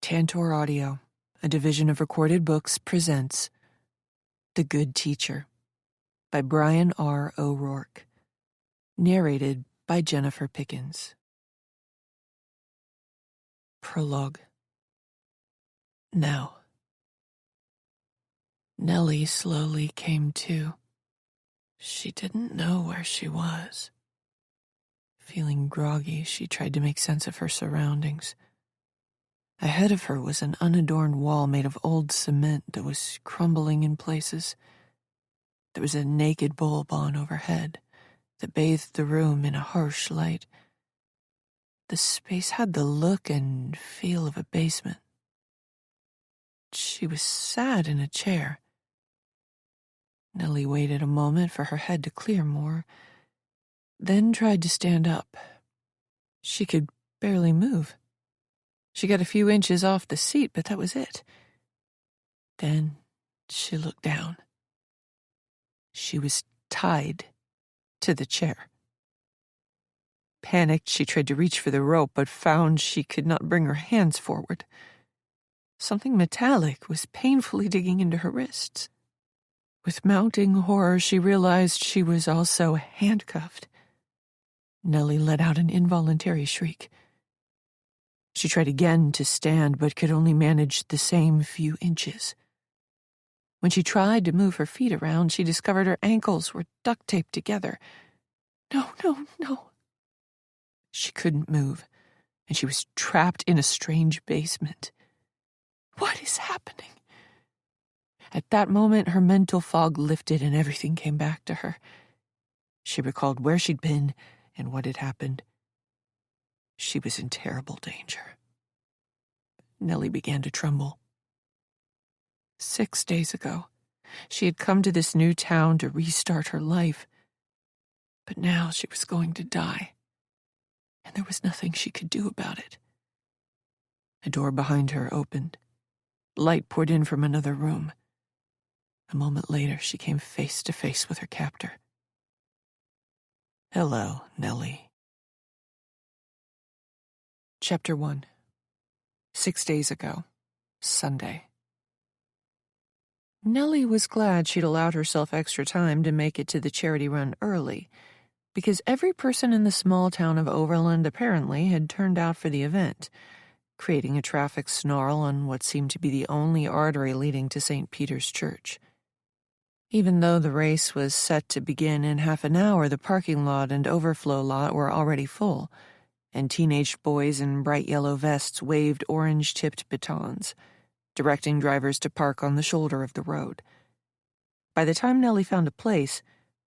Tantor Audio, a division of Recorded Books, presents The Good Teacher by Brian R. O'Rourke, narrated by Jennifer Pickens. Prologue. Now. Nellie slowly came to. She didn't know where she was. Feeling groggy, she tried to make sense of her surroundings. Ahead of her was an unadorned wall made of old cement that was crumbling in places. There was a naked bulb on overhead that bathed the room in a harsh light. The space had the look and feel of a basement. She was sat in a chair. Nellie waited a moment for her head to clear more, then tried to stand up. She could barely move. She got a few inches off the seat, but that was it. Then she looked down. She was tied to the chair. Panicked, she tried to reach for the rope, but found she could not bring her hands forward. Something metallic was painfully digging into her wrists. With mounting horror, she realized she was also handcuffed. Nellie let out an involuntary shriek. She tried again to stand, but could only manage the same few inches. When she tried to move her feet around, she discovered her ankles were duct taped together. No. She couldn't move, and she was trapped in a strange basement. What is happening? At that moment, her mental fog lifted and everything came back to her. She recalled where she'd been and what had happened. She was in terrible danger. Nellie began to tremble. 6 days ago, she had come to this new town to restart her life. But now she was going to die, and there was nothing she could do about it. A door behind her opened. Light poured in from another room. A moment later, she came face to face with her captor. "Hello, Nellie." Chapter 1. 6 days ago, Sunday. Nellie was glad she'd allowed herself extra time to make it to the charity run early, because every person in the small town of Overland apparently had turned out for the event, creating a traffic snarl on what seemed to be the only artery leading to St. Peter's Church. Even though the race was set to begin in half an hour, the parking lot and overflow lot were already full, and teenage boys in bright yellow vests waved orange-tipped batons, directing drivers to park on the shoulder of the road. By the time Nellie found a place,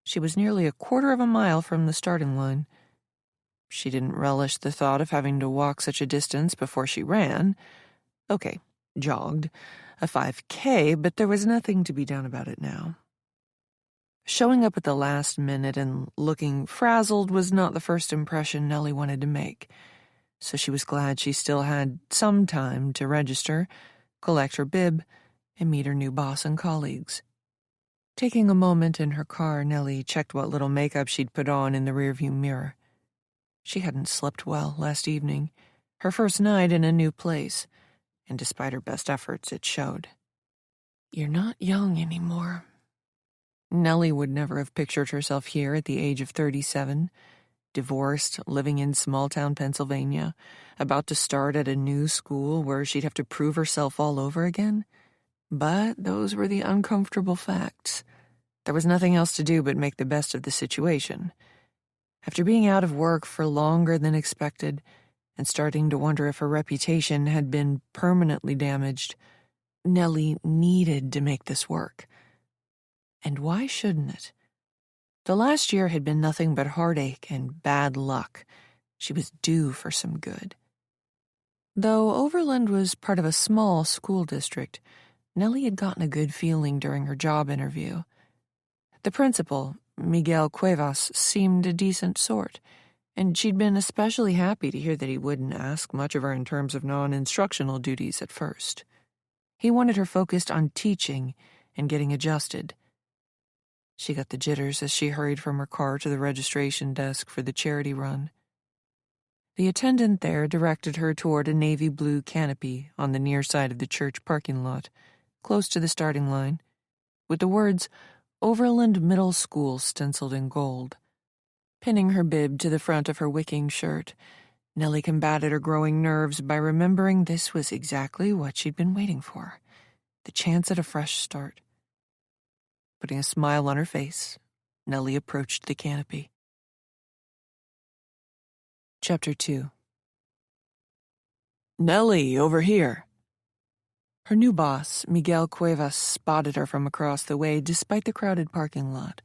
she was nearly a quarter of a mile from the starting line. She didn't relish the thought of having to walk such a distance before she ran. Okay, jogged, a 5K, but there was nothing to be done about it now. Showing up at the last minute and looking frazzled was not the first impression Nellie wanted to make, so she was glad she still had some time to register, collect her bib, and meet her new boss and colleagues. Taking a moment in her car, Nellie checked what little makeup she'd put on in the rearview mirror. She hadn't slept well last evening, her first night in a new place, and despite her best efforts, it showed. "You're not young anymore." Nellie would never have pictured herself here at the age of 37, divorced, living in small-town Pennsylvania, about to start at a new school where she'd have to prove herself all over again. But those were the uncomfortable facts. There was nothing else to do but make the best of the situation. After being out of work for longer than expected and starting to wonder if her reputation had been permanently damaged, Nellie needed to make this work. And why shouldn't it? The last year had been nothing but heartache and bad luck. She was due for some good. Though Overland was part of a small school district, Nellie had gotten a good feeling during her job interview. The principal, Miguel Cuevas, seemed a decent sort, and she'd been especially happy to hear that he wouldn't ask much of her in terms of non-instructional duties at first. He wanted her focused on teaching and getting adjusted. She got the jitters as she hurried from her car to the registration desk for the charity run. The attendant there directed her toward a navy blue canopy on the near side of the church parking lot, close to the starting line, with the words Overland Middle School stenciled in gold. Pinning her bib to the front of her wicking shirt, Nellie combated her growing nerves by remembering this was exactly what she'd been waiting for, the chance at a fresh start. Putting a smile on her face, Nellie approached the canopy. Chapter 2. "Nellie, over here." Her new boss, Miguel Cuevas, spotted her from across the way despite the crowded parking lot.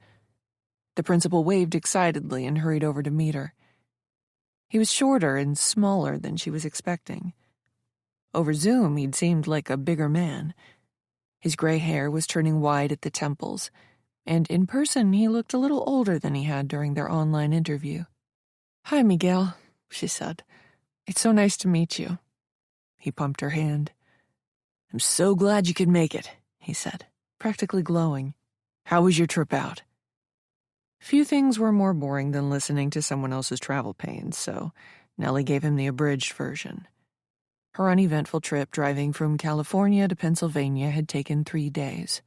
The principal waved excitedly and hurried over to meet her. He was shorter and smaller than she was expecting. Over Zoom, he'd seemed like a bigger man. His gray hair was turning wide at the temples, and in person he looked a little older than he had during their online interview. "Hi, Miguel," she said. "It's so nice to meet you." He pumped her hand. "I'm so glad you could make it," he said, practically glowing. "How was your trip out?" Few things were more boring than listening to someone else's travel pains, so Nellie gave him the abridged version. Her uneventful trip driving from California to Pennsylvania had taken 3 days.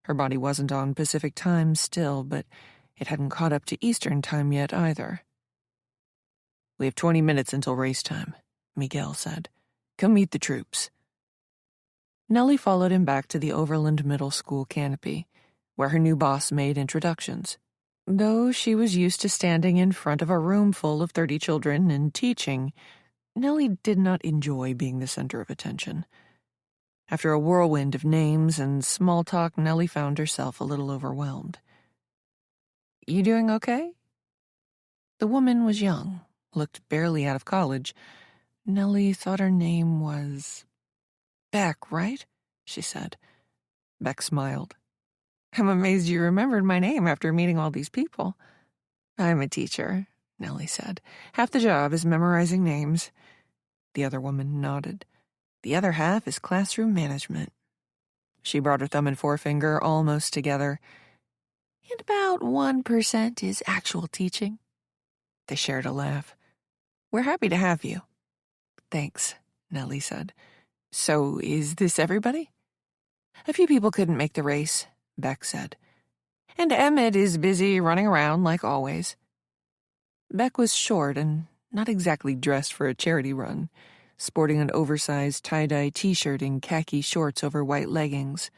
Her body wasn't on Pacific time still, but it hadn't caught up to Eastern time yet either. "We have 20 minutes until race time," Miguel said. "Come meet the troops." Nellie followed him back to the Overland Middle School canopy, where her new boss made introductions. Though she was used to standing in front of a room full of 30 children and teaching, Nellie did not enjoy being the center of attention. After a whirlwind of names and small talk, Nellie found herself a little overwhelmed. "You doing okay?" The woman was young, looked barely out of college. Nellie thought her name was Beck, right? She said. Beck smiled. "I'm amazed you remembered my name after meeting all these people." "I'm a teacher," Nellie said. "Half the job is memorizing names." The other woman nodded. "The other half is classroom management." She brought her thumb and forefinger almost together. "And about 1% is actual teaching." They shared a laugh. "We're happy to have you." "Thanks," Nellie said. "So is this everybody?" "A few people couldn't make the race," Beck said. "And Emmett is busy running around like always." Beck was short and not exactly dressed for a charity run, sporting an oversized tie-dye t-shirt and khaki shorts over white leggings.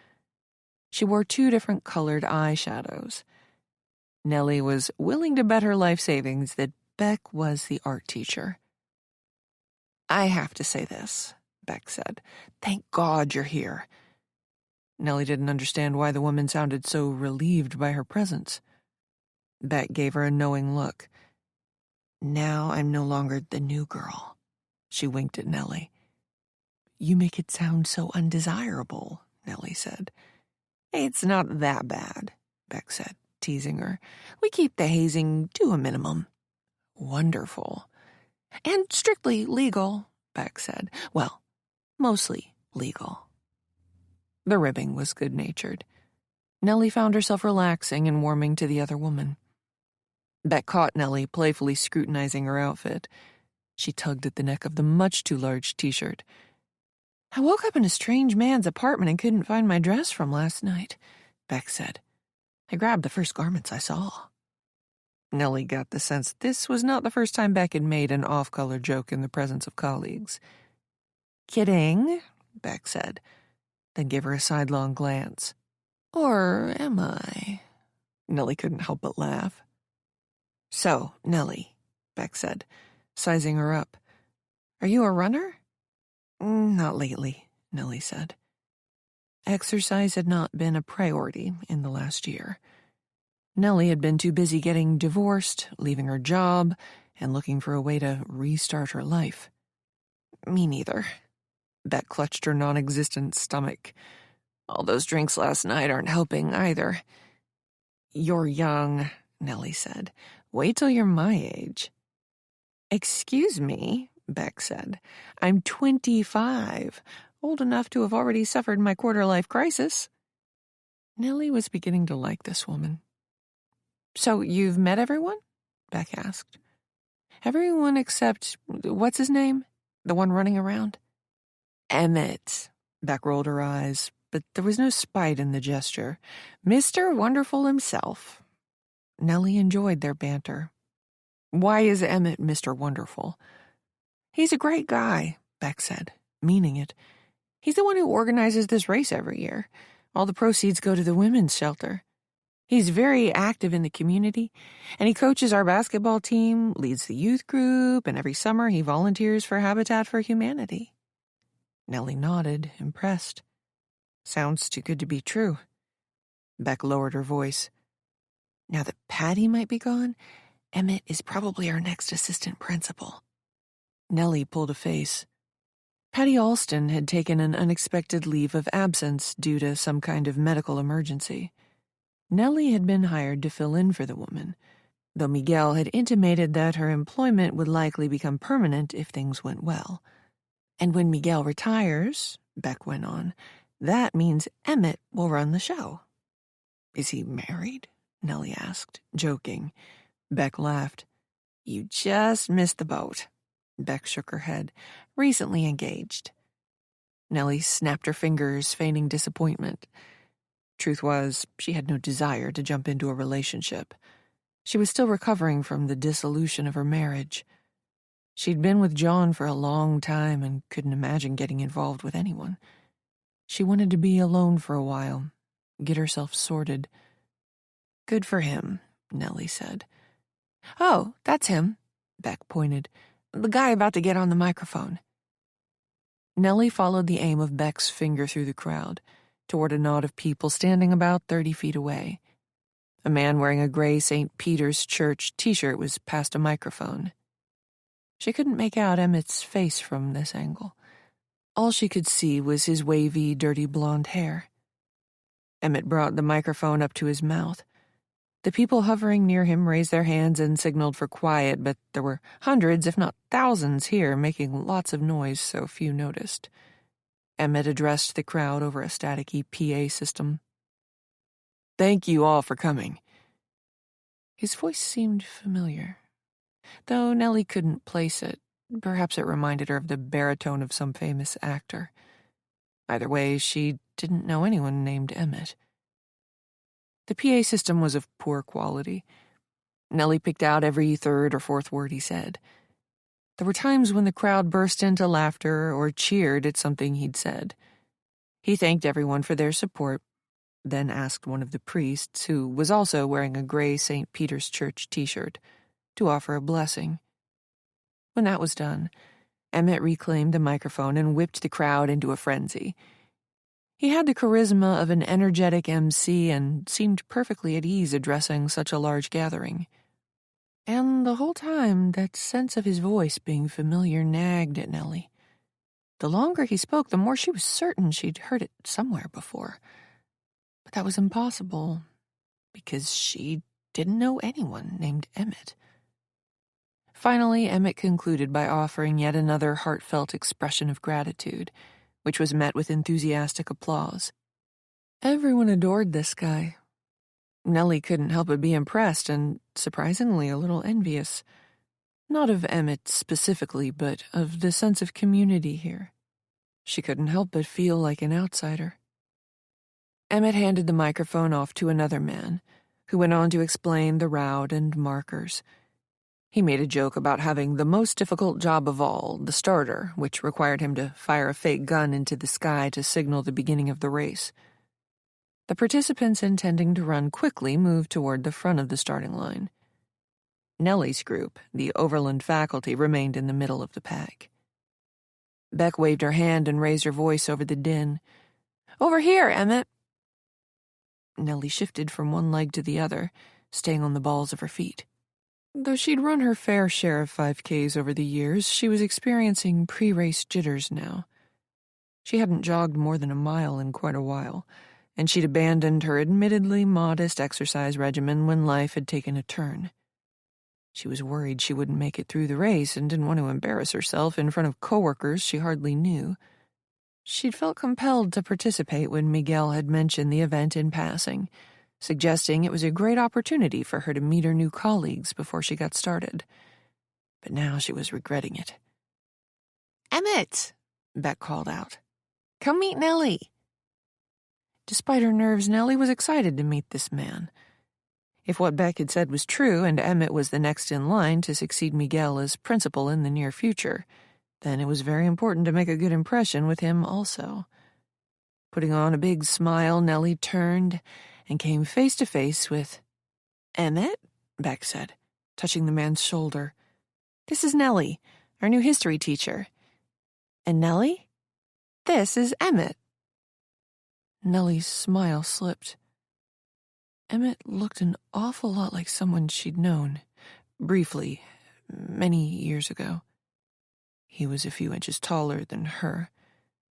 She wore 2 different colored eyeshadows. Nellie was willing to bet her life savings that Beck was the art teacher. "I have to say this," Beck said. "Thank God you're here." Nellie didn't understand why the woman sounded so relieved by her presence. Beck gave her a knowing look. "Now I'm no longer the new girl." She winked at Nellie. "You make it sound so undesirable," Nellie said. "It's not that bad," Beck said, teasing her. "We keep the hazing to a minimum." "Wonderful." "And strictly legal," Beck said. "Well, mostly legal." The ribbing was good-natured. Nellie found herself relaxing and warming to the other woman. Beck caught Nellie playfully scrutinizing her outfit. She tugged at the neck of the much-too-large t-shirt. "I woke up in a strange man's apartment and couldn't find my dress from last night," Beck said. "I grabbed the first garments I saw." Nellie got the sense this was not the first time Beck had made an off-color joke in the presence of colleagues. "Kidding," Beck said, then gave her a sidelong glance. "Or am I?" Nellie couldn't help but laugh. "So, Nellie," Beck said, sizing her up, "are you a runner?" "Not lately," Nellie said. Exercise had not been a priority in the last year. Nellie had been too busy getting divorced, leaving her job, and looking for a way to restart her life. "Me neither." Beck clutched her non-existent stomach. "All those drinks last night aren't helping either." "You're young," Nellie said. "Wait till you're my age." "Excuse me," Beck said. "I'm 25, old enough to have already suffered my quarter-life crisis." Nellie was beginning to like this woman. "So you've met everyone?" Beck asked. Everyone except, what's his name? The one running around? Emmett. Beck rolled her eyes, but there was no spite in the gesture. Mr. Wonderful himself. Nellie enjoyed their banter. Why is Emmett Mr. Wonderful? He's a great guy, Beck said, meaning it. He's the one who organizes this race every year. All the proceeds go to the women's shelter. He's very active in the community, and he coaches our basketball team, leads the youth group, and every summer he volunteers for Habitat for Humanity. Nellie nodded, impressed. Sounds too good to be true. Beck lowered her voice. Now that Patty might be gone, Emmett is probably our next assistant principal. Nellie pulled a face. Patty Alston had taken an unexpected leave of absence due to some kind of medical emergency. Nellie had been hired to fill in for the woman, though Miguel had intimated that her employment would likely become permanent if things went well. And when Miguel retires, Beck went on, that means Emmett will run the show. Is he married? Nellie asked, joking. Beck laughed. You just missed the boat. Beck shook her head. Recently engaged. Nellie snapped her fingers, feigning disappointment. Truth was, she had no desire to jump into a relationship. She was still recovering from the dissolution of her marriage. She'd been with John for a long time and couldn't imagine getting involved with anyone. She wanted to be alone for a while, get herself sorted. Good for him, Nellie said. Oh, that's him, Beck pointed. The guy about to get on the microphone. Nellie followed the aim of Beck's finger through the crowd, toward a knot of people standing about 30 feet away. A man wearing a gray St. Peter's Church t-shirt was past a microphone. She couldn't make out Emmett's face from this angle. All she could see was his wavy, dirty blonde hair. Emmett brought the microphone up to his mouth. The people hovering near him raised their hands and signaled for quiet, but there were hundreds, if not thousands, here, making lots of noise, so few noticed. Emmett addressed the crowd over a staticky PA system. Thank you all for coming. His voice seemed familiar, though Nellie couldn't place it. Perhaps it reminded her of the baritone of some famous actor. Either way, she didn't know anyone named Emmett. The PA system was of poor quality. Nellie picked out every third or fourth word he said. There were times when the crowd burst into laughter or cheered at something he'd said. He thanked everyone for their support, then asked one of the priests, who was also wearing a gray St. Peter's Church t-shirt, to offer a blessing. When that was done, Emmett reclaimed the microphone and whipped the crowd into a frenzy. He had the charisma of an energetic MC and seemed perfectly at ease addressing such a large gathering. And the whole time, that sense of his voice being familiar nagged at Nellie. The longer he spoke, the more she was certain she'd heard it somewhere before. But that was impossible, because she didn't know anyone named Emmett. Finally, Emmett concluded by offering yet another heartfelt expression of gratitude, which was met with enthusiastic applause. Everyone adored this guy. Nellie couldn't help but be impressed and, surprisingly, a little envious. Not of Emmett specifically, but of the sense of community here. She couldn't help but feel like an outsider. Emmett handed the microphone off to another man, who went on to explain the route and markers. He made a joke about having the most difficult job of all, the starter, which required him to fire a fake gun into the sky to signal the beginning of the race. The participants intending to run quickly moved toward the front of the starting line. Nellie's group, the Overland faculty, remained in the middle of the pack. Beck waved her hand and raised her voice over the din. "Over here, Emmett!" Nellie shifted from one leg to the other, staying on the balls of her feet. Though she'd run her fair share of 5Ks over the years, she was experiencing pre-race jitters now. She hadn't jogged more than a mile in quite a while, and she'd abandoned her admittedly modest exercise regimen when life had taken a turn. She was worried she wouldn't make it through the race and didn't want to embarrass herself in front of coworkers she hardly knew. She'd felt compelled to participate when Miguel had mentioned the event in passing, suggesting it was a great opportunity for her to meet her new colleagues before she got started. but now she was regretting it. "Emmett!" Beck called out. "Come meet Nellie." Despite her nerves, Nellie was excited to meet this man. If what Beck had said was true and Emmett was the next in line to succeed Miguel as principal in the near future, then it was very important to make a good impression with him also. Putting on a big smile, Nellie turned and came face to face with "Emmett," Beck said, touching the man's shoulder. "This is Nellie, our new history teacher. And Nellie, this is Emmett." Nellie's smile slipped. Emmett looked an awful lot like someone she'd known, briefly, many years ago. He was a few inches taller than her,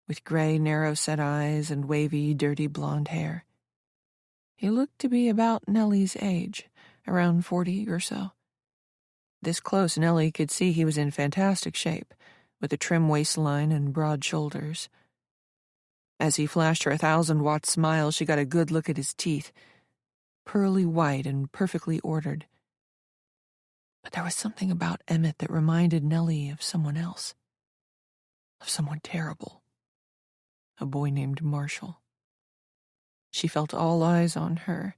with gray, narrow-set eyes and wavy, dirty blonde hair. He looked to be about Nellie's age, around 40 or so. This close, Nellie could see he was in fantastic shape, with a trim waistline and broad shoulders. As he flashed her a 1,000-watt smile, she got a good look at his teeth, pearly white and perfectly ordered. But there was something about Emmett that reminded Nellie of someone else, of someone terrible, a boy named Marshall. She felt all eyes on her.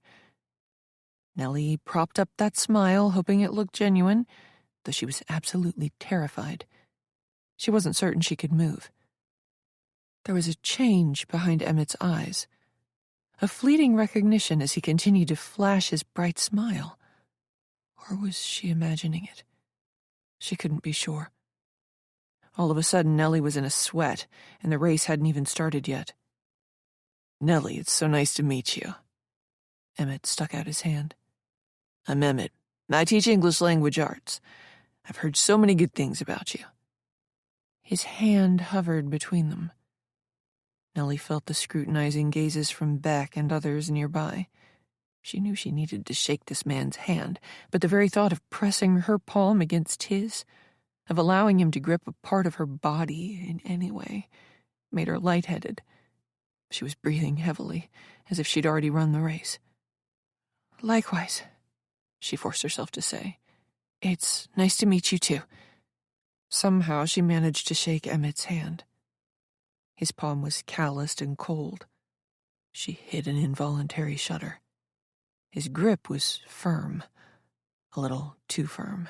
Nellie propped up that smile, hoping it looked genuine, though she was absolutely terrified. She wasn't certain she could move. There was a change behind Emmett's eyes, a fleeting recognition as he continued to flash his bright smile. Or was she imagining it? She couldn't be sure. All of a sudden, Nellie was in a sweat, and the race hadn't even started yet. "Nellie, it's so nice to meet you." Emmett stuck out his hand. "I'm Emmett. I teach English language arts. I've heard so many good things about you." His hand hovered between them. Nellie felt the scrutinizing gazes from Beck and others nearby. She knew she needed to shake this man's hand, but the very thought of pressing her palm against his, of allowing him to grip a part of her body in any way, made her lightheaded. She was breathing heavily, as if she'd already run the race. "Likewise," she forced herself to say. "It's nice to meet you, too." Somehow she managed to shake Emmett's hand. His palm was calloused and cold. She hid an involuntary shudder. His grip was firm, a little too firm.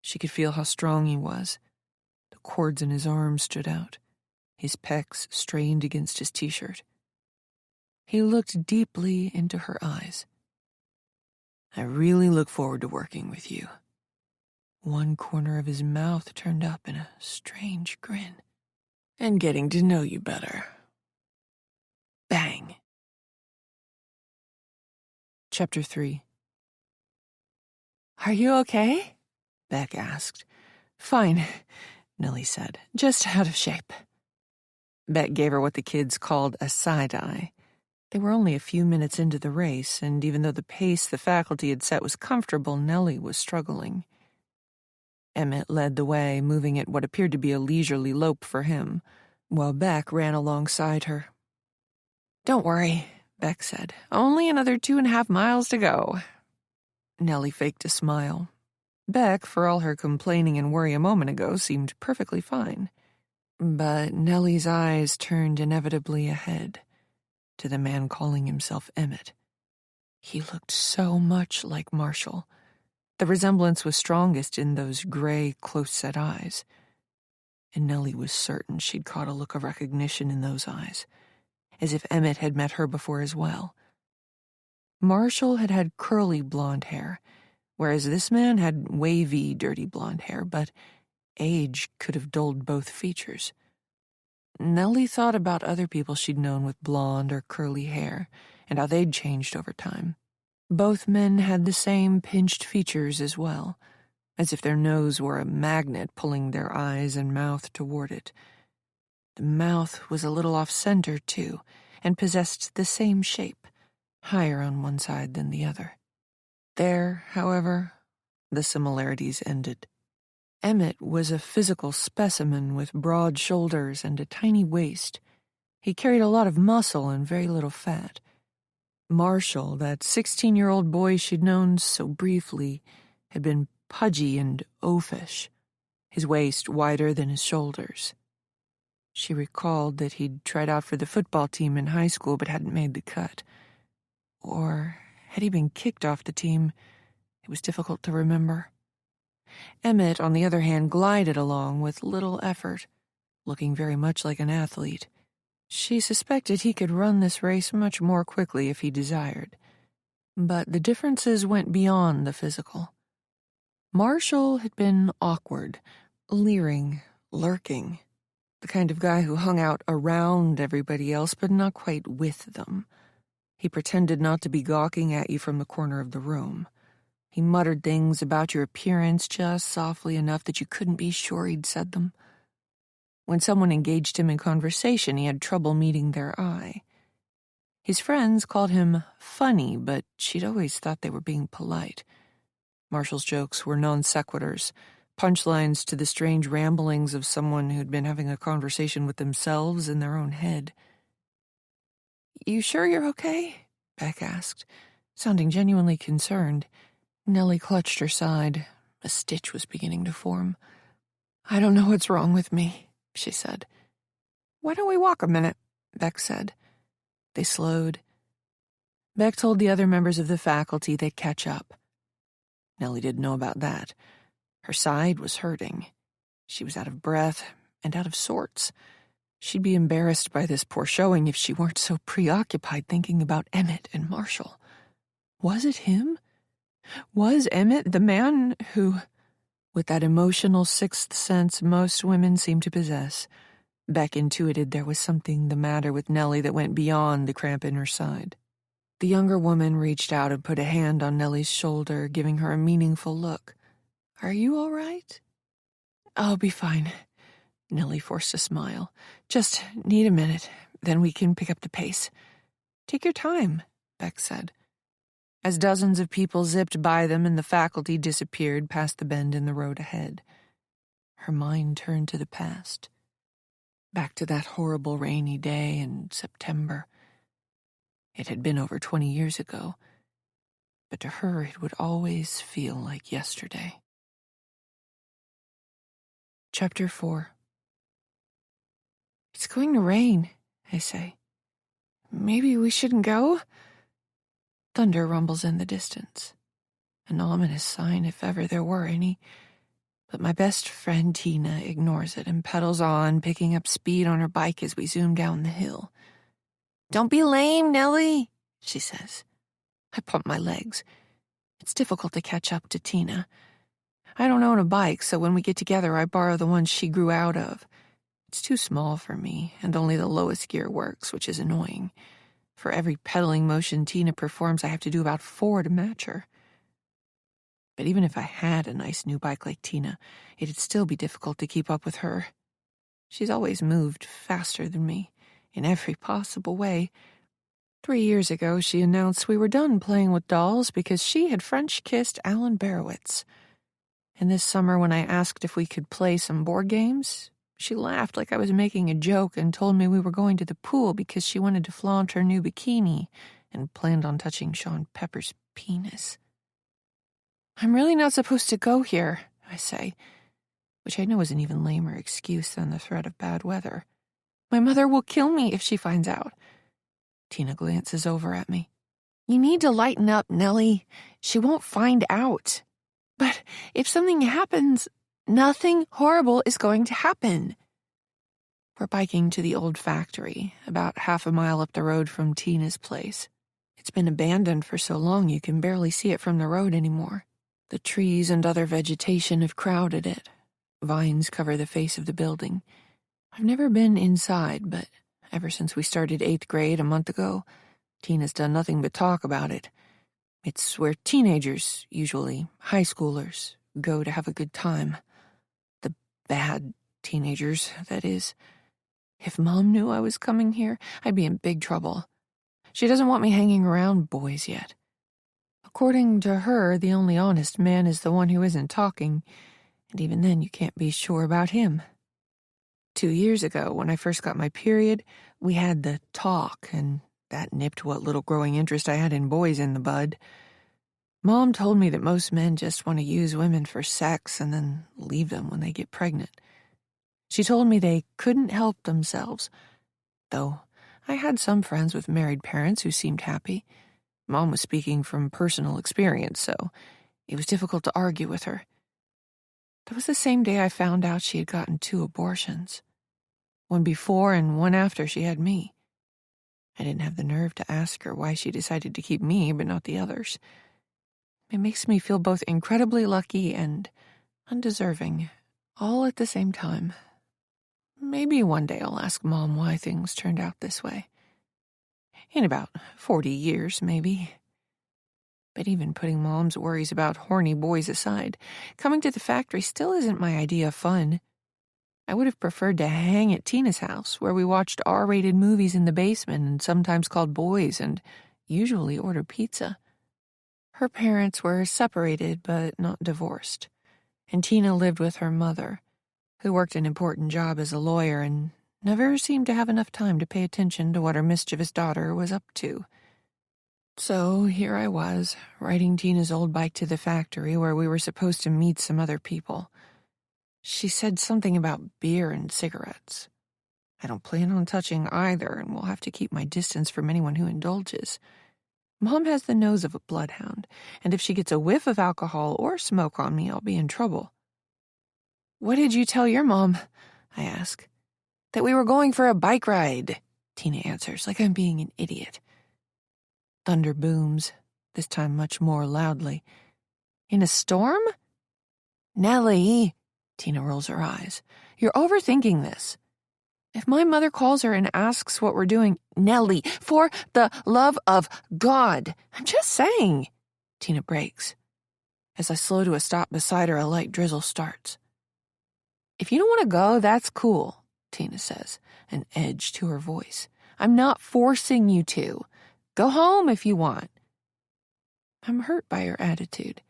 She could feel how strong he was. The cords in his arms stood out, his pecs strained against his t-shirt. He looked deeply into her eyes. "I really look forward to working with you." One corner of his mouth turned up in a strange grin. "And getting to know you better." Bang. Chapter 3. "Are you okay?" Beck asked. "Fine," Nellie said. "Just out of shape." Beck gave her what the kids called a side-eye. They were only a few minutes into the race, and even though the pace the faculty had set was comfortable, Nellie was struggling. Emmett led the way, moving at what appeared to be a leisurely lope for him, while Beck ran alongside her. "Don't worry," Beck said. "Only another 2.5 miles to go." Nellie faked a smile. Beck, for all her complaining and worry a moment ago, seemed perfectly fine. But Nellie's eyes turned inevitably ahead, to the man calling himself Emmett. He looked so much like Marshall. The resemblance was strongest in those gray, close-set eyes. And Nellie was certain she'd caught a look of recognition in those eyes, as if Emmett had met her before as well. Marshall had had curly blonde hair, whereas this man had wavy, dirty blonde hair, but age could have dulled both features. Nellie thought about other people she'd known with blonde or curly hair, and how they'd changed over time. Both men had the same pinched features as well, as if their nose were a magnet pulling their eyes and mouth toward it. The mouth was a little off-center, too, and possessed the same shape, higher on one side than the other. There, however, the similarities ended. Emmett was a physical specimen with broad shoulders and a tiny waist. He carried a lot of muscle and very little fat. Marshall, that 16-year-old boy she'd known so briefly, had been pudgy and oafish, his waist wider than his shoulders. She recalled that he'd tried out for the football team in high school but hadn't made the cut. Or had he been kicked off the team? It was difficult to remember. Emmett, on the other hand, glided along with little effort, looking very much like an athlete. She suspected he could run this race much more quickly if he desired. But the differences went beyond the physical. Marshall had been awkward, leering, lurking, the kind of guy who hung out around everybody else but not quite with them. He pretended not to be gawking at you from the corner of the room. He muttered things about your appearance just softly enough that you couldn't be sure he'd said them. When someone engaged him in conversation, he had trouble meeting their eye. His friends called him funny, but she'd always thought they were being polite. Marshall's jokes were non sequiturs, punchlines to the strange ramblings of someone who'd been having a conversation with themselves in their own head. "You sure you're okay?" Beck asked, sounding genuinely concerned. Nellie clutched her side. A stitch was beginning to form. "I don't know what's wrong with me," she said. "Why don't we walk a minute?" Beck said. They slowed. Beck told the other members of the faculty they'd catch up. Nellie didn't know about that. Her side was hurting. She was out of breath and out of sorts. She'd be embarrassed by this poor showing if she weren't so preoccupied thinking about Emmett and Marshall. Was it him? Was Emmett the man who, with that emotional sixth sense most women seem to possess, Beck intuited there was something the matter with Nellie that went beyond the cramp in her side. The younger woman reached out and put a hand on Nellie's shoulder, giving her a meaningful look. "Are you all right?" "I'll be fine." Nellie forced a smile. "Just need a minute, then we can pick up the pace." "Take your time," Beck said. As dozens of people zipped by them and the faculty disappeared past the bend in the road ahead, her mind turned to the past. Back to that horrible rainy day in September. It had been over 20 years ago, but to her it would always feel like yesterday. Chapter 4. "It's going to rain," I say. "Maybe we shouldn't go?" Thunder rumbles in the distance, an ominous sign if ever there were any. But my best friend Tina ignores it and pedals on, picking up speed on her bike as we zoom down the hill. "Don't be lame, Nellie," she says. I pump my legs. It's difficult to catch up to Tina. I don't own a bike, so when we get together I borrow the one she grew out of. It's too small for me, and only the lowest gear works, which is annoying. For every pedaling motion Tina performs, I have to do about 4 to match her. But even if I had a nice new bike like Tina, it'd still be difficult to keep up with her. She's always moved faster than me, in every possible way. 3 years ago, she announced we were done playing with dolls because she had French-kissed Alan Barowitz. And this summer, when I asked if we could play some board games, she laughed like I was making a joke and told me we were going to the pool because she wanted to flaunt her new bikini and planned on touching Sean Pepper's penis. "I'm really not supposed to go here," I say, which I know is an even lamer excuse than the threat of bad weather. "My mother will kill me if she finds out." Tina glances over at me. "You need to lighten up, Nellie. She won't find out. But if something happens, nothing horrible is going to happen." We're biking to the old factory, about half a mile up the road from Tina's place. It's been abandoned for so long you can barely see it from the road anymore. The trees and other vegetation have crowded it. Vines cover the face of the building. I've never been inside, but ever since we started 8th grade a month ago, Tina's done nothing but talk about it. It's where teenagers, usually high schoolers, go to have a good time. The bad teenagers, that is. If Mom knew I was coming here, I'd be in big trouble. She doesn't want me hanging around boys yet. According to her, the only honest man is the one who isn't talking, and even then you can't be sure about him. 2 years ago, when I first got my period, we had the talk, and that nipped what little growing interest I had in boys in the bud. Mom told me that most men just want to use women for sex and then leave them when they get pregnant. She told me they couldn't help themselves, though I had some friends with married parents who seemed happy. Mom was speaking from personal experience, so it was difficult to argue with her. That was the same day I found out she had gotten 2 abortions. One before and one after she had me. I didn't have the nerve to ask her why she decided to keep me but not the others. It makes me feel both incredibly lucky and undeserving, all at the same time. Maybe one day I'll ask Mom why things turned out this way. In about 40 years, maybe. But even putting Mom's worries about horny boys aside, coming to the factory still isn't my idea of fun. I would have preferred to hang at Tina's house, where we watched R-rated movies in the basement and sometimes called boys and usually ordered pizza. Her parents were separated but not divorced, and Tina lived with her mother, who worked an important job as a lawyer and never seemed to have enough time to pay attention to what her mischievous daughter was up to. So here I was, riding Tina's old bike to the factory where we were supposed to meet some other people. She said something about beer and cigarettes. I don't plan on touching either and will have to keep my distance from anyone who indulges. Mom has the nose of a bloodhound, and if she gets a whiff of alcohol or smoke on me, I'll be in trouble. "What did you tell your mom?" I ask. "That we were going for a bike ride," Tina answers, like I'm being an idiot. Thunder booms, this time much more loudly. "In a storm?" "Nellie," Tina rolls her eyes, "you're overthinking this. If my mother calls her and asks what we're doing..." "Nellie, for the love of God, I'm just saying," Tina breaks. As I slow to a stop beside her, a light drizzle starts. "If you don't want to go, that's cool," Tina says, an edge to her voice. "I'm not forcing you to. Go home if you want." I'm hurt by her attitude.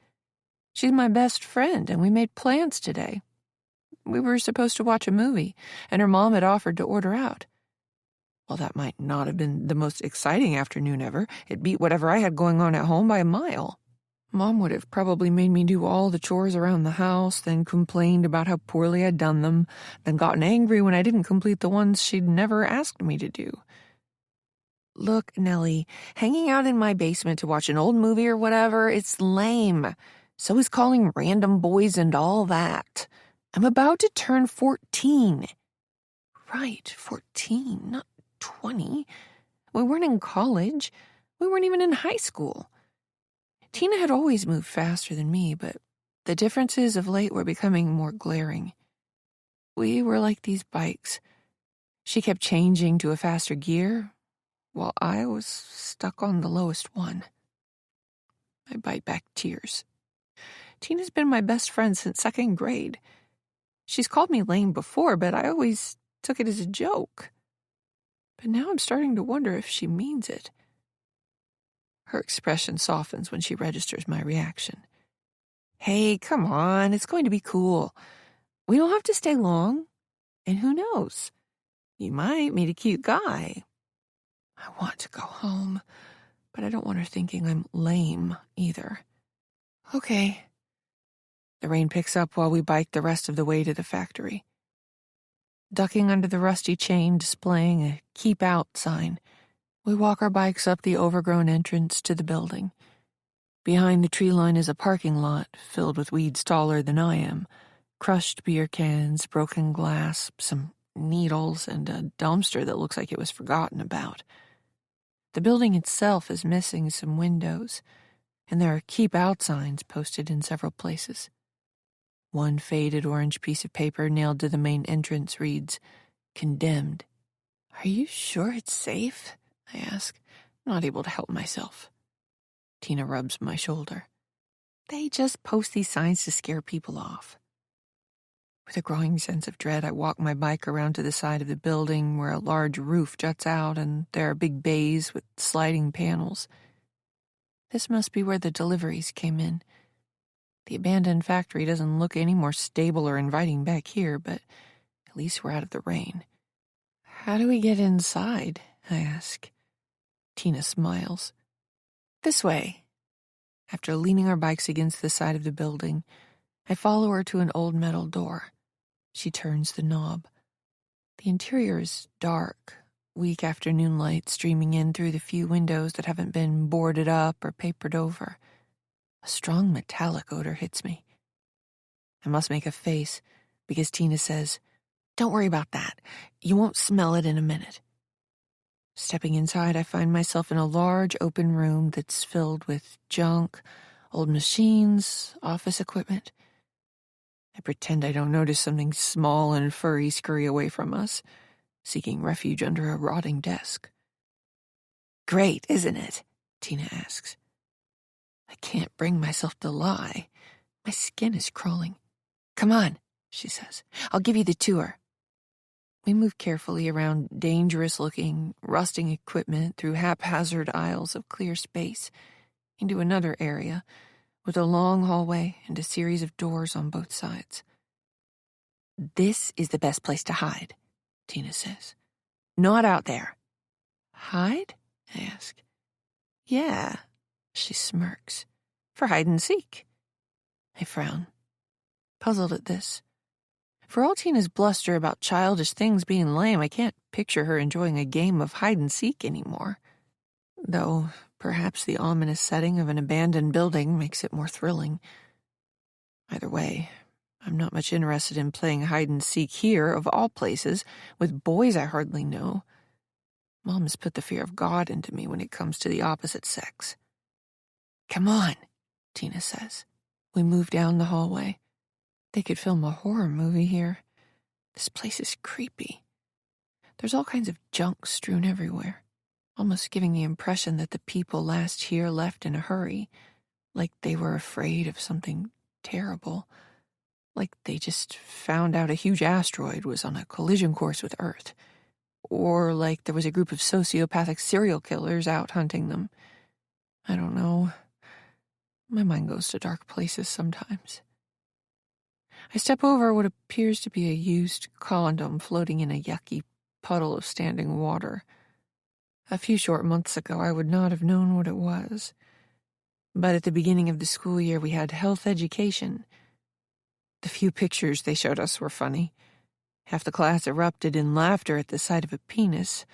She's my best friend, and we made plans today. We were supposed to watch a movie, and her mom had offered to order out. While that might not have been the most exciting afternoon ever, it beat whatever I had going on at home by a mile. Mom would have probably made me do all the chores around the house, then complained about how poorly I'd done them, then gotten angry when I didn't complete the ones she'd never asked me to do. "Look, Nellie, hanging out in my basement to watch an old movie or whatever, it's lame. So is calling random boys and all that. I'm about to turn 14. Right, 14, not 20. We weren't in college. We weren't even in high school. Tina had always moved faster than me, but the differences of late were becoming more glaring. We were like these bikes. She kept changing to a faster gear, while I was stuck on the lowest one. I bite back tears. Tina's been my best friend since 2nd grade. She's called me lame before, but I always took it as a joke. But now I'm starting to wonder if she means it. Her expression softens when she registers my reaction. "Hey, come on, it's going to be cool. We don't have to stay long. And who knows? You might meet a cute guy." I want to go home, but I don't want her thinking I'm lame either. Okay. The rain picks up while we bike the rest of the way to the factory. Ducking under the rusty chain displaying a "Keep Out" sign, we walk our bikes up the overgrown entrance to the building. Behind the tree line is a parking lot filled with weeds taller than I am, crushed beer cans, broken glass, some needles, and a dumpster that looks like it was forgotten about. The building itself is missing some windows, and there are "Keep Out" signs posted in several places. One faded orange piece of paper nailed to the main entrance reads, "Condemned." "Are you sure it's safe?" I ask, not able to help myself. Tina rubs my shoulder. "They just post these signs to scare people off." With a growing sense of dread, I walk my bike around to the side of the building where a large roof juts out and there are big bays with sliding panels. This must be where the deliveries came in. The abandoned factory doesn't look any more stable or inviting back here, but at least we're out of the rain. "How do we get inside?" I ask. Tina smiles. "This way." After leaning our bikes against the side of the building, I follow her to an old metal door. She turns the knob. The interior is dark, weak afternoon light streaming in through the few windows that haven't been boarded up or papered over. A strong metallic odor hits me. I must make a face, because Tina says, "Don't worry about that. You won't smell it in a minute." Stepping inside, I find myself in a large open room that's filled with junk, old machines, office equipment. I pretend I don't notice something small and furry scurry away from us, seeking refuge under a rotting desk. "Great, isn't it?" Tina asks. I can't bring myself to lie. My skin is crawling. "Come on," she says. "I'll give you the tour." We move carefully around dangerous-looking, rusting equipment through haphazard aisles of clear space into another area with a long hallway and a series of doors on both sides. "This is the best place to hide," Tina says. "Not out there." "Hide?" I ask. "Yeah," she smirks. "For hide and seek." I frown, puzzled at this. For all Tina's bluster about childish things being lame, I can't picture her enjoying a game of hide-and-seek anymore. Though, perhaps the ominous setting of an abandoned building makes it more thrilling. Either way, I'm not much interested in playing hide-and-seek here, of all places, with boys I hardly know. Mom has put the fear of God into me when it comes to the opposite sex. "Come on," Tina says. We move down the hallway. They could film a horror movie here. This place is creepy. There's all kinds of junk strewn everywhere, almost giving the impression that the people last here left in a hurry, like they were afraid of something terrible, like they just found out a huge asteroid was on a collision course with Earth, or like there was a group of sociopathic serial killers out hunting them. I don't know. My mind goes to dark places sometimes. I step over what appears to be a used condom floating in a yucky puddle of standing water. A few short months ago, I would not have known what it was. But at the beginning of the school year, we had health education. The few pictures they showed us were funny. Half the class erupted in laughter at the sight of a penis.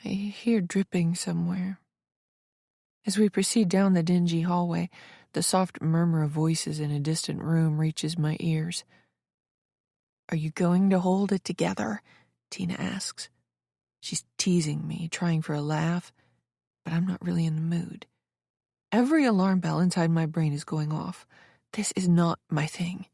I hear dripping somewhere. As we proceed down the dingy hallway, the soft murmur of voices in a distant room reaches my ears. "Are you going to hold it together?" Tina asks. She's teasing me, trying for a laugh, but I'm not really in the mood. Every alarm bell inside my brain is going off. This is not my thing.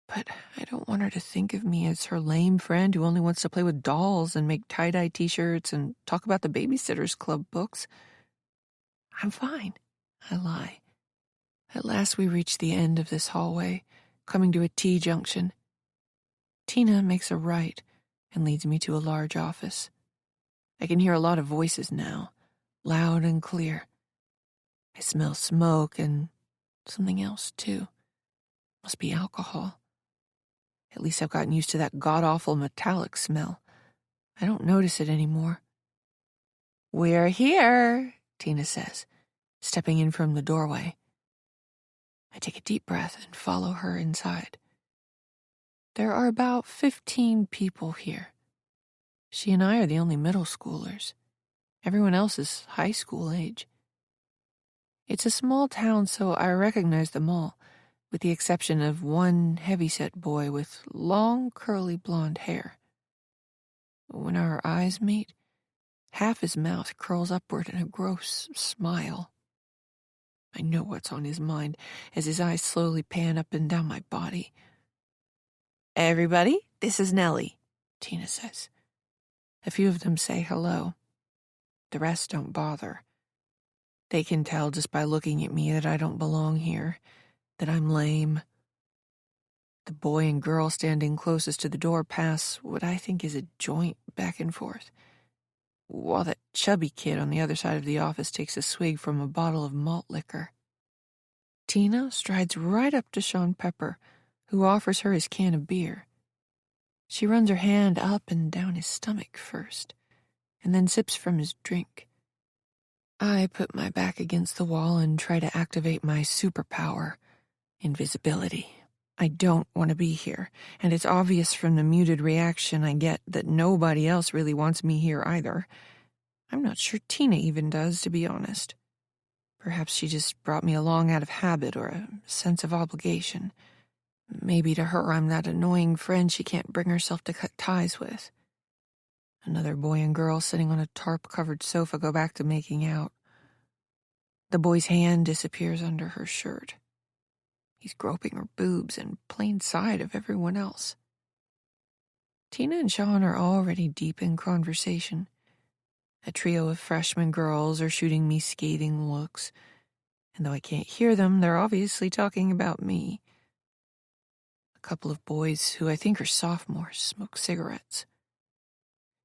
But I don't want her to think of me as her lame friend who only wants to play with dolls and make tie-dye t-shirts and talk about the Babysitters Club books. "I'm fine," I lie. At last we reach the end of this hallway, coming to a T-junction. Tina makes a right and leads me to a large office. I can hear a lot of voices now, loud and clear. I smell smoke and something else, too. Must be alcohol. At least I've gotten used to that god-awful metallic smell. I don't notice it anymore. "We're here," Tina says, stepping in from the doorway. I take a deep breath and follow her inside. There are about 15 people here. She and I are the only middle schoolers. Everyone else is high school age. It's a small town, so I recognize them all, with the exception of one heavyset boy with long, curly blonde hair. When our eyes meet, half his mouth curls upward in a gross smile. I know what's on his mind as his eyes slowly pan up and down my body. "Everybody, this is Nellie," Tina says. A few of them say hello. The rest don't bother. They can tell just by looking at me that I don't belong here, that I'm lame. The boy and girl standing closest to the door pass what I think is a joint back and forth, while that chubby kid on the other side of the office takes a swig from a bottle of malt liquor. Tina strides right up to Sean Pepper, who offers her his can of beer. She runs her hand up and down his stomach first, and then sips from his drink. I put my back against the wall and try to activate my superpower, invisibility. I don't want to be here, and it's obvious from the muted reaction I get that nobody else really wants me here either. I'm not sure Tina even does, to be honest. Perhaps she just brought me along out of habit or a sense of obligation. Maybe to her I'm that annoying friend she can't bring herself to cut ties with. Another boy and girl sitting on a tarp-covered sofa go back to making out. The boy's hand disappears under her shirt. He's groping her boobs in plain sight of everyone else. Tina and Sean are already deep in conversation. A trio of freshman girls are shooting me scathing looks, and though I can't hear them, they're obviously talking about me. A couple of boys, who I think are sophomores, smoke cigarettes.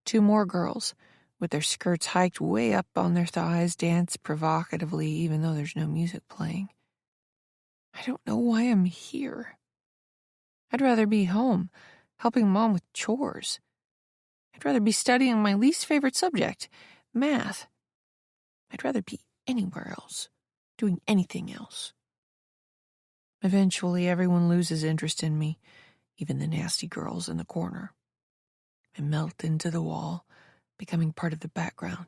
2 more girls, with their skirts hiked way up on their thighs, dance provocatively even though there's no music playing. I don't know why I'm here. I'd rather be home, helping Mom with chores. I'd rather be studying my least favorite subject, math. I'd rather be anywhere else, doing anything else. Eventually, everyone loses interest in me, even the nasty girls in the corner. I melt into the wall, becoming part of the background.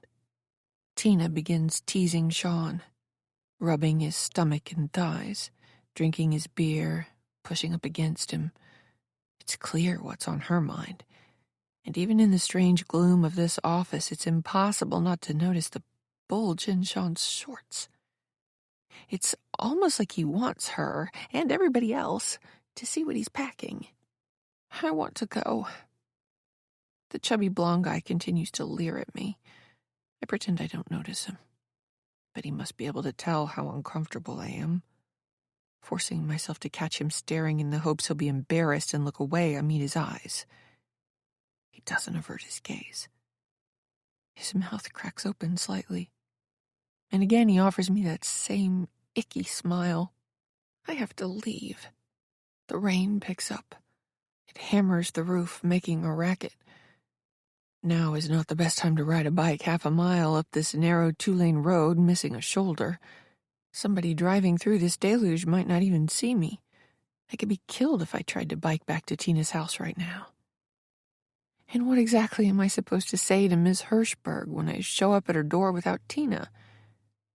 Tina begins teasing Sean, rubbing his stomach and thighs, drinking his beer, pushing up against him. It's clear what's on her mind. And even in the strange gloom of this office, it's impossible not to notice the bulge in Sean's shorts. It's almost like he wants her, and everybody else, to see what he's packing. I want to go. The chubby blonde guy continues to leer at me. I pretend I don't notice him. But he must be able to tell how uncomfortable I am. Forcing myself to catch him staring in the hopes he'll be embarrassed and look away, I meet his eyes. He doesn't avert his gaze. His mouth cracks open slightly. And again he offers me that same icky smile. I have to leave. The rain picks up. It hammers the roof, making a racket. Now is not the best time to ride a bike half a mile up this narrow 2-lane road, missing a shoulder. Somebody driving through this deluge might not even see me. I could be killed if I tried to bike back to Tina's house right now. And what exactly am I supposed to say to Miss Hirschberg when I show up at her door without Tina?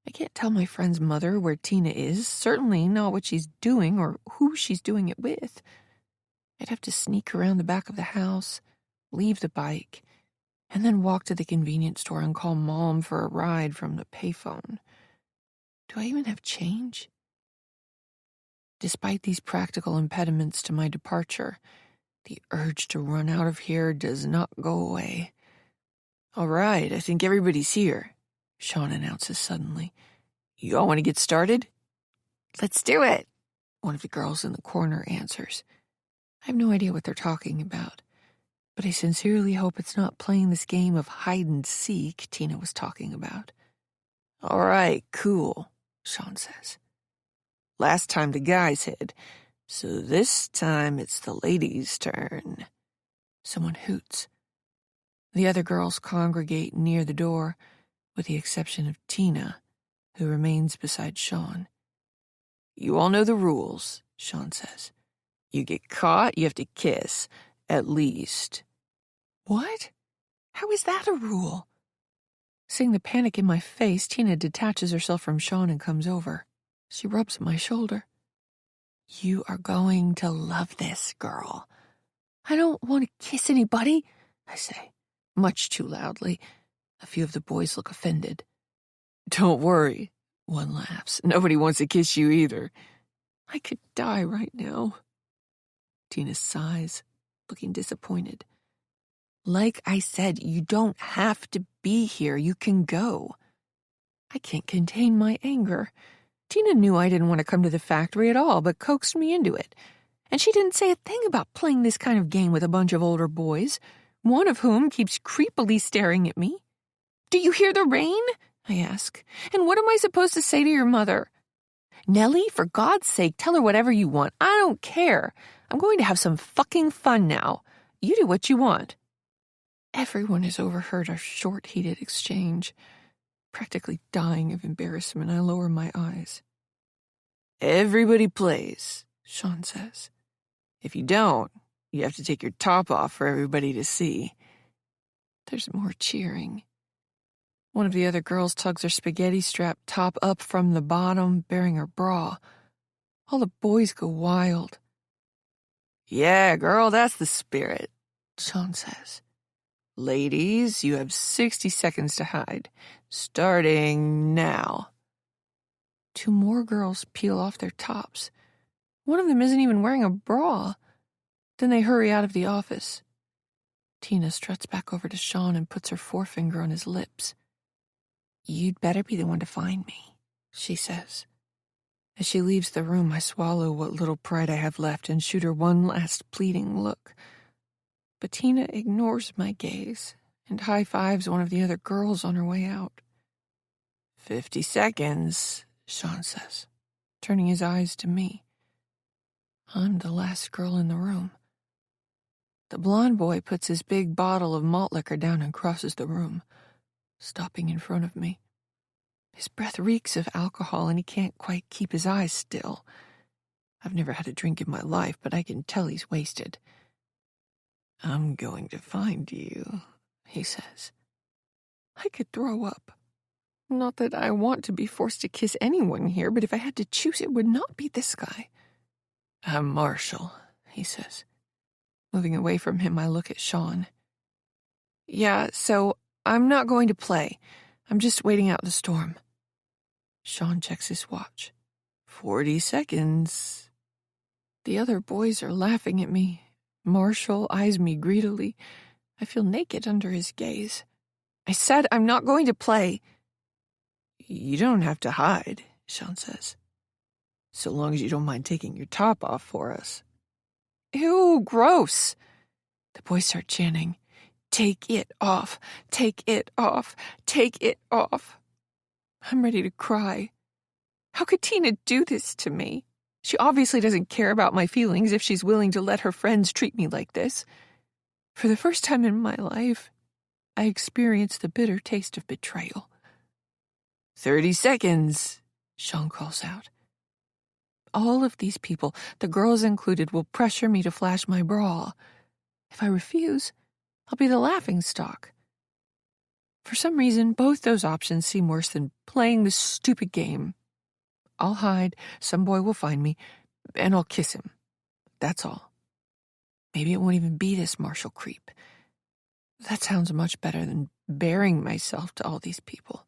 I can't tell my friend's mother where Tina is, certainly not what she's doing or who she's doing it with. I'd have to sneak around the back of the house, leave the bike, and then walk to the convenience store and call Mom for a ride from the payphone. Do I even have change? Despite these practical impediments to my departure, the urge to run out of here does not go away. "All right, I think everybody's here," Sean announces suddenly. "You all want to get started?" "Let's do it," one of the girls in the corner answers. I have no idea what they're talking about, but I sincerely hope it's not playing this game of hide-and-seek Tina was talking about. "All right, cool," Sean says. "Last time the guys hid, so this time it's the ladies' turn." Someone hoots. The other girls congregate near the door, with the exception of Tina, who remains beside Sean. "You all know the rules," Sean says. "You get caught, you have to kiss, at least." "What? How is that a rule?" Seeing the panic in my face, Tina detaches herself from Sean and comes over. She rubs my shoulder. "You are going to love this, girl." "I don't want to kiss anybody," I say, much too loudly. A few of the boys look offended. "Don't worry," one laughs. "Nobody wants to kiss you either." I could die right now. Tina sighs, looking disappointed. "Like I said, you don't have to be here. You can go." I can't contain my anger. Tina knew I didn't want to come to the factory at all, but coaxed me into it. And she didn't say a thing about playing this kind of game with a bunch of older boys, one of whom keeps creepily staring at me. "Do you hear the rain?" I ask. "And what am I supposed to say to your mother?" "Nellie, for God's sake, tell her whatever you want. I don't care. I'm going to have some fucking fun now. You do what you want." Everyone has overheard our short, heated exchange. Practically dying of embarrassment, I lower my eyes. "Everybody plays," Sean says. "If you don't, you have to take your top off for everybody to see." There's more cheering. One of the other girls tugs her spaghetti-strapped top up from the bottom, bearing her bra. All the boys go wild. "Yeah, girl, that's the spirit," Sean says. "Ladies, you have 60 seconds to hide. Starting now." Two more girls peel off their tops. One of them isn't even wearing a bra. Then they hurry out of the office. Tina struts back over to Sean and puts her forefinger on his lips. "You'd better be the one to find me," she says. As she leaves the room, I swallow what little pride I have left and shoot her one last pleading look. But Tina ignores my gaze and high-fives one of the other girls on her way out. 50 seconds, Sean says, turning his eyes to me. I'm the last girl in the room. The blonde boy puts his big bottle of malt liquor down and crosses the room, stopping in front of me. His breath reeks of alcohol and he can't quite keep his eyes still. I've never had a drink in my life, but I can tell he's wasted. "I'm going to find you," he says. I could throw up. Not that I want to be forced to kiss anyone here, but if I had to choose, it would not be this guy. "I'm Marshall," he says. Moving away from him, I look at Sean. "Yeah, so I'm not going to play. I'm just waiting out the storm." Sean checks his watch. 40 seconds. The other boys are laughing at me. Marshall eyes me greedily. I feel naked under his gaze. "I said I'm not going to play." "You don't have to hide," Sean says. "So long as you don't mind taking your top off for us." "Ew, gross." The boys start chanting, "Take it off, take it off, take it off." I'm ready to cry. How could Tina do this to me? She obviously doesn't care about my feelings if she's willing to let her friends treat me like this. For the first time in my life, I experienced the bitter taste of betrayal. 30 seconds, Sean calls out. All of these people, the girls included, will pressure me to flash my bra. If I refuse, I'll be the laughingstock. For some reason, both those options seem worse than playing this stupid game. I'll hide, some boy will find me, and I'll kiss him. That's all. Maybe it won't even be this Marshall creep. That sounds much better than baring myself to all these people.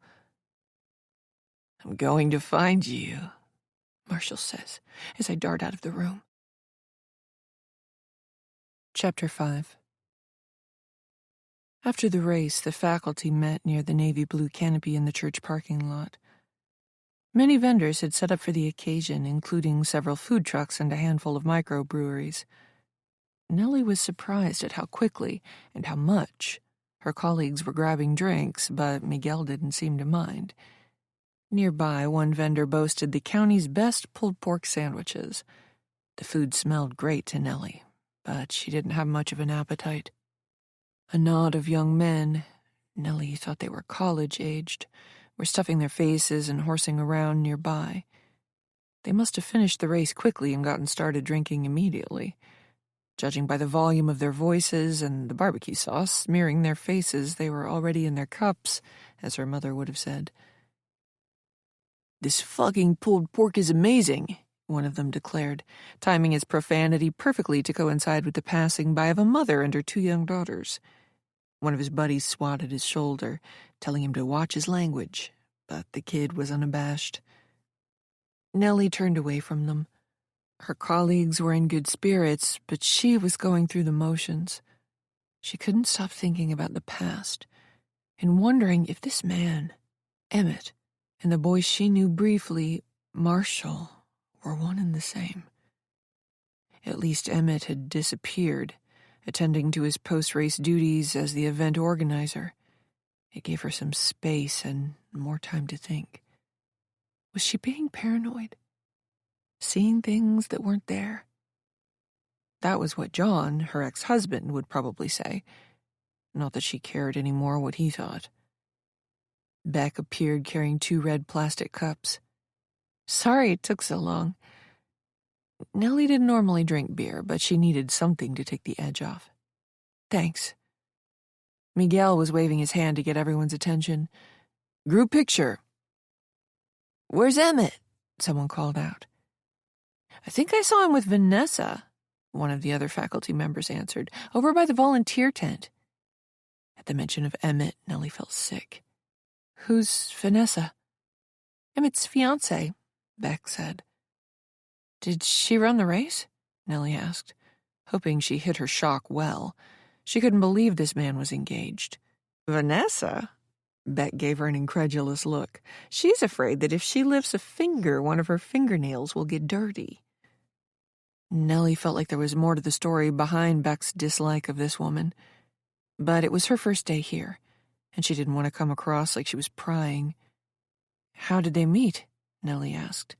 "I'm going to find you," Marshall says, as I dart out of the room. Chapter 5. After the race, the faculty met near the navy blue canopy in the church parking lot. Many vendors had set up for the occasion, including several food trucks and a handful of microbreweries. Nellie was surprised at how quickly and how much her colleagues were grabbing drinks, but Miguel didn't seem to mind. Nearby, one vendor boasted the county's best pulled pork sandwiches. The food smelled great to Nellie, but she didn't have much of an appetite. A knot of young men, Nellie thought they were college-aged, were stuffing their faces and horsing around nearby. They must have finished the race quickly and gotten started drinking immediately. Judging by the volume of their voices and the barbecue sauce smearing their faces, they were already in their cups, as her mother would have said. "This fucking pulled pork is amazing," one of them declared, timing his profanity perfectly to coincide with the passing by of a mother and her two young daughters. One of his buddies swatted his shoulder, telling him to watch his language, but the kid was unabashed. Nellie turned away from them. Her colleagues were in good spirits, but she was going through the motions. She couldn't stop thinking about the past and wondering if this man, Emmett, and the boy she knew briefly, Marshall, were one and the same. At least Emmett had disappeared, attending to his post-race duties as the event organizer. It gave her some space and more time to think. Was she being paranoid? Seeing things that weren't there? That was what John, her ex-husband, would probably say. Not that she cared anymore what he thought. Beck appeared carrying 2 red plastic cups. Sorry it took so long. Nellie didn't normally drink beer, but she needed something to take the edge off. Thanks. Miguel was waving his hand to get everyone's attention. Group picture. Where's Emmett? Someone called out. I think I saw him with Vanessa, one of the other faculty members answered, over by the volunteer tent. At the mention of Emmett, Nellie felt sick. Who's Vanessa? Emmett's fiancée, Beck said. Did she run the race? Nellie asked, hoping she hit her shock well. She couldn't believe this man was engaged. Vanessa? Beck gave her an incredulous look. She's afraid that if she lifts a finger, one of her fingernails will get dirty. Nellie felt like there was more to the story behind Beck's dislike of this woman. But it was her first day here, and she didn't want to come across like she was prying. How did they meet? Nellie asked.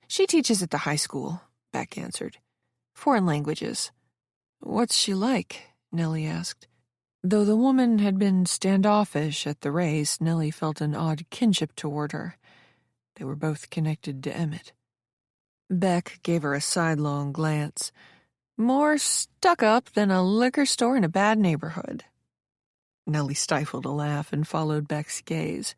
She teaches at the high school, Beck answered. Foreign languages. What's she like? Nellie asked. Though the woman had been standoffish at the race, Nellie felt an odd kinship toward her. They were both connected to Emmett. Beck gave her a sidelong glance. More stuck-up than a liquor store in a bad neighborhood. Nellie stifled a laugh and followed Beck's gaze.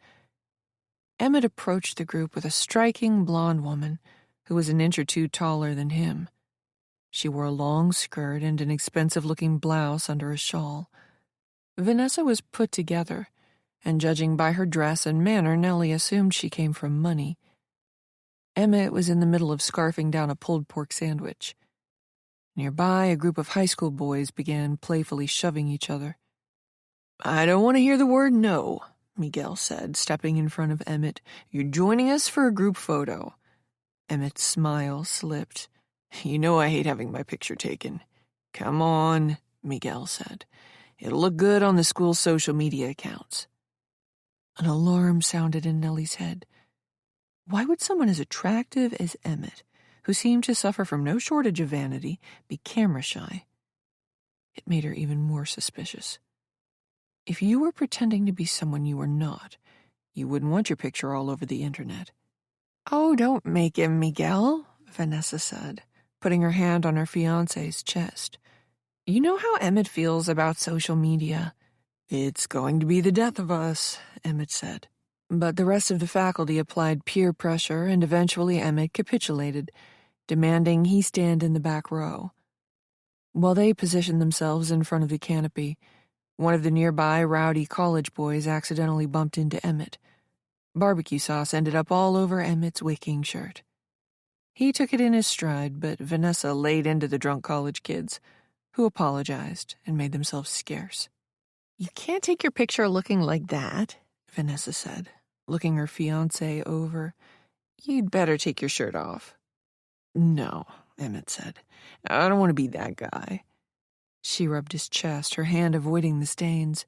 Emmett approached the group with a striking blonde woman who was an inch or 2 taller than him. She wore a long skirt and an expensive-looking blouse under a shawl. Vanessa was put together, and judging by her dress and manner, Nellie assumed she came from money. Emmett was in the middle of scarfing down a pulled pork sandwich. Nearby, a group of high school boys began playfully shoving each other. I don't want to hear the word no, Miguel said, stepping in front of Emmett. You're joining us for a group photo. Emmett's smile slipped. You know I hate having my picture taken. Come on, Miguel said. It'll look good on the school's social media accounts. An alarm sounded in Nellie's head. Why would someone as attractive as Emmett, who seemed to suffer from no shortage of vanity, be camera-shy? It made her even more suspicious. If you were pretending to be someone you were not, you wouldn't want your picture all over the internet. Oh, don't make him, Miguel, Vanessa said, putting her hand on her fiancé's chest. You know how Emmett feels about social media. It's going to be the death of us, Emmett said. But the rest of the faculty applied peer pressure, and eventually Emmett capitulated, demanding he stand in the back row. While they positioned themselves in front of the canopy, one of the nearby rowdy college boys accidentally bumped into Emmett. Barbecue sauce ended up all over Emmett's wicking shirt. He took it in his stride, but Vanessa laid into the drunk college kids, who apologized and made themselves scarce. You can't take your picture looking like that, Vanessa said, looking her fiancé over. You'd better take your shirt off. No, Emmett said. I don't want to be that guy. She rubbed his chest, her hand avoiding the stains.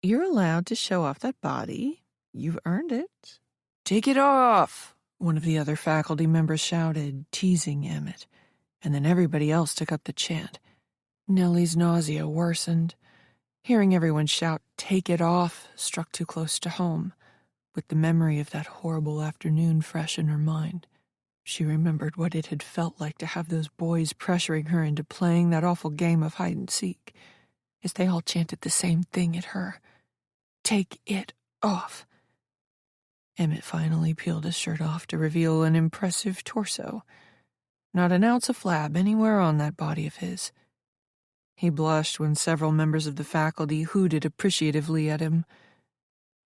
You're allowed to show off that body. You've earned it. Take it off, one of the other faculty members shouted, teasing Emmett, and then everybody else took up the chant. Nellie's nausea worsened. Hearing everyone shout, take it off, struck too close to home, with the memory of that horrible afternoon fresh in her mind. She remembered what it had felt like to have those boys pressuring her into playing that awful game of hide-and-seek, as they all chanted the same thing at her. Take it off. Emmett finally peeled his shirt off to reveal an impressive torso. Not an ounce of flab anywhere on that body of his. He blushed when several members of the faculty hooted appreciatively at him.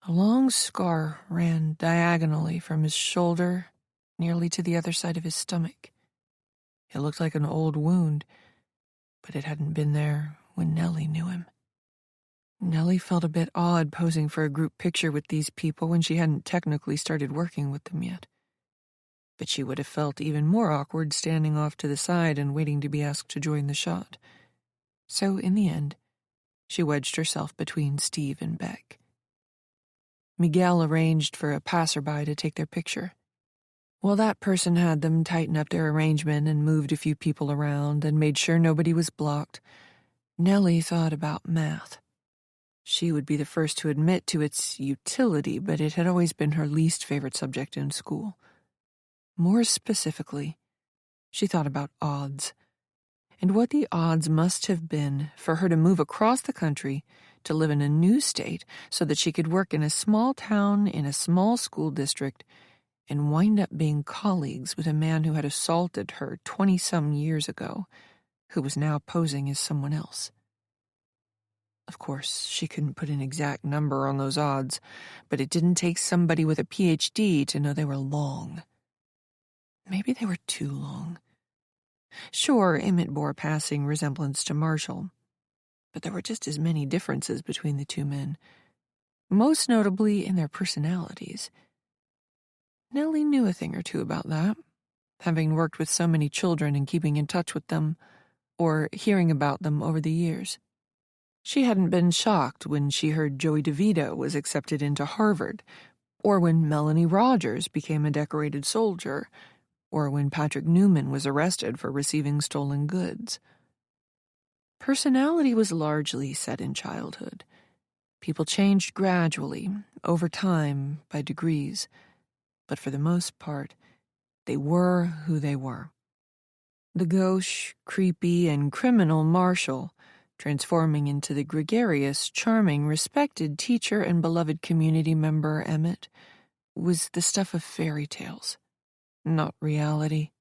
A long scar ran diagonally from his shoulder nearly to the other side of his stomach. It looked like an old wound, but it hadn't been there when Nellie knew him. Nellie felt a bit odd posing for a group picture with these people when she hadn't technically started working with them yet. But she would have felt even more awkward standing off to the side and waiting to be asked to join the shot. So, in the end, she wedged herself between Steve and Beck. Miguel arranged for a passerby to take their picture. While that person had them tighten up their arrangement and moved a few people around and made sure nobody was blocked, Nellie thought about math. She would be the first to admit to its utility, but it had always been her least favorite subject in school. More specifically, she thought about odds, and what the odds must have been for her to move across the country to live in a new state so that she could work in a small town in a small school district and wind up being colleagues with a man who had assaulted her 20-some years ago, who was now posing as someone else. Of course, she couldn't put an exact number on those odds, but it didn't take somebody with a PhD to know they were long. Maybe they were too long. Sure, Emmett bore a passing resemblance to Marshall, but there were just as many differences between the two men, most notably in their personalities. Nellie knew a thing or two about that, having worked with so many children and keeping in touch with them, or hearing about them over the years. She hadn't been shocked when she heard Joey DeVito was accepted into Harvard, or when Melanie Rogers became a decorated soldier, or when Patrick Newman was arrested for receiving stolen goods. Personality was largely set in childhood. People changed gradually, over time, by degrees, but for the most part, they were who they were. The gauche, creepy, and criminal Marshall, transforming into the gregarious, charming, respected teacher and beloved community member Emmett, was the stuff of fairy tales, not reality.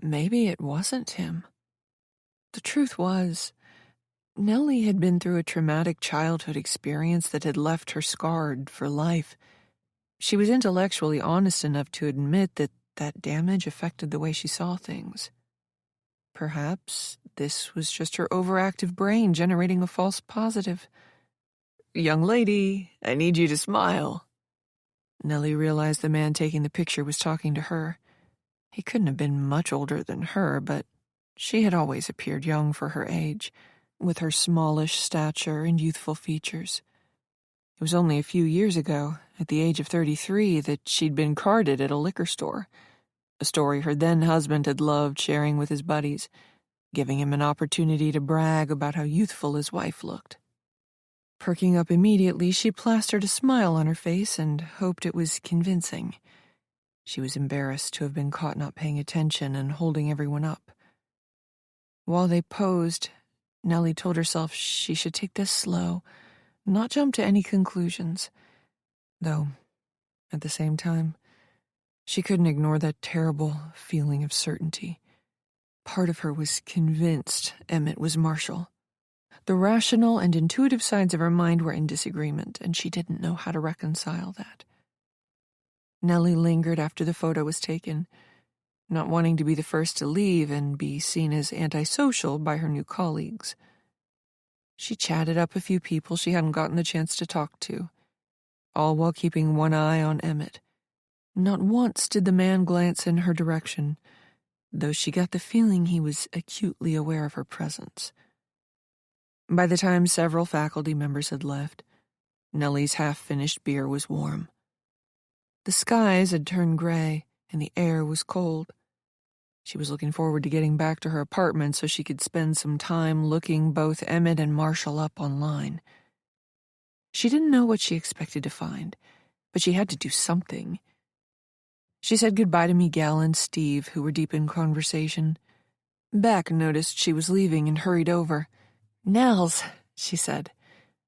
Maybe it wasn't him. The truth was, Nellie had been through a traumatic childhood experience that had left her scarred for life. She was intellectually honest enough to admit that that damage affected the way she saw things. Perhaps this was just her overactive brain generating a false positive. "Young lady, I need you to smile." Nellie realized the man taking the picture was talking to her. He couldn't have been much older than her, but she had always appeared young for her age, with her smallish stature and youthful features. It was only a few years ago, at the age of 33, that she'd been carded at a liquor store, a story her then-husband had loved sharing with his buddies, giving him an opportunity to brag about how youthful his wife looked. Perking up immediately, she plastered a smile on her face and hoped it was convincing. She was embarrassed to have been caught not paying attention and holding everyone up. While they posed, Nellie told herself she should take this slow, not jump to any conclusions. Though, at the same time, she couldn't ignore that terrible feeling of certainty. Part of her was convinced Emmett was Marshall. The rational and intuitive sides of her mind were in disagreement, and she didn't know how to reconcile that. Nellie lingered after the photo was taken, not wanting to be the first to leave and be seen as antisocial by her new colleagues. She chatted up a few people she hadn't gotten the chance to talk to, all while keeping one eye on Emmett. Not once did the man glance in her direction, though she got the feeling he was acutely aware of her presence. By the time several faculty members had left, Nellie's half-finished beer was warm. The skies had turned gray, and the air was cold. She was looking forward to getting back to her apartment so she could spend some time looking both Emmett and Marshall up online. She didn't know what she expected to find, but she had to do something. She said goodbye to Miguel and Steve, who were deep in conversation. Beck noticed she was leaving and hurried over. "Nels," she said.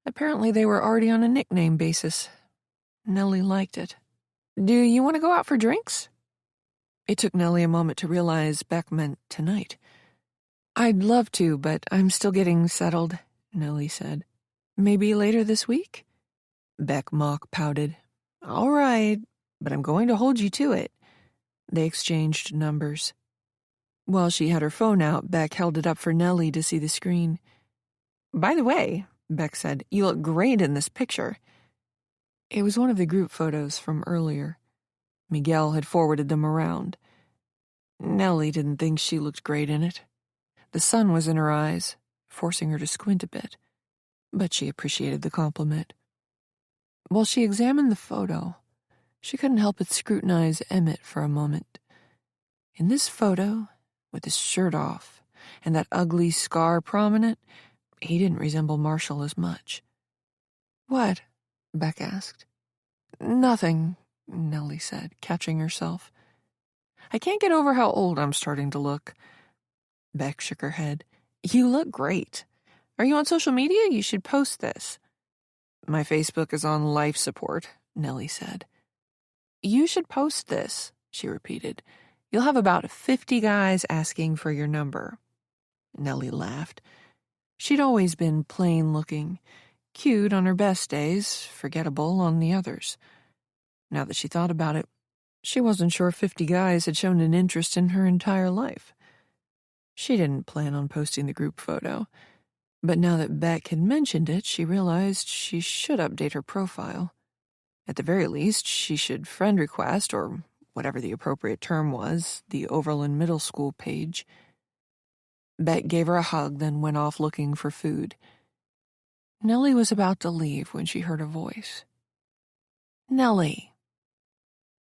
Apparently they were already on a nickname basis. Nellie liked it. "Do you want to go out for drinks?" It took Nellie a moment to realize Beck meant tonight. "I'd love to, but I'm still getting settled," Nellie said. "Maybe later this week?" Beck mock pouted. "All right, but I'm going to hold you to it." They exchanged numbers. While she had her phone out, Beck held it up for Nellie to see the screen. "By the way," Beck said, "you look great in this picture." It was one of the group photos from earlier. Miguel had forwarded them around. Nellie didn't think she looked great in it. The sun was in her eyes, forcing her to squint a bit, but she appreciated the compliment. While she examined the photo, she couldn't help but scrutinize Emmett for a moment. In this photo, with his shirt off and that ugly scar prominent, he didn't resemble Marshall as much. What? Beck asked. Nothing, Nellie said, catching herself. I can't get over how old I'm starting to look. Beck shook her head. You look great. Are you on social media? You should post this. My Facebook is on life support, Nellie said. You should post this, she repeated. You'll have about 50 guys asking for your number. Nellie laughed. She'd always been plain-looking, cute on her best days, forgettable on the others. Now that she thought about it, she wasn't sure 50 guys had shown an interest in her entire life. She didn't plan on posting the group photo, but now that Beck had mentioned it, she realized she should update her profile. At the very least, she should friend request, or whatever the appropriate term was, the Overland Middle School page. Beck gave her a hug, then went off looking for food. Nellie was about to leave when she heard a voice. Nellie.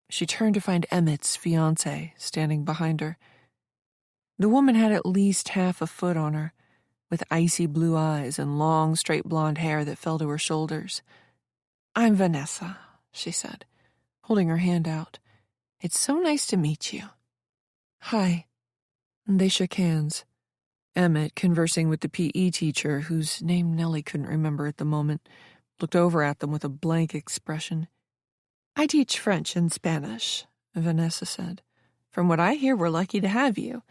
She turned to find Emmett's fiancé standing behind her. The woman had at least half a foot on her, with icy blue eyes and long, straight blonde hair that fell to her shoulders. I'm Vanessa, she said, holding her hand out. It's so nice to meet you. Hi. They shook hands. Emmett, conversing with the PE teacher, whose name Nellie couldn't remember at the moment, looked over at them with a blank expression. I teach French and Spanish, Vanessa said. From what I hear, we're lucky to have you.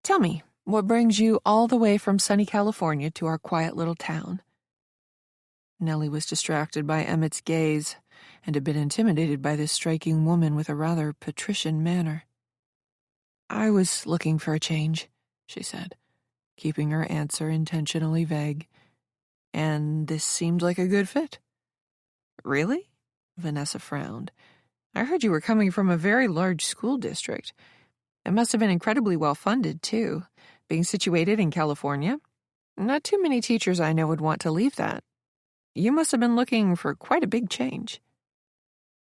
Tell me, what brings you all the way from sunny California to our quiet little town? Nellie was distracted by Emmett's gaze and a bit intimidated by this striking woman with a rather patrician manner. I was looking for a change, she said, keeping her answer intentionally vague. And this seemed like a good fit. Really? Vanessa frowned. I heard you were coming from a very large school district. It must have been incredibly well-funded, too, being situated in California. Not too many teachers I know would want to leave that. You must have been looking for quite a big change.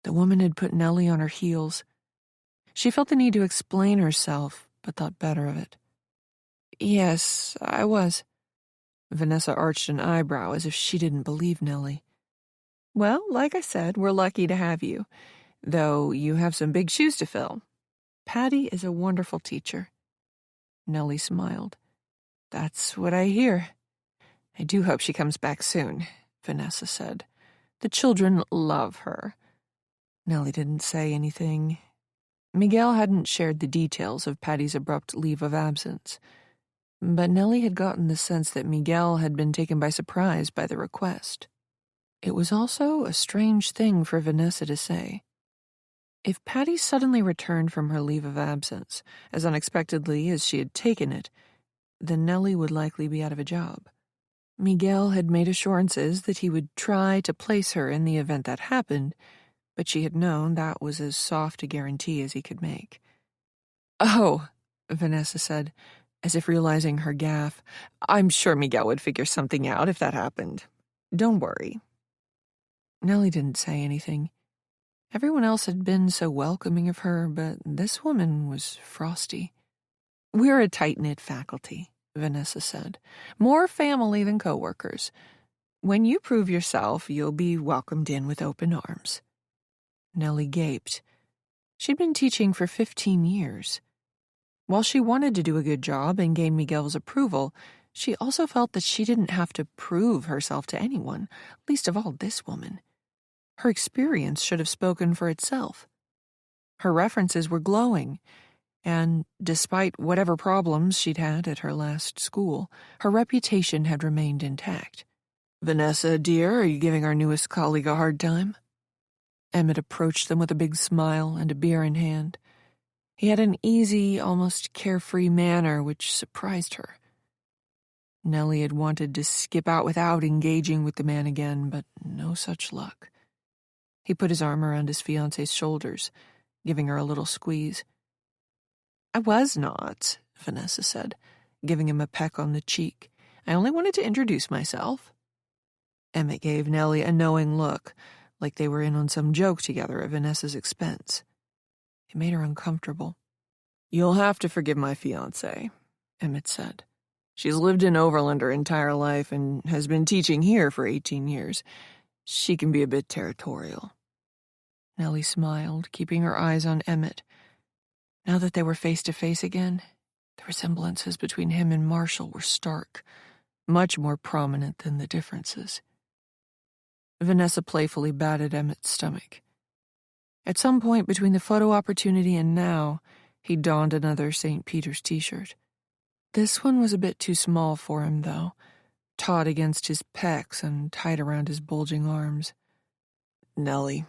The woman had put Nellie on her heels. She felt the need to explain herself, but thought better of it. Yes, I was. Vanessa arched an eyebrow as if she didn't believe Nellie. Well, like I said, we're lucky to have you, though you have some big shoes to fill. Patty is a wonderful teacher. Nellie smiled. That's what I hear. I do hope she comes back soon, Vanessa said. The children love her. Nellie didn't say anything. Miguel hadn't shared the details of Patty's abrupt leave of absence, but Nellie had gotten the sense that Miguel had been taken by surprise by the request. It was also a strange thing for Vanessa to say. If Patty suddenly returned from her leave of absence, as unexpectedly as she had taken it, then Nellie would likely be out of a job. Miguel had made assurances that he would try to place her in the event that happened, but she had known that was as soft a guarantee as he could make. Oh, Vanessa said, as if realizing her gaffe. I'm sure Miguel would figure something out if that happened. Don't worry. Nellie didn't say anything. Everyone else had been so welcoming of her, but this woman was frosty. We're a tight-knit faculty, Vanessa said. More family than coworkers. When you prove yourself, you'll be welcomed in with open arms. Nellie gaped. She'd been teaching for 15 years. While she wanted to do a good job and gain Miguel's approval, she also felt that she didn't have to prove herself to anyone, least of all this woman. Her experience should have spoken for itself. Her references were glowing, and despite whatever problems she'd had at her last school, her reputation had remained intact. Vanessa, dear, are you giving our newest colleague a hard time? Emmett approached them with a big smile and a beer in hand. He had an easy, almost carefree manner which surprised her. Nellie had wanted to skip out without engaging with the man again, but no such luck. He put his arm around his fiancée's shoulders, giving her a little squeeze. I was not, Vanessa said, giving him a peck on the cheek. I only wanted to introduce myself. Emmett gave Nellie a knowing look, like they were in on some joke together at Vanessa's expense. It made her uncomfortable. You'll have to forgive my fiancée, Emmett said. She's lived in Overland her entire life and has been teaching here for 18 years. She can be a bit territorial. Nellie smiled, keeping her eyes on Emmett. Now that they were face to face again, the resemblances between him and Marshall were stark, much more prominent than the differences. Vanessa playfully batted Emmett's stomach. At some point between the photo opportunity and now, he donned another St. Peter's t-shirt. This one was a bit too small for him, though, taut against his pecs and tight around his bulging arms. "Nellie,"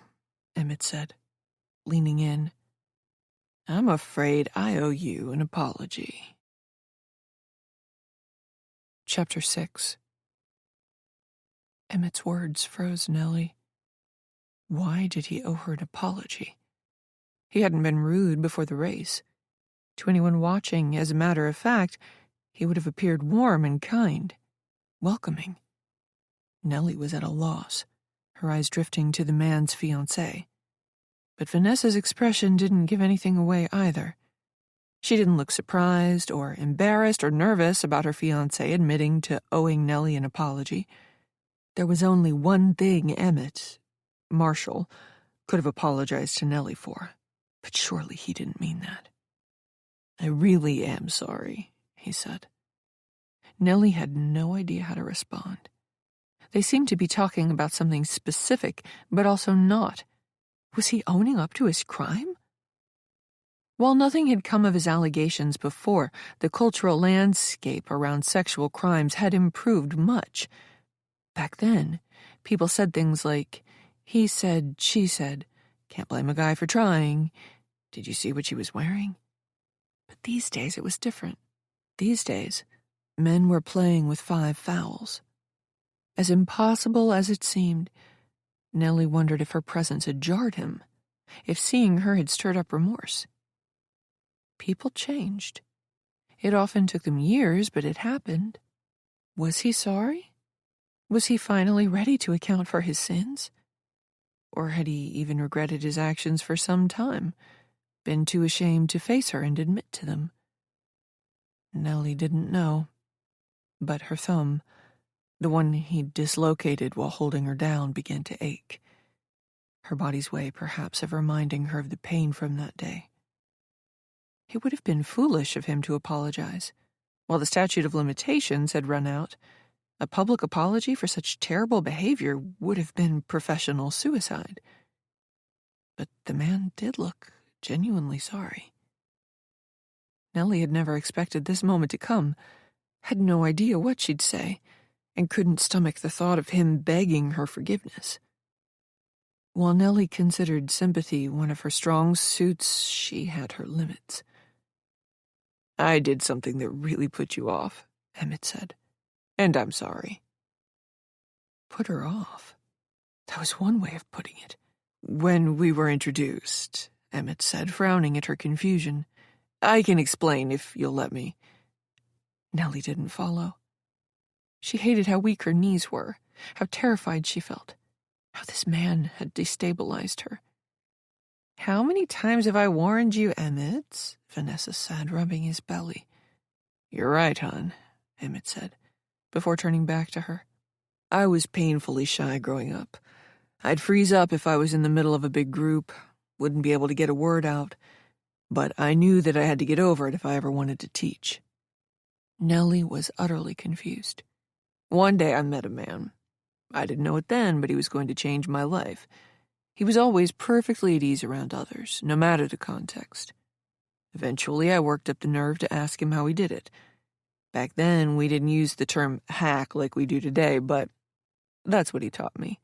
Emmett said, leaning in, "I'm afraid I owe you an apology." Chapter 6. Emmett's words froze Nellie. Why did he owe her an apology? He hadn't been rude before the race. To anyone watching, as a matter of fact, he would have appeared warm and kind, welcoming. Nellie was at a loss, her eyes drifting to the man's fiancée. But Vanessa's expression didn't give anything away either. She didn't look surprised or embarrassed or nervous about her fiancé admitting to owing Nellie an apology. There was only one thing Emmett, Marshall, could have apologized to Nellie for, but surely he didn't mean that. "I really am sorry," he said. Nellie had no idea how to respond. They seemed to be talking about something specific, but also not. Was he owning up to his crime? While nothing had come of his allegations before, the cultural landscape around sexual crimes had improved much. Back then, people said things like, "He said, she said, can't blame a guy for trying. Did you see what she was wearing?" But these days it was different. These days, men were playing with 5 fouls. As impossible as it seemed, Nellie wondered if her presence had jarred him, if seeing her had stirred up remorse. People changed. It often took them years, but it happened. Was he sorry? Was he finally ready to account for his sins? Or had he even regretted his actions for some time, been too ashamed to face her and admit to them? Nellie didn't know. But her thumb, the one he'd dislocated while holding her down, began to ache. Her body's way, perhaps, of reminding her of the pain from that day. It would have been foolish of him to apologize. While the statute of limitations had run out, a public apology for such terrible behavior would have been professional suicide. But the man did look genuinely sorry. Nellie had never expected this moment to come, had no idea what she'd say, and couldn't stomach the thought of him begging her forgiveness. While Nellie considered sympathy one of her strong suits, she had her limits. "I did something that really put you off," Emmett said, "and I'm sorry." Put her off? That was one way of putting it. "When we were introduced," Emmett said, frowning at her confusion. "I can explain if you'll let me." Nellie didn't follow. She hated how weak her knees were, how terrified she felt, how this man had destabilized her. "How many times have I warned you, Emmett?" Vanessa said, rubbing his belly. "You're right, hon," Emmett said, before turning back to her. "I was painfully shy growing up. I'd freeze up if I was in the middle of a big group, wouldn't be able to get a word out, but I knew that I had to get over it if I ever wanted to teach." Nellie was utterly confused. "One day I met a man. I didn't know it then, but he was going to change my life. He was always perfectly at ease around others, no matter the context. Eventually, I worked up the nerve to ask him how he did it. Back then, we didn't use the term hack like we do today, but that's what he taught me.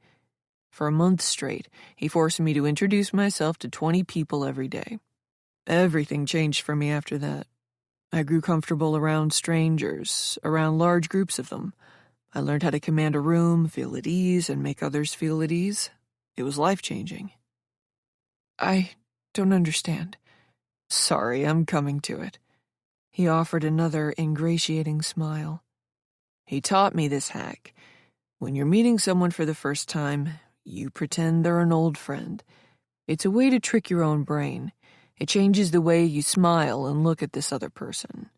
For a month straight, he forced me to introduce myself to 20 people every day. Everything changed for me after that. I grew comfortable around strangers, around large groups of them. I learned how to command a room, feel at ease, and make others feel at ease. It was life-changing." "I don't understand." "Sorry, I'm coming to it." He offered another ingratiating smile. "He taught me this hack. When you're meeting someone for the first time, you pretend they're an old friend. It's a way to trick your own brain. It changes the way you smile and look at this other person.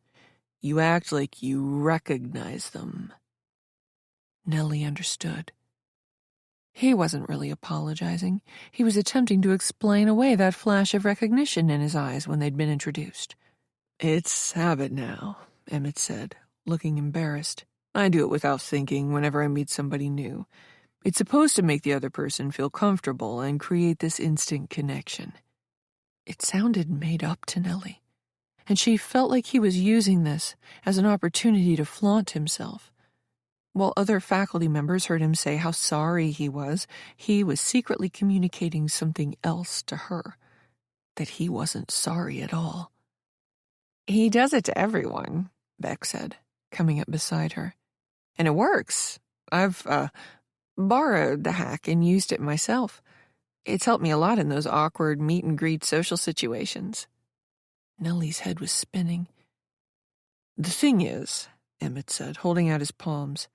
You act like you recognize them." Nellie understood. He wasn't really apologizing. He was attempting to explain away that flash of recognition in his eyes when they'd been introduced. "It's habit now," Emmett said, looking embarrassed. "I do it without thinking whenever I meet somebody new. It's supposed to make the other person feel comfortable and create this instant connection." It sounded made up to Nellie, and she felt like he was using this as an opportunity to flaunt himself. While other faculty members heard him say how sorry he was secretly communicating something else to her, that he wasn't sorry at all. "He does it to everyone," Beck said, coming up beside her. "And it works. I've, borrowed the hack and used it myself. It's helped me a lot in those awkward meet-and-greet social situations." Nellie's head was spinning. "The thing is," Emmett said, holding out his palms,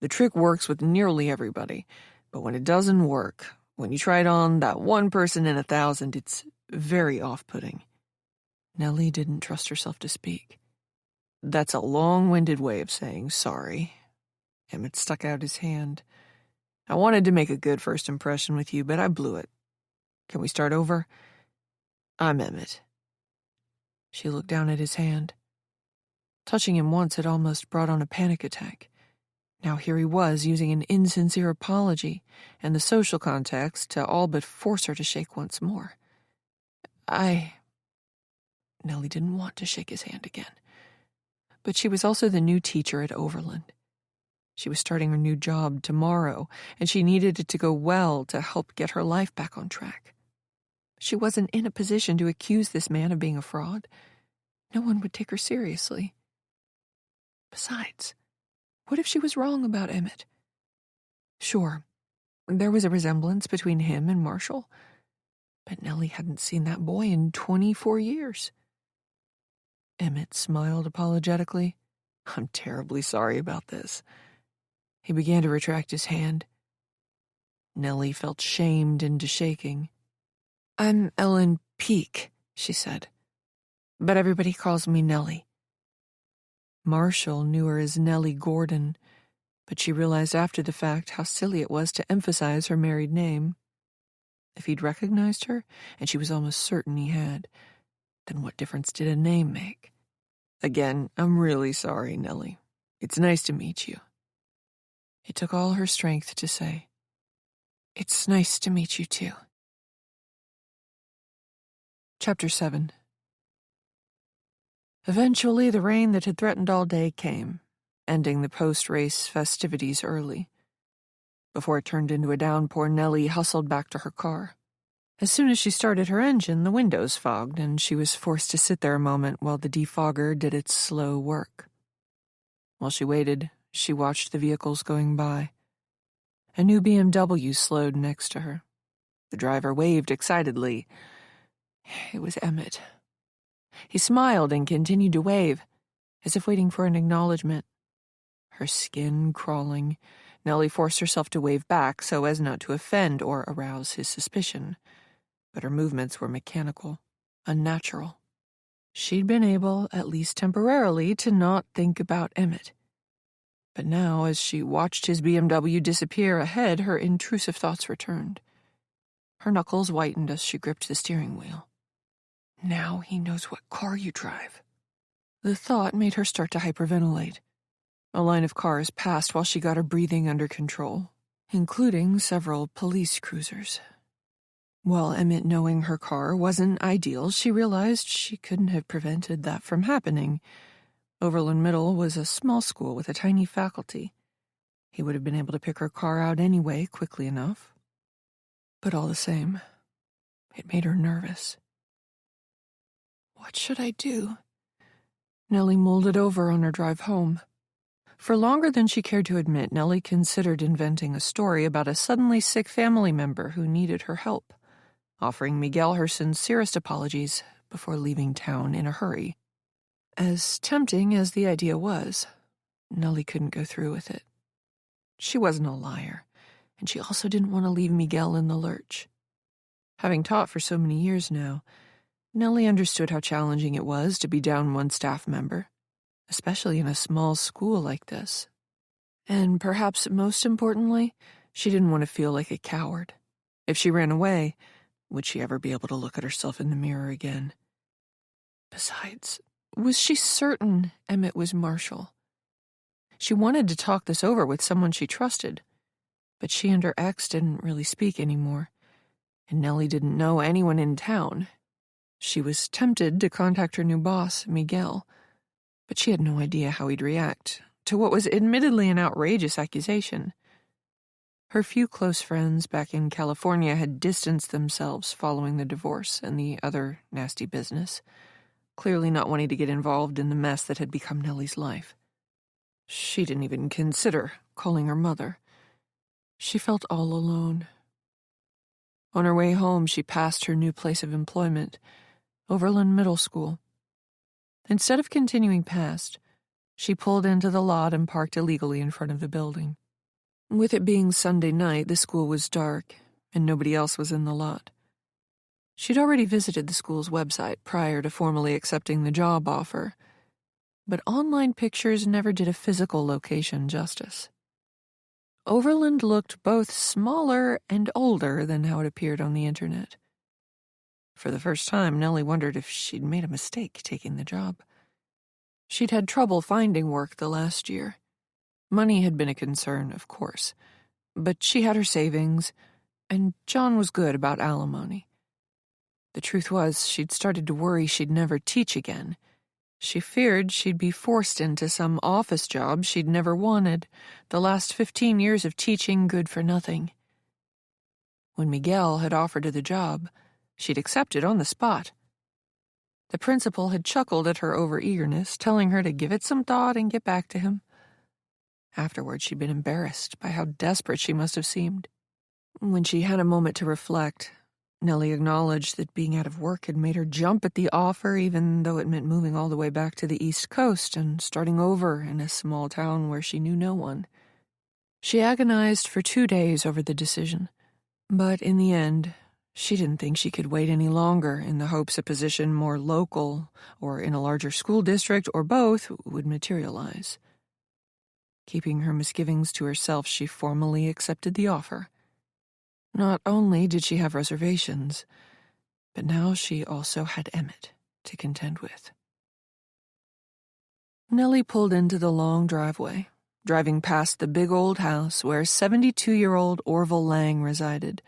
"the trick works with nearly everybody, but when it doesn't work, when you try it on that one person in 1,000, it's very off-putting." Nellie didn't trust herself to speak. "That's a long-winded way of saying sorry." Emmett stuck out his hand. "I wanted to make a good first impression with you, but I blew it. Can we start over? I'm Emmett." She looked down at his hand. Touching him once had almost brought on a panic attack. Now here he was using an insincere apology and the social context to all but force her to shake once more. Nellie didn't want to shake his hand again. But she was also the new teacher at Overland. She was starting her new job tomorrow, and she needed it to go well to help get her life back on track. She wasn't in a position to accuse this man of being a fraud. No one would take her seriously. Besides, what if she was wrong about Emmett? Sure, there was a resemblance between him and Marshall, but Nellie hadn't seen that boy in 24 years. Emmett smiled apologetically. "I'm terribly sorry about this." He began to retract his hand. Nellie felt shamed into shaking. "I'm Ellen Peake," she said, "but everybody calls me Nellie." Marshall knew her as Nellie Gordon, but she realized after the fact how silly it was to emphasize her married name. If he'd recognized her, and she was almost certain he had, then what difference did a name make? "Again, I'm really sorry, Nellie. It's nice to meet you." It took all her strength to say, "It's nice to meet you too." Chapter 7. Eventually, the rain that had threatened all day came, ending the post-race festivities early. Before it turned into a downpour, Nellie hustled back to her car. As soon as she started her engine, the windows fogged, and she was forced to sit there a moment while the defogger did its slow work. While she waited, she watched the vehicles going by. A new BMW slowed next to her. The driver waved excitedly. It was Emmett. He smiled and continued to wave, as if waiting for an acknowledgement. Her skin crawling, Nellie forced herself to wave back so as not to offend or arouse his suspicion. But her movements were mechanical, unnatural. She'd been able, at least temporarily, to not think about Emmett. But now, as she watched his BMW disappear ahead, her intrusive thoughts returned. Her knuckles whitened as she gripped the steering wheel. Now he knows what car you drive. The thought made her start to hyperventilate. A line of cars passed while she got her breathing under control, including several police cruisers. While Emmett knowing her car wasn't ideal, she realized she couldn't have prevented that from happening. Overland Middle was a small school with a tiny faculty. He would have been able to pick her car out anyway quickly enough. But all the same, it made her nervous. What should I do? Nellie mulled it over on her drive home. For longer than she cared to admit, Nellie considered inventing a story about a suddenly sick family member who needed her help, offering Miguel her sincerest apologies before leaving town in a hurry. As tempting as the idea was, Nellie couldn't go through with it. She wasn't a liar, and she also didn't want to leave Miguel in the lurch. Having taught for so many years now, Nellie understood how challenging it was to be down one staff member, especially in a small school like this. And perhaps most importantly, She didn't want to feel like a coward. If she ran away, would she ever be able to look at herself in the mirror again? Besides, was she certain Emmett was Marshall? She wanted to talk this over with someone she trusted, but she and her ex didn't really speak anymore, and Nellie didn't know anyone in town. She was tempted to contact her new boss, Miguel, but she had no idea how he'd react to what was admittedly an outrageous accusation. Her few close friends back in California had distanced themselves following the divorce and the other nasty business, clearly not wanting to get involved in the mess that had become Nellie's life. She didn't even consider calling her mother. She felt all alone. On her way home, she passed her new place of employment, Overland Middle School. Instead of continuing past, she pulled into the lot and parked illegally in front of the building. With it being Sunday night, the school was dark, and nobody else was in the lot. She'd already visited the school's website prior to formally accepting the job offer, but online pictures never did a physical location justice. Overland looked both smaller and older than how it appeared on the internet. For the first time, Nellie wondered if she'd made a mistake taking the job. She'd had trouble finding work the last year. Money had been a concern, of course, but she had her savings, and John was good about alimony. The truth was, she'd started to worry she'd never teach again. She feared she'd be forced into some office job she'd never wanted, the last 15 years of teaching good for nothing. When Miguel had offered her the job, she'd accepted on the spot. The principal had chuckled at her over-eagerness, telling her to give it some thought and get back to him. Afterwards, she'd been embarrassed by how desperate she must have seemed. When she had a moment to reflect, Nellie acknowledged that being out of work had made her jump at the offer, even though it meant moving all the way back to the East Coast and starting over in a small town where she knew no one. She agonized for 2 days over the decision, but in the end, she didn't think she could wait any longer in the hopes a position more local or in a larger school district or both would materialize. Keeping her misgivings to herself, she formally accepted the offer. Not only did she have reservations, but now she also had Emmett to contend with. Nellie pulled into the long driveway, driving past the big old house where 72-year-old Orville Lang resided,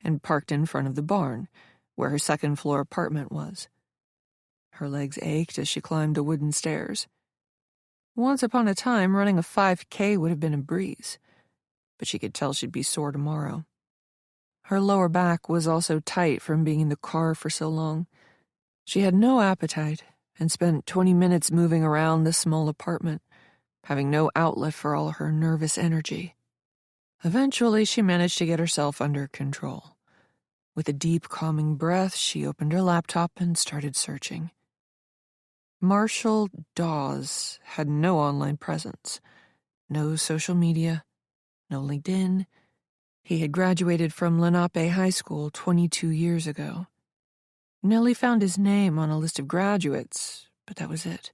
and parked in front of the barn, where her second-floor apartment was. Her legs ached as she climbed the wooden stairs. Once upon a time, running a 5K would have been a breeze, but she could tell she'd be sore tomorrow. Her lower back was also tight from being in the car for so long. She had no appetite and spent 20 minutes moving around the small apartment, having no outlet for all her nervous energy. Eventually, she managed to get herself under control. With a deep, calming breath, she opened her laptop and started searching. Marshall Dawes had no online presence, no social media, no LinkedIn. He had graduated from Lenape High School 22 years ago. Nellie found his name on a list of graduates, but that was it.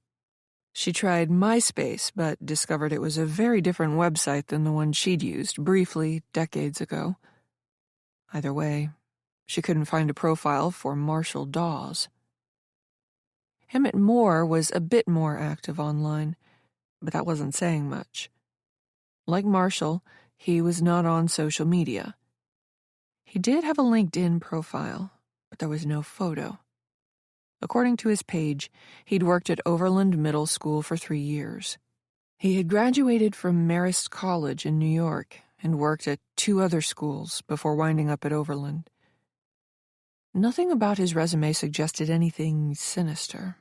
She tried MySpace, but discovered it was a very different website than the one she'd used briefly decades ago. Either way, she couldn't find a profile for Marshall Dawes. Emmett Moore was a bit more active online, but that wasn't saying much. Like Marshall, he was not on social media. He did have a LinkedIn profile, but there was no photo. According to his page, he'd worked at Overland Middle School for 3 years. He had graduated from Marist College in New York and worked at 2 other schools before winding up at Overland. Nothing about his resume suggested anything sinister.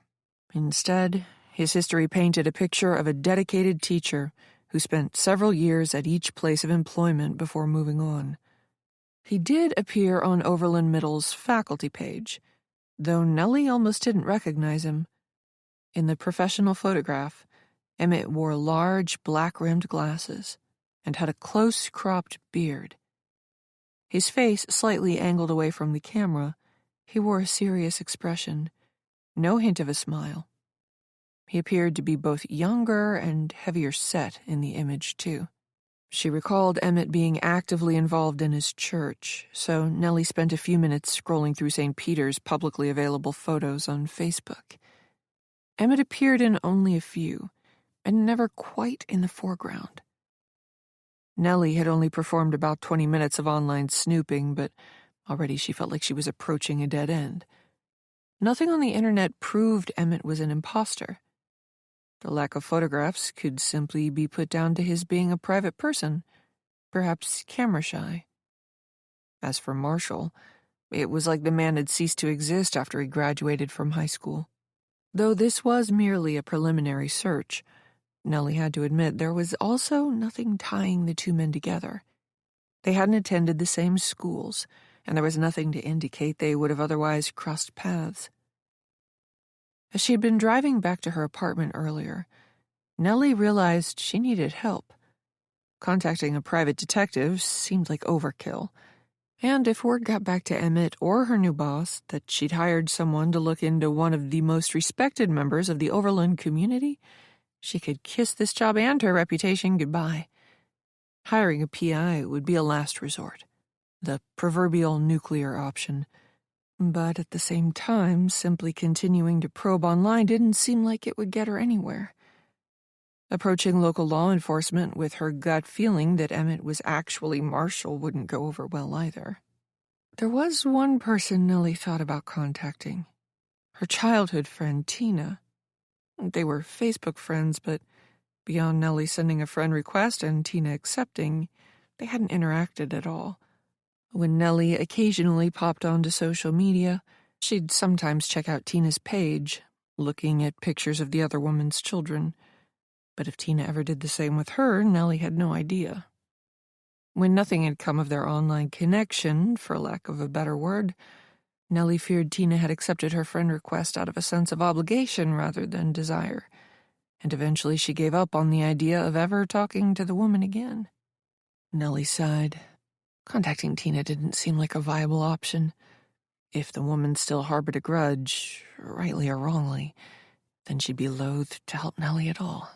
Instead, his history painted a picture of a dedicated teacher who spent several years at each place of employment before moving on. He did appear on Overland Middle's faculty page, though Nellie almost didn't recognize him. In the professional photograph, Emmett wore large, black-rimmed glasses and had a close-cropped beard. His face slightly angled away from the camera, he wore a serious expression, no hint of a smile. He appeared to be both younger and heavier set in the image, too. She recalled Emmett being actively involved in his church, so Nellie spent a few minutes scrolling through St. Peter's publicly available photos on Facebook. Emmett appeared in only a few, and never quite in the foreground. Nellie had only performed about 20 minutes of online snooping, but already she felt like she was approaching a dead end. Nothing on the internet proved Emmett was an imposter. The lack of photographs could simply be put down to his being a private person, perhaps camera-shy. As for Marshall, it was like the man had ceased to exist after he graduated from high school. Though this was merely a preliminary search, Nellie had to admit there was also nothing tying the two men together. They hadn't attended the same schools, and there was nothing to indicate they would have otherwise crossed paths. As she had been driving back to her apartment earlier, Nellie realized she needed help. Contacting a private detective seemed like overkill, and if word got back to Emmett or her new boss that she'd hired someone to look into one of the most respected members of the Overland community, she could kiss this job and her reputation goodbye. Hiring a PI would be a last resort, the proverbial nuclear option. But at the same time, simply continuing to probe online didn't seem like it would get her anywhere. Approaching local law enforcement with her gut feeling that Emmett was actually Marshall wouldn't go over well either. There was one person Nellie thought about contacting. Her childhood friend, Tina. They were Facebook friends, but beyond Nellie sending a friend request and Tina accepting, they hadn't interacted at all. When Nellie occasionally popped onto social media, she'd sometimes check out Tina's page, looking at pictures of the other woman's children. But if Tina ever did the same with her, Nellie had no idea. When nothing had come of their online connection, for lack of a better word, Nellie feared Tina had accepted her friend request out of a sense of obligation rather than desire, and eventually she gave up on the idea of ever talking to the woman again. Nellie sighed. Contacting Tina didn't seem like a viable option. If the woman still harbored a grudge, rightly or wrongly, then she'd be loath to help Nellie at all.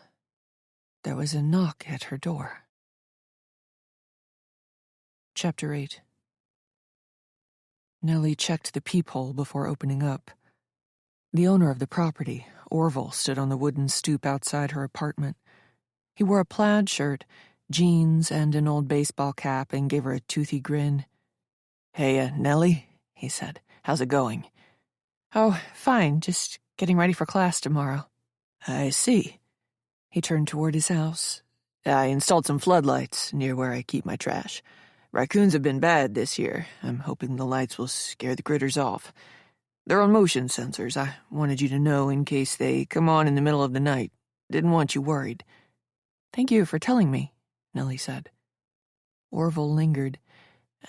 There was a knock at her door. Chapter 8. Nellie checked the peephole before opening up. The owner of the property, Orville, stood on the wooden stoop outside her apartment. He wore a plaid shirt, jeans, and an old baseball cap, and gave her a toothy grin. "Hey, Nellie," he said. "How's it going?" "Oh, fine, just getting ready for class tomorrow." "I see." He turned toward his house. "I installed some floodlights near where I keep my trash. Raccoons have been bad this year. I'm hoping the lights will scare the critters off. They're on motion sensors. I wanted you to know in case they come on in the middle of the night. Didn't want you worried." "Thank you for telling me," Nellie said. Orville lingered.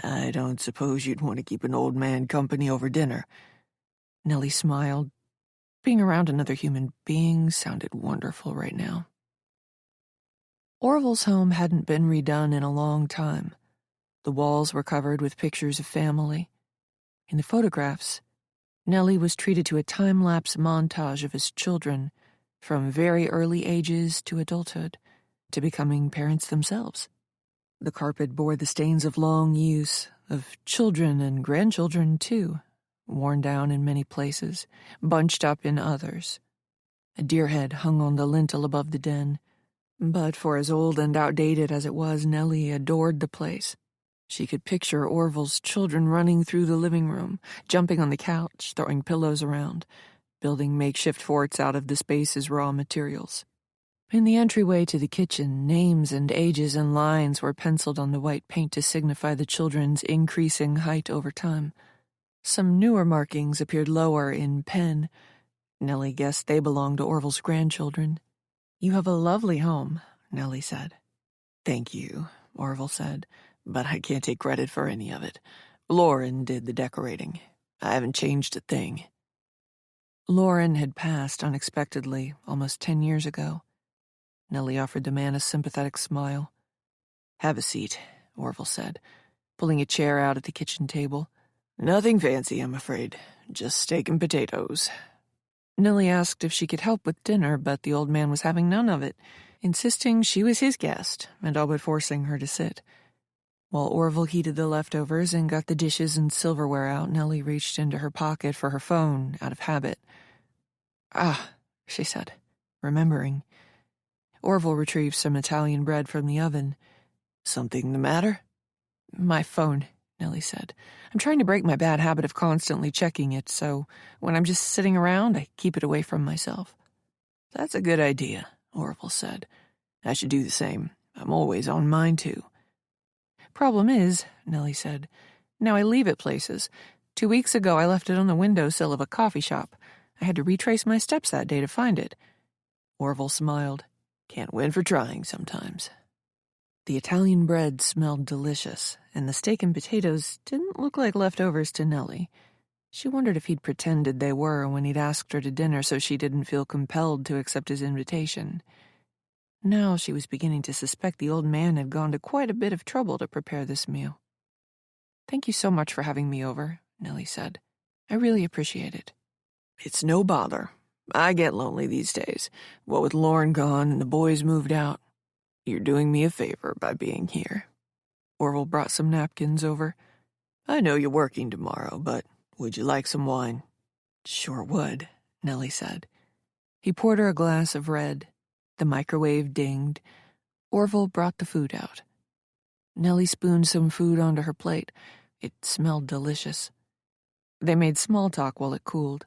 "I don't suppose you'd want to keep an old man company over dinner." Nellie smiled. Being around another human being sounded wonderful right now. Orville's home hadn't been redone in a long time. The walls were covered with pictures of family. In the photographs, Nellie was treated to a time-lapse montage of his children, from very early ages to adulthood, to becoming parents themselves. The carpet bore the stains of long use, of children and grandchildren too, worn down in many places, bunched up in others. A deer head hung on the lintel above the den, but for as old and outdated as it was, Nellie adored the place. She could picture Orville's children running through the living room, jumping on the couch, throwing pillows around, building makeshift forts out of the space's raw materials. In the entryway to the kitchen, names and ages and lines were penciled on the white paint to signify the children's increasing height over time. Some newer markings appeared lower in pen. Nellie guessed they belonged to Orville's grandchildren. "You have a lovely home," Nellie said. "Thank you," Orville said, "but I can't take credit for any of it. Lauren did the decorating. I haven't changed a thing." Lauren had passed unexpectedly almost 10 years ago. Nellie offered the man a sympathetic smile. "Have a seat," Orville said, pulling a chair out at the kitchen table. "Nothing fancy, I'm afraid. Just steak and potatoes." Nellie asked if she could help with dinner, but the old man was having none of it. insisting she was his guest and all but forcing her to sit. While Orville heated the leftovers and got the dishes and silverware out, Nellie reached into her pocket for her phone, out of habit. "Ah," she said, remembering. Orville retrieved some Italian bread from the oven. "Something the matter?" "My phone," Nellie said. "I'm trying to break my bad habit of constantly checking it, so when I'm just sitting around, I keep it away from myself." "That's a good idea," Orville said. "I should do the same. I'm always on mine, too." "Problem is," Nellie said, "now I leave it places. 2 weeks ago, I left it on the windowsill of a coffee shop. I had to retrace my steps that day to find it." Orville smiled. "Can't win for trying sometimes." The Italian bread smelled delicious, and the steak and potatoes didn't look like leftovers to Nellie. She wondered if he'd pretended they were when he'd asked her to dinner so she didn't feel compelled to accept his invitation. Now she was beginning to suspect the old man had gone to quite a bit of trouble to prepare this meal. "Thank you so much for having me over," Nellie said. "I really appreciate it." "It's no bother. I get lonely these days. What with Lauren gone and the boys moved out. You're doing me a favor by being here." Orville brought some napkins over. "I know you're working tomorrow, but would you like some wine?" "Sure would," Nellie said. He poured her a glass of red. The microwave dinged. Orville brought the food out. Nellie spooned some food onto her plate. It smelled delicious. They made small talk while it cooled.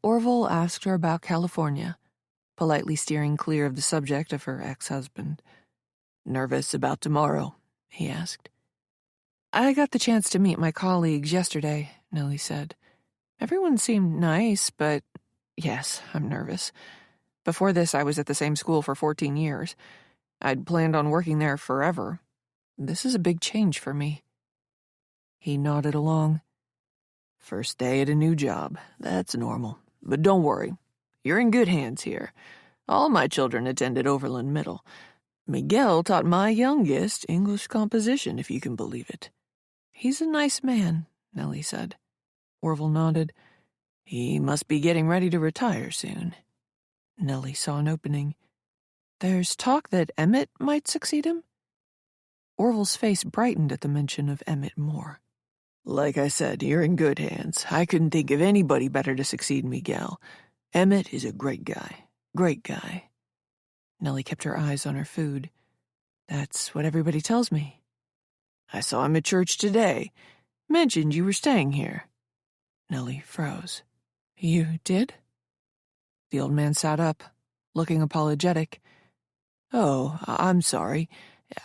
Orville asked her about California, politely steering clear of the subject of her ex-husband. "Nervous about tomorrow?" he asked. "I got the chance to meet my colleagues yesterday," Nellie said. "Everyone seemed nice, but yes, I'm nervous. Before this, I was at the same school for 14 years. I'd planned on working there forever. This is a big change for me." He nodded along. "First day at a new job. That's normal. But don't worry. You're in good hands here. All my children attended Overland Middle. Miguel taught my youngest English composition, if you can believe it." "He's a nice man," Nellie said. Orville nodded. "He must be getting ready to retire soon." Nellie saw an opening. "There's talk that Emmett might succeed him?" Orville's face brightened at the mention of Emmett Moore. "Like I said, you're in good hands. I couldn't think of anybody better to succeed Miguel. Emmett is a great guy. Great guy." Nellie kept her eyes on her food. "That's what everybody tells me." "I saw him at church today. Mentioned you were staying here." Nellie froze. "You did?" The old man sat up, looking apologetic. "Oh, I'm sorry.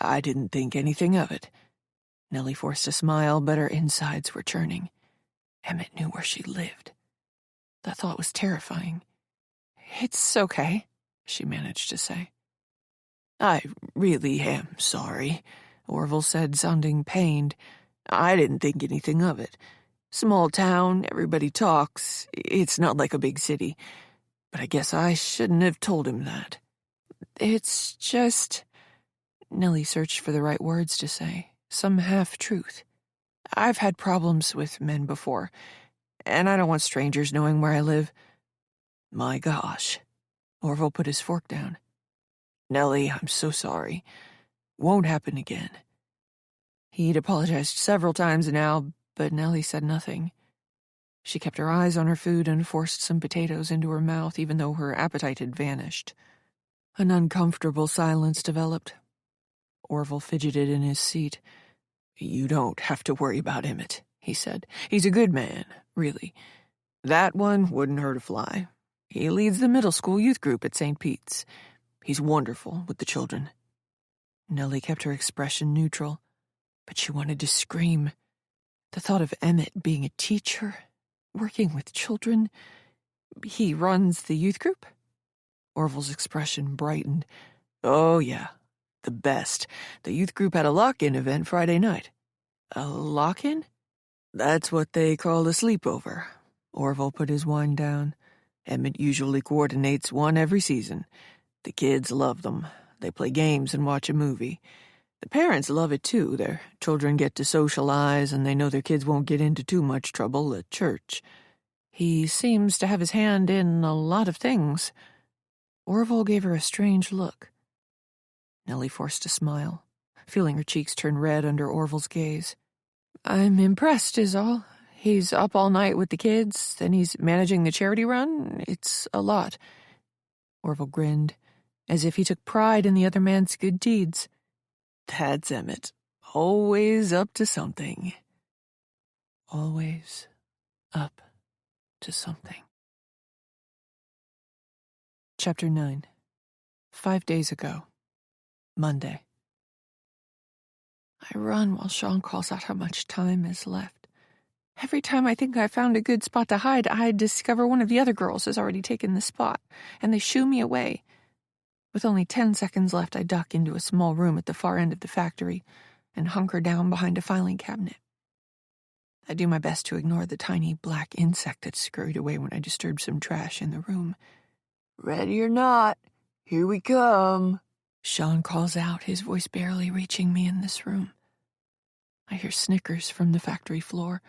I didn't think anything of it." Nellie forced a smile, but her insides were churning. Emmett knew where she lived. The thought was terrifying. "It's okay," she managed to say. "I really am sorry," Orville said, sounding pained. "I didn't think anything of it. Small town, everybody talks. It's not like a big city. But I guess I shouldn't have told him that." "It's just—" Nellie searched for the right words to say, some half-truth. "I've had problems with men before, and I don't want strangers knowing where I live." "My gosh." Orville put his fork down. "Nellie, I'm so sorry. Won't happen again." He'd apologized several times now, but Nellie said nothing. She kept her eyes on her food and forced some potatoes into her mouth, even though her appetite had vanished. An uncomfortable silence developed. Orville fidgeted in his seat. "You don't have to worry about Emmett," he said. "He's a good man, really. That one wouldn't hurt a fly. He leads the middle school youth group at St. Pete's. He's wonderful with the children." Nellie kept her expression neutral, but she wanted to scream. The thought of Emmett being a teacher, working with children. "He runs the youth group?" Orville's expression brightened. "Oh, yeah. The best. The youth group had a lock-in event Friday night." "A lock-in?" "That's what they call a sleepover." Orville put his wine down. "Emmett usually coordinates one every season. The kids love them. They play games and watch a movie. The parents love it, too. Their children get to socialize, and they know their kids won't get into too much trouble at church." "He seems to have his hand in a lot of things." Orville gave her a strange look. Nellie forced a smile, feeling her cheeks turn red under Orville's gaze. I'm impressed, is all. He's up all night with the kids, then he's managing the charity run. It's a lot. Orville grinned, as if he took pride in the other man's good deeds. That's Emmett. Always up to something. Always up to something. Chapter 9. 5 days ago. Monday. I run while Sean calls out how much time is left. Every time I think I've found a good spot to hide, I discover one of the other girls has already taken the spot, and they shoo me away. With only 10 seconds left, I duck into a small room at the far end of the factory and hunker down behind a filing cabinet. I do my best to ignore the tiny black insect that scurried away when I disturbed some trash in the room. Ready or not, here we come, Sean calls out, his voice barely reaching me in this room. I hear snickers from the factory floor.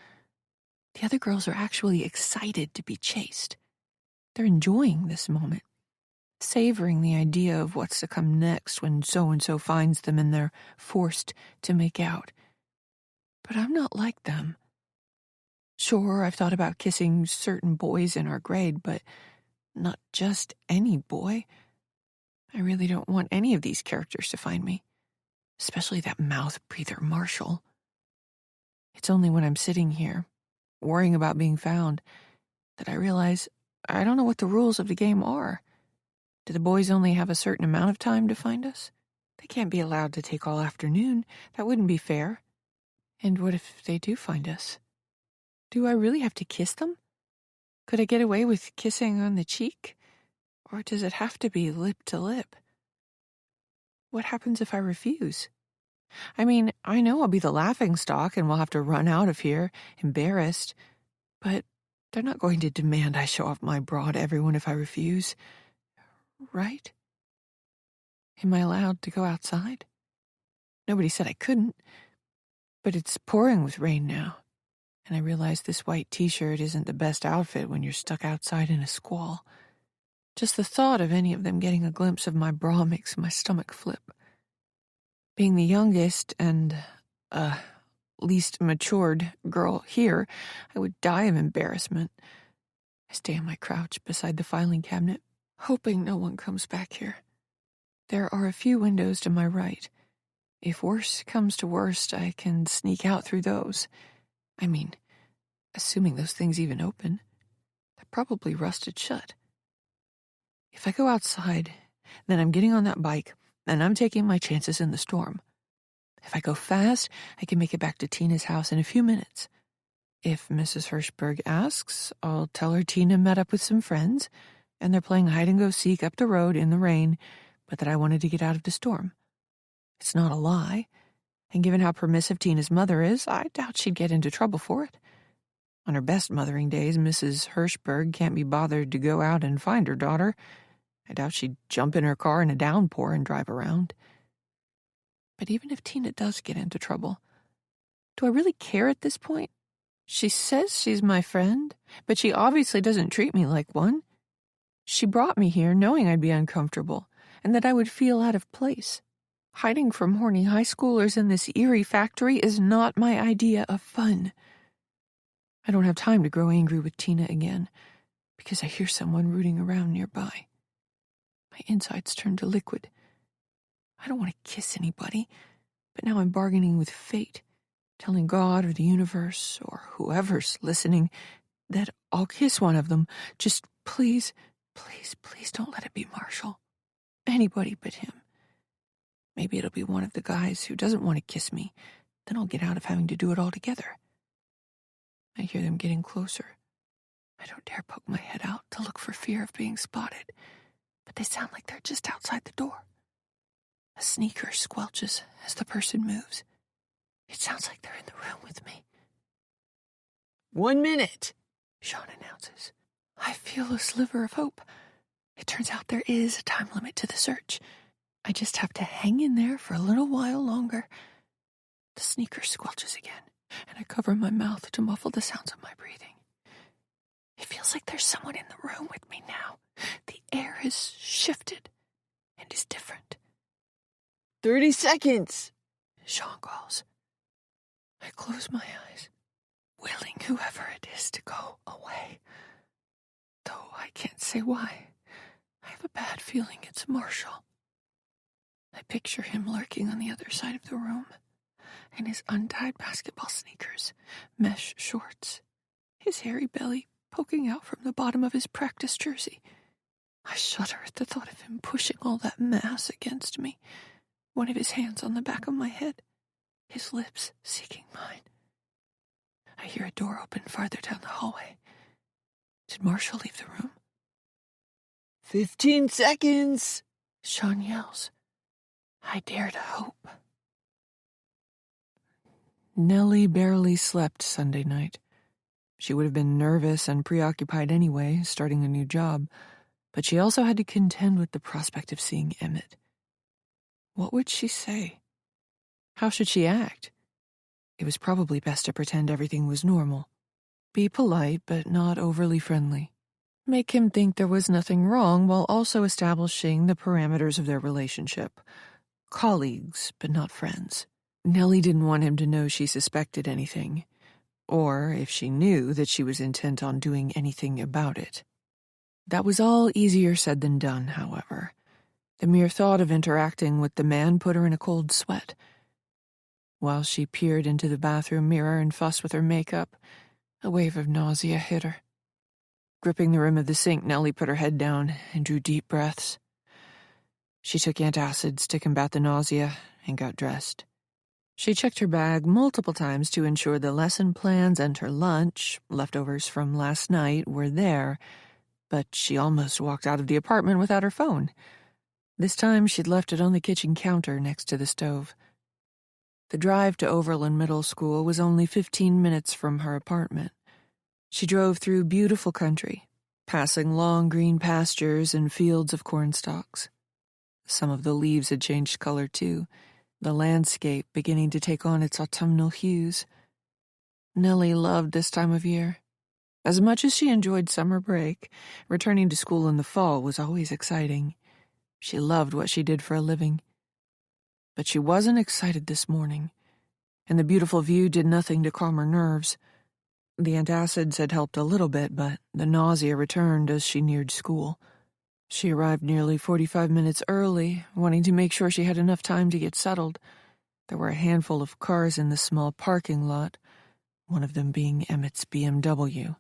The other girls are actually excited to be chased. They're enjoying this moment, savoring the idea of what's to come next when so-and-so finds them and they're forced to make out. But I'm not like them. Sure, I've thought about kissing certain boys in our grade, but not just any boy. I really don't want any of these characters to find me, especially that mouth-breather Marshall. It's only when I'm sitting here, worrying about being found, that I realize I don't know what the rules of the game are. Do the boys only have a certain amount of time to find us? They can't be allowed to take all afternoon. That wouldn't be fair. And what if they do find us? Do I really have to kiss them? Could I get away with kissing on the cheek? Or does it have to be lip to lip? What happens if I refuse? I mean, I know I'll be the laughingstock and we'll have to run out of here, embarrassed. But they're not going to demand I show off my bra to everyone if I refuse. Right? Am I allowed to go outside? Nobody said I couldn't. But it's pouring with rain now, and I realize this white t-shirt isn't the best outfit when you're stuck outside in a squall. Just the thought of any of them getting a glimpse of my bra makes my stomach flip. Being the youngest and, least matured girl here, I would die of embarrassment. I stay on my crouch beside the filing cabinet, hoping no one comes back here. There are a few windows to my right. If worse comes to worst, I can sneak out through those. I mean, assuming those things even open. They're probably rusted shut. If I go outside, then I'm getting on that bike, and I'm taking my chances in the storm. If I go fast, I can make it back to Tina's house in a few minutes. If Mrs. Hirschberg asks, I'll tell her Tina met up with some friends, and they're playing hide-and-go-seek up the road in the rain, but that I wanted to get out of the storm. It's not a lie, and given how permissive Tina's mother is, I doubt she'd get into trouble for it. On her best mothering days, Mrs. Hirschberg can't be bothered to go out and find her daughter. I doubt she'd jump in her car in a downpour and drive around. But even if Tina does get into trouble, do I really care at this point? She says she's my friend, but she obviously doesn't treat me like one. She brought me here knowing I'd be uncomfortable and that I would feel out of place. Hiding from horny high schoolers in this eerie factory is not my idea of fun. I don't have time to grow angry with Tina again, because I hear someone rooting around nearby. My insides turn to liquid. I don't want to kiss anybody, but now I'm bargaining with fate, telling God or the universe or whoever's listening that I'll kiss one of them. Just please, please, please don't let it be Marshall. Anybody but him. Maybe it'll be one of the guys who doesn't want to kiss me. Then I'll get out of having to do it all together. I hear them getting closer. I don't dare poke my head out to look for fear of being spotted, but they sound like they're just outside the door. A sneaker squelches as the person moves. It sounds like they're in the room with me. 1 minute, Sean announces. I feel a sliver of hope. It turns out there is a time limit to the search. I just have to hang in there for a little while longer. The sneaker squelches again, and I cover my mouth to muffle the sounds of my breathing. It feels like there's someone in the room with me now. The air has shifted and is different. 30 seconds. Sean calls. I close my eyes, willing whoever it is to go away. Though I can't say why. I have a bad feeling it's Marshall. I picture him lurking on the other side of the room, in his untied basketball sneakers, mesh shorts, his hairy belly poking out from the bottom of his practice jersey. I shudder at the thought of him pushing all that mass against me, one of his hands on the back of my head, his lips seeking mine. I hear a door open farther down the hallway. Did Marshall leave the room? 15 seconds. Sean yells. I dare to hope. Nellie barely slept Sunday night. She would have been nervous and preoccupied anyway, starting a new job, but she also had to contend with the prospect of seeing Emmett. What would she say? How should she act? It was probably best to pretend everything was normal. Be polite, but not overly friendly. Make him think there was nothing wrong while also establishing the parameters of their relationship. Colleagues, but not friends. Nellie didn't want him to know she suspected anything, or if she knew that she was intent on doing anything about it. That was all easier said than done, however. The mere thought of interacting with the man put her in a cold sweat. While she peered into the bathroom mirror and fussed with her makeup, a wave of nausea hit her. Gripping the rim of the sink, Nellie put her head down and drew deep breaths. She took antacids to combat the nausea and got dressed. She checked her bag multiple times to ensure the lesson plans and her lunch, leftovers from last night, were there, but she almost walked out of the apartment without her phone. This time she'd left it on the kitchen counter next to the stove. The drive to Overland Middle School was only 15 minutes from her apartment. She drove through beautiful country, passing long green pastures and fields of corn stalks. Some of the leaves had changed color too, the landscape beginning to take on its autumnal hues. Nellie loved this time of year. As much as she enjoyed summer break, returning to school in the fall was always exciting. She loved what she did for a living. But she wasn't excited this morning, and the beautiful view did nothing to calm her nerves. The antacids had helped a little bit, but the nausea returned as she neared school. She arrived nearly 45 minutes early, wanting to make sure she had enough time to get settled. There were a handful of cars in the small parking lot, one of them being Emmett's BMW.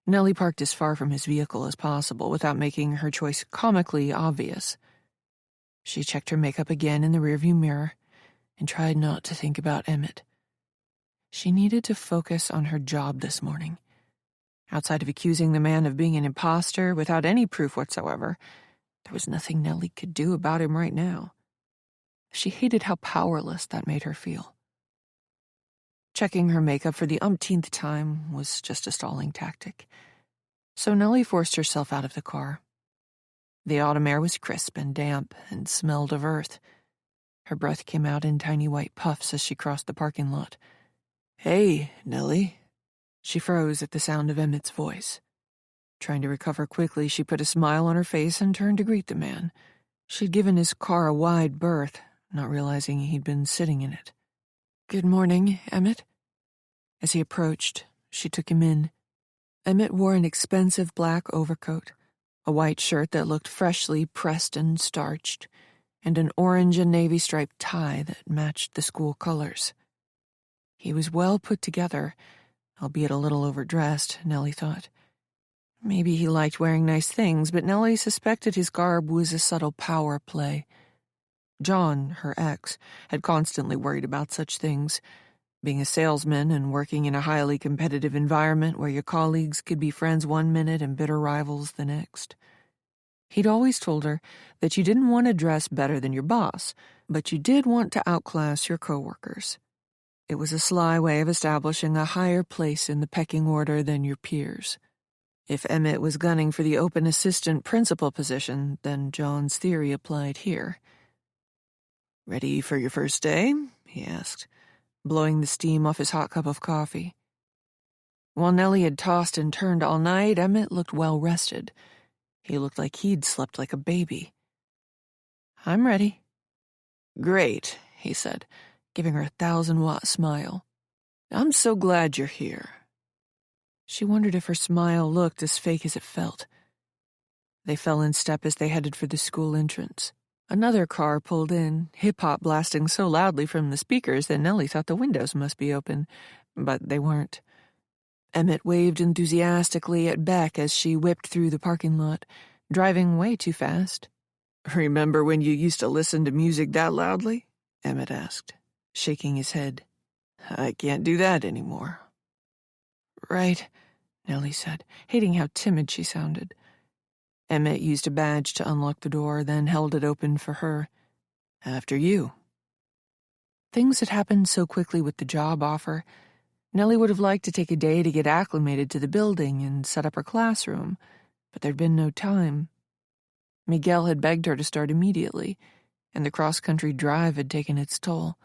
Nellie parked as far from his vehicle as possible without making her choice comically obvious. She checked her makeup again in the rearview mirror and tried not to think about Emmett. She needed to focus on her job this morning. Outside of accusing the man of being an imposter without any proof whatsoever, there was nothing Nellie could do about him right now. She hated how powerless that made her feel. Checking her makeup for the umpteenth time was just a stalling tactic, so Nellie forced herself out of the car. The autumn air was crisp and damp and smelled of earth. Her breath came out in tiny white puffs as she crossed the parking lot. "Hey, Nellie." She froze at the sound of Emmett's voice. Trying to recover quickly, she put a smile on her face and turned to greet the man. She'd given his car a wide berth, not realizing he'd been sitting in it. "Good morning, Emmett." As he approached, she took him in. Emmett wore an expensive black overcoat, a white shirt that looked freshly pressed and starched, and an orange and navy striped tie that matched the school colors. He was well put together, albeit a little overdressed, Nellie thought. Maybe he liked wearing nice things, but Nellie suspected his garb was a subtle power play. John, her ex, had constantly worried about such things, being a salesman and working in a highly competitive environment where your colleagues could be friends one minute and bitter rivals the next. He'd always told her that you didn't want to dress better than your boss, but you did want to outclass your coworkers. It was a sly way of establishing a higher place in the pecking order than your peers. If Emmett was gunning for the open assistant principal position, then John's theory applied here. "Ready for your first day?" he asked, blowing the steam off his hot cup of coffee. While Nellie had tossed and turned all night, Emmett looked well rested. He looked like he'd slept like a baby. "I'm ready." Great, he said, giving her a 1,000-watt smile. I'm so glad you're here. She wondered if her smile looked as fake as it felt. They fell in step as they headed for the school entrance. Another car pulled in, hip-hop blasting so loudly from the speakers that Nellie thought the windows must be open, but they weren't. Emmett waved enthusiastically at Beck as she whipped through the parking lot, driving way too fast. Remember when you used to listen to music that loudly? Emmett asked, shaking his head. I can't do that anymore. Right, Nellie said, hating how timid she sounded. Emmett used a badge to unlock the door, then held it open for her. After you. Things had happened so quickly with the job offer. Nellie would have liked to take a day to get acclimated to the building and set up her classroom, but there'd been no time. Miguel had begged her to start immediately, and the cross-country drive had taken its toll.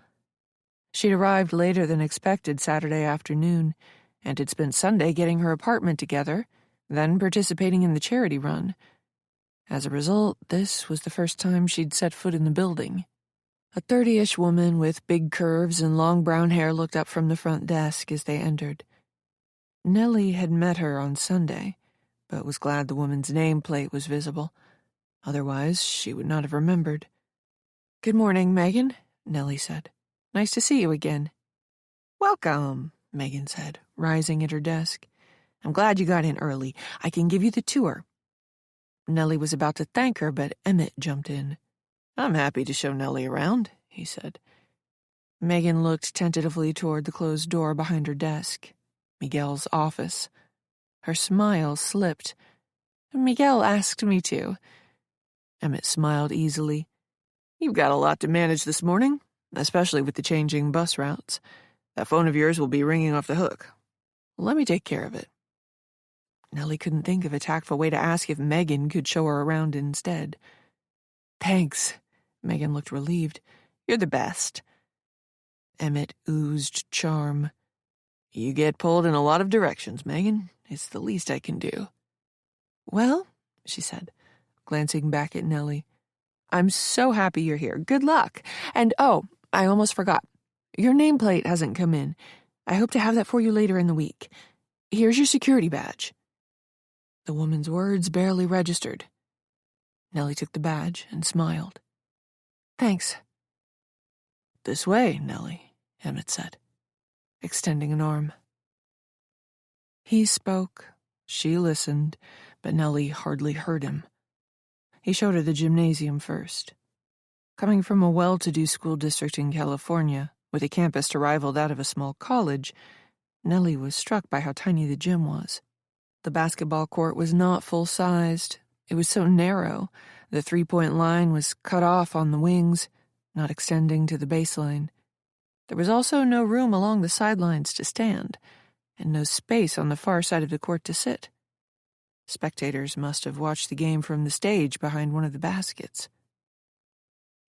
She'd arrived later than expected Saturday afternoon, and had spent Sunday getting her apartment together, then participating in the charity run. As a result, this was the first time she'd set foot in the building. A 30-ish woman with big curves and long brown hair looked up from the front desk as they entered. Nellie had met her on Sunday, but was glad the woman's nameplate was visible. Otherwise, she would not have remembered. Good morning, Megan, Nellie said. Nice to see you again. Welcome, Megan said, rising at her desk. I'm glad you got in early. I can give you the tour. Nellie was about to thank her, but Emmett jumped in. I'm happy to show Nellie around, he said. Megan looked tentatively toward the closed door behind her desk, Miguel's office. Her smile slipped. Miguel asked me to. Emmett smiled easily. You've got a lot to manage this morning, especially with the changing bus routes. That phone of yours will be ringing off the hook. Let me take care of it. Nellie couldn't think of a tactful way to ask if Megan could show her around instead. Thanks. Megan looked relieved. You're the best. Emmett oozed charm. You get pulled in a lot of directions, Megan. It's the least I can do. Well, she said, glancing back at Nellie, I'm so happy you're here. Good luck. And oh, I almost forgot. Your nameplate hasn't come in. I hope to have that for you later in the week. Here's your security badge. The woman's words barely registered. Nellie took the badge and smiled. Thanks. This way, Nellie, Emmett said, extending an arm. He spoke. She listened, but Nellie hardly heard him. He showed her the gymnasium first. Coming from a well-to-do school district in California, with a campus to rival that of a small college, Nellie was struck by how tiny the gym was. The basketball court was not full-sized. It was so narrow. The three-point line was cut off on the wings, not extending to the baseline. There was also no room along the sidelines to stand, and no space on the far side of the court to sit. Spectators must have watched the game from the stage behind one of the baskets.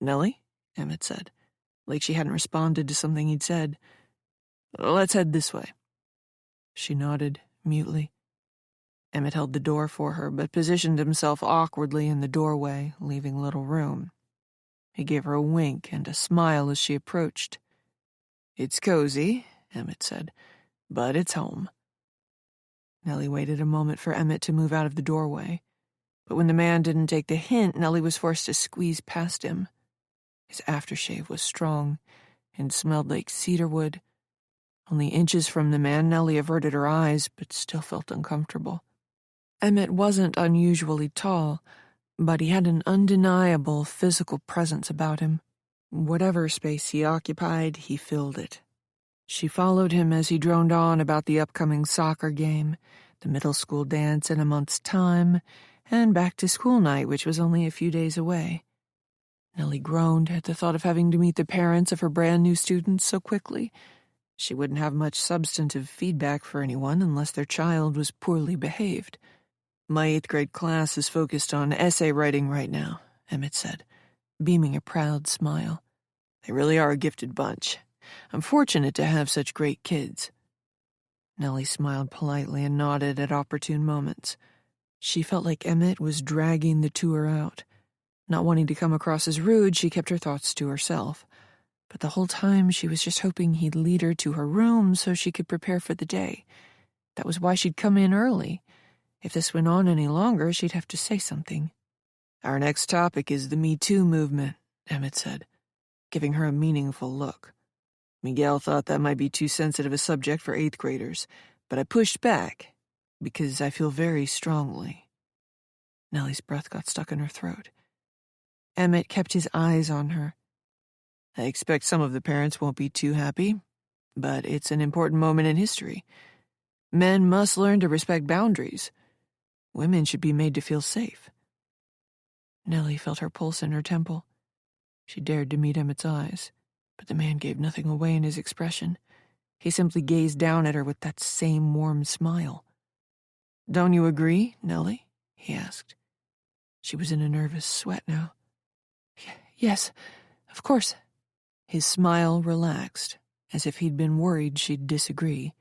Nellie, Emmett said, like she hadn't responded to something he'd said. Let's head this way. She nodded, mutely. Emmett held the door for her, but positioned himself awkwardly in the doorway, leaving little room. He gave her a wink and a smile as she approached. It's cozy, Emmett said, but it's home. Nellie waited a moment for Emmett to move out of the doorway, but when the man didn't take the hint, Nellie was forced to squeeze past him. His aftershave was strong and smelled like cedarwood. Only inches from the man, Nellie averted her eyes, but still felt uncomfortable. Emmett wasn't unusually tall, but he had an undeniable physical presence about him. Whatever space he occupied, he filled it. She followed him as he droned on about the upcoming soccer game, the middle school dance in a month's time, and back-to-school night, which was only a few days away. Nellie groaned at the thought of having to meet the parents of her brand-new students so quickly. She wouldn't have much substantive feedback for anyone unless their child was poorly behaved. My 8th grade class is focused on essay writing right now, Emmett said, beaming a proud smile. They really are a gifted bunch. I'm fortunate to have such great kids. Nellie smiled politely and nodded at opportune moments. She felt like Emmett was dragging the tour out. Not wanting to come across as rude, she kept her thoughts to herself. But the whole time she was just hoping he'd lead her to her room so she could prepare for the day. That was why she'd come in early. If this went on any longer, she'd have to say something. "Our next topic is the Me Too movement," Emmett said, giving her a meaningful look. "Miguel thought that might be too sensitive a subject for 8th graders, but I pushed back because I feel very strongly." Nellie's breath got stuck in her throat. Emmett kept his eyes on her. "I expect some of the parents won't be too happy, but it's an important moment in history. Men must learn to respect boundaries. Women should be made to feel safe." Nellie felt her pulse in her temple. She dared to meet Emmett's eyes, but the man gave nothing away in his expression. He simply gazed down at her with that same warm smile. "Don't you agree, Nellie?" he asked. She was in a nervous sweat now. "Yes, of course." His smile relaxed, as if he'd been worried she'd disagree.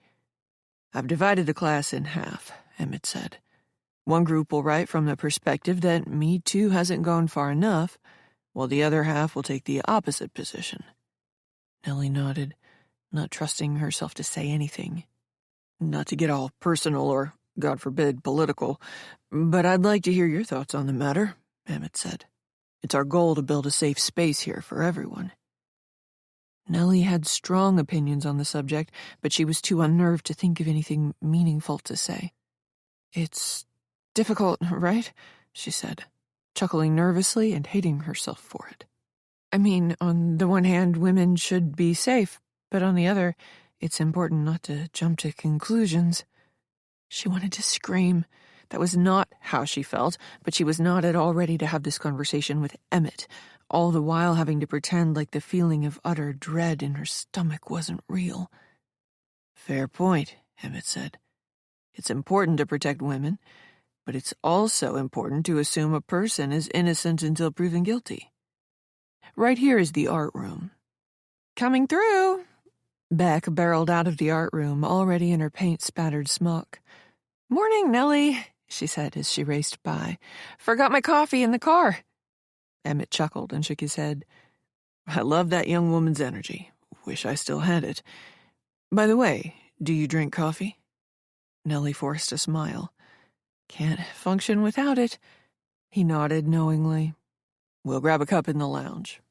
"I've divided the class in half," Emmett said. "One group will write from the perspective that Me Too hasn't gone far enough, while the other half will take the opposite position." Nellie nodded, not trusting herself to say anything. "Not to get all personal or, God forbid, political, but I'd like to hear your thoughts on the matter," Emmett said. "It's our goal to build a safe space here for everyone." Nellie had strong opinions on the subject, but she was too unnerved to think of anything meaningful to say. "It's difficult, right?" she said, chuckling nervously and hating herself for it. "I mean, on the one hand, women should be safe, but on the other, it's important not to jump to conclusions." She wanted to scream. That was not how she felt, but she was not at all ready to have this conversation with Emmett, all the while having to pretend like the feeling of utter dread in her stomach wasn't real. "Fair point," Emmett said. "It's important to protect women, but it's also important to assume a person is innocent until proven guilty. Right here is the art room." "Coming through." Beck barreled out of the art room, already in her paint-spattered smock. "Morning, Nellie," she said as she raced by. "Forgot my coffee in the car." Emmett chuckled and shook his head. "I love that young woman's energy. Wish I still had it. By the way, do you drink coffee?" Nellie forced a smile. "Can't function without it." He nodded knowingly. "We'll grab a cup in the lounge.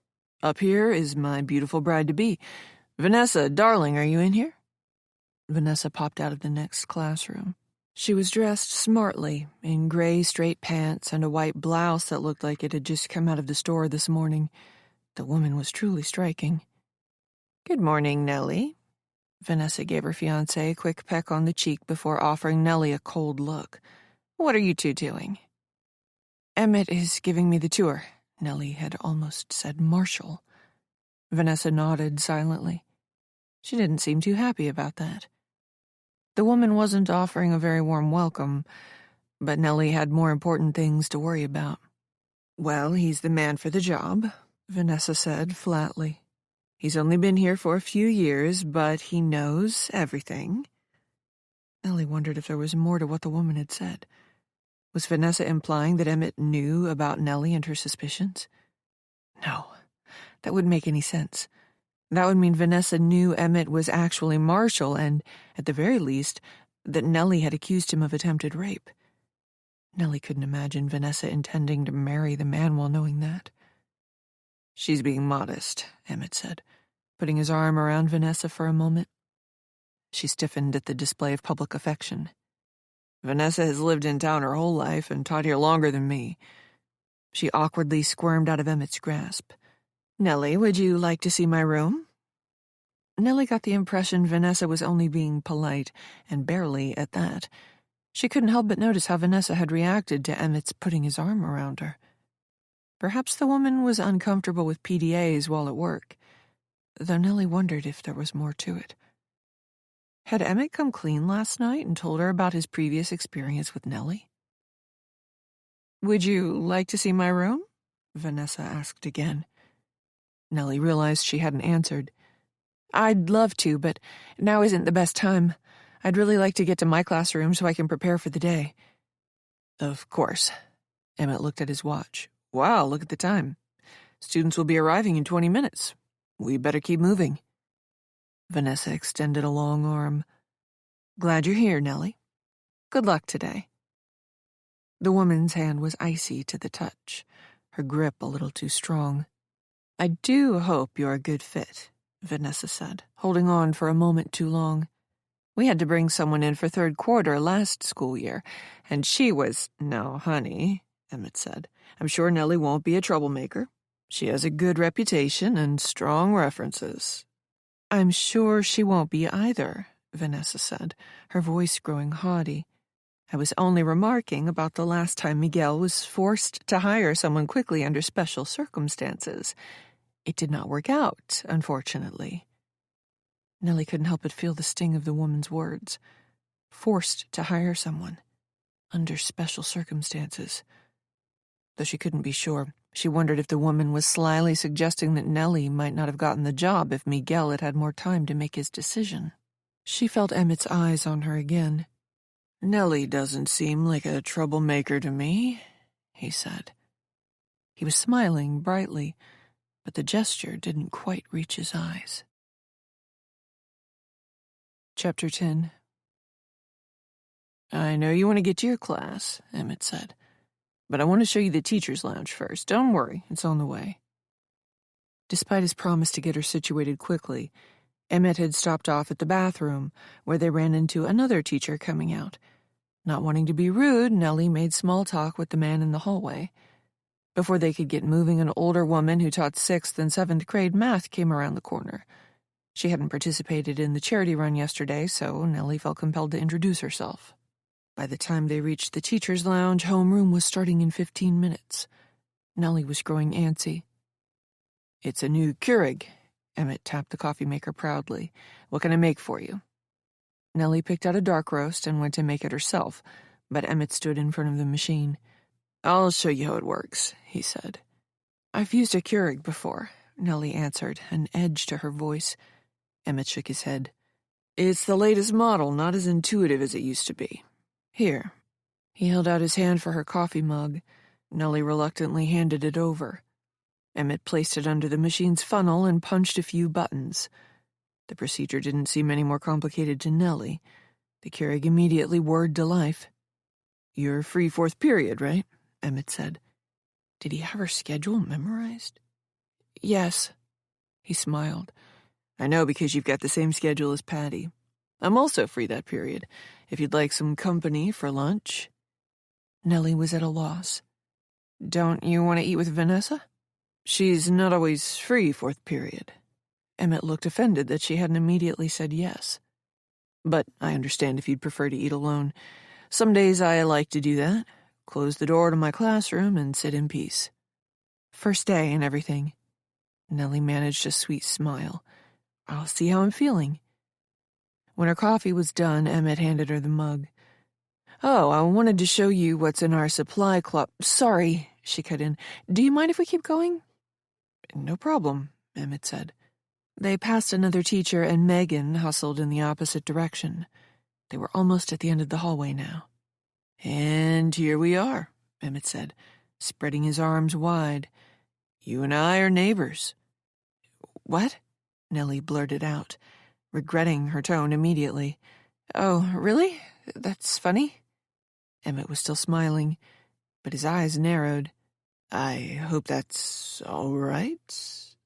Up here is my beautiful bride-to-be. Vanessa, darling, are you in here?" Vanessa popped out of the next classroom. She was dressed smartly, in gray straight pants and a white blouse that looked like it had just come out of the store this morning. The woman was truly striking. "Good morning, Nellie." Vanessa gave her fiancé a quick peck on the cheek before offering Nellie a cold look. "What are you two doing?" "Emmett is giving me the tour." Nellie had almost said Marshall. Vanessa nodded silently. She didn't seem too happy about that. The woman wasn't offering a very warm welcome, but Nellie had more important things to worry about. "Well, he's the man for the job," Vanessa said flatly. "He's only been here for a few years, but he knows everything." Nellie wondered if there was more to what the woman had said. Was Vanessa implying that Emmett knew about Nellie and her suspicions? No, that wouldn't make any sense. That would mean Vanessa knew Emmett was actually Marshall and, at the very least, that Nellie had accused him of attempted rape. Nellie couldn't imagine Vanessa intending to marry the man while knowing that. "She's being modest," Emmett said, putting his arm around Vanessa for a moment. She stiffened at the display of public affection. "Vanessa has lived in town her whole life and taught here longer than me." She awkwardly squirmed out of Emmett's grasp. "Nellie, would you like to see my room?" Nellie got the impression Vanessa was only being polite, and barely at that. She couldn't help but notice how Vanessa had reacted to Emmett's putting his arm around her. Perhaps the woman was uncomfortable with PDAs while at work, though Nellie wondered if there was more to it. Had Emmett come clean last night and told her about his previous experience with Nellie? "Would you like to see my room?" Vanessa asked again. Nellie realized she hadn't answered. "I'd love to, but now isn't the best time. I'd really like to get to my classroom so I can prepare for the day." "Of course." Emmett looked at his watch. Wow, look at the time. Students will be arriving in 20 minutes. We better keep moving. Vanessa extended a long arm. Glad you're here, Nellie. Good luck today. The woman's hand was icy to the touch, her grip a little too strong. I do hope you're a good fit, Vanessa said, holding on for a moment too long. We had to bring someone in for third quarter last school year, and she was— No, honey, Emmett said. I'm sure Nellie won't be a troublemaker. She has a good reputation and strong references. I'm sure she won't be either, Vanessa said, her voice growing haughty. I was only remarking about the last time Miguel was forced to hire someone quickly under special circumstances. It did not work out, unfortunately. Nellie couldn't help but feel the sting of the woman's words. Forced to hire someone. Under special circumstances. Though she couldn't be sure, she wondered if the woman was slyly suggesting that Nellie might not have gotten the job if Miguel had had more time to make his decision. She felt Emmett's eyes on her again. Nellie doesn't seem like a troublemaker to me, he said. He was smiling brightly, but the gesture didn't quite reach his eyes. Chapter 10. I know you want to get to your class, Emmett said, but I want to show you the teacher's lounge first. Don't worry, it's on the way. Despite his promise to get her situated quickly, Emmett had stopped off at the bathroom, where they ran into another teacher coming out. Not wanting to be rude, Nellie made small talk with the man in the hallway. Before they could get moving, an older woman who taught 6th and 7th grade math came around the corner. She hadn't participated in the charity run yesterday, so Nellie felt compelled to introduce herself. By the time they reached the teacher's lounge, homeroom was starting in 15 minutes. Nellie was growing antsy. It's a new Keurig. Emmett tapped the coffee maker proudly. What can I make for you? Nellie picked out a dark roast and went to make it herself, but Emmett stood in front of the machine. I'll show you how it works, he said. I've used a Keurig before, Nellie answered, an edge to her voice. Emmett shook his head. It's the latest model, not as intuitive as it used to be. Here. He held out his hand for her coffee mug. Nellie reluctantly handed it over. Emmett placed it under the machine's funnel and punched a few buttons. The procedure didn't seem any more complicated to Nellie. The Keurig immediately whirred to life. You're free 4th period, right? Emmett said. Did he have her schedule memorized? Yes. He smiled. I know because you've got the same schedule as Patty. I'm also free that period, if you'd like some company for lunch. Nellie was at a loss. Don't you want to eat with Vanessa? She's not always free 4th period. Emmett looked offended that she hadn't immediately said yes. But I understand if you'd prefer to eat alone. Some days I like to do that. Close the door to my classroom and sit in peace. First day and everything. Nellie managed a sweet smile. I'll see how I'm feeling. When her coffee was done, Emmett handed her the mug. Oh, I wanted to show you what's in our supply closet. Sorry, she cut in. Do you mind if we keep going? No problem, Emmett said. They passed another teacher, and Megan hustled in the opposite direction. They were almost at the end of the hallway now. And here we are, Emmett said, spreading his arms wide. You and I are neighbors. What? Nellie blurted out, regretting her tone immediately. Oh, really? That's funny? Emmett was still smiling, but his eyes narrowed. I hope that's all right?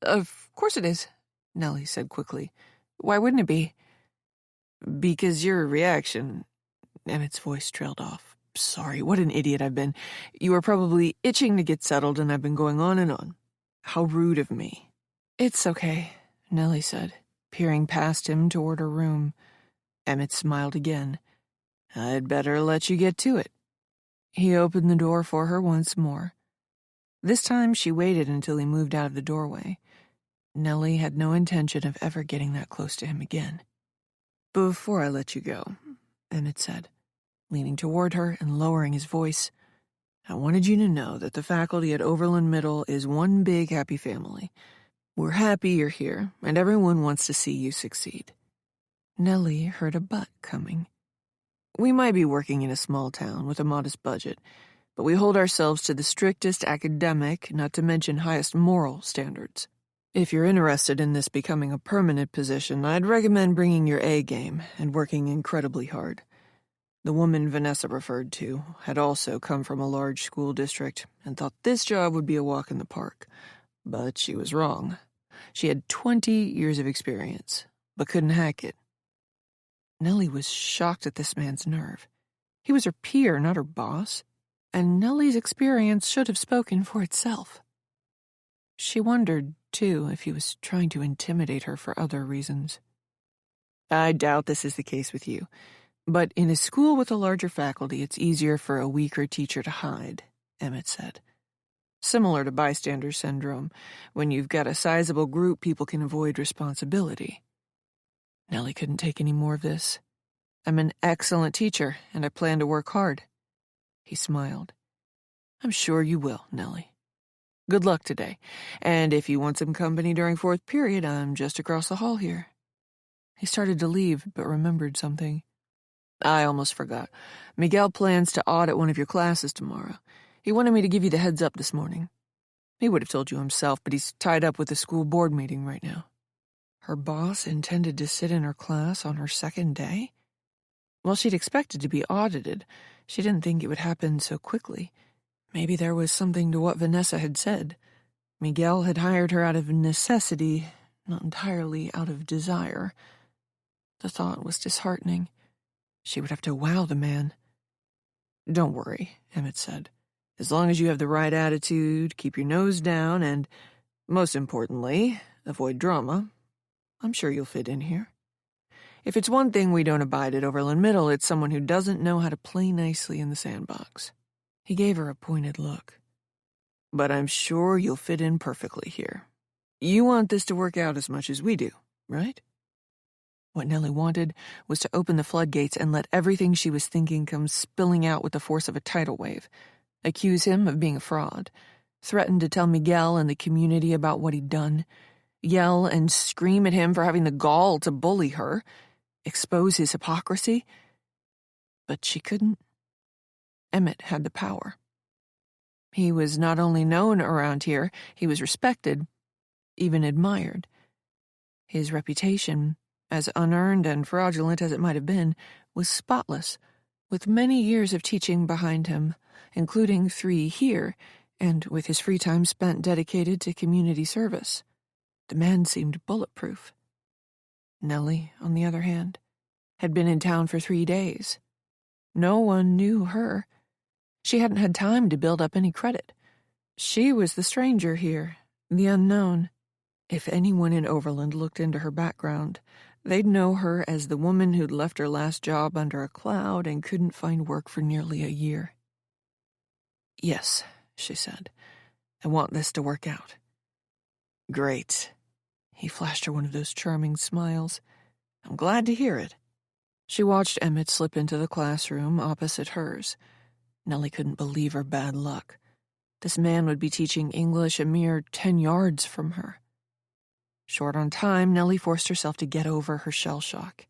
Of course it is, Nellie said quickly. Why wouldn't it be? Because your reaction— Emmett's voice trailed off. Sorry, what an idiot I've been. You were probably itching to get settled, and I've been going on and on. How rude of me. It's okay, Nellie said, peering past him toward her room. Emmett smiled again. I'd better let you get to it. He opened the door for her once more. This time she waited until he moved out of the doorway. Nellie had no intention of ever getting that close to him again. Before I let you go, Emmett said, leaning toward her and lowering his voice, I wanted you to know that the faculty at Overland Middle is one big happy family. We're happy you're here, and everyone wants to see you succeed. Nellie heard a but coming. We might be working in a small town with a modest budget, but we hold ourselves to the strictest academic, not to mention highest moral standards. If you're interested in this becoming a permanent position, I'd recommend bringing your A game and working incredibly hard. The woman Vanessa referred to had also come from a large school district and thought this job would be a walk in the park. But she was wrong. She had 20 years of experience, but couldn't hack it. Nellie was shocked at this man's nerve. He was her peer, not her boss, and Nellie's experience should have spoken for itself. She wondered, too, if he was trying to intimidate her for other reasons. I doubt this is the case with you, but in a school with a larger faculty, it's easier for a weaker teacher to hide, Emmett said. Similar to bystander syndrome. When you've got a sizable group, people can avoid responsibility. Nellie couldn't take any more of this. I'm an excellent teacher, and I plan to work hard. He smiled. I'm sure you will, Nellie. Good luck today, and if you want some company during fourth period, I'm just across the hall here. He started to leave, but remembered something. I almost forgot. Miguel plans to audit one of your classes tomorrow. He wanted me to give you the heads up this morning. He would have told you himself, but he's tied up with the school board meeting right now. Her boss intended to sit in her class on her second day? Well, she'd expected to be audited. She didn't think it would happen so quickly. Maybe there was something to what Vanessa had said. Miguel had hired her out of necessity, not entirely out of desire. The thought was disheartening. She would have to wow the man. Don't worry, Emmett said. As long as you have the right attitude, keep your nose down, and, most importantly, avoid drama, I'm sure you'll fit in here. If it's one thing we don't abide at Overland Middle, it's someone who doesn't know how to play nicely in the sandbox. He gave her a pointed look. But I'm sure you'll fit in perfectly here. You want this to work out as much as we do, right? What Nellie wanted was to open the floodgates and let everything she was thinking come spilling out with the force of a tidal wave. Accuse him of being a fraud. Threaten to tell Miguel and the community about what he'd done. Yell and scream at him for having the gall to bully her. Expose his hypocrisy. But she couldn't. Emmett had the power. He was not only known around here, he was respected, even admired. His reputation, as unearned and fraudulent as it might have been, was spotless, with many years of teaching behind him, including 3 here, and with his free time spent dedicated to community service. The man seemed bulletproof. Nellie, on the other hand, had been in town for 3 days. No one knew her. She hadn't had time to build up any credit. She was the stranger here, the unknown. If anyone in Overland looked into her background, they'd know her as the woman who'd left her last job under a cloud and couldn't find work for nearly a year. Yes, she said. I want this to work out. Great. He flashed her one of those charming smiles. I'm glad to hear it. She watched Emmett slip into the classroom opposite hers. Nellie couldn't believe her bad luck. This man would be teaching English a mere 10 yards from her. Short on time, Nellie forced herself to get over her shell shock.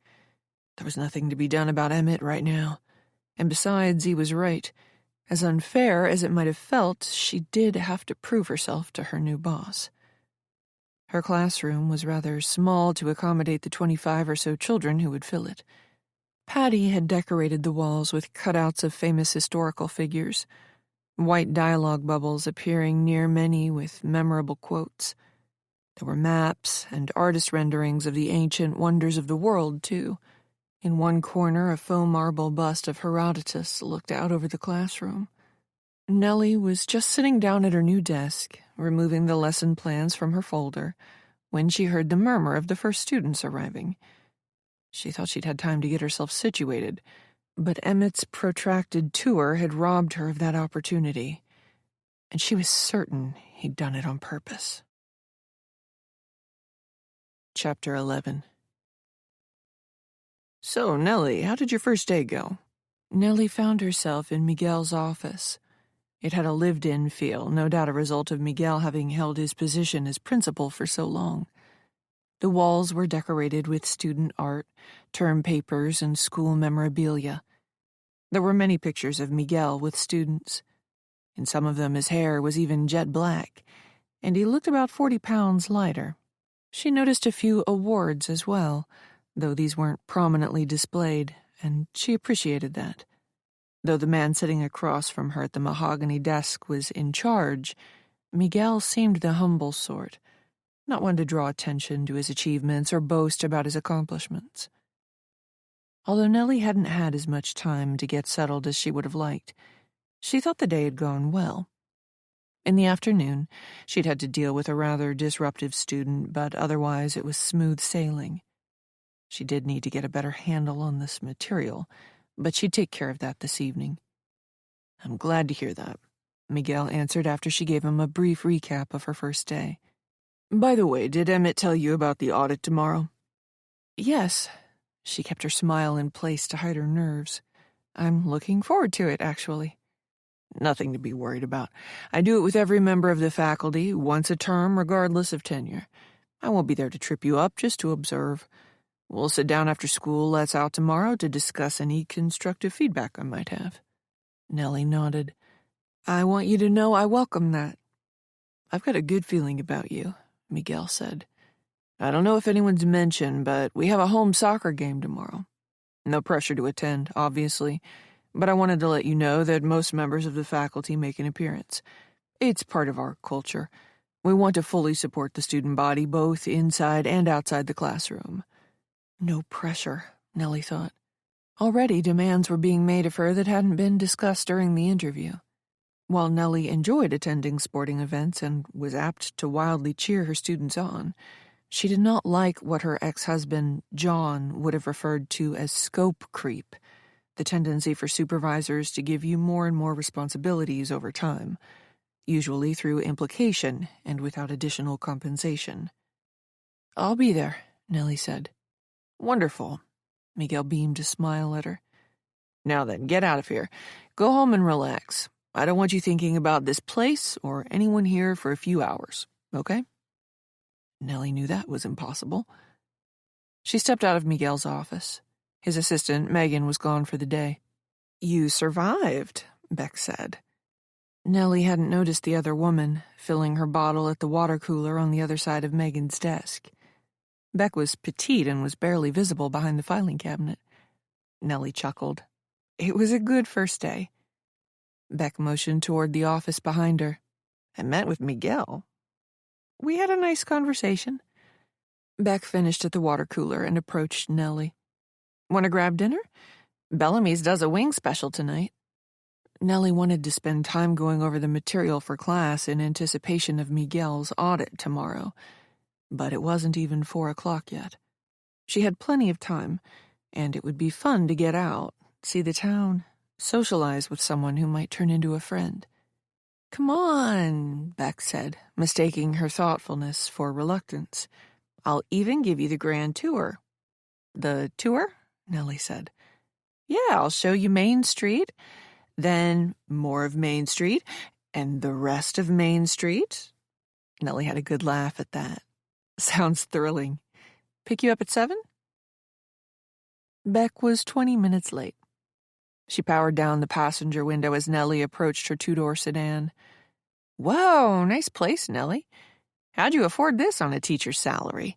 There was nothing to be done about Emmett right now. And besides, he was right. As unfair as it might have felt, she did have to prove herself to her new boss. Her classroom was rather small to accommodate the 25 or so children who would fill it. Patty had decorated the walls with cutouts of famous historical figures, white dialogue bubbles appearing near many with memorable quotes. There were maps and artist renderings of the ancient wonders of the world, too. In one corner, a faux marble bust of Herodotus looked out over the classroom. Nellie was just sitting down at her new desk, removing the lesson plans from her folder, when she heard the murmur of the first students arriving. She thought she'd had time to get herself situated, but Emmett's protracted tour had robbed her of that opportunity, and she was certain he'd done it on purpose. Chapter 11. So, Nellie, how did your first day go? Nellie found herself in Miguel's office. It had a lived-in feel, no doubt a result of Miguel having held his position as principal for so long. The walls were decorated with student art, term papers, and school memorabilia. There were many pictures of Miguel with students. In some of them his hair was even jet black, and he looked about 40 pounds lighter. She noticed a few awards as well, though these weren't prominently displayed, and she appreciated that. Though the man sitting across from her at the mahogany desk was in charge, Miguel seemed the humble sort, not one to draw attention to his achievements or boast about his accomplishments. Although Nellie hadn't had as much time to get settled as she would have liked, she thought the day had gone well. In the afternoon, she'd had to deal with a rather disruptive student, but otherwise it was smooth sailing. She did need to get a better handle on this material, but she'd take care of that this evening. "I'm glad to hear that," Miguel answered after she gave him a brief recap of her first day. "By the way, did Emmett tell you about the audit tomorrow?" "Yes." She kept her smile in place to hide her nerves. "I'm looking forward to it, actually." "Nothing to be worried about. I do it with every member of the faculty, once a term, regardless of tenure. I won't be there to trip you up, just to observe. We'll sit down after school lets out tomorrow to discuss any constructive feedback I might have." Nellie nodded. "I want you to know I welcome that." "I've got a good feeling about you," Miguel said. "I don't know if anyone's mentioned, but we have a home soccer game tomorrow. No pressure to attend, obviously, but I wanted to let you know that most members of the faculty make an appearance. It's part of our culture. We want to fully support the student body, both inside and outside the classroom." No pressure, Nellie thought. Already demands were being made of her that hadn't been discussed during the interview. While Nellie enjoyed attending sporting events and was apt to wildly cheer her students on, she did not like what her ex-husband, John, would have referred to as scope creep, the tendency for supervisors to give you more and more responsibilities over time, usually through implication and without additional compensation. "I'll be there," Nellie said. "Wonderful." Miguel beamed a smile at her. "Now then, get out of here. Go home and relax. I don't want you thinking about this place or anyone here for a few hours, okay?" Nellie knew that was impossible. She stepped out of Miguel's office. His assistant, Megan, was gone for the day. "You survived," Beck said. Nellie hadn't noticed the other woman, filling her bottle at the water cooler on the other side of Megan's desk. Beck was petite and was barely visible behind the filing cabinet. Nellie chuckled. It was a good first day. Beck motioned toward the office behind her. "I met with Miguel. We had a nice conversation." Beck finished at the water cooler and approached Nellie. "Want to grab dinner? Bellamy's does a wing special tonight." Nellie wanted to spend time going over the material for class in anticipation of Miguel's audit tomorrow, but it wasn't even 4 o'clock yet. She had plenty of time, and it would be fun to get out, see the town, socialize with someone who might turn into a friend. "Come on," Beck said, mistaking her thoughtfulness for reluctance. "I'll even give you the grand tour." "The tour?" Nellie said. "Yeah, I'll show you Main Street, then more of Main Street, and the rest of Main Street." Nellie had a good laugh at that. "Sounds thrilling. Pick you up at 7?" Beck was 20 minutes late. She powered down the passenger window as Nellie approached her 2-door sedan. "Whoa, nice place, Nellie. How'd you afford this on a teacher's salary?"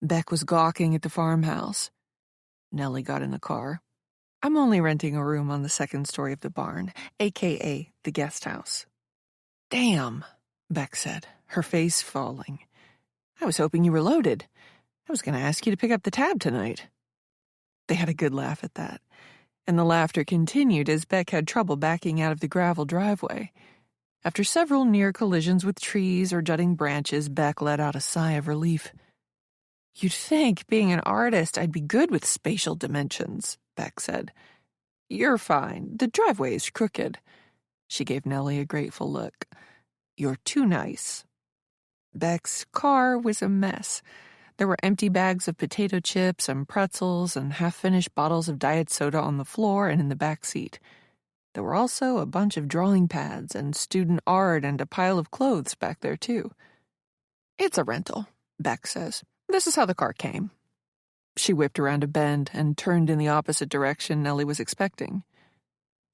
Beck was gawking at the farmhouse. Nellie got in the car. "I'm only renting a room on the 2nd story of the barn, a.k.a. the guest house." "Damn," Beck said, her face falling. "I was hoping you were loaded. I was going to ask you to pick up the tab tonight." They had a good laugh at that, and the laughter continued as Beck had trouble backing out of the gravel driveway. After several near collisions with trees or jutting branches, Beck let out a sigh of relief. "You'd think, being an artist, I'd be good with spatial dimensions," Beck said. "You're fine. The driveway is crooked." She gave Nellie a grateful look. "You're too nice." Beck's car was a mess. There were empty bags of potato chips and pretzels and half-finished bottles of diet soda on the floor and in the back seat. There were also a bunch of drawing pads and student art and a pile of clothes back there, too. "It's a rental," Beck says. "This is how the car came." She whipped around a bend and turned in the opposite direction Nellie was expecting.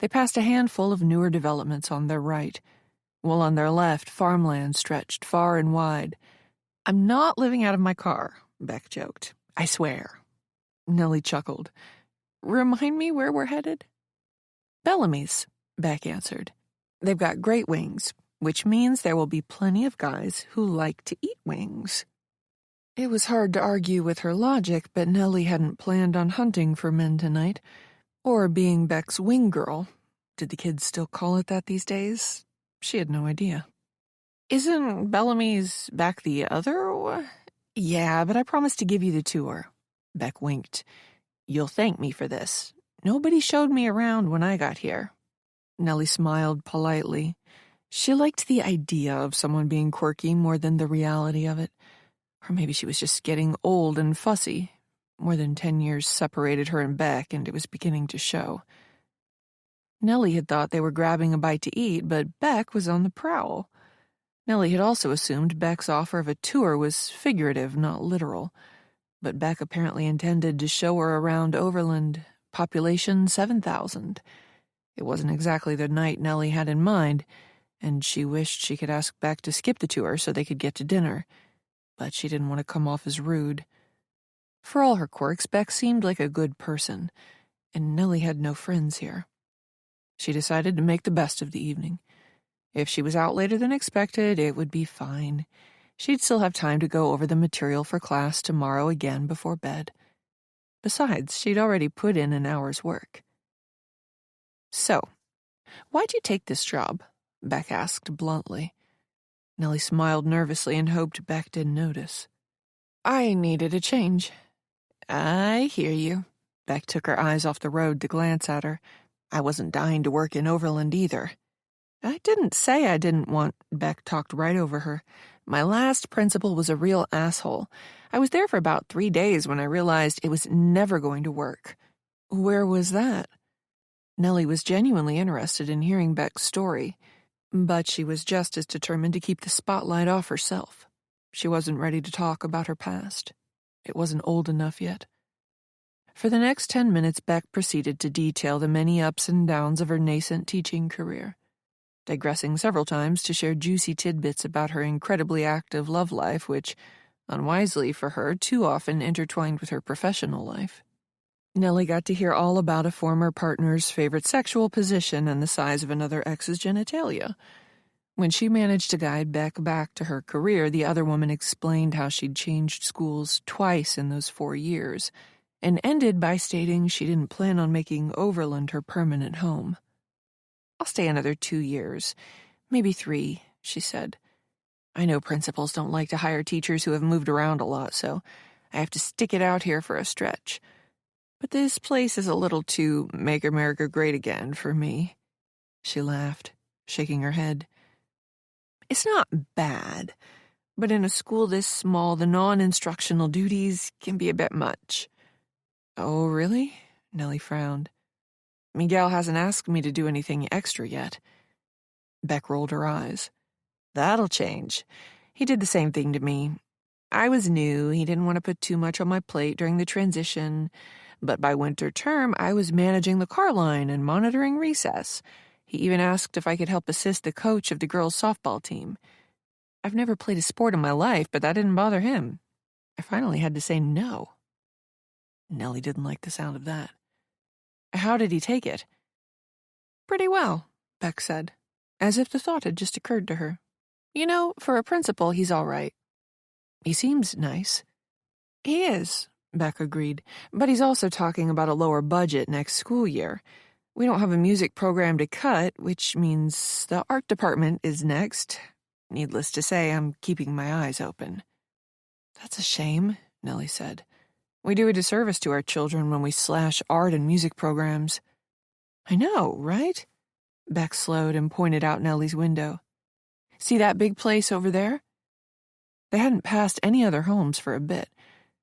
They passed a handful of newer developments on their right, while on their left, farmland stretched far and wide. "I'm not living out of my car," Beck joked. "I swear." Nellie chuckled. "Remind me where we're headed?" "Bellamy's," Beck answered. "They've got great wings, which means there will be plenty of guys who like to eat wings." It was hard to argue with her logic, but Nellie hadn't planned on hunting for men tonight, or being Beck's wing girl. Did the kids still call it that these days? She had no idea. "Isn't Bellamy's back the other way?" "Yeah, but I promised to give you the tour." Beck winked. "You'll thank me for this. Nobody showed me around when I got here." Nellie smiled politely. She liked the idea of someone being quirky more than the reality of it. Or maybe she was just getting old and fussy. More than 10 years separated her and Beck, and it was beginning to show. Nellie had thought they were grabbing a bite to eat, but Beck was on the prowl. Nellie had also assumed Beck's offer of a tour was figurative, not literal. But Beck apparently intended to show her around Overland, population 7,000. It wasn't exactly the night Nellie had in mind, and she wished she could ask Beck to skip the tour so they could get to dinner. But she didn't want to come off as rude. For all her quirks, Beck seemed like a good person, and Nellie had no friends here. She decided to make the best of the evening. If she was out later than expected, it would be fine. She'd still have time to go over the material for class tomorrow again before bed. Besides, she'd already put in an hour's work. "So, why'd you take this job?" Beck asked bluntly. Nellie smiled nervously and hoped Beck didn't notice. "I needed a change." "I hear you." Beck took her eyes off the road to glance at her. "I wasn't dying to work in Overland either." "I didn't say I didn't want," Beck talked right over her. "My last principal was a real asshole. I was there for about 3 days when I realized it was never going to work." "Where was that?" Nellie was genuinely interested in hearing Beck's story, but she was just as determined to keep the spotlight off herself. She wasn't ready to talk about her past. It wasn't old enough yet. For the next 10 minutes, Beck proceeded to detail the many ups and downs of her nascent teaching career, digressing several times to share juicy tidbits about her incredibly active love life, which, unwisely for her, too often intertwined with her professional life. Nellie got to hear all about a former partner's favorite sexual position and the size of another ex's genitalia. When she managed to guide Beck back to her career, the other woman explained how she'd changed schools twice in those 4 years, and ended by stating she didn't plan on making Overland her permanent home. "I'll stay another 2 years, maybe 3, she said. "I know principals don't like to hire teachers who have moved around a lot, so I have to stick it out here for a stretch. But this place is a little too make America great again for me." She laughed, shaking her head. "It's not bad, but in a school this small, the non-instructional duties can be a bit much." "Oh, really?" Nellie frowned. "Miguel hasn't asked me to do anything extra yet." Beck rolled her eyes. "That'll change. He did the same thing to me. I was new, he didn't want to put too much on my plate during the transition, but by winter term I was managing the car line and monitoring recess. He even asked if I could help assist the coach of the girls' softball team. I've never played a sport in my life, but that didn't bother him. I finally had to say no." Nellie didn't like the sound of that. "How did he take it?" "Pretty well," Beck said, as if the thought had just occurred to her. "You know, for a principal, he's all right." "He seems nice." "He is," Beck agreed, "but he's also talking about a lower budget next school year. We don't have a music program to cut, which means the art department is next. Needless to say, I'm keeping my eyes open." "That's a shame," Nellie said. "We do a disservice to our children when we slash art and music programs." "I know, right?" Beck slowed and pointed out Nellie's window. "See that big place over there?" They hadn't passed any other homes for a bit,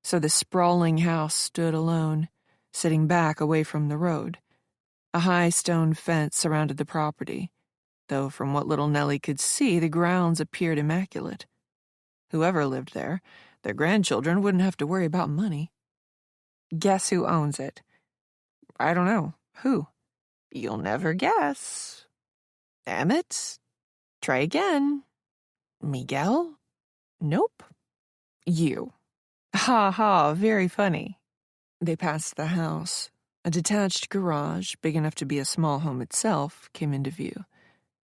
so the sprawling house stood alone, sitting back away from the road. A high stone fence surrounded the property, though from what little Nellie could see, the grounds appeared immaculate. Whoever lived there, their grandchildren wouldn't have to worry about money. "Guess who owns it?" "I don't know. Who?" You'll never guess. Emmett? Try again. Miguel? Nope. You. Ha ha, very funny. They passed the house. A detached garage, big enough to be a small home itself, came into view.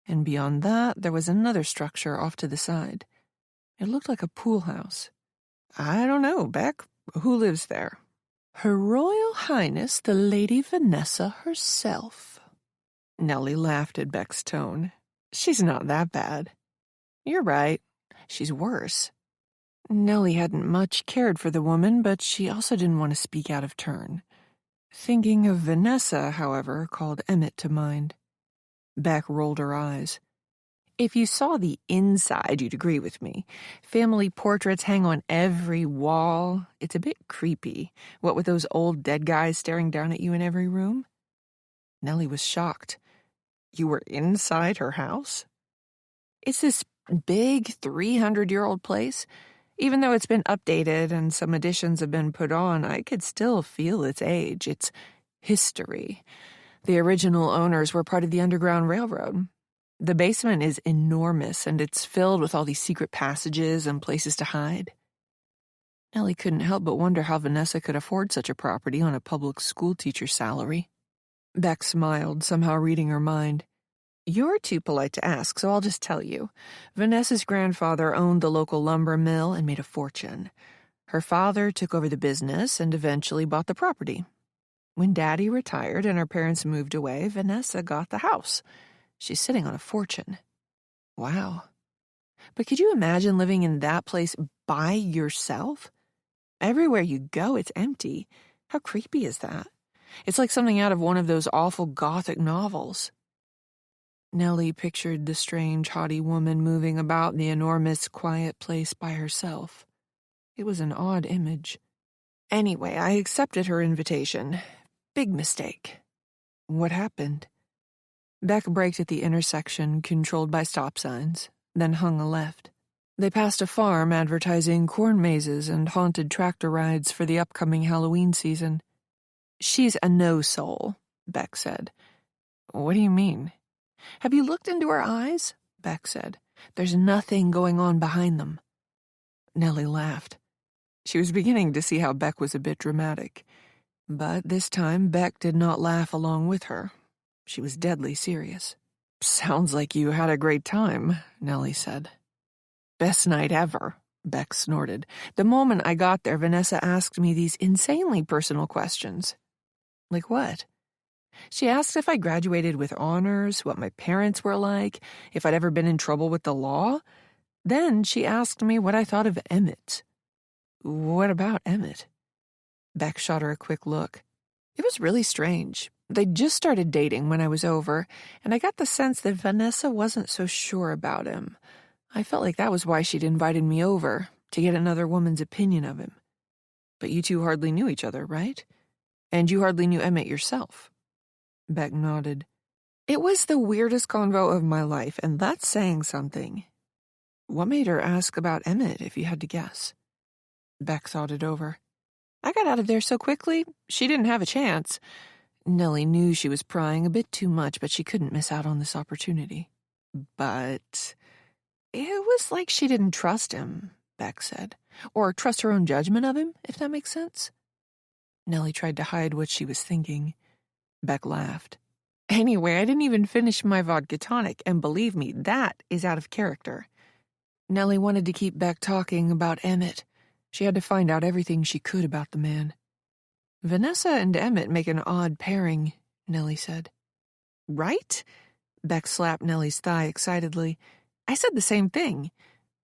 And beyond that, there was another structure off to the side. It looked like a pool house. I don't know, Beck. Who lives there? Her Royal Highness, the Lady Vanessa herself. Nellie laughed at Beck's tone. She's not that bad. You're right. She's worse. Nellie hadn't much cared for the woman, but she also didn't want to speak out of turn. Thinking of Vanessa, however, called Emmett to mind. Beck rolled her eyes. If you saw the inside, you'd agree with me. Family portraits hang on every wall. It's a bit creepy, what with those old dead guys staring down at you in every room. Nellie was shocked. You were inside her house? It's this big 300-year-old place. Even though it's been updated and some additions have been put on, I could still feel its age, its history. The original owners were part of the Underground Railroad. The basement is enormous, and it's filled with all these secret passages and places to hide. Nellie couldn't help but wonder how Vanessa could afford such a property on a public school teacher's salary. Beck smiled, somehow reading her mind. You're too polite to ask, so I'll just tell you. Vanessa's grandfather owned the local lumber mill and made a fortune. Her father took over the business and eventually bought the property. When Daddy retired and her parents moved away, Vanessa got the house. She's sitting on a fortune. Wow. But could you imagine living in that place by yourself? Everywhere you go, it's empty. How creepy is that? It's like something out of one of those awful Gothic novels. Nellie pictured the strange, haughty woman moving about the enormous, quiet place by herself. It was an odd image. Anyway, I accepted her invitation. Big mistake. What happened? Beck braked at the intersection, controlled by stop signs, then hung a left. They passed a farm advertising corn mazes and haunted tractor rides for the upcoming Halloween season. She's a no-soul, Beck said. What do you mean? Have you looked into her eyes? Beck said. There's nothing going on behind them. Nellie laughed. She was beginning to see how Beck was a bit dramatic. But this time Beck did not laugh along with her. She was deadly serious. Sounds like you had a great time, Nellie said. Best night ever, Beck snorted. The moment I got there, Vanessa asked me these insanely personal questions. Like what? She asked if I graduated with honors, what my parents were like, if I'd ever been in trouble with the law. Then she asked me what I thought of Emmett. What about Emmett? Beck shot her a quick look. It was really strange. They'd just started dating when I was over, and I got the sense that Vanessa wasn't so sure about him. I felt like that was why she'd invited me over, to get another woman's opinion of him. But you two hardly knew each other, right? And you hardly knew Emmett yourself. Beck nodded. It was the weirdest convo of my life, and that's saying something. What made her ask about Emmett, if you had to guess? Beck thought it over. I got out of there so quickly, she didn't have a chance. Nellie knew she was prying a bit too much, but she couldn't miss out on this opportunity. But it was like she didn't trust him, Beck said. Or trust her own judgment of him, if that makes sense. Nellie tried to hide what she was thinking. Beck laughed. Anyway, I didn't even finish my vodka tonic, and believe me, that is out of character. Nellie wanted to keep Beck talking about Emmett. She had to find out everything she could about the man. Vanessa and Emmett make an odd pairing, Nellie said. Right? Beck slapped Nellie's thigh excitedly. I said the same thing.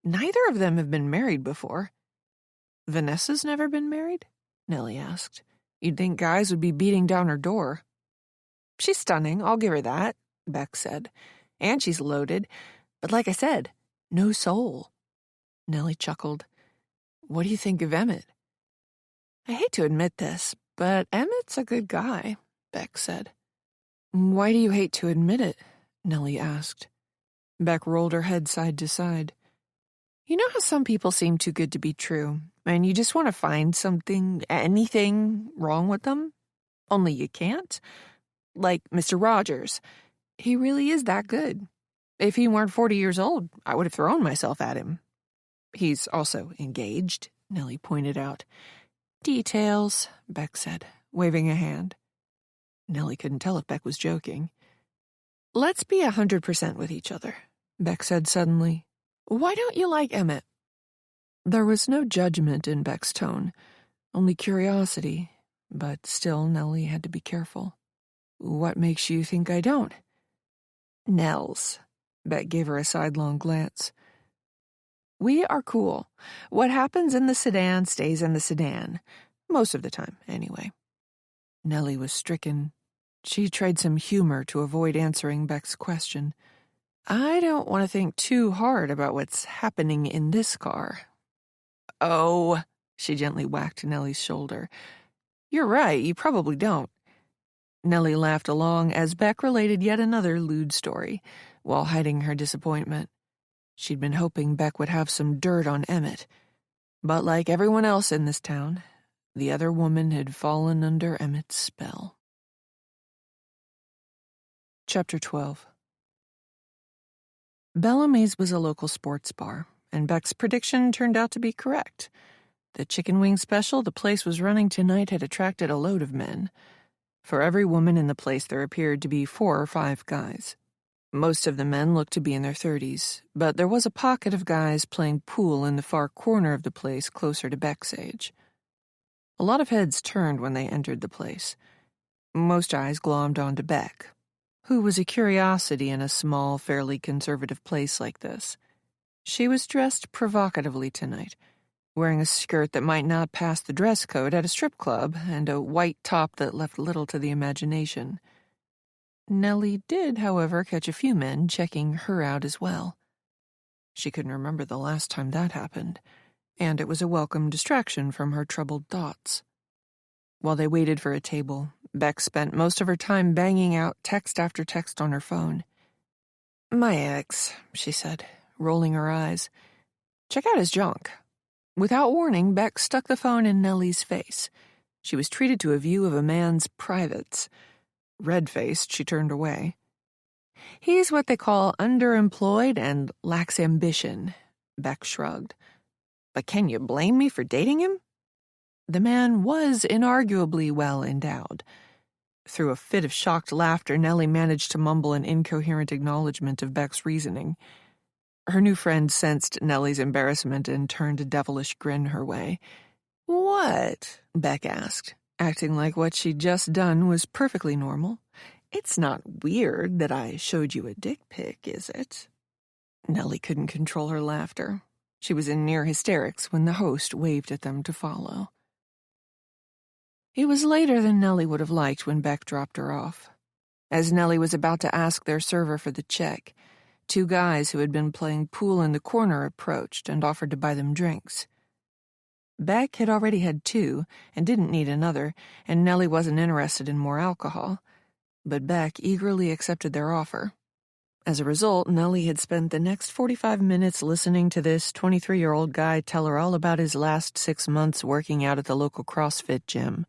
Neither of them have been married before. Vanessa's never been married? Nellie asked. You'd think guys would be beating down her door. She's stunning, I'll give her that, Beck said. And she's loaded. But like I said, no soul. Nellie chuckled. What do you think of Emmett? I hate to admit this, but Emmett's a good guy, Beck said. Why do you hate to admit it? Nellie asked. Beck rolled her head side to side. You know how some people seem too good to be true, and you just want to find something, anything wrong with them? Only you can't? Like Mr. Rogers. He really is that good. If he weren't 40 years old, I would have thrown myself at him. He's also engaged, Nellie pointed out. Details, Beck said, waving a hand. Nellie couldn't tell if Beck was joking. Let's be 100% with each other, Beck said suddenly. Why don't you like Emmett? There was no judgment in Beck's tone, only curiosity, but still Nellie had to be careful. What makes you think I don't? Nels. Beck gave her a sidelong glance. We are cool. What happens in the sedan stays in the sedan. Most of the time, anyway. Nellie was stricken. She tried some humor to avoid answering Beck's question. I don't want to think too hard about what's happening in this car. Oh, she gently whacked Nellie's shoulder. You're right, you probably don't. Nellie laughed along as Beck related yet another lewd story, while hiding her disappointment. She'd been hoping Beck would have some dirt on Emmett, but like everyone else in this town, the other woman had fallen under Emmett's spell. Chapter 12. Bellamy's was a local sports bar, and Beck's prediction turned out to be correct. The chicken wing special the place was running tonight had attracted a load of men. For every woman in the place there appeared to be 4 or 5 guys. Most of the men looked to be in their 30s, but there was a pocket of guys playing pool in the far corner of the place closer to Beck's age. A lot of heads turned when they entered the place. Most eyes glommed onto Beck, who was a curiosity in a small, fairly conservative place like this. She was dressed provocatively tonight, wearing a skirt that might not pass the dress code at a strip club and a white top that left little to the imagination. Nellie did, however, catch a few men checking her out as well. She couldn't remember the last time that happened, and it was a welcome distraction from her troubled thoughts. While they waited for a table, Beck spent most of her time banging out text after text on her phone. My ex, she said, rolling her eyes. Check out his junk. Without warning, Beck stuck the phone in Nellie's face. She was treated to a view of a man's privates. Red-faced, she turned away. He's what they call underemployed and lacks ambition, Beck shrugged. But can you blame me for dating him? The man was inarguably well endowed. Through a fit of shocked laughter, Nellie managed to mumble an incoherent acknowledgement of Beck's reasoning. Her new friend sensed Nellie's embarrassment and turned a devilish grin her way. What? Beck asked, acting like what she'd just done was perfectly normal. It's not weird that I showed you a dick pic, is it? Nellie couldn't control her laughter. She was in near hysterics when the host waved at them to follow. It was later than Nellie would have liked when Beck dropped her off. As Nellie was about to ask their server for the check, 2 guys who had been playing pool in the corner approached and offered to buy them drinks. Beck had already had 2 and didn't need another, and Nellie wasn't interested in more alcohol. But Beck eagerly accepted their offer. As a result, Nellie had spent the next 45 minutes listening to this 23-year-old guy tell her all about his last 6 months working out at the local CrossFit gym,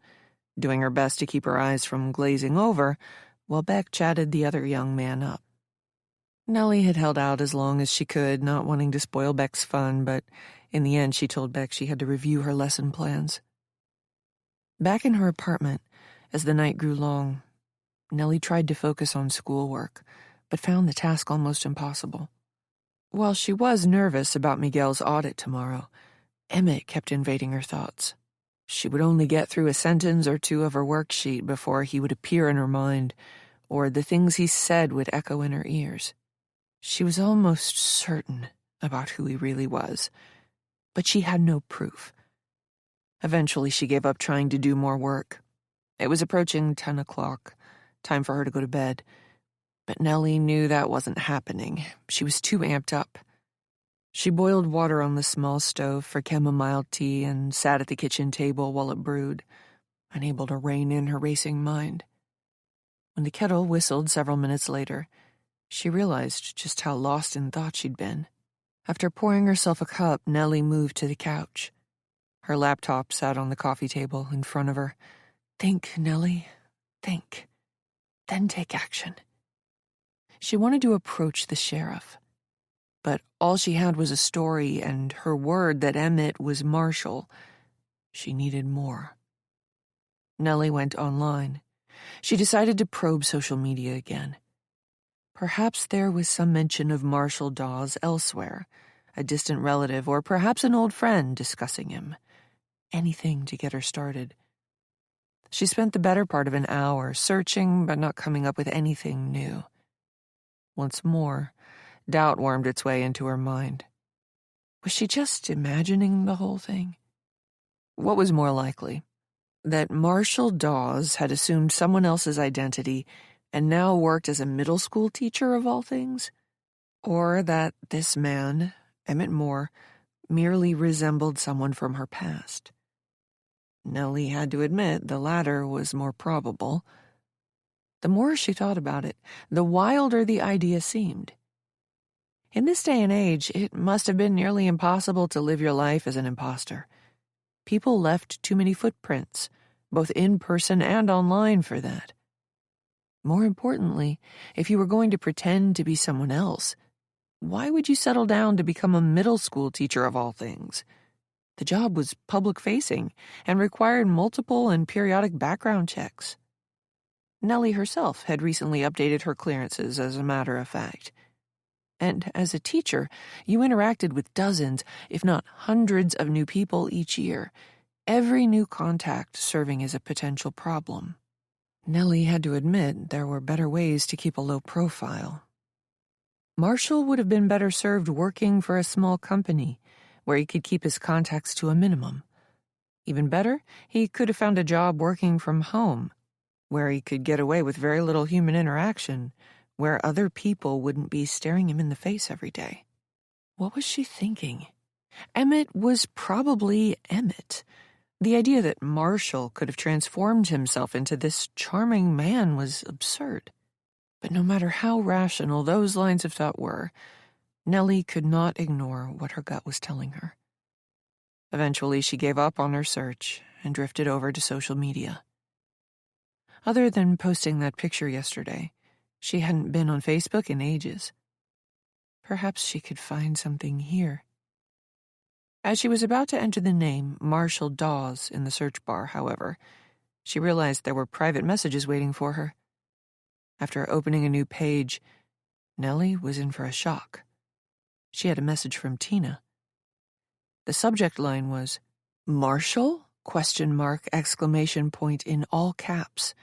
doing her best to keep her eyes from glazing over while Beck chatted the other young man up. Nellie had held out as long as she could, not wanting to spoil Beck's fun, but in the end she told Beck she had to review her lesson plans. Back in her apartment, as the night grew long, Nellie tried to focus on schoolwork, but found the task almost impossible. While she was nervous about Miguel's audit tomorrow, Emmett kept invading her thoughts. She would only get through a sentence or 2 of her worksheet before he would appear in her mind, or the things he said would echo in her ears. She was almost certain about who he really was, but she had no proof. Eventually, she gave up trying to do more work. It was approaching 10 o'clock, time for her to go to bed. But Nellie knew that wasn't happening. She was too amped up. She boiled water on the small stove for chamomile tea and sat at the kitchen table while it brewed, unable to rein in her racing mind. When the kettle whistled several minutes later, she realized just how lost in thought she'd been. After pouring herself a cup, Nellie moved to the couch. Her laptop sat on the coffee table in front of her. Think, Nellie, think. then take action. She wanted to approach the sheriff, but all she had was a story and her word that Emmett was Marshall. She needed more. Nellie went online. She decided to probe social media again. Perhaps there was some mention of Marshall Dawes elsewhere, a distant relative or perhaps an old friend discussing him. Anything to get her started. She spent the better part of an hour searching but not coming up with anything new. Once more, doubt wormed its way into her mind. Was she just imagining the whole thing? What was more likely? That Marshall Dawes had assumed someone else's identity and now worked as a middle school teacher of all things? Or that this man, Emmett Moore, merely resembled someone from her past? Nellie had to admit the latter was more probable. The more she thought about it, the wilder the idea seemed. In this day and age, it must have been nearly impossible to live your life as an imposter. People left too many footprints, both in person and online, for that. More importantly, if you were going to pretend to be someone else, why would you settle down to become a middle school teacher of all things? The job was public-facing and required multiple and periodic background checks. Nellie herself had recently updated her clearances, as a matter of fact. And as a teacher, you interacted with dozens, if not hundreds, of new people each year, every new contact serving as a potential problem. Nellie had to admit there were better ways to keep a low profile. Marshall would have been better served working for a small company, where he could keep his contacts to a minimum. Even better, he could have found a job working from home, where he could get away with very little human interaction, where other people wouldn't be staring him in the face every day. What was she thinking? Emmett was probably Emmett. The idea that Marshall could have transformed himself into this charming man was absurd. But no matter how rational those lines of thought were, Nellie could not ignore what her gut was telling her. Eventually, she gave up on her search and drifted over to social media. Other than posting that picture yesterday, she hadn't been on Facebook in ages. Perhaps she could find something here. As she was about to enter the name Marshall Dawes in the search bar, however, she realized there were private messages waiting for her. After opening a new page, Nellie was in for a shock. She had a message from Tina. The subject line was, "Marshall?" ? Exclamation point in all caps.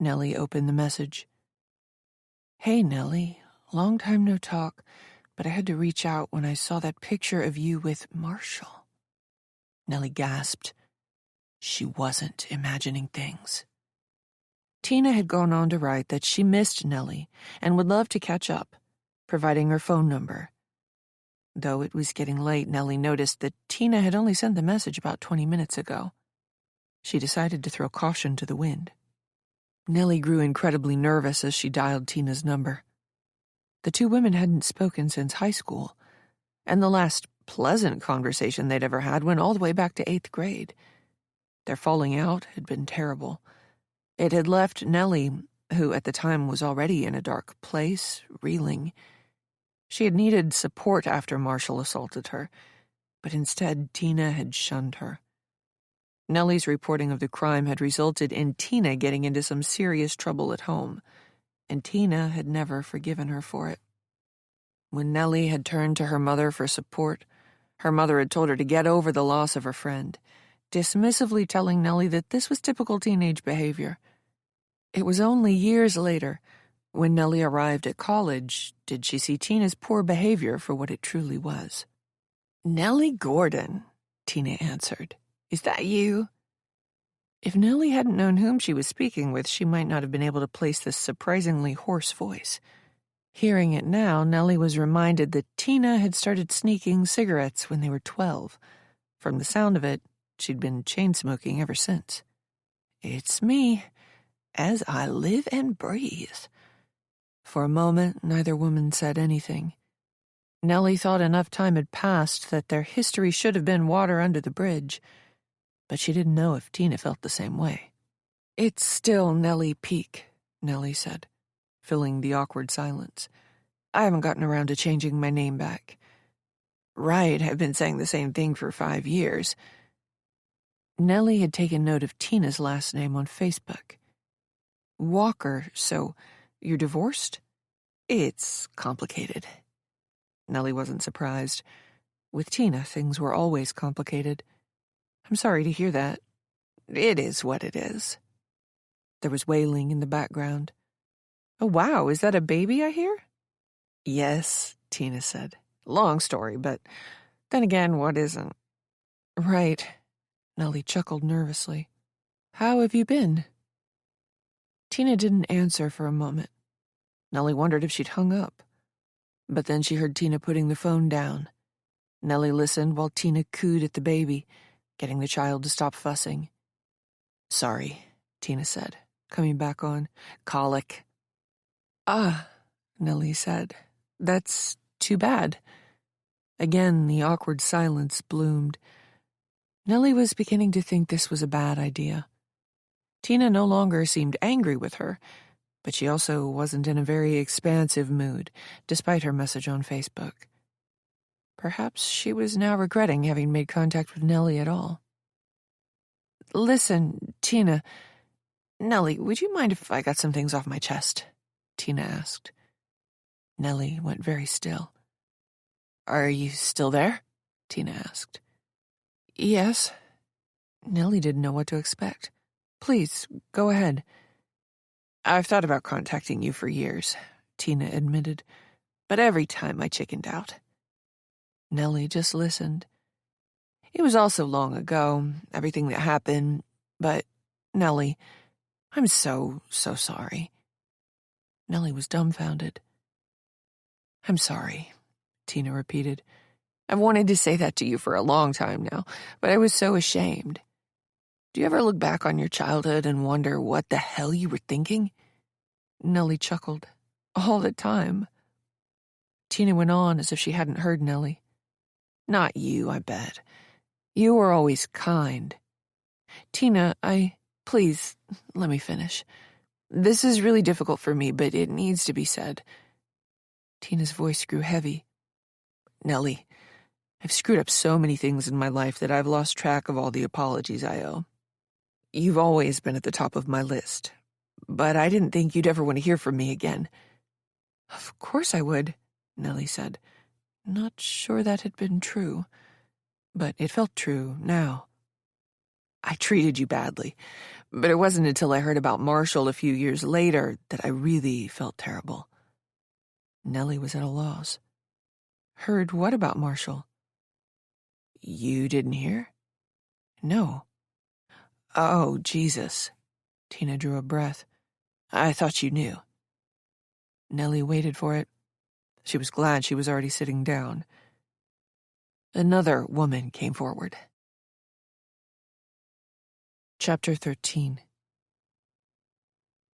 Nellie opened the message. "Hey, Nellie, long time no talk, but I had to reach out when I saw that picture of you with Marshall." Nellie gasped. She wasn't imagining things. Tina had gone on to write that she missed Nellie and would love to catch up, providing her phone number. Though it was getting late, Nellie noticed that Tina had only sent the message about 20 minutes ago. She decided to throw caution to the wind. Nellie grew incredibly nervous as she dialed Tina's number. The two women hadn't spoken since high school, and the last pleasant conversation they'd ever had went all the way back to 8th grade. Their falling out had been terrible. It had left Nellie, who at the time was already in a dark place, reeling. She had needed support after Marshall assaulted her, but instead Tina had shunned her. Nellie's reporting of the crime had resulted in Tina getting into some serious trouble at home, and Tina had never forgiven her for it. When Nellie had turned to her mother for support, her mother had told her to get over the loss of her friend, dismissively telling Nellie that this was typical teenage behavior. It was only years later, when Nellie arrived at college, did she see Tina's poor behavior for what it truly was. "Nellie Gordon," Tina answered. "Is that you?" If Nellie hadn't known whom she was speaking with, she might not have been able to place this surprisingly hoarse voice. Hearing it now, Nellie was reminded that Tina had started sneaking cigarettes when they were 12. From the sound of it, she'd been chain-smoking ever since. "It's me, as I live and breathe." For a moment, neither woman said anything. Nellie thought enough time had passed that their history should have been water under the bridge, but she didn't know if Tina felt the same way. "It's still Nellie Peake," Nellie said, filling the awkward silence. I haven't gotten around to changing my name back. Right, I've been saying the same thing for 5 years. Nellie had taken note of Tina's last name on Facebook. Walker, so you're divorced? It's complicated. Nellie wasn't surprised. With Tina, things were always complicated. I'm sorry to hear that. It is what it is. There was wailing in the background. Oh, wow, is that a baby I hear? Yes, Tina said. Long story, but then again, what isn't? Right. Nellie chuckled nervously. How have you been? Tina didn't answer for a moment. Nellie wondered if she'd hung up. But then she heard Tina putting the phone down. Nellie listened while Tina cooed at the baby, getting the child to stop fussing. Sorry, Tina said, coming back on. Colic. Ah, Nellie said. That's too bad. Again, the awkward silence bloomed. Nellie was beginning to think this was a bad idea. Tina no longer seemed angry with her, but she also wasn't in a very expansive mood, despite her message on Facebook. Perhaps she was now regretting having made contact with Nellie at all. Listen, Tina. Nellie, would you mind if I got some things off my chest? Tina asked. Nellie went very still. Are you still there? Tina asked. Yes. Nellie didn't know what to expect. Please, go ahead. I've thought about contacting you for years, Tina admitted, but every time I chickened out. Nellie just listened. It was all so long ago, everything that happened, but, Nellie, I'm so sorry. Nellie was dumbfounded. I'm sorry, Tina repeated. I've wanted to say that to you for a long time now, but I was so ashamed. Do you ever look back on your childhood and wonder what the hell you were thinking? Nellie chuckled. All the time. Tina went on as if she hadn't heard Nellie. Not you, I bet. You were always kind. Tina, please, let me finish. This is really difficult for me, but it needs to be said. Tina's voice grew heavy. Nellie, I've screwed up so many things in my life that I've lost track of all the apologies I owe. You've always been at the top of my list, but I didn't think you'd ever want to hear from me again. Of course I would, Nellie said. Not sure that had been true, but it felt true now. I treated you badly, but it wasn't until I heard about Marshall a few years later that I really felt terrible. Nellie was at a loss. Heard what about Marshall? You didn't hear? No. Oh, Jesus. Tina drew a breath. I thought you knew. Nellie waited for it. She was glad she was already sitting down. Another woman came forward. Chapter 13.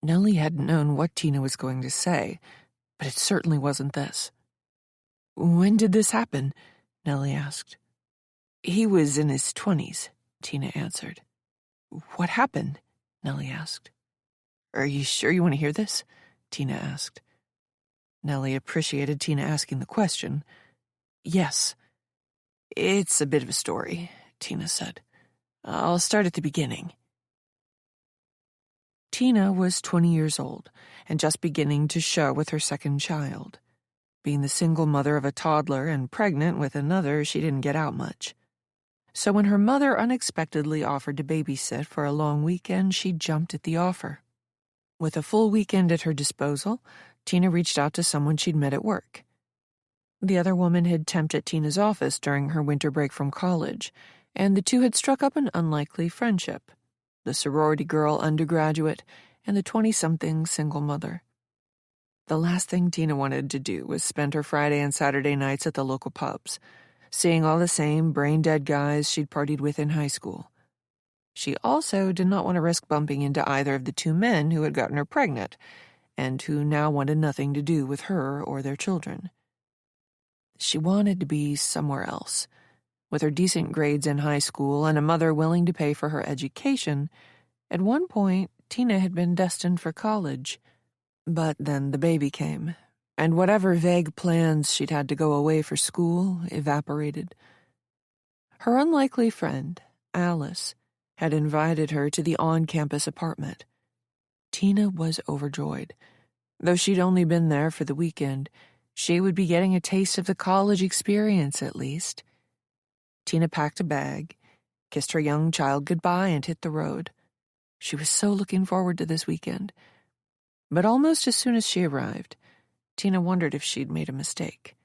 Nellie hadn't known what Tina was going to say, but it certainly wasn't this. When did this happen? Nellie asked. He was in his 20s, Tina answered. What happened? Nellie asked. Are you sure you want to hear this? Tina asked. Nellie appreciated Tina asking the question. Yes. It's a bit of a story, Tina said. I'll start at the beginning. Tina was 20 years old and just beginning to show with her second child. Being the single mother of a toddler and pregnant with another, she didn't get out much. So when her mother unexpectedly offered to babysit for a long weekend, she jumped at the offer. With a full weekend at her disposal, Tina reached out to someone she'd met at work. The other woman had temped at Tina's office during her winter break from college, and the two had struck up an unlikely friendship. The sorority girl undergraduate and the 20-something single mother. The last thing Tina wanted to do was spend her Friday and Saturday nights at the local pubs, seeing all the same brain-dead guys she'd partied with in high school. She also did not want to risk bumping into either of the two men who had gotten her pregnant, and who now wanted nothing to do with her or their children. She wanted to be somewhere else. With her decent grades in high school and a mother willing to pay for her education, at one point, Tina had been destined for college. But then the baby came, and whatever vague plans she'd had to go away for school evaporated. Her unlikely friend, Alice, had invited her to the on-campus apartment. Tina was overjoyed. Though she'd only been there for the weekend, she would be getting a taste of the college experience at least. Tina packed a bag, kissed her young child goodbye, and hit the road. She was so looking forward to this weekend. But almost as soon as she arrived, Tina wondered if she'd made a mistake.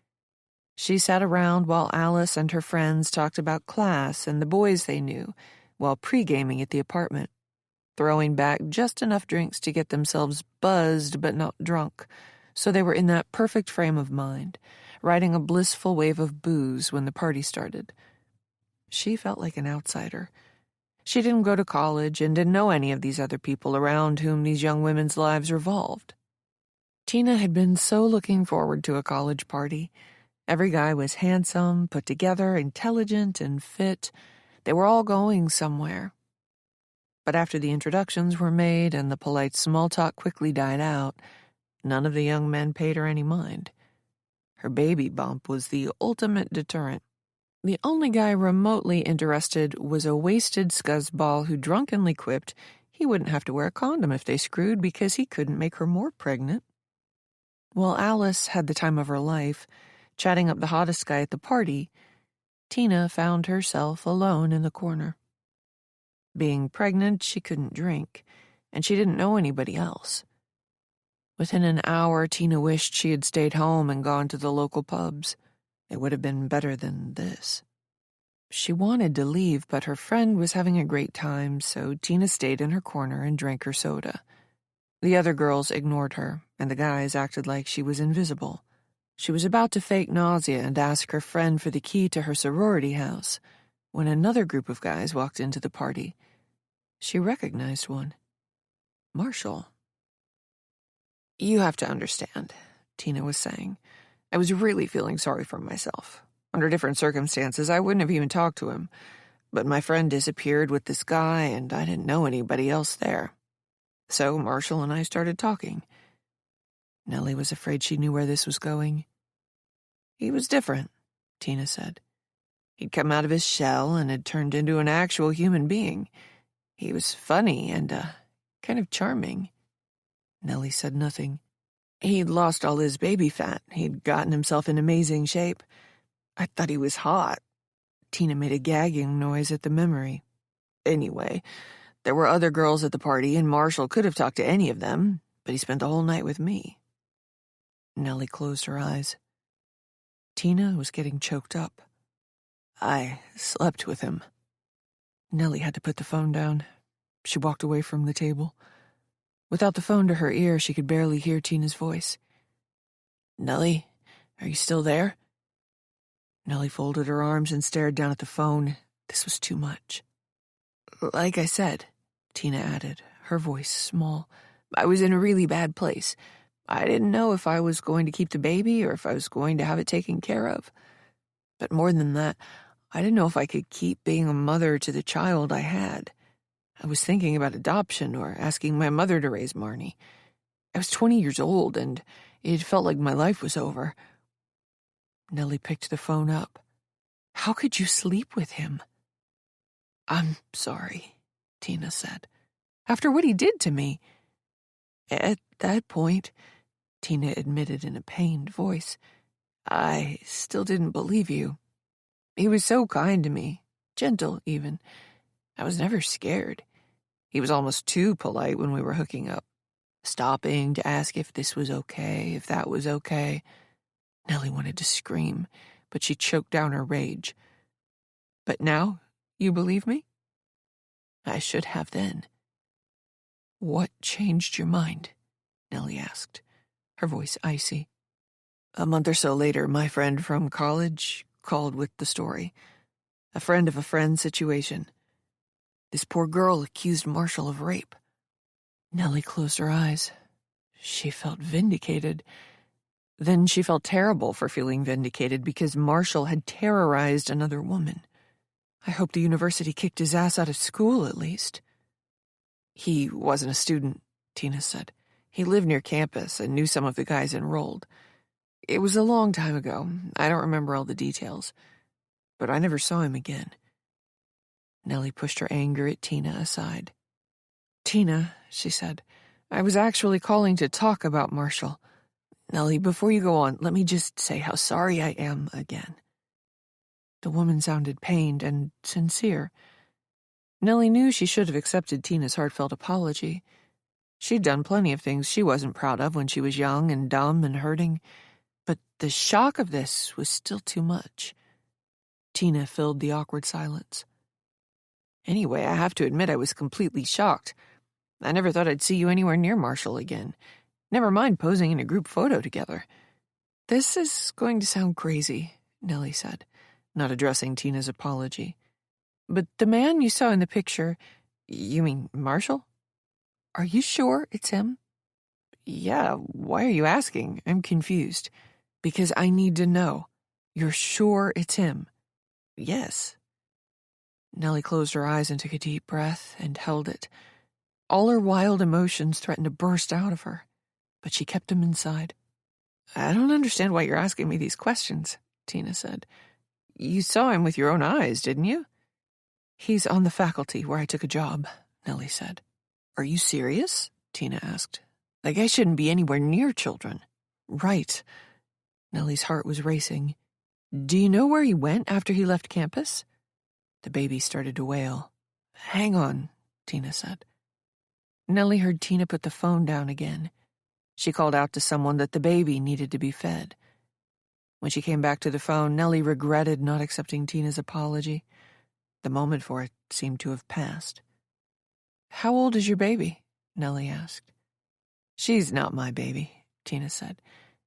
She sat around while Alice and her friends talked about class and the boys they knew, while pre-gaming at the apartment, throwing back just enough drinks to get themselves buzzed but not drunk, so they were in that perfect frame of mind, riding a blissful wave of booze when the party started. She felt like an outsider. She didn't go to college and didn't know any of these other people around whom these young women's lives revolved. Tina had been so looking forward to a college party. Every guy was handsome, put together, intelligent, and fit. They were all going somewhere. But after the introductions were made and the polite small talk quickly died out, none of the young men paid her any mind. Her baby bump was the ultimate deterrent. The only guy remotely interested was a wasted scuzzball who drunkenly quipped he wouldn't have to wear a condom if they screwed because he couldn't make her more pregnant. While Alice had the time of her life, chatting up the hottest guy at the party, Tina found herself alone in the corner. Being pregnant, she couldn't drink, and she didn't know anybody else. Within an hour, Tina wished she had stayed home and gone to the local pubs. It would have been better than this. She wanted to leave, but her friend was having a great time, so Tina stayed in her corner and drank her soda. The other girls ignored her, and the guys acted like she was invisible. She was about to fake nausea and ask her friend for the key to her sorority house when another group of guys walked into the party. She recognized one. Marshall. "You have to understand," Tina was saying. "I was really feeling sorry for myself. Under different circumstances, I wouldn't have even talked to him. But my friend disappeared with this guy, and I didn't know anybody else there. So Marshall and I started talking." Nellie was afraid she knew where this was going. "He was different," Tina said. "He'd come out of his shell and had turned into an actual human being. He was funny and, kind of charming." Nellie said nothing. "He'd lost all his baby fat. He'd gotten himself in amazing shape. I thought he was hot." Tina made a gagging noise at the memory. "Anyway, there were other girls at the party, and Marshall could have talked to any of them, but he spent the whole night with me." Nellie closed her eyes. Tina was getting choked up. "I slept with him." Nellie had to put the phone down. She walked away from the table. Without the phone to her ear, she could barely hear Tina's voice. "Nellie, are you still there?" Nellie folded her arms and stared down at the phone. This was too much. "Like I said," Tina added, her voice small, "I was in a really bad place. I didn't know if I was going to keep the baby or if I was going to have it taken care of. But more than that, I didn't know if I could keep being a mother to the child I had. I was thinking about adoption or asking my mother to raise Marnie. I was 20 years old, and it felt like my life was over." Nellie picked the phone up. "How could you sleep with him?" "I'm sorry," Tina said. "After what he did to me." "At that point," Tina admitted in a pained voice, "I still didn't believe you. He was so kind to me, gentle even. I was never scared. He was almost too polite when we were hooking up, stopping to ask if this was okay, if that was okay." Nellie wanted to scream, but she choked down her rage. "But now, you believe me?" "I should have then." "What changed your mind?" Nellie asked, her voice icy. "A month or so later, my friend from college called with the story. A friend of a friend situation. This poor girl accused Marshall of rape." Nellie closed her eyes. She felt vindicated. Then she felt terrible for feeling vindicated because Marshall had terrorized another woman. "I hope the university kicked his ass out of school at least." "He wasn't a student," Tina said. He lived near campus and knew some of the guys enrolled. It was a long time ago. I don't remember all the details. But I never saw him again. Nellie pushed her anger at Tina aside. "Tina," she said, "I was actually calling to talk about Marshall. Nellie, before you go on, let me just say how sorry I am again." The woman sounded pained and sincere. Nellie knew she should have accepted Tina's heartfelt apology. She'd done plenty of things she wasn't proud of when she was young and dumb and hurting, but the shock of this was still too much. Tina filled the awkward silence. "Anyway, I have to admit I was completely shocked. I never thought I'd see you anywhere near Marshall again. Never mind posing in a group photo together." "This is going to sound crazy," Nellie said, not addressing Tina's apology. "But the man you saw in the picture, you mean Marshall? Are you sure it's him?" "Yeah, why are you asking? I'm confused." "Because I need to know. You're sure it's him?" "Yes." Nellie closed her eyes and took a deep breath and held it. All her wild emotions threatened to burst out of her, but she kept them inside. "I don't understand why you're asking me these questions," Tina said. "You saw him with your own eyes, didn't you?" "He's on the faculty where I took a job," Nellie said. "Are you serious?" Tina asked. "Like I shouldn't be anywhere near children." "Right." Nellie's heart was racing. "Do you know where he went after he left campus?" The baby started to wail. "Hang on," Tina said. Nellie heard Tina put the phone down again. She called out to someone that the baby needed to be fed. When she came back to the phone, Nellie regretted not accepting Tina's apology. The moment for it seemed to have passed. "How old is your baby?" Nellie asked. "She's not my baby," Tina said.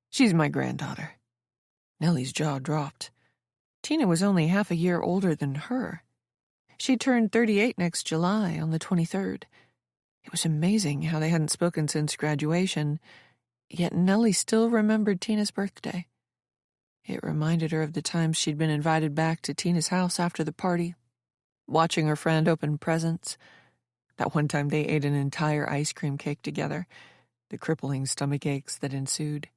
"She's my granddaughter." Nellie's jaw dropped. Tina was only half a year older than her. She turned 38 next July, on the 23rd. It was amazing how they hadn't spoken since graduation, yet Nellie still remembered Tina's birthday. It reminded her of the times she'd been invited back to Tina's house after the party, watching her friend open presents. That one time they ate an entire ice cream cake together, the crippling stomach aches that ensued.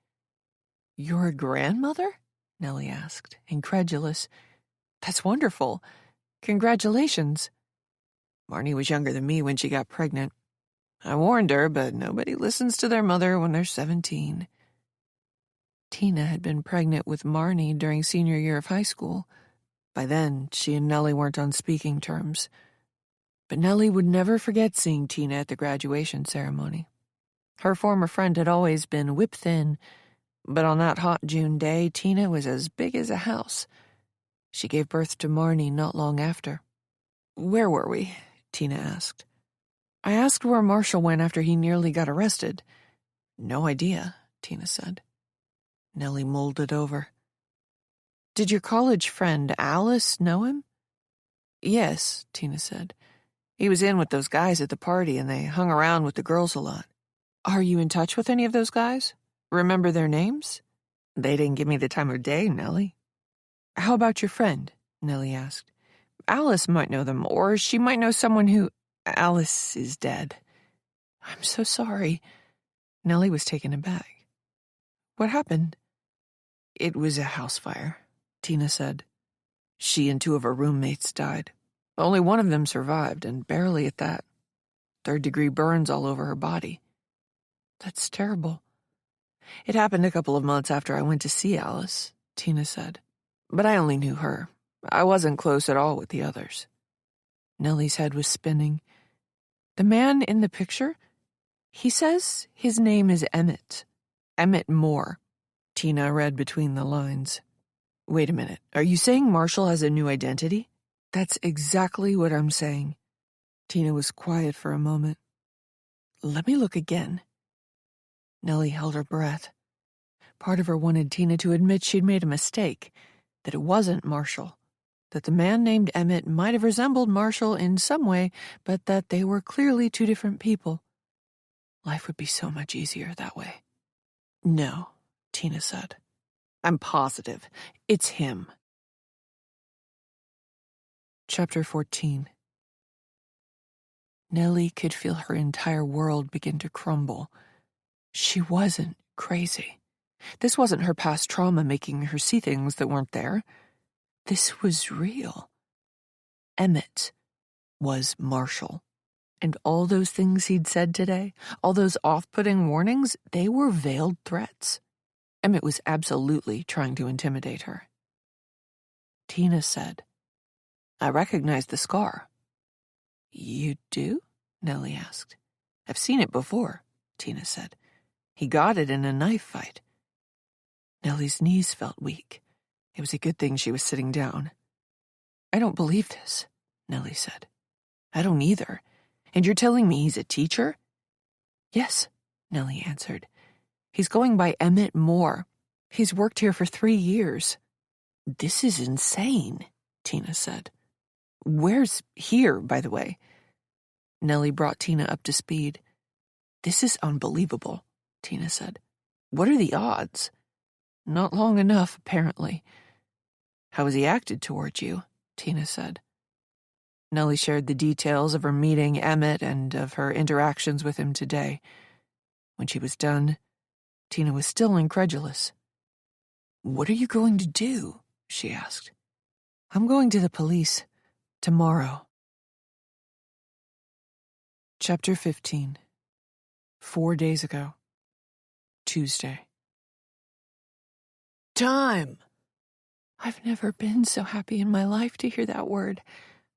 "You're a grandmother?" Nellie asked, incredulous. "That's wonderful. Congratulations." "Marnie was younger than me when she got pregnant. I warned her, but nobody listens to their mother when they're 17. Tina had been pregnant with Marnie during senior year of high school. By then, she and Nellie weren't on speaking terms. But Nellie would never forget seeing Tina at the graduation ceremony. Her former friend had always been whip-thin, but on that hot June day, Tina was as big as a house. She gave birth to Marnie not long after. "Where were we?" Tina asked. "I asked where Marshall went after he nearly got arrested." "No idea," Tina said. Nellie mulled it over. "Did your college friend Alice know him?" "Yes," Tina said. "He was in with those guys at the party, and they hung around with the girls a lot." "Are you in touch with any of those guys? Remember their names?" "They didn't give me the time of day, Nellie." "How about your friend?" Nellie asked. "Alice might know them, or she might know someone who—" "Alice is dead." "I'm so sorry." Nellie was taken aback. "What happened?" "It was a house fire," Tina said. "She and two of her roommates died. Only one of them survived, and barely at that. Third-degree burns all over her body." "That's terrible." "It happened a couple of months after I went to see Alice," Tina said. "But I only knew her. I wasn't close at all with the others." Nellie's head was spinning. "The man in the picture? He says his name is Emmett. Emmett Moore." Tina read between the lines. "Wait a minute. Are you saying Marshall has a new identity?" "That's exactly what I'm saying." Tina was quiet for a moment. "Let me look again." Nellie held her breath. Part of her wanted Tina to admit she'd made a mistake, that it wasn't Marshall, that the man named Emmett might have resembled Marshall in some way, but that they were clearly two different people. Life would be so much easier that way. "No," Tina said. "I'm positive. It's him." Chapter 14. Nellie could feel her entire world begin to crumble. She wasn't crazy. This wasn't her past trauma making her see things that weren't there. This was real. Emmett was Marshall. And all those things he'd said today, all those off-putting warnings, they were veiled threats. Emmett was absolutely trying to intimidate her. Tina said, "I recognize the scar." "You do?" Nellie asked. "I've seen it before," Tina said. "He got it in a knife fight." Nellie's knees felt weak. It was a good thing she was sitting down. "I don't believe this," Nellie said. "I don't either. And you're telling me he's a teacher?" "Yes," Nellie answered. "He's going by Emmett Moore. He's worked here for 3 years." "This is insane," Tina said. "Where's here, by the way?" Nellie brought Tina up to speed. "This is unbelievable," Tina said. "What are the odds?" "Not long enough, apparently." "How has he acted toward you?" Tina said. Nellie shared the details of her meeting Emmett and of her interactions with him today. When she was done, Tina was still incredulous. "What are you going to do?" she asked. "I'm going to the police tomorrow." Chapter 15. 4 days ago. Tuesday. Time. I've never been so happy in my life to hear that word,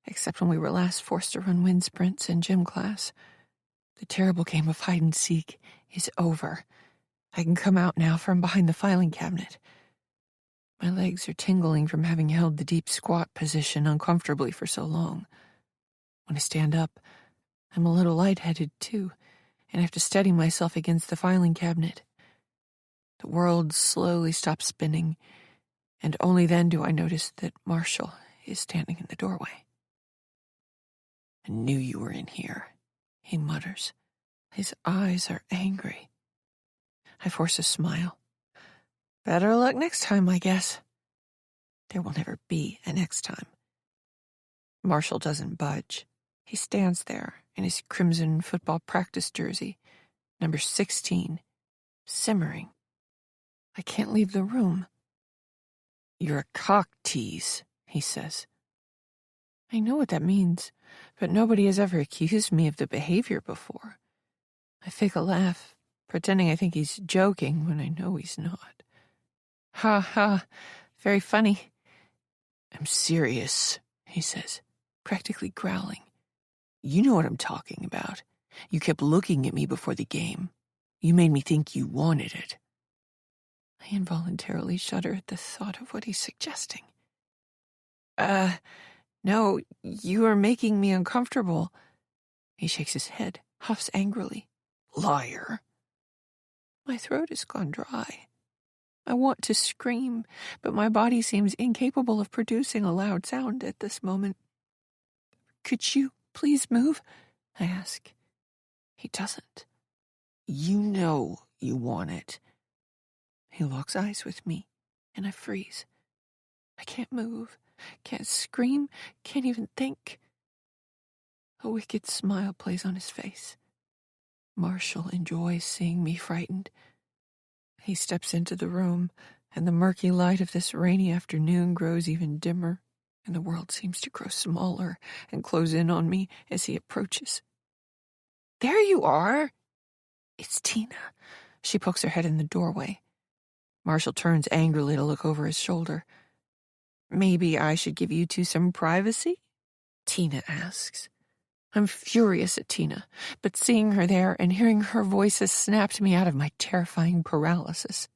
except when we were last forced to run wind sprints in gym class. The terrible game of hide and seek is over. I can come out now from behind the filing cabinet. My legs are tingling from having held the deep squat position uncomfortably for so long. When I stand up, I'm a little lightheaded too, and I have to steady myself against the filing cabinet. The world slowly stops spinning, and only then do I notice that Marshall is standing in the doorway. "I knew you were in here," he mutters. His eyes are angry. I force a smile. "Better luck next time, I guess." There will never be a next time. Marshall doesn't budge. He stands there in his crimson football practice jersey, number 16, simmering. I can't leave the room. "You're a cock tease," he says. I know what that means, but nobody has ever accused me of the behavior before. I fake a laugh, pretending I think he's joking when I know he's not. "Ha ha, very funny." "I'm serious," he says, practically growling. "You know what I'm talking about. You kept looking at me before the game. You made me think you wanted it." I involuntarily shudder at the thought of what he's suggesting. No, you are making me uncomfortable." He shakes his head, huffs angrily. "Liar." My throat has gone dry. I want to scream, but my body seems incapable of producing a loud sound at this moment. "Could you please move?" I ask. He doesn't. "You know you want it." He locks eyes with me, and I freeze. I can't move, can't scream, can't even think. A wicked smile plays on his face. Marshall enjoys seeing me frightened. He steps into the room, and the murky light of this rainy afternoon grows even dimmer, and the world seems to grow smaller and close in on me as he approaches. "There you are!" It's Tina. She pokes her head in the doorway. Marshall turns angrily to look over his shoulder. "Maybe I should give you two some privacy?" Tina asks. I'm furious at Tina, but seeing her there and hearing her voice has snapped me out of my terrifying paralysis.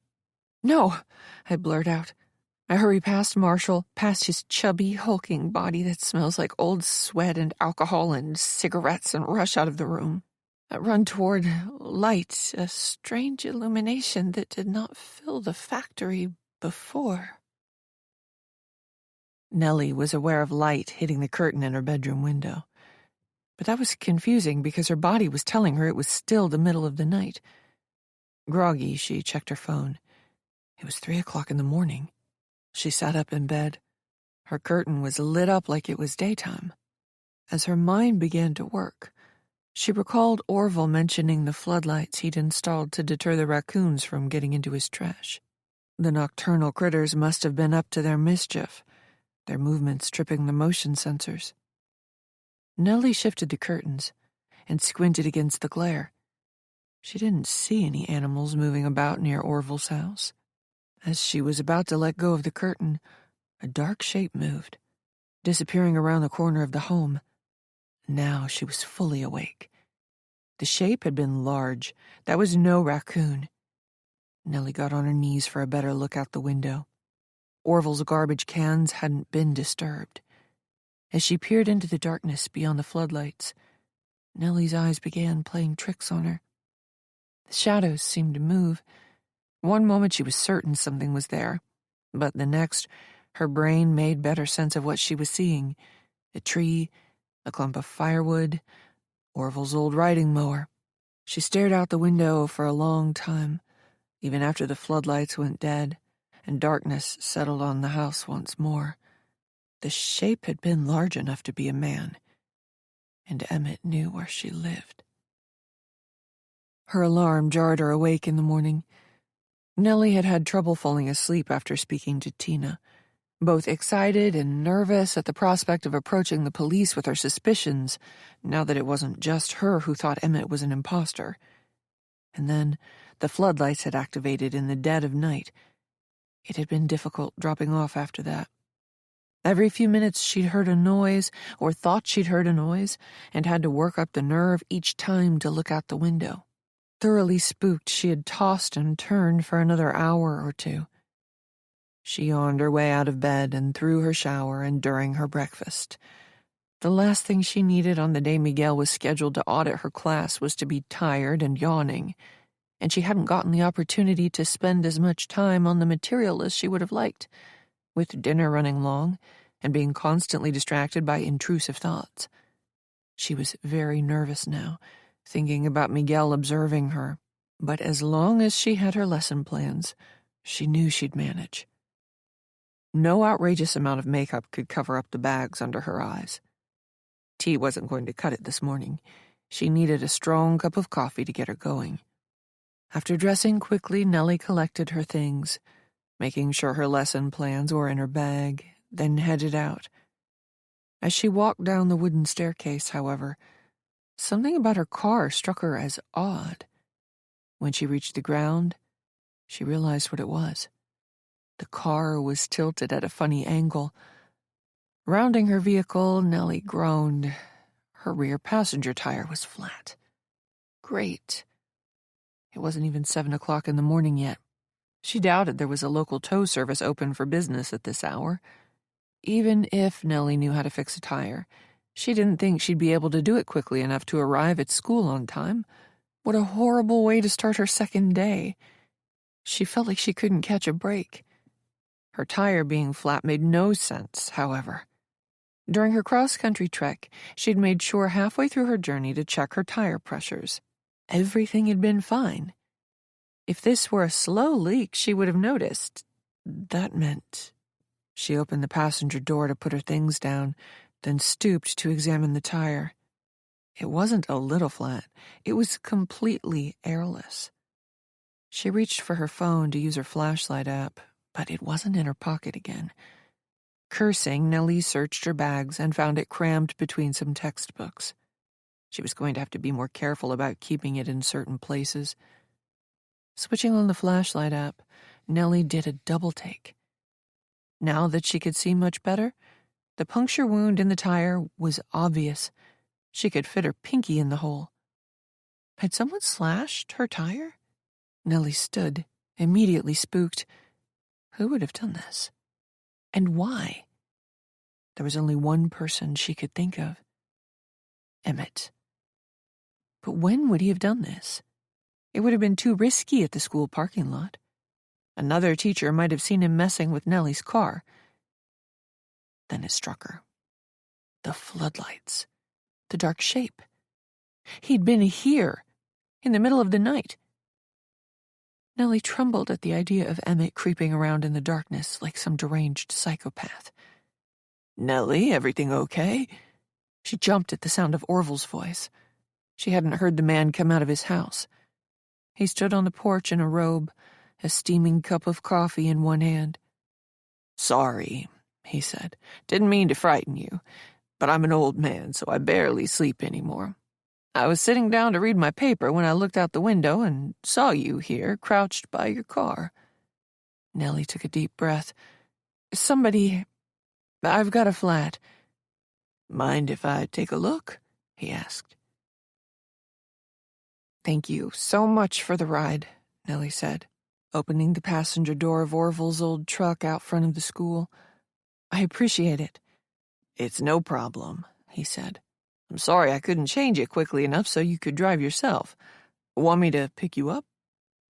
"No," I blurt out. I hurry past Marshall, past his chubby, hulking body that smells like old sweat and alcohol and cigarettes, and rush out of the room. I run toward light, a strange illumination that did not fill the factory before. Nellie was aware of light hitting the curtain in her bedroom window. But that was confusing because her body was telling her it was still the middle of the night. Groggy, she checked her phone. It was 3:00 in the morning. She sat up in bed. Her curtain was lit up like it was daytime. As her mind began to work, She recalled Orville mentioning the floodlights he'd installed to deter the raccoons from getting into his trash. The nocturnal critters must have been up to their mischief, their movements tripping the motion sensors. Nellie shifted the curtains and squinted against the glare. She didn't see any animals moving about near Orville's house. As she was about to let go of the curtain, a dark shape moved, disappearing around the corner of the home. Now she was fully awake. The shape had been large. That was no raccoon. Nellie got on her knees for a better look out the window. Orville's garbage cans hadn't been disturbed. As she peered into the darkness beyond the floodlights, Nellie's eyes began playing tricks on her. The shadows seemed to move. One moment she was certain something was there, but the next, her brain made better sense of what she was seeing. A tree, a clump of firewood, Orville's old riding mower. She stared out the window for a long time, even after the floodlights went dead and darkness settled on the house once more. The shape had been large enough to be a man, and Emmett knew where she lived. Her alarm jarred her awake in the morning. Nellie had had trouble falling asleep after speaking to Tina, both excited and nervous at the prospect of approaching the police with her suspicions, now that it wasn't just her who thought Emmett was an imposter. And then the floodlights had activated in the dead of night. It had been difficult dropping off after that. Every few minutes she'd heard a noise, or thought she'd heard a noise, and had to work up the nerve each time to look out the window. Thoroughly spooked, she had tossed and turned for another hour or two. She yawned her way out of bed and through her shower and during her breakfast. The last thing she needed on the day Miguel was scheduled to audit her class was to be tired and yawning, and she hadn't gotten the opportunity to spend as much time on the material as she would have liked, with dinner running long and being constantly distracted by intrusive thoughts. She was very nervous now, thinking about Miguel observing her, but as long as she had her lesson plans, she knew she'd manage. No outrageous amount of makeup could cover up the bags under her eyes. Tea wasn't going to cut it this morning. She needed a strong cup of coffee to get her going. After dressing quickly, Nellie collected her things, making sure her lesson plans were in her bag, then headed out. As she walked down the wooden staircase, however, something about her car struck her as odd. When she reached the ground, she realized what it was. The car was tilted at a funny angle. Rounding her vehicle, Nellie groaned. Her rear passenger tire was flat. Great. It wasn't even 7 o'clock in the morning yet. She doubted there was a local tow service open for business at this hour. Even if Nellie knew how to fix a tire, she didn't think she'd be able to do it quickly enough to arrive at school on time. What a horrible way to start her second day. She felt like she couldn't catch a break. Her tire being flat made no sense, however. During her cross-country trek, she'd made sure halfway through her journey to check her tire pressures. Everything had been fine. If this were a slow leak, she would have noticed. That meant... She opened the passenger door to put her things down, then stooped to examine the tire. It wasn't a little flat. It was completely airless. She reached for her phone to use her flashlight app, but it wasn't in her pocket again. Cursing, Nellie searched her bags and found it crammed between some textbooks. She was going to have to be more careful about keeping it in certain places. Switching on the flashlight app, Nellie did a double take. Now that she could see much better, the puncture wound in the tire was obvious. She could fit her pinky in the hole. Had someone slashed her tire? Nellie stood, immediately spooked. Who would have done this? And why? There was only one person she could think of. Emmett. But when would he have done this? It would have been too risky at the school parking lot. Another teacher might have seen him messing with Nellie's car. Then it struck her. The floodlights. The dark shape. He'd been here, in the middle of the night. Nellie trembled at the idea of Emmett creeping around in the darkness like some deranged psychopath. Nellie, everything okay? She jumped at the sound of Orville's voice. She hadn't heard the man come out of his house. He stood on the porch in a robe, a steaming cup of coffee in one hand. "Sorry," he said. "Didn't mean to frighten you, but I'm an old man, so I barely sleep anymore. I was sitting down to read my paper when I looked out the window and saw you here, crouched by your car." Nellie took a deep breath. I've got a flat." "Mind if I take a look?" he asked. "Thank you so much for the ride," Nellie said, opening the passenger door of Orville's old truck out front of the school. "I appreciate it." "It's no problem," he said. "I'm sorry I couldn't change it quickly enough so you could drive yourself. Want me to pick you up?"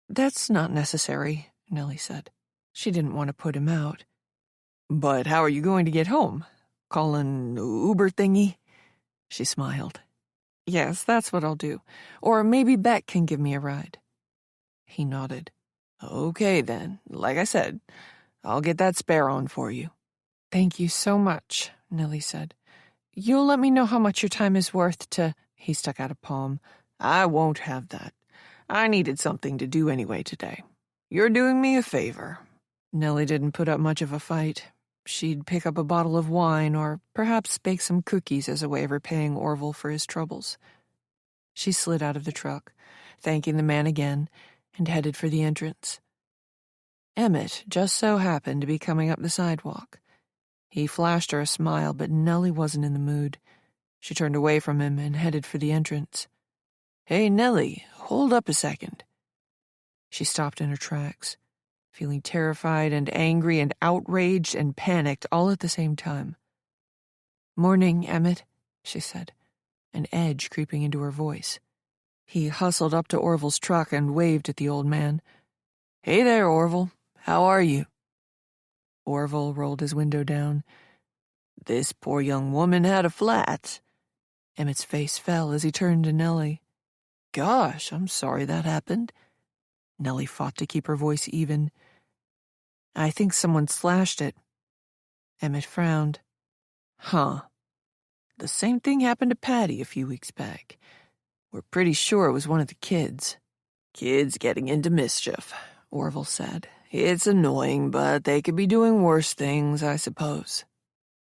"That's not necessary," Nellie said. She didn't want to put him out. "But how are you going to get home? Call an Uber thingy?" She smiled. "Yes, that's what I'll do. Or maybe Beck can give me a ride." He nodded. "Okay, then. Like I said, I'll get that spare on for you." "Thank you so much," Nellie said. "You'll let me know how much your time is worth to—" He stuck out a palm. "I won't have that. I needed something to do anyway today. You're doing me a favor." Nellie didn't put up much of a fight. She'd pick up a bottle of wine or perhaps bake some cookies as a way of repaying Orville for his troubles. She slid out of the truck, thanking the man again, and headed for the entrance. Emmett just so happened to be coming up the sidewalk. He flashed her a smile, but Nellie wasn't in the mood. She turned away from him and headed for the entrance. "Hey, Nellie, hold up a second." She stopped in her tracks, feeling terrified and angry and outraged and panicked all at the same time. "Morning, Emmett," she said, an edge creeping into her voice. He hustled up to Orville's truck and waved at the old man. "Hey there, Orville. How are you?" Orville rolled his window down. "This poor young woman had a flat." Emmett's face fell as he turned to Nellie. "Gosh, I'm sorry that happened." Nellie fought to keep her voice even. "I think someone slashed it." Emmett frowned. "Huh. The same thing happened to Patty a few weeks back. We're pretty sure it was one of the kids." "Kids getting into mischief," Orville said. "It's annoying, but they could be doing worse things, I suppose."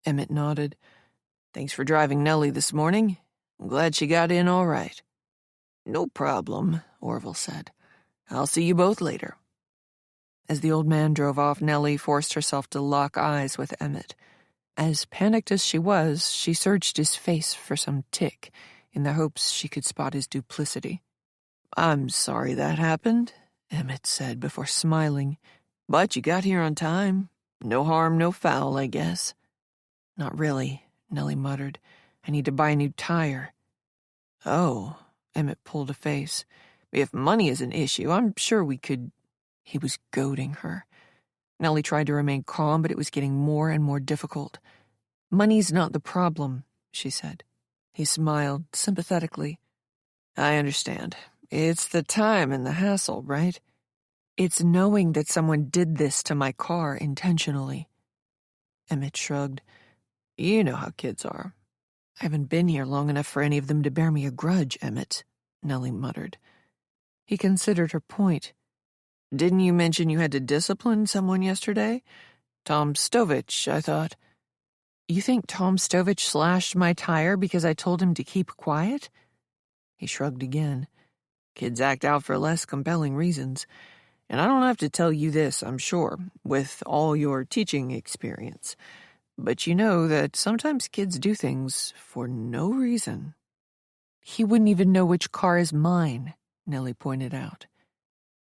Emmett nodded. "Thanks for driving Nellie this morning. I'm glad she got in all right." "No problem," Orville said. "I'll see you both later." As the old man drove off, Nellie forced herself to lock eyes with Emmett. As panicked as she was, she searched his face for some tick, in the hopes she could spot his duplicity. "I'm sorry that happened," Emmett said before smiling. "But you got here on time. No harm, no foul, I guess." "Not really," Nellie muttered. "I need to buy a new tire." "Oh," Emmett pulled a face. "If money is an issue, I'm sure we could—" He was goading her. Nellie tried to remain calm, but it was getting more and more difficult. "Money's not the problem," she said. He smiled sympathetically. "I understand. It's the time and the hassle, right?" "It's knowing that someone did this to my car intentionally." Emmett shrugged. "You know how kids are." "I haven't been here long enough for any of them to bear me a grudge, Emmett," Nellie muttered. He considered her point. "Didn't you mention you had to discipline someone yesterday? Tom Stovich, I thought." "You think Tom Stovich slashed my tire because I told him to keep quiet?" He shrugged again. "Kids act out for less compelling reasons. And I don't have to tell you this, I'm sure, with all your teaching experience. But you know that sometimes kids do things for no reason." "He wouldn't even know which car is mine," Nellie pointed out.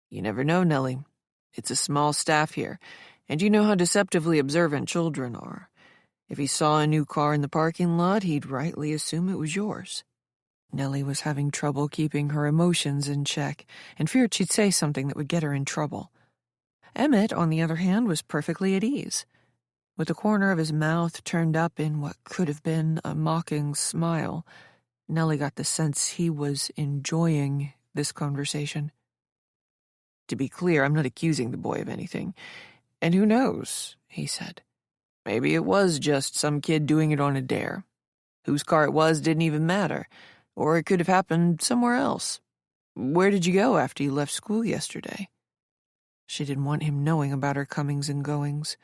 "You never know, Nellie. It's a small staff here, and you know how deceptively observant children are. If he saw a new car in the parking lot, he'd rightly assume it was yours." Nellie was having trouble keeping her emotions in check and feared she'd say something that would get her in trouble. Emmett, on the other hand, was perfectly at ease. With the corner of his mouth turned up in what could have been a mocking smile, Nellie got the sense he was enjoying this conversation. "To be clear, I'm not accusing the boy of anything. And who knows," he said. "Maybe it was just some kid doing it on a dare. Whose car it was didn't even matter. Or it could have happened somewhere else. Where did you go after you left school yesterday? She didn't want him knowing about her comings and goings.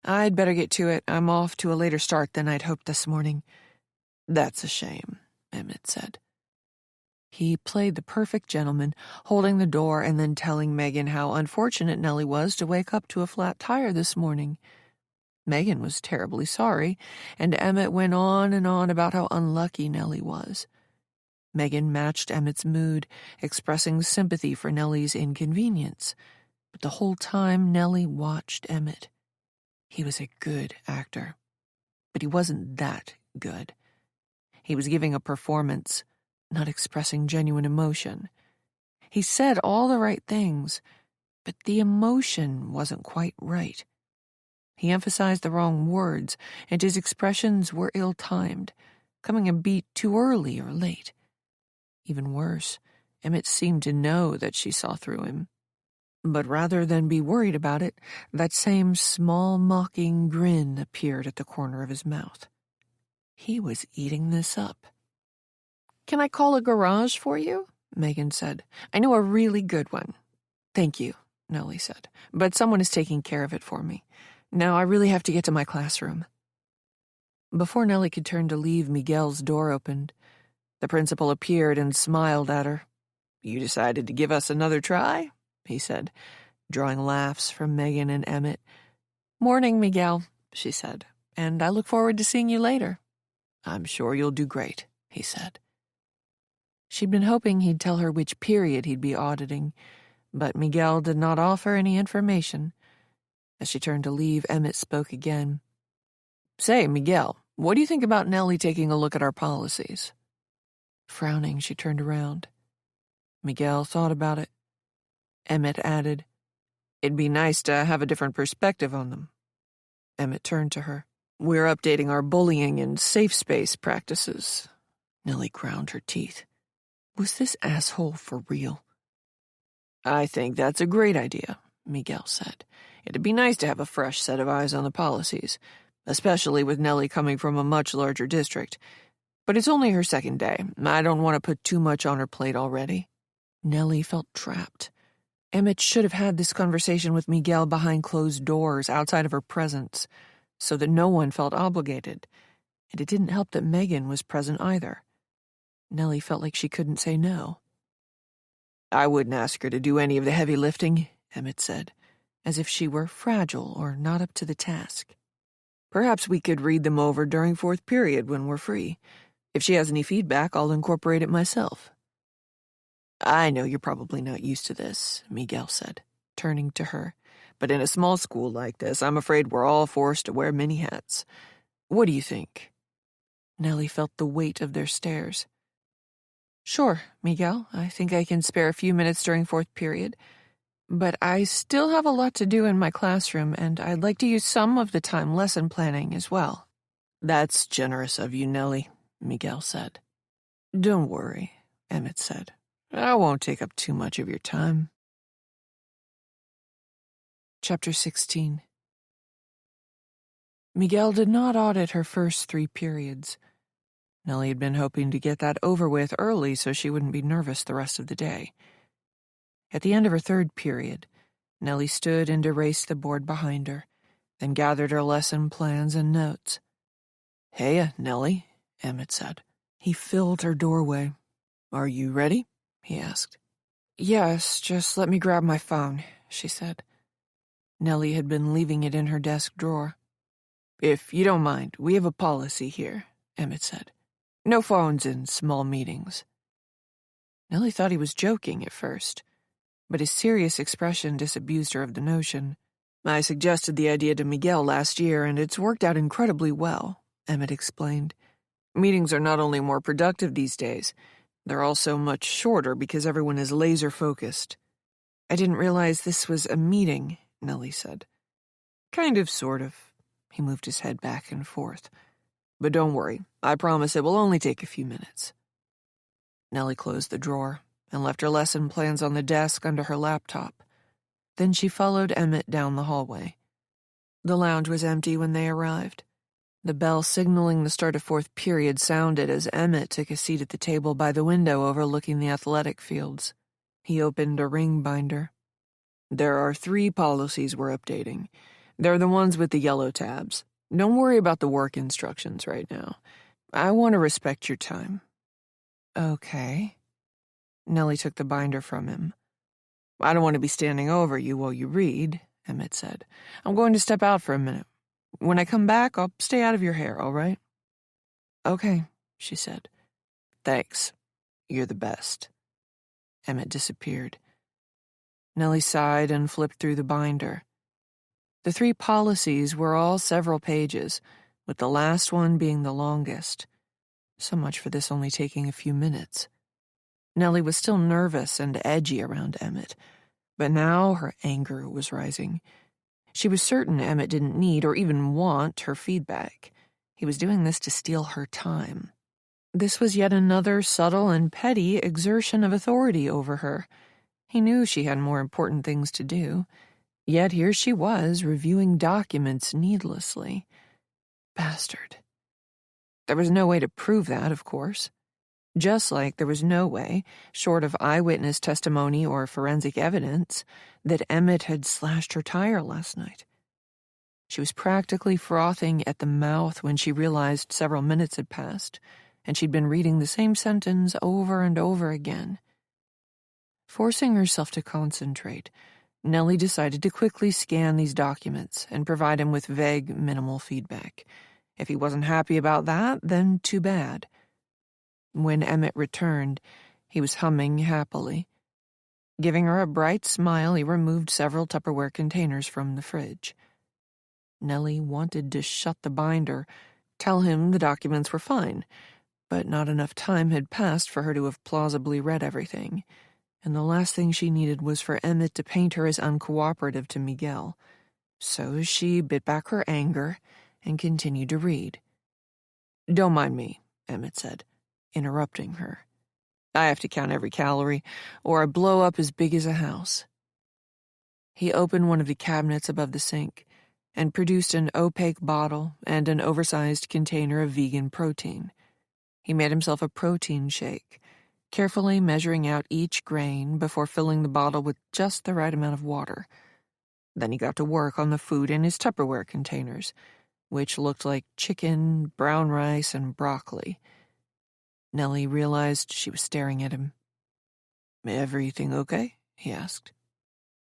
I'd better get to it. I'm off to a later start than I'd hoped this morning. That's a shame, Emmett said. He played the perfect gentleman, holding the door and then telling Megan how unfortunate Nellie was to wake up to a flat tire this morning. Megan was terribly sorry, and Emmett went on and on about how unlucky Nellie was. Megan matched Emmett's mood, expressing sympathy for Nellie's inconvenience. But the whole time Nellie watched Emmett. He was a good actor. But he wasn't that good. He was giving a performance, not expressing genuine emotion. He said all the right things, but the emotion wasn't quite right. He emphasized the wrong words, and his expressions were ill-timed, coming a beat too early or late. Even worse, Emmett seemed to know that she saw through him. But rather than be worried about it, that same small, mocking grin appeared at the corner of his mouth. He was eating this up. "Can I call a garage for you?" Megan said. "I know a really good one." "Thank you," Nellie said, "but someone is taking care of it for me. Now I really have to get to my classroom." Before Nellie could turn to leave, Miguel's door opened. The principal appeared and smiled at her. "You decided to give us another try?" he said, drawing laughs from Megan and Emmett. "Morning, Miguel," she said, "and I look forward to seeing you later." "I'm sure you'll do great," he said. She'd been hoping he'd tell her which period he'd be auditing, but Miguel did not offer any information. As she turned to leave, Emmett spoke again. "Say, Miguel, what do you think about Nellie taking a look at our policies?" Frowning, she turned around. Miguel thought about it. Emmett added, "It'd be nice to have a different perspective on them." Emmett turned to her. "We're updating our bullying and safe space practices." Nellie ground her teeth. Was this asshole for real? "I think that's a great idea," Miguel said. "It'd be nice to have a fresh set of eyes on the policies, especially with Nellie coming from a much larger district. But it's only her second day. I don't want to put too much on her plate already." Nellie felt trapped. Emmett should have had this conversation with Miguel behind closed doors, outside of her presence, so that no one felt obligated. And it didn't help that Megan was present either. Nellie felt like she couldn't say no. "I wouldn't ask her to do any of the heavy lifting," Emmett said, as if she were fragile or not up to the task. "Perhaps we could read them over during fourth period when we're free. If she has any feedback, I'll incorporate it myself." "I know you're probably not used to this," Miguel said, turning to her. "But in a small school like this, I'm afraid we're all forced to wear many hats. What do you think?" Nellie felt the weight of their stares. "Sure, Miguel. I think I can spare a few minutes during fourth period. But I still have a lot to do in my classroom, and I'd like to use some of the time lesson planning as well." "That's generous of you, Nellie," Miguel said. "Don't worry," Emmett said. "I won't take up too much of your time." Chapter 16. Miguel did not audit her first 3 periods. Nellie had been hoping to get that over with early so she wouldn't be nervous the rest of the day. At the end of her 3rd period, Nellie stood and erased the board behind her, then gathered her lesson plans and notes. "Hey, Nellie," Emmett said. He filled her doorway. "Are you ready?" he asked. "Yes, just let me grab my phone," she said. Nellie had been leaving it in her desk drawer. "If you don't mind, we have a policy here," Emmett said. "No phones in small meetings." Nellie thought he was joking at first, but his serious expression disabused her of the notion. "I suggested the idea to Miguel last year, and it's worked out incredibly well," Emmett explained. "Meetings are not only more productive these days, they're also much shorter because everyone is laser-focused." "I didn't realize this was a meeting," Nellie said. "Kind of, sort of." He moved his head back and forth. "But don't worry, I promise it will only take a few minutes." Nellie closed the drawer and left her lesson plans on the desk under her laptop. Then she followed Emmett down the hallway. The lounge was empty when they arrived. The bell signaling the start of fourth period sounded as Emmett took a seat at the table by the window overlooking the athletic fields. He opened a ring binder. There are 3 policies we're updating. They're the ones with the yellow tabs. Don't worry about the work instructions right now. I want to respect your time. Okay. Nellie took the binder from him. I don't want to be standing over you while you read, Emmett said. I'm going to step out for a minute. When I come back, I'll stay out of your hair, all right? Okay, she said. Thanks. You're the best. Emmett disappeared. Nellie sighed and flipped through the binder. The 3 policies were all several pages, with the last one being the longest. So much for this only taking a few minutes. Nellie was still nervous and edgy around Emmett, but now her anger was rising. She was certain Emmett didn't need or even want her feedback. He was doing this to steal her time. This was yet another subtle and petty exertion of authority over her. He knew she had more important things to do, yet here she was reviewing documents needlessly. Bastard. There was no way to prove that, of course. Just like there was no way, short of eyewitness testimony or forensic evidence, that Emmett had slashed her tire last night. She was practically frothing at the mouth when she realized several minutes had passed, and she'd been reading the same sentence over and over again. Forcing herself to concentrate, Nellie decided to quickly scan these documents and provide him with vague, minimal feedback. If he wasn't happy about that, then too bad. When Emmett returned, he was humming happily. Giving her a bright smile, he removed several Tupperware containers from the fridge. Nellie wanted to shut the binder, tell him the documents were fine, but not enough time had passed for her to have plausibly read everything, and the last thing she needed was for Emmett to paint her as uncooperative to Miguel. So she bit back her anger and continued to read. "Don't mind me," Emmett said, interrupting her. "I have to count every calorie, or I blow up as big as a house." He opened one of the cabinets above the sink and produced an opaque bottle and an oversized container of vegan protein. He made himself a protein shake, carefully measuring out each grain before filling the bottle with just the right amount of water. Then he got to work on the food in his Tupperware containers, which looked like chicken, brown rice, and broccoli. Nellie realized she was staring at him. "Everything okay?" he asked.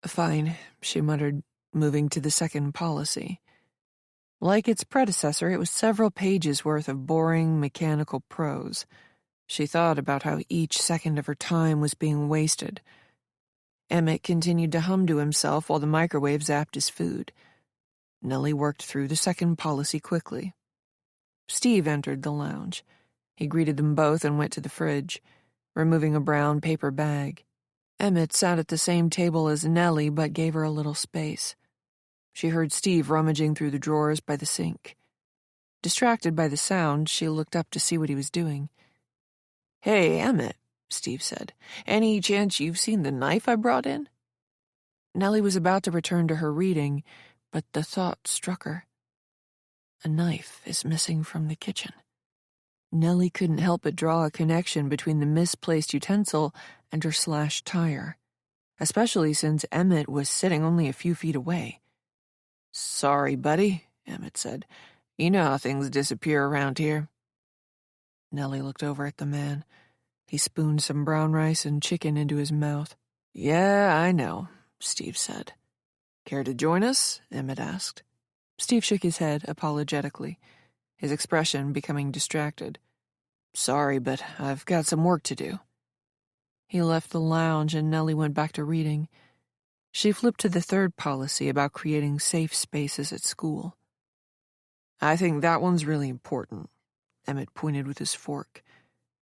"Fine," she muttered, moving to the second policy. Like its predecessor, it was several pages worth of boring, mechanical prose. She thought about how each second of her time was being wasted. Emmett continued to hum to himself while the microwave zapped his food. Nellie worked through the second policy quickly. Steve entered the lounge. He greeted them both and went to the fridge, removing a brown paper bag. Emmett sat at the same table as Nellie but gave her a little space. She heard Steve rummaging through the drawers by the sink. Distracted by the sound, she looked up to see what he was doing. "Hey, Emmett," Steve said. "Any chance you've seen the knife I brought in?" Nellie was about to return to her reading, but the thought struck her. A knife is missing from the kitchen. Nellie couldn't help but draw a connection between the misplaced utensil and her slashed tire, especially since Emmett was sitting only a few feet away. "Sorry, buddy," Emmett said. "You know how things disappear around here." Nellie looked over at the man. He spooned some brown rice and chicken into his mouth. "Yeah, I know," Steve said. "Care to join us?" Emmett asked. Steve shook his head apologetically, his expression becoming distracted. "Sorry, but I've got some work to do." He left the lounge and Nellie went back to reading. She flipped to the third policy about creating safe spaces at school. "I think that one's really important," Emmett pointed with his fork.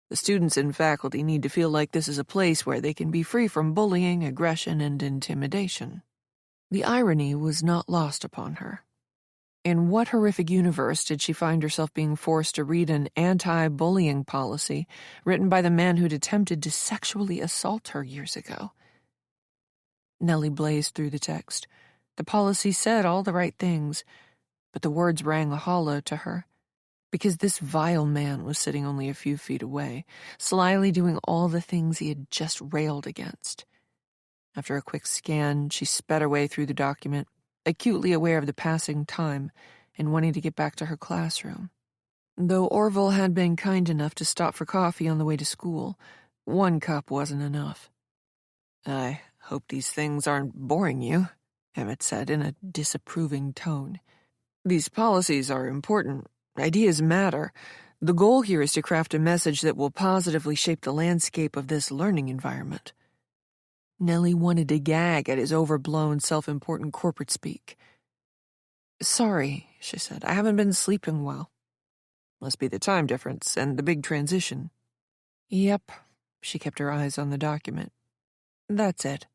"The students and faculty need to feel like this is a place where they can be free from bullying, aggression, and intimidation." The irony was not lost upon her. In what horrific universe did she find herself being forced to read an anti-bullying policy written by the man who'd attempted to sexually assault her years ago? Nellie blazed through the text. The policy said all the right things, but the words rang hollow to her. Because this vile man was sitting only a few feet away, slyly doing all the things he had just railed against. After a quick scan, she sped her way through the document, acutely aware of the passing time and wanting to get back to her classroom. Though Orville had been kind enough to stop for coffee on the way to school, one cup wasn't enough. "I hope these things aren't boring you," Emmett said in a disapproving tone. "These policies are important. Ideas matter. The goal here is to craft a message that will positively shape the landscape of this learning environment." Nellie wanted to gag at his overblown, self-important corporate speak. "Sorry," she said, "I haven't been sleeping well." "Must be the time difference and the big transition." "Yep." She kept her eyes on the document. "That's it."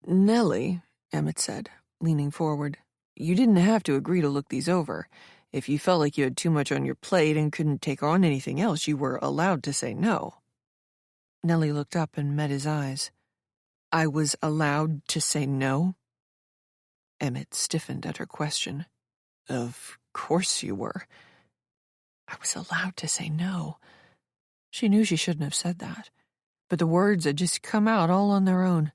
"Nellie," Emmett said, leaning forward, "you didn't have to agree to look these over. If you felt like you had too much on your plate and couldn't take on anything else, you were allowed to say no." Nellie looked up and met his eyes. "I was allowed to say no?" Emmett stiffened at her question. "Of course you were." I was allowed to say no. She knew she shouldn't have said that, but the words had just come out all on their own.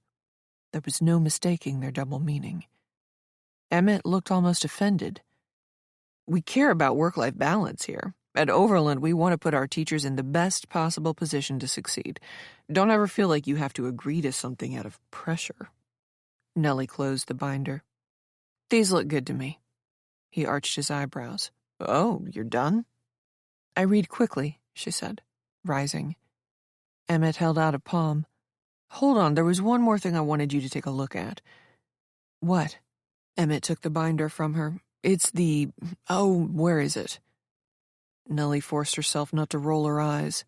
There was no mistaking their double meaning. Emmett looked almost offended. "We care about work-life balance here. At Overland, we want to put our teachers in the best possible position to succeed. Don't ever feel like you have to agree to something out of pressure." Nellie closed the binder. "These look good to me." He arched his eyebrows. "Oh, you're done?" "I read quickly," she said, rising. Emmett held out a palm. "Hold on, there was one more thing I wanted you to take a look at." "What?" Emmett took the binder from her. "It's where is it?" Nellie forced herself not to roll her eyes.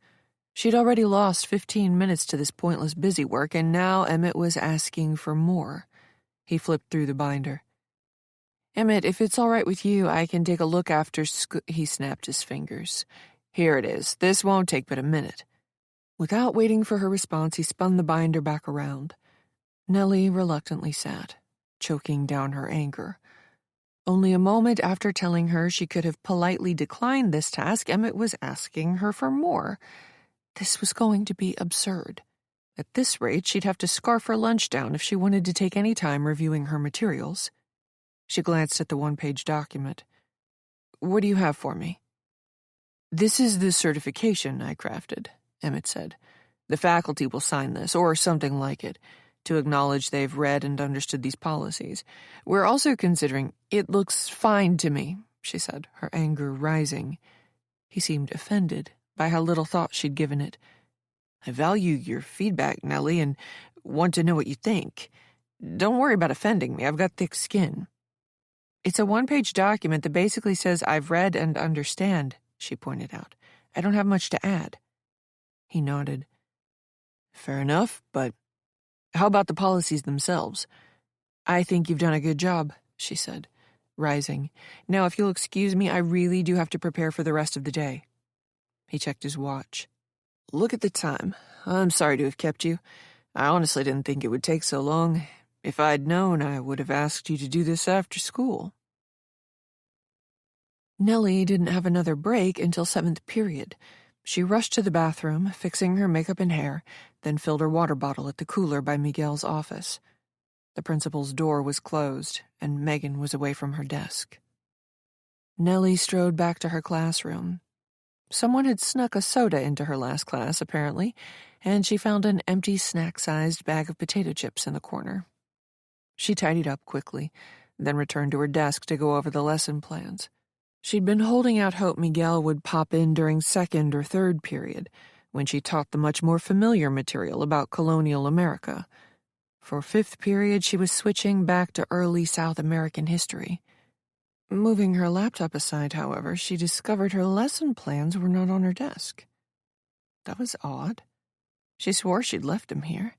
She'd already lost 15 minutes to this pointless busy work, and now Emmett was asking for more. He flipped through the binder. "Emmett, if it's all right with you, I can take a look after He snapped his fingers. "Here it is. This won't take but a minute." Without waiting for her response, he spun the binder back around. Nellie reluctantly sat, choking down her anger. Only a moment after telling her she could have politely declined this task, Emmett was asking her for more. This was going to be absurd. At this rate, she'd have to scarf her lunch down if she wanted to take any time reviewing her materials. She glanced at the one-page document. "What do you have for me?" "This is the certification I crafted," Emmett said. "The faculty will sign this, or something like it, to acknowledge they've read and understood these policies. We're also considering—" "It looks fine to me," she said, her anger rising. He seemed offended by how little thought she'd given it. "I value your feedback, Nellie, and want to know what you think. Don't worry about offending me. I've got thick skin." "It's a one-page document that basically says I've read and understand," she pointed out. "I don't have much to add." He nodded. "Fair enough, but how about the policies themselves?" "I think you've done a good job," she said, rising. "Now, if you'll excuse me, I really do have to prepare for the rest of the day." He checked his watch. "Look at the time. I'm sorry to have kept you. I honestly didn't think it would take so long. If I'd known, I would have asked you to do this after school." Nellie didn't have another break until 7th period. She rushed to the bathroom, fixing her makeup and hair, then filled her water bottle at the cooler by Miguel's office. The principal's door was closed, and Megan was away from her desk. Nellie strode back to her classroom. Someone had snuck a soda into her last class, apparently, and she found an empty snack-sized bag of potato chips in the corner. She tidied up quickly, then returned to her desk to go over the lesson plans. She'd been holding out hope Miguel would pop in during 2nd or 3rd period, when she taught the much more familiar material about colonial America. For 5th period, she was switching back to early South American history. Moving her laptop aside, however, she discovered her lesson plans were not on her desk. That was odd. She swore she'd left them here.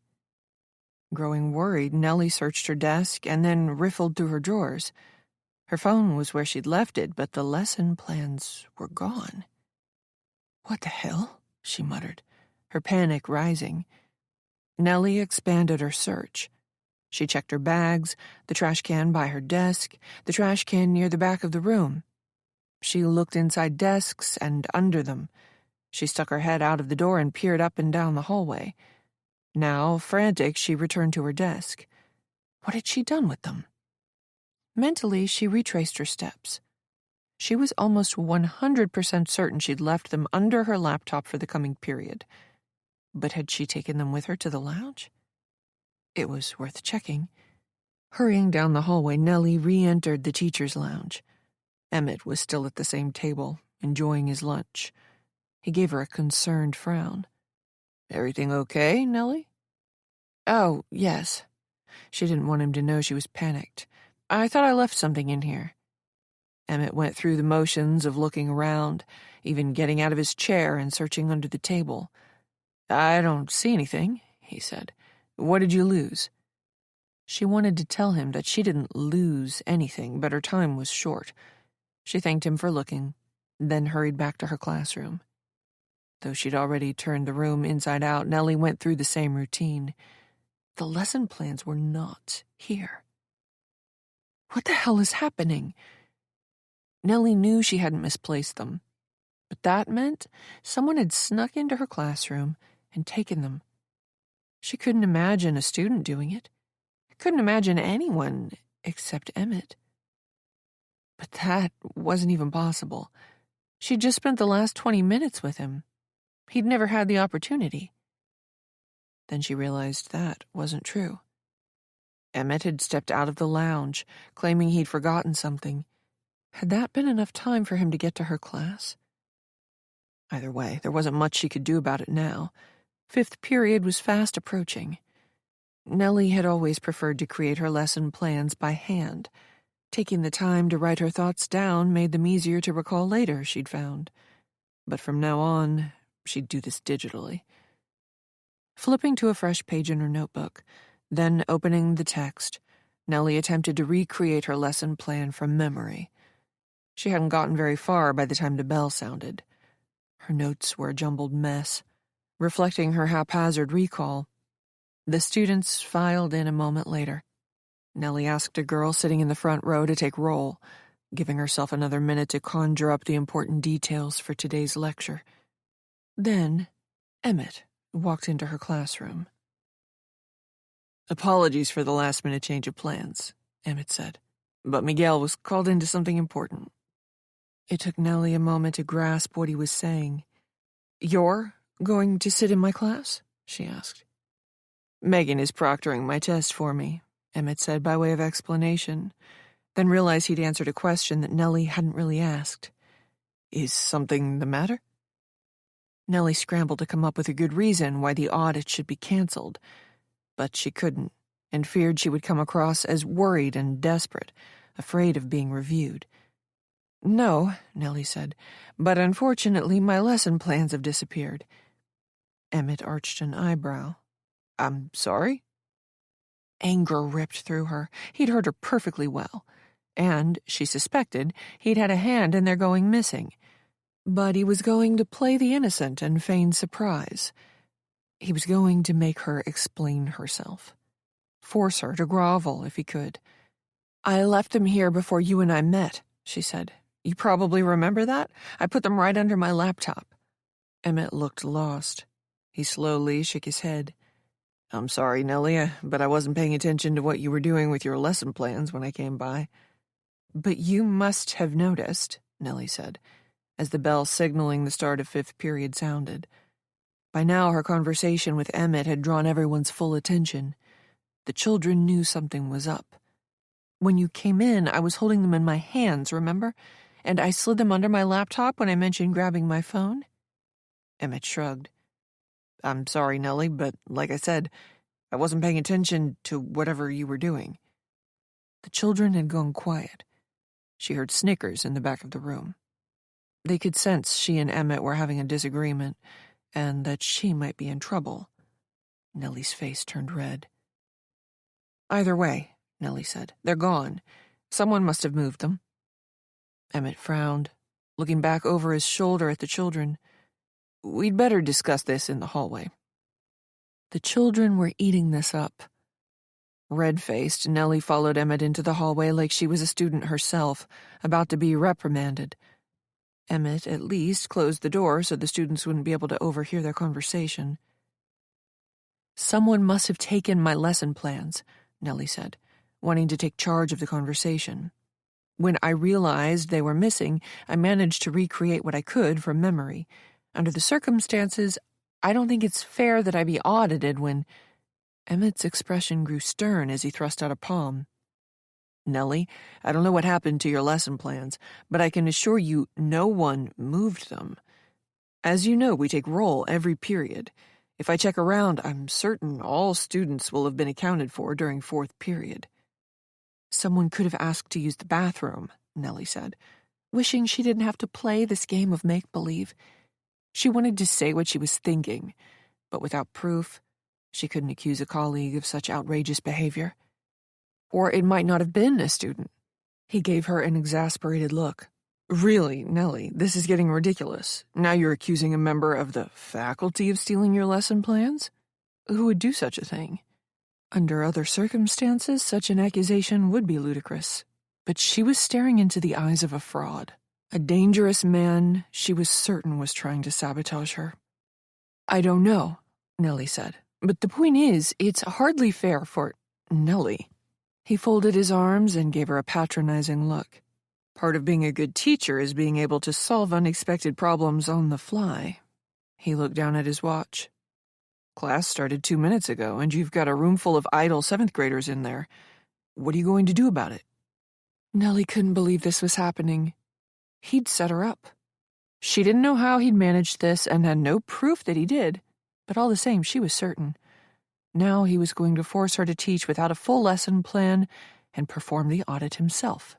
Growing worried, Nellie searched her desk and then riffled through her drawers. Her phone was where she'd left it, but the lesson plans were gone. "What the hell?" she muttered, her panic rising. Nellie expanded her search. She checked her bags, the trash can by her desk, the trash can near the back of the room. She looked inside desks and under them. She stuck her head out of the door and peered up and down the hallway. Now, frantic, she returned to her desk. What had she done with them? Mentally, she retraced her steps. She was almost 100% certain she'd left them under her laptop for the coming period. But had she taken them with her to the lounge? It was worth checking. Hurrying down the hallway, Nellie re-entered the teacher's lounge. Emmett was still at the same table, enjoying his lunch. He gave her a concerned frown. "Everything okay, Nellie?" "Oh, yes." She didn't want him to know she was panicked. "I thought I left something in here." Emmett went through the motions of looking around, even getting out of his chair and searching under the table. "I don't see anything," he said. "What did you lose?" She wanted to tell him that she didn't lose anything, but her time was short. She thanked him for looking, then hurried back to her classroom. Though she'd already turned the room inside out, Nellie went through the same routine. The lesson plans were not here. What the hell is happening? Nellie knew she hadn't misplaced them, but that meant someone had snuck into her classroom and taken them. She couldn't imagine a student doing it. Couldn't imagine anyone except Emmett. But that wasn't even possible. She'd just spent the last 20 minutes with him. He'd never had the opportunity. Then she realized that wasn't true. Emmett had stepped out of the lounge, claiming he'd forgotten something. Had that been enough time for him to get to her class? Either way, there wasn't much she could do about it now. Fifth period was fast approaching. Nellie had always preferred to create her lesson plans by hand. Taking the time to write her thoughts down made them easier to recall later, she'd found. But from now on, she'd do this digitally. Flipping to a fresh page in her notebook, then opening the text, Nellie attempted to recreate her lesson plan from memory. She hadn't gotten very far by the time the bell sounded. Her notes were a jumbled mess, reflecting her haphazard recall. The students filed in a moment later. Nellie asked a girl sitting in the front row to take roll, giving herself another minute to conjure up the important details for today's lecture. Then, Emmett walked into her classroom. "Apologies for the last-minute change of plans," Emmett said, "but Miguel was called into something important." It took Nellie a moment to grasp what he was saying. "You're going to sit in my class?" she asked. "Megan is proctoring my test for me," Emmett said by way of explanation, then realized he'd answered a question that Nellie hadn't really asked. "Is something the matter?" Nellie scrambled to come up with a good reason why the audit should be canceled, but she couldn't, and feared she would come across as worried and desperate, afraid of being reviewed. "No," Nellie said, "but unfortunately my lesson plans have disappeared." Emmett arched an eyebrow. "I'm sorry?" Anger ripped through her. He'd heard her perfectly well, and, she suspected, he'd had a hand in their going missing. But he was going to play the innocent and feign surprise. He was going to make her explain herself. Force her to grovel if he could. "I left them here before you and I met," she said. "You probably remember that? I put them right under my laptop." Emmett looked lost. He slowly shook his head. "I'm sorry, Nellie, but I wasn't paying attention to what you were doing with your lesson plans when I came by." "But you must have noticed," Nellie said, as the bell signaling the start of fifth period sounded. By now her conversation with Emmett had drawn everyone's full attention. The children knew something was up. "When you came in, I was holding them in my hands, remember? And I slid them under my laptop when I mentioned grabbing my phone?" Emmett shrugged. "I'm sorry, Nellie, but like I said, I wasn't paying attention to whatever you were doing." The children had gone quiet. She heard snickers in the back of the room. They could sense she and Emmett were having a disagreement, and that she might be in trouble. Nellie's face turned red. "Either way," Nellie said, "they're gone. Someone must have moved them." Emmett frowned, looking back over his shoulder at the children. "We'd better discuss this in the hallway." The children were eating this up. Red-faced, Nellie followed Emmett into the hallway like she was a student herself, about to be reprimanded. Emmett, at least, closed the door so the students wouldn't be able to overhear their conversation. "Someone must have taken my lesson plans," Nellie said, wanting to take charge of the conversation. "When I realized they were missing, I managed to recreate what I could from memory. Under the circumstances, I don't think it's fair that I be audited when—" Emmett's expression grew stern as he thrust out a palm. "Nellie, I don't know what happened to your lesson plans, but I can assure you no one moved them. As you know, we take roll every period. If I check around, I'm certain all students will have been accounted for during fourth period." "Someone could have asked to use the bathroom," Nellie said, wishing she didn't have to play this game of make-believe. She wanted to say what she was thinking, but without proof, she couldn't accuse a colleague of such outrageous behavior. Or it might not have been a student. He gave her an exasperated look. "Really, Nellie, this is getting ridiculous. Now you're accusing a member of the faculty of stealing your lesson plans? Who would do such a thing?" Under other circumstances, such an accusation would be ludicrous. But she was staring into the eyes of a fraud. A dangerous man she was certain was trying to sabotage her. "I don't know," Nellie said. "But the point is, it's hardly fair for Nellie." He folded his arms and gave her a patronizing look. "Part of being a good teacher is being able to solve unexpected problems on the fly." He looked down at his watch. "Class started 2 minutes ago, and you've got a room full of idle 7th graders in there. What are you going to do about it?" Nellie couldn't believe this was happening. He'd set her up. She didn't know how he'd managed this and had no proof that he did, but all the same, she was certain. Now he was going to force her to teach without a full lesson plan and perform the audit himself.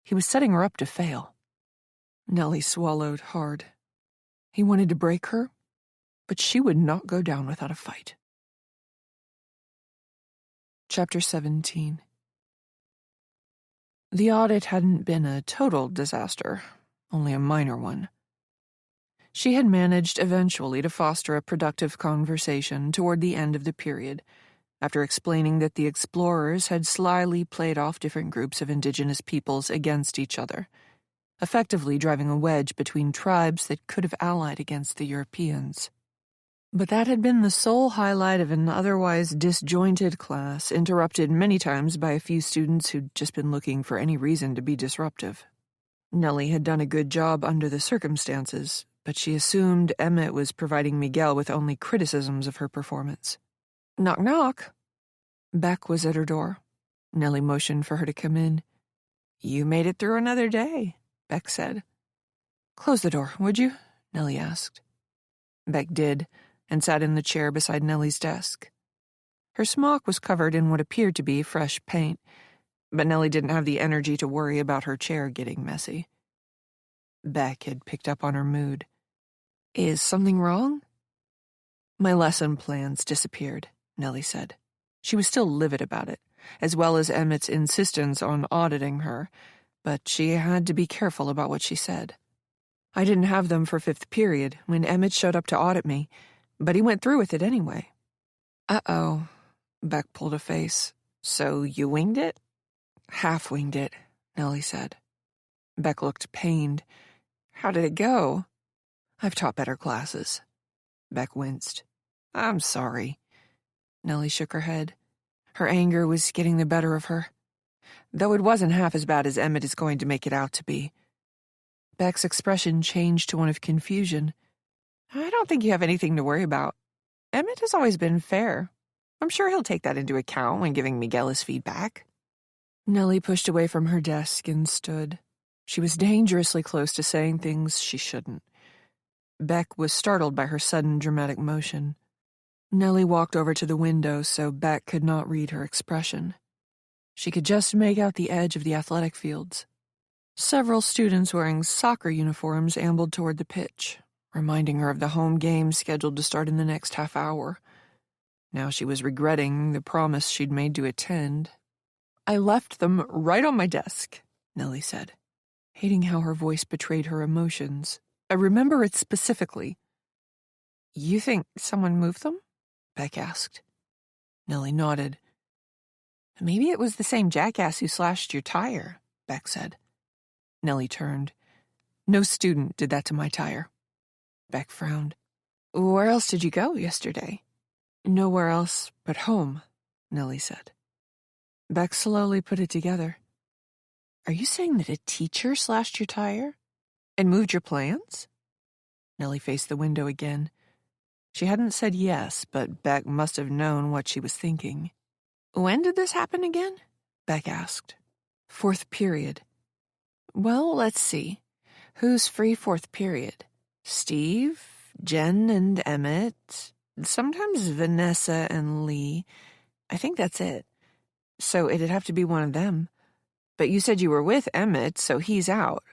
He was setting her up to fail. Nellie swallowed hard. He wanted to break her, but she would not go down without a fight. Chapter 17. The audit hadn't been a total disaster, only a minor one. She had managed eventually to foster a productive conversation toward the end of the period, after explaining that the explorers had slyly played off different groups of indigenous peoples against each other, effectively driving a wedge between tribes that could have allied against the Europeans. But that had been the sole highlight of an otherwise disjointed class, interrupted many times by a few students who'd just been looking for any reason to be disruptive. Nellie had done a good job under the circumstances, but she assumed Emmett was providing Miguel with only criticisms of her performance. "Knock, knock." Beck was at her door. Nellie motioned for her to come in. "You made it through another day," Beck said. "Close the door, would you?" Nellie asked. Beck did, and sat in the chair beside Nellie's desk. Her smock was covered in what appeared to be fresh paint, but Nellie didn't have the energy to worry about her chair getting messy. Beck had picked up on her mood. "Is something wrong?" "My lesson plans disappeared," Nellie said. She was still livid about it, as well as Emmett's insistence on auditing her, but she had to be careful about what she said. "I didn't have them for 5th period when Emmett showed up to audit me, but he went through with it anyway." "Uh-oh," Beck pulled a face. "So you winged it?" "Half-winged it," Nellie said. Beck looked pained. "How did it go?" "I've taught better classes." Beck winced. "I'm sorry." Nellie shook her head. Her anger was getting the better of her. Though it wasn't half as bad as Emmett is going to make it out to be. Beck's expression changed to one of confusion. "I don't think you have anything to worry about. Emmett has always been fair. I'm sure he'll take that into account when giving Miguel his feedback." Nellie pushed away from her desk and stood. She was dangerously close to saying things she shouldn't. Beck was startled by her sudden dramatic motion. Nellie walked over to the window so Beck could not read her expression. She could just make out the edge of the athletic fields. Several students wearing soccer uniforms ambled toward the pitch, reminding her of the home game scheduled to start in the next half hour. Now she was regretting the promise she'd made to attend. "I left them right on my desk," Nellie said, hating how her voice betrayed her emotions. "I remember it specifically." "You think someone moved them?" Beck asked. Nellie nodded. "Maybe it was the same jackass who slashed your tire," Beck said. Nellie turned. No student did that to my tire. Beck frowned. Where else did you go yesterday? Nowhere else but home, Nellie said. Beck slowly put it together. Are you saying that a teacher slashed your tire and moved your plans? Nellie faced the window again. She hadn't said yes, but Beck must have known what she was thinking. When did this happen again? Beck asked. 4th period. Well, let's see. Who's free 4th period? Steve, Jen and Emmett, sometimes Vanessa and Lee. I think that's it. So it'd have to be one of them. But you said you were with Emmett, so he's out.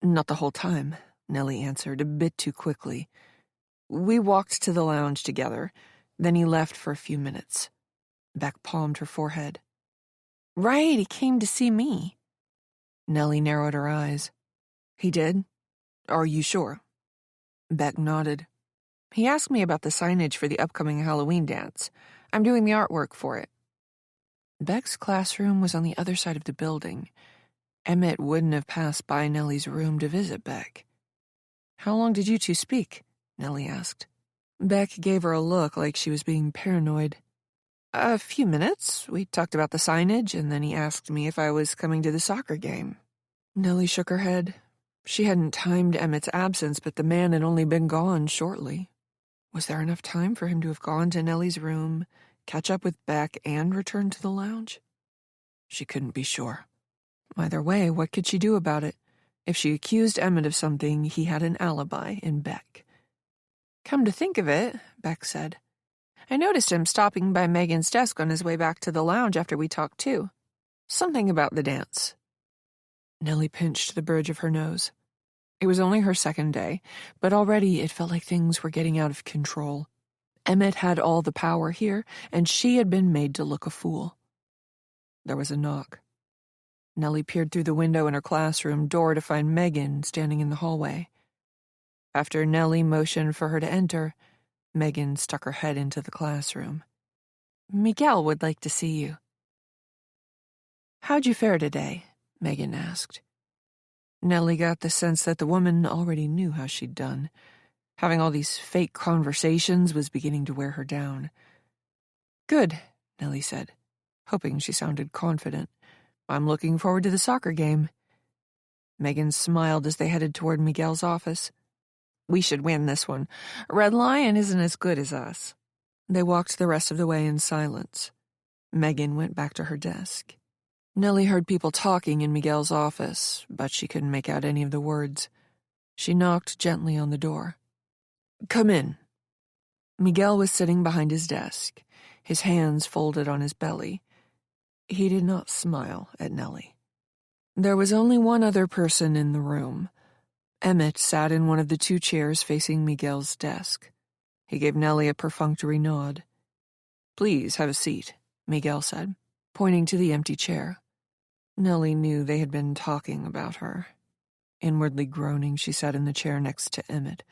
Not the whole time, Nellie answered, a bit too quickly. We walked to the lounge together. Then he left for a few minutes. Beck palmed her forehead. Right, he came to see me. Nellie narrowed her eyes. He did? Are you sure? Beck nodded. He asked me about the signage for the upcoming Halloween dance. I'm doing the artwork for it. Beck's classroom was on the other side of the building. Emmett wouldn't have passed by Nellie's room to visit Beck. How long did you two speak? Nellie asked. Beck gave her a look like she was being paranoid. A few minutes. We talked about the signage, and then he asked me if I was coming to the soccer game. Nellie shook her head. She hadn't timed Emmett's absence, but the man had only been gone shortly. Was there enough time for him to have gone to Nellie's room, catch up with Beck, and return to the lounge? She couldn't be sure. Either way, what could she do about it? If she accused Emmett of something, he had an alibi in Beck. Come to think of it, Beck said, I noticed him stopping by Megan's desk on his way back to the lounge after we talked too. Something about the dance. Nellie pinched the bridge of her nose. It was only her 2nd day, but already it felt like things were getting out of control. Emmett had all the power here, and she had been made to look a fool. There was a knock. Nellie peered through the window in her classroom door to find Megan standing in the hallway. After Nellie motioned for her to enter, Megan stuck her head into the classroom. Miguel would like to see you. How'd you fare today? Megan asked. Nellie got the sense that the woman already knew how she'd done. Having all these fake conversations was beginning to wear her down. Good, Nellie said, hoping she sounded confident. I'm looking forward to the soccer game. Megan smiled as they headed toward Miguel's office. We should win this one. Red Lion isn't as good as us. They walked the rest of the way in silence. Megan went back to her desk. Nellie heard people talking in Miguel's office, but she couldn't make out any of the words. She knocked gently on the door. Come in. Miguel was sitting behind his desk, his hands folded on his belly. He did not smile at Nellie. There was only one other person in the room. Emmett sat in one of the 2 chairs facing Miguel's desk. He gave Nellie a perfunctory nod. Please have a seat, Miguel said, pointing to the empty chair. Nellie knew they had been talking about her. Inwardly groaning, she sat in the chair next to Emmett.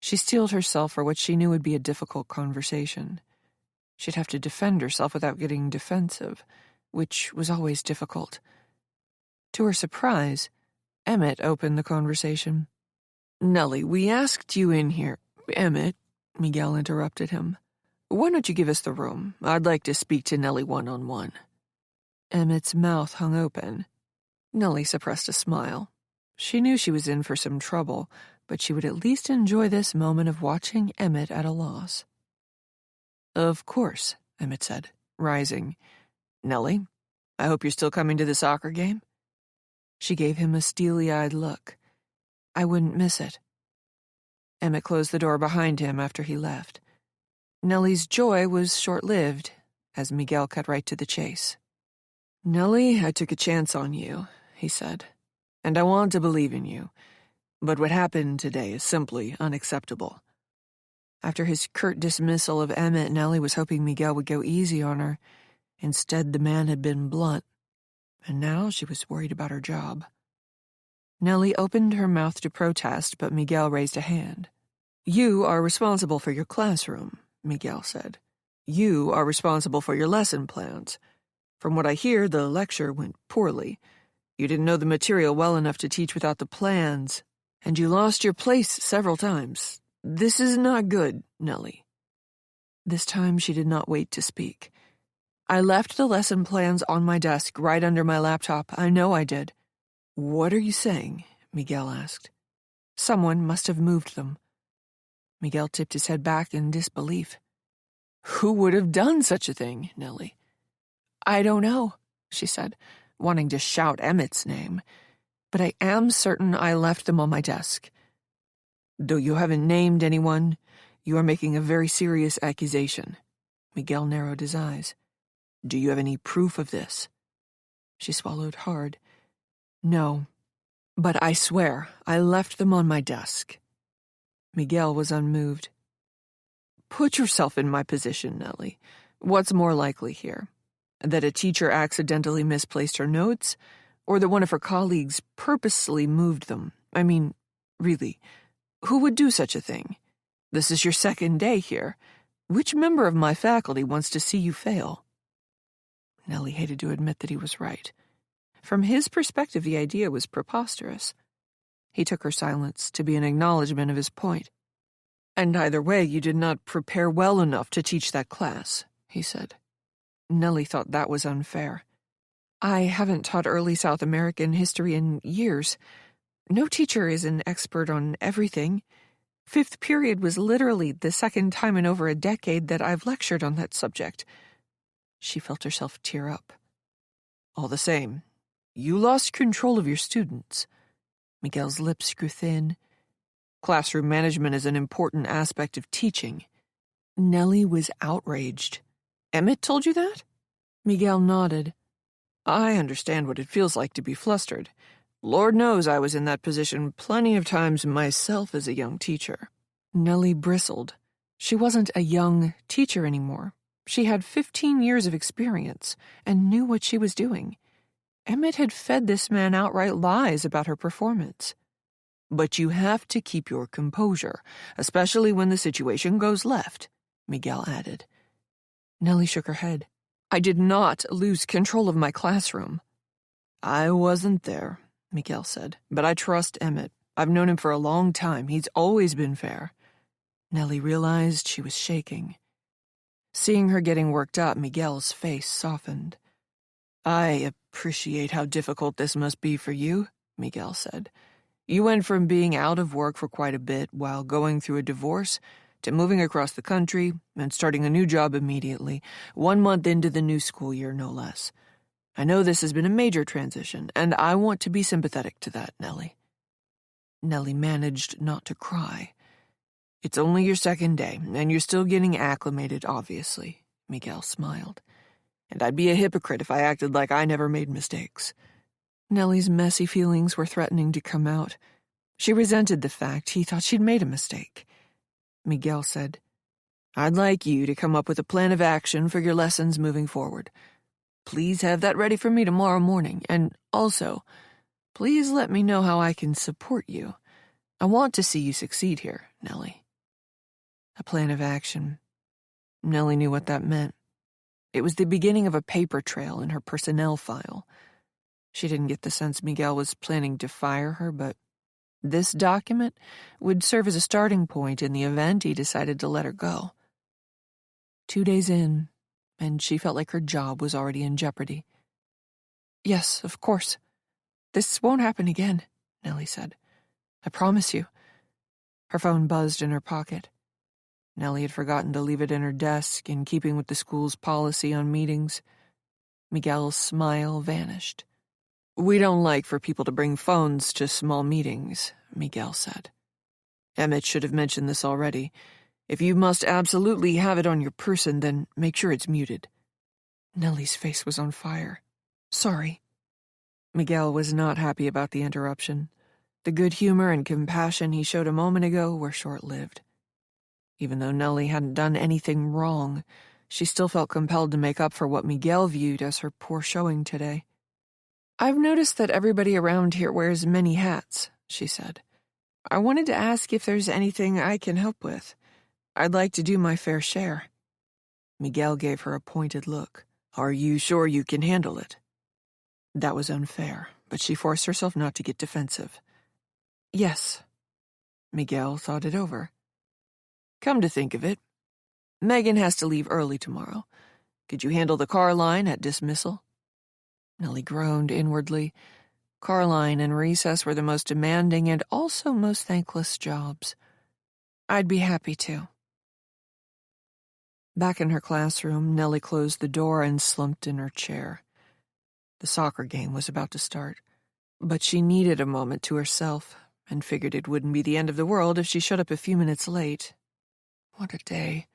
She steeled herself for what she knew would be a difficult conversation. She'd have to defend herself without getting defensive, which was always difficult. To her surprise, Emmett opened the conversation. Nellie, we asked you in here. Emmett, Miguel interrupted him. Why don't you give us the room? I'd like to speak to Nellie one-on-one. Emmett's mouth hung open. Nellie suppressed a smile. She knew she was in for some trouble, but she would at least enjoy this moment of watching Emmett at a loss. Of course, Emmett said, rising. Nellie, I hope you're still coming to the soccer game? She gave him a steely-eyed look. I wouldn't miss it. Emmett closed the door behind him after he left. Nellie's joy was short-lived, as Miguel cut right to the chase. Nellie, I took a chance on you, he said, and I want to believe in you. But what happened today is simply unacceptable. After his curt dismissal of Emmett, Nellie was hoping Miguel would go easy on her. Instead, the man had been blunt, and now she was worried about her job. Nellie opened her mouth to protest, but Miguel raised a hand. You are responsible for your classroom, Miguel said. You are responsible for your lesson plans. From what I hear, the lecture went poorly. You didn't know the material well enough to teach without the plans, and you lost your place several times. This is not good, Nellie." This time she did not wait to speak. "I left the lesson plans on my desk right under my laptop. I know I did." "What are you saying?" Miguel asked. "Someone must have moved them." Miguel tipped his head back in disbelief. "Who would have done such a thing, Nellie?" "I don't know," she said, wanting to shout Emmett's name. "But I am certain I left them on my desk." "Though you haven't named anyone, you are making a very serious accusation." Miguel narrowed his eyes. "Do you have any proof of this?" She swallowed hard. "No, but I swear I left them on my desk." Miguel was unmoved. "Put yourself in my position, Nellie. What's more likely here? That a teacher accidentally misplaced her notes, or that one of her colleagues purposely moved them? I mean, really, who would do such a thing? This is your second day here. Which member of my faculty wants to see you fail?" Nellie hated to admit that he was right. From his perspective, the idea was preposterous. He took her silence to be an acknowledgement of his point. "And either way, you did not prepare well enough to teach that class," he said. Nellie thought that was unfair. "I haven't taught early South American history in years. No teacher is an expert on everything. Fifth period was literally the second time in over a decade that I've lectured on that subject." She felt herself tear up. "All the same, you lost control of your students." Miguel's lips grew thin. "Classroom management is an important aspect of teaching." Nellie was outraged. "Emmett told you that?" Miguel nodded. "I understand what it feels like to be flustered. Lord knows I was in that position plenty of times myself as a young teacher." Nellie bristled. She wasn't a young teacher anymore. She had 15 years of experience and knew what she was doing. Emmett had fed this man outright lies about her performance. "But you have to keep your composure, especially when the situation goes left," Miguel added. Nellie shook her head. "I did not lose control of my classroom." "I wasn't there," Miguel said, "but I trust Emmett. I've known him for a long time. He's always been fair." Nellie realized she was shaking. Seeing her getting worked up, Miguel's face softened. "I appreciate how difficult this must be for you," Miguel said. "You went from being out of work for quite a bit while going through a divorce to moving across the country and starting a new job immediately, 1 month into the new school year, no less. I know this has been a major transition, and I want to be sympathetic to that, Nellie." Nellie managed not to cry. "It's only your second day, and you're still getting acclimated, obviously," Miguel smiled. "And I'd be a hypocrite if I acted like I never made mistakes." Nellie's messy feelings were threatening to come out. She resented the fact he thought she'd made a mistake. Miguel said, "I'd like you to come up with a plan of action for your lessons moving forward. Please have that ready for me tomorrow morning, and also, please let me know how I can support you. I want to see you succeed here, Nellie." A plan of action. Nellie knew what that meant. It was the beginning of a paper trail in her personnel file. She didn't get the sense Miguel was planning to fire her, but this document would serve as a starting point in the event he decided to let her go. 2 days in, and she felt like her job was already in jeopardy. "Yes, of course. This won't happen again," Nellie said. "I promise you." Her phone buzzed in her pocket. Nellie had forgotten to leave it in her desk, in keeping with the school's policy on meetings. Miguel's smile vanished. "We don't like for people to bring phones to small meetings," Miguel said. "Emmett should have mentioned this already. If you must absolutely have it on your person, then make sure it's muted." Nellie's face was on fire. "Sorry." Miguel was not happy about the interruption. The good humor and compassion he showed a moment ago were short-lived. Even though Nellie hadn't done anything wrong, she still felt compelled to make up for what Miguel viewed as her poor showing today. "I've noticed that everybody around here wears many hats," she said. "I wanted to ask if there's anything I can help with. I'd like to do my fair share." Miguel gave her a pointed look. "Are you sure you can handle it?" That was unfair, but she forced herself not to get defensive. Yes. Miguel thought it over. Come to think of it, Megan has to leave early tomorrow. Could you handle the car line at dismissal? Nellie groaned inwardly. Car line and recess were the most demanding and also most thankless jobs. I'd be happy to. Back in her classroom, Nellie closed the door and slumped in her chair. The soccer game was about to start, but she needed a moment to herself and figured it wouldn't be the end of the world if she showed up a few minutes late. What a day.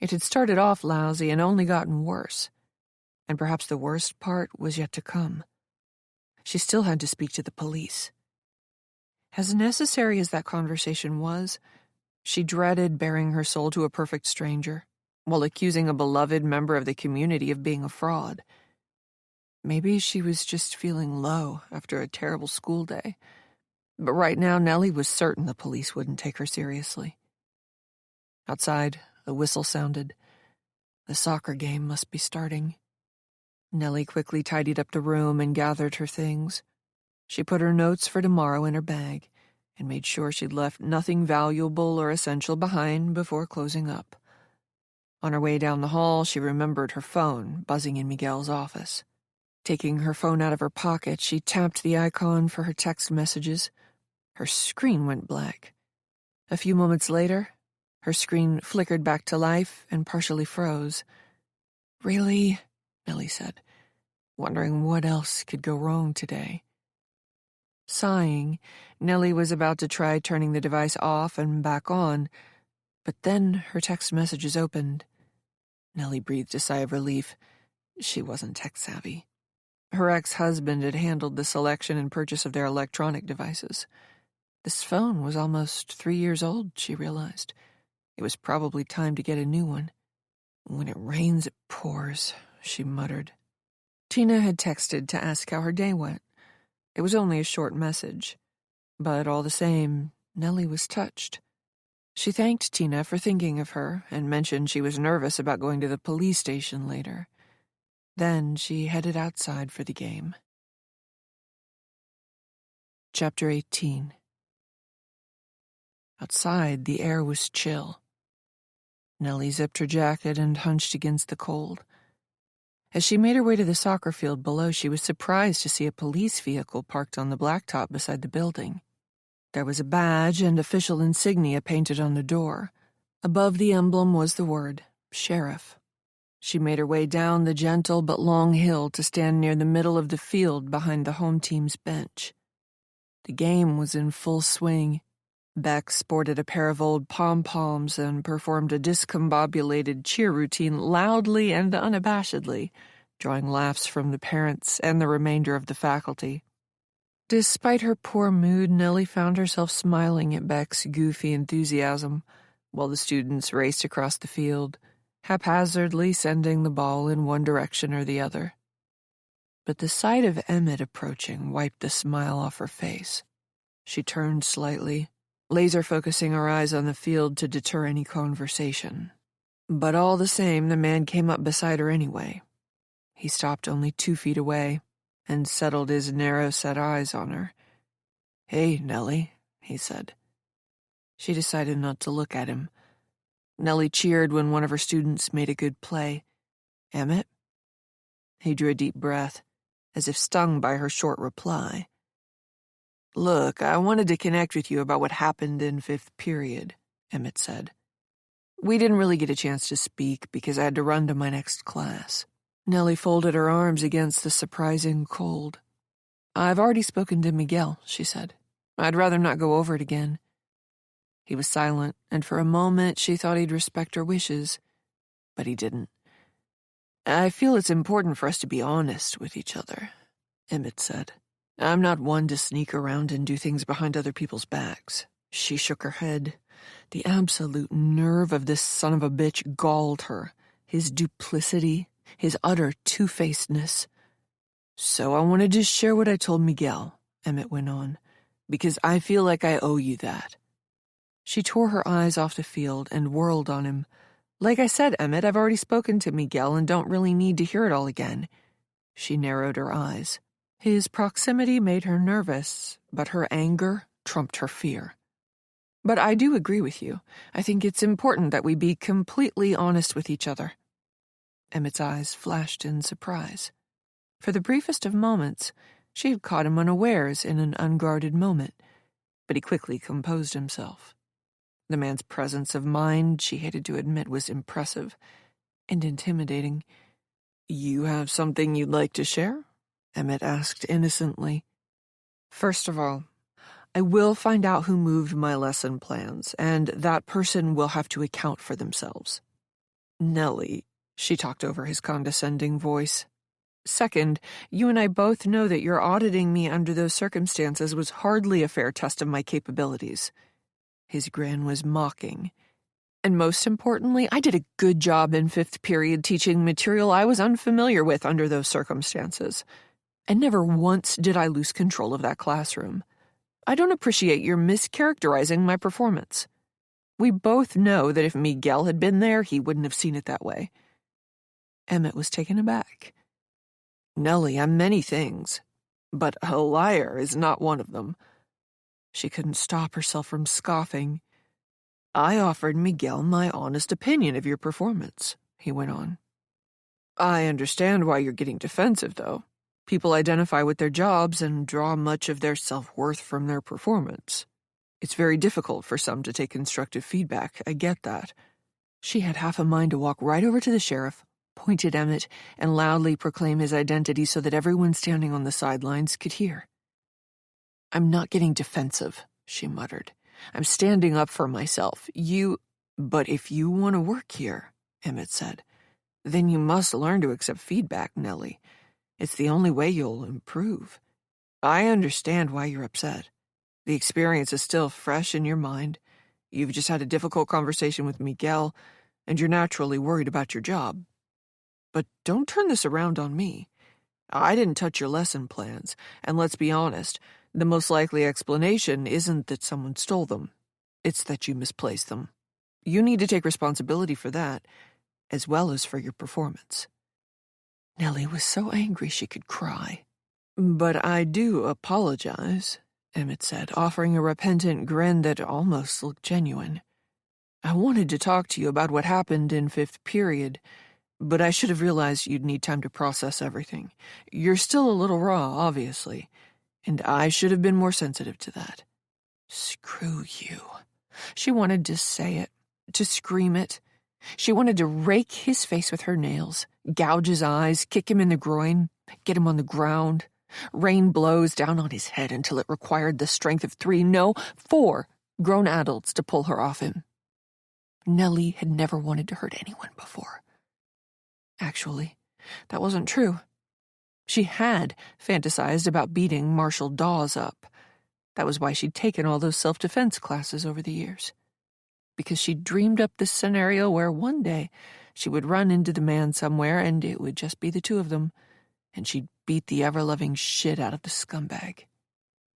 It had started off lousy and only gotten worse, and perhaps the worst part was yet to come. She still had to speak to the police. As necessary as that conversation was, she dreaded baring her soul to a perfect stranger, while accusing a beloved member of the community of being a fraud. Maybe she was just feeling low after a terrible school day, but right now Nellie was certain the police wouldn't take her seriously. Outside, a whistle sounded. The soccer game must be starting. Nellie quickly tidied up the room and gathered her things. She put her notes for tomorrow in her bag and made sure she'd left nothing valuable or essential behind before closing up. On her way down the hall, she remembered her phone buzzing in Miguel's office. Taking her phone out of her pocket, she tapped the icon for her text messages. Her screen went black. A few moments later, her screen flickered back to life and partially froze. Really? Nellie said, wondering what else could go wrong today. Sighing, Nellie was about to try turning the device off and back on, but then her text messages opened. Nellie breathed a sigh of relief. She wasn't tech-savvy. Her ex-husband had handled the selection and purchase of their electronic devices. This phone was almost 3 years old, she realized. It was probably time to get a new one. When it rains, it pours, she muttered. Tina had texted to ask how her day went. It was only a short message, but all the same, Nellie was touched. She thanked Tina for thinking of her and mentioned she was nervous about going to the police station later. Then she headed outside for the game. Chapter 18. Outside, the air was chill. Nellie zipped her jacket and hunched against the cold. As she made her way to the soccer field below, she was surprised to see a police vehicle parked on the blacktop beside the building. There was a badge and official insignia painted on the door. Above the emblem was the word, Sheriff. She made her way down the gentle but long hill to stand near the middle of the field behind the home team's bench. The game was in full swing. Beck sported a pair of old pom-poms and performed a discombobulated cheer routine loudly and unabashedly, drawing laughs from the parents and the remainder of the faculty. Despite her poor mood, Nellie found herself smiling at Beck's goofy enthusiasm, while the students raced across the field, haphazardly sending the ball in one direction or the other. But the sight of Emmett approaching wiped the smile off her face. She turned slightly, laser-focusing her eyes on the field to deter any conversation. But all the same, the man came up beside her anyway. He stopped only 2 feet away and settled his narrow-set eyes on her. "Hey, Nellie," he said. She decided not to look at him. Nellie cheered when one of her students made a good play. "Emmett?" He drew a deep breath, as if stung by her short reply. "Look, I wanted to connect with you about what happened in 5th period," Emmett said. "We didn't really get a chance to speak because I had to run to my next class." Nellie folded her arms against the surprising cold. "I've already spoken to Miguel," she said. "I'd rather not go over it again." He was silent, and for a moment she thought he'd respect her wishes, but he didn't. "I feel it's important for us to be honest with each other," Emmett said. "I'm not one to sneak around and do things behind other people's backs." She shook her head. The absolute nerve of this son of a bitch galled her. His duplicity, his utter two-facedness. "So I wanted to share what I told Miguel," Emmett went on, "because I feel like I owe you that." She tore her eyes off the field and whirled on him. "Like I said, Emmett, I've already spoken to Miguel and don't really need to hear it all again." She narrowed her eyes. His proximity made her nervous, but her anger trumped her fear. "But I do agree with you. I think it's important that we be completely honest with each other." Emmett's eyes flashed in surprise. For the briefest of moments, she had caught him unawares in an unguarded moment, but he quickly composed himself. The man's presence of mind, she hated to admit, was impressive and intimidating. "You have something you'd like to share?" Emmett asked innocently. "First of all, I will find out who moved my lesson plans, and that person will have to account for themselves." "Nellie," she talked over his condescending voice. "Second, you and I both know that your auditing me under those circumstances was hardly a fair test of my capabilities." His grin was mocking. "And most importantly, I did a good job in 5th period teaching material I was unfamiliar with under those circumstances. And never once did I lose control of that classroom. I don't appreciate your mischaracterizing my performance. We both know that if Miguel had been there, he wouldn't have seen it that way." Emmett was taken aback. "Nellie, I'm many things, but a liar is not one of them." She couldn't stop herself from scoffing. "I offered Miguel my honest opinion of your performance," he went on. "I understand why you're getting defensive, though. People identify with their jobs and draw much of their self-worth from their performance. It's very difficult for some to take constructive feedback, I get that." She had half a mind to walk right over to the sheriff, point at Emmett, and loudly proclaim his identity so that everyone standing on the sidelines could hear. "I'm not getting defensive," she muttered. "I'm standing up for myself. But if you want to work here," Emmett said, "then you must learn to accept feedback, Nellie. It's the only way you'll improve. I understand why you're upset. The experience is still fresh in your mind. You've just had a difficult conversation with Miguel, and you're naturally worried about your job. But don't turn this around on me. I didn't touch your lesson plans, and let's be honest, the most likely explanation isn't that someone stole them. It's that you misplaced them. You need to take responsibility for that, as well as for your performance." Nellie was so angry she could cry. "But I do apologize," Emmett said, offering a repentant grin that almost looked genuine. "I wanted to talk to you about what happened in 5th period, but I should have realized you'd need time to process everything. You're still a little raw, obviously, and I should have been more sensitive to that." Screw you. She wanted to say it, to scream it. She wanted to rake his face with her nails, gouge his eyes, kick him in the groin, get him on the ground, rain blows down on his head until it required the strength of 3, no, 4 grown adults to pull her off him. Nellie had never wanted to hurt anyone before. Actually, that wasn't true. She had fantasized about beating Marshall Dawes up. That was why she'd taken all those self-defense classes over the years. Because she dreamed up this scenario where one day she would run into the man somewhere and it would just be the two of them, and she'd beat the ever-loving shit out of the scumbag.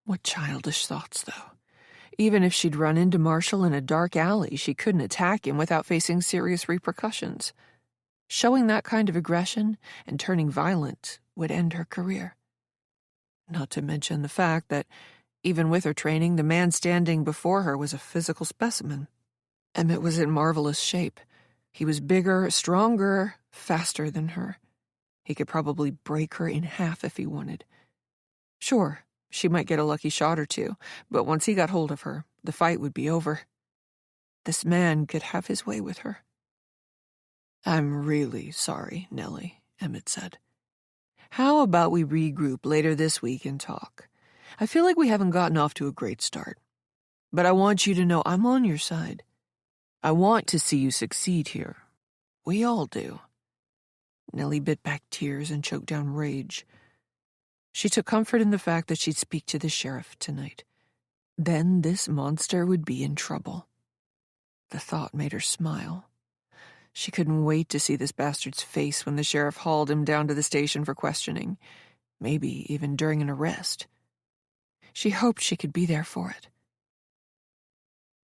What childish thoughts, though. Even if she'd run into Marshall in a dark alley, she couldn't attack him without facing serious repercussions. Showing that kind of aggression and turning violent would end her career. Not to mention the fact that, even with her training, the man standing before her was a physical specimen. Emmett was in marvelous shape. He was bigger, stronger, faster than her. He could probably break her in half if he wanted. Sure, she might get a lucky shot or two, but once he got hold of her, the fight would be over. This man could have his way with her. "I'm really sorry, Nellie," Emmett said. "How about we regroup later this week and talk? I feel like we haven't gotten off to a great start. But I want you to know I'm on your side. I want to see you succeed here. We all do." Nellie bit back tears and choked down rage. She took comfort in the fact that she'd speak to the sheriff tonight. Then this monster would be in trouble. The thought made her smile. She couldn't wait to see this bastard's face when the sheriff hauled him down to the station for questioning, maybe even during an arrest. She hoped she could be there for it.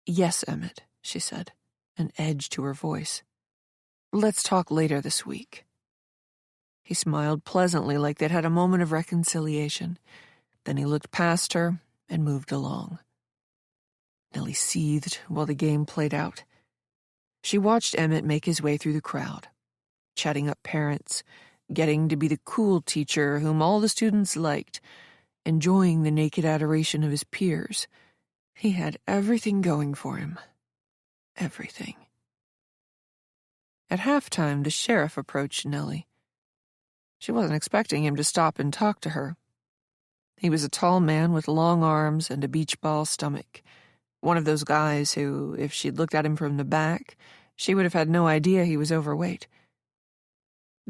"Yes, Emmett," she said, an edge to her voice. "Let's talk later this week." He smiled pleasantly like they'd had a moment of reconciliation. Then he looked past her and moved along. Nellie seethed while the game played out. She watched Emmett make his way through the crowd, chatting up parents, getting to be the cool teacher whom all the students liked, enjoying the naked adoration of his peers. He had everything going for him. Everything. At halftime, the sheriff approached Nellie. She wasn't expecting him to stop and talk to her. He was a tall man with long arms and a beach ball stomach. One of those guys who, if she'd looked at him from the back, she would have had no idea he was overweight.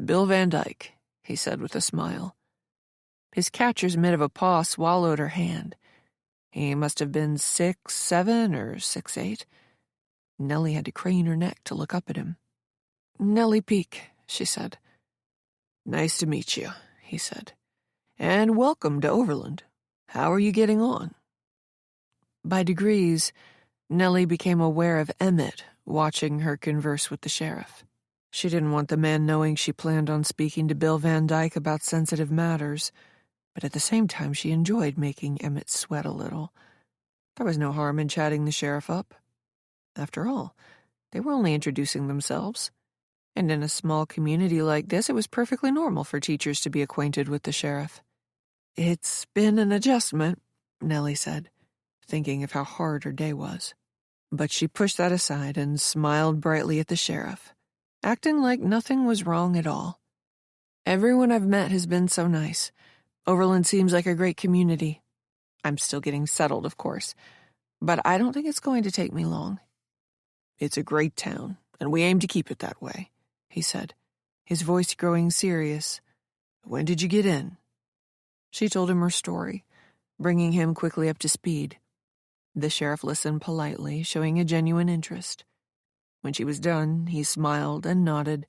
"Bill Van Dyke," he said with a smile. His catcher's mitt of a paw swallowed her hand. He must have been 6'7" or 6'8". Nellie had to crane her neck to look up at him. "Nellie Peake," she said. "Nice to meet you," he said. "And welcome to Overland. How are you getting on?" By degrees, Nellie became aware of Emmett watching her converse with the sheriff. She didn't want the man knowing she planned on speaking to Bill Van Dyke about sensitive matters, but at the same time she enjoyed making Emmett sweat a little. There was no harm in chatting the sheriff up. After all, they were only introducing themselves. And in a small community like this, it was perfectly normal for teachers to be acquainted with the sheriff. "It's been an adjustment," Nellie said, thinking of how hard her day was. But she pushed that aside and smiled brightly at the sheriff, acting like nothing was wrong at all. "Everyone I've met has been so nice. Overland seems like a great community. I'm still getting settled, of course, but I don't think it's going to take me long." "It's a great town, and we aim to keep it that way," he said, his voice growing serious. "When did you get in?" She told him her story, bringing him quickly up to speed. The sheriff listened politely, showing a genuine interest. When she was done, he smiled and nodded,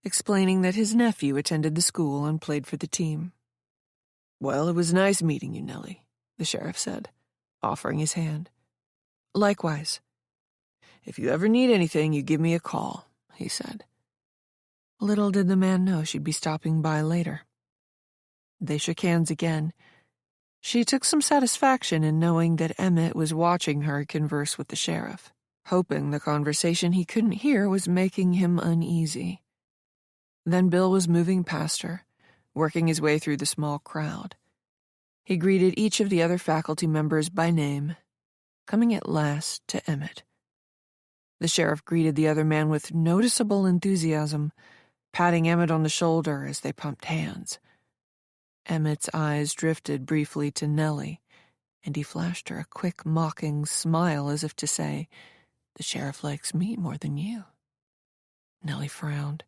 explaining that his nephew attended the school and played for the team. "Well, it was nice meeting you, Nellie," the sheriff said, offering his hand. "Likewise." "If you ever need anything, you give me a call," he said. Little did the man know she'd be stopping by later. They shook hands again. She took some satisfaction in knowing that Emmett was watching her converse with the sheriff, hoping the conversation he couldn't hear was making him uneasy. Then Bill was moving past her, working his way through the small crowd. He greeted each of the other faculty members by name, coming at last to Emmett. The sheriff greeted the other man with noticeable enthusiasm, patting Emmett on the shoulder as they pumped hands. Emmett's eyes drifted briefly to Nellie, and he flashed her a quick, mocking smile as if to say, "The sheriff likes me more than you." Nellie frowned.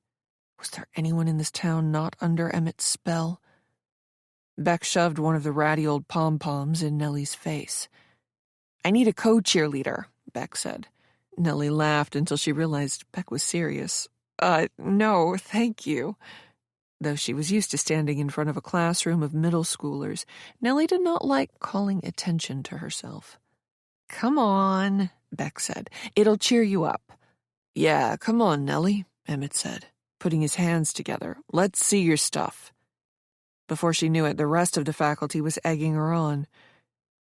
Was there anyone in this town not under Emmett's spell? Beck shoved one of the ratty old pom-poms in Nellie's face. "I need a co-cheerleader," Beck said. Nellie laughed until she realized Beck was serious. No, thank you." Though she was used to standing in front of a classroom of middle schoolers, Nellie did not like calling attention to herself. "Come on," Beck said. "It'll cheer you up." "Yeah, come on, Nellie," Emmett said, putting his hands together. "Let's see your stuff." Before she knew it, the rest of the faculty was egging her on.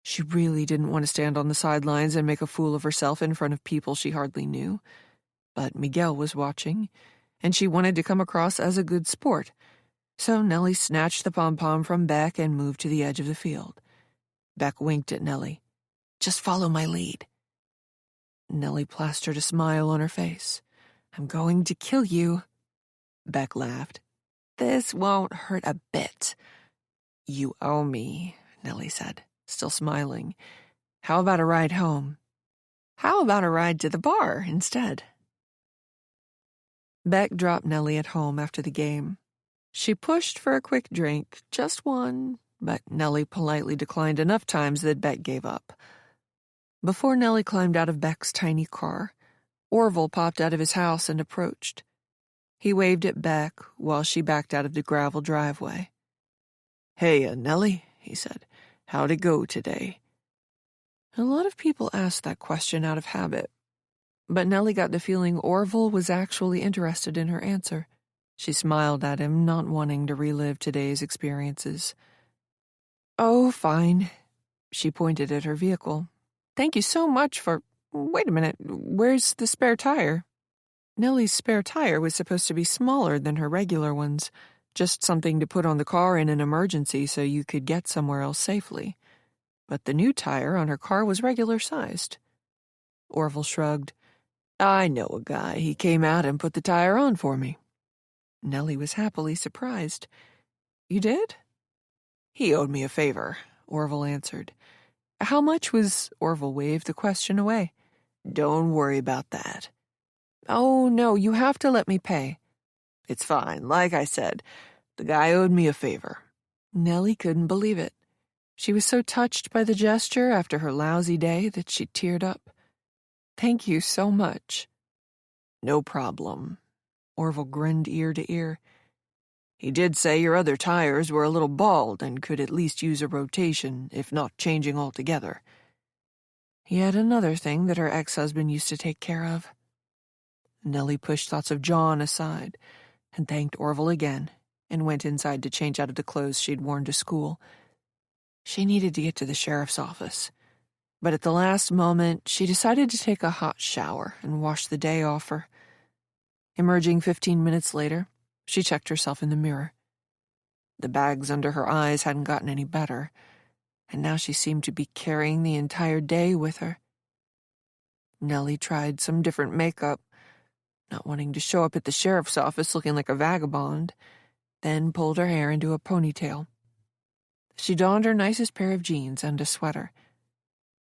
She really didn't want to stand on the sidelines and make a fool of herself in front of people she hardly knew. But Miguel was watching, and she wanted to come across as a good sport. So Nellie snatched the pom-pom from Beck and moved to the edge of the field. Beck winked at Nellie. "Just follow my lead." Nellie plastered a smile on her face. "I'm going to kill you." Beck laughed. "This won't hurt a bit." "You owe me," Nellie said, still smiling. "How about a ride home?" "How about a ride to the bar instead?" Beck dropped Nellie at home after the game. She pushed for a quick drink, just one, but Nellie politely declined enough times that Beck gave up. Before Nellie climbed out of Beck's tiny car, Orville popped out of his house and approached. He waved at Beck while she backed out of the gravel driveway. "Hey, Nellie," he said. "How'd it go today?" A lot of people asked that question out of habit, but Nellie got the feeling Orville was actually interested in her answer. She smiled at him, not wanting to relive today's experiences. "Oh, fine." She pointed at her vehicle. "Thank you so much for— Wait a minute, where's the spare tire?" Nellie's spare tire was supposed to be smaller than her regular ones, just something to put on the car in an emergency so you could get somewhere else safely. But the new tire on her car was regular-sized. Orville shrugged. "I know a guy. He came out and put the tire on for me." Nellie was happily surprised. "You did?" "He owed me a favor," Orville answered. "How much was—" Orville waved the question away. "Don't worry about that." "Oh, no, you have to let me pay." "It's fine. Like I said, the guy owed me a favor." Nellie couldn't believe it. She was so touched by the gesture after her lousy day that she teared up. "Thank you so much." "No problem." Orville grinned ear to ear. "He did say your other tires were a little bald and could at least use a rotation, if not changing altogether." He had another thing that her ex-husband used to take care of. Nellie pushed thoughts of John aside and thanked Orville again and went inside to change out of the clothes she'd worn to school. She needed to get to the sheriff's office, but at the last moment, she decided to take a hot shower and wash the day off her. Emerging 15 minutes later, she checked herself in the mirror. The bags under her eyes hadn't gotten any better, and now she seemed to be carrying the entire day with her. Nellie tried some different makeup, not wanting to show up at the sheriff's office looking like a vagabond, then pulled her hair into a ponytail. She donned her nicest pair of jeans and a sweater.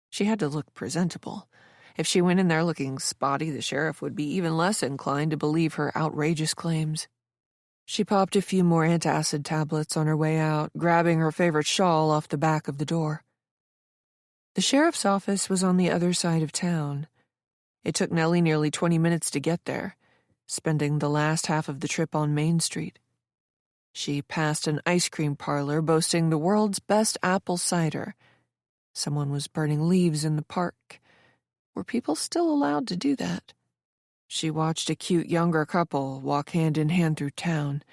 She had to look presentable. If she went in there looking spotty, the sheriff would be even less inclined to believe her outrageous claims. She popped a few more antacid tablets on her way out, grabbing her favorite shawl off the back of the door. The sheriff's office was on the other side of town. It took Nellie nearly 20 minutes to get there, spending the last half of the trip on Main Street. She passed an ice cream parlor boasting the world's best apple cider. Someone was burning leaves in the park. Were people still allowed to do that? She watched a cute younger couple walk hand in hand through town,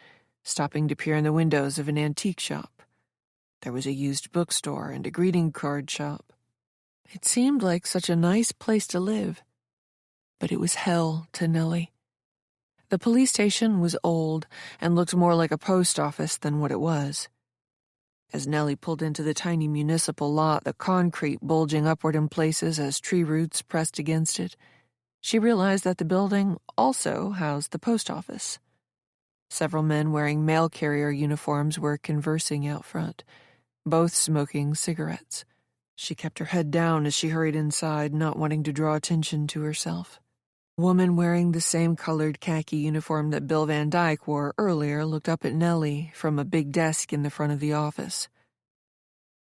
stopping to peer in the windows of an antique shop. There was a used bookstore and a greeting card shop. It seemed like such a nice place to live, but it was hell to Nellie. The police station was old and looked more like a post office than what it was. As Nellie pulled into the tiny municipal lot, the concrete bulging upward in places as tree roots pressed against it, she realized that the building also housed the post office. Several men wearing mail carrier uniforms were conversing out front, both smoking cigarettes. She kept her head down as she hurried inside, not wanting to draw attention to herself. A woman wearing the same colored khaki uniform that Bill Van Dyke wore earlier looked up at Nellie from a big desk in the front of the office.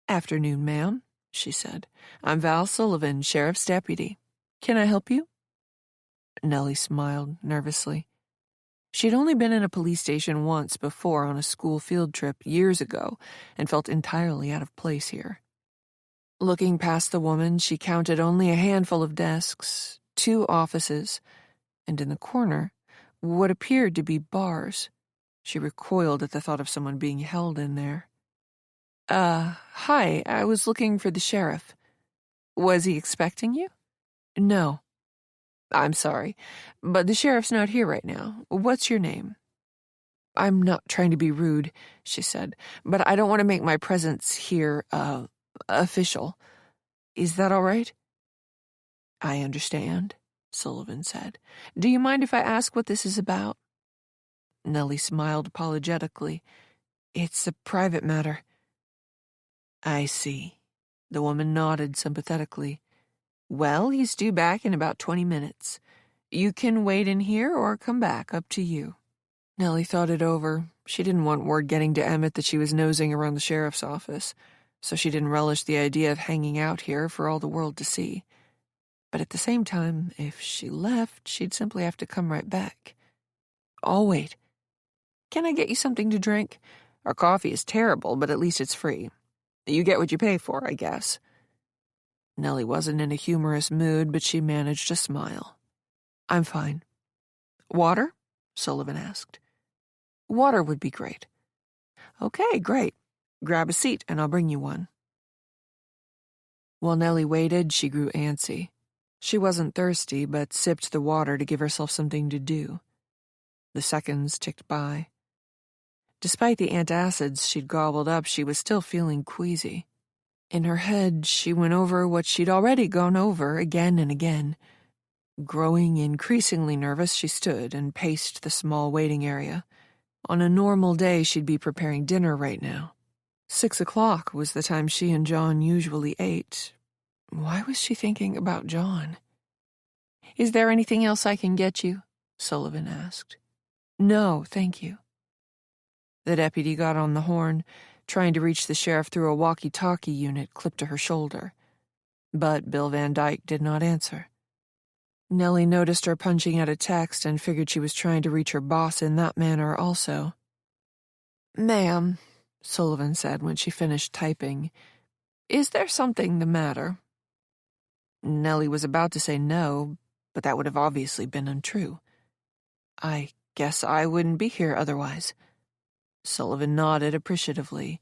"Afternoon, ma'am," she said. "I'm Val Sullivan, sheriff's deputy. Can I help you?" Nellie smiled nervously. She'd only been in a police station once before on a school field trip years ago and felt entirely out of place here. Looking past the woman, she counted only a handful of desks, 2 offices, and in the corner, what appeared to be bars. She recoiled at the thought of someone being held in there. Hi, I was looking for the sheriff." "Was he expecting you?" "No." "I'm sorry, but the sheriff's not here right now. What's your name?" "I'm not trying to be rude," she said, "but I don't want to make my presence here, official. Is that all right?" "I understand," Sullivan said. "Do you mind if I ask what this is about?" Nellie smiled apologetically. "It's a private matter." "I see." The woman nodded sympathetically. "Well, he's due back in about 20 minutes. You can wait in here or come back, up to you." Nellie thought it over. She didn't want word getting to Emmett that she was nosing around the sheriff's office, so she didn't relish the idea of hanging out here for all the world to see. But at the same time, if she left, she'd simply have to come right back. "I'll wait. Can I get you something to drink? Our coffee is terrible, but at least it's free. You get what you pay for, I guess." Nellie wasn't in a humorous mood, but she managed a smile. "I'm fine." "Water?" Sullivan asked. Water would be great. Okay, great. Grab a seat and I'll bring you one. While Nellie waited, she grew antsy. She wasn't thirsty, but sipped the water to give herself something to do. The seconds ticked by. Despite the antacids she'd gobbled up, she was still feeling queasy. In her head, she went over what she'd already gone over again and again. Growing increasingly nervous, she stood and paced the small waiting area. On a normal day, she'd be preparing dinner right now. 6 o'clock was the time she and John usually ate. Why was she thinking about John? "Is there anything else I can get you?" Sullivan asked. "No, thank you." The deputy got on the horn, trying to reach the sheriff through a walkie-talkie unit clipped to her shoulder. But Bill Van Dyke did not answer. Nellie noticed her punching out a text and figured she was trying to reach her boss in that manner also. "Ma'am," Sullivan said when she finished typing, "is there something the matter?" Nellie was about to say no, but that would have obviously been untrue. "I guess I wouldn't be here otherwise." Sullivan nodded appreciatively.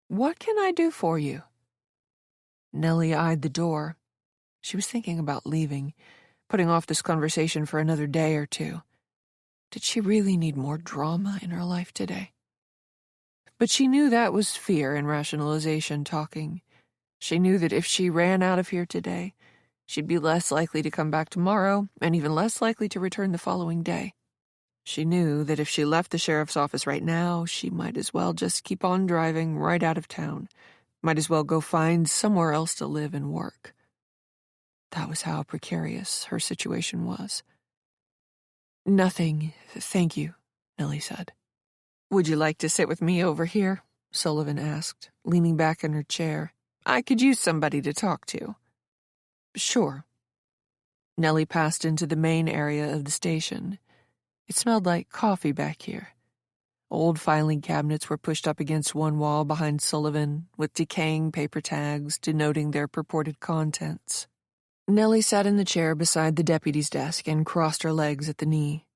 "What can I do for you?" Nellie eyed the door. She was thinking about leaving, putting off this conversation for another day or two. Did she really need more drama in her life today? But she knew that was fear and rationalization talking. She knew that if she ran out of here today, she'd be less likely to come back tomorrow and even less likely to return the following day. She knew that if she left the sheriff's office right now, she might as well just keep on driving right out of town. Might as well go find somewhere else to live and work. That was how precarious her situation was. "Nothing, thank you," Nellie said. "Would you like to sit with me over here?" Sullivan asked, leaning back in her chair. "I could use somebody to talk to." "Sure." Nellie passed into the main area of the station. It smelled like coffee back here. Old filing cabinets were pushed up against one wall behind Sullivan, with decaying paper tags denoting their purported contents. Nellie sat in the chair beside the deputy's desk and crossed her legs at the knee.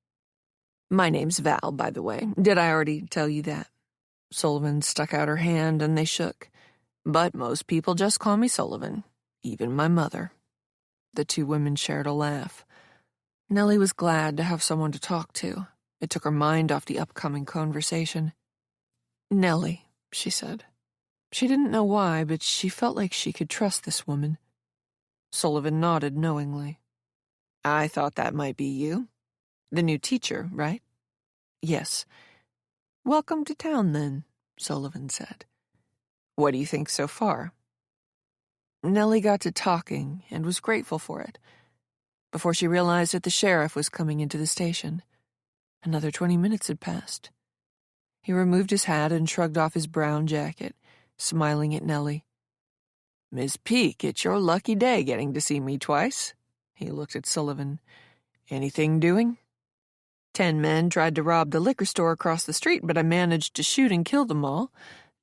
"My name's Val, by the way. Did I already tell you that?" Sullivan stuck out her hand and they shook. "But most people just call me Sullivan, even my mother." The two women shared a laugh. Nellie was glad to have someone to talk to. It took her mind off the upcoming conversation. "Nellie," she said. She didn't know why, but she felt like she could trust this woman. Sullivan nodded knowingly. "I thought that might be you. The new teacher, right?" "Yes." "Welcome to town, then," Sullivan said. "What do you think so far?" Nellie got to talking and was grateful for it, before she realized that the sheriff was coming into the station. Another 20 minutes had passed. He removed his hat and shrugged off his brown jacket, smiling at Nellie. "Miss Peake, it's your lucky day getting to see me twice." He looked at Sullivan. "Anything doing?" 10 men tried to rob the liquor store across the street, but I managed to shoot and kill them all.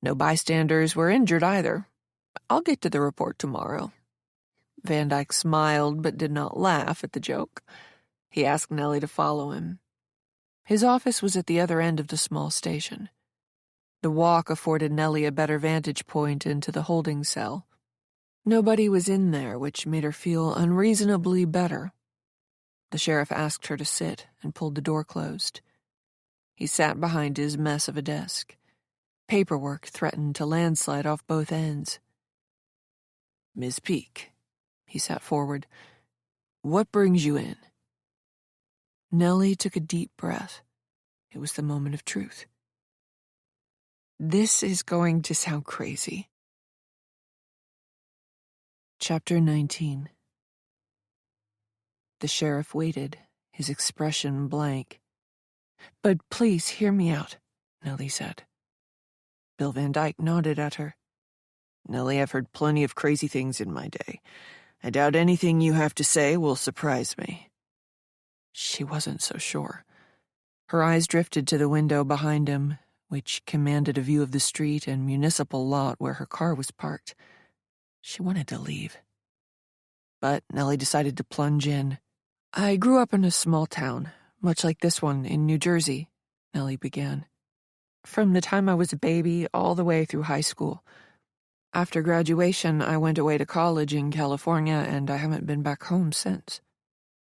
No bystanders were injured either. I'll get to the report tomorrow." Van Dyke smiled but did not laugh at the joke. He asked Nellie to follow him. His office was at the other end of the small station. The walk afforded Nellie a better vantage point into the holding cell. Nobody was in there, which made her feel unreasonably better. The sheriff asked her to sit and pulled the door closed. He sat behind his mess of a desk. Paperwork threatened to landslide off both ends. "Miss Peake," he sat forward, "what brings you in?" Nellie took a deep breath. It was the moment of truth. This is going to sound crazy. Chapter 19. The sheriff waited, his expression blank. "But please hear me out," Nellie said. Bill Van Dyke nodded at her. "Nellie, I've heard plenty of crazy things in my day. I doubt anything you have to say will surprise me." She wasn't so sure. Her eyes drifted to the window behind him, which commanded a view of the street and municipal lot where her car was parked. She wanted to leave. But Nellie decided to plunge in. "I grew up in a small town, much like this one in New Jersey," Nellie began. "From the time I was a baby all the way through high school. After graduation, I went away to college in California, and I haven't been back home since.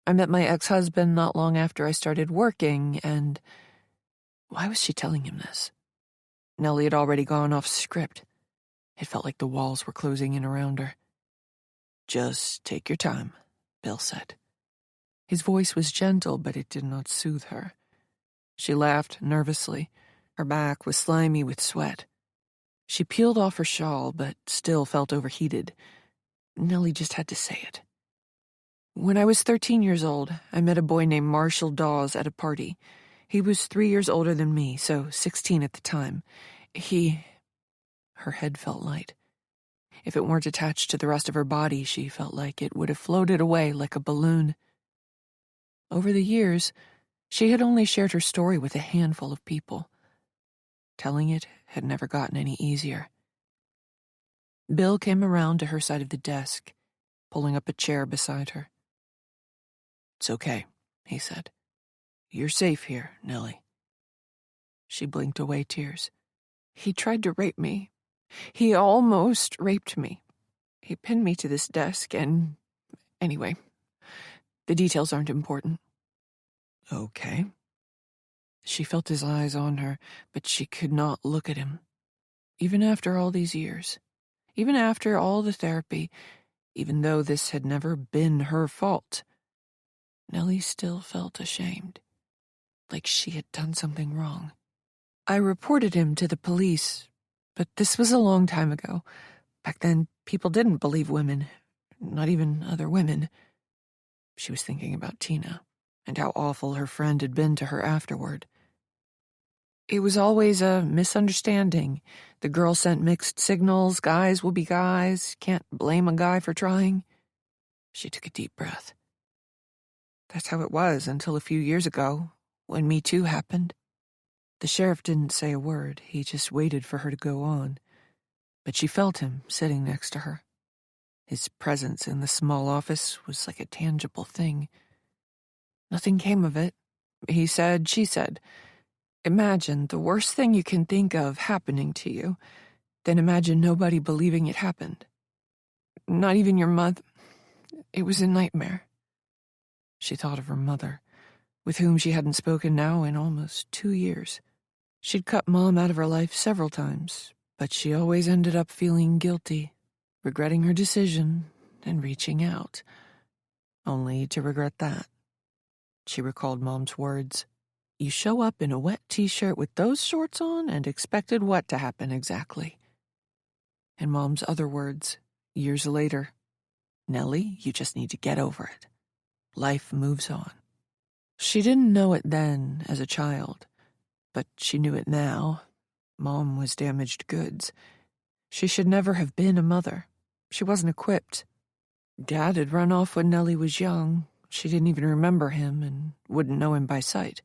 I met my ex-husband not long after I started working, and—" Why was she telling him this? Nellie had already gone off script. It felt like the walls were closing in around her. "Just take your time," Bill said. His voice was gentle, but it did not soothe her. She laughed nervously. Her back was slimy with sweat. She peeled off her shawl, but still felt overheated. Nellie just had to say it. "When I was 13 years old, I met a boy named Marshall Dawes at a party. He was 3 years older than me, so 16 at the time. Her head felt light. If it weren't attached to the rest of her body, she felt like it would have floated away like a balloon. Over the years, she had only shared her story with a handful of people. Telling it had never gotten any easier. Bill came around to her side of the desk, pulling up a chair beside her. "It's okay," he said. "You're safe here, Nellie." She blinked away tears. "He tried to rape me. He almost raped me. He pinned me to this desk and... Anyway, the details aren't important." "Okay." She felt his eyes on her, but she could not look at him. Even after all these years, even after all the therapy, even though this had never been her fault, Nellie still felt ashamed, like she had done something wrong. "I reported him to the police, but this was a long time ago. Back then, people didn't believe women, not even other women." She was thinking about Tina, and how awful her friend had been to her afterward. "It was always a misunderstanding. The girl sent mixed signals, guys will be guys, can't blame a guy for trying." She took a deep breath. "That's how it was until a few years ago, when Me Too happened." The sheriff didn't say a word, he just waited for her to go on. But she felt him sitting next to her. His presence in the small office was like a tangible thing. "Nothing came of it. He said, she said. Imagine the worst thing you can think of happening to you, then imagine nobody believing it happened. Not even your mother. It was a nightmare." She thought of her mother, with whom she hadn't spoken now in almost 2 years. She'd cut Mom out of her life several times, but she always ended up feeling guilty, regretting her decision and reaching out, only to regret that. She recalled Mom's words. "You show up in a wet t-shirt with those shorts on and expected what to happen exactly?" And Mom's other words, years later. "Nellie, you just need to get over it. Life moves on." She didn't know it then as a child, but she knew it now. Mom was damaged goods. She should never have been a mother. She wasn't equipped. Dad had run off when Nellie was young. She didn't even remember him and wouldn't know him by sight.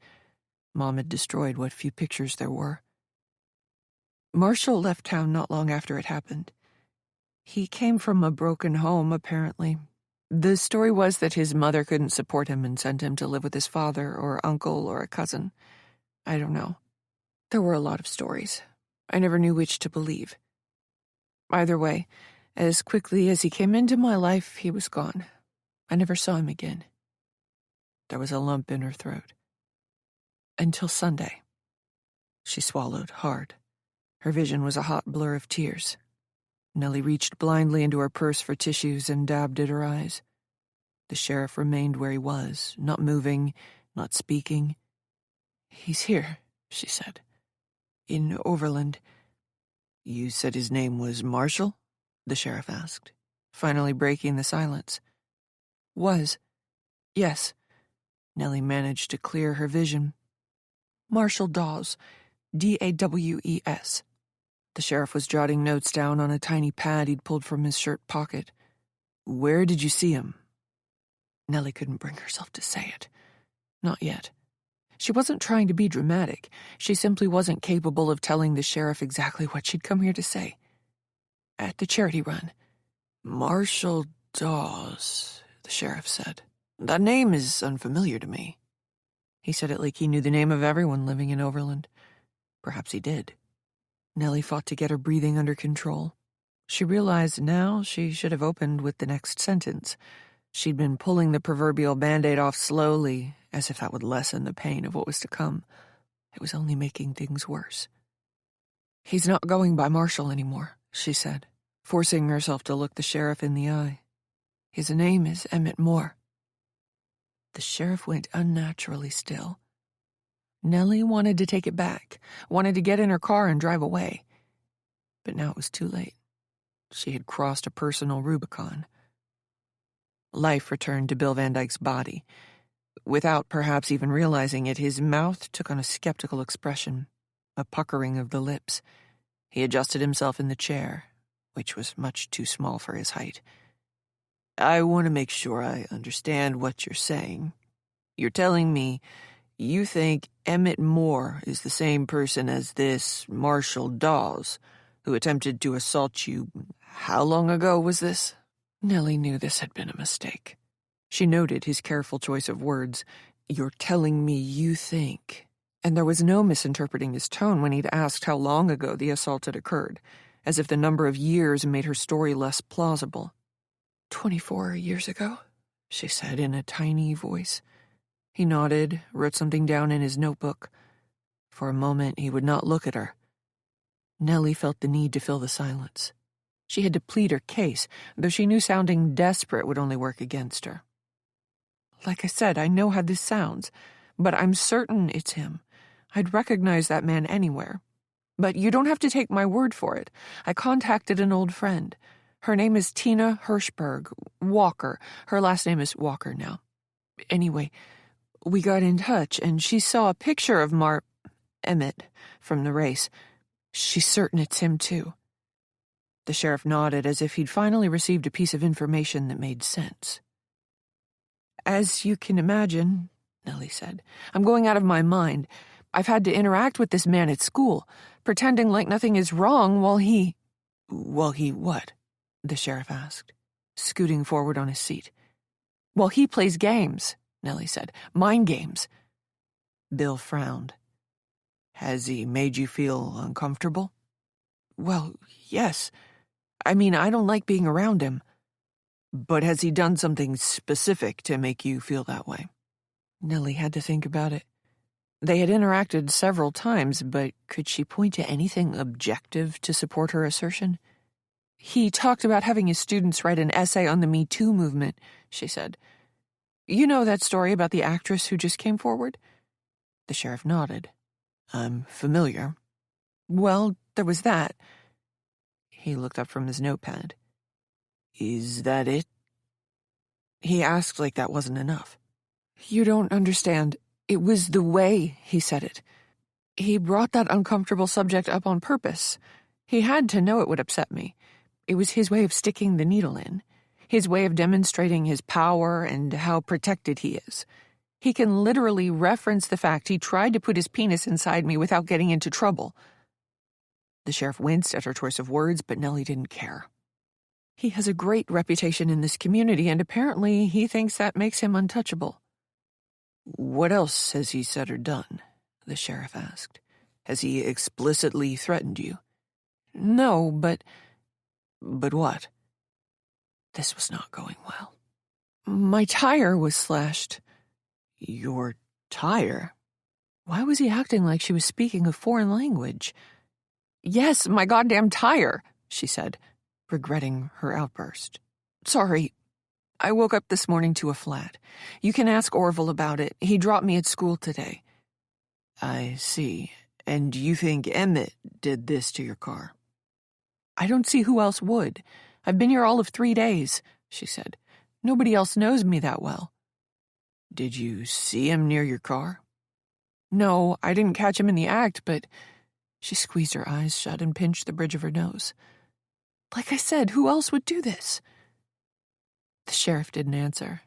Mom had destroyed what few pictures there were. Marshall left town not long after it happened. He came from a broken home, apparently. The story was that his mother couldn't support him and sent him to live with his father or uncle or a cousin. I don't know. There were a lot of stories. I never knew which to believe. Either way, as quickly as he came into my life, he was gone. I never saw him again. There was a lump in her throat. Until Sunday. She swallowed hard. Her vision was a hot blur of tears. Nellie reached blindly into her purse for tissues and dabbed at her eyes. The sheriff remained where he was, not moving, not speaking. "He's here," she said. "In Overland." "You said his name was Marshall?" the sheriff asked, finally breaking the silence. "Was. Yes." Nellie managed to clear her vision. "Marshall Dawes. Dawes." The sheriff was jotting notes down on a tiny pad he'd pulled from his shirt pocket. "Where did you see him?" Nellie couldn't bring herself to say it. Not yet. She wasn't trying to be dramatic. She simply wasn't capable of telling the sheriff exactly what she'd come here to say. "At the charity run." "Marshall Dawes," the sheriff said. "That name is unfamiliar to me." He said it like he knew the name of everyone living in Overland. Perhaps he did. Nellie fought to get her breathing under control. She realized now she should have opened with the next sentence. She'd been pulling the proverbial Band-Aid off slowly, as if that would lessen the pain of what was to come. It was only making things worse. "He's not going by Marshall anymore," she said, forcing herself to look the sheriff in the eye. "His name is Emmett Moore." The sheriff went unnaturally still. Nellie wanted to take it back, wanted to get in her car and drive away. But now it was too late. She had crossed a personal Rubicon. Life returned to Bill Van Dyke's body. Without perhaps even realizing it, his mouth took on a skeptical expression, a puckering of the lips. He adjusted himself in the chair, which was much too small for his height. "I want to make sure I understand what you're saying. You're telling me you think Emmett Moore is the same person as this Marshall Dawes, who attempted to assault you. How long ago was this?" Nellie knew this had been a mistake. She noted his careful choice of words. "You're telling me you think." And there was no misinterpreting his tone when he'd asked how long ago the assault had occurred, as if the number of years made her story less plausible. 24 years ago, she said in a tiny voice. He nodded, wrote something down in his notebook. For a moment, he would not look at her. Nellie felt the need to fill the silence. She had to plead her case, though she knew sounding desperate would only work against her. "Like I said, I know how this sounds, but I'm certain it's him. I'd recognize that man anywhere. But you don't have to take my word for it. I contacted an old friend. Her name is Tina Hirschberg, Walker. Her last name is Walker now. Anyway, we got in touch, and she saw a picture of Emmett from the race. She's certain it's him, too." The sheriff nodded as if he'd finally received a piece of information that made sense. "As you can imagine," Nellie said, "I'm going out of my mind. I've had to interact with this man at school, pretending like nothing is wrong while he..." "While he what?" the sheriff asked, scooting forward on his seat. "While he plays games," Nellie said. "Mind games." Bill frowned. "Has he made you feel uncomfortable?" "Well, yes. I mean, I don't like being around him." "But has he done something specific to make you feel that way?" Nellie had to think about it. They had interacted several times, but could she point to anything objective to support her assertion? "He talked about having his students write an essay on the Me Too movement," she said. "You know that story about the actress who just came forward?" The sheriff nodded. "I'm familiar." "Well, there was that." He looked up from his notepad. "Is that it?" He asked like that wasn't enough. "You don't understand. It was the way he said it. He brought that uncomfortable subject up on purpose. He had to know it would upset me. It was his way of sticking the needle in, his way of demonstrating his power and how protected he is. He can literally reference the fact he tried to put his penis inside me without getting into trouble." The sheriff winced at her choice of words, but Nellie didn't care. "He has a great reputation in this community, and apparently he thinks that makes him untouchable." "What else has he said or done?" the sheriff asked. "Has he explicitly threatened you?" "No, but..." "But what?" This was not going well. "My tire was slashed." "Your tire?" Why was he acting like she was speaking a foreign language? "Yes, my goddamn tire," she said, regretting her outburst. "Sorry. I woke up this morning to a flat. You can ask Orville about it. He dropped me at school today." "I see. And you think Emmett did this to your car?" "I don't see who else would. I've been here all of 3 days," she said. "Nobody else knows me that well." "Did you see him near your car?" "No, I didn't catch him in the act, but..." She squeezed her eyes shut and pinched the bridge of her nose. "Like I said, who else would do this?" The sheriff didn't answer,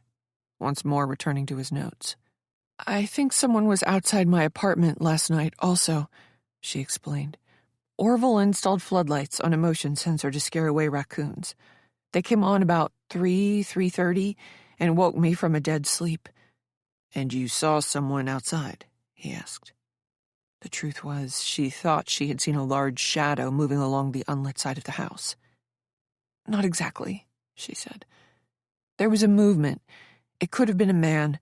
once more returning to his notes. "I think someone was outside my apartment last night also," she explained. "Orville installed floodlights on a motion sensor to scare away raccoons. They came on about 3:30, and woke me from a dead sleep. And you saw someone outside? He asked. The truth was, she thought she had seen a large shadow moving along the unlit side of the house. Not exactly, she said. There was a movement. It could have been a man.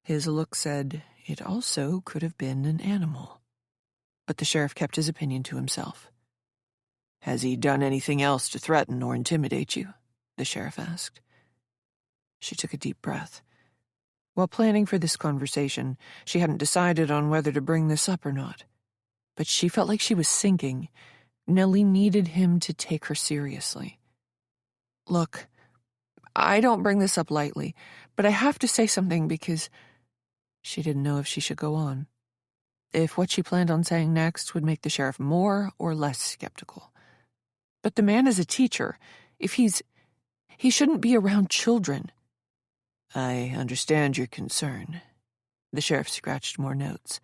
His look said it also could have been an animal. But the sheriff kept his opinion to himself. Has he done anything else to threaten or intimidate you? The sheriff asked. She took a deep breath. While planning for this conversation, she hadn't decided on whether to bring this up or not. But she felt like she was sinking. Nellie needed him to take her seriously. Look, I don't bring this up lightly, but I have to say something because she didn't know if she should go on. If what she planned on saying next would make the sheriff more or less skeptical. But the man is a teacher. He shouldn't be around children. I understand your concern. The sheriff scratched more notes.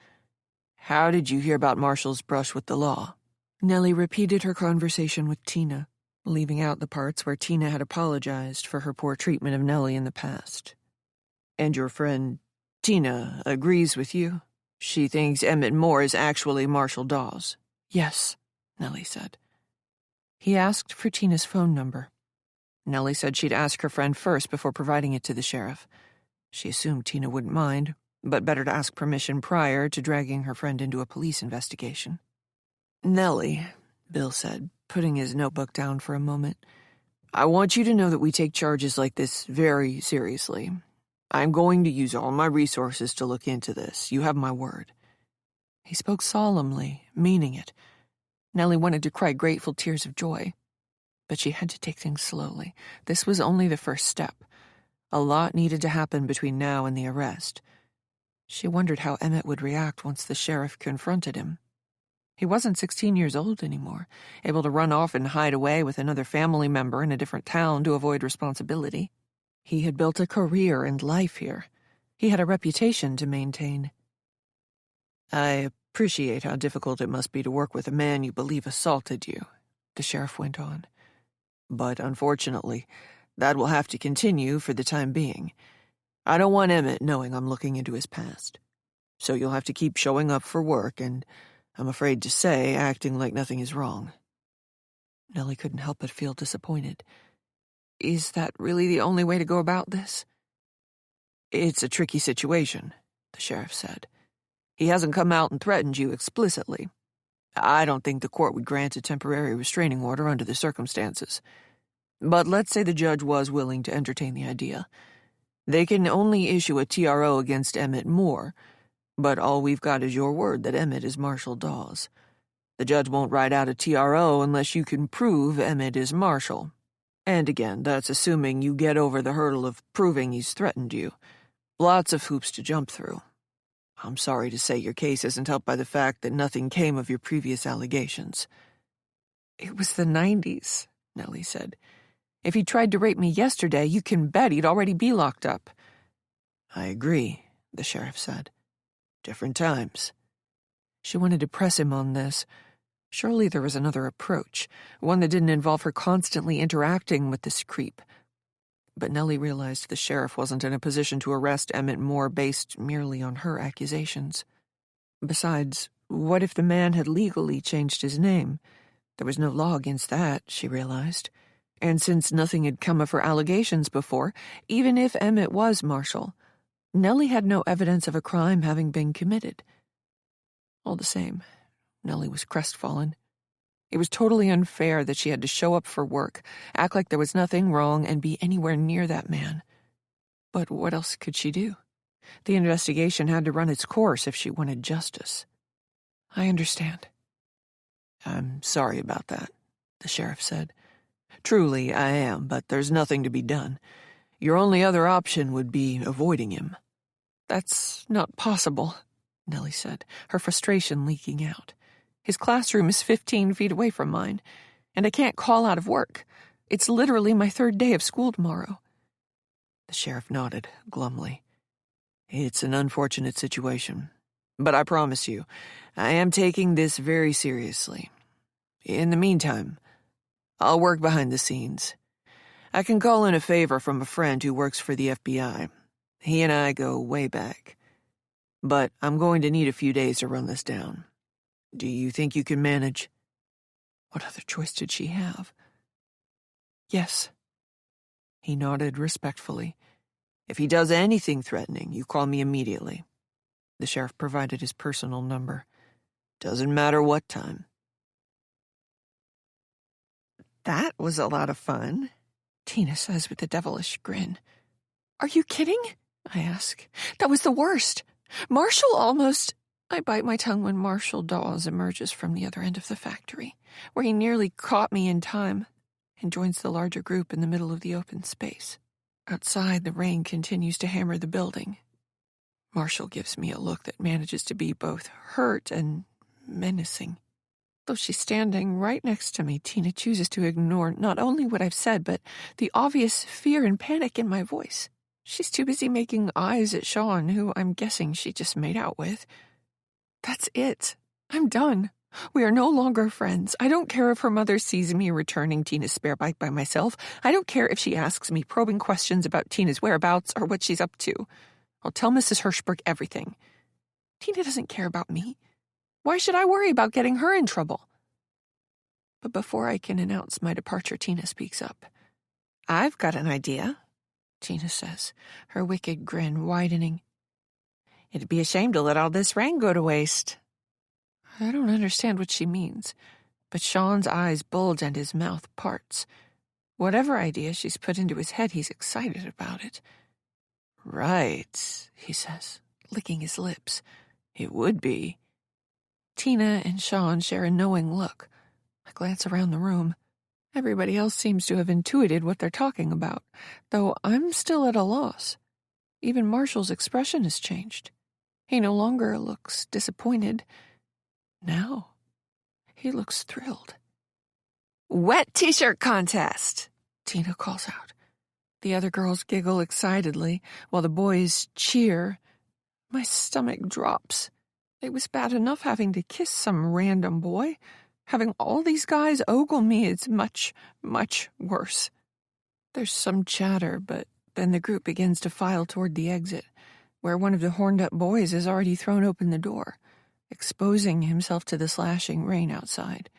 How did you hear about Marshall's brush with the law? Nellie repeated her conversation with Tina, leaving out the parts where Tina had apologized for her poor treatment of Nellie in the past. And your friend, Tina, agrees with you? She thinks Emmett Moore is actually Marshall Dawes. Yes, Nellie said. He asked for Tina's phone number. Nellie said she'd ask her friend first before providing it to the sheriff. She assumed Tina wouldn't mind, but better to ask permission prior to dragging her friend into a police investigation. Nellie, Bill said, putting his notebook down for a moment, I want you to know that we take charges like this very seriously. I'm going to use all my resources to look into this. You have my word. He spoke solemnly, meaning it. Nellie wanted to cry grateful tears of joy. But she had to take things slowly. This was only the first step. A lot needed to happen between now and the arrest. She wondered how Emmett would react once the sheriff confronted him. He wasn't 16 years old anymore, able to run off and hide away with another family member in a different town to avoid responsibility. He had built a career and life here. He had a reputation to maintain. I appreciate how difficult it must be to work with a man you believe assaulted you, the sheriff went on. But unfortunately, that will have to continue for the time being. I don't want Emmett knowing I'm looking into his past. So you'll have to keep showing up for work and, I'm afraid to say, acting like nothing is wrong. Nellie couldn't help but feel disappointed. Is that really the only way to go about this? It's a tricky situation, the sheriff said. He hasn't come out and threatened you explicitly. I don't think the court would grant a temporary restraining order under the circumstances. But let's say the judge was willing to entertain the idea. They can only issue a TRO against Emmett Moore, but all we've got is your word that Emmett is Marshall Dawes. The judge won't write out a TRO unless you can prove Emmett is Marshall. And again, that's assuming you get over the hurdle of proving he's threatened you. Lots of hoops to jump through. I'm sorry to say your case isn't helped by the fact that nothing came of your previous allegations. It was the 90s, Nellie said. If he tried to rape me yesterday, you can bet he'd already be locked up. I agree, the sheriff said. Different times. She wanted to press him on this. Surely there was another approach, one that didn't involve her constantly interacting with this creep. But Nellie realized the sheriff wasn't in a position to arrest Emmett Moore based merely on her accusations. Besides, what if the man had legally changed his name? There was no law against that, she realized. And since nothing had come of her allegations before, even if Emmett was Marshall, Nellie had no evidence of a crime having been committed. All the same, Nellie was crestfallen. It was totally unfair that she had to show up for work, act like there was nothing wrong, and be anywhere near that man. But what else could she do? The investigation had to run its course if she wanted justice. I understand. I'm sorry about that, the sheriff said. Truly, I am, but there's nothing to be done. Your only other option would be avoiding him. That's not possible, Nellie said, her frustration leaking out. His classroom is 15 feet away from mine, and I can't call out of work. It's literally my third day of school tomorrow. The sheriff nodded glumly. It's an unfortunate situation, but I promise you, I am taking this very seriously. In the meantime, I'll work behind the scenes. I can call in a favor from a friend who works for the FBI. He and I go way back. But I'm going to need a few days to run this down. Do you think you can manage?" What other choice did she have? "Yes." He nodded respectfully. "If he does anything threatening, you call me immediately." The sheriff provided his personal number. "Doesn't matter what time." "That was a lot of fun," Tina says with a devilish grin. "Are you kidding?" I ask. "That was the worst. Marshall almost—" I bite my tongue when Marshall Dawes emerges from the other end of the factory, where he nearly caught me in time, and joins the larger group in the middle of the open space. Outside, the rain continues to hammer the building. Marshall gives me a look that manages to be both hurt and menacing. Though she's standing right next to me, Tina chooses to ignore not only what I've said, but the obvious fear and panic in my voice. She's too busy making eyes at Sean, who I'm guessing she just made out with. That's it. I'm done. We are no longer friends. I don't care if her mother sees me returning Tina's spare bike by myself. I don't care if she asks me probing questions about Tina's whereabouts or what she's up to. I'll tell Mrs. Hirschberg everything. Tina doesn't care about me. Why should I worry about getting her in trouble? But before I can announce my departure, Tina speaks up. "I've got an idea," Tina says, her wicked grin widening. "It'd be a shame to let all this rain go to waste." I don't understand what she means, but Sean's eyes bulge and his mouth parts. Whatever idea she's put into his head, he's excited about it. "Right," he says, licking his lips. "It would be." Tina and Sean share a knowing look. I glance around the room. Everybody else seems to have intuited what they're talking about, though I'm still at a loss. Even Marshall's expression has changed. He no longer looks disappointed. Now, he looks thrilled. "Wet t-shirt contest," Tina calls out. The other girls giggle excitedly, while the boys cheer. My stomach drops. It was bad enough having to kiss some random boy. Having all these guys ogle me is much, much worse. There's some chatter, but then the group begins to file toward the exit, where one of the horned-up boys has already thrown open the door, exposing himself to the slashing rain outside.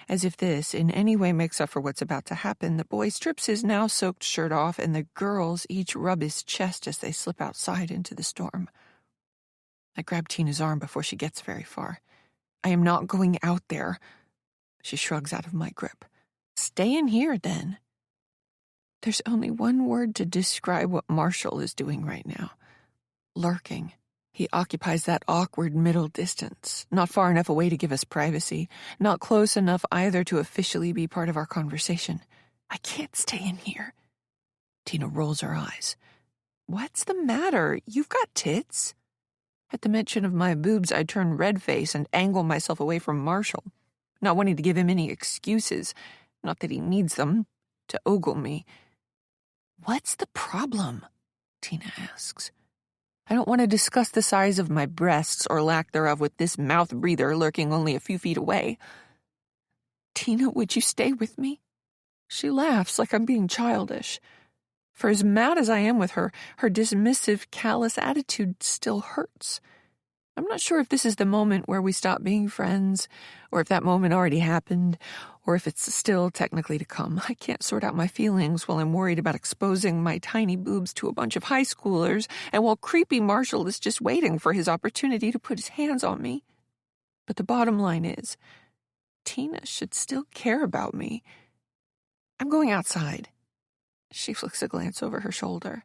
As if this in any way makes up for what's about to happen, the boy strips his now-soaked shirt off, and the girls each rub his chest as they slip outside into the storm. I grab Tina's arm before she gets very far. "I am not going out there." She shrugs out of my grip. "Stay in here, then." There's only one word to describe what Marshall is doing right now. Lurking. He occupies that awkward middle distance, not far enough away to give us privacy, not close enough either to officially be part of our conversation. I can't stay in here. Tina rolls her eyes. "What's the matter? You've got tits." At the mention of my boobs, I turn red-faced and angle myself away from Marshall, not wanting to give him any excuses, not that he needs them, to ogle me. "What's the problem?" Tina asks. I don't want to discuss the size of my breasts or lack thereof with this mouth-breather lurking only a few feet away. "Tina, would you stay with me?" She laughs like I'm being childish. For as mad as I am with her, her dismissive, callous attitude still hurts. I'm not sure if this is the moment where we stop being friends, or if that moment already happened, or if it's still technically to come. I can't sort out my feelings while I'm worried about exposing my tiny boobs to a bunch of high schoolers, and while creepy Marshall is just waiting for his opportunity to put his hands on me. But the bottom line is, Tina should still care about me. "I'm going outside." She flicks a glance over her shoulder.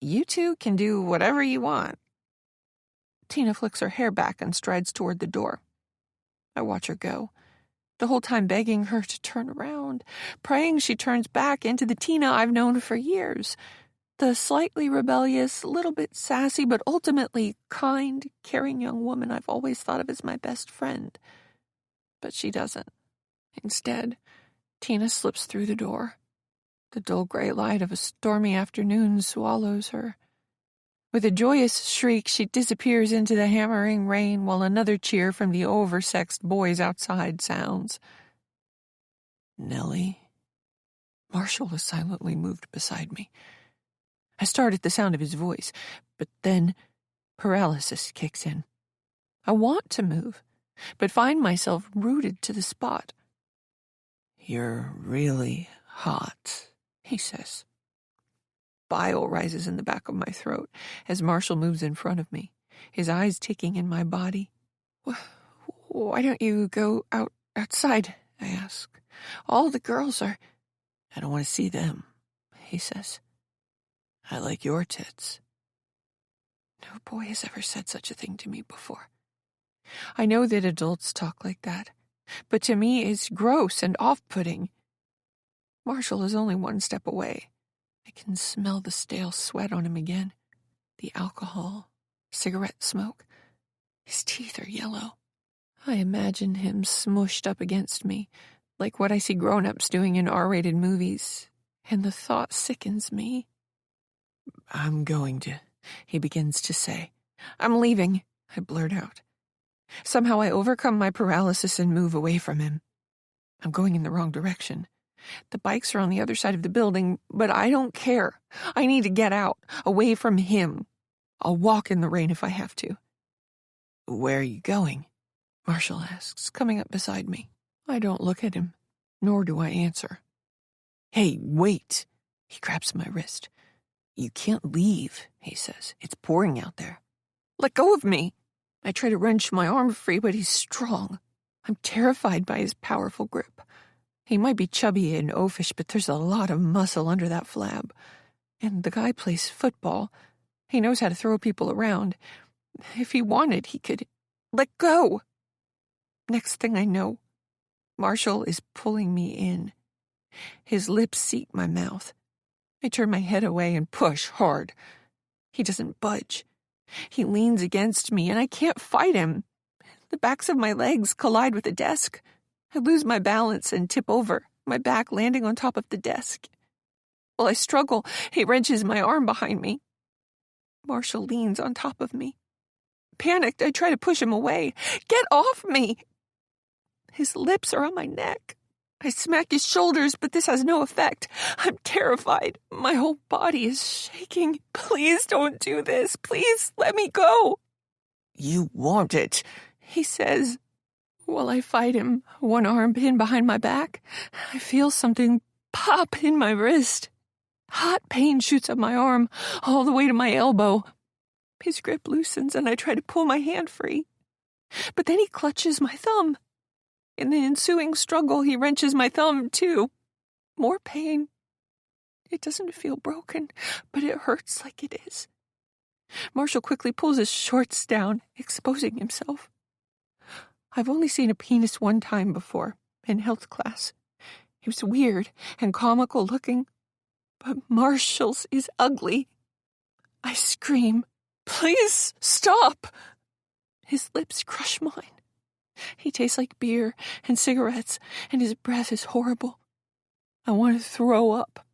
"You two can do whatever you want." Tina flicks her hair back and strides toward the door. I watch her go, the whole time begging her to turn around, praying she turns back into the Tina I've known for years, the slightly rebellious, little bit sassy, but ultimately kind, caring young woman I've always thought of as my best friend. But she doesn't. Instead, Tina slips through the door. The dull gray light of a stormy afternoon swallows her. With a joyous shriek, she disappears into the hammering rain while another cheer from the oversexed boys outside sounds. "Nellie?" Marshall is silently moved beside me. I start at the sound of his voice, but then Paralysis kicks in. I want to move, but find myself rooted to the spot. "You're really hot," he says. Bile rises in the back of my throat as Marshall moves in front of me, his eyes ticking in my body. "Why don't you go outside?" I ask. "All the girls are—" "I don't want to see them," he says. "I like your tits." No boy has ever said such a thing to me before. I know that adults talk like that, but to me it's gross and off-putting. Marshall is only one step away. I can smell the stale sweat on him again, the alcohol, cigarette smoke. His teeth are yellow. I imagine him smushed up against me, like what I see grown-ups doing in R-rated movies, and the thought sickens me. "I'm going to," he begins to say. "I'm leaving," I blurt out. Somehow I overcome my paralysis and move away from him. I'm going in the wrong direction. The bikes are on the other side of the building, but I don't care. I need to get out, away from him. I'll walk in the rain if I have to. "Where are you going?" Marshall asks, coming up beside me. I don't look at him, nor do I answer. "Hey, wait!" He grabs my wrist. "You can't leave," he says. "It's pouring out there." "Let go of me!" I try to wrench my arm free, but he's strong. I'm terrified by his powerful grip. He might be chubby and oafish, but there's a lot of muscle under that flab. And the guy plays football. He knows how to throw people around. If he wanted, he could... Let go! Next thing I know, Marshall is pulling me in. His lips seat my mouth. I turn my head away and push hard. He doesn't budge. He leans against me, and I can't fight him. The backs of my legs collide with the desk. I lose my balance and tip over, my back landing on top of the desk. While I struggle, he wrenches my arm behind me. Marshall leans on top of me. Panicked, I try to push him away. "Get off me!" His lips are on my neck. I smack his shoulders, but this has no effect. I'm terrified. My whole body is shaking. "Please don't do this. Please let me go." "You want it," he says. While I fight him, one arm pinned behind my back, I feel something pop in my wrist. Hot pain shoots up my arm, all the way to my elbow. His grip loosens, and I try to pull my hand free. But then he clutches my thumb. In the ensuing struggle, he wrenches my thumb, too. More pain. It doesn't feel broken, but it hurts like it is. Marshall quickly pulls his shorts down, exposing himself. I've only seen a penis one time before, in health class. He was weird and comical looking, but Marshall's is ugly. I scream, "Please stop!" His lips crush mine. He tastes like beer and cigarettes, and his breath is horrible. I want to throw up.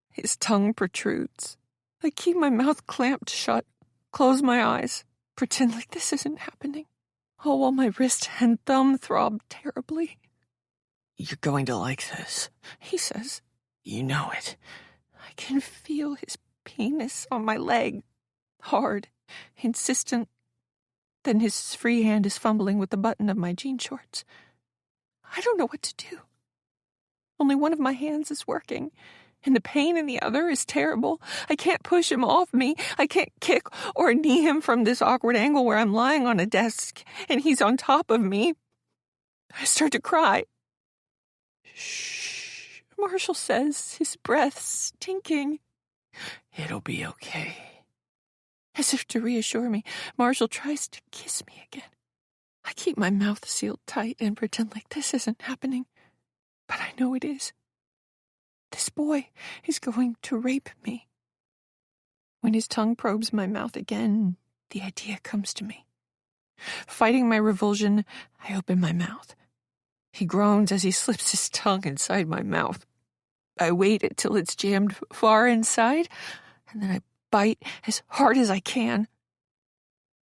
His tongue protrudes. I keep my mouth clamped shut, close my eyes, pretend like this isn't happening, all while my wrist and thumb throb terribly. "You're going to like this," he says. "You know it." I can feel his penis on my leg, hard, insistent. Then his free hand is fumbling with the button of my jean shorts. I don't know what to do. Only one of my hands is working, and the pain in the other is terrible. I can't push him off me. I can't kick or knee him from this awkward angle where I'm lying on a desk, and he's on top of me. I start to cry. "Shh," Marshall says, his breath stinking. "It'll be okay." As if to reassure me, Marshall tries to kiss me again. I keep my mouth sealed tight and pretend like this isn't happening. But I know it is. This boy is going to rape me. When his tongue probes my mouth again, the idea comes to me. Fighting my revulsion, I open my mouth. He groans as he slips his tongue inside my mouth. I wait until it's jammed far inside, and then I bite as hard as I can.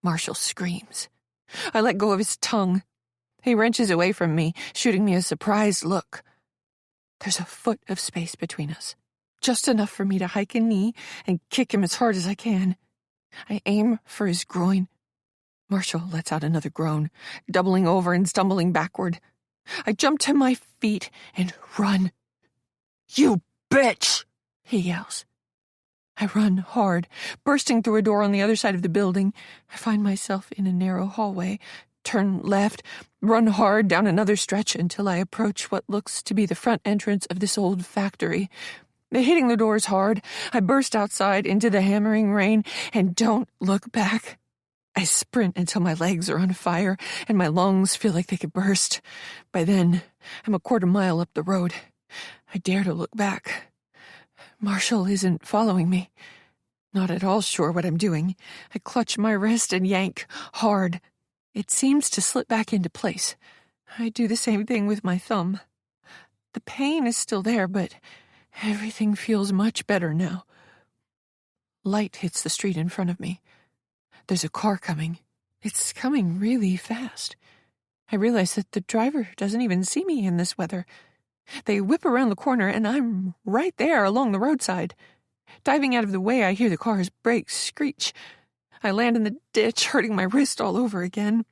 Marshall screams. I let go of his tongue. He wrenches away from me, shooting me a surprised look. There's a foot of space between us, just enough for me to hike a knee and kick him as hard as I can. I aim for his groin, Marshall lets out another groan, doubling over and stumbling backward. I jump to my feet and run. "You bitch!" he yells. I run hard, bursting through a door on the other side of the building. I find myself in a narrow hallway, turn left, run hard down another stretch until I approach what looks to be the front entrance of this old factory. Hitting the doors hard, I burst outside into the hammering rain and don't look back. I sprint until my legs are on fire and my lungs feel like they could burst. By then, I'm a quarter mile up the road. I dare to look back. Marshall isn't following me. Not at all sure what I'm doing. I clutch my wrist and yank hard. It seems to slip back into place. I do the same thing with my thumb. The pain is still there, but everything feels much better now. Light hits the street in front of me. There's a car coming. It's coming really fast. I realize that the driver doesn't even see me in this weather. They whip around the corner, and I'm right there along the roadside. Diving out of the way, I hear the car's brakes screech. I land in the ditch, hurting my wrist all over again.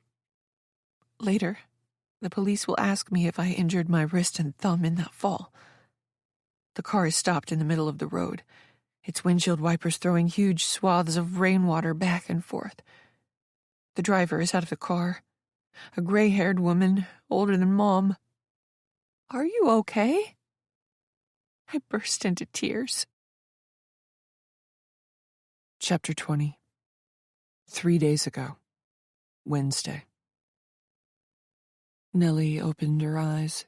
Later, the police will ask me if I injured my wrist and thumb in that fall. The car is stopped in the middle of the road, its windshield wipers throwing huge swaths of rainwater back and forth. The driver is out of the car, a gray-haired woman, older than Mom. "Are you okay?" I burst into tears. Chapter 20. 3 days ago, Wednesday. Nellie opened her eyes.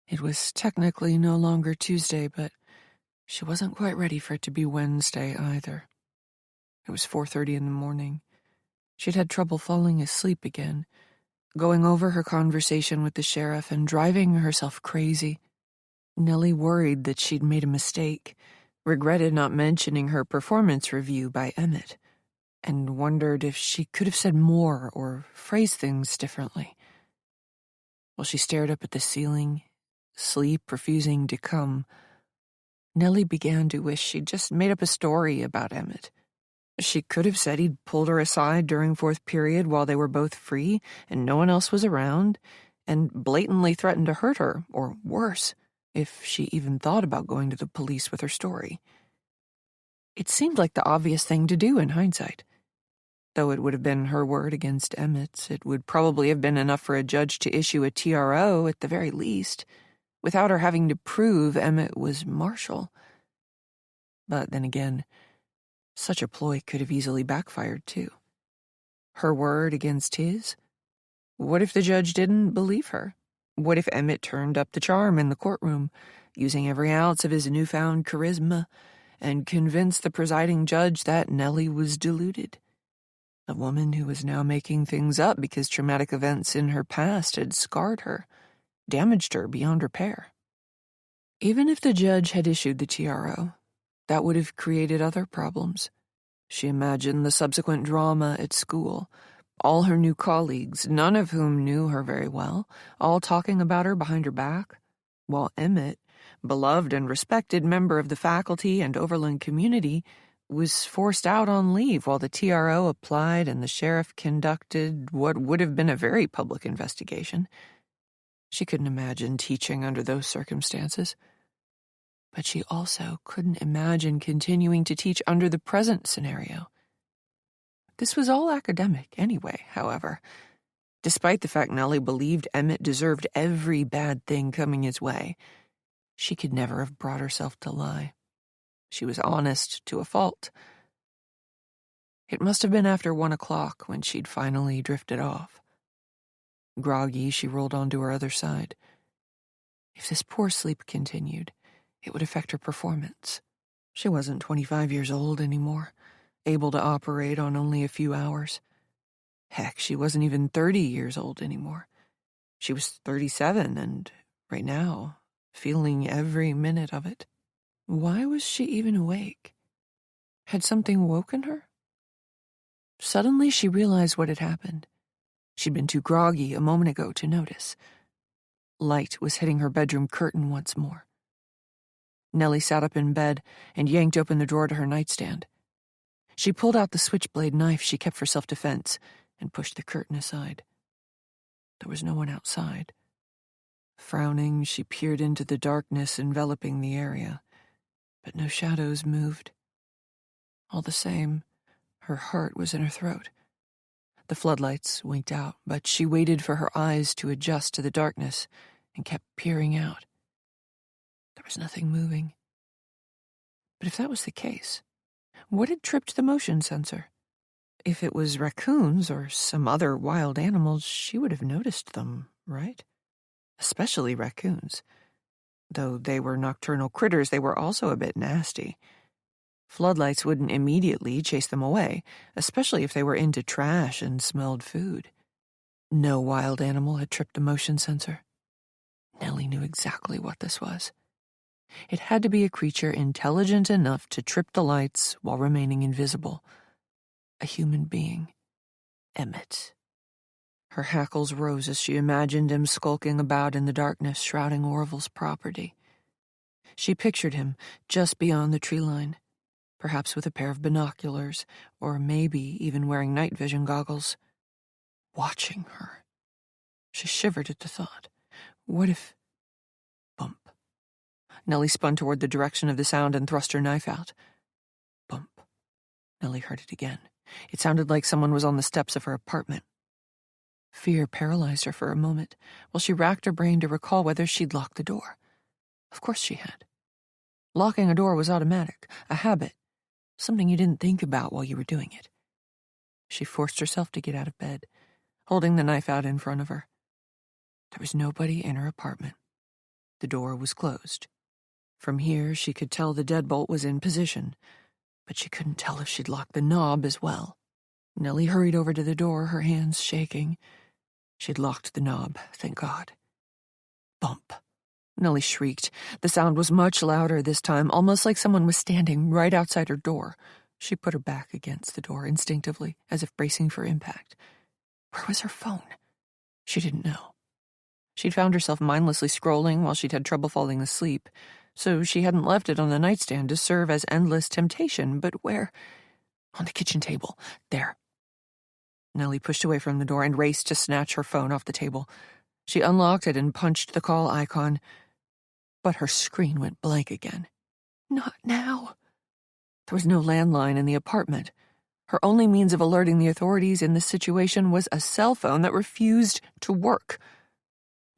It was technically no longer Tuesday, but she wasn't quite ready for it to be Wednesday either. It was 4:30 in the morning. She'd had trouble falling asleep again, going over her conversation with the sheriff and driving herself crazy. Nellie worried that she'd made a mistake, regretted not mentioning her performance review by Emmett, and wondered if she could have said more or phrased things differently. While she stared up at the ceiling, sleep refusing to come, Nellie began to wish she'd just made up a story about Emmett. She could have said he'd pulled her aside during fourth period while they were both free and no one else was around, and blatantly threatened to hurt her, or worse, if she even thought about going to the police with her story. It seemed like the obvious thing to do in hindsight. Though it would have been her word against Emmett's, it would probably have been enough for a judge to issue a TRO at the very least, without her having to prove Emmett was Marshall. But then again, such a ploy could have easily backfired, too. Her word against his? What if the judge didn't believe her? What if Emmett turned up the charm in the courtroom, using every ounce of his newfound charisma, and convinced the presiding judge that Nellie was deluded? A woman who was now making things up because traumatic events in her past had scarred her, damaged her beyond repair. Even if the judge had issued the TRO, that would have created other problems. She imagined the subsequent drama at school, all her new colleagues, none of whom knew her very well, all talking about her behind her back, while Emmett, beloved and respected member of the faculty and Overland community, was forced out on leave while the TRO applied and the sheriff conducted what would have been a very public investigation. She couldn't imagine teaching under those circumstances. But she also couldn't imagine continuing to teach under the present scenario. This was all academic anyway, however. Despite the fact Nellie believed Emmett deserved every bad thing coming his way, she could never have brought herself to lie. She was honest to a fault. It must have been after 1 o'clock when she'd finally drifted off. Groggy, she rolled onto her other side. If this poor sleep continued, it would affect her performance. She wasn't 25 years old anymore, able to operate on only a few hours. Heck, she wasn't even 30 years old anymore. She was 37 and, right now, feeling every minute of it. Why was she even awake? Had something woken her? Suddenly she realized what had happened. She'd been too groggy a moment ago to notice. Light was hitting her bedroom curtain once more. Nellie sat up in bed and yanked open the drawer to her nightstand. She pulled out the switchblade knife she kept for self-defense, and pushed the curtain aside. There was no one outside. Frowning, she peered into the darkness enveloping the area, but no shadows moved. All the same, her heart was in her throat. The floodlights winked out, but she waited for her eyes to adjust to the darkness and kept peering out. There was nothing moving. But if that was the case, what had tripped the motion sensor? If it was raccoons or some other wild animals, she would have noticed them, right? Especially raccoons. Though they were nocturnal critters, they were also a bit nasty. Floodlights wouldn't immediately chase them away, especially if they were into trash and smelled food. No wild animal had tripped the motion sensor. Nellie knew exactly what this was. It had to be a creature intelligent enough to trip the lights while remaining invisible. A human being. Emmett. Her hackles rose as she imagined him skulking about in the darkness, shrouding Orville's property. She pictured him just beyond the tree line, perhaps with a pair of binoculars, or maybe even wearing night vision goggles, watching her. She shivered at the thought. What if... Bump. Nellie spun toward the direction of the sound and thrust her knife out. Bump. Nellie heard it again. It sounded like someone was on the steps of her apartment. Fear paralyzed her for a moment, while she racked her brain to recall whether she'd locked the door. Of course she had. Locking a door was automatic, a habit, something you didn't think about while you were doing it. She forced herself to get out of bed, holding the knife out in front of her. There was nobody in her apartment. The door was closed. From here, she could tell the deadbolt was in position, but she couldn't tell if she'd locked the knob as well. Nellie hurried over to the door, her hands shaking. She'd locked the knob, thank God. Bump. Nellie shrieked. The sound was much louder this time, almost like someone was standing right outside her door. She put her back against the door instinctively, as if bracing for impact. Where was her phone? She didn't know. She'd found herself mindlessly scrolling while she'd had trouble falling asleep, so she hadn't left it on the nightstand to serve as endless temptation. But where? On the kitchen table. There. Nellie pushed away from the door and raced to snatch her phone off the table. She unlocked it and punched the call icon, but her screen went blank again. Not now. There was no landline in the apartment. Her only means of alerting the authorities in this situation was a cell phone that refused to work.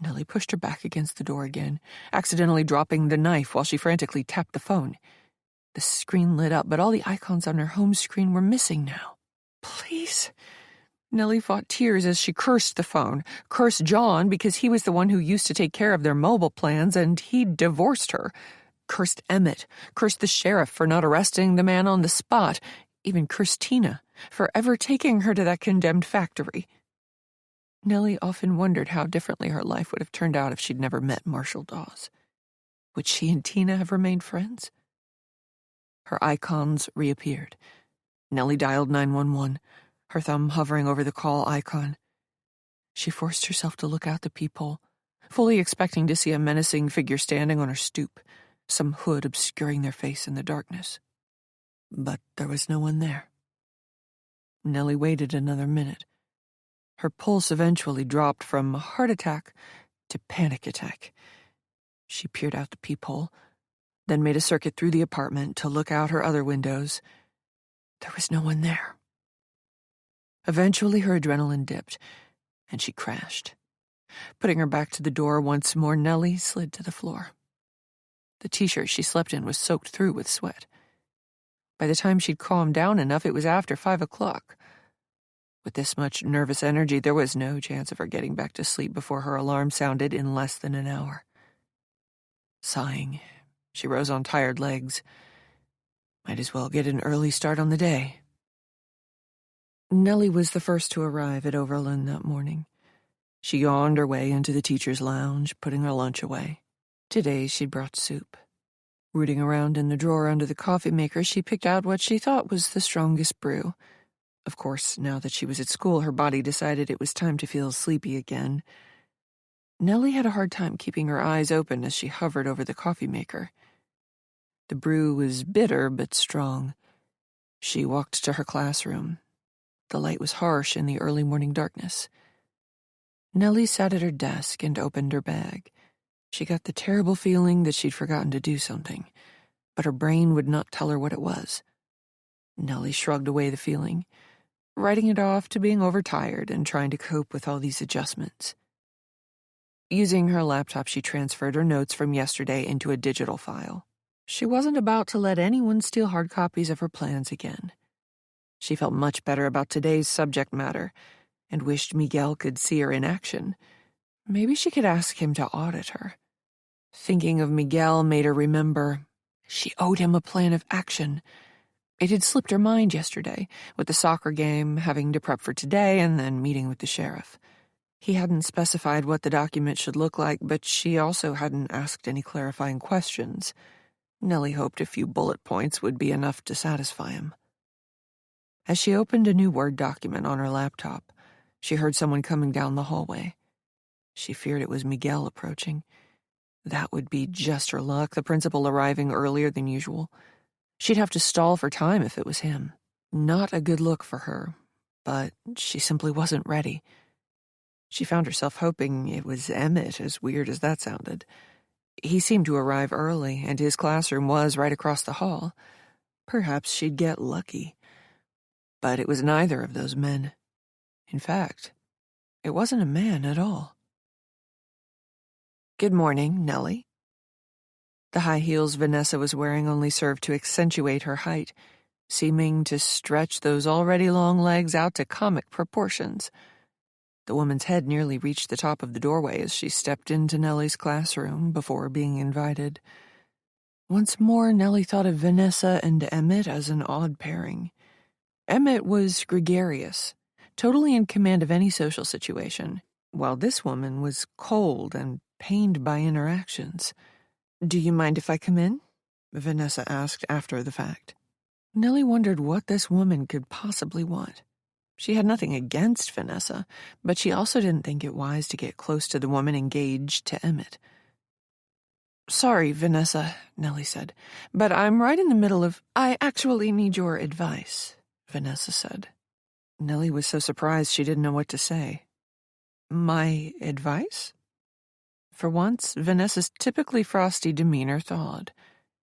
Nellie pushed her back against the door again, accidentally dropping the knife while she frantically tapped the phone. The screen lit up, but all the icons on her home screen were missing now. Please. Nellie fought tears as she cursed the phone, cursed John because he was the one who used to take care of their mobile plans and he'd divorced her, cursed Emmett, cursed the sheriff for not arresting the man on the spot, even cursed Tina for ever taking her to that condemned factory. Nellie often wondered how differently her life would have turned out if she'd never met Marshall Dawes. Would she and Tina have remained friends? Her icons reappeared. Nellie dialed 911. Her thumb hovering over the call icon. She forced herself to look out the peephole, fully expecting to see a menacing figure standing on her stoop, some hood obscuring their face in the darkness. But there was no one there. Nellie waited another minute. Her pulse eventually dropped from heart attack to panic attack. She peered out the peephole, then made a circuit through the apartment to look out her other windows. There was no one there. Eventually, her adrenaline dipped, and she crashed. Putting her back to the door once more, Nellie slid to the floor. The t-shirt she slept in was soaked through with sweat. By the time she'd calmed down enough, it was after 5 o'clock. With this much nervous energy, there was no chance of her getting back to sleep before her alarm sounded in less than an hour. Sighing, she rose on tired legs. Might as well get an early start on the day. Nellie was the first to arrive at Overland that morning. She yawned her way into the teacher's lounge, putting her lunch away. Today she'd brought soup. Rooting around in the drawer under the coffee maker, she picked out what she thought was the strongest brew. Of course, now that she was at school, her body decided it was time to feel sleepy again. Nellie had a hard time keeping her eyes open as she hovered over the coffee maker. The brew was bitter but strong. She walked to her classroom. The light was harsh in the early morning darkness. Nellie sat at her desk and opened her bag. She got the terrible feeling that she'd forgotten to do something, but her brain would not tell her what it was. Nellie shrugged away the feeling, writing it off to being overtired and trying to cope with all these adjustments. Using her laptop, she transferred her notes from yesterday into a digital file. She wasn't about to let anyone steal hard copies of her plans again. She felt much better about today's subject matter and wished Miguel could see her in action. Maybe she could ask him to audit her. Thinking of Miguel made her remember she owed him a plan of action. It had slipped her mind yesterday, with the soccer game, having to prep for today, and then meeting with the sheriff. He hadn't specified what the document should look like, but she also hadn't asked any clarifying questions. Nellie hoped a few bullet points would be enough to satisfy him. As she opened a new Word document on her laptop, she heard someone coming down the hallway. She feared it was Miguel approaching. That would be just her luck, the principal arriving earlier than usual. She'd have to stall for time if it was him. Not a good look for her, but she simply wasn't ready. She found herself hoping it was Emmett, as weird as that sounded. He seemed to arrive early, and his classroom was right across the hall. Perhaps she'd get lucky. But it was neither of those men. In fact, it wasn't a man at all. "Good morning, Nellie." The high heels Vanessa was wearing only served to accentuate her height, seeming to stretch those already long legs out to comic proportions. The woman's head nearly reached the top of the doorway as she stepped into Nellie's classroom before being invited. Once more, Nellie thought of Vanessa and Emmett as an odd pairing. Emmett was gregarious, totally in command of any social situation, while this woman was cold and pained by interactions. "Do you mind if I come in?" Vanessa asked after the fact. Nellie wondered what this woman could possibly want. She had nothing against Vanessa, but she also didn't think it wise to get close to the woman engaged to Emmett. "Sorry, Vanessa," Nellie said, "but I'm right in the middle of—" "I actually need your advice," Vanessa said. Nellie was so surprised she didn't know what to say. "My advice?" For once, Vanessa's typically frosty demeanor thawed.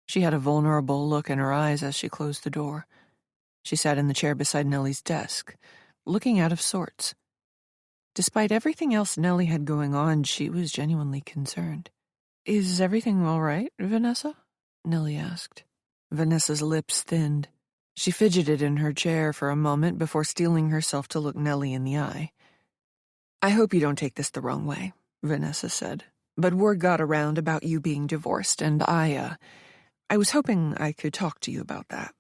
She had a vulnerable look in her eyes as she closed the door. She sat in the chair beside Nellie's desk, looking out of sorts. Despite everything else Nellie had going on, she was genuinely concerned. "Is everything all right, Vanessa?" Nellie asked. Vanessa's lips thinned. She fidgeted in her chair for a moment before steeling herself to look Nellie in the eye. "I hope you don't take this the wrong way," Vanessa said, "but word got around about you being divorced, and I was hoping I could talk to you about that."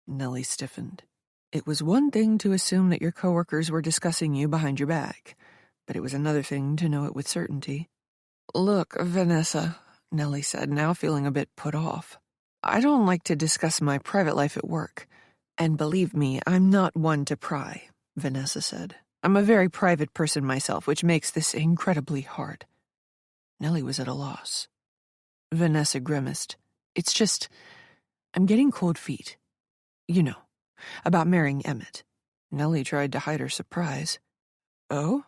Nellie stiffened. It was one thing to assume that your coworkers were discussing you behind your back, but it was another thing to know it with certainty. "Look, Vanessa," Nellie said, now feeling a bit put off. "I don't like to discuss my private life at work. And believe me, I'm not one to pry," Vanessa said. "I'm a very private person myself, which makes this incredibly hard." Nellie was at a loss. Vanessa grimaced. "It's just, I'm getting cold feet. You know, about marrying Emmett." Nellie tried to hide her surprise. "Oh?"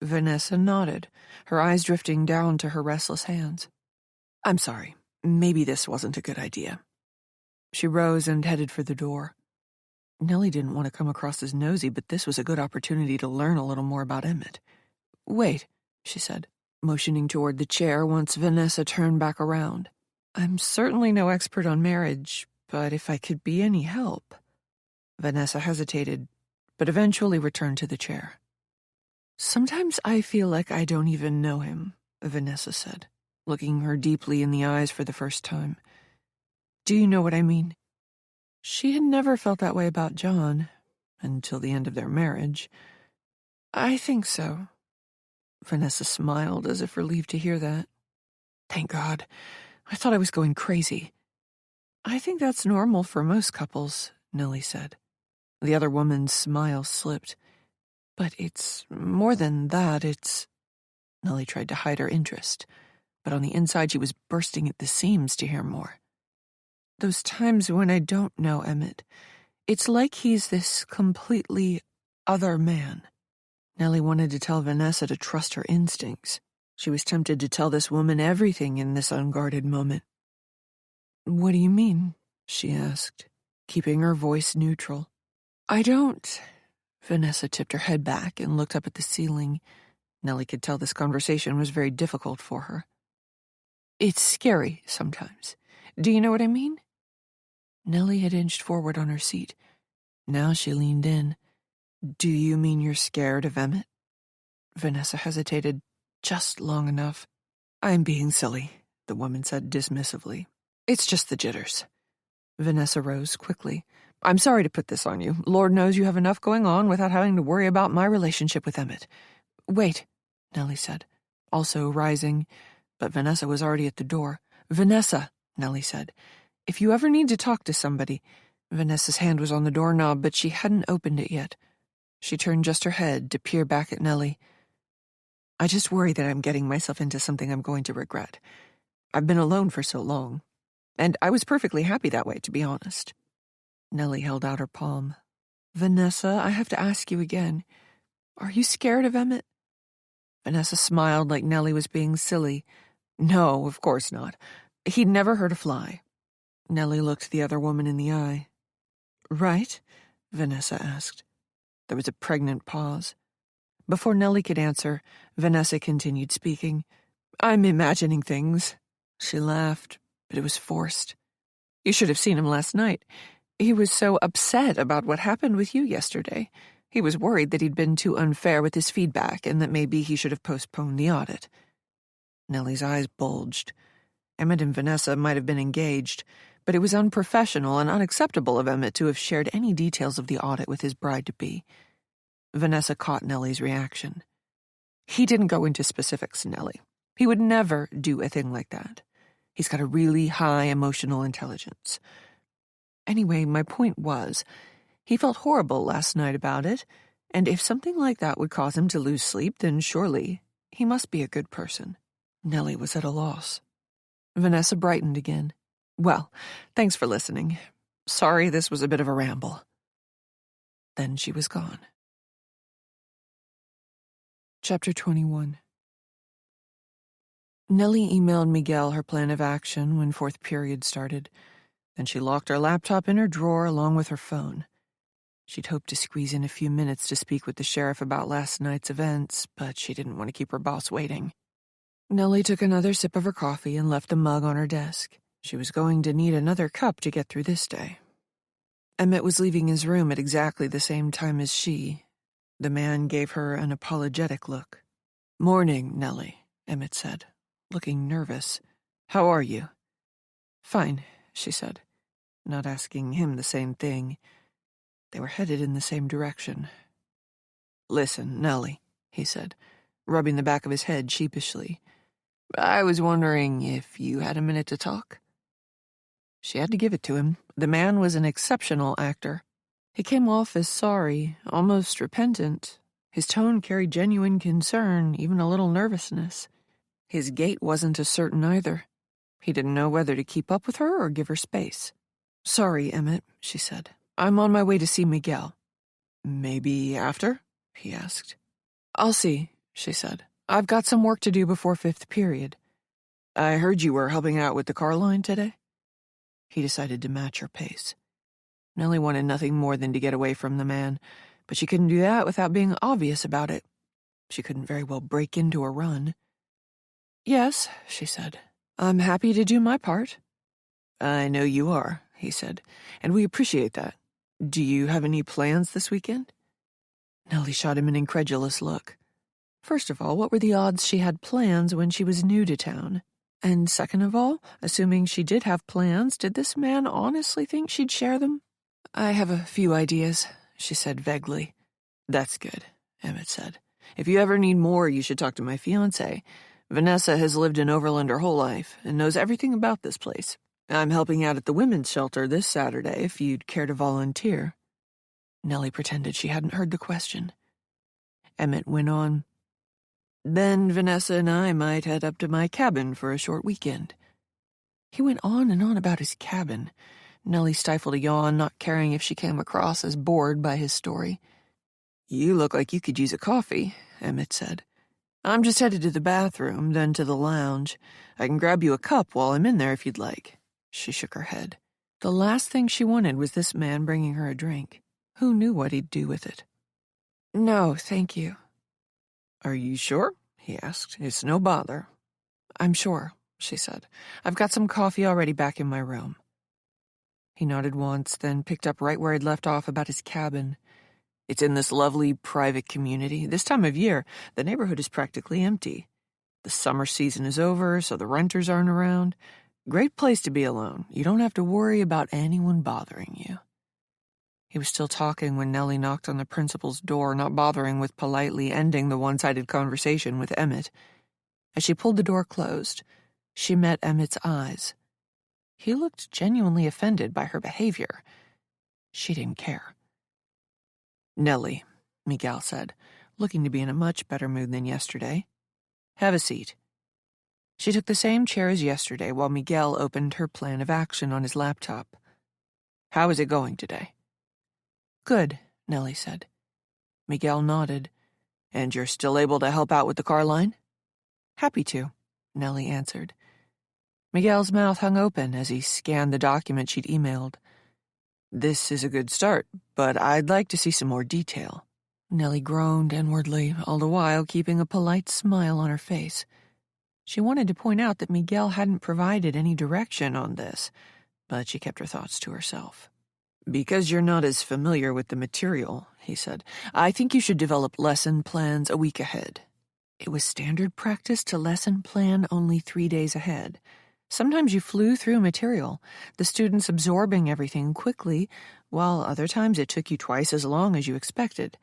Vanessa nodded, her eyes drifting down to her restless hands. "I'm sorry. Maybe this wasn't a good idea." She rose and headed for the door. Nellie didn't want to come across as nosy, but this was a good opportunity to learn a little more about Emmett. "Wait," she said, motioning toward the chair once Vanessa turned back around. "I'm certainly no expert on marriage, but if I could be any help—" Vanessa hesitated, but eventually returned to the chair. "Sometimes I feel like I don't even know him," Vanessa said, looking her deeply in the eyes for the first time. "Do you know what I mean?" She had never felt that way about John, until the end of their marriage. "I think so." Vanessa smiled as if relieved to hear that. "Thank God. I thought I was going crazy." "I think that's normal for most couples," Nellie said. The other woman's smile slipped. "But it's more than that, it's—" Nellie tried to hide her interest, but on the inside she was bursting at the seams to hear more. "Those times when I don't know Emmett, It's like he's this completely other man. Nellie wanted to tell Vanessa to trust her instincts. She was tempted to tell this woman everything in this unguarded moment. "What do you mean?" she asked, keeping her voice neutral. "I don't." Vanessa tipped her head back and looked up at the ceiling. Nellie could tell this conversation was very difficult for her. "It's scary sometimes. Do you know what I mean?" Nellie had inched forward on her seat. Now she leaned in. "Do you mean you're scared of Emmett?" Vanessa hesitated just long enough. "I'm being silly," the woman said dismissively. "It's just the jitters." Vanessa rose quickly. "I'm sorry to put this on you. Lord knows you have enough going on without having to worry about my relationship with Emmett." "Wait," Nellie said, also rising, but Vanessa was already at the door. "Vanessa," Nellie said, "if you ever need to talk to somebody—" Vanessa's hand was on the doorknob, but she hadn't opened it yet. She turned just her head to peer back at Nellie. "I just worry that I'm getting myself into something I'm going to regret. I've been alone for so long, and I was perfectly happy that way, to be honest." Nellie held out her palm. "Vanessa, I have to ask you again. Are you scared of Emmett?" Vanessa smiled like Nellie was being silly. "No, of course not. He'd never hurt a fly." Nellie looked the other woman in the eye. "Right?" Vanessa asked. There was a pregnant pause. Before Nellie could answer, Vanessa continued speaking. "I'm imagining things." She laughed, but it was forced. "You should have seen him last night. He was so upset about what happened with you yesterday. He was worried that he'd been too unfair with his feedback and that maybe he should have postponed the audit." Nellie's eyes bulged. Emmett and Vanessa might have been engaged, but it was unprofessional and unacceptable of Emmett to have shared any details of the audit with his bride-to-be. Vanessa caught Nellie's reaction. "He didn't go into specifics, Nellie. He would never do a thing like that. He's got a really high emotional intelligence. Anyway, my point was, he felt horrible last night about it, and if something like that would cause him to lose sleep, then surely he must be a good person." Nellie was at a loss. Vanessa brightened again. "Well, thanks for listening. Sorry this was a bit of a ramble." Then she was gone. Chapter 21. Nellie emailed Miguel her plan of action when fourth period started. Then she locked her laptop in her drawer along with her phone. She'd hoped to squeeze in a few minutes to speak with the sheriff about last night's events, but she didn't want to keep her boss waiting. Nellie took another sip of her coffee and left the mug on her desk. She was going to need another cup to get through this day. Emmett was leaving his room at exactly the same time as she. The man gave her an apologetic look. "Morning, Nellie," Emmett said, looking nervous. "How are you?" "Fine," she said, not asking him the same thing. They were headed in the same direction. "Listen, Nellie," he said, rubbing the back of his head sheepishly. "I was wondering if you had a minute to talk." She had to give it to him. The man was an exceptional actor. He came off as sorry, almost repentant. His tone carried genuine concern, even a little nervousness. His gait wasn't as certain either. He didn't know whether to keep up with her or give her space. "Sorry, Emmett," she said. "I'm on my way to see Miguel." "Maybe after?" he asked. "I'll see," she said. "I've got some work to do before fifth period." "I heard you were helping out with the car line today?" He decided to match her pace. Nellie wanted nothing more than to get away from the man, but she couldn't do that without being obvious about it. She couldn't very well break into a run. "Yes," she said. "I'm happy to do my part." "I know you are," he said, "and we appreciate that. Do you have any plans this weekend?" Nellie shot him an incredulous look. First of all, what were the odds she had plans when she was new to town? And second of all, assuming she did have plans, did this man honestly think she'd share them? "I have a few ideas," she said vaguely. "That's good," Emmett said. "If you ever need more, you should talk to my fiancé. Vanessa has lived in Overland her whole life and knows everything about this place. I'm helping out at the women's shelter this Saturday if you'd care to volunteer." Nellie pretended she hadn't heard the question. Emmett went on. "Then Vanessa and I might head up to my cabin for a short weekend." He went on and on about his cabin. Nellie stifled a yawn, not caring if she came across as bored by his story. "You look like you could use a coffee," Emmett said. "I'm just headed to the bathroom, then to the lounge. I can grab you a cup while I'm in there if you'd like." She shook her head. The last thing she wanted was this man bringing her a drink. Who knew what he'd do with it? "No, thank you." "Are you sure?" he asked. "It's no bother." "I'm sure," she said. "I've got some coffee already back in my room." He nodded once, then picked up right where he'd left off about his cabin. "It's in this lovely private community. This time of year, the neighborhood is practically empty. The summer season is over, so the renters aren't around. Great place to be alone. You don't have to worry about anyone bothering you." He was still talking when Nellie knocked on the principal's door, not bothering with politely ending the one-sided conversation with Emmett. As she pulled the door closed, she met Emmett's eyes. He looked genuinely offended by her behavior. She didn't care. "Nellie," Miguel said, looking to be in a much better mood than yesterday. "Have a seat." She took the same chair as yesterday while Miguel opened her plan of action on his laptop. "How is it going today?" "Good," Nellie said. Miguel nodded. "And you're still able to help out with the car line?" "Happy to," Nellie answered. Miguel's mouth hung open as he scanned the document she'd emailed. "This is a good start, but I'd like to see some more detail." Nellie groaned inwardly, all the while keeping a polite smile on her face. She wanted to point out that Miguel hadn't provided any direction on this, but she kept her thoughts to herself. "Because you're not as familiar with the material," he said, "I think you should develop lesson plans a week ahead." It was standard practice to lesson plan only 3 days ahead. Sometimes you flew through material, the students absorbing everything quickly, while other times it took you twice as long as you expected.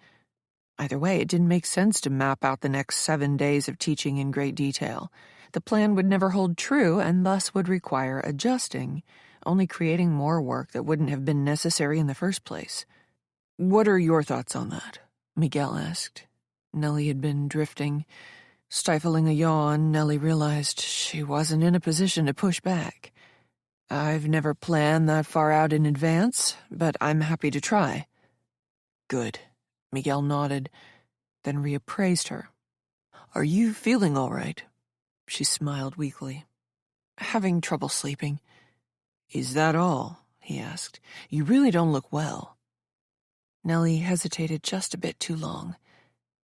Either way, it didn't make sense to map out the next 7 days of teaching in great detail. The plan would never hold true and thus would require adjusting, only creating more work that wouldn't have been necessary in the first place. "What are your thoughts on that?" Miguel asked. Nellie had been drifting. Stifling a yawn, Nellie realized she wasn't in a position to push back. "I've never planned that far out in advance, but I'm happy to try." "Good." Miguel nodded, then reappraised her. "Are you feeling all right?" She smiled weakly. "Having trouble sleeping." "Is that all?" he asked. "You really don't look well." Nellie hesitated just a bit too long.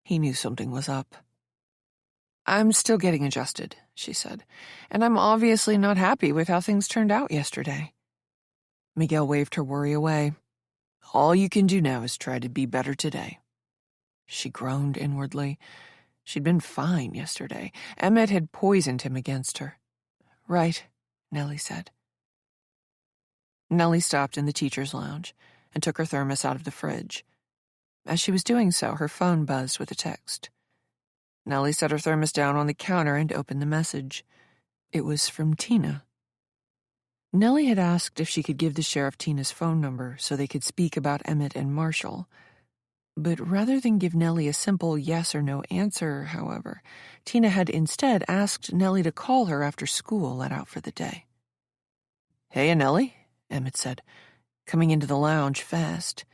He knew something was up. "I'm still getting adjusted," she said, "and I'm obviously not happy with how things turned out yesterday." Miguel waved her worry away. "All you can do now is try to be better today." She groaned inwardly. She'd been fine yesterday. Emmett had poisoned him against her. "Right," Nellie said. Nellie stopped in the teacher's lounge and took her thermos out of the fridge. As she was doing so, her phone buzzed with a text. Nellie set her thermos down on the counter and opened the message. It was from Tina. Nellie had asked if she could give the sheriff Tina's phone number so they could speak about Emmett and Marshall. But rather than give Nellie a simple yes or no answer, however, Tina had instead asked Nellie to call her after school let out for the day. "Hey, Nellie," Emmett said, coming into the lounge fast.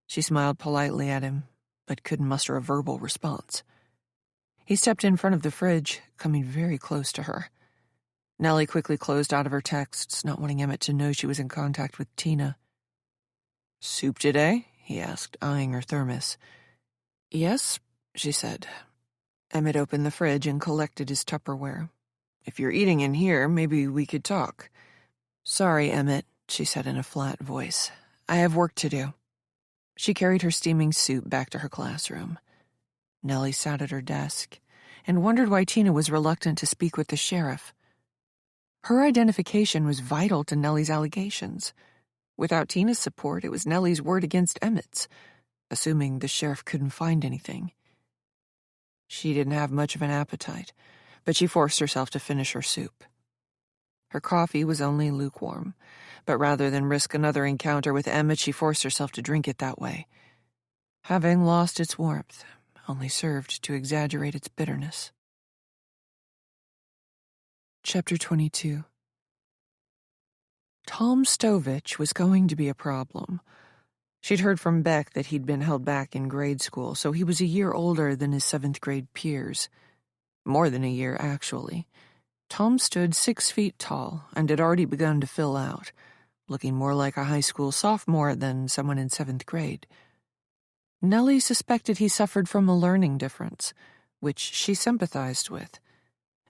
She smiled politely at him, but couldn't muster a verbal response. He stepped in front of the fridge, coming very close to her. Nellie quickly closed out of her texts, not wanting Emmett to know she was in contact with Tina. "Soup today?" he asked, eyeing her thermos. "Yes," she said. Emmett opened the fridge and collected his Tupperware. "If you're eating in here, maybe we could talk." "Sorry, Emmett," she said in a flat voice. "I have work to do." She carried her steaming soup back to her classroom. Nellie sat at her desk and wondered why Tina was reluctant to speak with the sheriff. Her identification was vital to Nellie's allegations. Without Tina's support, it was Nellie's word against Emmett's, assuming the sheriff couldn't find anything. She didn't have much of an appetite, but she forced herself to finish her soup. Her coffee was only lukewarm, but rather than risk another encounter with Emmett, she forced herself to drink it that way. Having lost its warmth, only served to exaggerate its bitterness. Chapter 22. Tom Stovich was going to be a problem. She'd heard from Beck that he'd been held back in grade school, so he was a year older than his 7th grade peers. More than a year, actually. Tom stood 6 feet tall and had already begun to fill out, looking more like a high school sophomore than someone in 7th grade. Nellie suspected he suffered from a learning difference, which she sympathized with.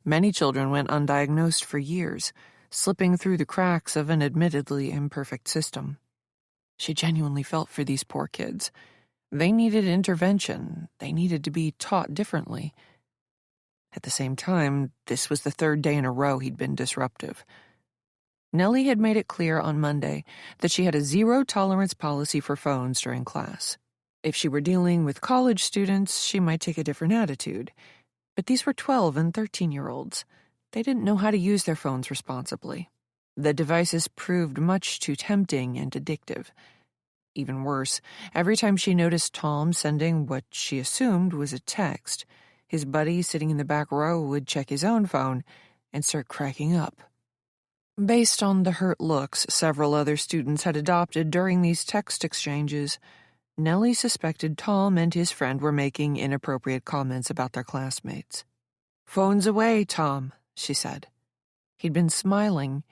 Many children went undiagnosed for years, slipping through the cracks of an admittedly imperfect system. She genuinely felt for these poor kids. They needed intervention. They needed to be taught differently. At the same time, this was the 3rd day in a row he'd been disruptive. Nellie had made it clear on Monday that she had a zero-tolerance policy for phones during class. If she were dealing with college students, she might take a different attitude. But these were 12 and 13-year-olds. They didn't know how to use their phones responsibly. The devices proved much too tempting and addictive. Even worse, every time she noticed Tom sending what she assumed was a text, his buddy sitting in the back row would check his own phone and start cracking up. Based on the hurt looks several other students had adopted during these text exchanges, Nellie suspected Tom and his friend were making inappropriate comments about their classmates. "Phones away, Tom," she said. He'd been smiling,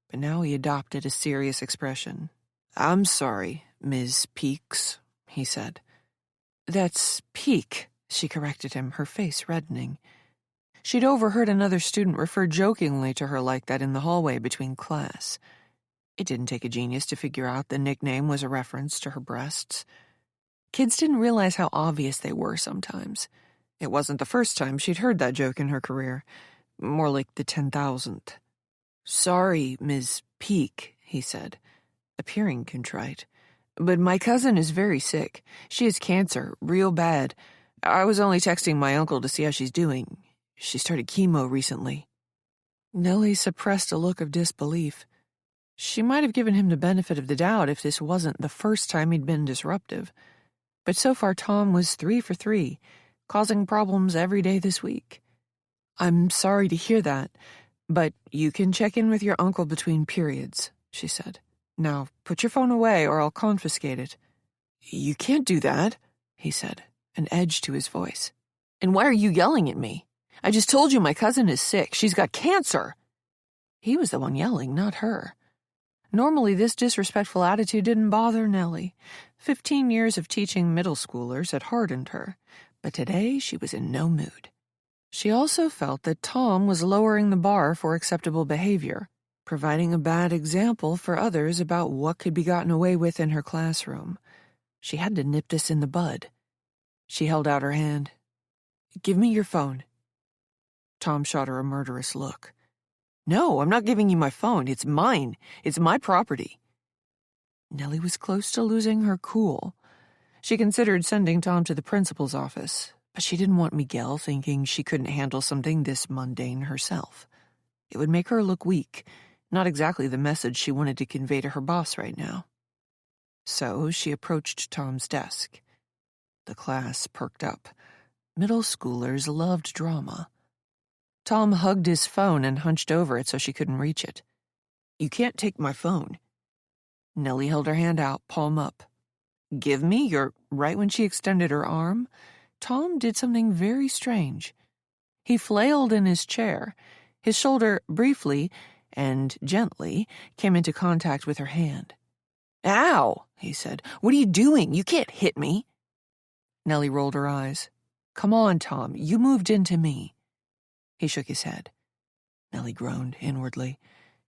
but now he adopted a serious expression. "I'm sorry, Ms. Peaks," he said. "That's Peak," she corrected him, her face reddening. She'd overheard another student refer jokingly to her like that in the hallway between class. It didn't take a genius to figure out the nickname was a reference to her breasts. Kids didn't realize how obvious they were sometimes. It wasn't the first time she'd heard that joke in her career. More like the 10,000th. "Sorry, Ms. Peak," he said, appearing contrite. "But my cousin is very sick. She has cancer, real bad. I was only texting my uncle to see how she's doing. She started chemo recently." Nellie suppressed a look of disbelief. She might have given him the benefit of the doubt if this wasn't the first time he'd been disruptive. But so far Tom was 3 for 3, causing problems every day this week. "I'm sorry to hear that, but you can check in with your uncle between periods," she said. "Now, put your phone away or I'll confiscate it." "You can't do that," he said, an edge to his voice. "And why are you yelling at me? I just told you my cousin is sick. She's got cancer." He was the one yelling, not her. Normally, this disrespectful attitude didn't bother Nellie. 15 years of teaching middle schoolers had hardened her, but today she was in no mood. She also felt that Tom was lowering the bar for acceptable behavior, providing a bad example for others about what could be gotten away with in her classroom. She had to nip this in the bud. She held out her hand. "Give me your phone." Tom shot her a murderous look. "No, I'm not giving you my phone. It's mine. It's my property." Nellie was close to losing her cool. She considered sending Tom to the principal's office, but she didn't want Miguel thinking she couldn't handle something this mundane herself. It would make her look weak, not exactly the message she wanted to convey to her boss right now. So she approached Tom's desk. The class perked up. Middle schoolers loved drama. Tom hugged his phone and hunched over it so she couldn't reach it. "You can't take my phone." Nellie held her hand out, palm up. "Give me your—" Right when she extended her arm, Tom did something very strange. He flailed in his chair. His shoulder briefly and gently came into contact with her hand. "Ow," he said. "What are you doing? You can't hit me." Nellie rolled her eyes. "Come on, Tom. You moved into me." He shook his head. Nellie groaned inwardly.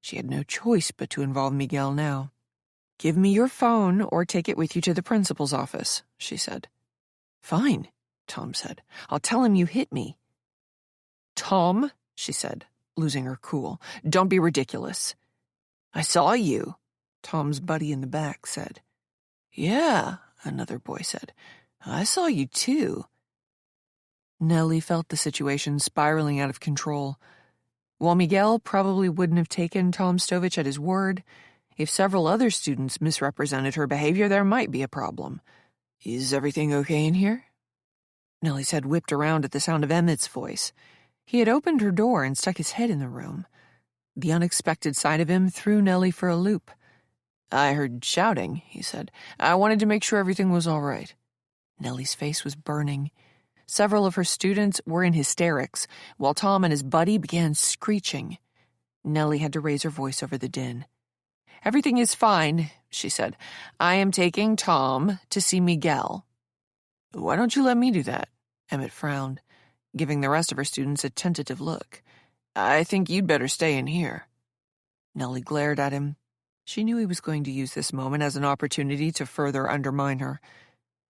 She had no choice but to involve Miguel now. "Give me your phone or take it with you to the principal's office," she said. "Fine," Tom said. "I'll tell him you hit me." "Tom," she said, losing her cool, "don't be ridiculous." "I saw you," Tom's buddy in the back said. "Yeah," another boy said. "I saw you too." Nellie felt the situation spiraling out of control. While Miguel probably wouldn't have taken Tom Stovich at his word, if several other students misrepresented her behavior, there might be a problem. "Is everything okay in here?" Nellie's head whipped around at the sound of Emmett's voice. He had opened her door and stuck his head in the room. The unexpected sight of him threw Nellie for a loop. "I heard shouting," he said. "I wanted to make sure everything was all right." Nellie's face was burning. Several of her students were in hysterics, while Tom and his buddy began screeching. Nellie had to raise her voice over the din. "Everything is fine," she said. "I am taking Tom to see Miguel." "Why don't you let me do that?" Emmett frowned, giving the rest of her students a tentative look. "I think you'd better stay in here." Nellie glared at him. She knew he was going to use this moment as an opportunity to further undermine her.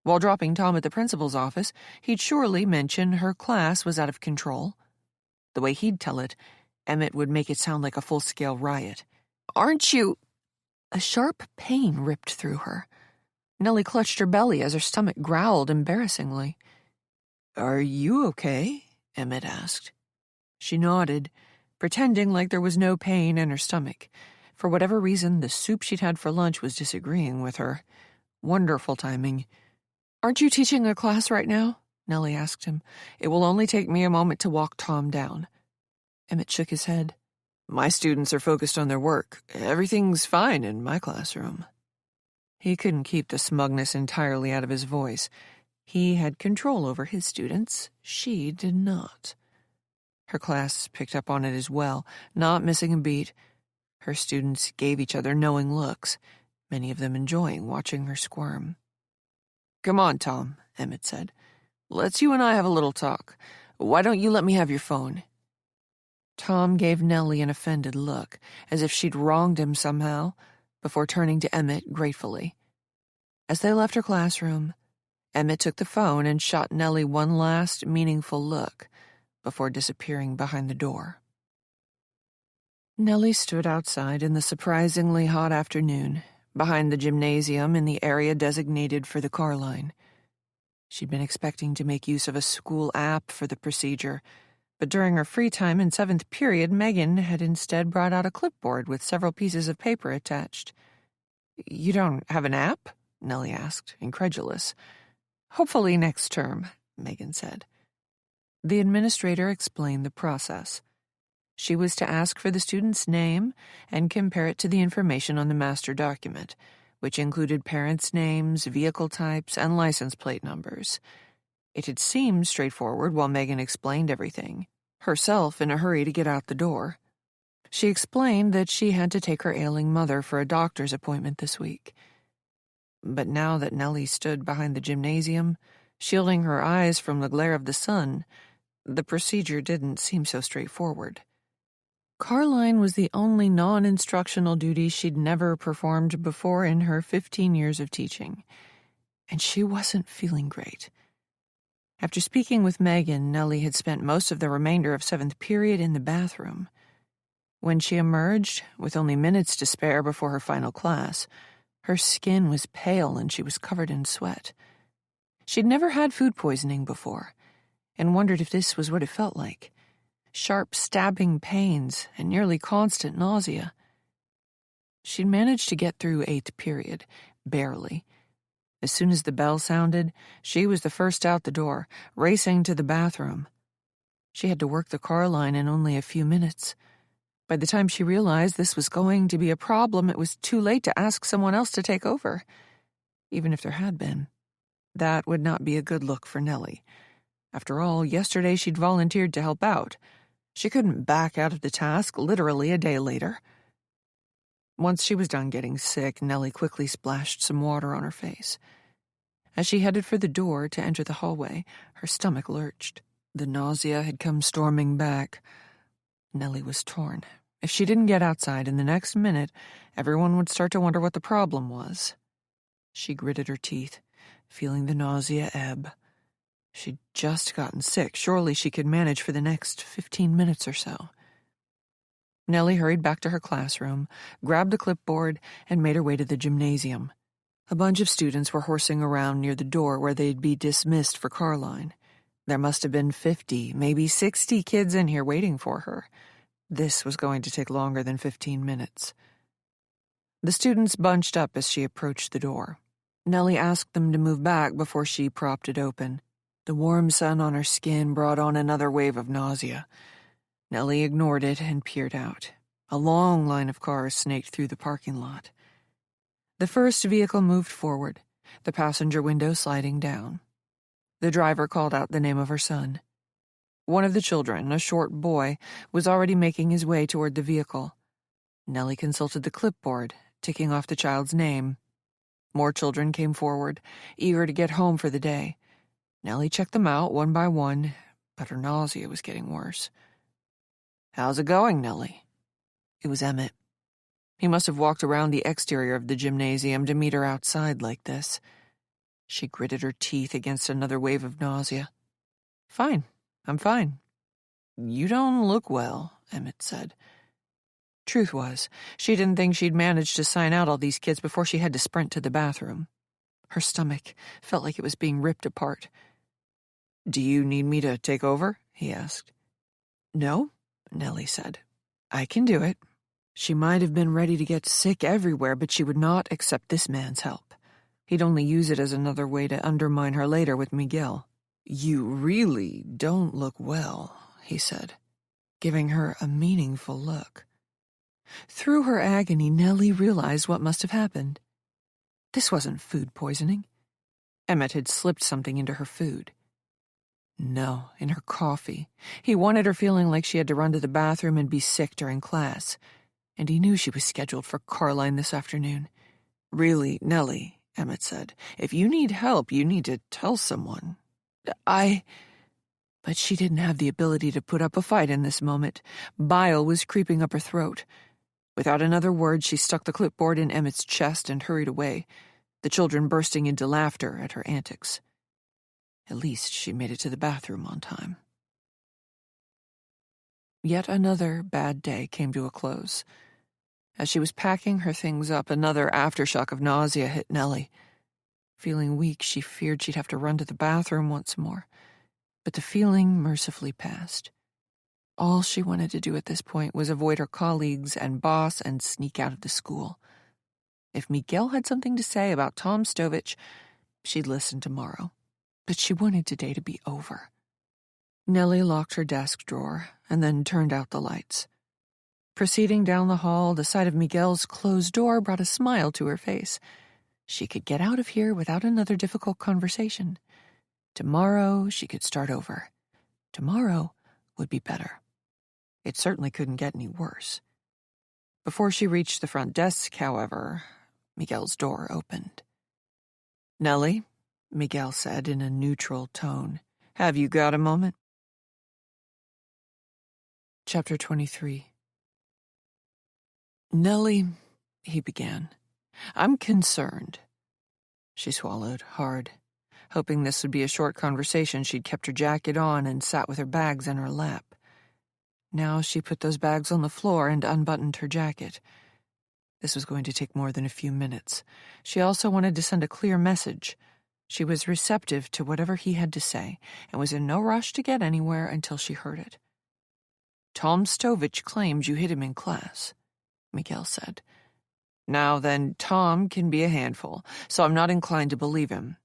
While dropping Tom at the principal's office, he'd surely mention her class was out of control. The way he'd tell it, Emmett would make it sound like a full-scale riot. "Aren't you—" A sharp pain ripped through her. Nellie clutched her belly as her stomach growled embarrassingly. "Are you okay?" Emmett asked. She nodded, pretending like there was no pain in her stomach. For whatever reason, the soup she'd had for lunch was disagreeing with her. Wonderful timing. "Aren't you teaching a class right now?" Nellie asked him. "It will only take me a moment to walk Tom down." Emmett shook his head. "My students are focused on their work. Everything's fine in my classroom." He couldn't keep the smugness entirely out of his voice. He had control over his students. She did not. Her class picked up on it as well, not missing a beat. Her students gave each other knowing looks, many of them enjoying watching her squirm. "Come on, Tom," Emmett said. "Let's you and I have a little talk. Why don't you let me have your phone?" Tom gave Nellie an offended look, as if she'd wronged him somehow, before turning to Emmett gratefully. As they left her classroom, Emmett took the phone and shot Nellie one last meaningful look before disappearing behind the door. Nellie stood outside in the surprisingly hot afternoon, behind the gymnasium in the area designated for the car line. She'd been expecting to make use of a school app for the procedure, but during her free time in 7th period, Megan had instead brought out a clipboard with several pieces of paper attached. "You don't have an app?" Nellie asked, incredulous. "Hopefully next term," Megan said. The administrator explained the process. She was to ask for the student's name and compare it to the information on the master document, which included parents' names, vehicle types, and license plate numbers. It had seemed straightforward while Megan explained everything, herself in a hurry to get out the door. She explained that she had to take her ailing mother for a doctor's appointment this week. But now that Nellie stood behind the gymnasium, shielding her eyes from the glare of the sun, the procedure didn't seem so straightforward. Carline was the only non-instructional duty she'd never performed before in her 15 years of teaching, and she wasn't feeling great. After speaking with Megan, Nellie had spent most of the remainder of 7th period in the bathroom. When she emerged, with only minutes to spare before her final class, her skin was pale and she was covered in sweat. She'd never had food poisoning before, and wondered if this was what it felt like. Sharp stabbing pains and nearly constant nausea. She'd managed to get through 8th period, barely. As soon as the bell sounded, she was the first out the door, racing to the bathroom. She had to work the car line in only a few minutes. By the time she realized this was going to be a problem, it was too late to ask someone else to take over. Even if there had been, that would not be a good look for Nellie. After all, yesterday she'd volunteered to help out. She couldn't back out of the task literally a day later. Once she was done getting sick, Nellie quickly splashed some water on her face. As she headed for the door to enter the hallway, her stomach lurched. The nausea had come storming back. Nellie was torn. If she didn't get outside in the next minute, everyone would start to wonder what the problem was. She gritted her teeth, feeling the nausea ebb. She'd just gotten sick. Surely she could manage for the next 15 minutes or so. Nellie hurried back to her classroom, grabbed a clipboard, and made her way to the gymnasium. A bunch of students were horsing around near the door where they'd be dismissed for car line. There must have been 50, maybe 60 kids in here waiting for her. This was going to take longer than 15 minutes. The students bunched up as she approached the door. Nellie asked them to move back before she propped it open. The warm sun on her skin brought on another wave of nausea. Nellie ignored it and peered out. A long line of cars snaked through the parking lot. The first vehicle moved forward, the passenger window sliding down. The driver called out the name of her son. One of the children, a short boy, was already making his way toward the vehicle. Nellie consulted the clipboard, ticking off the child's name. More children came forward, eager to get home for the day. Nellie checked them out one by one, but her nausea was getting worse. "How's it going, Nellie?" It was Emmett. He must have walked around the exterior of the gymnasium to meet her outside like this. She gritted her teeth against another wave of nausea. "Fine, I'm fine." "You don't look well," Emmett said. Truth was, she didn't think she'd manage to sign out all these kids before she had to sprint to the bathroom. Her stomach felt like it was being ripped apart. "Do you need me to take over?" he asked. "No," Nellie said. "I can do it." She might have been ready to get sick everywhere, but she would not accept this man's help. He'd only use it as another way to undermine her later with Miguel. "You really don't look well," he said, giving her a meaningful look. Through her agony, Nellie realized what must have happened. This wasn't food poisoning. Emmett had slipped something into her food. No, in her coffee. He wanted her feeling like she had to run to the bathroom and be sick during class. And he knew she was scheduled for Carline this afternoon. "Really, Nellie," Emmett said, "if you need help, you need to tell someone." But she didn't have the ability to put up a fight in this moment. Bile was creeping up her throat. Without another word, she stuck the clipboard in Emmett's chest and hurried away, the children bursting into laughter at her antics. At least she made it to the bathroom on time. Yet another bad day came to a close. As she was packing her things up, another aftershock of nausea hit Nellie. Feeling weak, she feared she'd have to run to the bathroom once more. But the feeling mercifully passed. All she wanted to do at this point was avoid her colleagues and boss and sneak out of the school. If Miguel had something to say about Tom Stovich, she'd listen tomorrow. But she wanted today to be over. Nellie locked her desk drawer and then turned out the lights. Proceeding down the hall, the sight of Miguel's closed door brought a smile to her face. She could get out of here without another difficult conversation. Tomorrow, she could start over. Tomorrow would be better. It certainly couldn't get any worse. Before she reached the front desk, however, Miguel's door opened. "Nellie," Miguel said in a neutral tone, "have you got a moment?" Chapter 23. "Nellie," he began, "I'm concerned." She swallowed hard. Hoping this would be a short conversation, she'd kept her jacket on and sat with her bags in her lap. Now she put those bags on the floor and unbuttoned her jacket. This was going to take more than a few minutes. She also wanted to send a clear message. She was receptive to whatever he had to say, and was in no rush to get anywhere until she heard it. "Tom Stovich claims you hit him in class," Miguel said. "Now then, Tom can be a handful, so I'm not inclined to believe him.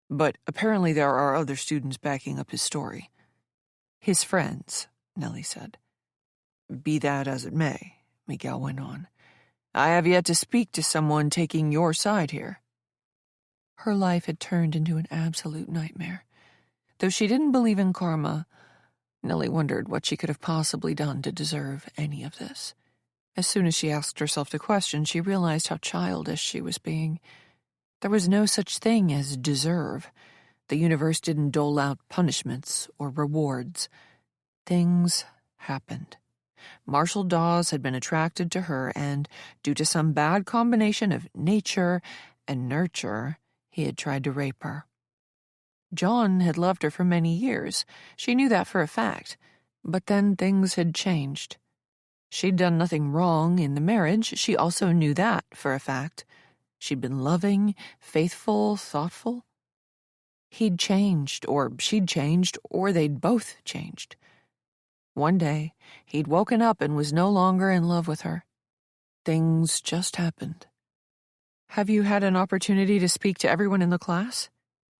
But apparently there are other students backing up his story." "His friends," Nellie said. "Be that as it may," Miguel went on, "I have yet to speak to someone taking your side here." Her life had turned into an absolute nightmare. Though she didn't believe in karma, Nellie wondered what she could have possibly done to deserve any of this. As soon as she asked herself the question, she realized how childish she was being. There was no such thing as deserve. The universe didn't dole out punishments or rewards. Things happened. Marshall Dawes had been attracted to her, and, due to some bad combination of nature and nurture, he had tried to rape her. John had loved her for many years. She knew that for a fact. But then things had changed. She'd done nothing wrong in the marriage. She also knew that for a fact. She'd been loving, faithful, thoughtful. He'd changed, or she'd changed, or they'd both changed. One day, he'd woken up and was no longer in love with her. Things just happened. "Have you had an opportunity to speak to everyone in the class?"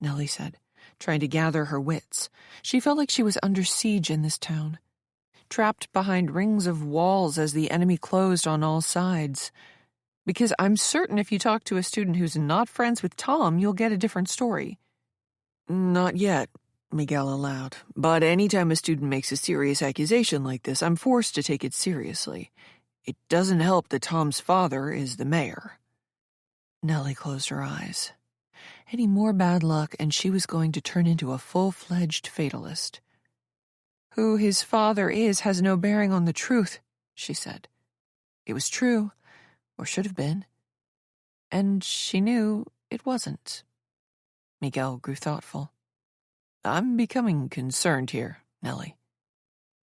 Nellie said, trying to gather her wits. She felt like she was under siege in this town. trapped behind rings of walls as the enemy closed on all sides. Because I'm certain if you talk to a student who's not friends with Tom, you'll get a different story. Not yet, Miguel allowed. But anytime a student makes a serious accusation like this, I'm forced to take it seriously. It doesn't help that Tom's father is the mayor. Nellie closed her eyes. Any more bad luck, and she was going to turn into a full-fledged fatalist. Who his father is has no bearing on the truth, she said. It was true, or should have been. And she knew it wasn't. Miguel grew thoughtful. I'm becoming concerned here, Nellie.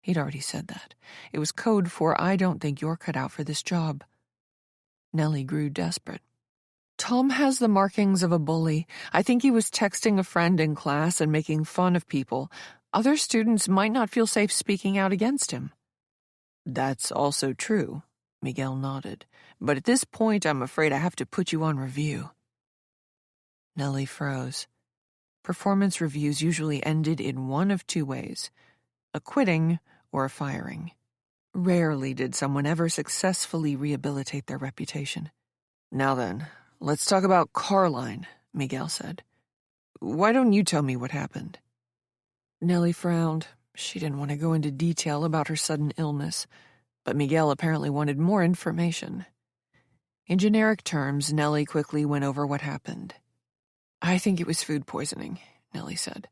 He'd already said that. It was code for I don't think you're cut out for this job. Nellie grew desperate. Tom has the markings of a bully. I think he was texting a friend in class and making fun of people. Other students might not feel safe speaking out against him. That's also true, Miguel nodded. But at this point, I'm afraid I have to put you on review. Nellie froze. Performance reviews usually ended in one of two ways, a quitting or a firing. Rarely did someone ever successfully rehabilitate their reputation. Now then, let's talk about Carline, Miguel said. Why don't you tell me what happened? Nellie frowned. She didn't want to go into detail about her sudden illness, but Miguel apparently wanted more information. In generic terms, Nellie quickly went over what happened. I think it was food poisoning, Nellie said.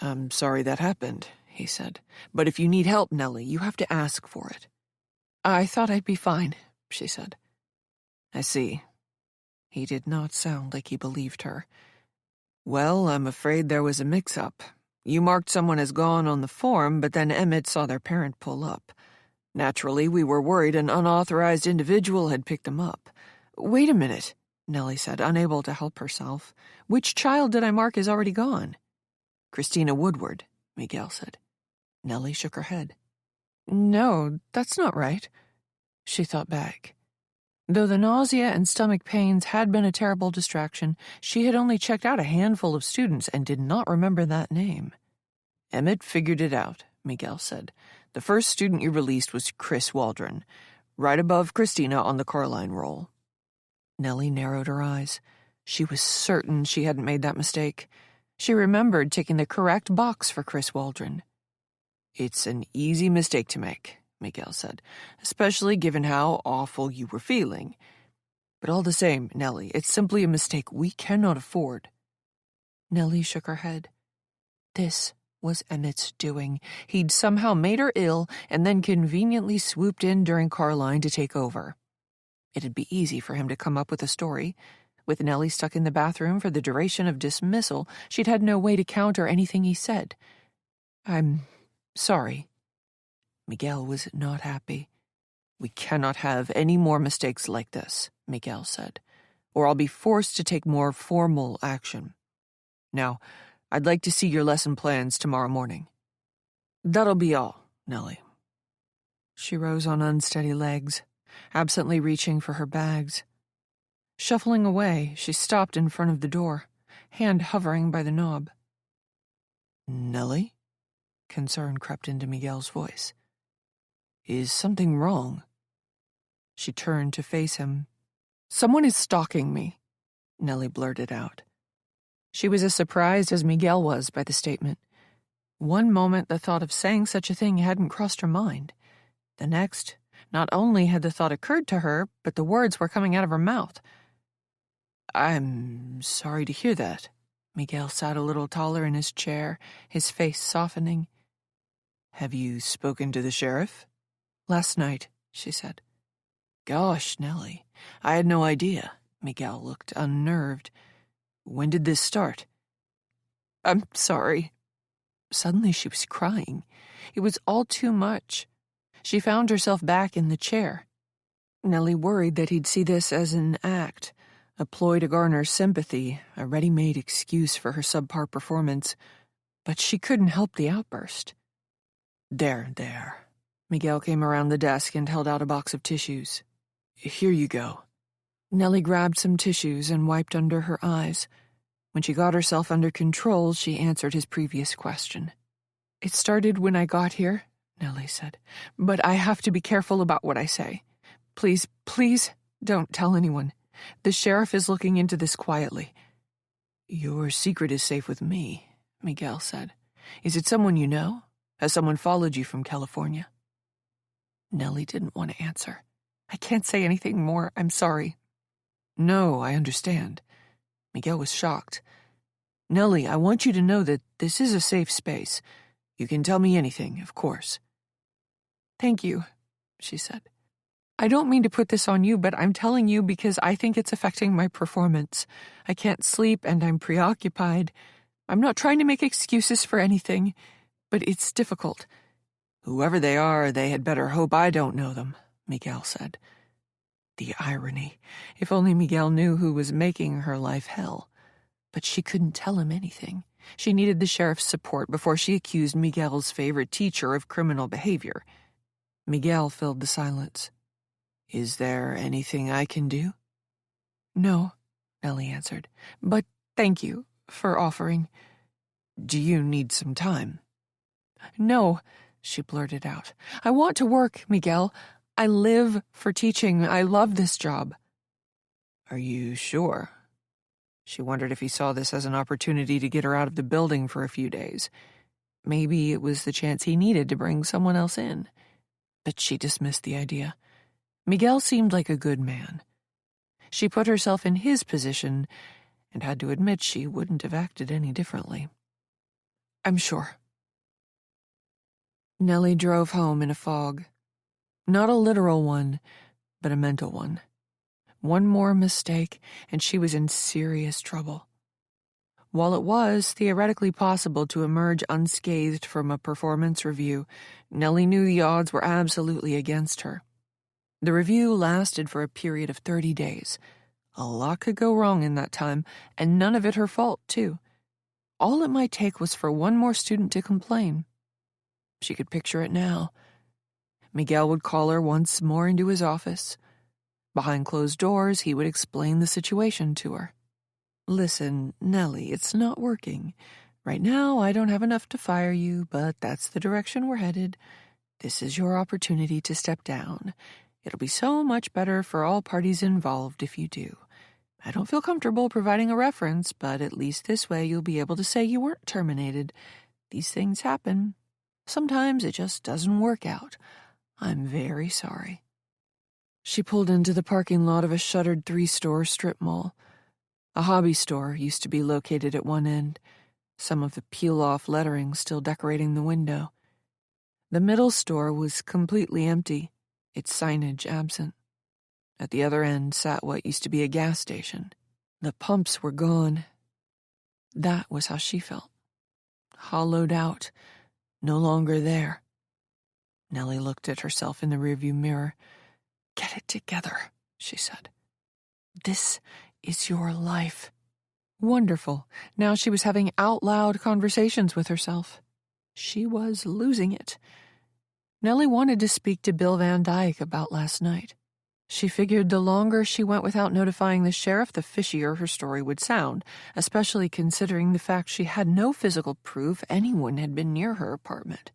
I'm sorry that happened, he said. But if you need help, Nellie, you have to ask for it. I thought I'd be fine, she said. I see. He did not sound like he believed her. Well, I'm afraid there was a mix-up. You marked someone as gone on the form, but then Emmett saw their parent pull up. Naturally, we were worried an unauthorized individual had picked them up. Wait a minute, Nellie said, unable to help herself. Which child did I mark as already gone? Christina Woodward, Miguel said. Nellie shook her head. No, that's not right. She thought back. Though the nausea and stomach pains had been a terrible distraction, she had only checked out a handful of students and did not remember that name. Emmett figured it out, Miguel said. The first student you released was Chris Waldron, right above Christina on the Carline roll. Nellie narrowed her eyes. She was certain she hadn't made that mistake. She remembered ticking the correct box for Chris Waldron. It's an easy mistake to make, Miguel said, especially given how awful you were feeling. But all the same, Nellie, it's simply a mistake we cannot afford. Nellie shook her head. This was Emmett's doing. He'd somehow made her ill and then conveniently swooped in during Carline to take over. It'd be easy for him to come up with a story. With Nellie stuck in the bathroom for the duration of dismissal, she'd had no way to counter anything he said. I'm sorry. Miguel was not happy. We cannot have any more mistakes like this, Miguel said, or I'll be forced to take more formal action. Now, I'd like to see your lesson plans tomorrow morning. That'll be all, Nellie. She rose on unsteady legs, absently reaching for her bags. Shuffling away, she stopped in front of the door, hand hovering by the knob. Nellie? Concern crept into Miguel's voice. Is something wrong? She turned to face him. Someone is stalking me, Nellie blurted out. She was as surprised as Miguel was by the statement. One moment the thought of saying such a thing hadn't crossed her mind. The next, not only had the thought occurred to her, but the words were coming out of her mouth. I'm sorry to hear that. Miguel sat a little taller in his chair, his face softening. Have you spoken to the sheriff? Last night, she said. Gosh, Nellie, I had no idea. Miguel looked unnerved. When did this start? I'm sorry. Suddenly she was crying. It was all too much. She found herself back in the chair. Nellie worried that he'd see this as an act, a ploy to garner sympathy, a ready-made excuse for her subpar performance, but she couldn't help the outburst. There. Miguel came around the desk and held out a box of tissues. Here you go. Nellie grabbed some tissues and wiped under her eyes. When she got herself under control, she answered his previous question. It started when I got here, Nellie said. "But I have to be careful about what I say. Please, please don't tell anyone. The sheriff is looking into this quietly." "Your secret is safe with me," Miguel said. "Is it someone you know? Has someone followed you from California?" Nellie didn't want to answer. "I can't say anything more. I'm sorry." "No, I understand." Miguel was shocked. "Nellie, I want you to know that this is a safe space. You can tell me anything, of course." "Thank you," she said. "I don't mean to put this on you, but I'm telling you because I think it's affecting my performance. I can't sleep and I'm preoccupied. I'm not trying to make excuses for anything, but it's difficult." "Whoever they are, they had better hope I don't know them," Miguel said. The irony. If only Miguel knew who was making her life hell. But she couldn't tell him anything. She needed the sheriff's support before she accused Miguel's favorite teacher of criminal behavior. Miguel filled the silence. "Is there anything I can do?" "No," Nellie answered. "But thank you for offering." "Do you need some time?" "No," she blurted out. "I want to work, Miguel. I live for teaching. I love this job." "Are you sure?" She wondered if he saw this as an opportunity to get her out of the building for a few days. Maybe it was the chance he needed to bring someone else in. But she dismissed the idea. Miguel seemed like a good man. She put herself in his position and had to admit she wouldn't have acted any differently. "I'm sure." Nellie drove home in a fog. Not a literal one, but a mental one. One more mistake, and she was in serious trouble. While it was theoretically possible to emerge unscathed from a performance review, Nellie knew the odds were absolutely against her. The review lasted for a period of 30 days. A lot could go wrong in that time, and none of it her fault, too. All it might take was for one more student to complain. She could picture it now. Miguel would call her once more into his office. Behind closed doors, he would explain the situation to her. "Listen, Nellie, it's not working. Right now, I don't have enough to fire you, but that's the direction we're headed. This is your opportunity to step down. It'll be so much better for all parties involved if you do. I don't feel comfortable providing a reference, but at least this way you'll be able to say you weren't terminated. These things happen. Sometimes it just doesn't work out. I'm very sorry." She pulled into the parking lot of a shuttered 3-store strip mall. A hobby store used to be located at one end, some of the peel-off lettering still decorating the window. The middle store was completely empty, its signage absent. At the other end sat what used to be a gas station. The pumps were gone. That was how she felt. Hollowed out, no longer there. Nellie looked at herself in the rearview mirror. "Get it together," she said. "This is your life." Wonderful. Now she was having out-loud conversations with herself. She was losing it. Nellie wanted to speak to Bill Van Dyke about last night. She figured the longer she went without notifying the sheriff, the fishier her story would sound, especially considering the fact she had no physical proof anyone had been near her apartment.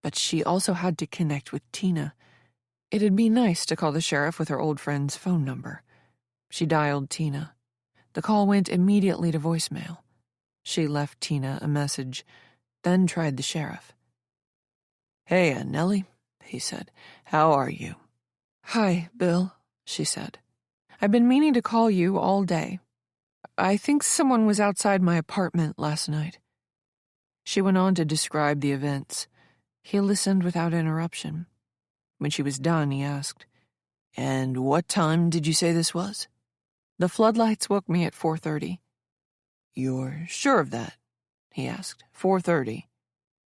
But she also had to connect with Tina. It'd be nice to call the sheriff with her old friend's phone number. She dialed Tina. The call went immediately to voicemail. She left Tina a message, then tried the sheriff. "Hey, Nellie," he said. "How are you?" "Hi, Bill," she said. "I've been meaning to call you all day. I think someone was outside my apartment last night." She went on to describe the events. He listened without interruption. When she was done, he asked, "And what time did you say this was?" "The floodlights woke me at 4:30. "You're sure of that?" he asked. 4:30.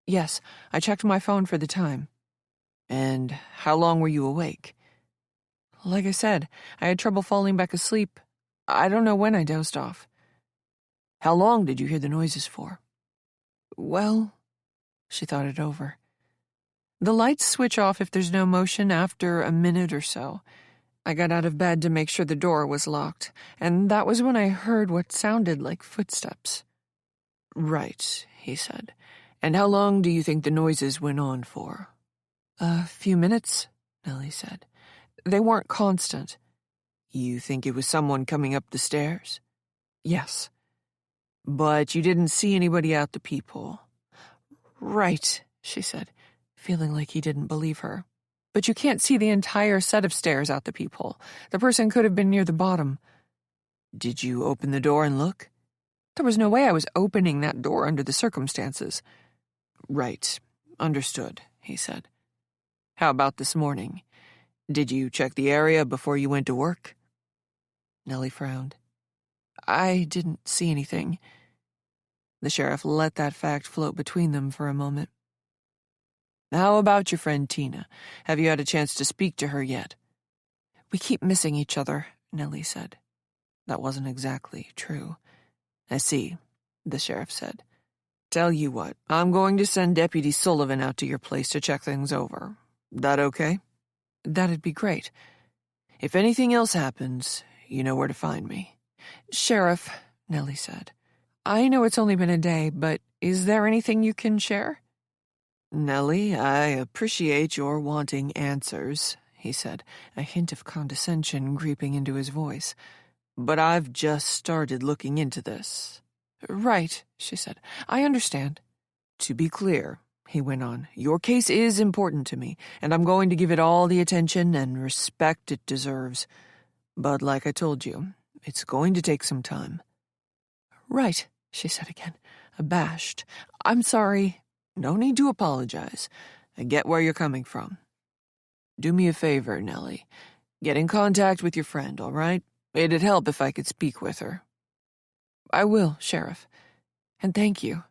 "Yes, I checked my phone for the time." "And how long were you awake?" "Like I said, I had trouble falling back asleep. I don't know when I dozed off." "How long did you hear the noises for?" "Well," she thought it over. "The lights switch off if there's no motion after a minute or so. I got out of bed to make sure the door was locked, and that was when I heard what sounded like footsteps." "Right," he said. And how long do you think the noises went on for? A few minutes, Nellie said. They weren't constant. You think it was someone coming up the stairs? Yes. But you didn't see anybody out the peephole. Right, she said, feeling like he didn't believe her. But you can't see the entire set of stairs out the peephole. The person could have been near the bottom. Did you open the door and look? There was no way I was opening that door under the circumstances. Right, understood, he said. How about this morning? Did you check the area before you went to work? Nellie frowned. I didn't see anything. The sheriff let that fact float between them for a moment. How about your friend Tina? Have you had a chance to speak to her yet? We keep missing each other, Nellie said. That wasn't exactly true. I see, the sheriff said. Tell you what, I'm going to send Deputy Sullivan out to your place to check things over. That okay? That'd be great. If anything else happens, you know where to find me. Sheriff, Nellie said, I know it's only been a day, but is there anything you can share? Nellie, I appreciate your wanting answers, he said, a hint of condescension creeping into his voice. But I've just started looking into this. Right, she said. I understand. To be clear, he went on, your case is important to me, and I'm going to give it all the attention and respect it deserves. But like I told you, it's going to take some time. Right, she said again, abashed. I'm sorry. No need to apologize. I get where you're coming from. Do me a favor, Nellie. Get in contact with your friend, all right? It'd help if I could speak with her. I will, Sheriff. And thank you.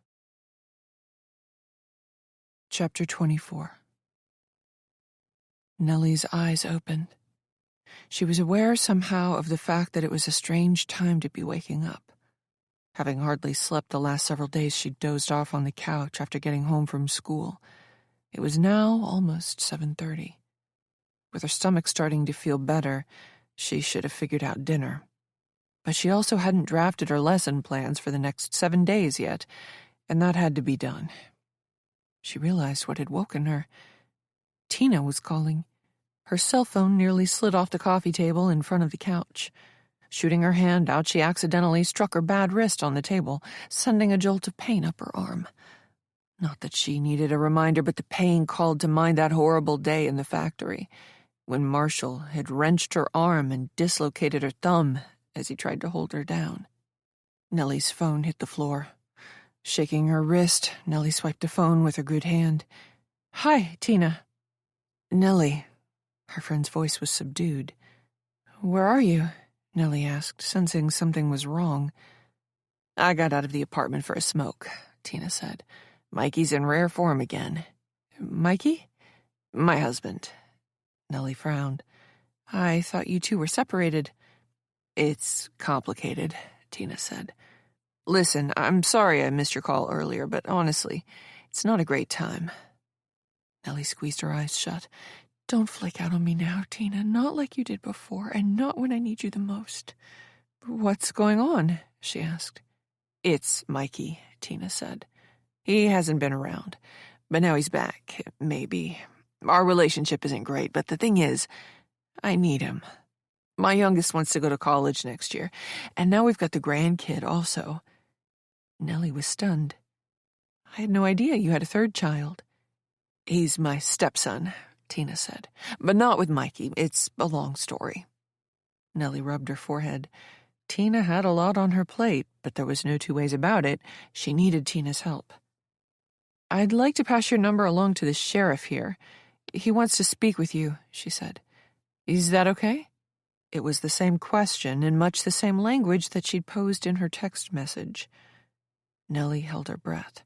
Chapter 24. Nellie's eyes opened. She was aware somehow of the fact that it was a strange time to be waking up. Having hardly slept the last several days, she dozed off on the couch after getting home from school. It was now almost 7:30. With her stomach starting to feel better, she should have figured out dinner. But she also hadn't drafted her lesson plans for the next 7 days yet, and that had to be done. She realized what had woken her. Tina was calling. Her cell phone nearly slid off the coffee table in front of the couch. Shooting her hand out, she accidentally struck her bad wrist on the table, sending a jolt of pain up her arm. Not that she needed a reminder, but the pain called to mind that horrible day in the factory, when Marshall had wrenched her arm and dislocated her thumb as he tried to hold her down. Nellie's phone hit the floor. Shaking her wrist, Nellie swiped the phone with her good hand. Hi, Tina. Nellie. Her friend's voice was subdued. Where are you? Nellie asked, sensing something was wrong. I got out of the apartment for a smoke, Tina said. Mikey's in rare form again. Mikey? My husband. Nellie frowned. I thought you two were separated. It's complicated, Tina said. Listen, I'm sorry I missed your call earlier, but honestly, it's not a great time. Nellie squeezed her eyes shut. Don't flake out on me now, Tina, not like you did before, and not when I need you the most. What's going on? She asked. It's Mikey, Tina said. He hasn't been around, but now he's back, maybe. Our relationship isn't great, but the thing is, I need him. My youngest wants to go to college next year, and now we've got the grandkid also. Nellie was stunned. I had no idea you had a third child. He's my stepson, Tina said, but not with Mikey. It's a long story. Nellie rubbed her forehead. Tina had a lot on her plate, but there was no two ways about it. She needed Tina's help. I'd like to pass your number along to the sheriff here. He wants to speak with you, she said. Is that okay? It was the same question in much the same language that she'd posed in her text message. Nellie held her breath.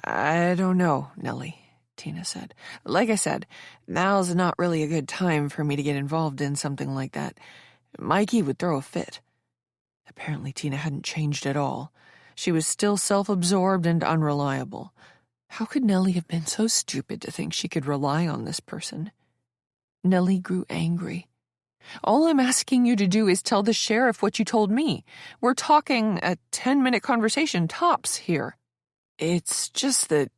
I don't know, Nellie, Tina said. Like I said, now's not really a good time for me to get involved in something like that. Mikey would throw a fit. Apparently Tina hadn't changed at all. She was still self-absorbed and unreliable. How could Nellie have been so stupid to think she could rely on this person? Nellie grew angry. All I'm asking you to do is tell the sheriff what you told me. We're talking a 10-minute conversation tops here. It's just that...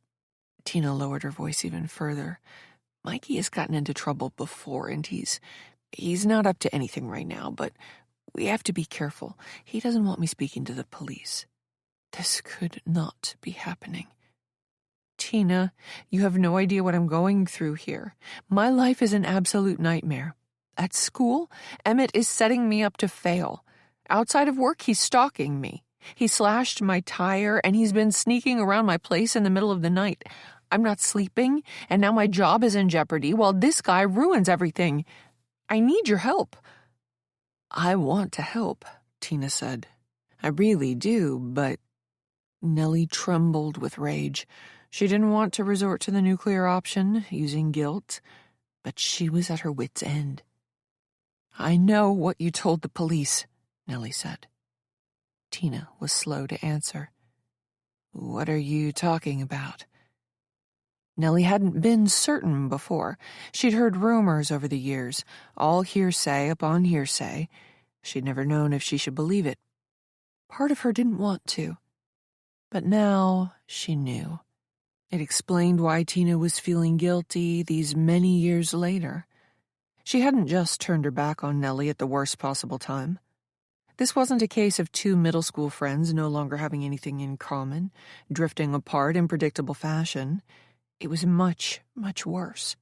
Tina lowered her voice even further. Mikey has gotten into trouble before, and he's not up to anything right now, but we have to be careful. He doesn't want me speaking to the police. This could not be happening. Tina, you have no idea what I'm going through here. My life is an absolute nightmare. At school, Emmett is setting me up to fail. Outside of work, he's stalking me. He slashed my tire, and he's been sneaking around my place in the middle of the night. I'm not sleeping, and now my job is in jeopardy while this guy ruins everything. I need your help. I want to help, Tina said. I really do, but... Nellie trembled with rage. She didn't want to resort to the nuclear option, using guilt, but she was at her wit's end. I know what you told the police, Nellie said. Tina was slow to answer. What are you talking about? Nellie hadn't been certain before. She'd heard rumors over the years, all hearsay upon hearsay. She'd never known if she should believe it. Part of her didn't want to. But now she knew. It explained why Tina was feeling guilty these many years later. She hadn't just turned her back on Nellie at the worst possible time. This wasn't a case of two middle school friends no longer having anything in common, drifting apart in predictable fashion. It was much, much worse.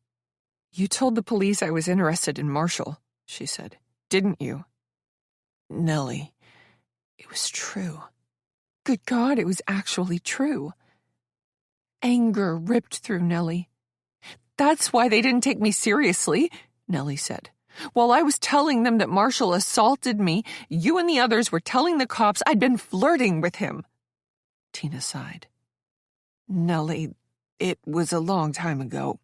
You told the police I was interested in Marshall, she said. Didn't you? Nellie, it was true. Good God, it was actually true. Anger ripped through Nellie. That's why they didn't take me seriously, Nellie said. While I was telling them that Marshall assaulted me, you and the others were telling the cops I'd been flirting with him. Tina sighed. Nellie, it was a long time ago.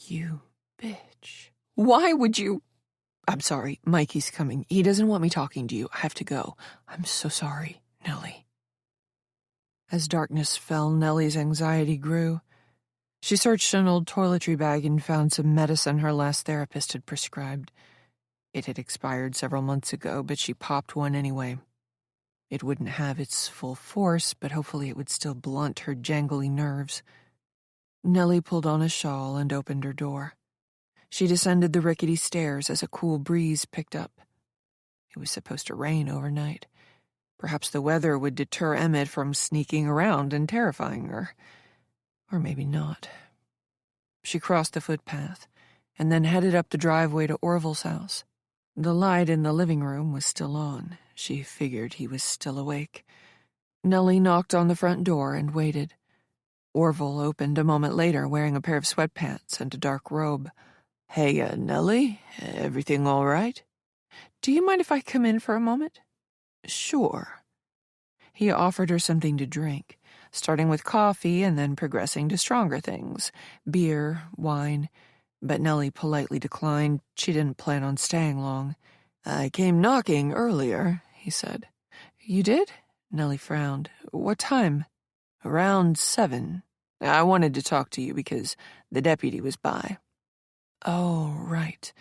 You bitch. Why would you... I'm sorry, Mikey's coming. He doesn't want me talking to you. I have to go. I'm so sorry, Nellie. As darkness fell, Nellie's anxiety grew. She searched an old toiletry bag and found some medicine her last therapist had prescribed. It had expired several months ago, but she popped one anyway. It wouldn't have its full force, but hopefully it would still blunt her jangly nerves. Nellie pulled on a shawl and opened her door. She descended the rickety stairs as a cool breeze picked up. It was supposed to rain overnight. Perhaps the weather would deter Emmett from sneaking around and terrifying her. Or maybe not. She crossed the footpath and then headed up the driveway to Orville's house. The light in the living room was still on. She figured he was still awake. Nellie knocked on the front door and waited. Orville opened a moment later wearing a pair of sweatpants and a dark robe. Hey, Nellie, everything all right? Do you mind if I come in for a moment? Sure. He offered her something to drink, starting with coffee and then progressing to stronger things, beer, wine. But Nellie politely declined. She didn't plan on staying long. I came knocking earlier, he said. You did? Nellie frowned. What time? Around 7. I wanted to talk to you because the deputy was by. Oh, right.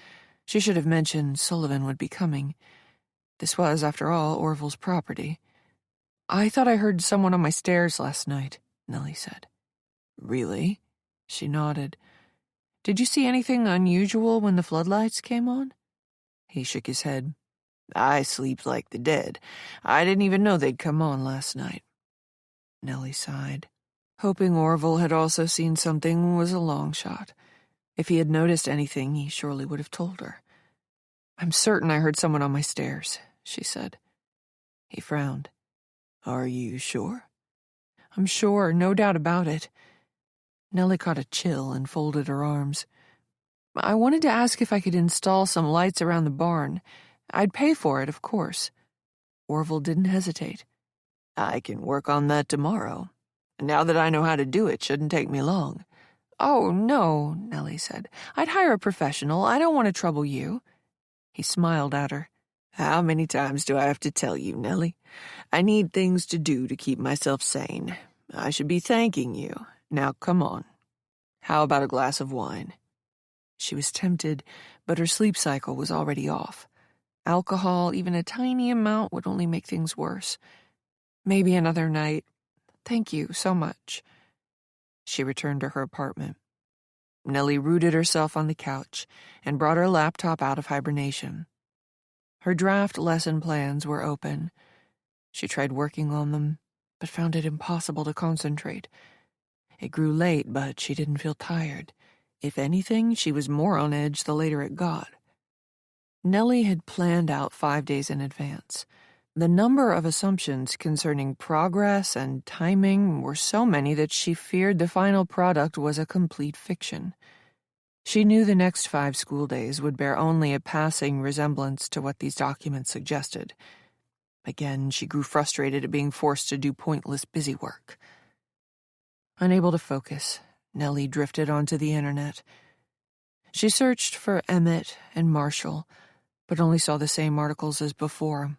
She should have mentioned Sullivan would be coming. This was, after all, Orville's property. I thought I heard someone on my stairs last night, Nellie said. Really? She nodded. Did you see anything unusual when the floodlights came on? He shook his head. I sleep like the dead. I didn't even know they'd come on last night. Nellie sighed. Hoping Orville had also seen something was a long shot. If he had noticed anything, he surely would have told her. I'm certain I heard someone on my stairs, she said. He frowned. Are you sure? I'm sure, no doubt about it. Nellie caught a chill and folded her arms. I wanted to ask if I could install some lights around the barn. I'd pay for it, of course. Orville didn't hesitate. I can work on that tomorrow. Now that I know how to do it, shouldn't take me long. Oh, no, Nellie said. I'd hire a professional. I don't want to trouble you. He smiled at her. How many times do I have to tell you, Nellie? I need things to do to keep myself sane. I should be thanking you. Now, come on. How about a glass of wine? She was tempted, but her sleep cycle was already off. Alcohol, even a tiny amount, would only make things worse. Maybe another night. Thank you so much." She returned to her apartment. Nellie rooted herself on the couch and brought her laptop out of hibernation. Her draft lesson plans were open. She tried working on them, but found it impossible to concentrate. It grew late, but she didn't feel tired. If anything, she was more on edge the later it got. Nellie had planned out 5 days in advance. The number of assumptions concerning progress and timing were so many that she feared the final product was a complete fiction. She knew the next 5 school days would bear only a passing resemblance to what these documents suggested. Again, she grew frustrated at being forced to do pointless busy work. Unable to focus, Nellie drifted onto the internet. She searched for Emmett and Marshall, but only saw the same articles as before.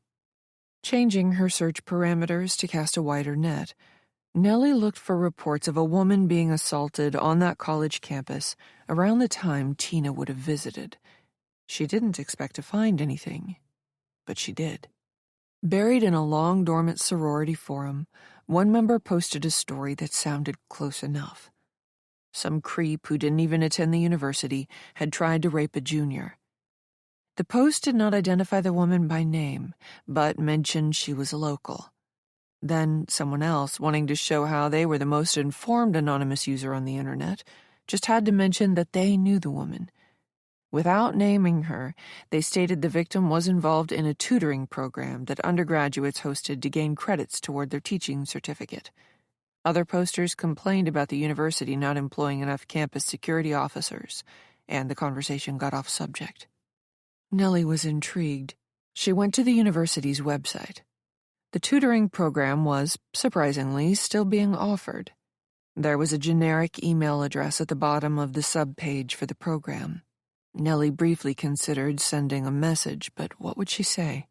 Changing her search parameters to cast a wider net, Nellie looked for reports of a woman being assaulted on that college campus around the time Tina would have visited. She didn't expect to find anything, but she did. Buried in a long dormant sorority forum, one member posted a story that sounded close enough. Some creep who didn't even attend the university had tried to rape a junior. The post did not identify the woman by name, but mentioned she was local. Then someone else, wanting to show how they were the most informed anonymous user on the internet, just had to mention that they knew the woman. Without naming her, they stated the victim was involved in a tutoring program that undergraduates hosted to gain credits toward their teaching certificate. Other posters complained about the university not employing enough campus security officers, and the conversation got off subject. Nellie was intrigued. She went to the university's website. The tutoring program was, surprisingly, still being offered. There was a generic email address at the bottom of the subpage for the program. Nellie briefly considered sending a message, but what would she say?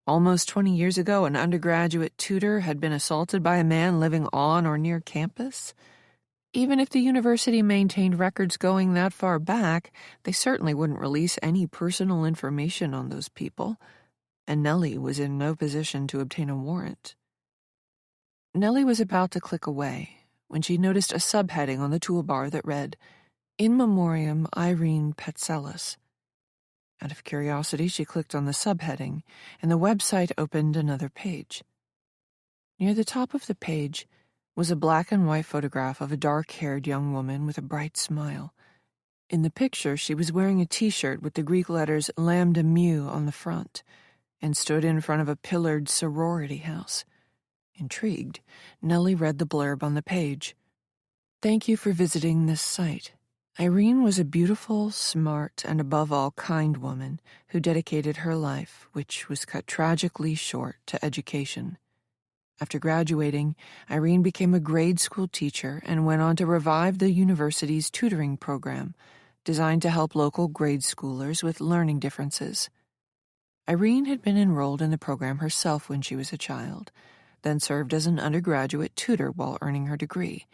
Almost 20 years ago, an undergraduate tutor had been assaulted by a man living on or near campus? Even if the university maintained records going that far back, they certainly wouldn't release any personal information on those people, and Nellie was in no position to obtain a warrant. Nellie was about to click away when she noticed a subheading on the toolbar that read, "In Memoriam Irene Petselis." Out of curiosity, she clicked on the subheading, and the website opened another page. Near the top of the page was a black and white photograph of a dark-haired young woman with a bright smile. In the picture, she was wearing a T-shirt with the Greek letters Lambda Mu on the front and stood in front of a pillared sorority house. Intrigued, Nellie read the blurb on the page. "Thank you for visiting this site. Irene was a beautiful, smart, and above all kind woman who dedicated her life, which was cut tragically short, to education. After graduating, Irene became a grade school teacher and went on to revive the university's tutoring program, designed to help local grade schoolers with learning differences. Irene had been enrolled in the program herself when she was a child, then served as an undergraduate tutor while earning her degree,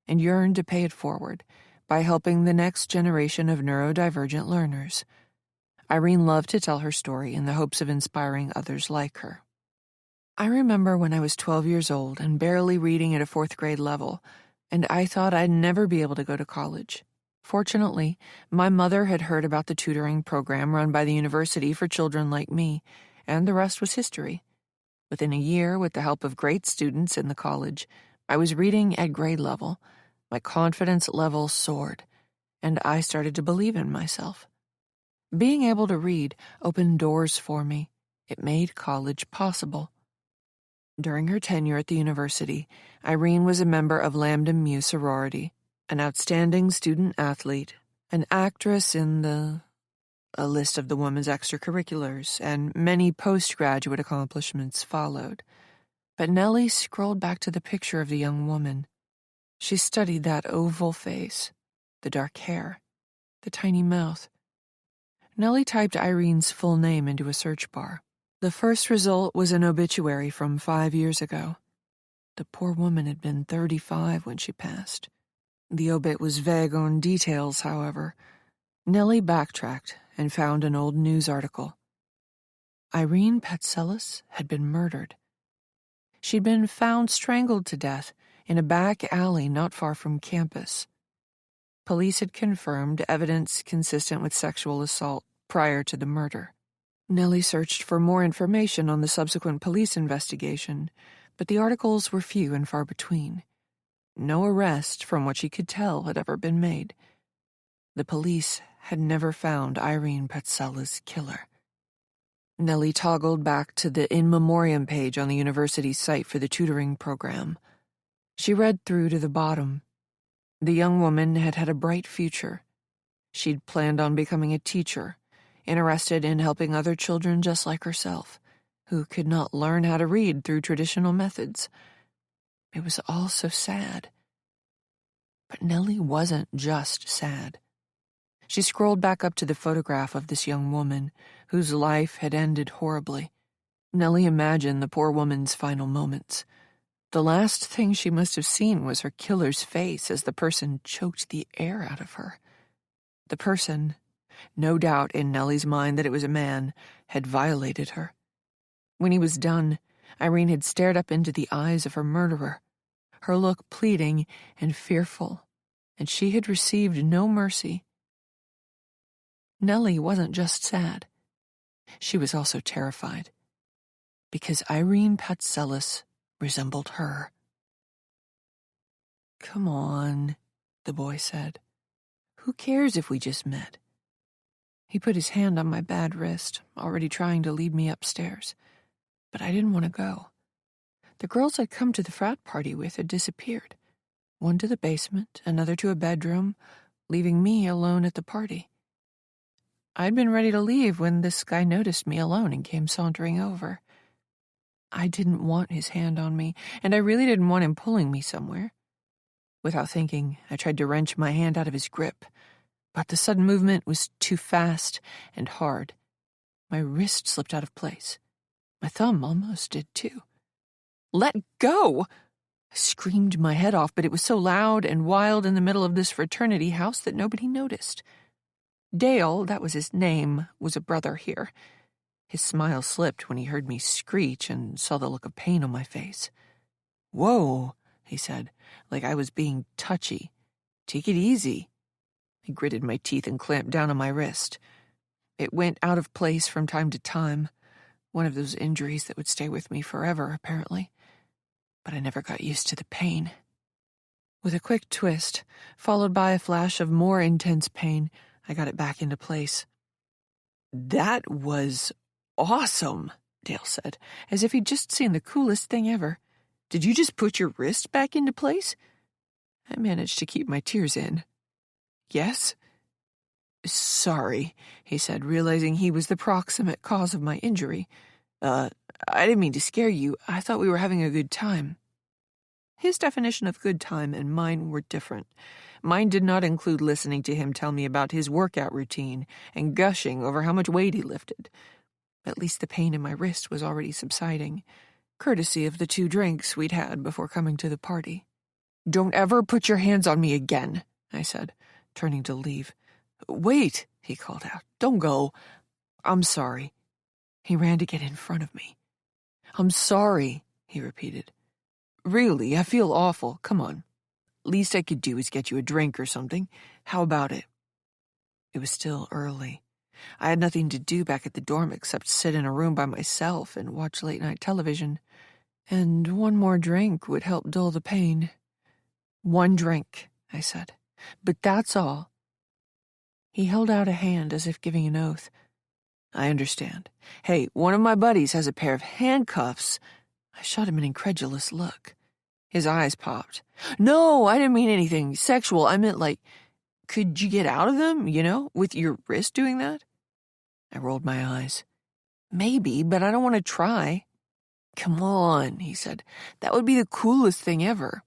and yearned to pay it forward by helping the next generation of neurodivergent learners. Irene loved to tell her story in the hopes of inspiring others like her. I remember when I was 12 years old and barely reading at a 4th grade level, and I thought I'd never be able to go to college. Fortunately, my mother had heard about the tutoring program run by the university for children like me, and the rest was history. Within a year, with the help of great students in the college, I was reading at grade level. My confidence level soared, and I started to believe in myself. Being able to read opened doors for me. It made college possible. During her tenure at the university, Irene was a member of Lambda Mu sorority, an outstanding student athlete, an actress in a list of the woman's extracurriculars, and many postgraduate accomplishments followed. But Nellie scrolled back to the picture of the young woman. She studied that oval face, the dark hair, the tiny mouth. Nellie typed Irene's full name into a search bar. The first result was an obituary from 5 years ago. The poor woman had been 35 when she passed. The obit was vague on details, however. Nellie backtracked and found an old news article. Irene Petselis had been murdered. She'd been found strangled to death in a back alley not far from campus. Police had confirmed evidence consistent with sexual assault prior to the murder. Nellie searched for more information on the subsequent police investigation, but the articles were few and far between. No arrest, from what she could tell, had ever been made. The police had never found Irene Petzella's killer. Nellie toggled back to the in memoriam page on the university's site for the tutoring program. She read through to the bottom. The young woman had had a bright future. She'd planned on becoming a teacher, interested in helping other children just like herself, who could not learn how to read through traditional methods. It was all so sad. But Nellie wasn't just sad. She scrolled back up to the photograph of this young woman, whose life had ended horribly. Nellie imagined the poor woman's final moments. The last thing she must have seen was her killer's face as the person choked the air out of her. The person, no doubt in Nellie's mind that it was a man, had violated her. When he was done, Irene had stared up into the eyes of her murderer, her look pleading and fearful, and she had received no mercy. Nellie wasn't just sad. She was also terrified, because Irene Petzelis resembled her. "Come on," the boy said. "Who cares if we just met?" He put his hand on my bad wrist, already trying to lead me upstairs, but I didn't want to go. The girls I'd come to the frat party with had disappeared, one to the basement, another to a bedroom, leaving me alone at the party. I'd been ready to leave when this guy noticed me alone and came sauntering over. I didn't want his hand on me, and I really didn't want him pulling me somewhere. Without thinking, I tried to wrench my hand out of his grip, but the sudden movement was too fast and hard. My wrist slipped out of place. My thumb almost did too. "Let go!" I screamed my head off, but it was so loud and wild in the middle of this fraternity house that nobody noticed. Dale, that was his name, was a brother here. His smile slipped when he heard me screech and saw the look of pain on my face. "Whoa," he said, like I was being touchy. "Take it easy." I gritted my teeth and clamped down on my wrist. It went out of place from time to time, one of those injuries that would stay with me forever, apparently. But I never got used to the pain. With a quick twist, followed by a flash of more intense pain, I got it back into place. "That was awesome," Dale said, as if he'd just seen the coolest thing ever. "Did you just put your wrist back into place?" I managed to keep my tears in. "Yes?" "Sorry," he said, realizing he was the proximate cause of my injury. I didn't mean to scare you. I thought we were having a good time." His definition of good time and mine were different. Mine did not include listening to him tell me about his workout routine and gushing over how much weight he lifted. At least the pain in my wrist was already subsiding, courtesy of the 2 drinks we'd had before coming to the party. "Don't ever put your hands on me again," I said, turning to leave. "Wait," he called out. "Don't go. I'm sorry." He ran to get in front of me. "I'm sorry," he repeated. "Really, I feel awful. Come on. Least I could do is get you a drink or something. How about it?" It was still early. I had nothing to do back at the dorm except sit in a room by myself and watch late-night television. And one more drink would help dull the pain. "1 drink," I said. "But that's all." He held out a hand as if giving an oath. "I understand. Hey, one of my buddies has a pair of handcuffs." I shot him an incredulous look. His eyes popped. "No, I didn't mean anything sexual. I meant like, could you get out of them, with your wrist doing that?" I rolled my eyes. "Maybe, but I don't want to try." "Come on," he said. "That would be the coolest thing ever.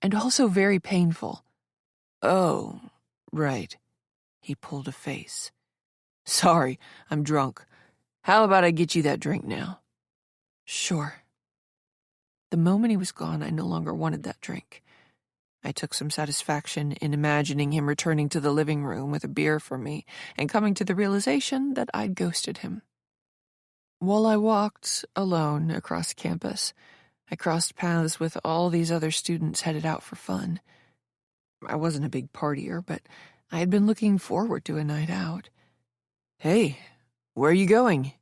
And also very painful." "Oh, right." He pulled a face. "Sorry, I'm drunk. How about I get you that drink now?" "Sure." The moment he was gone, I no longer wanted that drink. I took some satisfaction in imagining him returning to the living room with a beer for me and coming to the realization that I'd ghosted him. While I walked, alone, across campus, I crossed paths with all these other students headed out for fun. I wasn't a big partier, but I had been looking forward to a night out. "Hey, where are you going?"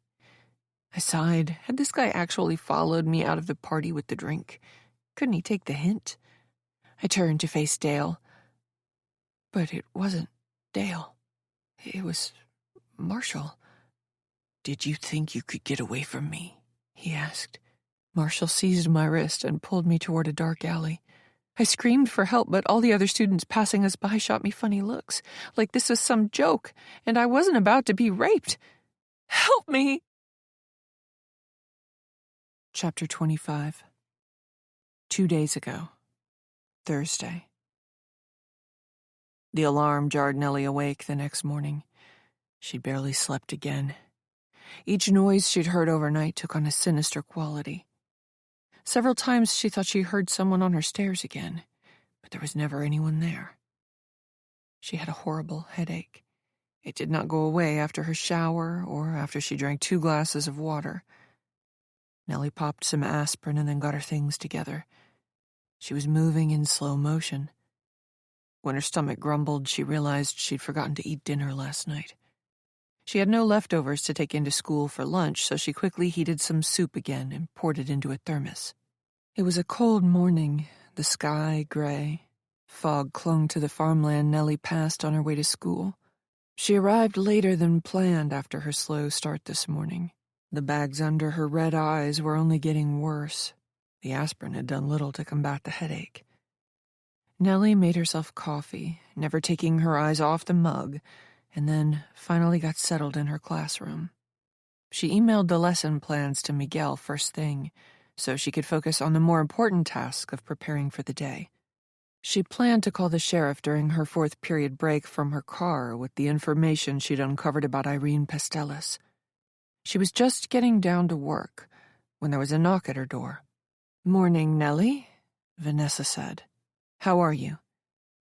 I sighed. Had this guy actually followed me out of the party with the drink? Couldn't he take the hint? I turned to face Dale. But it wasn't Dale. It was Marshall. "Did you think you could get away from me?" he asked. Marshall seized my wrist and pulled me toward a dark alley. I screamed for help, but all the other students passing us by shot me funny looks, like this was some joke, and I wasn't about to be raped. "Help me!" Chapter 25. 2 days ago. Thursday. The alarm jarred Nellie awake the next morning. She'd barely slept again. Each noise she'd heard overnight took on a sinister quality. Several times she thought she heard someone on her stairs again, but there was never anyone there. She had a horrible headache. It did not go away after her shower or after she drank 2 glasses of water. Nellie popped some aspirin and then got her things together. She was moving in slow motion. When her stomach grumbled, she realized she'd forgotten to eat dinner last night. She had no leftovers to take into school for lunch, so she quickly heated some soup again and poured it into a thermos. It was a cold morning, the sky gray. Fog clung to the farmland Nellie passed on her way to school. She arrived later than planned after her slow start this morning. The bags under her red eyes were only getting worse. The aspirin had done little to combat the headache. Nellie made herself coffee, never taking her eyes off the mug, and then finally got settled in her classroom. She emailed the lesson plans to Miguel first thing, so she could focus on the more important task of preparing for the day. She planned to call the sheriff during her 4th period break from her car with the information she'd uncovered about Irene Pastelis. She was just getting down to work when there was a knock at her door. "Morning, Nellie," Vanessa said. "How are you?"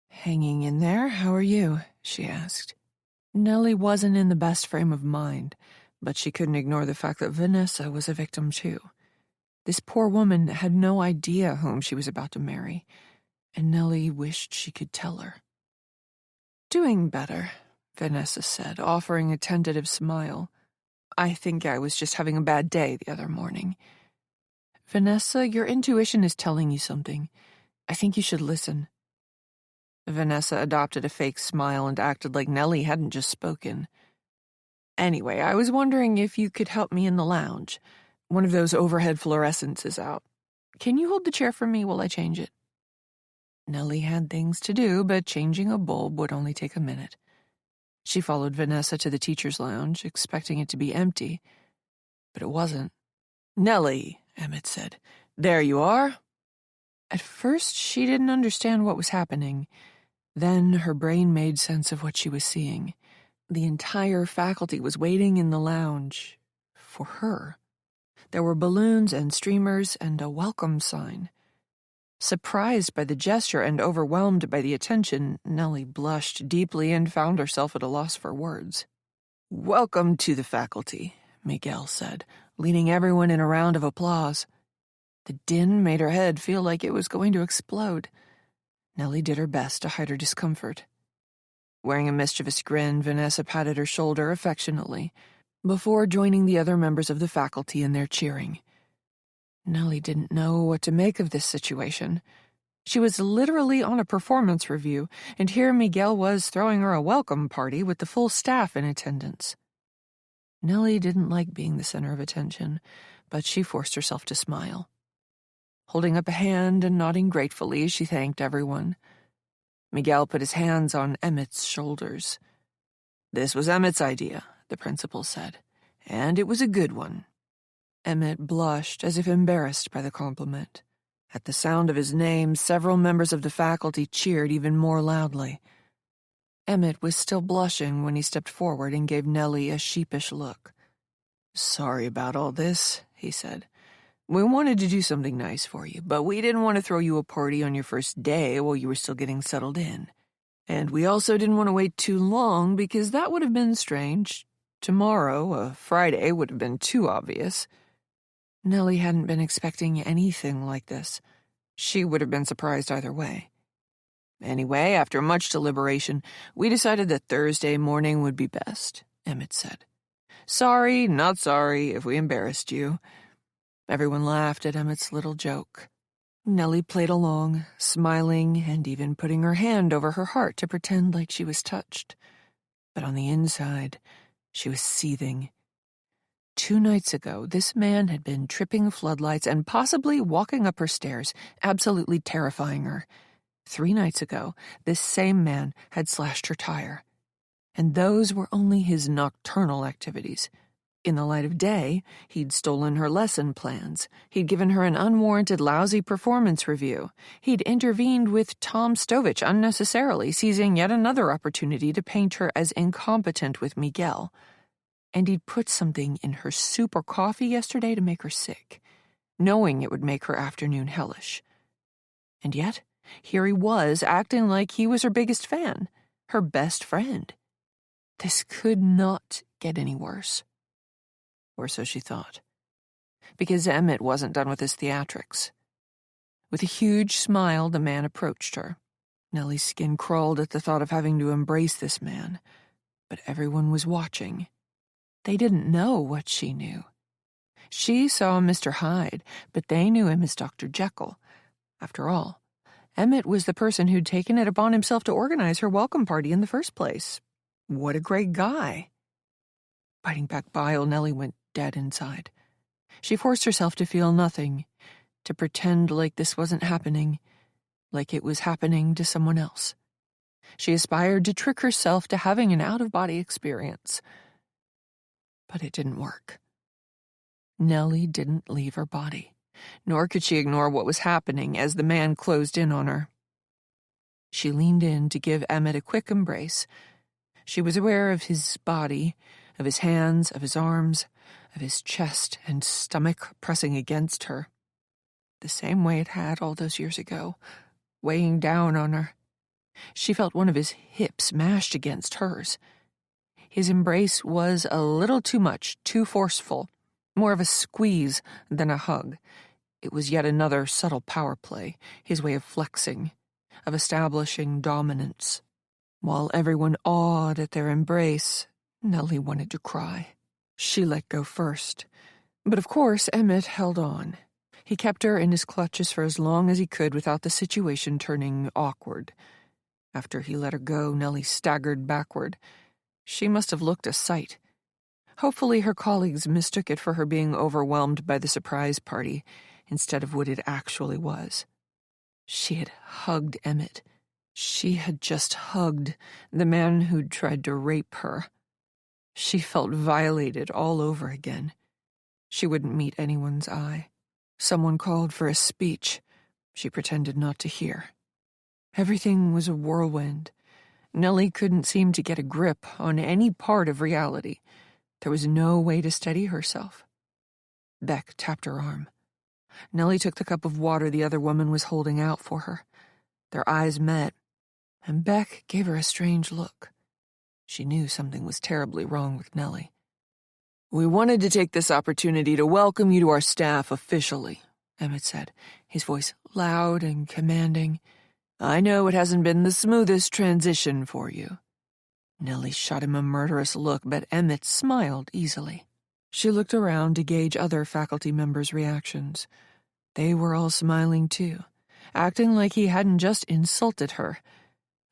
"Hanging in there. How are you?" she asked. Nellie wasn't in the best frame of mind, but she couldn't ignore the fact that Vanessa was a victim too. This poor woman had no idea whom she was about to marry, and Nellie wished she could tell her. "Doing better," Vanessa said, offering a tentative smile. "I think I was just having a bad day the other morning." "Vanessa, your intuition is telling you something. I think you should listen." Vanessa adopted a fake smile and acted like Nellie hadn't just spoken. "Anyway, I was wondering if you could help me in the lounge. One of those overhead fluorescents is out. Can you hold the chair for me while I change it?" Nellie had things to do, but changing a bulb would only take a minute. She followed Vanessa to the teacher's lounge, expecting it to be empty, but it wasn't. "Nellie," Emmett said, "there you are." At first, she didn't understand what was happening. Then her brain made sense of what she was seeing. The entire faculty was waiting in the lounge for her. There were balloons and streamers and a welcome sign. Surprised by the gesture and overwhelmed by the attention, Nellie blushed deeply and found herself at a loss for words. "Welcome to the faculty," Miguel said, leading everyone in a round of applause. The din made her head feel like it was going to explode. Nellie did her best to hide her discomfort. Wearing a mischievous grin, Vanessa patted her shoulder affectionately before joining the other members of the faculty in their cheering. Nellie didn't know what to make of this situation. She was literally on a performance review, and here Miguel was throwing her a welcome party with the full staff in attendance. Nellie didn't like being the center of attention, but she forced herself to smile. Holding up a hand and nodding gratefully, she thanked everyone. Miguel put his hands on Emmett's shoulders. "This was Emmett's idea," the principal said, "and it was a good one." Emmett blushed as if embarrassed by the compliment. At the sound of his name, several members of the faculty cheered even more loudly. Emmett was still blushing when he stepped forward and gave Nellie a sheepish look. "Sorry about all this," he said. "We wanted to do something nice for you, but we didn't want to throw you a party on your first day while you were still getting settled in. And we also didn't want to wait too long because that would have been strange. Tomorrow, a Friday, would have been too obvious." Nellie hadn't been expecting anything like this. She would have been surprised either way. Anyway, after much deliberation, we decided that Thursday morning would be best, Emmett said. Sorry, not sorry, if we embarrassed you. Everyone laughed at Emmett's little joke. Nellie played along, smiling and even putting her hand over her heart to pretend like she was touched. But on the inside, she was seething. 2 nights ago, this man had been tripping floodlights and possibly walking up her stairs, absolutely terrifying her. 3 nights ago, this same man had slashed her tire. And those were only his nocturnal activities. In the light of day, he'd stolen her lesson plans. He'd given her an unwarranted lousy performance review. He'd intervened with Tom Stovich unnecessarily, seizing yet another opportunity to paint her as incompetent with Miguel. And he'd put something in her soup or coffee yesterday to make her sick, knowing it would make her afternoon hellish. And yet, here he was, acting like he was her biggest fan, her best friend. This could not get any worse. Or so she thought. Because Emmett wasn't done with his theatrics. With a huge smile, the man approached her. Nellie's skin crawled at the thought of having to embrace this man. But everyone was watching. They didn't know what she knew. She saw Mr. Hyde, but they knew him as Dr. Jekyll. After all, Emmett was the person who'd taken it upon himself to organize her welcome party in the first place. What a great guy. Biting back bile, Nellie went dead inside. She forced herself to feel nothing, to pretend like this wasn't happening, like it was happening to someone else. She aspired to trick herself to having an out-of-body experience. But it didn't work. Nellie didn't leave her body, nor could she ignore what was happening as the man closed in on her. She leaned in to give Emmett a quick embrace. She was aware of his body, of his hands, of his arms, of his chest and stomach pressing against her, the same way it had all those years ago, weighing down on her. She felt one of his hips mashed against hers. His embrace was a little too much, too forceful, more of a squeeze than a hug. It was yet another subtle power play, his way of flexing, of establishing dominance. While everyone awed at their embrace, Nellie wanted to cry. She let go first. But of course, Emmett held on. He kept her in his clutches for as long as he could without the situation turning awkward. After he let her go, Nellie staggered backward. She must have looked a sight. Hopefully her colleagues mistook it for her being overwhelmed by the surprise party instead of what it actually was. She had hugged Emmett. She had just hugged the man who'd tried to rape her. She felt violated all over again. She wouldn't meet anyone's eye. Someone called for a speech. She pretended not to hear. Everything was a whirlwind. Nellie couldn't seem to get a grip on any part of reality. There was no way to steady herself. Beck tapped her arm. Nellie took the cup of water the other woman was holding out for her. Their eyes met, and Beck gave her a strange look. She knew something was terribly wrong with Nellie. "We wanted to take this opportunity to welcome you to our staff officially," Emmett said, his voice loud and commanding. "I know it hasn't been the smoothest transition for you." Nellie shot him a murderous look, but Emmett smiled easily. She looked around to gauge other faculty members' reactions. They were all smiling too, acting like he hadn't just insulted her.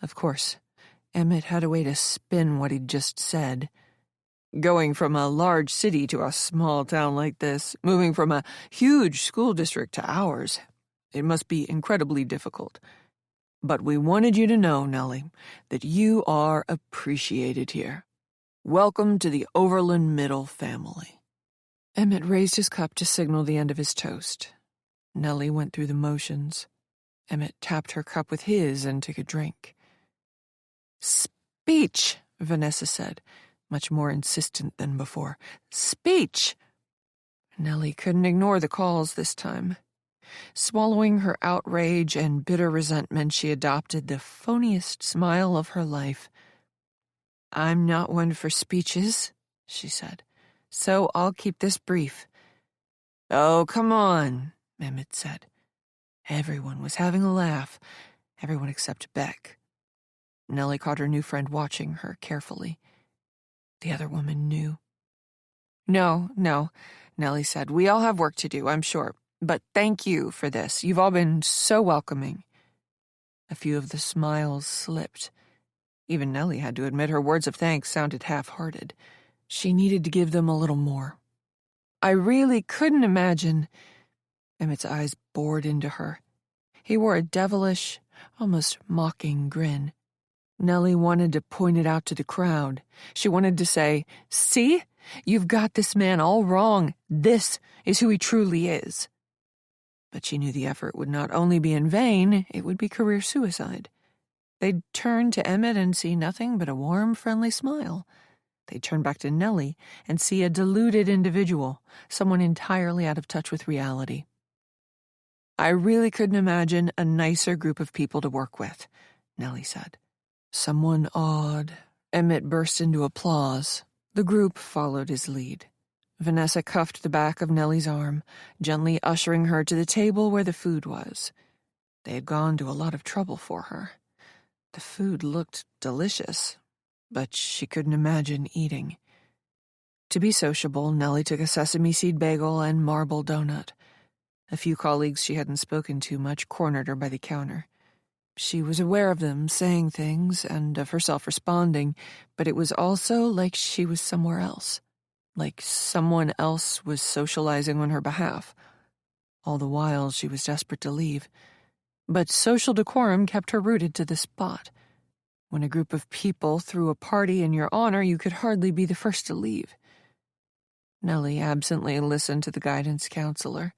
Of course, Emmett had a way to spin what he'd just said. Going from a large city to a small town like this, moving from a huge school district to ours, it must be incredibly difficult. But we wanted you to know, Nellie, that you are appreciated here. Welcome to the Overland Middle family. Emmett raised his cup to signal the end of his toast. Nellie went through the motions. Emmett tapped her cup with his and took a drink. "Speech," Vanessa said, much more insistent than before. "Speech!" Nellie couldn't ignore the calls this time. Swallowing her outrage and bitter resentment, she adopted the phoniest smile of her life. "I'm not one for speeches," she said, "so I'll keep this brief. "Oh, come on," Emmett said. Everyone was having a laugh, everyone except Beck. Nellie caught her new friend watching her carefully. The other woman knew. No, Nellie said. We all have work to do, I'm sure. But thank you for this. You've all been so welcoming. A few of the smiles slipped. Even Nellie had to admit her words of thanks sounded half-hearted. She needed to give them a little more. I really couldn't imagine. Emmett's eyes bored into her. He wore a devilish, almost mocking grin. Nellie wanted to point it out to the crowd. She wanted to say, "See? You've got this man all wrong. This is who he truly is." But she knew the effort would not only be in vain, it would be career suicide. They'd turn to Emmett and see nothing but a warm, friendly smile. They'd turn back to Nellie and see a deluded individual, someone entirely out of touch with reality. I really couldn't imagine a nicer group of people to work with, Nellie said. Someone odd. Emmett burst into applause. The group followed his lead. Vanessa cuffed the back of Nellie's arm, gently ushering her to the table where the food was. They had gone to a lot of trouble for her. The food looked delicious, but she couldn't imagine eating. To be sociable, Nellie took a sesame seed bagel and marble donut. A few colleagues she hadn't spoken to much cornered her by the counter. She was aware of them saying things and of herself responding, but it was also like she was somewhere else, like someone else was socializing on her behalf. All the while, she was desperate to leave. But social decorum kept her rooted to the spot. When a group of people threw a party in your honor, you could hardly be the first to leave. Nellie absently listened to the guidance counselor.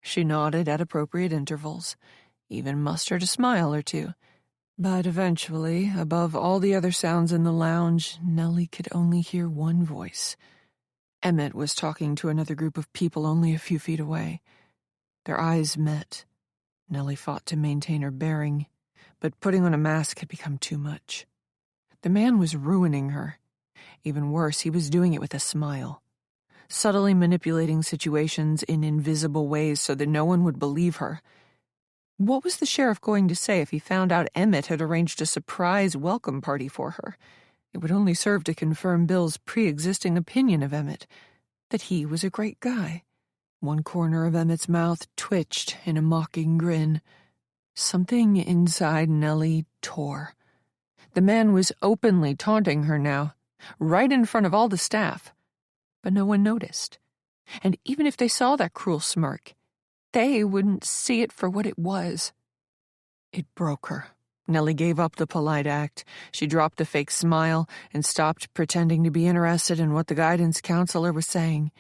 She nodded at appropriate intervals, even mustered a smile or two. But eventually, above all the other sounds in the lounge, Nellie could only hear one voice. Emmett was talking to another group of people only a few feet away. Their eyes met. Nellie fought to maintain her bearing, but putting on a mask had become too much. The man was ruining her. Even worse, he was doing it with a smile, subtly manipulating situations in invisible ways so that no one would believe her. What was the sheriff going to say if he found out Emmett had arranged a surprise welcome party for her? It would only serve to confirm Bill's pre-existing opinion of Emmett, that he was a great guy. One corner of Emmett's mouth twitched in a mocking grin. Something inside Nellie tore. The man was openly taunting her now, right in front of all the staff. But no one noticed. And even if they saw that cruel smirk, they wouldn't see it for what it was. It broke her. Nellie gave up the polite act. She dropped the fake smile and stopped pretending to be interested in what the guidance counselor was saying.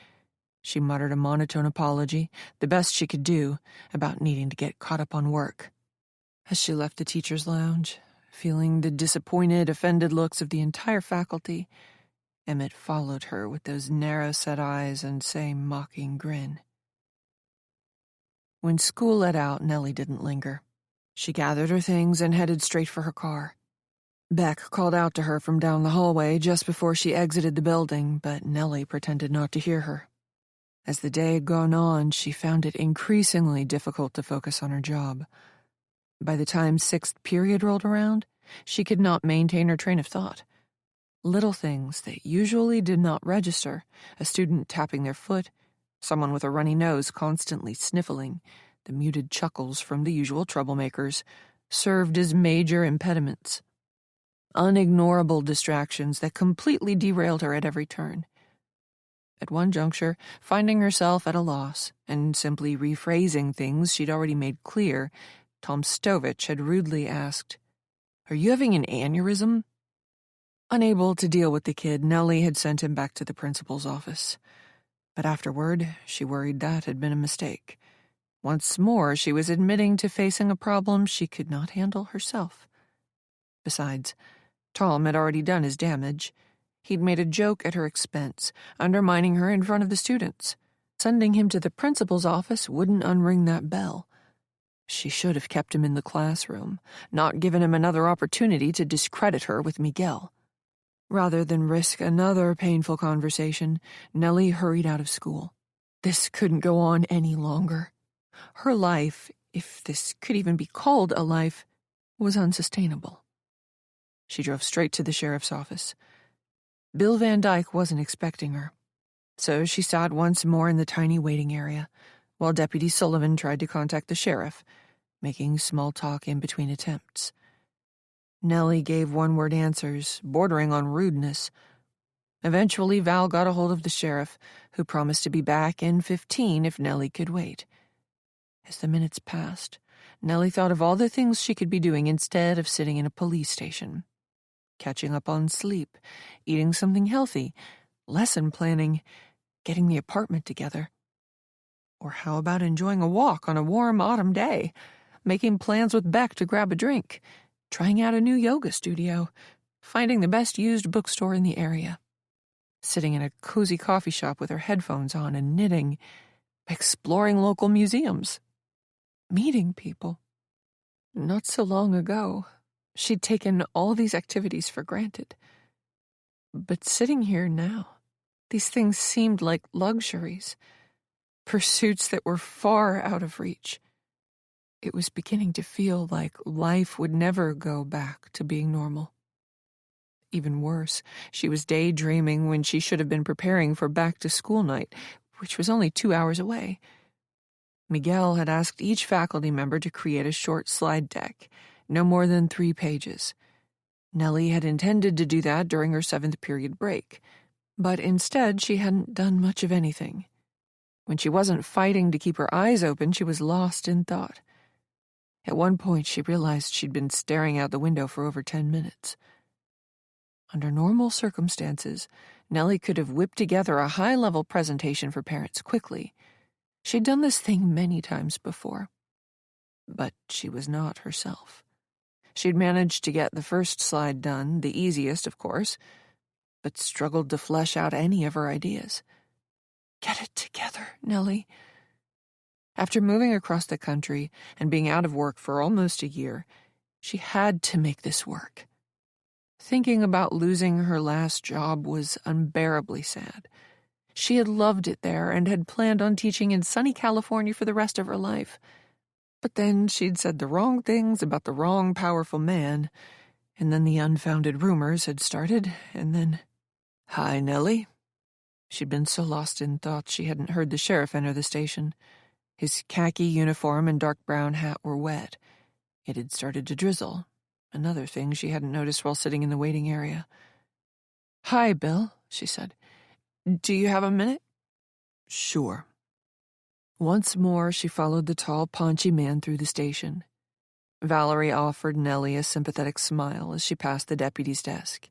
She muttered a monotone apology, the best she could do, about needing to get caught up on work. As she left the teacher's lounge, feeling the disappointed, offended looks of the entire faculty, Emmett followed her with those narrow-set eyes and same mocking grin. When school let out, Nellie didn't linger. She gathered her things and headed straight for her car. Beck called out to her from down the hallway just before she exited the building, but Nellie pretended not to hear her. As the day had gone on, she found it increasingly difficult to focus on her job. By the time sixth period rolled around, she could not maintain her train of thought. Little things that usually did not register, a student tapping their foot, someone with a runny nose constantly sniffling, the muted chuckles from the usual troublemakers, served as major impediments. Unignorable distractions that completely derailed her at every turn. At one juncture, finding herself at a loss and simply rephrasing things she'd already made clear, Tom Stovich had rudely asked, "Are you having an aneurysm?" Unable to deal with the kid, Nellie had sent him back to the principal's office. But afterward, she worried that had been a mistake. Once more, she was admitting to facing a problem she could not handle herself. Besides, Tom had already done his damage. He'd made a joke at her expense, undermining her in front of the students. Sending him to the principal's office wouldn't unring that bell. She should have kept him in the classroom, not given him another opportunity to discredit her with Miguel. Rather than risk another painful conversation, Nellie hurried out of school. This couldn't go on any longer. Her life, if this could even be called a life, was unsustainable. She drove straight to the sheriff's office. Bill Van Dyke wasn't expecting her, so she sat once more in the tiny waiting area, while Deputy Sullivan tried to contact the sheriff, making small talk in between attempts. Nellie gave one-word answers, bordering on rudeness. Eventually, Val got a hold of the sheriff, who promised to be back in 15 if Nellie could wait. As the minutes passed, Nellie thought of all the things she could be doing instead of sitting in a police station. Catching up on sleep, eating something healthy, lesson planning, getting the apartment together. Or how about enjoying a walk on a warm autumn day, making plans with Beck to grab a drink, trying out a new yoga studio, finding the best used bookstore in the area, sitting in a cozy coffee shop with her headphones on and knitting, exploring local museums, meeting people. Not so long ago, she'd taken all these activities for granted. But sitting here now, these things seemed like luxuries, pursuits that were far out of reach. It was beginning to feel like life would never go back to being normal. Even worse, she was daydreaming when she should have been preparing for back-to-school night, which was only 2 hours away. Miguel had asked each faculty member to create a short slide deck, no more than 3 pages. Nellie had intended to do that during her 7th period break, but instead she hadn't done much of anything. When she wasn't fighting to keep her eyes open, she was lost in thought. At one point, she realized she'd been staring out the window for over 10 minutes. Under normal circumstances, Nellie could have whipped together a high-level presentation for parents quickly. She'd done this thing many times before. But she was not herself. She'd managed to get the first slide done, the easiest, of course, but struggled to flesh out any of her ideas. Get it together, Nellie. After moving across the country and being out of work for almost a year, she had to make this work. Thinking about losing her last job was unbearably sad. She had loved it there and had planned on teaching in sunny California for the rest of her life. But then she'd said the wrong things about the wrong powerful man, and then the unfounded rumors had started, and then... "Hi, Nellie." She'd been so lost in thought she hadn't heard the sheriff enter the station. His khaki uniform and dark brown hat were wet. It had started to drizzle, another thing she hadn't noticed while sitting in the waiting area. "Hi, Bill," she said. "Do you have a minute?" "Sure." Once more, she followed the tall, paunchy man through the station. Valerie offered Nellie a sympathetic smile as she passed the deputy's desk.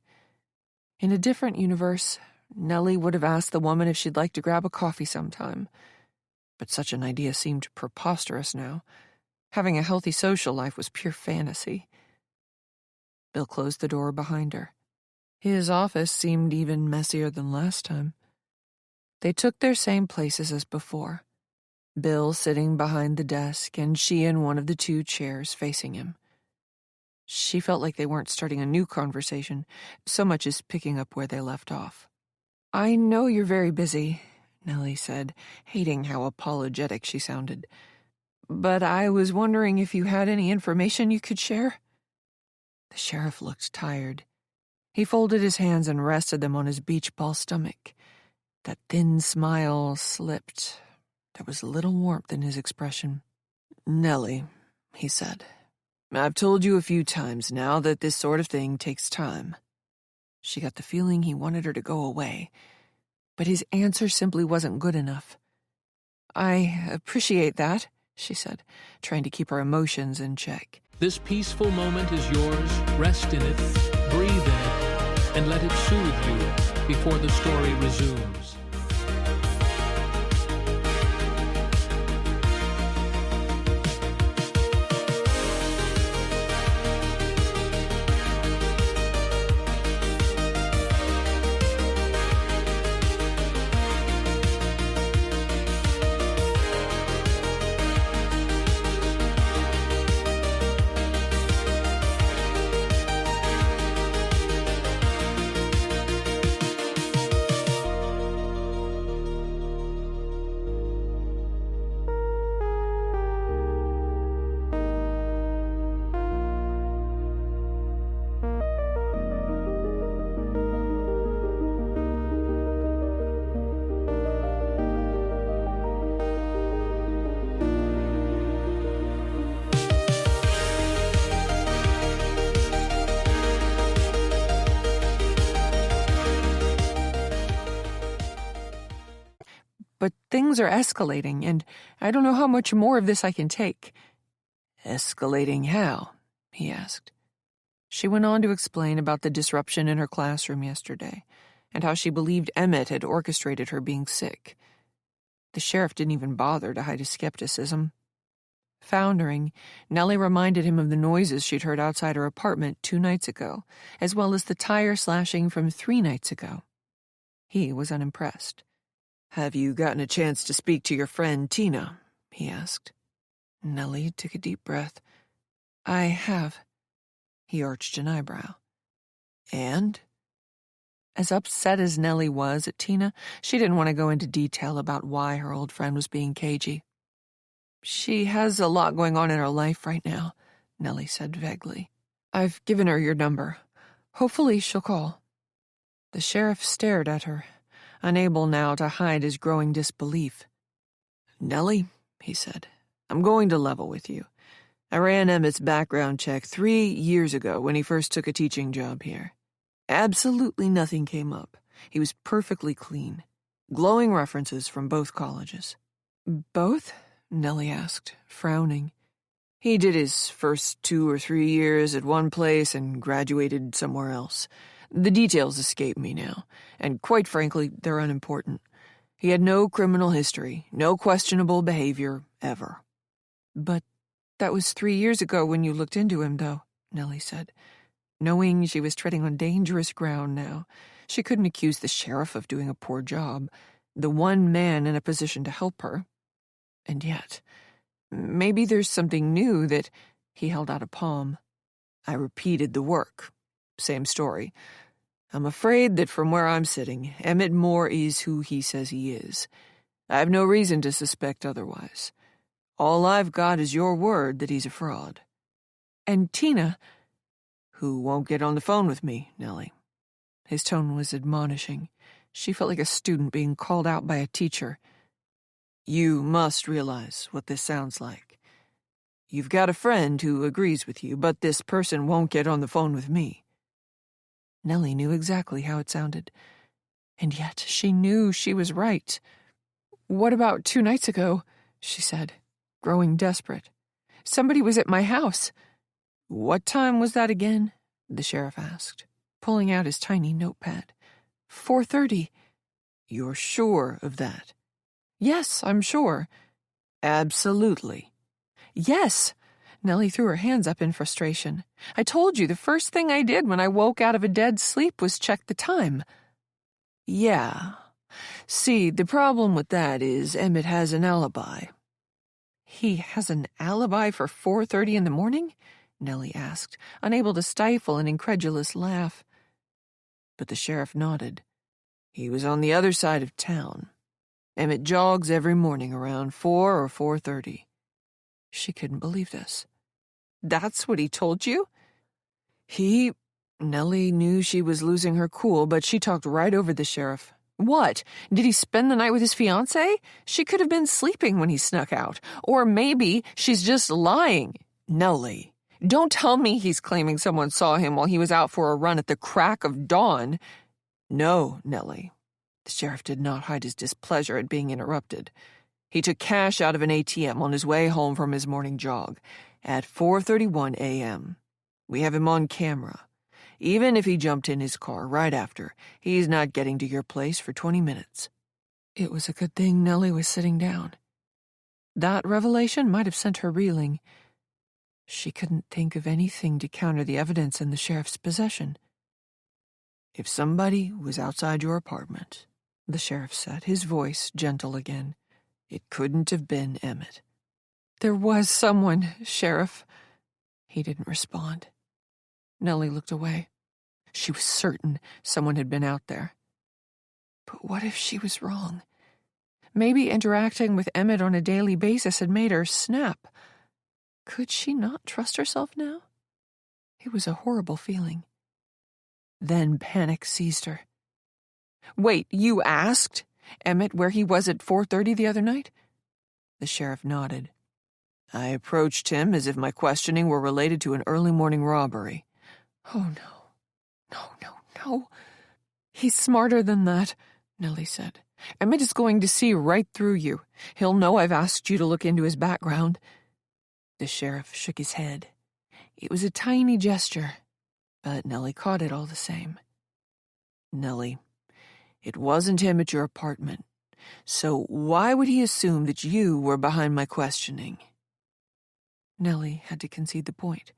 In a different universe, Nellie would have asked the woman if she'd like to grab a coffee sometime. But such an idea seemed preposterous now. Having a healthy social life was pure fantasy. Bill closed the door behind her. His office seemed even messier than last time. They took their same places as before. Bill sitting behind the desk and she in one of the 2 chairs facing him. She felt like they weren't starting a new conversation, so much as picking up where they left off. "I know you're very busy," Nellie said, hating how apologetic she sounded. "But I was wondering if you had any information you could share?" The sheriff looked tired. He folded his hands and rested them on his beach ball stomach. That thin smile slipped. There was little warmth in his expression. "Nellie," he said, "I've told you a few times now that this sort of thing takes time." She got the feeling he wanted her to go away, but his answer simply wasn't good enough. "I appreciate that," she said, trying to keep her emotions in check. This peaceful moment is yours. Rest in it, breathe in it, and let it soothe you before the story resumes. Things are escalating, and I don't know how much more of this I can take." "Escalating how?" he asked. She went on to explain about the disruption in her classroom yesterday, and how she believed Emmett had orchestrated her being sick. The sheriff didn't even bother to hide his skepticism. Foundering, Nellie reminded him of the noises she'd heard outside her apartment 2 nights ago, as well as the tire slashing from 3 nights ago. He was unimpressed. "Have you gotten a chance to speak to your friend Tina?" he asked. Nellie took a deep breath. "I have." He arched an eyebrow. "And?" As upset as Nellie was at Tina, she didn't want to go into detail about why her old friend was being cagey. "She has a lot going on in her life right now," Nellie said vaguely. "I've given her your number. Hopefully she'll call." The sheriff stared at her, unable now to hide his growing disbelief. "Nellie," he said, "I'm going to level with you. I ran Emmett's background check 3 years ago when he first took a teaching job here. Absolutely nothing came up. He was perfectly clean. Glowing references from both colleges." "Both?" Nellie asked, frowning. "He did his first 2 or 3 years at one place and graduated somewhere else. The details escape me now, and quite frankly, they're unimportant. He had no criminal history, no questionable behavior, ever." "But that was 3 years ago when you looked into him, though," Nellie said. Knowing she was treading on dangerous ground now, she couldn't accuse the sheriff of doing a poor job, the one man in a position to help her. And yet, maybe there's something new that... He held out a palm. "I repeated the work. Same story. I'm afraid that from where I'm sitting, Emmett Moore is who he says he is. I have no reason to suspect otherwise. All I've got is your word that he's a fraud." "And Tina..." "Who won't get on the phone with me, Nellie." His tone was admonishing. She felt like a student being called out by a teacher. "You must realize what this sounds like. You've got a friend who agrees with you, but this person won't get on the phone with me." Nellie knew exactly how it sounded, and yet she knew she was right. "What about 2 nights ago?" she said, growing desperate. "Somebody was at my house." "What time was that again?" the sheriff asked, pulling out his tiny notepad. 4:30. "You're sure of that?" "Yes, I'm sure." "Absolutely?" "Yes." Nellie threw her hands up in frustration. "I told you the first thing I did when I woke out of a dead sleep was check the time." "Yeah. See, the problem with that is Emmett has an alibi." "He has an alibi for 4:30 in the morning?" Nellie asked, unable to stifle an incredulous laugh. But the sheriff nodded. "He was on the other side of town. Emmett jogs every morning around 4 or 4:30. She couldn't believe this. "That's what he told you?" Nellie knew she was losing her cool, but she talked right over the sheriff. "What? Did he spend the night with his fiancée? She could have been sleeping when he snuck out. Or maybe she's just lying." "Nellie." "Don't tell me he's claiming someone saw him while he was out for a run at the crack of dawn." "No, Nellie." The sheriff did not hide his displeasure at being interrupted. "He took cash out of an ATM on his way home from his morning jog at 4:31 a.m. We have him on camera. Even if he jumped in his car right after, he's not getting to your place for 20 minutes. It was a good thing Nellie was sitting down. That revelation might have sent her reeling. She couldn't think of anything to counter the evidence in the sheriff's possession. "If somebody was outside your apartment," the sheriff said, his voice gentle again, "it couldn't have been Emmett." "There was someone, Sheriff." He didn't respond. Nellie looked away. She was certain someone had been out there. But what if she was wrong? Maybe interacting with Emmett on a daily basis had made her snap. Could she not trust herself now? It was a horrible feeling. Then panic seized her. "Wait, you asked Emmett where he was at 4:30 the other night?" The sheriff nodded. "I approached him as if my questioning were related to an early morning robbery." "Oh, no. No, no, no. He's smarter than that," Nellie said. Emmett is going to see right through you. He'll know I've asked you to look into his background." The sheriff shook his head. It was a tiny gesture, but Nellie caught it all the same. "Nellie, it wasn't him at your apartment, so why would he assume that you were behind my questioning?" Nellie had to concede the point.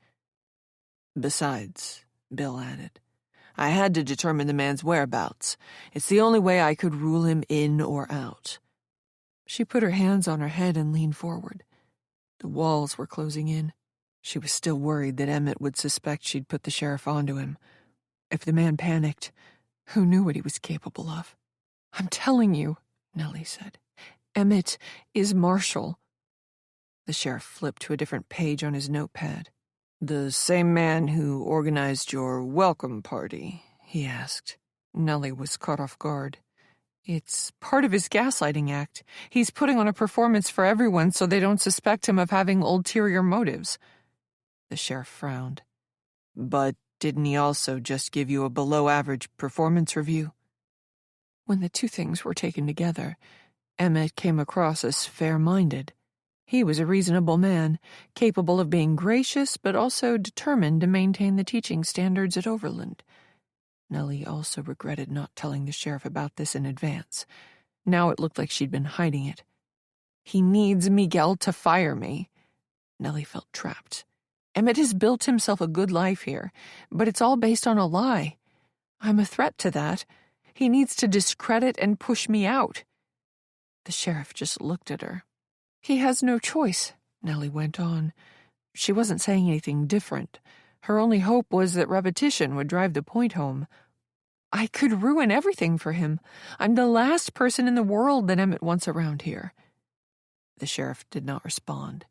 "Besides," Bill added, "I had to determine the man's whereabouts. It's the only way I could rule him in or out." She put her hands on her head and leaned forward. The walls were closing in. She was still worried that Emmett would suspect she'd put the sheriff onto him. If the man panicked, who knew what he was capable of? "I'm telling you," Nellie said. "Emmett is Marshall." The sheriff flipped to a different page on his notepad. "The same man who organized your welcome party?" he asked. Nellie was caught off guard. "It's part of his gaslighting act. He's putting on a performance for everyone so they don't suspect him of having ulterior motives." The sheriff frowned. "But didn't he also just give you a below-average performance review?" When the two things were taken together, Emmett came across as fair-minded. He was a reasonable man, capable of being gracious but also determined to maintain the teaching standards at Overland. Nellie also regretted not telling the sheriff about this in advance. Now it looked like she'd been hiding it. "He needs Miguel to fire me." Nellie felt trapped. Emmett has built himself a good life here, but it's all based on a lie. I'm a threat to that. He needs to discredit and push me out. The sheriff just looked at her. "He has no choice," Nellie went on. She wasn't saying anything different. Her only hope was that repetition would drive the point home. "I could ruin everything for him. I'm the last person in the world that Emmett wants around here." The sheriff did not respond.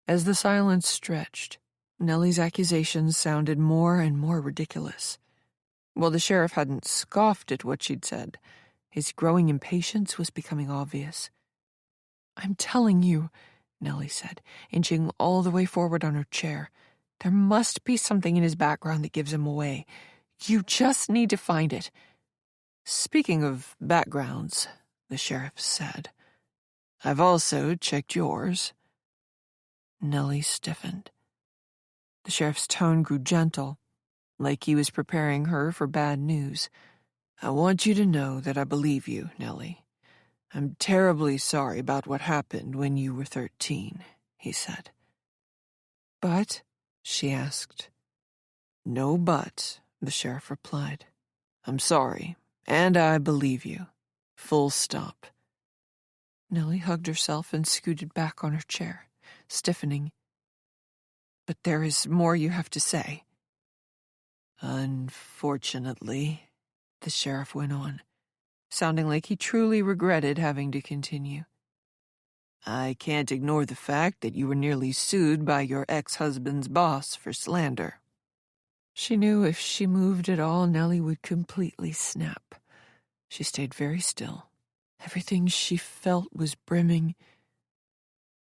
As the silence stretched, Nellie's accusations sounded more and more ridiculous. While the sheriff hadn't scoffed at what she'd said, his growing impatience was becoming obvious. "I'm telling you," Nellie said, inching all the way forward on her chair, "there must be something in his background that gives him away. You just need to find it." "Speaking of backgrounds," the sheriff said, "I've also checked yours." Nellie stiffened. The sheriff's tone grew gentle, like he was preparing her for bad news. "I want you to know that I believe you, Nellie. I'm terribly sorry about what happened when you were 13, he said. "But?" she asked. "No but," the sheriff replied. "I'm sorry, and I believe you. Full stop." Nellie hugged herself and scooted back on her chair, stiffening. "But there is more you have to say." "Unfortunately," the sheriff went on, sounding like he truly regretted having to continue, "I can't ignore the fact that you were nearly sued by your ex-husband's boss for slander." She knew if she moved at all, Nellie would completely snap. She stayed very still. Everything she felt was brimming.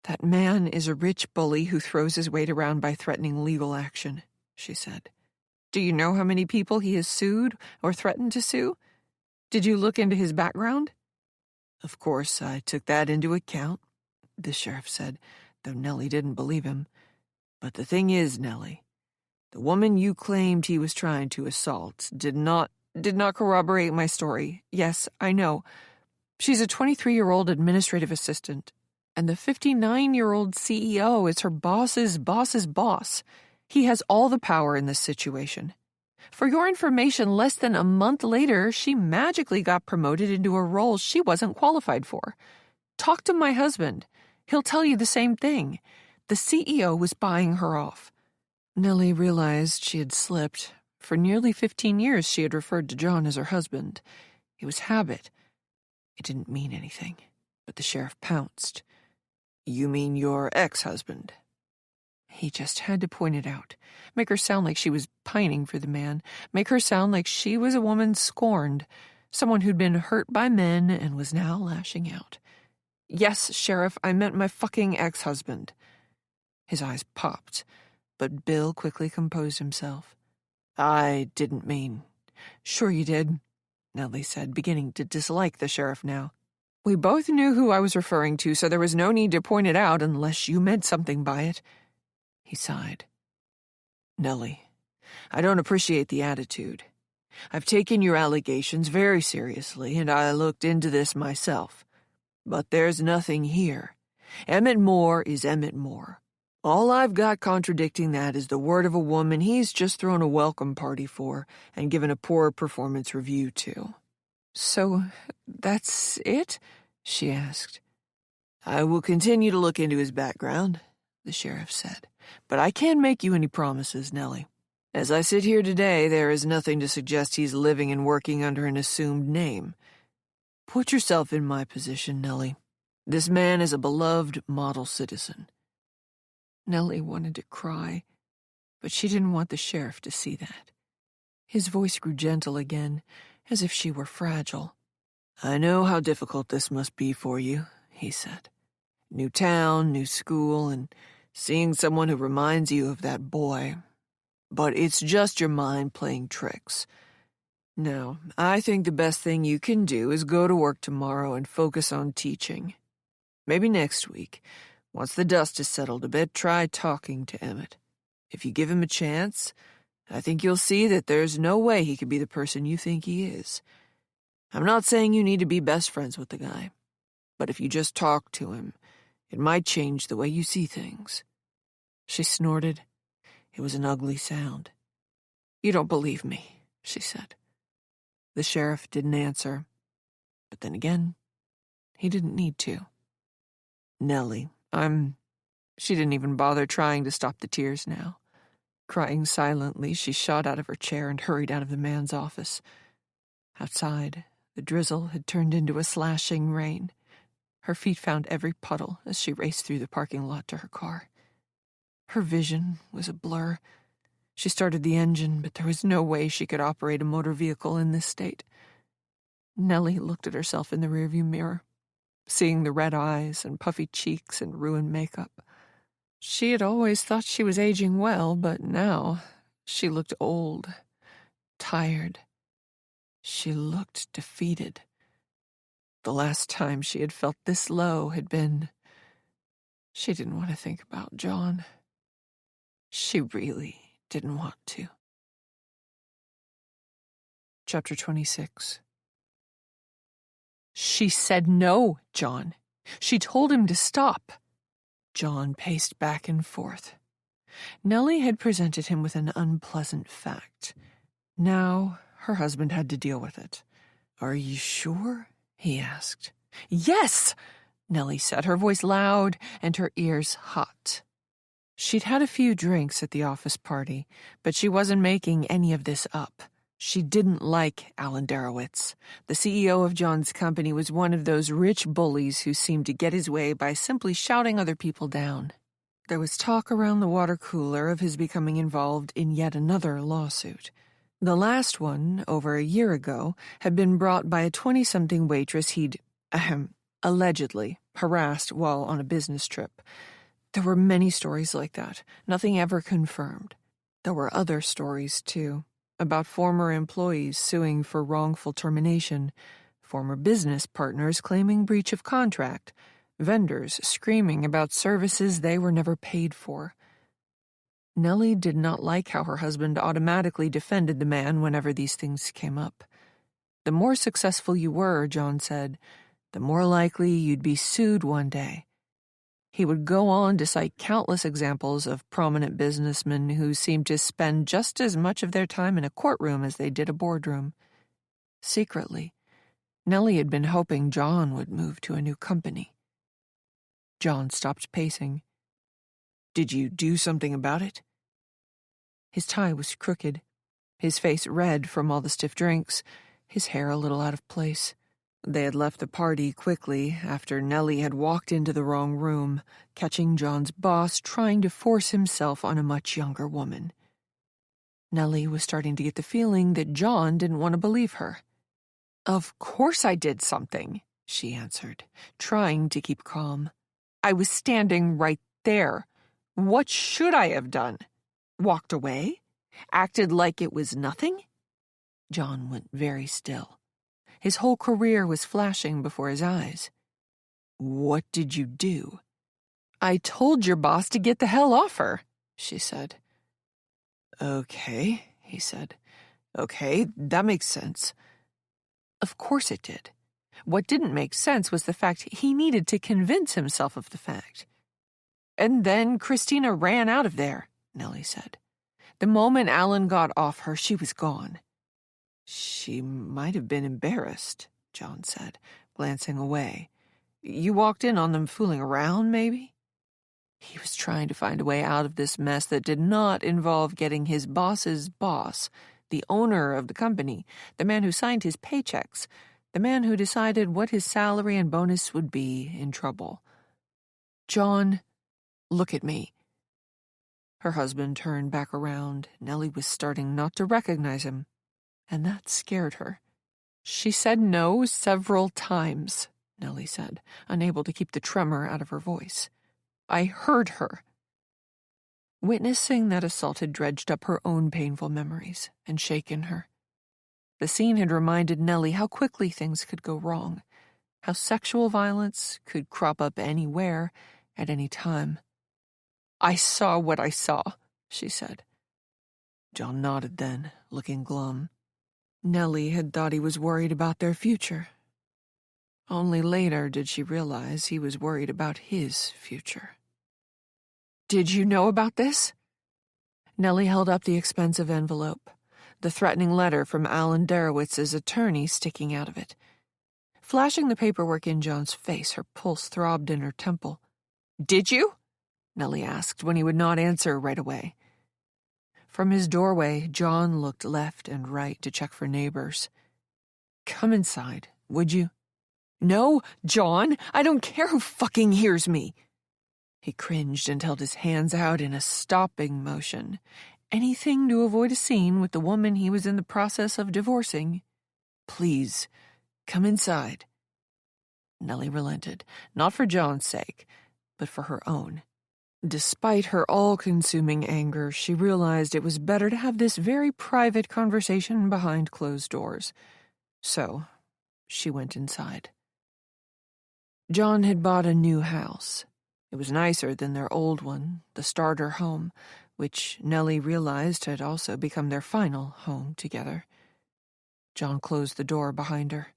"That man is a rich bully who throws his weight around by threatening legal action," she said. "Do you know how many people he has sued or threatened to sue? Did you look into his background?" "Of course, I took that into account," the sheriff said, though Nellie didn't believe him. "But the thing is, Nellie, the woman you claimed he was trying to assault did not corroborate my story. Yes, I know. She's a 23-year-old administrative assistant, and the 59-year-old CEO is her boss's boss's boss. He has all the power in this situation. For your information, less than a month later, she magically got promoted into a role she wasn't qualified for. Talk to my husband. He'll tell you the same thing. The CEO was buying her off." Nellie realized she had slipped. For nearly 15 years, she had referred to John as her husband. It was habit. It didn't mean anything. But the sheriff pounced. "You mean your ex-husband?" He just had to point it out, make her sound like she was pining for the man, make her sound like she was a woman scorned, someone who'd been hurt by men and was now lashing out. "Yes, Sheriff, I meant my fucking ex-husband." His eyes popped, but Bill quickly composed himself. "I didn't mean—" "Sure you did." Nellie said, beginning to dislike the sheriff now. "We both knew who I was referring to, so there was no need to point it out unless you meant something by it." He sighed. "Nellie, I don't appreciate the attitude. I've taken your allegations very seriously, and I looked into this myself. But there's nothing here. Emmett Moore is Emmett Moore. All I've got contradicting that is the word of a woman he's just thrown a welcome party for and given a poor performance review to." "So that's it?" she asked. "I will continue to look into his background," the sheriff said, "but I can't make you any promises, Nellie. As I sit here today, there is nothing to suggest he's living and working under an assumed name. Put yourself in my position, Nellie. This man is a beloved model citizen." Nellie wanted to cry, but she didn't want the sheriff to see that. His voice grew gentle again, as if she were fragile. "I know how difficult this must be for you," he said. "New town, new school, and seeing someone who reminds you of that boy. But it's just your mind playing tricks. Now, I think the best thing you can do is go to work tomorrow and focus on teaching. Maybe next week, once the dust has settled a bit, try talking to Emmett. If you give him a chance, I think you'll see that there's no way he could be the person you think he is. I'm not saying you need to be best friends with the guy, but if you just talk to him, it might change the way you see things." She snorted. It was an ugly sound. "You don't believe me," she said. The sheriff didn't answer, but then again, he didn't need to. "Nellie, She didn't even bother trying to stop the tears now. Crying silently, she shot out of her chair and hurried out of the man's office. Outside, the drizzle had turned into a slashing rain. Her feet found every puddle as she raced through the parking lot to her car. Her vision was a blur. She started the engine, but there was no way she could operate a motor vehicle in this state. Nellie looked at herself in the rearview mirror, seeing the red eyes and puffy cheeks and ruined makeup. She had always thought she was aging well, but now she looked old, tired. She looked defeated. The last time she had felt this low had been... She didn't want to think about John. She really didn't want to. Chapter 26. She said no, John. She told him to stop. John paced back and forth. Nellie had presented him with an unpleasant fact. Now her husband had to deal with it. "Are you sure?" he asked. "Yes," Nellie said, her voice loud and her ears hot. She'd had a few drinks at the office party, but she wasn't making any of this up. She didn't like Alan Darowitz. The CEO of John's company was one of those rich bullies who seemed to get his way by simply shouting other people down. There was talk around the water cooler of his becoming involved in yet another lawsuit. The last one, over a year ago, had been brought by a 20-something waitress he'd, allegedly harassed while on a business trip. There were many stories like that, nothing ever confirmed. There were other stories, too, about former employees suing for wrongful termination, former business partners claiming breach of contract, vendors screaming about services they were never paid for. Nellie did not like how her husband automatically defended the man whenever these things came up. The more successful you were, John said, the more likely you'd be sued one day. He would go on to cite countless examples of prominent businessmen who seemed to spend just as much of their time in a courtroom as they did a boardroom. Secretly, Nellie had been hoping John would move to a new company. John stopped pacing. "Did you do something about it?" His tie was crooked, his face red from all the stiff drinks, his hair a little out of place. They had left the party quickly after Nellie had walked into the wrong room, catching John's boss trying to force himself on a much younger woman. Nellie was starting to get the feeling that John didn't want to believe her. "Of course I did something," she answered, trying to keep calm. "I was standing right there. What should I have done? Walked away? Acted like it was nothing?" John went very still. His whole career was flashing before his eyes. "What did you do?" "I told your boss to get the hell off her," she said. "Okay," he said. "Okay, that makes sense." Of course it did. What didn't make sense was the fact he needed to convince himself of the fact. "And then Christina ran out of there," Nellie said. "The moment Alan got off her, she was gone." "She might have been embarrassed," John said, glancing away. "You walked in on them fooling around, maybe?" He was trying to find a way out of this mess that did not involve getting his boss's boss, the owner of the company, the man who signed his paychecks, the man who decided what his salary and bonus would be, in trouble. "John, look at me." Her husband turned back around. Nellie was starting not to recognize him, and that scared her. "She said no several times," Nellie said, unable to keep the tremor out of her voice. "I heard her." Witnessing that assault had dredged up her own painful memories and shaken her. The scene had reminded Nellie how quickly things could go wrong, how sexual violence could crop up anywhere, at any time. "I saw what I saw," she said. John nodded then, looking glum. Nellie had thought he was worried about their future. Only later did she realize he was worried about his future. "Did you know about this?" Nellie held up the expensive envelope, the threatening letter from Alan Derowitz's attorney sticking out of it. Flashing the paperwork in John's face, her pulse throbbed in her temple. "Did you?" Nellie asked when he would not answer right away. From his doorway, John looked left and right to check for neighbors. "Come inside, would you?" "No, John, I don't care who fucking hears me." He cringed and held his hands out in a stopping motion. Anything to avoid a scene with the woman he was in the process of divorcing. "Please, come inside." Nellie relented, not for John's sake, but for her own. Despite her all-consuming anger, she realized it was better to have this very private conversation behind closed doors. So, she went inside. John had bought a new house. It was nicer than their old one, the starter home, which Nellie realized had also become their final home together. John closed the door behind her.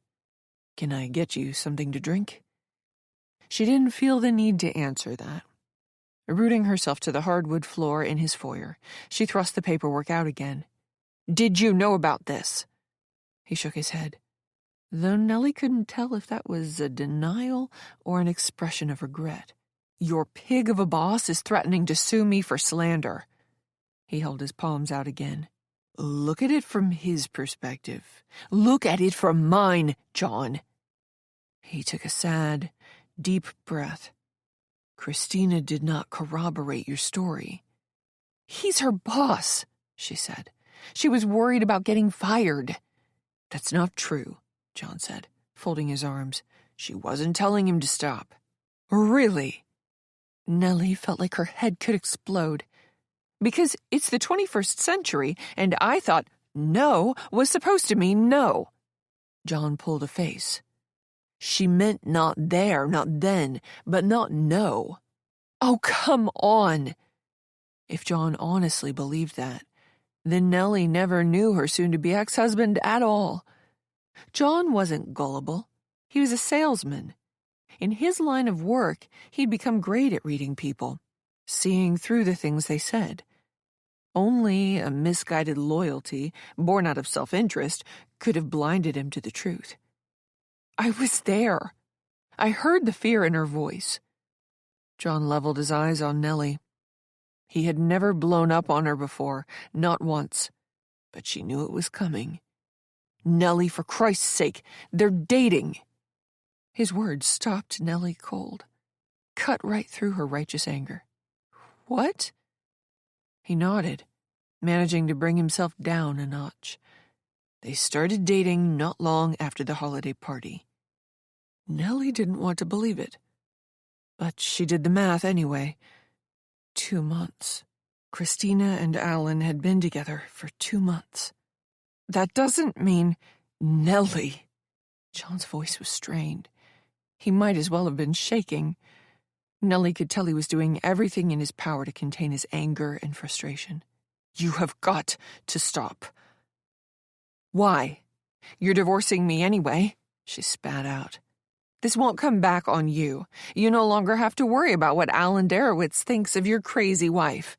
"Can I get you something to drink?" She didn't feel the need to answer that. Rooting herself to the hardwood floor in his foyer, she thrust the paperwork out again. "Did you know about this?" He shook his head, though Nellie couldn't tell if that was a denial or an expression of regret. "Your pig of a boss is threatening to sue me for slander." He held his palms out again. "Look at it from his perspective." "Look at it from mine, John." He took a sad, deep breath. "Christina did not corroborate your story." "He's her boss," she said. "She was worried about getting fired." "That's not true," John said, folding his arms. "She wasn't telling him to stop." "Really?" Nellie felt like her head could explode. "Because it's the 21st century, and I thought no was supposed to mean no." John pulled a face. "She meant not there, not then, but not no." "Oh, come on." If John honestly believed that, then Nellie never knew her soon-to-be ex-husband at all. John wasn't gullible. He was a salesman. In his line of work, he'd become great at reading people, seeing through the things they said. Only a misguided loyalty, born out of self-interest, could have blinded him to the truth. "I was there. I heard the fear in her voice." John leveled his eyes on Nellie. He had never blown up on her before, not once, but she knew it was coming. "Nellie, for Christ's sake, they're dating." His words stopped Nellie cold, cut right through her righteous anger. "What?" He nodded, managing to bring himself down a notch. They started dating not long after the holiday party. Nellie didn't want to believe it, but she did the math anyway. 2 months. Christina and Alan had been together for 2 months. "That doesn't mean..." "Nellie." John's voice was strained. He might as well have been shaking. Nellie could tell he was doing everything in his power to contain his anger and frustration. "You have got to stop." "Why? You're divorcing me anyway," she spat out. "This won't come back on you. You no longer have to worry about what Alan Darowitz thinks of your crazy wife."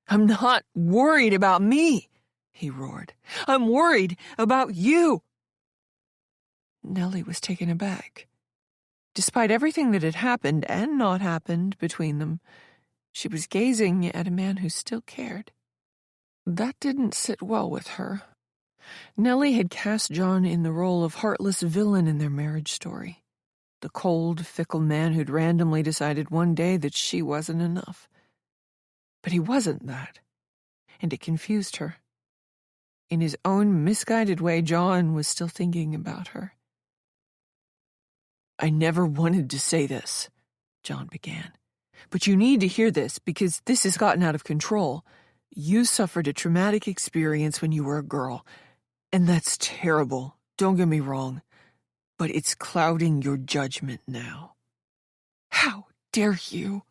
"I'm not worried about me," he roared. "I'm worried about you." Nellie was taken aback. Despite everything that had happened and not happened between them, she was gazing at a man who still cared. That didn't sit well with her. Nellie had cast John in the role of heartless villain in their marriage story. The cold, fickle man who'd randomly decided one day that she wasn't enough. But he wasn't that, and it confused her. In his own misguided way, John was still thinking about her. "I never wanted to say this," John began. "But you need to hear this because this has gotten out of control. You suffered a traumatic experience when you were a girl, and that's terrible, don't get me wrong, but it's clouding your judgment now." "How dare you?"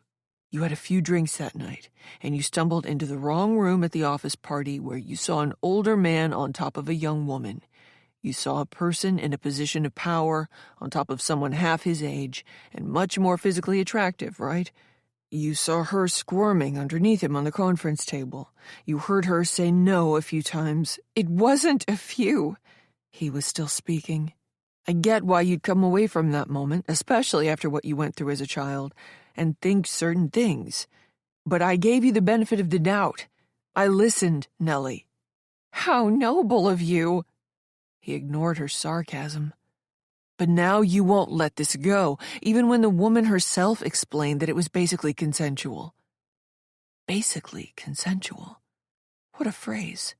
"You had a few drinks that night, and you stumbled into the wrong room at the office party where you saw an older man on top of a young woman. You saw a person in a position of power on top of someone half his age and much more physically attractive, right? You saw her squirming underneath him on the conference table. You heard her say no a few times." "It wasn't a few." He was still speaking. "I get why you'd come away from that moment, especially after what you went through as a child, and think certain things. But I gave you the benefit of the doubt. I listened, Nellie." "How noble of you." He ignored her sarcasm. "But now you won't let this go, even when the woman herself explained that it was basically consensual." Basically consensual. What a phrase.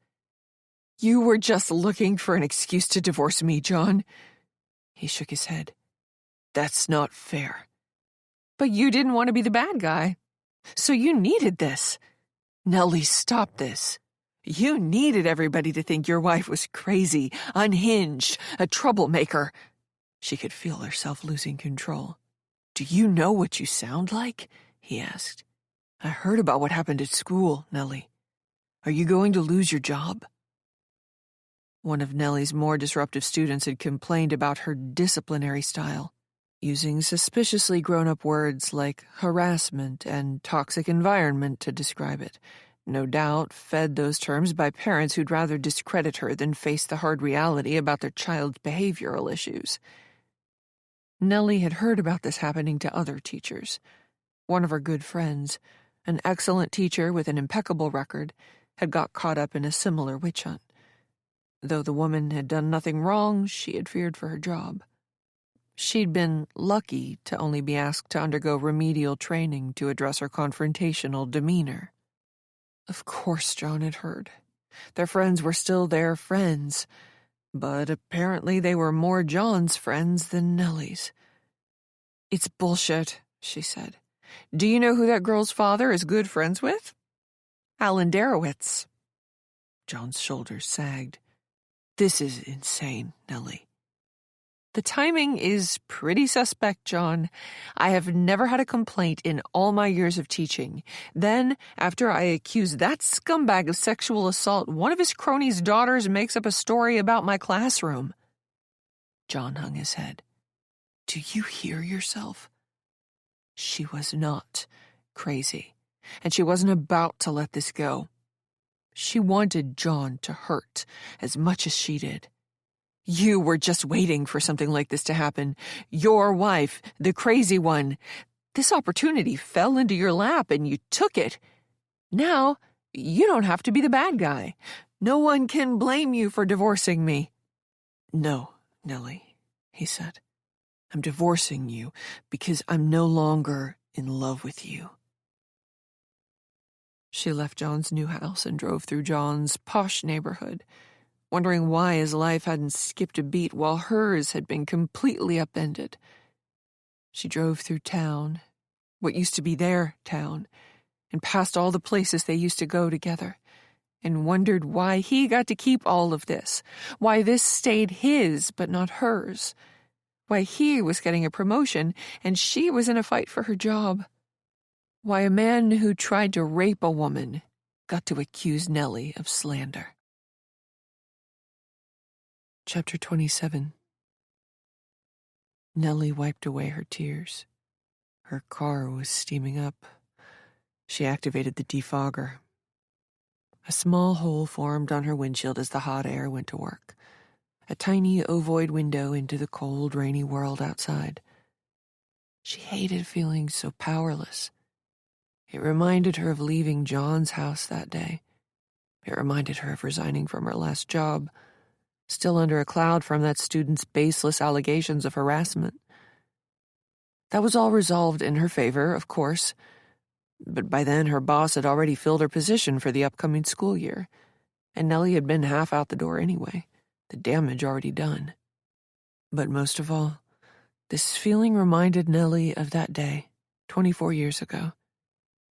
"You were just looking for an excuse to divorce me, John." He shook his head. "That's not fair." "But you didn't want to be the bad guy. So you needed this." "Nellie, stop this. You needed everybody to think your wife was crazy, unhinged, a troublemaker." She could feel herself losing control. "Do you know what you sound like?" he asked. "I heard about what happened at school, Nellie. Are you going to lose your job?" One of Nellie's more disruptive students had complained about her disciplinary style, using suspiciously grown-up words like harassment and toxic environment to describe it. No doubt fed those terms by parents who'd rather discredit her than face the hard reality about their child's behavioral issues. Nellie had heard about this happening to other teachers. One of her good friends, an excellent teacher with an impeccable record, had got caught up in a similar witch hunt. Though the woman had done nothing wrong, she had feared for her job. She'd been lucky to only be asked to undergo remedial training to address her confrontational demeanor. Of course John had heard. Their friends were still their friends, but apparently they were more John's friends than Nellie's. "It's bullshit," she said. "Do you know who that girl's father is good friends with?" "Alan Darowitz." John's shoulders sagged. "This is insane, Nellie." "The timing is pretty suspect, John. I have never had a complaint in all my years of teaching. Then, after I accuse that scumbag of sexual assault, one of his cronies' daughters makes up a story about my classroom." John hung his head. "Do you hear yourself?" She was not crazy, and she wasn't about to let this go. She wanted John to hurt as much as she did. "You were just waiting for something like this to happen. Your wife, the crazy one. This opportunity fell into your lap and you took it. Now, you don't have to be the bad guy. No one can blame you for divorcing me." "No, Nellie," he said. "I'm divorcing you because I'm no longer in love with you." She left John's new house and drove through John's posh neighborhood, wondering why his life hadn't skipped a beat while hers had been completely upended. She drove through town, what used to be their town, and past all the places they used to go together, and wondered why he got to keep all of this, why this stayed his but not hers. Why he was getting a promotion and she was in a fight for her job. Why a man who tried to rape a woman got to accuse Nellie of slander. Chapter 27. Nellie wiped away her tears. Her car was steaming up. She activated the defogger. A small hole formed on her windshield as the hot air went to work. A tiny ovoid window into the cold, rainy world outside. She hated feeling so powerless. It reminded her of leaving John's house that day. It reminded her of resigning from her last job, still under a cloud from that student's baseless allegations of harassment. That was all resolved in her favor, of course, but by then her boss had already filled her position for the upcoming school year, and Nellie had been half out the door anyway, the damage already done. But most of all, this feeling reminded Nellie of that day, 24 years ago,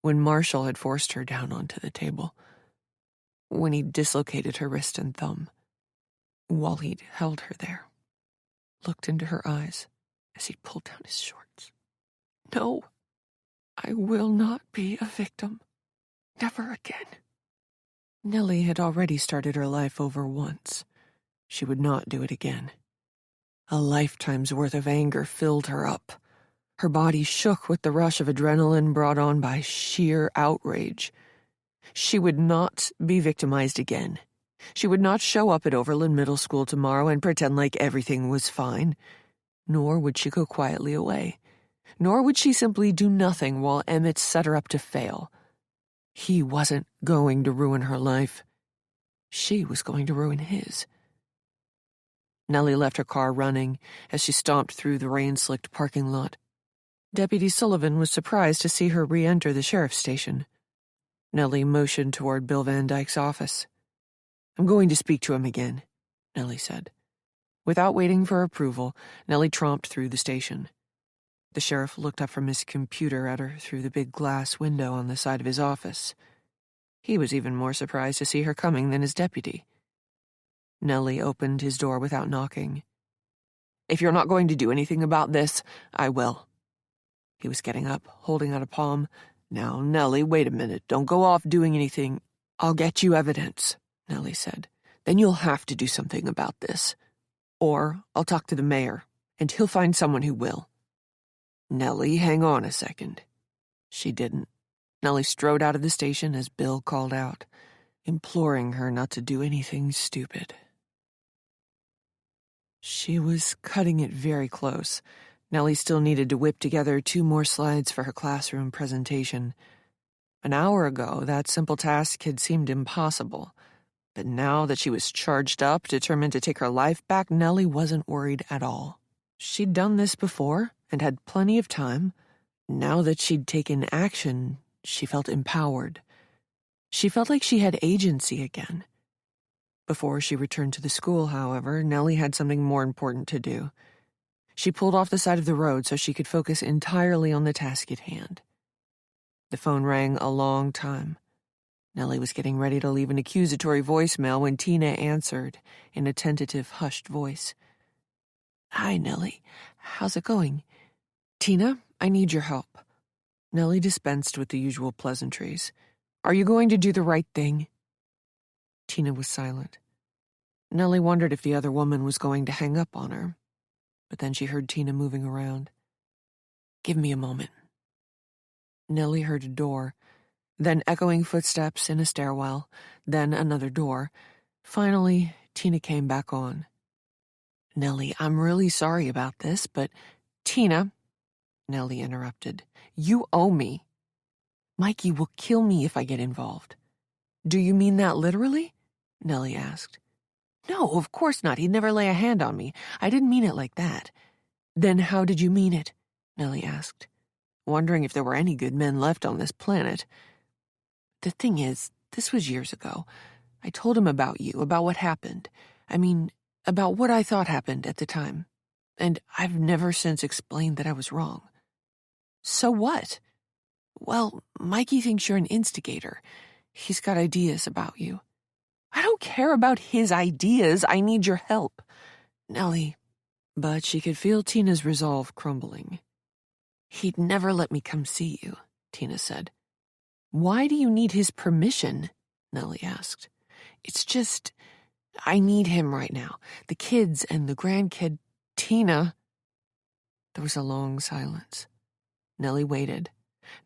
when Marshall had forced her down onto the table, when he dislocated her wrist and thumb, while he'd held her there, looked into her eyes as he pulled down his shorts. No, I will not be a victim. Never again. Nellie had already started her life over once. She would not do it again. A lifetime's worth of anger filled her up. Her body shook with the rush of adrenaline brought on by sheer outrage. She would not be victimized again. She would not show up at Overland Middle School tomorrow and pretend like everything was fine. Nor would she go quietly away. Nor would she simply do nothing while Emmett set her up to fail. He wasn't going to ruin her life. She was going to ruin his. Nellie left her car running as she stomped through the rain-slicked parking lot. Deputy Sullivan was surprised to see her re-enter the sheriff's station. Nellie motioned toward Bill Van Dyke's office. "I'm going to speak to him again," Nellie said. Without waiting for approval, Nellie tromped through the station. The sheriff looked up from his computer at her through the big glass window on the side of his office. He was even more surprised to see her coming than his deputy. Nellie opened his door without knocking. "If you're not going to do anything about this, I will." He was getting up, holding out a palm. "Now, Nellie, wait a minute. Don't go off doing anything." "I'll get you evidence," Nellie said. "Then you'll have to do something about this. Or I'll talk to the mayor, and he'll find someone who will." "Nellie, hang on a second." She didn't. Nellie strode out of the station as Bill called out, imploring her not to do anything stupid. She was cutting it very close. Nellie still needed to whip together 2 more slides for her classroom presentation. An hour ago, that simple task had seemed impossible. But now that she was charged up, determined to take her life back, Nellie wasn't worried at all. She'd done this before and had plenty of time. Now that she'd taken action, she felt empowered. She felt like she had agency again. Before she returned to the school, however, Nellie had something more important to do. She pulled off the side of the road so she could focus entirely on the task at hand. The phone rang a long time. Nellie was getting ready to leave an accusatory voicemail when Tina answered in a tentative, hushed voice. "Hi, Nellie. How's it going?" "Tina, I need your help." Nellie dispensed with the usual pleasantries. "Are you going to do the right thing?" Tina was silent. Nellie wondered if the other woman was going to hang up on her. But then she heard Tina moving around. "Give me a moment." Nellie heard a door, then echoing footsteps in a stairwell, then another door. Finally, Tina came back on. "Nellie, I'm really sorry about this, but—" "Tina," Nellie interrupted, "you owe me. Mikey will kill me if I get involved." "Do you mean that literally?" Nellie asked. "No, of course not. He'd never lay a hand on me. I didn't mean it like that." "Then how did you mean it?" Nellie asked, wondering if there were any good men left on this planet. "The thing is, this was years ago. I told him about you, about what happened. I mean, about what I thought happened at the time. And I've never since explained that I was wrong." "So what?" "Well, Mikey thinks you're an instigator. He's got ideas about you." "I don't care about his ideas. I need your help." "Nellie, But she could feel Tina's resolve crumbling. "He'd never let me come see you," Tina said. "Why do you need his permission?" Nellie asked. "It's just, I need him right now. The kids and the grandkid, Tina." There was a long silence. Nellie waited.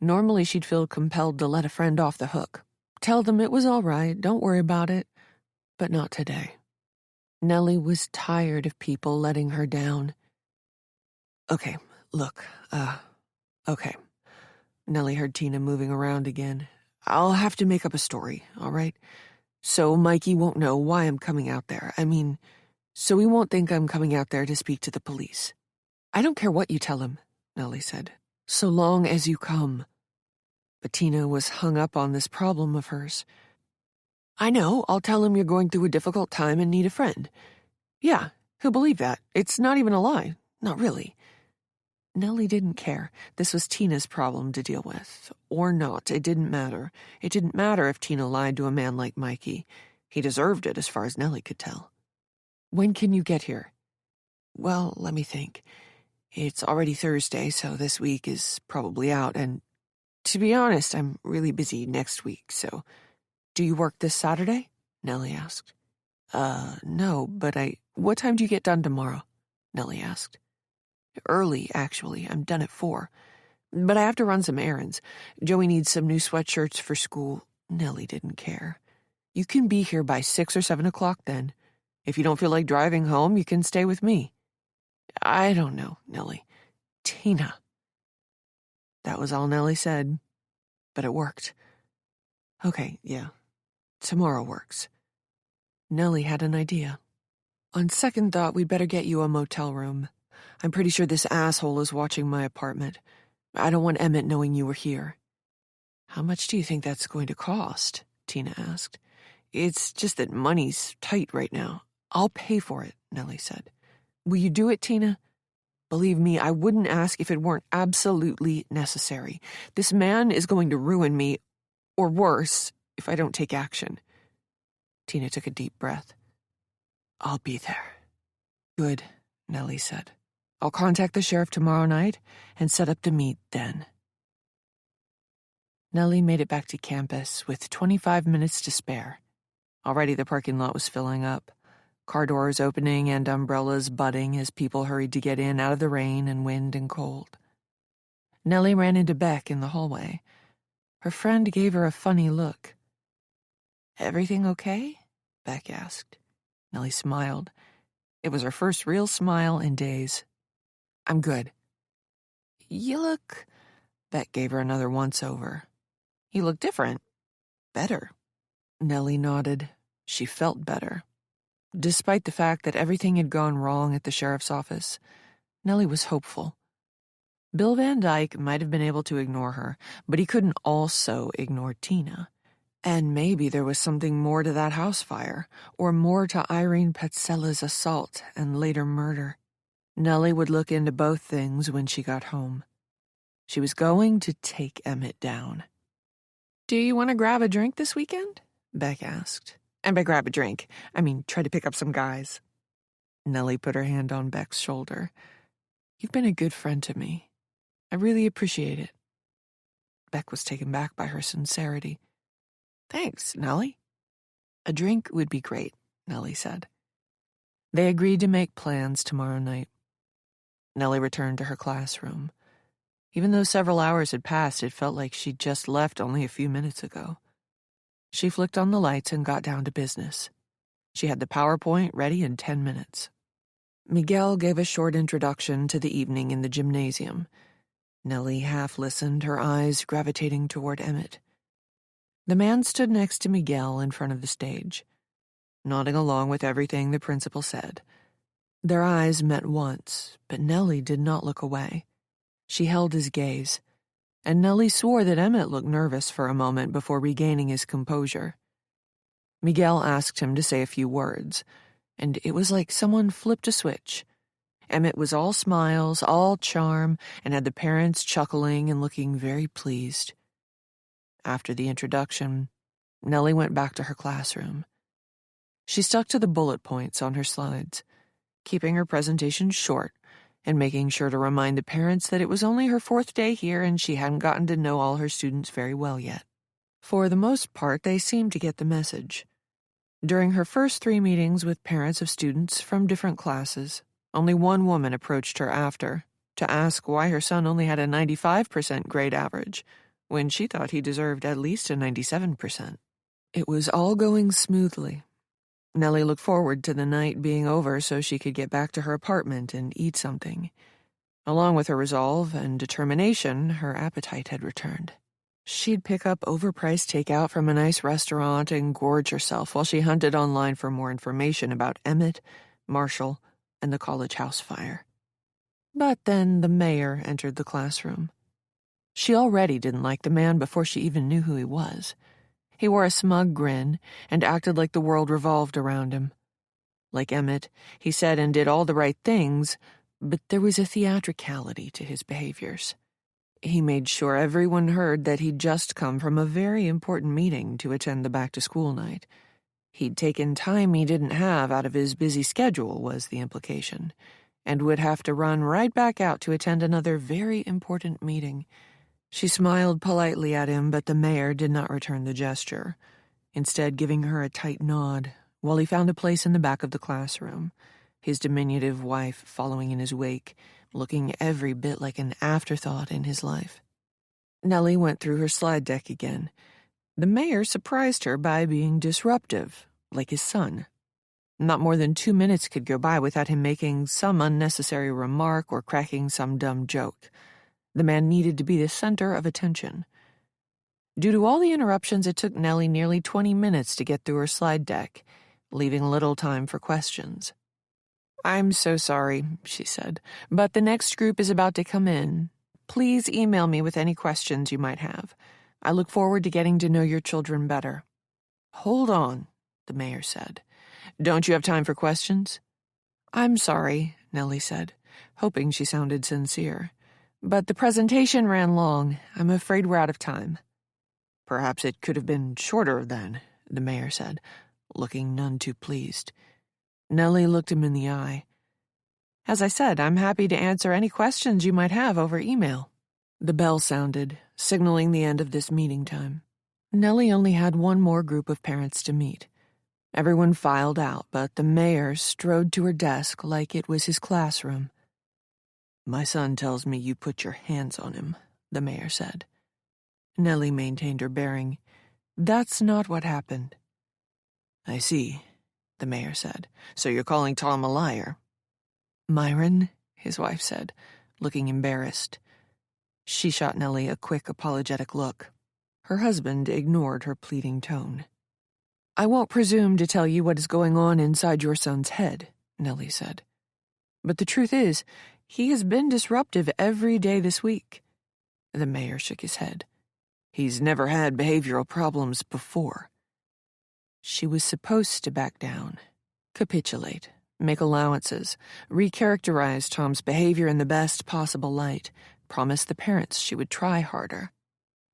Normally she'd feel compelled to let a friend off the hook. Tell them it was all right, don't worry about it. But not today. Nellie was tired of people letting her down. "Okay, look, okay." Nellie heard Tina moving around again. "I'll have to make up a story, all right? So Mikey won't know why I'm coming out there. So he won't think I'm coming out there to speak to the police." "I don't care what you tell him," Nellie said, "so long as you come." But Tina was hung up on this problem of hers. "I know, I'll tell him you're going through a difficult time and need a friend. Yeah, he'll believe that. It's not even a lie. Not really." Nellie didn't care. This was Tina's problem to deal with. Or not, it didn't matter. It didn't matter if Tina lied to a man like Mikey. He deserved it as far as Nellie could tell. "When can you get here?" "Well, let me think. It's already Thursday, so this week is probably out, and to be honest, I'm really busy next week, so..." "Do you work this Saturday?" Nellie asked. No, but What time do you get done tomorrow?" Nellie asked. "Early, actually. I'm done at 4. But I have to run some errands. Joey needs some new sweatshirts for school." Nellie didn't care. "You can be here by 6 or 7 o'clock then. If you don't feel like driving home, you can stay with me." "I don't know, Nellie. Tina." That was all Nellie said, but it worked. "Okay, yeah. Tomorrow works." Nellie had an idea. "On second thought, we'd better get you a motel room. I'm pretty sure this asshole is watching my apartment. I don't want Emmett knowing you were here." "How much do you think that's going to cost?" Tina asked. "It's just that money's tight right now." "I'll pay for it," Nellie said. "Will you do it, Tina?" "Believe me, I wouldn't ask if it weren't absolutely necessary. This man is going to ruin me, or worse, if I don't take action." Tina took a deep breath. "I'll be there." "Good," Nellie said. "I'll contact the sheriff tomorrow night and set up to meet then." Nellie made it back to campus with 25 minutes to spare. Already the parking lot was filling up, car doors opening and umbrellas budding as people hurried to get in out of the rain and wind and cold. Nellie ran into Beck in the hallway. Her friend gave her a funny look. "Everything okay?" Beck asked. Nellie smiled. It was her first real smile in days. "I'm good." "You look..." Beck gave her another once-over. "You look different. Better." Nellie nodded. She felt better. Despite the fact that everything had gone wrong at the sheriff's office, Nellie was hopeful. Bill Van Dyke might have been able to ignore her, but he couldn't also ignore Tina. And maybe there was something more to that house fire, or more to Irene Petzella's assault and later murder. Nellie would look into both things when she got home. She was going to take Emmett down. "Do you want to grab a drink this weekend?" Beck asked. And by grab a drink, I mean try to pick up some guys. Nellie put her hand on Beck's shoulder. "You've been a good friend to me. I really appreciate it." Beck was taken back by her sincerity. "Thanks, Nellie." "A drink would be great," Nellie said. They agreed to make plans tomorrow night. Nellie returned to her classroom. Even though several hours had passed, it felt like she'd just left only a few minutes ago. She flicked on the lights and got down to business. She had the PowerPoint ready in 10 minutes. Miguel gave a short introduction to the evening in the gymnasium. Nellie half listened, her eyes gravitating toward Emmett. The man stood next to Miguel in front of the stage, nodding along with everything the principal said. Their eyes met once, but Nellie did not look away. She held his gaze, and Nellie swore that Emmett looked nervous for a moment before regaining his composure. Miguel asked him to say a few words, and it was like someone flipped a switch. Emmett was all smiles, all charm, and had the parents chuckling and looking very pleased. After the introduction, Nellie went back to her classroom. She stuck to the bullet points on her slides. keeping her presentation short and making sure to remind the parents that it was only her 4th day here and she hadn't gotten to know all her students very well yet. For the most part, they seemed to get the message. During her first 3 meetings with parents of students from different classes, only one woman approached her after to ask why her son only had a 95% grade average, when she thought he deserved at least a 97%. It was all going smoothly. Nellie looked forward to the night being over so she could get back to her apartment and eat something. Along with her resolve and determination, her appetite had returned. She'd pick up overpriced takeout from a nice restaurant and gorge herself while she hunted online for more information about Emmett, Marshall, and the college house fire. But then the mayor entered the classroom. She already didn't like the man before she even knew who he was. He wore a smug grin and acted like the world revolved around him. Like Emmett, he said and did all the right things, but there was a theatricality to his behaviors. He made sure everyone heard that he'd just come from a very important meeting to attend the back-to-school night. He'd taken time he didn't have out of his busy schedule, was the implication, and would have to run right back out to attend another very important meeting. She smiled politely at him, but the mayor did not return the gesture, instead giving her a tight nod while he found a place in the back of the classroom, his diminutive wife following in his wake, looking every bit like an afterthought in his life. Nellie went through her slide deck again. The mayor surprised her by being disruptive, like his son. Not more than 2 minutes could go by without him making some unnecessary remark or cracking some dumb joke. The man needed to be the center of attention. Due to all the interruptions, it took Nellie nearly 20 minutes to get through her slide deck, leaving little time for questions. "I'm so sorry," she said, "but the next group is about to come in. Please email me with any questions you might have. I look forward to getting to know your children better." "Hold on," the mayor said. "Don't you have time for questions?" "I'm sorry," Nellie said, hoping she sounded sincere. "But the presentation ran long. I'm afraid we're out of time." "Perhaps it could have been shorter then," the mayor said, looking none too pleased. Nellie looked him in the eye. "As I said, I'm happy to answer any questions you might have over email." The bell sounded, signaling the end of this meeting time. Nellie only had one more group of parents to meet. Everyone filed out, but the mayor strode to her desk like it was his classroom. "My son tells me you put your hands on him," the mayor said. Nellie maintained her bearing. "That's not what happened." "I see," the mayor said. "So you're calling Tom a liar?" "Myron," his wife said, looking embarrassed. She shot Nellie a quick, apologetic look. Her husband ignored her pleading tone. "I won't presume to tell you what is going on inside your son's head," Nellie said. "But the truth is, he has been disruptive every day this week." The mayor shook his head. "He's never had behavioral problems before." She was supposed to back down, capitulate, make allowances, recharacterize Tom's behavior in the best possible light, promise the parents she would try harder.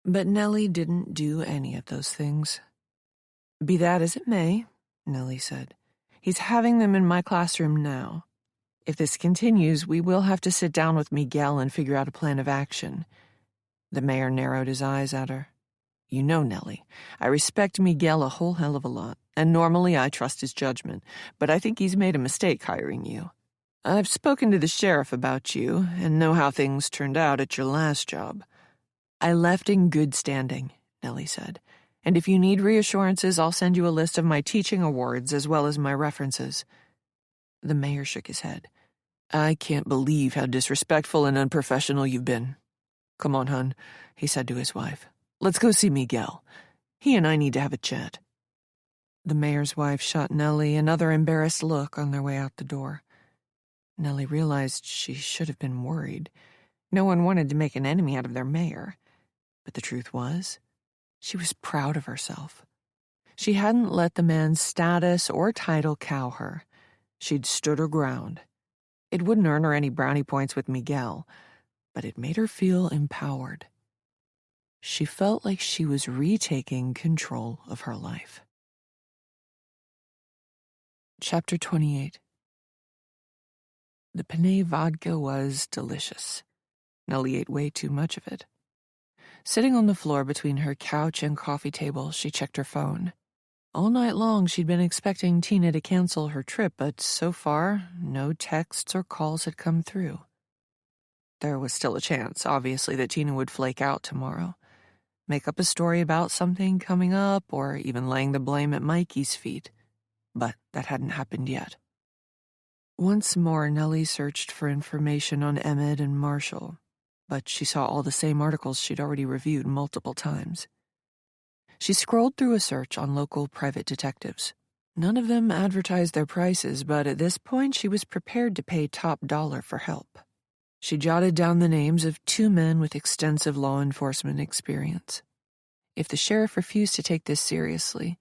But Nellie didn't do any of those things. "Be that as it may," Nellie said, "he's having them in my classroom now. If this continues, we will have to sit down with Miguel and figure out a plan of action." The mayor narrowed his eyes at her. "You know, Nellie, I respect Miguel a whole hell of a lot, and normally I trust his judgment, but I think he's made a mistake hiring you. I've spoken to the sheriff about you and know how things turned out at your last job." "I left in good standing," Nellie said, "and if you need reassurances, I'll send you a list of my teaching awards as well as my references." The mayor shook his head. "I can't believe how disrespectful and unprofessional you've been. Come on, hon," he said to his wife. "Let's go see Miguel. He and I need to have a chat." The mayor's wife shot Nellie another embarrassed look on their way out the door. Nellie realized she should have been worried. No one wanted to make an enemy out of their mayor. But the truth was, she was proud of herself. She hadn't let the man's status or title cow her. She'd stood her ground. It wouldn't earn her any brownie points with Miguel, but it made her feel empowered. She felt like she was retaking control of her life. Chapter 28. The Panay vodka was delicious. Nellie ate way too much of it. Sitting on the floor between her couch and coffee table, she checked her phone. All night long, she'd been expecting Tina to cancel her trip, but so far, no texts or calls had come through. There was still a chance, obviously, that Tina would flake out tomorrow, make up a story about something coming up, or even laying the blame at Mikey's feet. But that hadn't happened yet. Once more, Nellie searched for information on Emmett and Marshall, but she saw all the same articles she'd already reviewed multiple times. She scrolled through a search on local private detectives. None of them advertised their prices, but at this point she was prepared to pay top dollar for help. She jotted down the names of 2 men with extensive law enforcement experience. If the sheriff refused to take this seriously,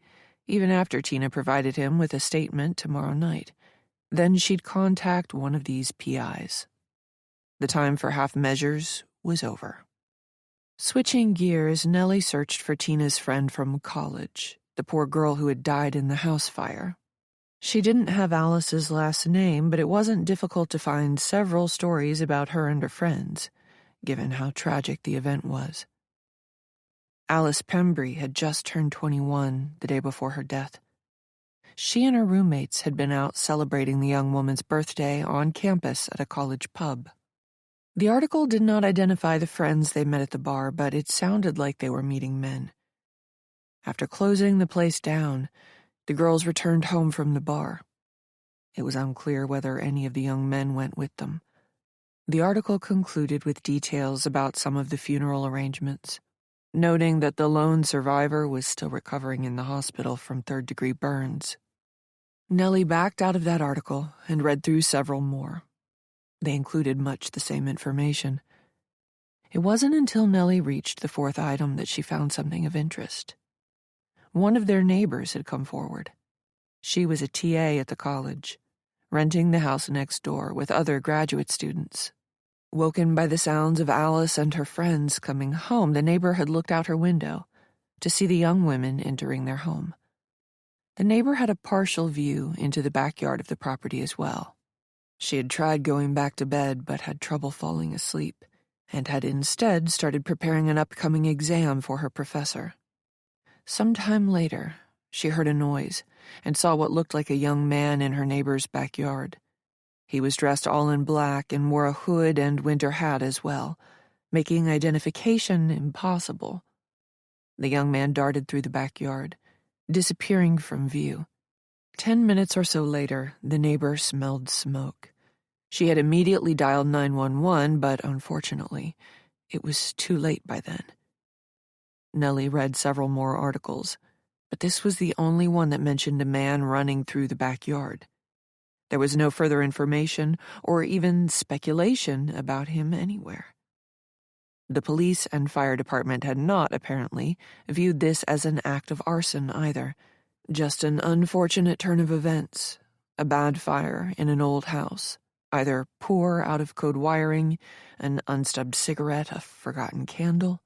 even after Tina provided him with a statement tomorrow night, then she'd contact one of these PIs. The time for half measures was over. Switching gears, Nellie searched for Tina's friend from college, the poor girl who had died in the house fire. She didn't have Alice's last name, but it wasn't difficult to find several stories about her and her friends, given how tragic the event was. Alice Pembry had just turned 21 the day before her death. She and her roommates had been out celebrating the young woman's birthday on campus at a college pub. The article did not identify the friends they met at the bar, but it sounded like they were meeting men. After closing the place down, the girls returned home from the bar. It was unclear whether any of the young men went with them. The article concluded with details about some of the funeral arrangements, noting that the lone survivor was still recovering in the hospital from third-degree burns. Nellie backed out of that article and read through several more. They included much the same information. It wasn't until Nellie reached the 4th item that she found something of interest. One of their neighbors had come forward. She was a TA at the college, renting the house next door with other graduate students. Woken by the sounds of Alice and her friends coming home, the neighbor had looked out her window to see the young women entering their home. The neighbor had a partial view into the backyard of the property as well. She had tried going back to bed but had trouble falling asleep, and had instead started preparing an upcoming exam for her professor. Sometime later, she heard a noise and saw what looked like a young man in her neighbor's backyard. He was dressed all in black and wore a hood and winter hat as well, making identification impossible. The young man darted through the backyard, disappearing from view. 10 minutes or so later, the neighbor smelled smoke. She had immediately dialed 911, but unfortunately, it was too late by then. Nellie read several more articles, but this was the only one that mentioned a man running through the backyard. There was no further information or even speculation about him anywhere. The police and fire department had not, apparently, viewed this as an act of arson either, just an unfortunate turn of events, a bad fire in an old house, either poor out-of-code wiring, an unstubbed cigarette, a forgotten candle.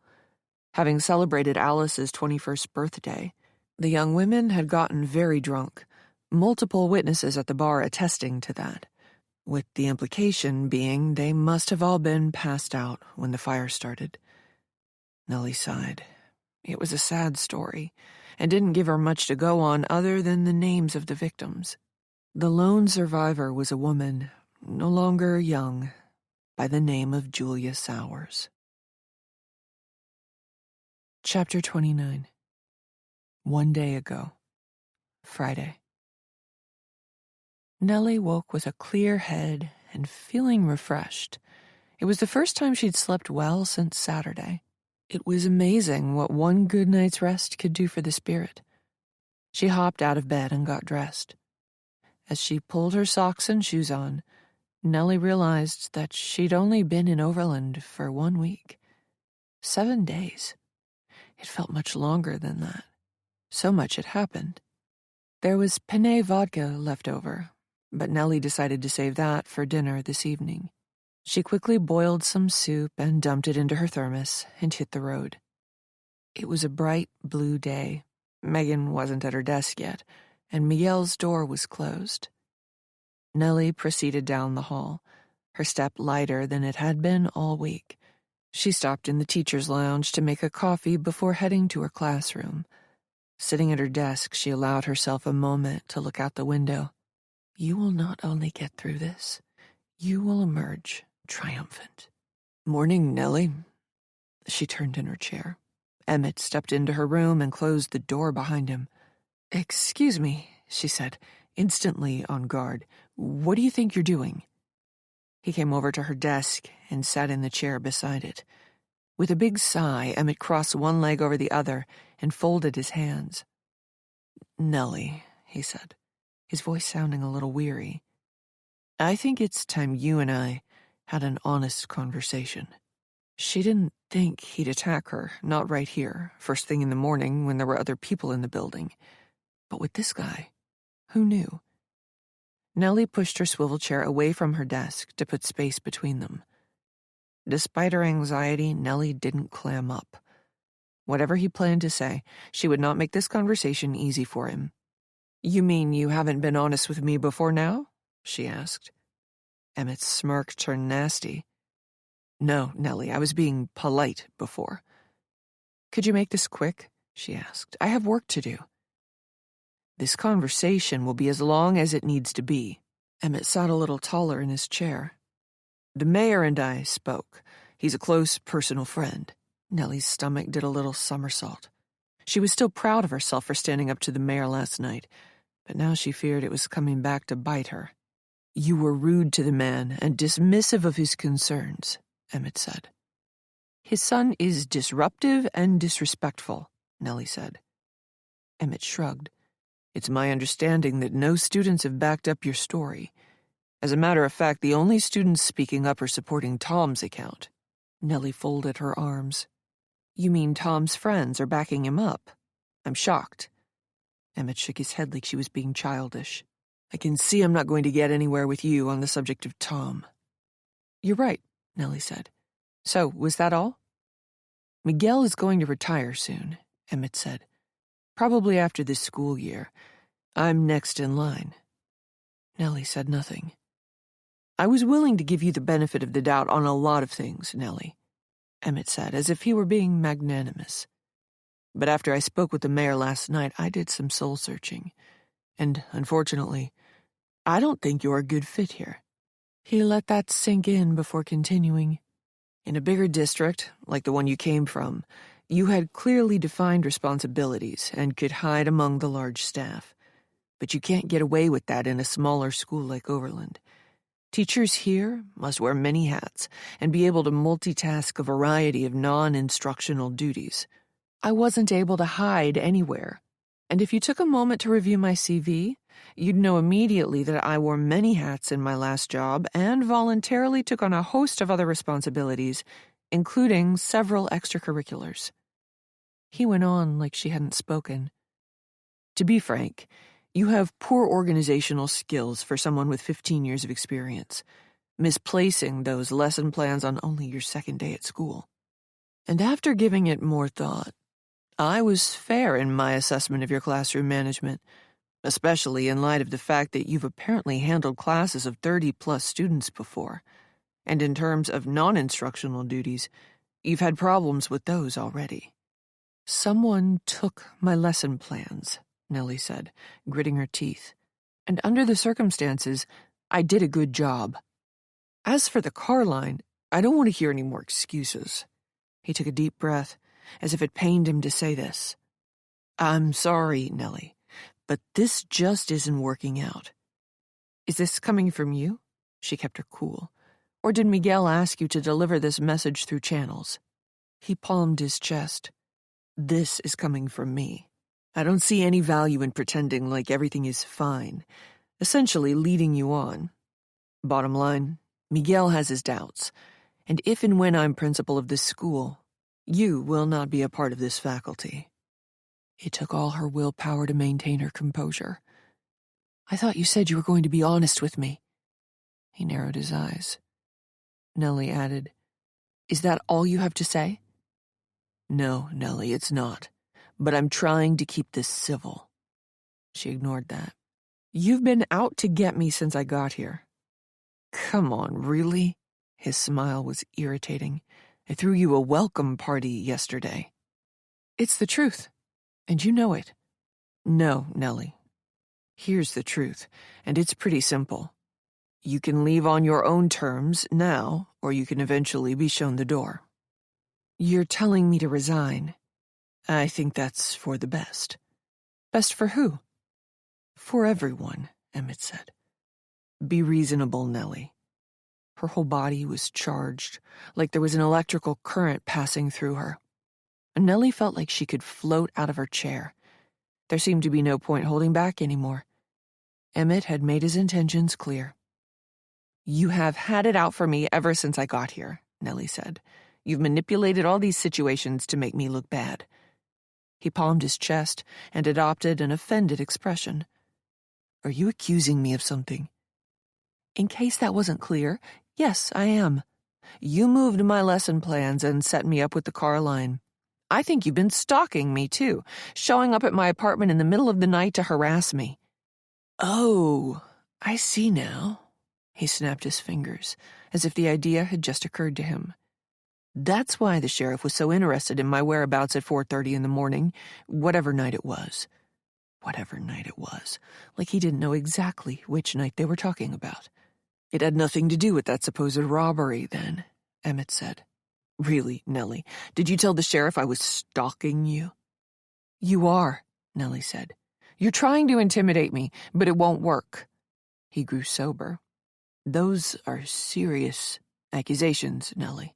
Having celebrated Alice's 21st birthday, the young women had gotten very drunk, multiple witnesses at the bar attesting to that, with the implication being they must have all been passed out when the fire started. Nellie sighed. It was a sad story, and didn't give her much to go on other than the names of the victims. The lone survivor was a woman, no longer young, by the name of Julia Sowers. Chapter 29. 1 day ago. Friday. Nellie woke with a clear head and feeling refreshed. It was the first time she'd slept well since Saturday. It was amazing what one good night's rest could do for the spirit. She hopped out of bed and got dressed. As she pulled her socks and shoes on, Nellie realized that she'd only been in Overland for 1 week. 7 days. It felt much longer than that. So much had happened. There was Panay vodka left over, but Nellie decided to save that for dinner this evening. She quickly boiled some soup and dumped it into her thermos and hit the road. It was a bright blue day. Megan wasn't at her desk yet, and Miguel's door was closed. Nellie proceeded down the hall, her step lighter than it had been all week. She stopped in the teacher's lounge to make a coffee before heading to her classroom. Sitting at her desk, she allowed herself a moment to look out the window. You will not only get through this, you will emerge triumphant. Morning, Nellie. She turned in her chair. Emmett stepped into her room and closed the door behind him. Excuse me, she said, instantly on guard. What do you think you're doing? He came over to her desk and sat in the chair beside it. With a big sigh, Emmett crossed one leg over the other and folded his hands. Nellie, he said, his voice sounding a little weary. I think it's time you and I had an honest conversation. She didn't think he'd attack her, not right here, first thing in the morning when there were other people in the building. But with this guy, who knew? Nellie pushed her swivel chair away from her desk to put space between them. Despite her anxiety, Nellie didn't clam up. Whatever he planned to say, she would not make this conversation easy for him. You mean you haven't been honest with me before now? She asked. Emmett's smirk turned nasty. No, Nellie, I was being polite before. Could you make this quick? She asked. I have work to do. This conversation will be as long as it needs to be. Emmett sat a little taller in his chair. The mayor and I spoke. He's a close personal friend. Nellie's stomach did a little somersault. She was still proud of herself for standing up to the mayor last night, but now she feared it was coming back to bite her. You were rude to the man and dismissive of his concerns, Emmett said. His son is disruptive and disrespectful, Nellie said. Emmett shrugged. It's my understanding that no students have backed up your story. As a matter of fact, the only students speaking up are supporting Tom's account. Nellie folded her arms. You mean Tom's friends are backing him up? I'm shocked. Emmett shook his head like she was being childish. I can see I'm not going to get anywhere with you on the subject of Tom. You're right, Nellie said. So, was that all? Miguel is going to retire soon, Emmett said. Probably after this school year. I'm next in line. Nellie said nothing. I was willing to give you the benefit of the doubt on a lot of things, Nellie, Emmett said, as if he were being magnanimous. But after I spoke with the mayor last night, I did some soul-searching. And, unfortunately, I don't think you're a good fit here. He let that sink in before continuing. In a bigger district, like the one you came from, you had clearly defined responsibilities and could hide among the large staff. But you can't get away with that in a smaller school like Overland. Teachers here must wear many hats and be able to multitask a variety of non-instructional duties. I wasn't able to hide anywhere. And if you took a moment to review my CV, you'd know immediately that I wore many hats in my last job and voluntarily took on a host of other responsibilities, including several extracurriculars. He went on like she hadn't spoken. To be frank, you have poor organizational skills for someone with 15 years of experience, misplacing those lesson plans on only your second day at school. And after giving it more thought, I was fair in my assessment of your classroom management, especially in light of the fact that you've apparently handled classes of 30-plus students before, and in terms of non-instructional duties, you've had problems with those already. Someone took my lesson plans, Nellie said, gritting her teeth. And under the circumstances, I did a good job. As for the car line, I don't want to hear any more excuses. He took a deep breath, as if it pained him to say this. I'm sorry, Nellie, but this just isn't working out. Is this coming from you? She kept her cool. Or did Miguel ask you to deliver this message through channels? He palmed his chest. This is coming from me. I don't see any value in pretending like everything is fine, essentially leading you on. Bottom line, Miguel has his doubts, and if and when I'm principal of this school, you will not be a part of this faculty. It took all her willpower to maintain her composure. I thought you said you were going to be honest with me. He narrowed his eyes. Nellie added, Is that all you have to say? No, Nellie, it's not. But I'm trying to keep this civil. She ignored that. You've been out to get me since I got here. Come on, really? His smile was irritating. I threw you a welcome party yesterday. It's the truth, and you know it. No, Nellie. Here's the truth, and it's pretty simple. You can leave on your own terms now, or you can eventually be shown the door. You're telling me to resign. I think that's for the best. Best for who? For everyone, Emmett said. Be reasonable, Nellie. Her whole body was charged, like there was an electrical current passing through her. Nellie felt like she could float out of her chair. There seemed to be no point holding back anymore. Emmett had made his intentions clear. You have had it out for me ever since I got here, Nellie said. You've manipulated all these situations to make me look bad. He palmed his chest and adopted an offended expression. Are you accusing me of something? In case that wasn't clear, yes, I am. You moved my lesson plans and set me up with the car line. I think you've been stalking me, too, showing up at my apartment in the middle of the night to harass me. Oh, I see now. He snapped his fingers, as if the idea had just occurred to him. That's why the sheriff was so interested in my whereabouts at 4:30 in the morning, whatever night it was. Whatever night it was, like he didn't know exactly which night they were talking about. It had nothing to do with that supposed robbery, then, Emmett said. Really, Nellie, did you tell the sheriff I was stalking you? You are, Nellie said. You're trying to intimidate me, but it won't work. He grew sober. Those are serious accusations, Nellie.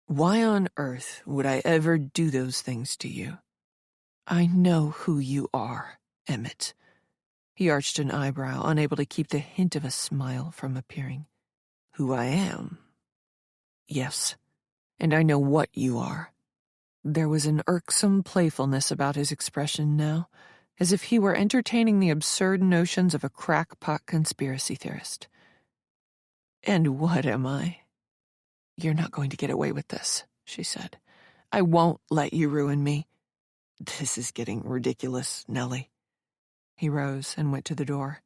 Why on earth would I ever do those things to you? I know who you are, Emmett. He arched an eyebrow, unable to keep the hint of a smile from appearing. Who I am? Yes, and I know what you are. There was an irksome playfulness about his expression now, as if he were entertaining the absurd notions of a crackpot conspiracy theorist. And what am I? You're not going to get away with this, she said. I won't let you ruin me. This is getting ridiculous, Nellie. He rose and went to the door.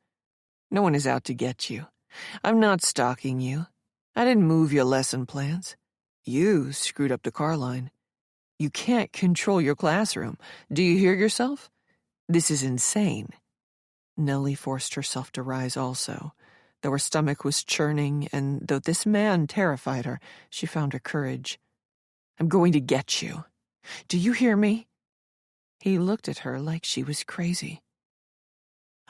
No one is out to get you. I'm not stalking you. I didn't move your lesson plans. You screwed up the car line. You can't control your classroom. Do you hear yourself? This is insane. Nellie forced herself to rise also. Though her stomach was churning, and though this man terrified her, she found her courage. I'm going to get you. Do you hear me? He looked at her like she was crazy.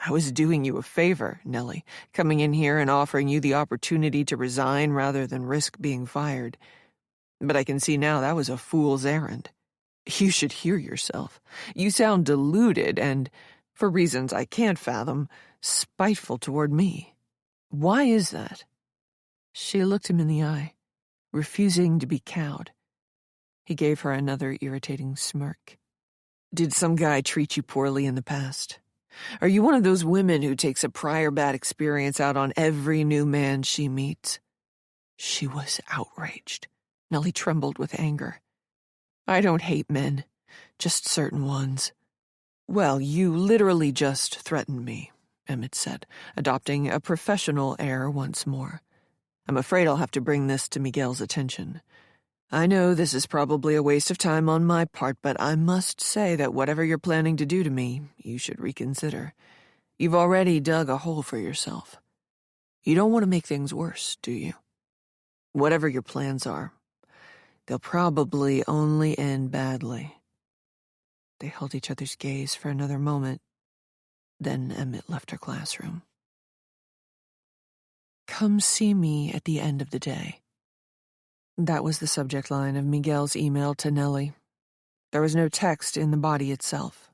I was doing you a favor, Nellie, coming in here and offering you the opportunity to resign rather than risk being fired. But I can see now that was a fool's errand. You should hear yourself. You sound deluded and, for reasons I can't fathom, spiteful toward me. Why is that? She looked him in the eye, refusing to be cowed. He gave her another irritating smirk. Did some guy treat you poorly in the past? Are you one of those women who takes a prior bad experience out on every new man she meets? She was outraged. Nellie trembled with anger. I don't hate men, just certain ones. Well, you literally just threatened me, Emmett said, adopting a professional air once more. I'm afraid I'll have to bring this to Miguel's attention. I know this is probably a waste of time on my part, but I must say that whatever you're planning to do to me, you should reconsider. You've already dug a hole for yourself. You don't want to make things worse, do you? Whatever your plans are, they'll probably only end badly. They held each other's gaze for another moment. Then Emmett left her classroom. Come see me at the end of the day. That was the subject line of Miguel's email to Nellie. There was no text in the body itself,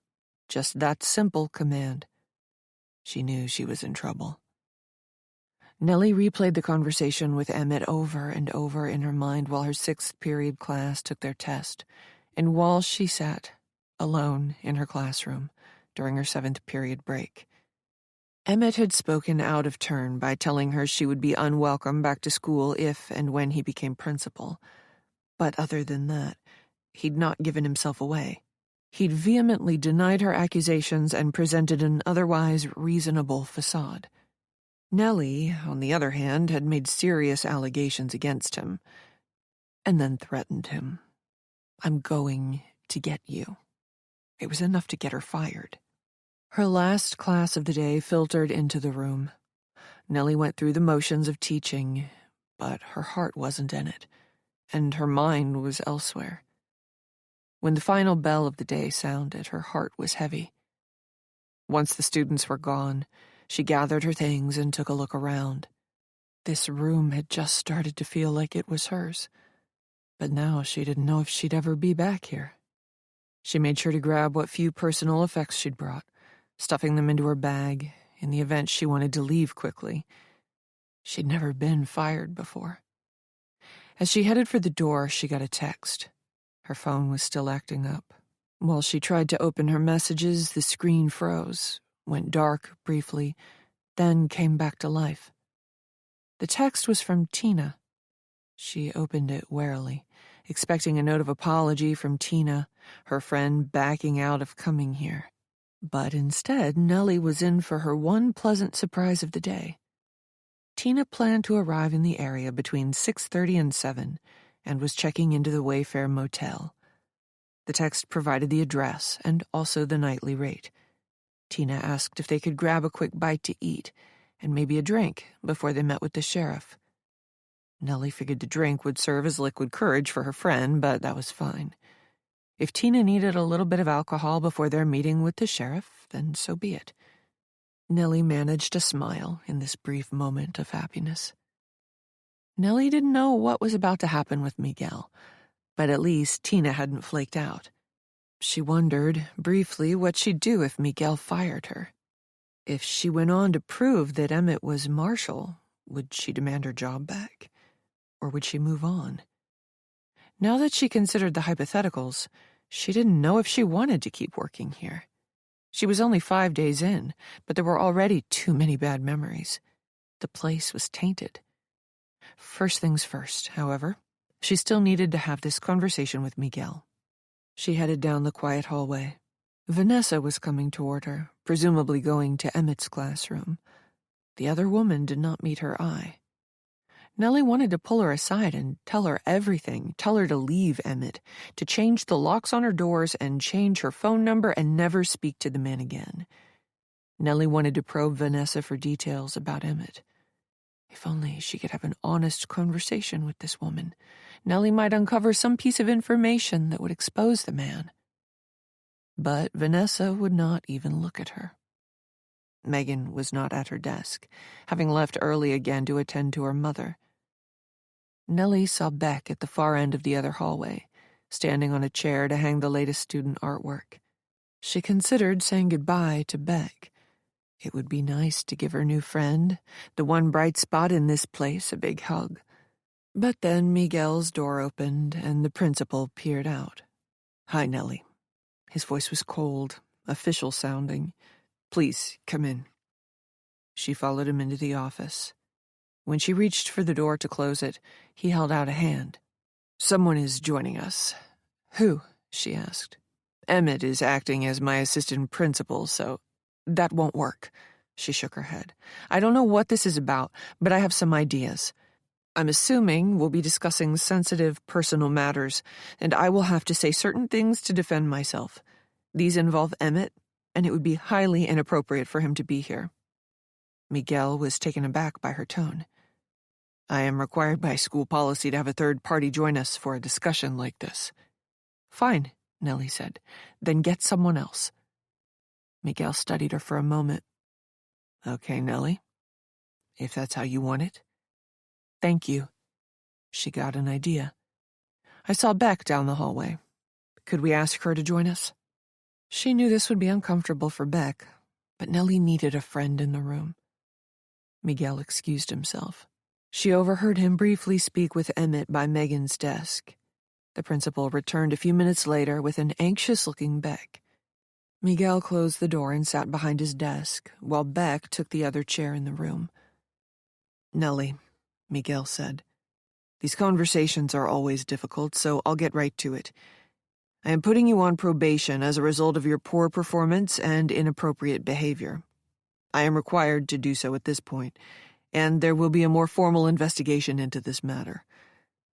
just that simple command. She knew she was in trouble. Nellie replayed the conversation with Emmett over and over in her mind while her 6th period class took their test, and while she sat, alone in her classroom, during her 7th period break. Emmett had spoken out of turn by telling her she would be unwelcome back to school if and when he became principal. But other than that, he'd not given himself away. He'd vehemently denied her accusations and presented an otherwise reasonable facade. Nellie, on the other hand, had made serious allegations against him, and then threatened him. "I'm going to get you." It was enough to get her fired. Her last class of the day filtered into the room. Nellie went through the motions of teaching, but her heart wasn't in it, and her mind was elsewhere. When the final bell of the day sounded, her heart was heavy. Once the students were gone, she gathered her things and took a look around. This room had just started to feel like it was hers, but now she didn't know if she'd ever be back here. She made sure to grab what few personal effects she'd brought, stuffing them into her bag in the event she wanted to leave quickly. She'd never been fired before. As she headed for the door, she got a text. Her phone was still acting up. While she tried to open her messages, the screen froze, went dark briefly, then came back to life. The text was from Tina. She opened it warily, expecting a note of apology from Tina, her friend backing out of coming here. But instead, Nellie was in for her one pleasant surprise of the day. Tina planned to arrive in the area between 6:30 and 7 and was checking into the Wayfair motel. The text provided the address and also the nightly rate. Tina asked if they could grab a quick bite to eat and maybe a drink before they met with the sheriff. Nellie figured the drink would serve as liquid courage for her friend, but that was fine. If Tina needed a little bit of alcohol before their meeting with the sheriff, then so be it. Nellie managed a smile in this brief moment of happiness. Nellie didn't know what was about to happen with Miguel, but at least Tina hadn't flaked out. She wondered, briefly, what she'd do if Miguel fired her. If she went on to prove that Emmett was Marshall, would she demand her job back? Or would she move on? Now that she considered the hypotheticals, she didn't know if she wanted to keep working here. She was only 5 days in, but there were already too many bad memories. The place was tainted. First things first, however, she still needed to have this conversation with Miguel. She headed down the quiet hallway. Vanessa was coming toward her, presumably going to Emmett's classroom. The other woman did not meet her eye. Nellie wanted to pull her aside and tell her everything, tell her to leave Emmett, to change the locks on her doors and change her phone number and never speak to the man again. Nellie wanted to probe Vanessa for details about Emmett. If only she could have an honest conversation with this woman, Nellie might uncover some piece of information that would expose the man. But Vanessa would not even look at her. Megan was not at her desk, having left early again to attend to her mother. Nellie saw Beck at the far end of the other hallway, standing on a chair to hang the latest student artwork. She considered saying goodbye to Beck. It would be nice to give her new friend, the one bright spot in this place, a big hug. But then Miguel's door opened and the principal peered out. "Hi, Nellie." His voice was cold, official sounding. "Please, come in." She followed him into the office. When she reached for the door to close it, he held out a hand. "Someone is joining us." "Who?" she asked. "Emmett is acting as my assistant principal, so—" "That won't work." She shook her head. "I don't know what this is about, but I have some ideas. I'm assuming we'll be discussing sensitive personal matters, and I will have to say certain things to defend myself. These involve Emmett, and it would be highly inappropriate for him to be here." Miguel was taken aback by her tone. "I am required by school policy to have a third party join us for a discussion like this." "Fine," Nellie said. "Then get someone else." Miguel studied her for a moment. "Okay, Nellie, if that's how you want it." "Thank you." She got an idea. "I saw Beck down the hallway. Could we ask her to join us?" She knew this would be uncomfortable for Beck, but Nellie needed a friend in the room. Miguel excused himself. She overheard him briefly speak with Emmett by Megan's desk. The principal returned a few minutes later with an anxious-looking Beck. Miguel closed the door and sat behind his desk, while Beck took the other chair in the room. "Nellie," Miguel said, "these conversations are always difficult, so I'll get right to it. I am putting you on probation as a result of your poor performance and inappropriate behavior. I am required to do so at this point, and there will be a more formal investigation into this matter.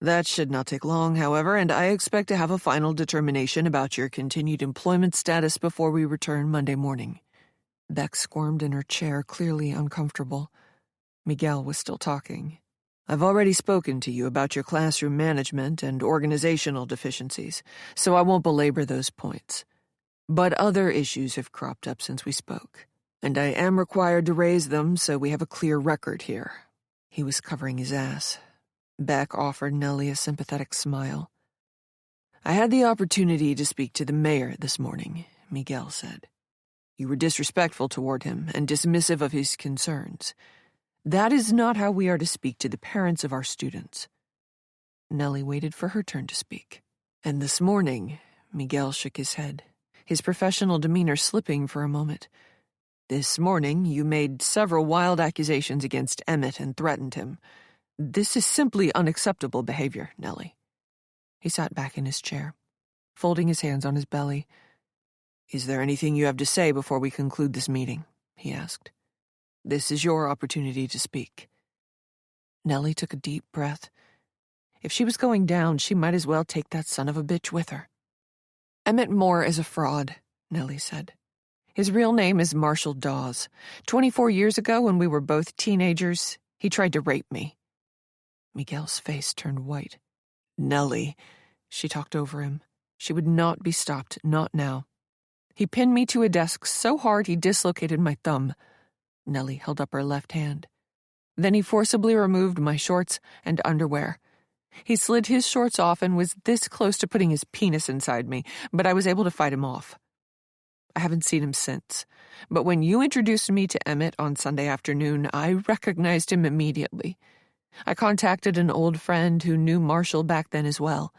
That should not take long, however, and I expect to have a final determination about your continued employment status before we return Monday morning." Beck squirmed in her chair, clearly uncomfortable. Miguel was still talking. "I've already spoken to you about your classroom management and organizational deficiencies, so I won't belabor those points. But other issues have cropped up since we spoke, and I am required to raise them so we have a clear record here." He was covering his ass. Beck offered Nellie a sympathetic smile. "I had the opportunity to speak to the mayor this morning," Miguel said. "You were disrespectful toward him and dismissive of his concerns. That is not how we are to speak to the parents of our students." Nellie waited for her turn to speak. "And this morning," Miguel shook his head, his professional demeanor slipping for a moment. "This morning you made several wild accusations against Emmett and threatened him. This is simply unacceptable behavior, Nellie." He sat back in his chair, folding his hands on his belly. "Is there anything you have to say before we conclude this meeting?" he asked. "This is your opportunity to speak." Nellie took a deep breath. If she was going down, she might as well take that son of a bitch with her. "Emmett Moore is a fraud," Nellie said. "His real name is Marshall Dawes. 24 years ago, when we were both teenagers, he tried to rape me." Miguel's face turned white. "Nellie," she talked over him. She would not be stopped, not now. "He pinned me to a desk so hard he dislocated my thumb." Nellie held up her left hand. "Then he forcibly removed my shorts and underwear. He slid his shorts off and was this close to putting his penis inside me, but I was able to fight him off. I haven't seen him since, but when you introduced me to Emmett on Sunday afternoon, I recognized him immediately. I contacted an old friend who knew Marshall back then as well.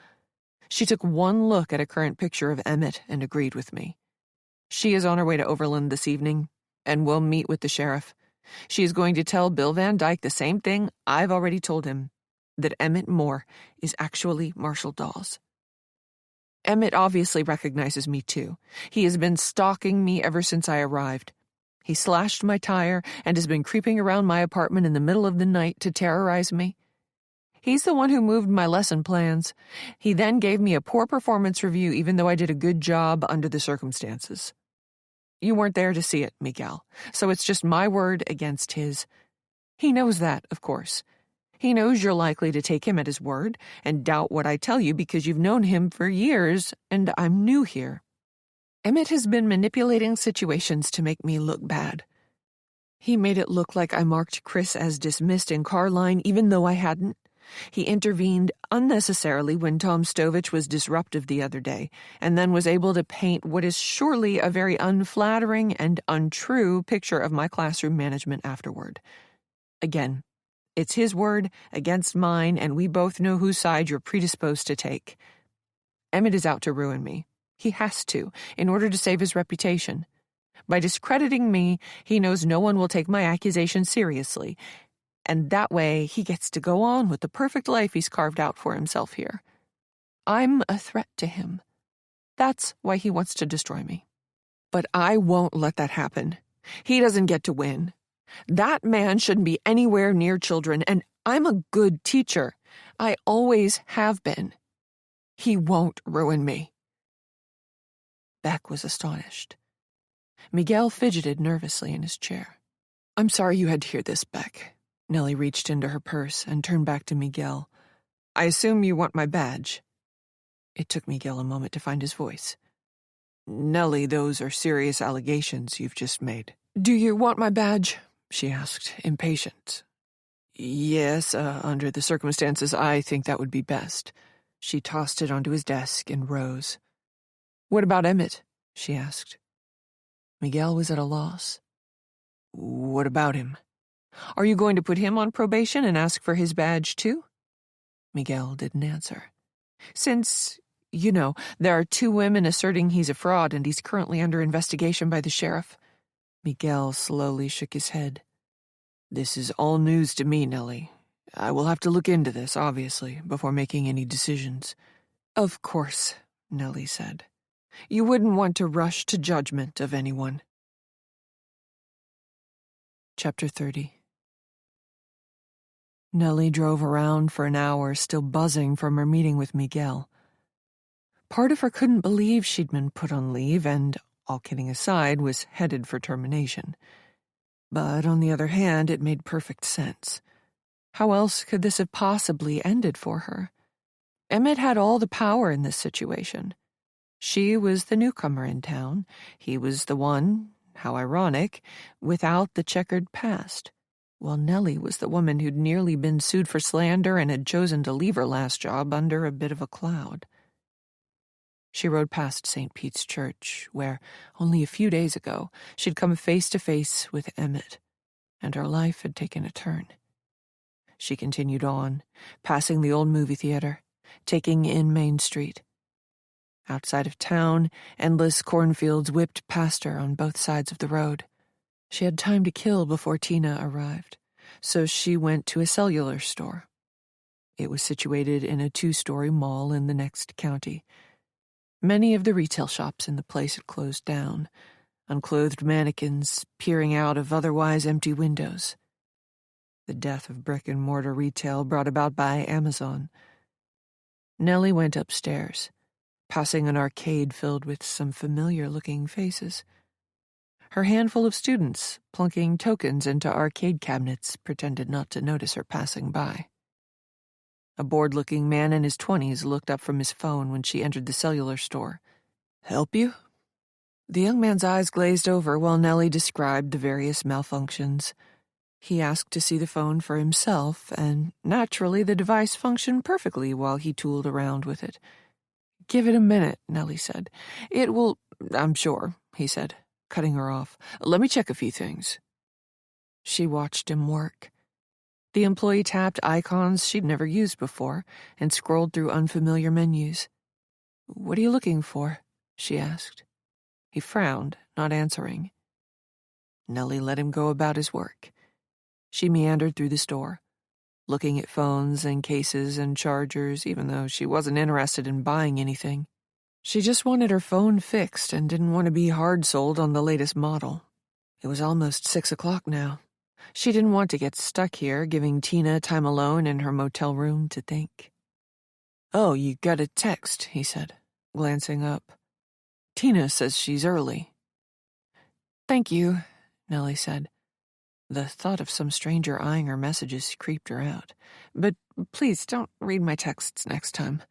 She took one look at a current picture of Emmett and agreed with me. She is on her way to Overland this evening and will meet with the sheriff. She is going to tell Bill Van Dyke the same thing I've already told him, that Emmett Moore is actually Marshall Dawes. Emmett obviously recognizes me too. He has been stalking me ever since I arrived. He slashed my tire and has been creeping around my apartment in the middle of the night to terrorize me. He's the one who moved my lesson plans. He then gave me a poor performance review even though I did a good job under the circumstances. You weren't there to see it, Miguel, so it's just my word against his. He knows that, of course. He knows you're likely to take him at his word and doubt what I tell you because you've known him for years and I'm new here. Emmett has been manipulating situations to make me look bad. He made it look like I marked Chris as dismissed in Carline even though I hadn't. He intervened unnecessarily when Tom Stovich was disruptive the other day, and then was able to paint what is surely a very unflattering and untrue picture of my classroom management afterward. Again, it's his word against mine, and we both know whose side you're predisposed to take. Emmett is out to ruin me. He has to, in order to save his reputation. By discrediting me, he knows no one will take my accusation seriously, and that way he gets to go on with the perfect life he's carved out for himself here. I'm a threat to him. That's why he wants to destroy me. But I won't let that happen. He doesn't get to win. That man shouldn't be anywhere near children, and I'm a good teacher. I always have been. He won't ruin me. Beck was astonished. Miguel fidgeted nervously in his chair. I'm sorry you had to hear this, Beck. Nellie reached into her purse and turned back to Miguel. I assume you want my badge. It took Miguel a moment to find his voice. Nellie, those are serious allegations you've just made. Do you want my badge? She asked, impatient. Yes, under the circumstances, I think that would be best. She tossed it onto his desk and rose. What about Emmett? She asked. Miguel was at a loss. What about him? Are you going to put him on probation and ask for his badge too? Miguel didn't answer. Since, there are 2 women asserting he's a fraud and he's currently under investigation by the sheriff. Miguel slowly shook his head. This is all news to me, Nellie. I will have to look into this, obviously, before making any decisions. Of course, Nellie said. You wouldn't want to rush to judgment of anyone. Chapter 30. Nellie drove around for an hour, still buzzing from her meeting with Miguel. Part of her couldn't believe she'd been put on leave and, all kidding aside, was headed for termination. But on the other hand, it made perfect sense. How else could this have possibly ended for her? Emmett had all the power in this situation. She was the newcomer in town. He was the one, how ironic, without the checkered past, while Nellie was the woman who'd nearly been sued for slander and had chosen to leave her last job under a bit of a cloud. She rode past St. Pete's Church, where, only a few days ago, she'd come face to face with Emmett, and her life had taken a turn. She continued on, passing the old movie theater, taking in Main Street. Outside of town, endless cornfields whipped past her on both sides of the road. She had time to kill before Tina arrived, so she went to a cellular store. It was situated in a 2-story mall in the next county. Many of the retail shops in the place had closed down, unclothed mannequins peering out of otherwise empty windows. The death of brick-and-mortar retail brought about by Amazon. Nellie went upstairs, passing an arcade filled with some familiar-looking faces. Her handful of students, plunking tokens into arcade cabinets, pretended not to notice her passing by. A bored-looking man in his 20s looked up from his phone when she entered the cellular store. "Help you?" The young man's eyes glazed over while Nellie described the various malfunctions. He asked to see the phone for himself, and naturally the device functioned perfectly while he tooled around with it. "Give it a minute," Nellie said. "It will—" "I'm sure," he said, cutting her off. "Let me check a few things." She watched him work. The employee tapped icons she'd never used before and scrolled through unfamiliar menus. "What are you looking for?" she asked. He frowned, not answering. Nellie let him go about his work. She meandered through the store, looking at phones and cases and chargers, even though she wasn't interested in buying anything. She just wanted her phone fixed and didn't want to be hard-sold on the latest model. It was almost 6 o'clock now. She didn't want to get stuck here, giving Tina time alone in her motel room to think. "Oh, you got a text," he said, glancing up. "Tina says she's early." "Thank you," Nellie said. The thought of some stranger eyeing her messages creeped her out. "But please don't read my texts next time."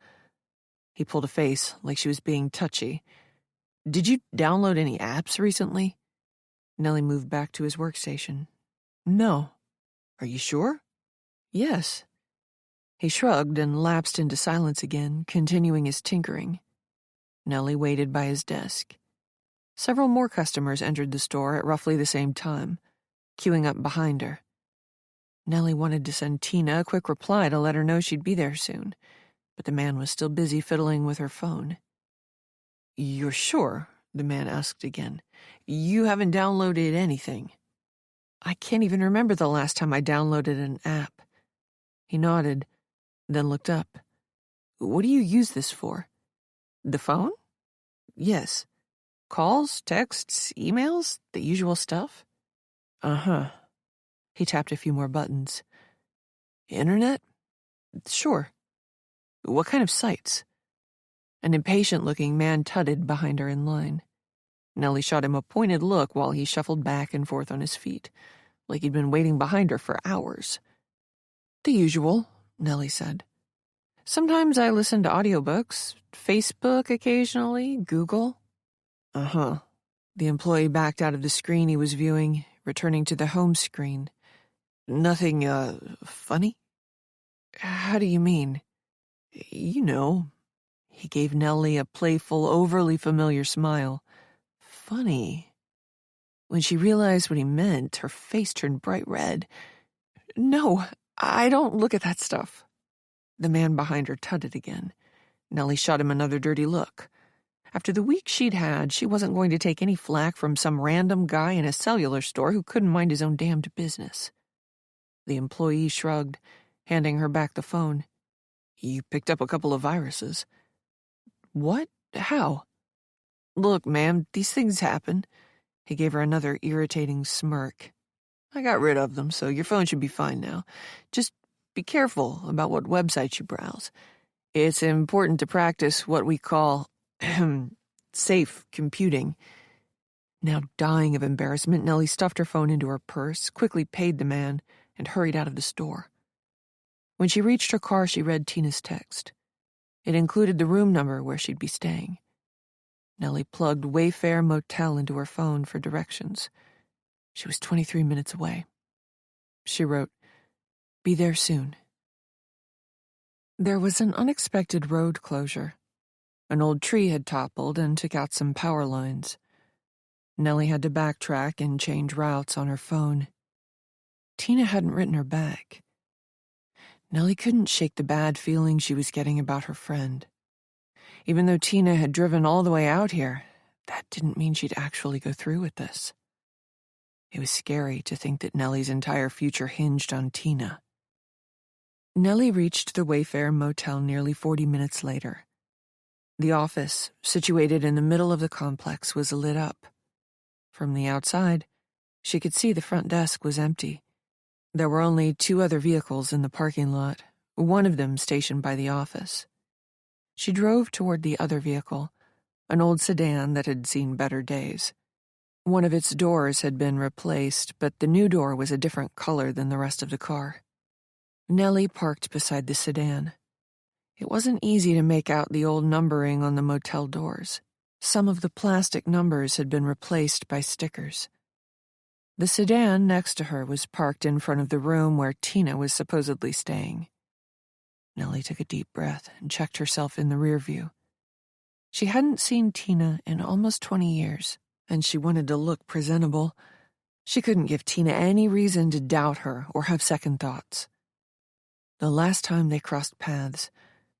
He pulled a face like she was being touchy. "Did you download any apps recently?" Nellie moved back to his workstation. "No." "Are you sure?" "Yes." He shrugged and lapsed into silence again, continuing his tinkering. Nellie waited by his desk. Several more customers entered the store at roughly the same time, queuing up behind her. Nellie wanted to send Tina a quick reply to let her know she'd be there soon, but the man was still busy fiddling with her phone. "You're sure?" the man asked again. "You haven't downloaded anything?" "I can't even remember the last time I downloaded an app." He nodded, then looked up. "What do you use this for?" "The phone?" "Yes. Calls, texts, emails, the usual stuff?" "Uh-huh." He tapped a few more buttons. "Internet?" "Sure." "What kind of sites?" An impatient-looking man tutted behind her in line. Nellie shot him a pointed look while he shuffled back and forth on his feet, like he'd been waiting behind her for hours. "The usual," Nellie said. "Sometimes I listen to audiobooks, Facebook occasionally, Google." "Uh-huh." The employee backed out of the screen he was viewing, returning to the home screen. "Nothing, funny?" "How do you mean?" "You know." He gave Nellie a playful, overly familiar smile. "Funny." When she realized what he meant, her face turned bright red. "No, I don't look at that stuff." The man behind her tutted again. Nellie shot him another dirty look. After the week she'd had, she wasn't going to take any flack from some random guy in a cellular store who couldn't mind his own damned business. The employee shrugged, handing her back the phone. "You picked up a couple of viruses." "What? How?" "Look, ma'am, these things happen." He gave her another irritating smirk. I got rid of them, so your phone should be fine now. Just be careful about what websites you browse. It's important to practice what we call safe computing. Now dying of embarrassment, Nellie stuffed her phone into her purse, quickly paid the man, and hurried out of the store. When she reached her car, she read Tina's text. It included the room number where she'd be staying. Nellie plugged Wayfair Motel into her phone for directions. She was 23 minutes away. She wrote, "Be there soon." There was an unexpected road closure. An old tree had toppled and took out some power lines. Nellie had to backtrack and change routes on her phone. Tina hadn't written her back. Nellie couldn't shake the bad feeling she was getting about her friend. Even though Tina had driven all the way out here, that didn't mean she'd actually go through with this. It was scary to think that Nellie's entire future hinged on Tina. Nellie reached the Wayfair Motel nearly 40 minutes later. The office, situated in the middle of the complex, was lit up. From the outside, she could see the front desk was empty. There were only 2 other vehicles in the parking lot, one of them stationed by the office. She drove toward the other vehicle, an old sedan that had seen better days. One of its doors had been replaced, but the new door was a different color than the rest of the car. Nellie parked beside the sedan. It wasn't easy to make out the old numbering on the motel doors. Some of the plastic numbers had been replaced by stickers. The sedan next to her was parked in front of the room where Tina was supposedly staying. Nellie took a deep breath and checked herself in the rear view. She hadn't seen Tina in almost 20 years, and she wanted to look presentable. She couldn't give Tina any reason to doubt her or have second thoughts. The last time they crossed paths,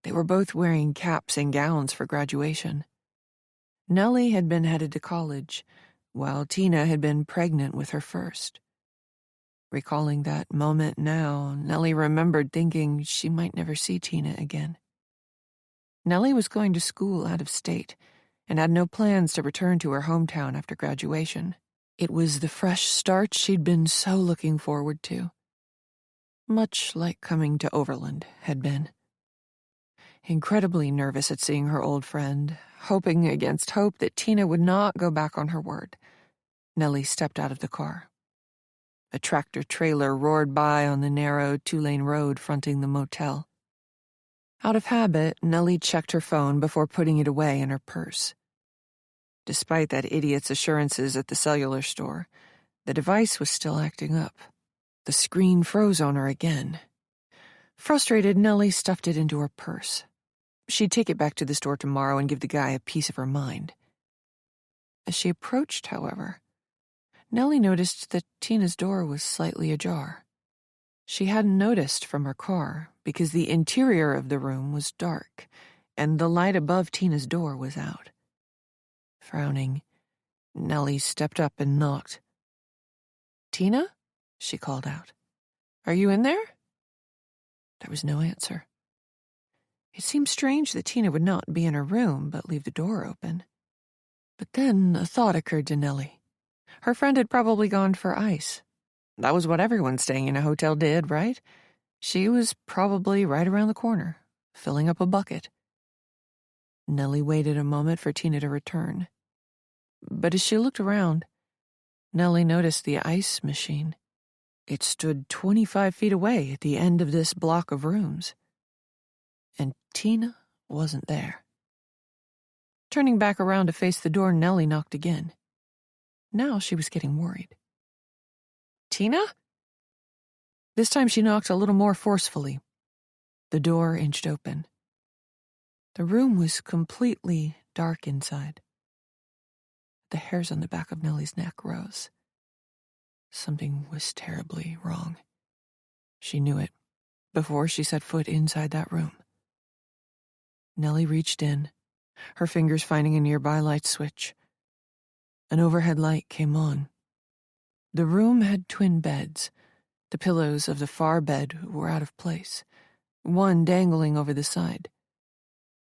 they were both wearing caps and gowns for graduation. Nellie had been headed to college, while Tina had been pregnant with her first. Recalling that moment now, Nellie remembered thinking she might never see Tina again. Nellie was going to school out of state and had no plans to return to her hometown after graduation. It was the fresh start she'd been so looking forward to. Much like coming to Overland had been. Incredibly nervous at seeing her old friend, hoping against hope that Tina would not go back on her word, Nellie stepped out of the car. A tractor-trailer roared by on the narrow 2-lane road fronting the motel. Out of habit, Nellie checked her phone before putting it away in her purse. Despite that idiot's assurances at the cellular store, the device was still acting up. The screen froze on her again. Frustrated, Nellie stuffed it into her purse. She'd take it back to the store tomorrow and give the guy a piece of her mind. As she approached, however, Nellie noticed that Tina's door was slightly ajar. She hadn't noticed from her car because the interior of the room was dark and the light above Tina's door was out. Frowning, Nellie stepped up and knocked. "Tina?" she called out. "Are you in there?" There was no answer. It seemed strange that Tina would not be in her room but leave the door open. But then a thought occurred to Nellie. Her friend had probably gone for ice. That was what everyone staying in a hotel did, right? She was probably right around the corner, filling up a bucket. Nellie waited a moment for Tina to return. But as she looked around, Nellie noticed the ice machine. It stood 25 feet away at the end of this block of rooms. And Tina wasn't there. Turning back around to face the door, Nellie knocked again. Now she was getting worried. "Tina?" This time she knocked a little more forcefully. The door inched open. The room was completely dark inside. The hairs on the back of Nellie's neck rose. Something was terribly wrong. She knew it before she set foot inside that room. Nellie reached in, her fingers finding a nearby light switch. An overhead light came on. The room had twin beds. The pillows of the far bed were out of place, one dangling over the side.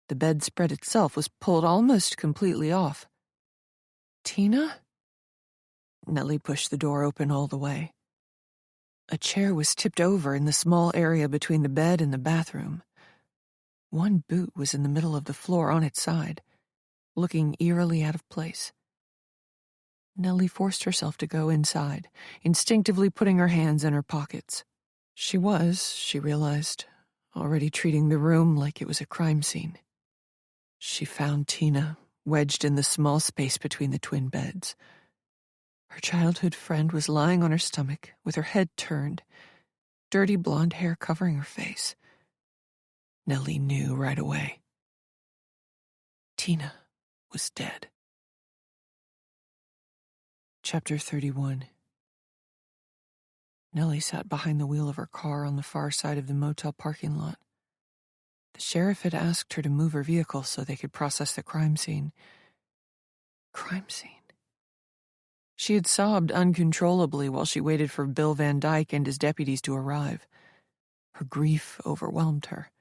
The bedspread itself was pulled almost completely off. "Tina?" Nellie pushed the door open all the way. A chair was tipped over in the small area between the bed and the bathroom. One boot was in the middle of the floor on its side, looking eerily out of place. Nellie forced herself to go inside, instinctively putting her hands in her pockets. She realized, already treating the room like it was a crime scene. She found Tina wedged in the small space between the twin beds. Her childhood friend was lying on her stomach with her head turned, dirty blonde hair covering her face. Nellie knew right away. Tina was dead. Chapter 31. Nellie sat behind the wheel of her car on the far side of the motel parking lot. The sheriff had asked her to move her vehicle so they could process the crime scene. Crime scene. She had sobbed uncontrollably while she waited for Bill Van Dyke and his deputies to arrive. Her grief overwhelmed her.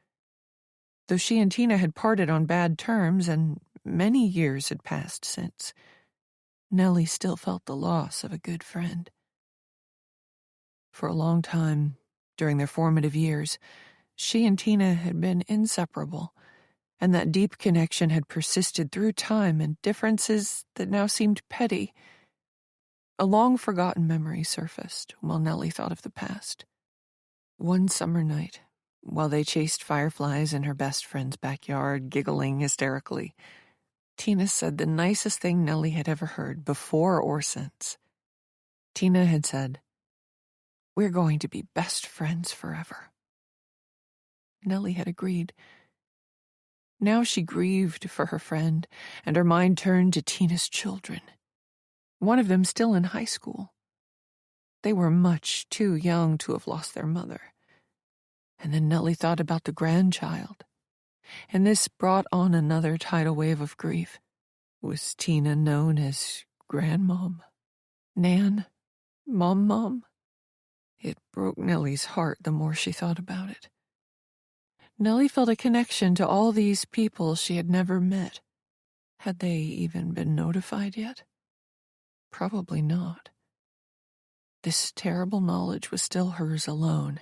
Though she and Tina had parted on bad terms and many years had passed since, Nellie still felt the loss of a good friend. For a long time, during their formative years, she and Tina had been inseparable, and that deep connection had persisted through time and differences that now seemed petty. A long-forgotten memory surfaced while Nellie thought of the past. One summer night, while they chased fireflies in her best friend's backyard, giggling hysterically, Tina said the nicest thing Nellie had ever heard, before or since. Tina had said, "We're going to be best friends forever." Nellie had agreed. Now she grieved for her friend, and her mind turned to Tina's children. One of them still in high school. They were much too young to have lost their mother. And then Nellie thought about the grandchild, and this brought on another tidal wave of grief. Was Tina known as Grandmom? Nan? Mom? It broke Nellie's heart the more she thought about it. Nellie felt a connection to all these people she had never met. Had they even been notified yet? Probably not. This terrible knowledge was still hers alone,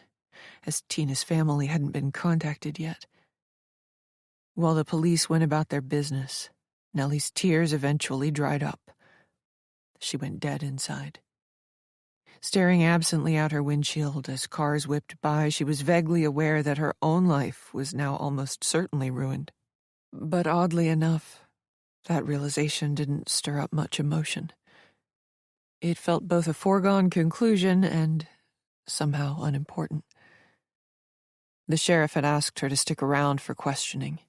as Tina's family hadn't been contacted yet. While the police went about their business, Nellie's tears eventually dried up. She went dead inside. Staring absently out her windshield as cars whipped by, she was vaguely aware that her own life was now almost certainly ruined. But oddly enough, that realization didn't stir up much emotion. It felt both a foregone conclusion and somehow unimportant. The sheriff had asked her to stick around for questioning.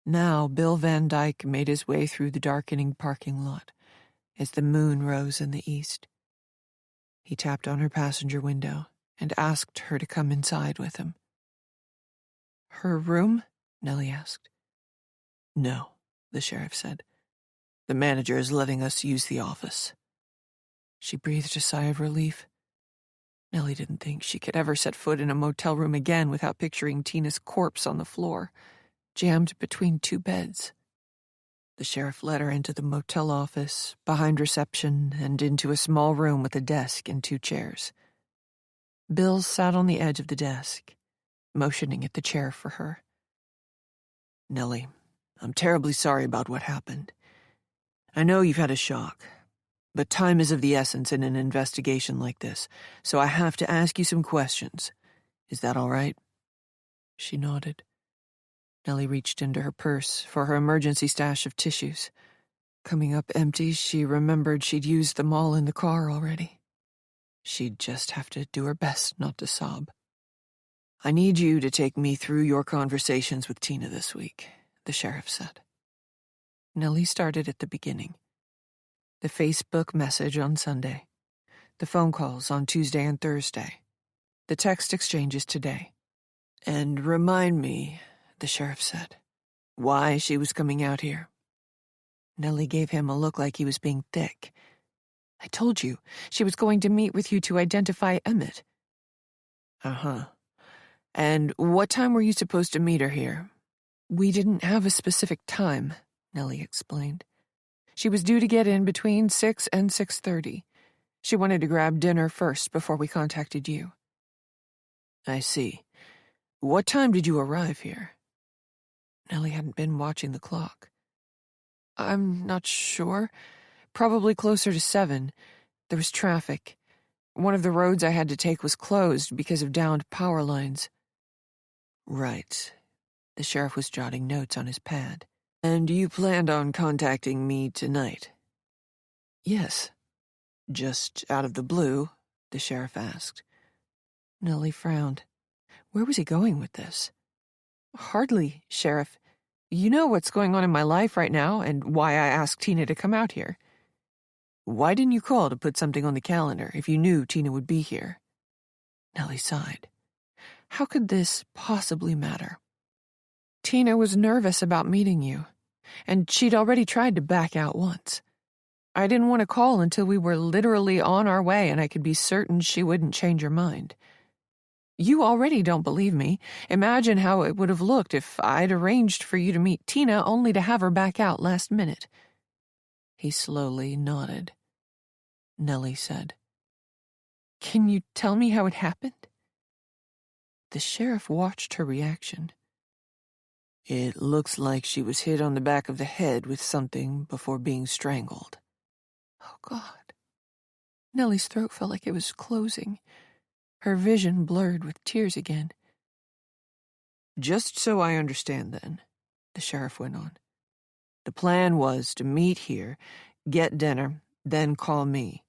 Now Bill Van Dyke made his way through the darkening parking lot as the moon rose in the east. He tapped on her passenger window and asked her to come inside with him. "Her room?" Nellie asked. "No," the sheriff said. "The manager is letting us use the office." She breathed a sigh of relief. Nellie didn't think she could ever set foot in a motel room again without picturing Tina's corpse on the floor, jammed between two beds. The sheriff led her into the motel office, behind reception, and into a small room with a desk and two chairs. Bill sat on the edge of the desk, motioning at the chair for her. "Nellie, I'm terribly sorry about what happened. I know you've had a shock, but time is of the essence in an investigation like this, so I have to ask you some questions. Is that all right?" She nodded. Nellie reached into her purse for her emergency stash of tissues. Coming up empty, she remembered she'd used them all in the car already. She'd just have to do her best not to sob. "I need you to take me through your conversations with Tina this week," the sheriff said. Nellie started at the beginning. The Facebook message on Sunday. The phone calls on Tuesday and Thursday. The text exchanges today. "And remind me," the sheriff said, "why she was coming out here." Nellie gave him a look like he was being thick. "I told you, she was going to meet with you to identify Emmett." "Uh-huh. And what time were you supposed to meet her here?" "We didn't have a specific time," Nellie explained. "She was due to get in between 6 and 6:30. She wanted to grab dinner first before we contacted you. I see. What time did you arrive here? Nellie hadn't been watching the clock. I'm not sure. Probably closer to 7. There was traffic. One of the roads I had to take was closed because of downed power lines. Right. The sheriff was jotting notes on his pad. And you planned on contacting me tonight? Yes. Just out of the blue? The sheriff asked. Nellie frowned. Where was he going with this? Hardly, Sheriff. You know what's going on in my life right now and why I asked Tina to come out here. Why didn't you call to put something on the calendar if you knew Tina would be here? Nellie sighed. How could this possibly matter? Tina was nervous about meeting you, and she'd already tried to back out once. I didn't want to call until we were literally on our way and I could be certain she wouldn't change her mind. You already don't believe me. Imagine how it would have looked if I'd arranged for you to meet Tina only to have her back out last minute. He slowly nodded. Nellie said, Can you tell me how it happened? The sheriff watched her reaction. It looks like she was hit on the back of the head with something before being strangled. Oh, God. Nellie's throat felt like it was closing. Her vision blurred with tears again. Just so I understand then, the sheriff went on. The plan was to meet here, get dinner, then call me.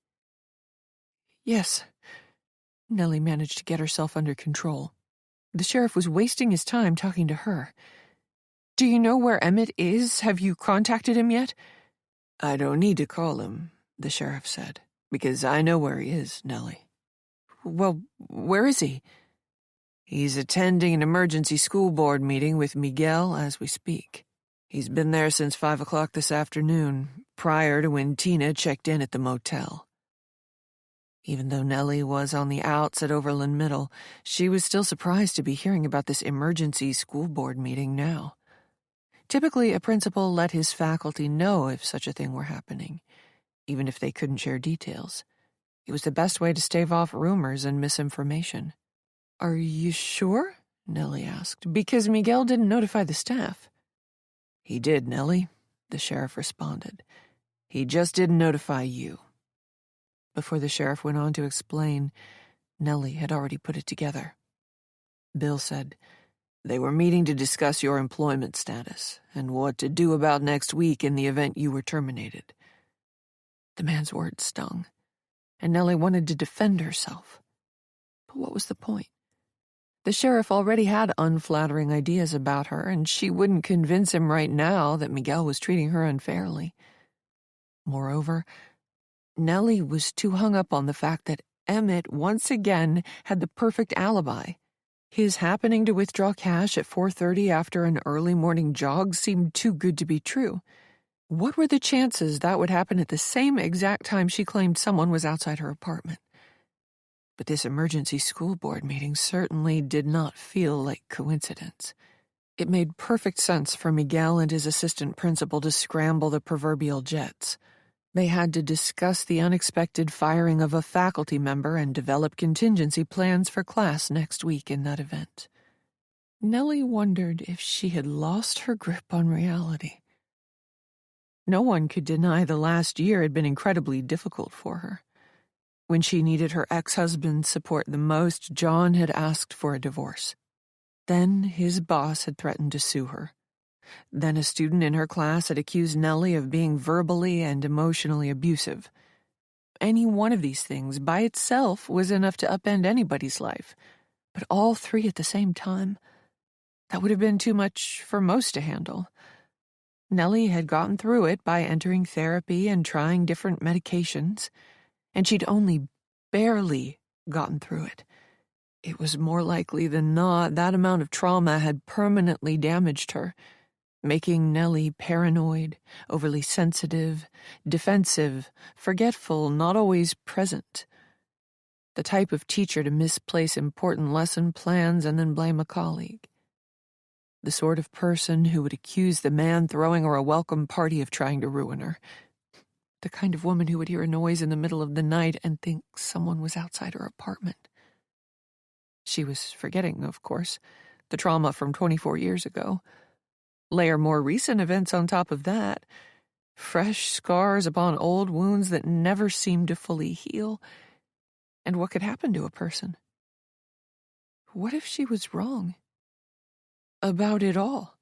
Yes. Nellie managed to get herself under control. The sheriff was wasting his time talking to her. Do you know where Emmett is? Have you contacted him yet? I don't need to call him, the sheriff said, because I know where he is, Nellie. Well, where is he? He's attending an emergency school board meeting with Miguel as we speak. He's been there since 5 o'clock this afternoon, prior to when Tina checked in at the motel. Even though Nellie was on the outs at Overland Middle, she was still surprised to be hearing about this emergency school board meeting now. Typically, a principal let his faculty know if such a thing were happening, even if they couldn't share details. It was the best way to stave off rumors and misinformation. Are you sure? Nellie asked. Because Miguel didn't notify the staff. He did, Nellie, the sheriff responded. He just didn't notify you. Before the sheriff went on to explain, Nellie had already put it together. Bill said, they were meeting to discuss your employment status and what to do about next week in the event you were terminated. The man's words stung, and Nellie wanted to defend herself. But what was the point? The sheriff already had unflattering ideas about her, and she wouldn't convince him right now that Miguel was treating her unfairly. Moreover, Nellie was too hung up on the fact that Emmett once again had the perfect alibi. His happening to withdraw cash at 4:30 after an early morning jog seemed too good to be true. What were the chances that would happen at the same exact time she claimed someone was outside her apartment? But this emergency school board meeting certainly did not feel like coincidence. It made perfect sense for Miguel and his assistant principal to scramble the proverbial jets. They had to discuss the unexpected firing of a faculty member and develop contingency plans for class next week in that event. Nellie wondered if she had lost her grip on reality. No one could deny the last year had been incredibly difficult for her. When she needed her ex-husband's support the most, John had asked for a divorce. Then his boss had threatened to sue her. Then a student in her class had accused Nellie of being verbally and emotionally abusive. Any one of these things by itself was enough to upend anybody's life, but all three at the same time, that would have been too much for most to handle. Nellie had gotten through it by entering therapy and trying different medications, and she'd only barely gotten through it. It was more likely than not that amount of trauma had permanently damaged her, making Nellie paranoid, overly sensitive, defensive, forgetful, not always present. The type of teacher to misplace important lesson plans and then blame a colleague. The sort of person who would accuse the man throwing her a welcome party of trying to ruin her. the kind of woman who would hear a noise in the middle of the night and think someone was outside her apartment. She was forgetting, of course, the trauma from 24 years ago. Layer more recent events on top of that. Fresh scars upon old wounds that never seemed to fully heal. And what could happen to a person? What if she was wrong? About it all.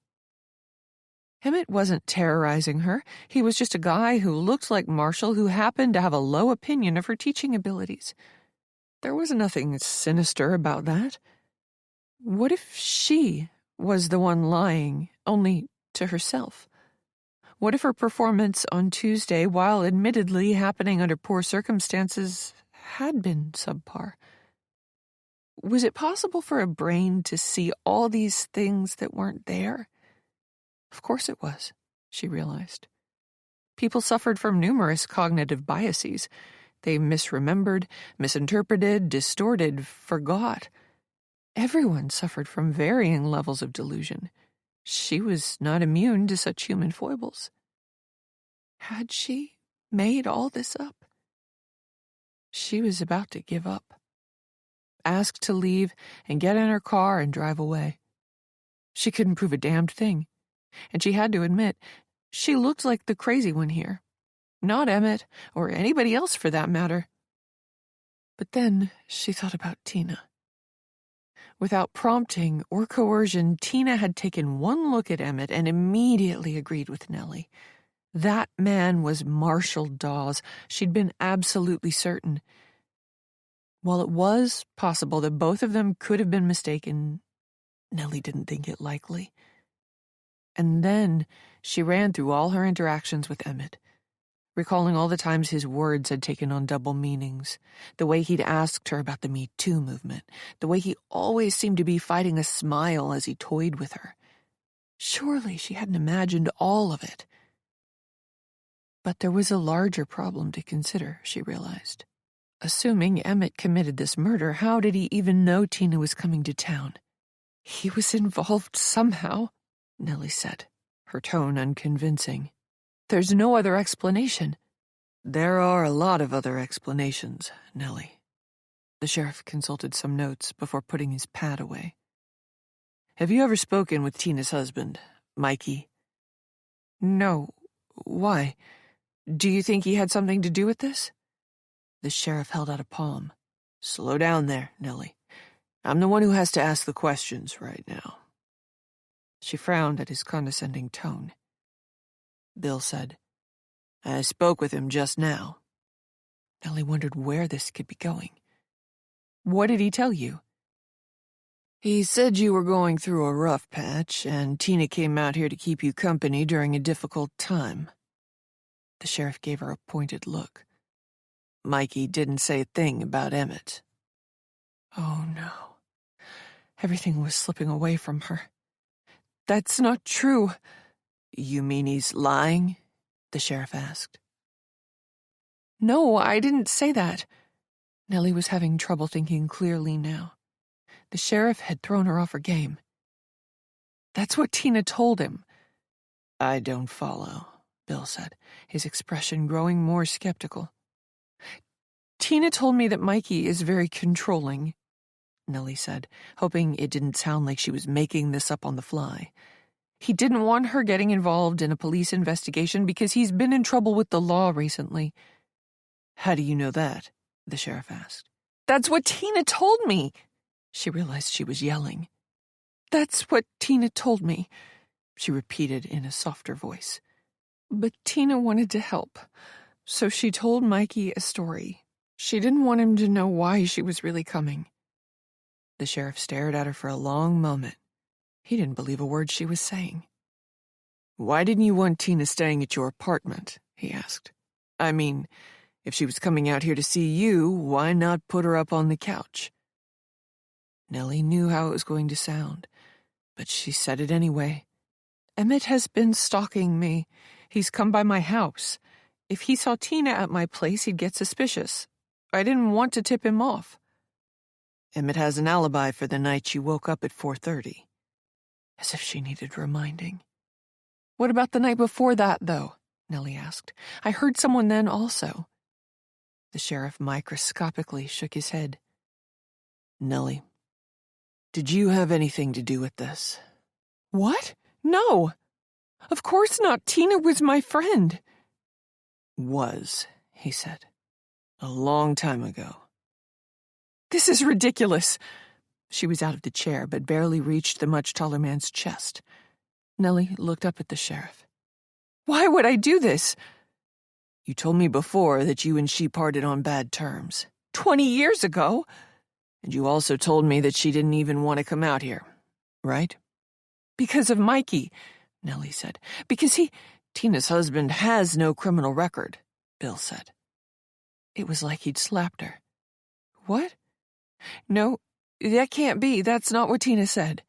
Emmett wasn't terrorizing her. He was just a guy who looked like Marshall who happened to have a low opinion of her teaching abilities. There was nothing sinister about that. What if she was the one lying, only to herself? What if her performance on Tuesday, while admittedly happening under poor circumstances, had been subpar? Was it possible for a brain to see all these things that weren't there? Of course it was, she realized. People suffered from numerous cognitive biases. They misremembered, misinterpreted, distorted, forgot. Everyone suffered from varying levels of delusion. She was not immune to such human foibles. Had she made all this up? She was about to give up. Ask to leave and get in her car and drive away. She couldn't prove a damned thing. And she had to admit, she looked like the crazy one here. Not Emmett, or anybody else for that matter. But then she thought about Tina. Without prompting or coercion, Tina had taken one look at Emmett and immediately agreed with Nellie. That man was Marshall Dawes. She'd been absolutely certain. While it was possible that both of them could have been mistaken, Nellie didn't think it likely. And then she ran through all her interactions with Emmett, recalling all the times his words had taken on double meanings, the way he'd asked her about the Me Too movement, the way he always seemed to be fighting a smile as he toyed with her. Surely she hadn't imagined all of it. But there was a larger problem to consider, she realized. Assuming Emmett committed this murder, how did he even know Tina was coming to town? He was involved somehow, Nellie said, her tone unconvincing. There's no other explanation. There are a lot of other explanations, Nellie. The sheriff consulted some notes before putting his pad away. Have you ever spoken with Tina's husband, Mikey? No. Why? Do you think he had something to do with this? The sheriff held out a palm. Slow down there, Nellie. I'm the one who has to ask the questions right now. She frowned at his condescending tone. Bill said, I spoke with him just now. Nellie wondered where this could be going. What did he tell you? He said you were going through a rough patch, and Tina came out here to keep you company during a difficult time. The sheriff gave her a pointed look. Mikey didn't say a thing about Emmett. Oh, no. Everything was slipping away from her. That's not true. You mean he's lying? The sheriff asked. No, I didn't say that. Nellie was having trouble thinking clearly now. The sheriff had thrown her off her game. That's what Tina told him. I don't follow, Bill said, his expression growing more skeptical. Tina told me that Mikey is very controlling, Nellie said, hoping it didn't sound like she was making this up on the fly. He didn't want her getting involved in a police investigation because he's been in trouble with the law recently. How do you know that? The sheriff asked. That's what Tina told me. She realized she was yelling. That's what Tina told me, she repeated in a softer voice. But Tina wanted to help, so she told Mikey a story. She didn't want him to know why she was really coming. The sheriff stared at her for a long moment. He didn't believe a word she was saying. Why didn't you want Tina staying at your apartment? He asked. I mean, if she was coming out here to see you, why not put her up on the couch? Nellie knew how it was going to sound, but she said it anyway. Emmett has been stalking me. He's come by my house. If he saw Tina at my place, he'd get suspicious. I didn't want to tip him off. Emmett has an alibi for the night you woke up at 4:30. As if she needed reminding. What about the night before that, though? Nellie asked. I heard someone then also. The sheriff microscopically shook his head. Nellie, did you have anything to do with this? What? No. Of course not. Tina was my friend. Was, he said. A long time ago. This is ridiculous. She was out of the chair, but barely reached the much taller man's chest. Nellie looked up at the sheriff. Why would I do this? You told me before that you and she parted on bad terms. 20 years ago. And you also told me that she didn't even want to come out here, right? Because of Mikey, Nellie said. Because Tina's husband has no criminal record, Bill said. It was like he'd slapped her. What? No, that can't be. That's not what Tina said.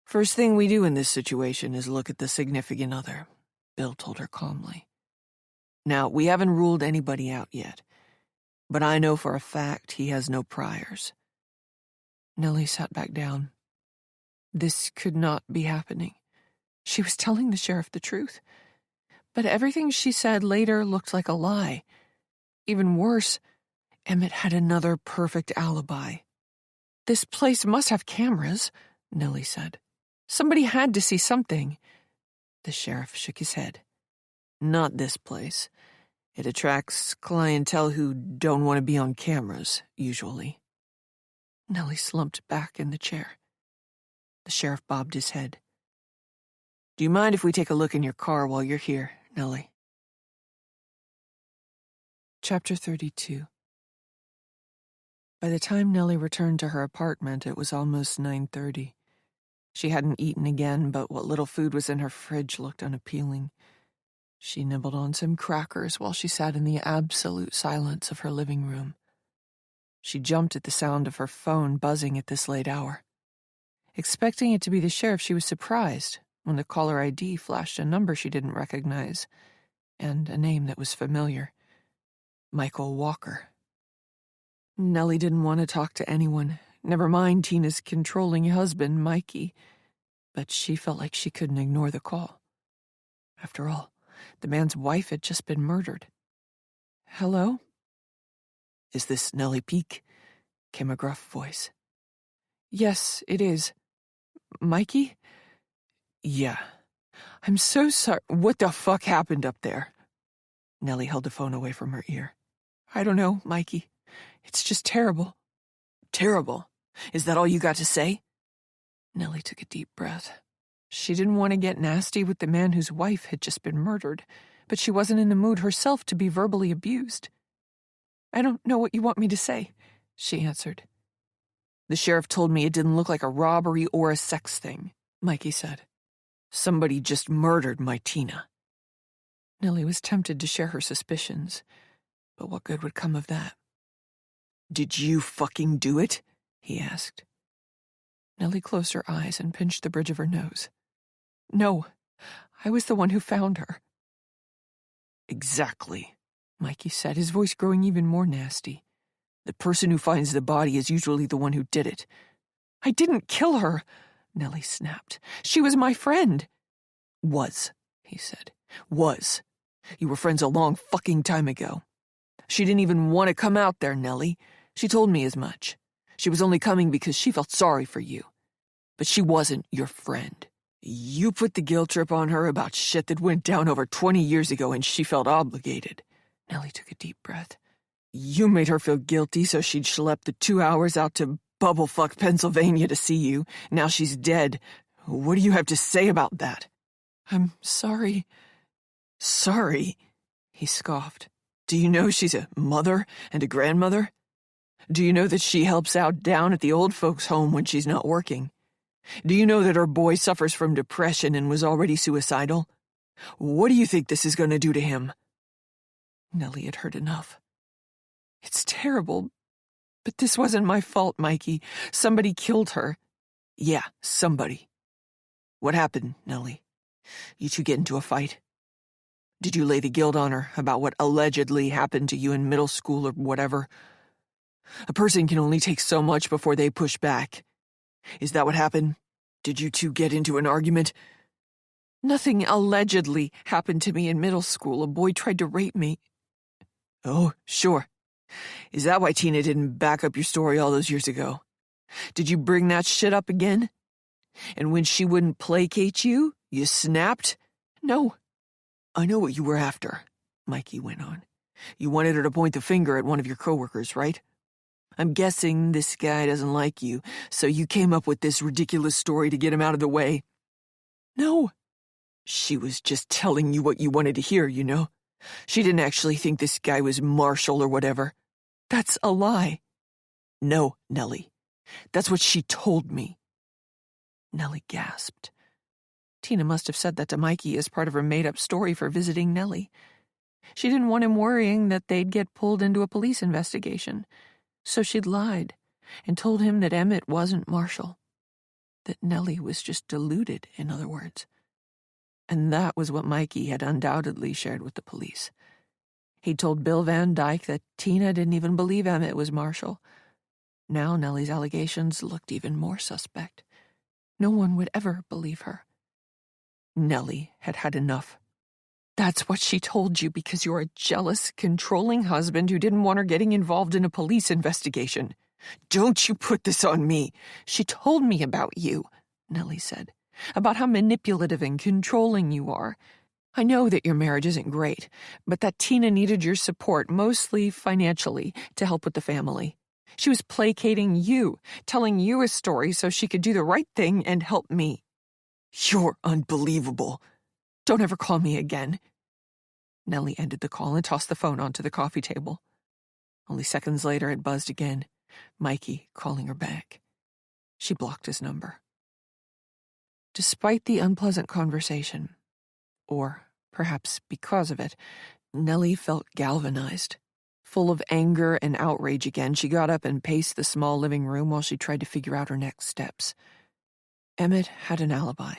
First thing we do in this situation is look at the significant other, Bill told her calmly. Now, we haven't ruled anybody out yet, but I know for a fact he has no priors. Nellie sat back down. This could not be happening. She was telling the sheriff the truth. But everything she said later looked like a lie. Even worse, Emmett had another perfect alibi. This place must have cameras, Nellie said. Somebody had to see something. The sheriff shook his head. Not this place. It attracts clientele who don't want to be on cameras, usually. Nellie slumped back in the chair. The sheriff bobbed his head. Do you mind if we take a look in your car while you're here, Nellie? Chapter 32. By the time Nellie returned to her apartment, it was almost 9:30. She hadn't eaten again, but what little food was in her fridge looked unappealing. She nibbled on some crackers while she sat in the absolute silence of her living room. She jumped at the sound of her phone buzzing at this late hour. Expecting it to be the sheriff, she was surprised when the caller ID flashed a number she didn't recognize and a name that was familiar. Michael Walker. Nellie didn't want to talk to anyone, never mind Tina's controlling husband, Mikey, but she felt like she couldn't ignore the call. After all, the man's wife had just been murdered. Hello? Is this Nellie Peake? Came a gruff voice. Yes, it is. Mikey? Yeah. I'm so sorry. What the fuck happened up there? Nellie held the phone away from her ear. I don't know, Mikey. It's just terrible. Terrible? Is that all you got to say? Nellie took a deep breath. She didn't want to get nasty with the man whose wife had just been murdered, but she wasn't in the mood herself to be verbally abused. I don't know what you want me to say, she answered. The sheriff told me it didn't look like a robbery or a sex thing, Mikey said. Somebody just murdered my Tina. Nellie was tempted to share her suspicions, but what good would come of that? Did you fucking do it? He asked. Nellie closed her eyes and pinched the bridge of her nose. No, I was the one who found her. Exactly, Mikey said, his voice growing even more nasty. The person who finds the body is usually the one who did it. I didn't kill her, Nellie snapped. She was my friend. Was, he said. Was. You were friends a long fucking time ago. She didn't even want to come out there, Nellie. She told me as much. She was only coming because she felt sorry for you. But she wasn't your friend. You put the guilt trip on her about shit that went down over 20 years ago and she felt obligated. Nellie took a deep breath. You made her feel guilty so she'd schlep the 2 hours out to Bubblefuck, Pennsylvania to see you. Now she's dead. What do you have to say about that? I'm sorry. Sorry? He scoffed. Do you know she's a mother and a grandmother? Do you know that she helps out down at the old folks' home when she's not working? Do you know that her boy suffers from depression and was already suicidal? What do you think this is going to do to him? Nellie had heard enough. It's terrible, but this wasn't my fault, Mikey. Somebody killed her. Yeah, somebody. What happened, Nellie? You two get into a fight? Did you lay the guilt on her about what allegedly happened to you in middle school or whatever? A person can only take so much before they push back. Is that what happened? Did you two get into an argument? Nothing allegedly happened to me in middle school. A boy tried to rape me. Oh, sure. Is that why Tina didn't back up your story all those years ago? Did you bring that shit up again? And when she wouldn't placate you, you snapped? No. I know what you were after, Mikey went on. You wanted her to point the finger at one of your coworkers, right? I'm guessing this guy doesn't like you, so you came up with this ridiculous story to get him out of the way. No. She was just telling you what you wanted to hear, you know? She didn't actually think this guy was Marshall or whatever. That's a lie. No, Nellie. That's what she told me. Nellie gasped. Tina must have said that to Mikey as part of her made-up story for visiting Nellie. She didn't want him worrying that they'd get pulled into a police investigation, so she'd lied and told him that Emmett wasn't Marshall, that Nellie was just deluded, in other words. And that was what Mikey had undoubtedly shared with the police. He told Bill Van Dyke that Tina didn't even believe Emmett was Marshall. Now Nellie's allegations looked even more suspect. No one would ever believe her. Nellie had had enough. That's what she told you because you're a jealous, controlling husband who didn't want her getting involved in a police investigation. Don't you put this on me. She told me about you, Nellie said, about how manipulative and controlling you are. I know that your marriage isn't great, but that Tina needed your support, mostly financially, to help with the family. She was placating you, telling you a story so she could do the right thing and help me. You're unbelievable. Don't ever call me again. Nellie ended the call and tossed the phone onto the coffee table. Only seconds later, it buzzed again. Mikey calling her back. She blocked his number. Despite the unpleasant conversation, or perhaps because of it, Nellie felt galvanized. Full of anger and outrage again, she got up and paced the small living room while she tried to figure out her next steps. Emmett had an alibi,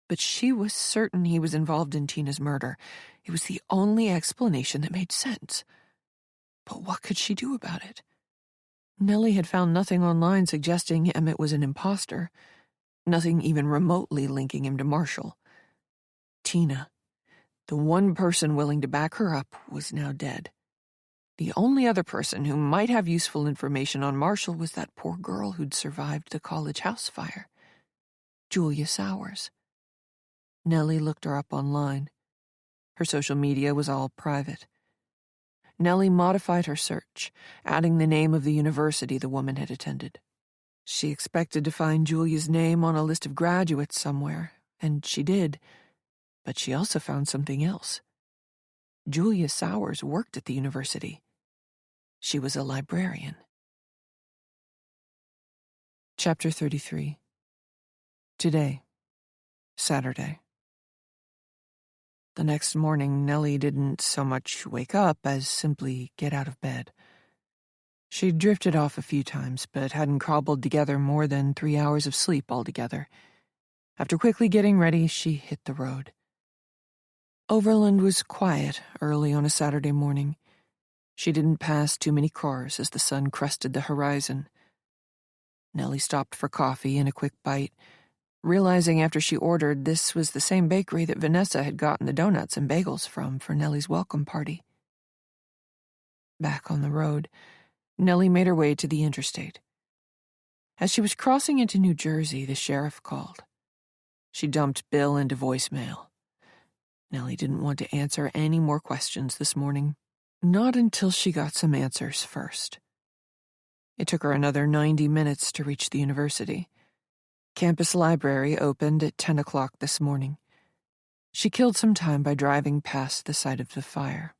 but she was certain he was involved in Tina's murder. It was the only explanation that made sense. But what could she do about it? Nellie had found nothing online suggesting Emmett was an imposter, nothing even remotely linking him to Marshall. Tina, the one person willing to back her up, was now dead. The only other person who might have useful information on Marshall was that poor girl who'd survived the college house fire, Julia Sowers. Nellie looked her up online. Her social media was all private. Nellie modified her search, adding the name of the university the woman had attended. She expected to find Julia's name on a list of graduates somewhere, and she did. But she also found something else. Julia Sowers worked at the university. She was a librarian. Chapter 33. Today, Saturday. The next morning, Nellie didn't so much wake up as simply get out of bed. She'd drifted off a few times, but hadn't cobbled together more than 3 hours of sleep altogether. After quickly getting ready, she hit the road. Overland was quiet early on a Saturday morning. She didn't pass too many cars as the sun crested the horizon. Nellie stopped for coffee and a quick bite, realizing after she ordered this was the same bakery that Vanessa had gotten the donuts and bagels from for Nellie's welcome party. Back on the road, Nellie made her way to the interstate. As she was crossing into New Jersey, the sheriff called. She dumped Bill into voicemail. Nellie didn't want to answer any more questions this morning. Not until she got some answers first. It took her another 90 minutes to reach the university. Campus library opened at 10 o'clock this morning. She killed some time by driving past the site of the fire.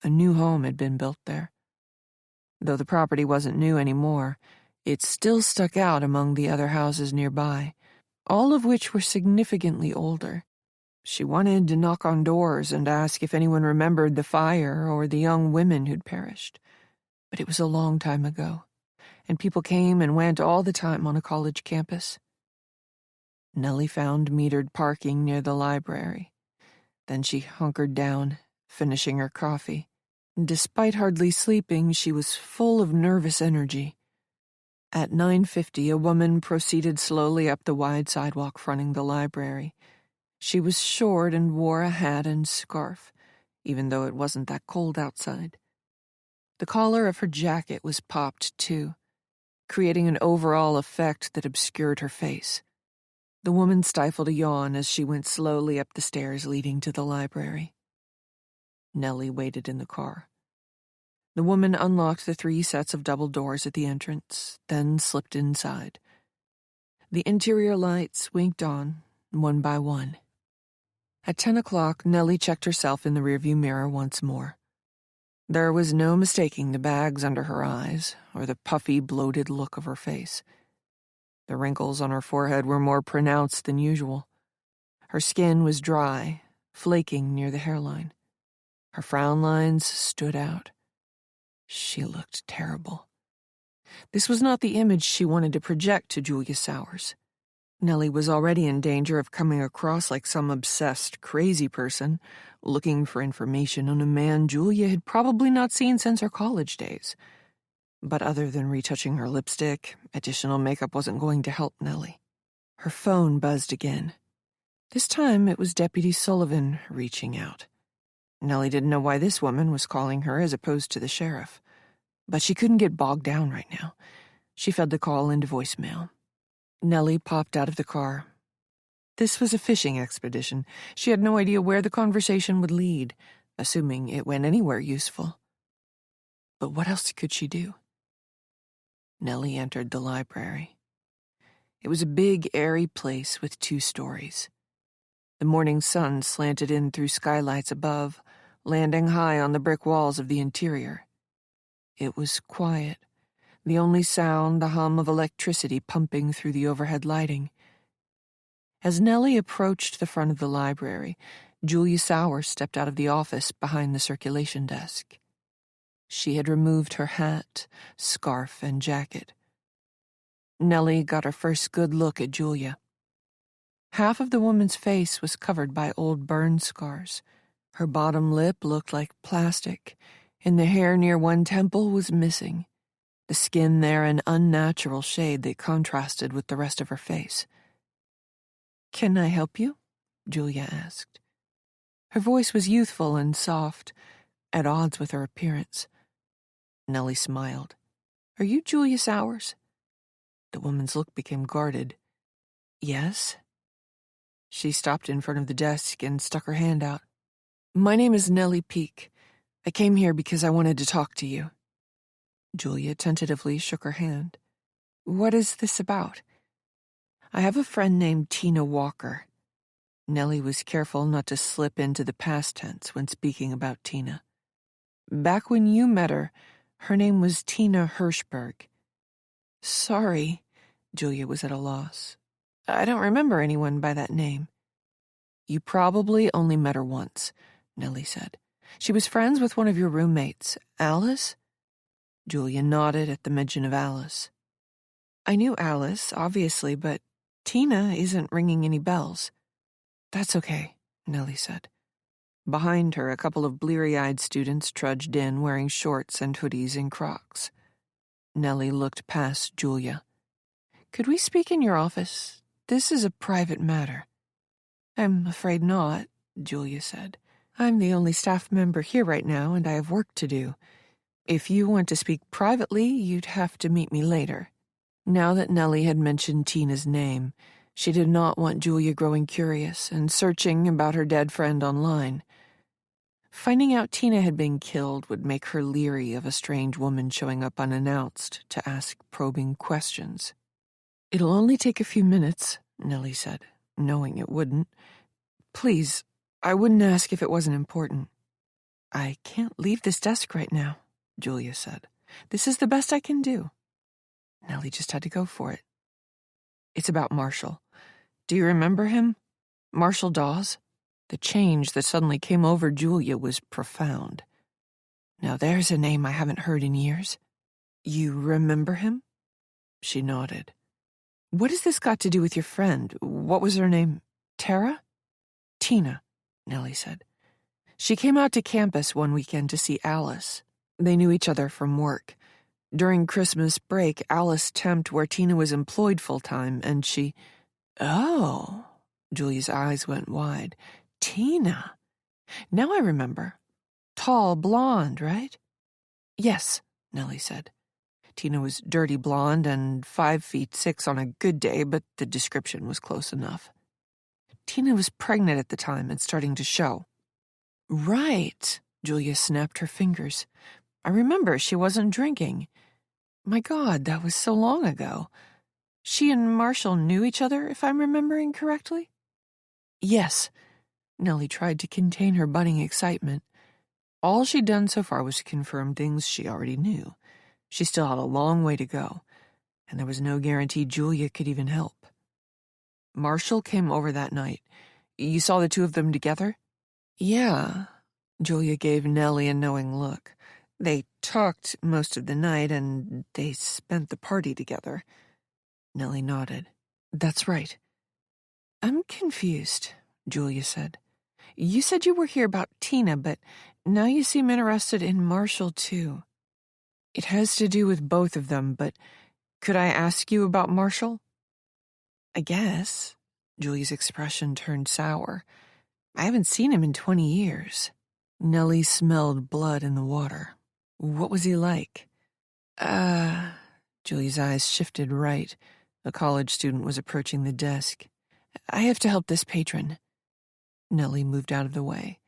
A new home had been built there. Though the property wasn't new anymore, it still stuck out among the other houses nearby, all of which were significantly older. She wanted to knock on doors and ask if anyone remembered the fire or the young women who'd perished. But it was a long time ago, and people came and went all the time on a college campus. Nellie found metered parking near the library. Then she hunkered down, finishing her coffee. Despite hardly sleeping, she was full of nervous energy. At 9:50, a woman proceeded slowly up the wide sidewalk fronting the library. She was short and wore a hat and scarf, even though it wasn't that cold outside. The collar of her jacket was popped, too, creating an overall effect that obscured her face. The woman stifled a yawn as she went slowly up the stairs leading to the library. Nellie waited in the car. The woman unlocked the 3 sets of double doors at the entrance, then slipped inside. The interior lights winked on, one by one. At 10 o'clock, Nellie checked herself in the rearview mirror once more. There was no mistaking the bags under her eyes or the puffy, bloated look of her face. The wrinkles on her forehead were more pronounced than usual. Her skin was dry, flaking near the hairline. Her frown lines stood out. She looked terrible. This was not the image she wanted to project to Julia Sowers. Nellie was already in danger of coming across like some obsessed, crazy person looking for information on a man Julia had probably not seen since her college days. But other than retouching her lipstick, additional makeup wasn't going to help Nellie. Her phone buzzed again. This time it was Deputy Sullivan reaching out. Nellie didn't know why this woman was calling her as opposed to the sheriff. But she couldn't get bogged down right now. She fed the call into voicemail. Nellie popped out of the car. This was a fishing expedition. She had no idea where the conversation would lead, assuming it went anywhere useful. But what else could she do? Nellie entered the library. It was a big, airy place with 2 stories. The morning sun slanted in through skylights above, landing high on the brick walls of the interior. It was quiet, the only sound the hum of electricity pumping through the overhead lighting. As Nellie approached the front of the library, Julia Sowers stepped out of the office behind the circulation desk. She had removed her hat, scarf, and jacket. Nellie got her first good look at Julia. Half of the woman's face was covered by old burn scars. Her bottom lip looked like plastic, and the hair near one temple was missing. The skin there an unnatural shade that contrasted with the rest of her face. "Can I help you?" Julia asked. Her voice was youthful and soft, at odds with her appearance. Nellie smiled. "Are you Julia Sowers?" The woman's look became guarded. "Yes." She stopped in front of the desk and stuck her hand out. "My name is Nellie Peake. I came here because I wanted to talk to you." Julia tentatively shook her hand. "What is this about?" "I have a friend named Tina Walker." Nellie was careful not to slip into the past tense when speaking about Tina. "Back when you met her, her name was Tina Hirschberg." "Sorry," Julia was at a loss. "I don't remember anyone by that name." "You probably only met her once," Nellie said. "She was friends with one of your roommates, Alice?" Julia nodded at the mention of Alice. "I knew Alice, obviously, but Tina isn't ringing any bells." "That's okay," Nellie said. Behind her, a couple of bleary-eyed students trudged in wearing shorts and hoodies and Crocs. Nellie looked past Julia. "Could we speak in your office? This is a private matter." "I'm afraid not," Julia said. "I'm the only staff member here right now, and I have work to do. If you want to speak privately, you'd have to meet me later." Now that Nellie had mentioned Tina's name, she did not want Julia growing curious and searching about her dead friend online. Finding out Tina had been killed would make her leery of a strange woman showing up unannounced to ask probing questions. "It'll only take a few minutes," Nellie said, knowing it wouldn't. "Please, I wouldn't ask if it wasn't important." "I can't leave this desk right now," Julia said. "This is the best I can do." Nellie just had to go for it. "It's about Marshall. Do you remember him? Marshall Dawes?" The change that suddenly came over Julia was profound. "Now there's a name I haven't heard in years." "You remember him?" She nodded. "What has this got to do with your friend? What was her name? Tara?" "Tina," Nellie said. "She came out to campus one weekend to see Alice. They knew each other from work. During Christmas break, Alice temped where Tina was employed full-time, and she—" "Oh," Julia's eyes went wide. Tina. Now I remember. Tall, blonde, right? Yes, Nellie said. Tina was dirty blonde and 5'6" on a good day, but the description was close enough. Tina was pregnant at the time and starting to show. Right, Julia snapped her fingers. I remember she wasn't drinking. My God, that was so long ago. She and Marshall knew each other, if I'm remembering correctly? Yes. Nellie tried to contain her budding excitement. All she'd done so far was confirm things she already knew. She still had a long way to go, and there was no guarantee Julia could even help. Marshall came over that night. You saw the two of them together? Yeah. Julia gave Nellie a knowing look. They talked most of the night, and they spent the party together. Nellie nodded. That's right. I'm confused, Julia said. You said you were here about Tina, but now you seem interested in Marshall, too. It has to do with both of them, but could I ask you about Marshall? I guess. Julia's expression turned sour. I haven't seen him in 20 years. Nellie smelled blood in the water. What was he like? Julia's eyes shifted right. A college student was approaching the desk. I have to help this patron. Nellie moved out of the way.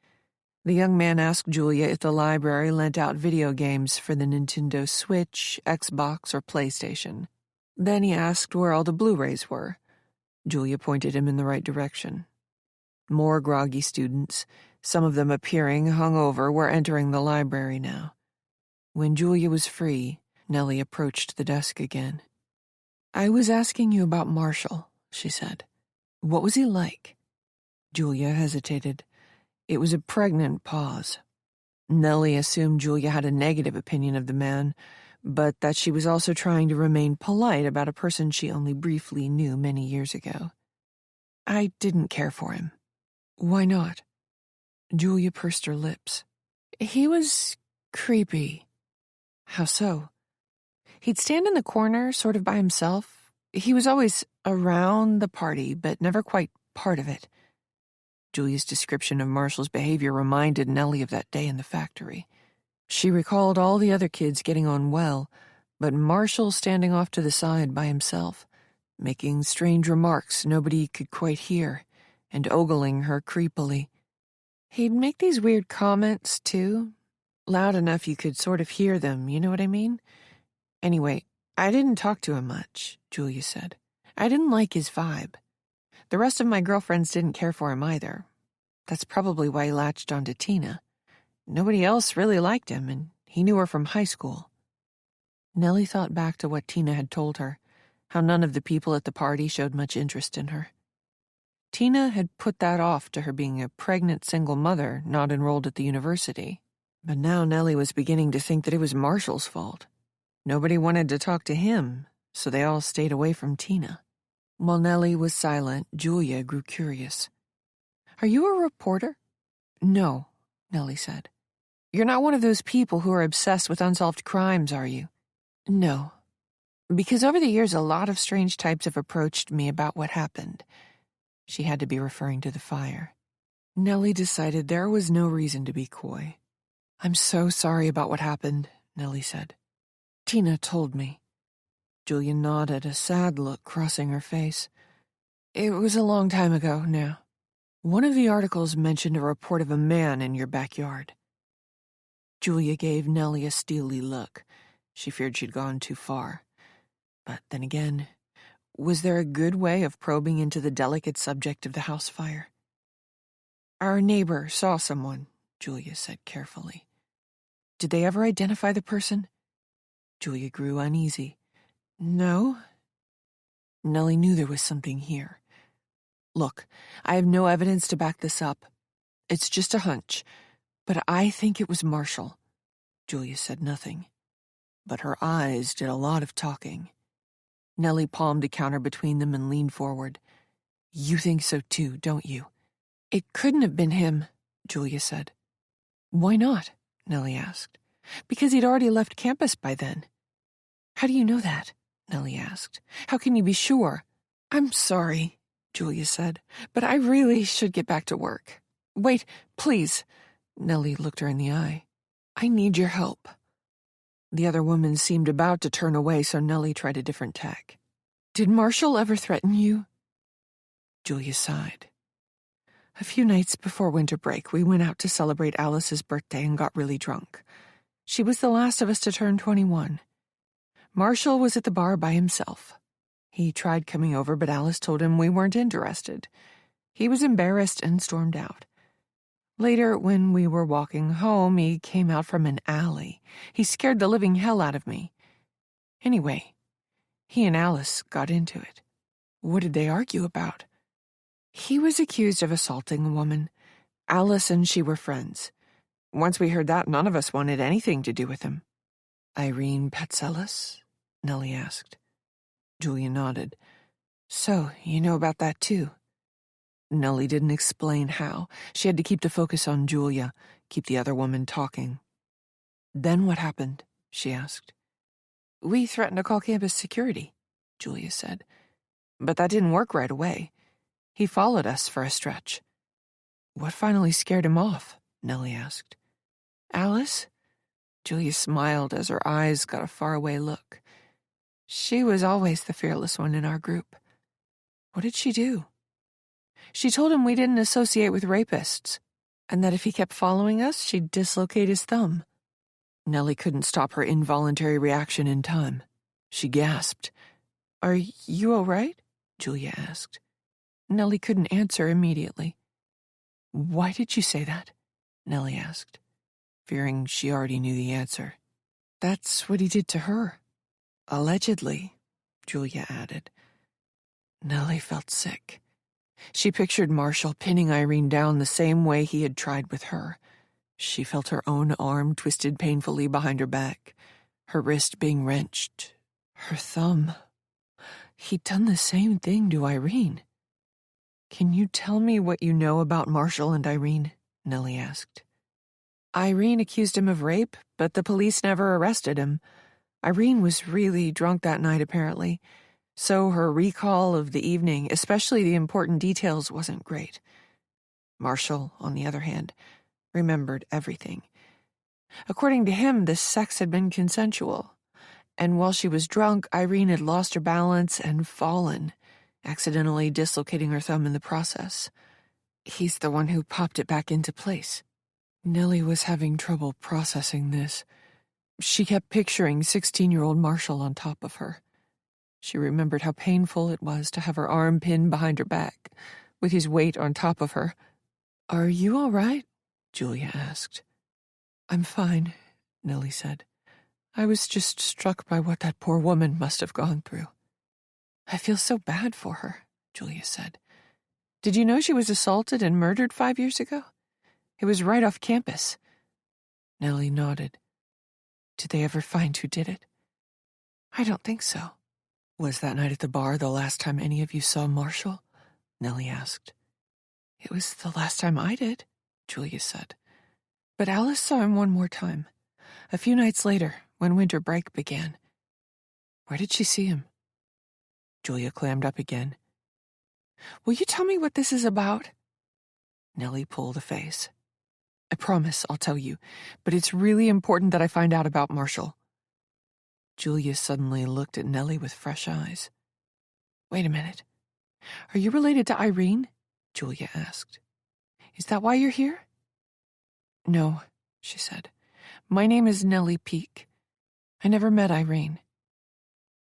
The young man asked Julia if the library lent out video games for the Nintendo Switch, Xbox, or PlayStation. Then he asked where all the Blu-rays were. Julia pointed him in the right direction. More groggy students, some of them appearing hungover, were entering the library now. When Julia was free, Nellie approached the desk again. I was asking you about Marshall, she said. What was he like? Julia hesitated. It was a pregnant pause. Nellie assumed Julia had a negative opinion of the man, but that she was also trying to remain polite about a person she only briefly knew many years ago. I didn't care for him. Why not? Julia pursed her lips. He was creepy. How so? He'd stand in the corner, sort of by himself. He was always around the party, but never quite part of it. Julia's description of Marshall's behavior reminded Nellie of that day in the factory. She recalled all the other kids getting on well, but Marshall standing off to the side by himself, making strange remarks nobody could quite hear, and ogling her creepily. He'd make these weird comments, too, loud enough you could sort of hear them, you know what I mean? Anyway, I didn't talk to him much, Julia said. I didn't like his vibe. The rest of my girlfriends didn't care for him either. That's probably why he latched onto Tina. Nobody else really liked him, and he knew her from high school. Nellie thought back to what Tina had told her, how none of the people at the party showed much interest in her. Tina had put that off to her being a pregnant single mother not enrolled at the university. But now Nellie was beginning to think that it was Marshall's fault. Nobody wanted to talk to him, so they all stayed away from Tina. While Nellie was silent, Julia grew curious. Are you a reporter? No, Nellie said. You're not one of those people who are obsessed with unsolved crimes, are you? No. Because over the years, a lot of strange types have approached me about what happened. She had to be referring to the fire. Nellie decided there was no reason to be coy. I'm so sorry about what happened, Nellie said. Tina told me. Julia nodded, a sad look crossing her face. It was a long time ago now. One of the articles mentioned a report of a man in your backyard. Julia gave Nellie a steely look. She feared she'd gone too far. But then again, was there a good way of probing into the delicate subject of the house fire? Our neighbor saw someone, Julia said carefully. Did they ever identify the person? Julia grew uneasy. No. Nellie knew there was something here. Look, I have no evidence to back this up. It's just a hunch, but I think it was Marshall. Julia said nothing, but her eyes did a lot of talking. Nellie palmed a counter between them and leaned forward. You think so too, don't you? It couldn't have been him, Julia said. Why not? Nellie asked. Because he'd already left campus by then. How do you know that? Nellie asked. How can you be sure? I'm sorry, Julia said, "but I really should get back to work." "Wait, please." Nellie looked her in the eye. "I need your help." The other woman seemed about to turn away, so Nellie tried a different tack. "Did Marshall ever threaten you?" Julia sighed. "A few nights before winter break, we went out to celebrate Alice's birthday and got really drunk. She was the last of us to turn 21. Marshall was at the bar by himself. He tried coming over, but Alice told him we weren't interested. He was embarrassed and stormed out. Later, when we were walking home, he came out from an alley. He scared the living hell out of me. Anyway, he and Alice got into it." "What did they argue about?" "He was accused of assaulting a woman. Alice and she were friends. Once we heard that, none of us wanted anything to do with him." "Irene Patselis?" Nellie asked. Julia nodded. "So, you know about that too?" Nellie didn't explain how. She had to keep the focus on Julia, keep the other woman talking. "Then what happened?" she asked. "We threatened to call campus security," Julia said. "But that didn't work right away. He followed us for a stretch." "What finally scared him off?" Nellie asked. "Alice?" Julia smiled as her eyes got a faraway look. "She was always the fearless one in our group." "What did she do?" "She told him we didn't associate with rapists, and that if he kept following us, she'd dislocate his thumb." Nellie couldn't stop her involuntary reaction in time. She gasped. "Are you all right?" Julia asked. Nellie couldn't answer immediately. "Why did you say that?" Nellie asked, fearing she already knew the answer. "That's what he did to her. Allegedly," Julia added. Nellie felt sick. She pictured Marshall pinning Irene down the same way he had tried with her. She felt her own arm twisted painfully behind her back, her wrist being wrenched, her thumb. He'd done the same thing to Irene. "Can you tell me what you know about Marshall and Irene?" Nellie asked. "Irene accused him of rape, but the police never arrested him. Irene was really drunk that night, apparently, so her recall of the evening, especially the important details, wasn't great. Marshall, on the other hand, remembered everything. According to him, the sex had been consensual, and while she was drunk, Irene had lost her balance and fallen, accidentally dislocating her thumb in the process. He's the one who popped it back into place." Nellie was having trouble processing this. She kept picturing 16-year-old Marshall on top of her. She remembered how painful it was to have her arm pinned behind her back, with his weight on top of her. "Are you all right?" Julia asked. "I'm fine," Nellie said. "I was just struck by what that poor woman must have gone through." "I feel so bad for her," Julia said. "Did you know she was assaulted and murdered 5 years ago? It was right off campus." Nellie nodded. "Did they ever find who did it?" "I don't think so." "Was that night at the bar the last time any of you saw Marshall?" Nellie asked. "It was the last time I did," Julia said. "But Alice saw him one more time, a few nights later, when winter break began." "Where did she see him?" Julia clammed up again. "Will you tell me what this is about?" Nellie pulled a face. "I promise I'll tell you, but it's really important that I find out about Marshall." Julia suddenly looked at Nellie with fresh eyes. "Wait a minute. Are you related to Irene?" Julia asked. "Is that why you're here?" "No," she said. "My name is Nellie Peake. I never met Irene."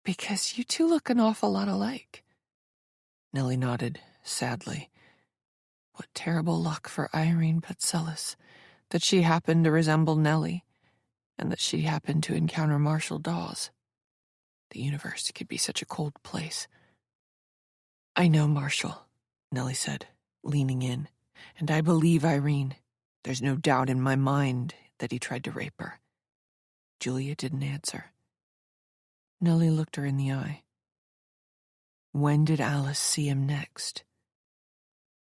"Because you two look an awful lot alike." Nellie nodded, sadly. What terrible luck for Irene Patselis, that she happened to resemble Nellie, and that she happened to encounter Marshall Dawes. The universe could be such a cold place. "I know Marshall," Nellie said, leaning in, "and I believe Irene. There's no doubt in my mind that he tried to rape her." Julia didn't answer. Nellie looked her in the eye. "When did Alice see him next?"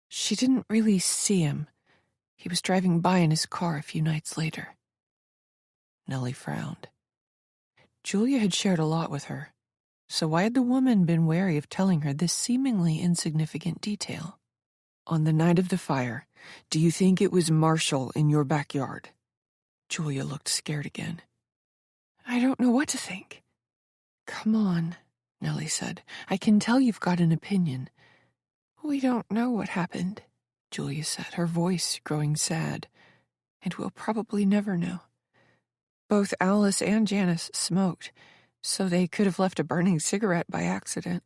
"She didn't really see him. He was driving by in his car a few nights later." Nellie frowned. Julia had shared a lot with her. So why had the woman been wary of telling her this seemingly insignificant detail? On the night of the fire, do you think it was Marshall in your backyard? Julia looked scared again. I don't know what to think. Come on, Nellie said. I can tell you've got an opinion. We don't know what happened, Julia said, her voice growing sad. And we'll probably never know. Both Alice and Janice smoked, so they could have left a burning cigarette by accident.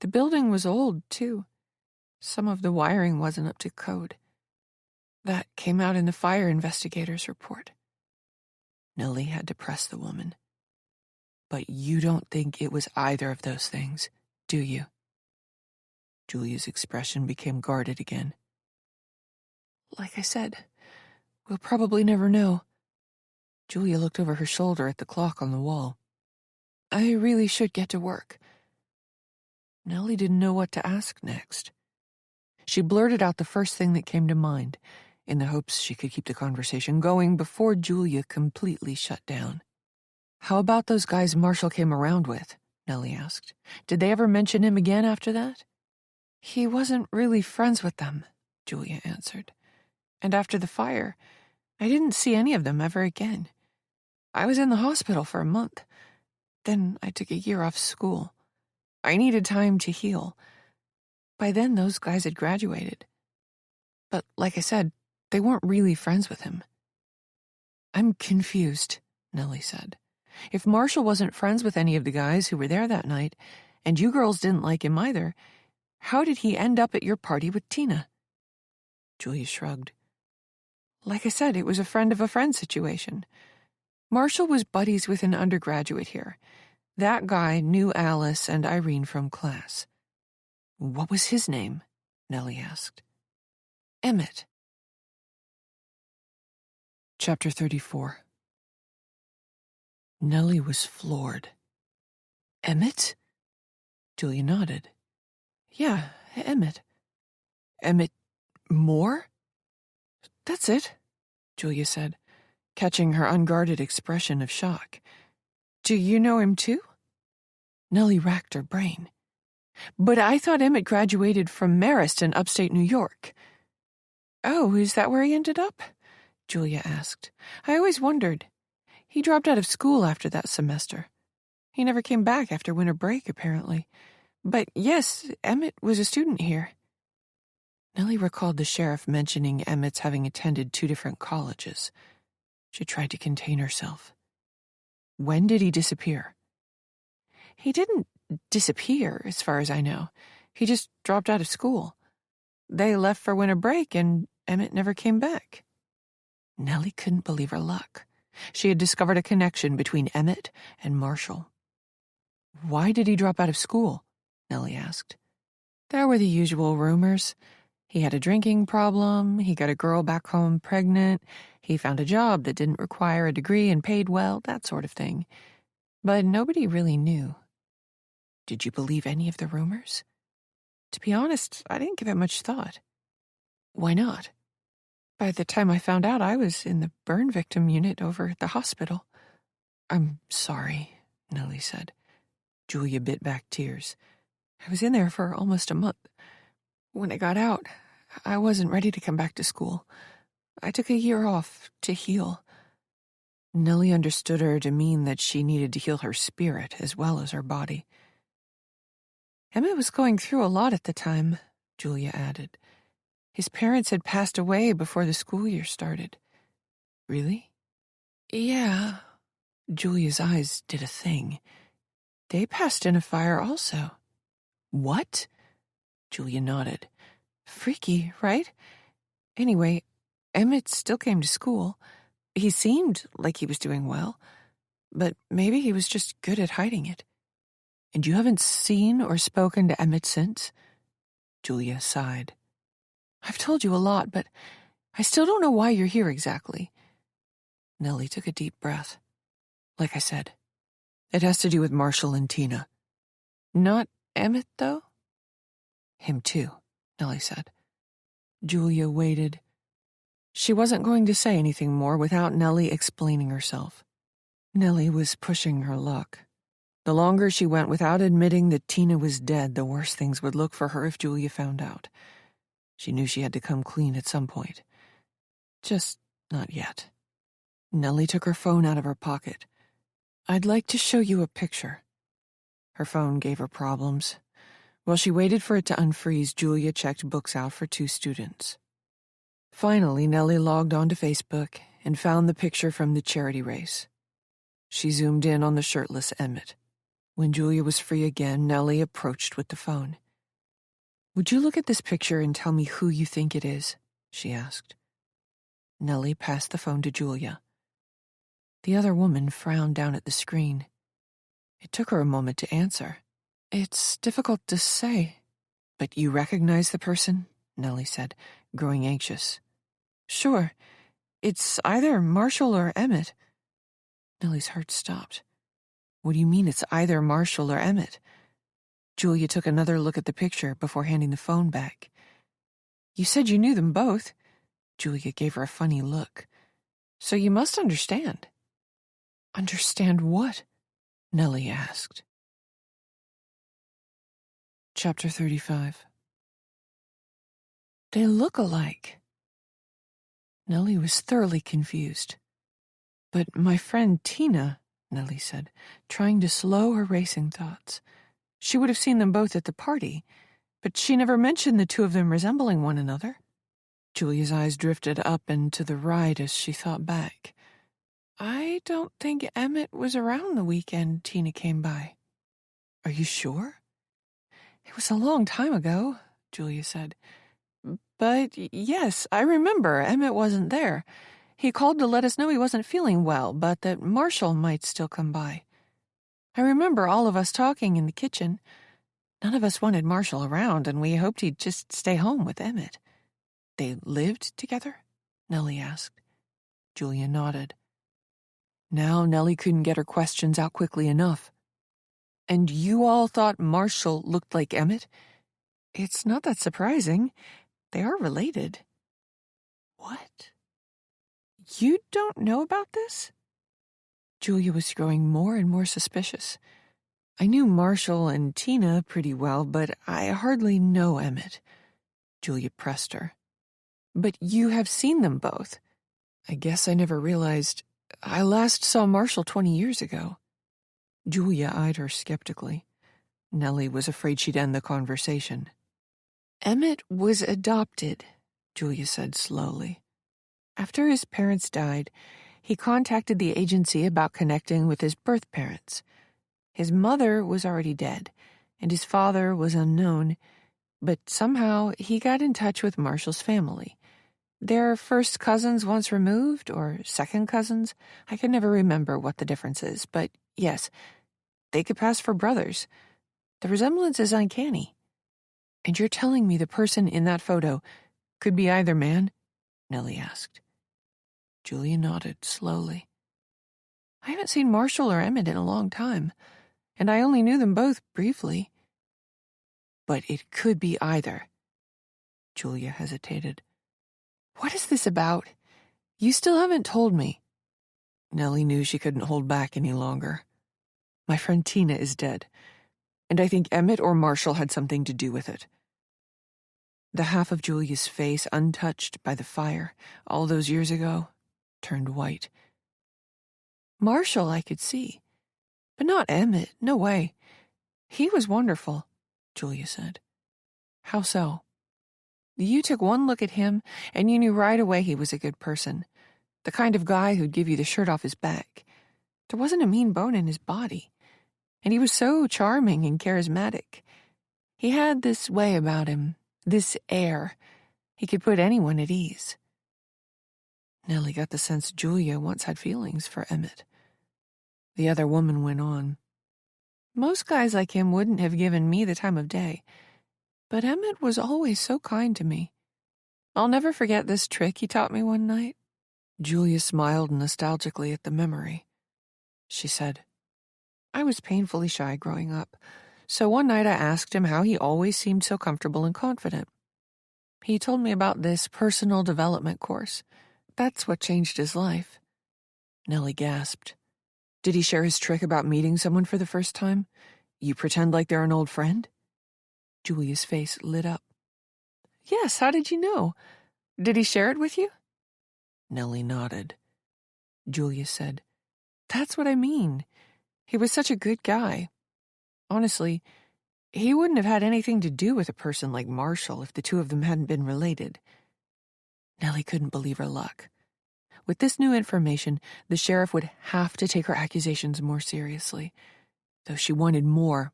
The building was old, too. Some of the wiring wasn't up to code. That came out in the fire investigator's report. Nellie had to press the woman. But you don't think it was either of those things, do you? Julia's expression became guarded again. Like I said, we'll probably never know. Julia looked over her shoulder at the clock on the wall. I really should get to work. Nellie didn't know what to ask next. She blurted out the first thing that came to mind, in the hopes she could keep the conversation going before Julia completely shut down. How about those guys Marshall came around with? Nellie asked. Did they ever mention him again after that? He wasn't really friends with them, Julia answered. And after the fire, I didn't see any of them ever again. I was in the hospital for a month. Then I took a year off school. I needed time to heal. By then, those guys had graduated. But like I said, they weren't really friends with him. I'm confused, Nellie said. If Marshall wasn't friends with any of the guys who were there that night, and you girls didn't like him either, how did he end up at your party with Tina? Julia shrugged. Like I said, it was a friend of a friend situation. Marshall was buddies with an undergraduate here. That guy knew Alice and Irene from class. What was his name? Nellie asked. Emmett. Chapter 34. Nellie was floored. Emmett? Julia nodded. Yeah, Emmett. Emmett Moore? That's it, Julia said, catching her unguarded expression of shock. Do you know him too? Nellie racked her brain. But I thought Emmett graduated from Marist in upstate New York. Oh, is that where he ended up? Julia asked. I always wondered. He dropped out of school after that semester. He never came back after winter break, apparently. But yes, Emmett was a student here. Nellie recalled the sheriff mentioning Emmett's having attended 2 different colleges. She tried to contain herself. When did he disappear? He didn't disappear, as far as I know. He just dropped out of school. They left for winter break, and Emmett never came back. Nellie couldn't believe her luck. She had discovered a connection between Emmett and Marshall. Why did he drop out of school? Nellie asked. There were the usual rumors. He had a drinking problem, he got a girl back home pregnant, he found a job that didn't require a degree and paid well, that sort of thing. But nobody really knew. Did you believe any of the rumors? To be honest, I didn't give it much thought. Why not? By the time I found out, I was in the burn victim unit over at the hospital. I'm sorry, Nellie said. Julia bit back tears. I was in there for almost a month. When I got out, I wasn't ready to come back to school. I took a year off to heal. Nellie understood her to mean that she needed to heal her spirit as well as her body. Emmett was going through a lot at the time, Julia added. His parents had passed away before the school year started. Really? Yeah. Julia's eyes did a thing. They passed in a fire also. What? Julia nodded. Freaky, right? Anyway, Emmett still came to school. He seemed like he was doing well, but maybe he was just good at hiding it. And you haven't seen or spoken to Emmett since? Julia sighed. I've told you a lot, but I still don't know why you're here exactly. Nellie took a deep breath. Like I said, it has to do with Marshall and Tina. Not Emmett, though? Him too, Nellie said. Julia waited. She wasn't going to say anything more without Nellie explaining herself. Nellie was pushing her luck. The longer she went without admitting that Tina was dead, the worse things would look for her if Julia found out. She knew she had to come clean at some point. Just not yet. Nellie took her phone out of her pocket. "I'd like to show you a picture." Her phone gave her problems. While she waited for it to unfreeze, Julia checked books out for 2 students. Finally, Nellie logged onto Facebook and found the picture from the charity race. She zoomed in on the shirtless Emmett. When Julia was free again, Nellie approached with the phone. "Would you look at this picture and tell me who you think it is?" she asked. Nellie passed the phone to Julia. The other woman frowned down at the screen. It took her a moment to answer. "It's difficult to say." "But you recognize the person?" Nellie said, growing anxious. "Sure. It's either Marshall or Emmett." Nellie's heart stopped. "What do you mean it's either Marshall or Emmett?" Julia took another look at the picture before handing the phone back. "You said you knew them both." Julia gave her a funny look. "So you must understand." "Understand what?" Nellie asked. Chapter 35. "They look alike." Nellie was thoroughly confused. "But my friend Tina," Nellie said, trying to slow her racing thoughts. "She would have seen them both at the party, but she never mentioned the 2 of them resembling one another." Julia's eyes drifted up and to the right as she thought back. "I don't think Emmett was around the weekend Tina came by." "Are you sure?" "It was a long time ago," Julia said. "But yes, I remember Emmett wasn't there. He called to let us know he wasn't feeling well, but that Marshall might still come by. I remember all of us talking in the kitchen. None of us wanted Marshall around, and we hoped he'd just stay home with Emmett." "They lived together?" Nellie asked. Julia nodded. Now Nellie couldn't get her questions out quickly enough. "And you all thought Marshall looked like Emmett?" "It's not that surprising. They are related." "What? You don't know about this?" Julia was growing more and more suspicious. "I knew Marshall and Tina pretty well, but I hardly know Emmett." Julia pressed her. "But you have seen them both." "I guess I never realized. I last saw Marshall 20 years ago." Julia eyed her skeptically. Nellie was afraid she'd end the conversation. "Emmett was adopted," Julia said slowly. "After his parents died, he contacted the agency about connecting with his birth parents. His mother was already dead, and his father was unknown, but somehow he got in touch with Marshall's family. They're first cousins once removed, or second cousins. I can never remember what the difference is, but yes, they could pass for brothers. The resemblance is uncanny." "And you're telling me the person in that photo could be either man?" Nellie asked. Julia nodded slowly. "I haven't seen Marshall or Emmett in a long time, and I only knew them both briefly." "But it could be either." Julia hesitated. "What is this about? You still haven't told me." Nellie knew she couldn't hold back any longer. "My friend Tina is dead, and I think Emmett or Marshall had something to do with it." The half of Julia's face, untouched by the fire all those years ago, turned white. "Marshall I could see, but not Emmett, no way. He was wonderful," Julia said. "How so?" "You took one look at him, and you knew right away he was a good person. The kind of guy who'd give you the shirt off his back. There wasn't a mean bone in his body. And he was so charming and charismatic. He had this way about him, this air. He could put anyone at ease." Nellie got the sense Julia once had feelings for Emmett. The other woman went on. "Most guys like him wouldn't have given me the time of day. But Emmett was always so kind to me. I'll never forget this trick he taught me one night." Julia smiled nostalgically at the memory. She said, "I was painfully shy growing up, so one night I asked him how he always seemed so comfortable and confident. He told me about this personal development course. That's what changed his life." Nellie gasped. Did he share his trick about meeting someone for the first time? You pretend like they're an old friend? Julia's face lit up. Yes, how did you know? Did he share it with you? Nellie nodded. Julia said, That's what I mean. He was such a good guy. Honestly, he wouldn't have had anything to do with a person like Marshall if the two of them hadn't been related. Nellie couldn't believe her luck. With this new information, the sheriff would have to take her accusations more seriously, though she wanted more,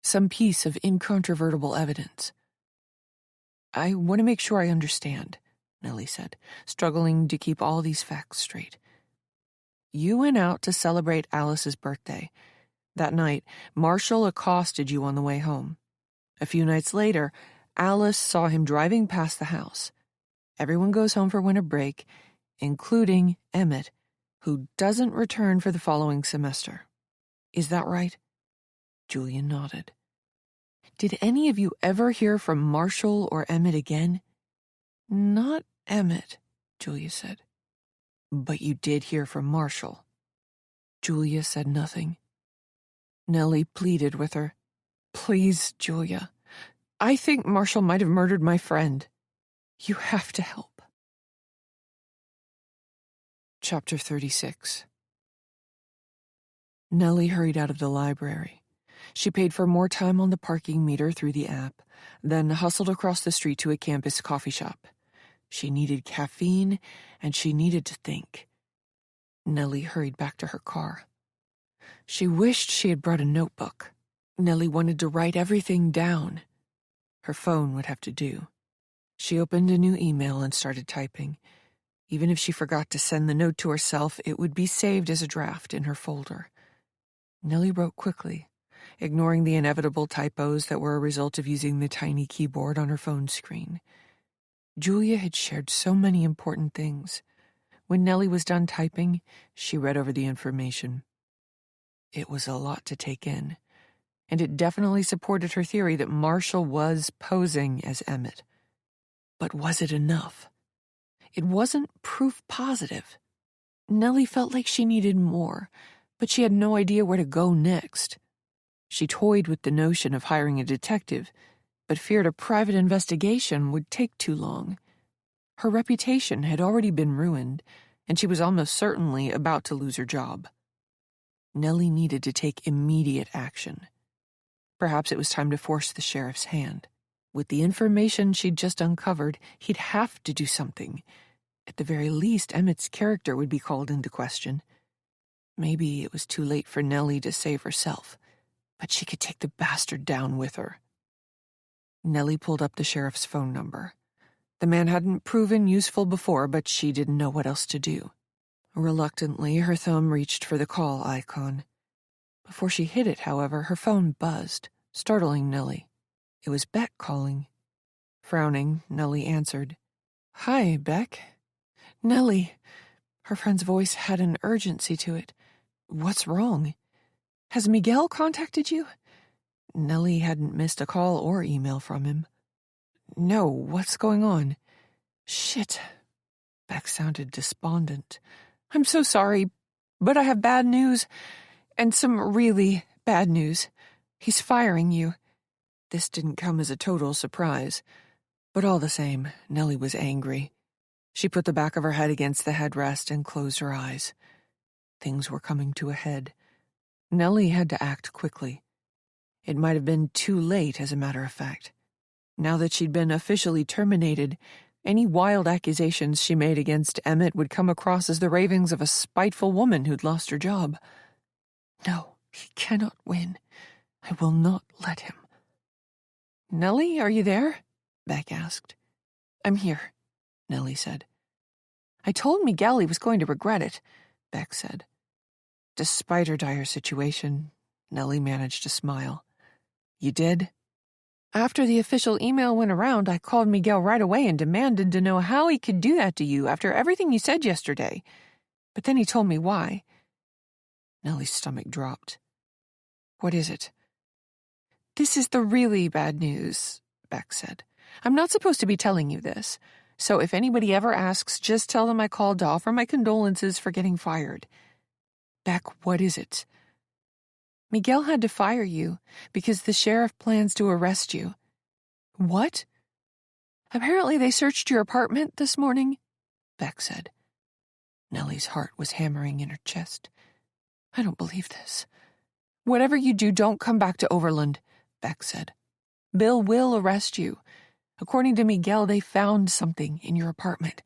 some piece of incontrovertible evidence. I want to make sure I understand, Nellie said, struggling to keep all these facts straight. You went out to celebrate Alice's birthday. That night, Marshall accosted you on the way home. A few nights later, Alice saw him driving past the house. Everyone goes home for winter break, including Emmett, who doesn't return for the following semester. Is that right? Julia nodded. Did any of you ever hear from Marshall or Emmett again? Not Emmett, Julia said. But you did hear from Marshall. Julia said nothing. Nellie pleaded with her. Please, Julia. I think Marshall might have murdered my friend. You have to help. Chapter 36. Nellie hurried out of the library. She paid for more time on the parking meter through the app, then hustled across the street to a campus coffee shop. She needed caffeine, and she needed to think. Nellie hurried back to her car. She wished she had brought a notebook. Nellie wanted to write everything down. Her phone would have to do. She opened a new email and started typing. Even if she forgot to send the note to herself, it would be saved as a draft in her folder. Nellie wrote quickly, ignoring the inevitable typos that were a result of using the tiny keyboard on her phone screen. Julia had shared so many important things. When Nellie was done typing, she read over the information. It was a lot to take in, and it definitely supported her theory that Marshall was posing as Emmett. But was it enough? It wasn't proof positive. Nellie felt like she needed more, but she had no idea where to go next. She toyed with the notion of hiring a detective, but feared a private investigation would take too long. Her reputation had already been ruined, and she was almost certainly about to lose her job. Nellie needed to take immediate action. Perhaps it was time to force the sheriff's hand. With the information she'd just uncovered, he'd have to do something. At the very least, Emmett's character would be called into question. Maybe it was too late for Nellie to save herself, but she could take the bastard down with her. Nellie pulled up the sheriff's phone number. The man hadn't proven useful before, but she didn't know what else to do. Reluctantly, her thumb reached for the call icon. Before she hit it, however, her phone buzzed, startling Nellie. It was Beck calling. Frowning, Nellie answered. Hi, Beck. Nellie. Her friend's voice had an urgency to it. What's wrong? Has Miguel contacted you? Nellie hadn't missed a call or email from him. No, what's going on? Shit. Beck sounded despondent. I'm so sorry, but I have bad news, and some really bad news. He's firing you. This didn't come as a total surprise, but all the same, Nellie was angry. She put the back of her head against the headrest and closed her eyes. Things were coming to a head. Nellie had to act quickly. It might have been too late, as a matter of fact. Now that she'd been officially terminated, any wild accusations she made against Emmett would come across as the ravings of a spiteful woman who'd lost her job. No, he cannot win. I will not let him. Nellie, are you there? Beck asked. I'm here, Nellie said. I told Miguel he was going to regret it, Beck said. Despite her dire situation, Nellie managed to smile. You did? After the official email went around, I called Miguel right away and demanded to know how he could do that to you after everything you said yesterday. But then he told me why. Nellie's stomach dropped. What is it? This is the really bad news, Beck said. I'm not supposed to be telling you this, so if anybody ever asks, just tell them I called to offer my condolences for getting fired. Beck, what is it? Miguel had to fire you because the sheriff plans to arrest you. What? Apparently they searched your apartment this morning, Beck said. Nellie's heart was hammering in her chest. I don't believe this. Whatever you do, don't come back to Overland, Beck said. Bill will arrest you. According to Miguel, they found something in your apartment.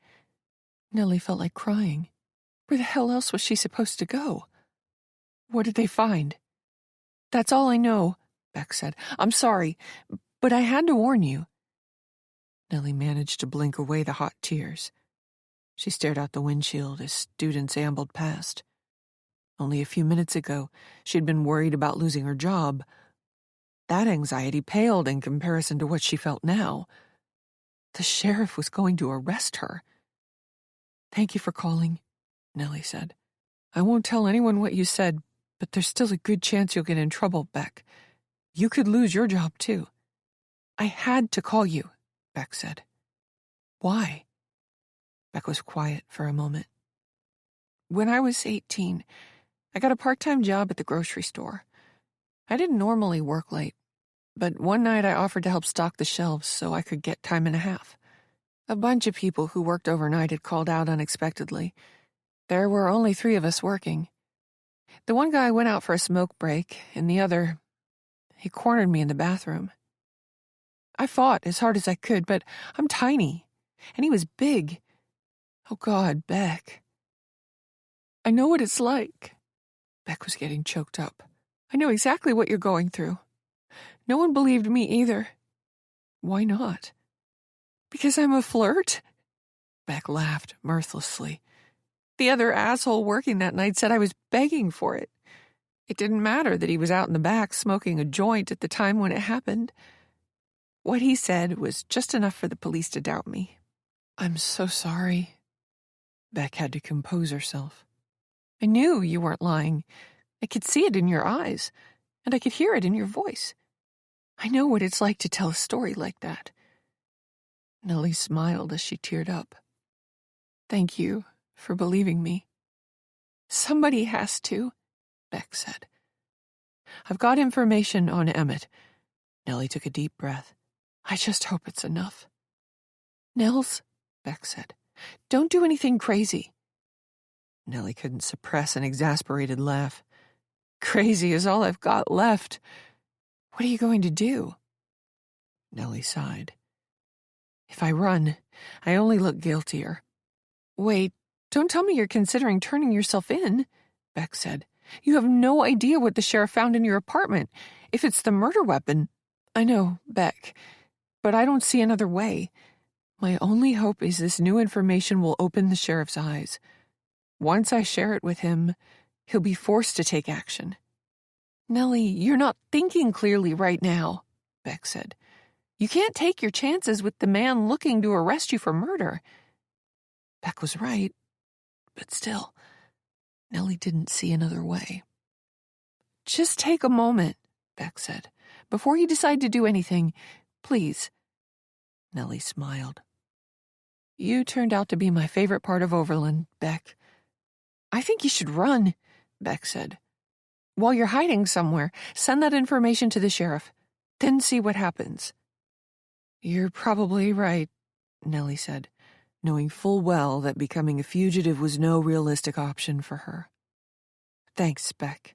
Nellie felt like crying. Where the hell else was she supposed to go? What did they find? That's all I know, Beck said. I'm sorry, but I had to warn you. Nellie managed to blink away the hot tears. She stared out the windshield as students ambled past. Only a few minutes ago, she'd been worried about losing her job. That anxiety paled in comparison to what she felt now. The sheriff was going to arrest her. Thank you for calling, Nellie said. I won't tell anyone what you said, but there's still a good chance you'll get in trouble, Beck. You could lose your job, too. I had to call you, Beck said. Why? Beck was quiet for a moment. When I was 18, I got a part-time job at the grocery store. I didn't normally work late, but one night I offered to help stock the shelves so I could get time and a half. A bunch of people who worked overnight had called out unexpectedly. There were only 3 of us working. The one guy went out for a smoke break, and the other, he cornered me in the bathroom. I fought as hard as I could, but I'm tiny, and he was big. Oh, God, Beck. I know what it's like. Beck was getting choked up. I know exactly what you're going through. No one believed me either. Why not? Because I'm a flirt? Beck laughed mirthlessly. The other asshole working that night said I was begging for it. It didn't matter that he was out in the back smoking a joint at the time when it happened. What he said was just enough for the police to doubt me. I'm so sorry. Beck had to compose herself. I knew you weren't lying. I could see it in your eyes, and I could hear it in your voice. I know what it's like to tell a story like that. Nellie smiled as she teared up. Thank you for believing me. Somebody has to, Beck said. I've got information on Emmett. Nellie took a deep breath. I just hope it's enough. Nels, Beck said, don't do anything crazy. Nellie couldn't suppress an exasperated laugh. Crazy is all I've got left. What are you going to do? Nellie sighed. If I run, I only look guiltier. Wait, don't tell me you're considering turning yourself in, Beck said. You have no idea what the sheriff found in your apartment. If it's the murder weapon. I know, Beck, but I don't see another way. My only hope is this new information will open the sheriff's eyes. Once I share it with him, he'll be forced to take action. Nellie, you're not thinking clearly right now, Beck said. You can't take your chances with the man looking to arrest you for murder. Beck was right, but still, Nellie didn't see another way. Just take a moment, Beck said. Before you decide to do anything, please. Nellie smiled. You turned out to be my favorite part of Overland, Beck. I think you should run, Beck said. While you're hiding somewhere, send that information to the sheriff. Then see what happens. You're probably right, Nellie said, knowing full well that becoming a fugitive was no realistic option for her. Thanks, Beck.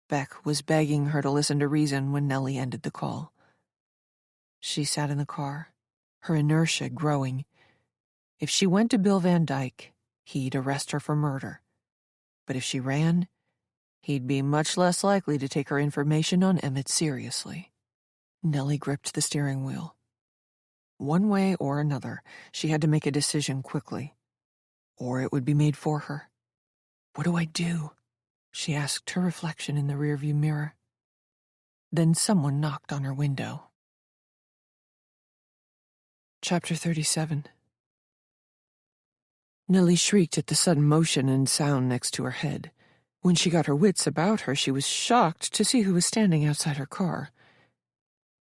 Beck was begging her to listen to reason when Nellie ended the call. She sat in the car, her inertia growing. If she went to Bill Van Dyke, he'd arrest her for murder. But if she ran, he'd be much less likely to take her information on Emmett seriously. Nellie gripped the steering wheel. One way or another, she had to make a decision quickly, or it would be made for her. What do I do? She asked her reflection in the rearview mirror. Then someone knocked on her window. Chapter 37. Nellie shrieked at the sudden motion and sound next to her head. When she got her wits about her, she was shocked to see who was standing outside her car.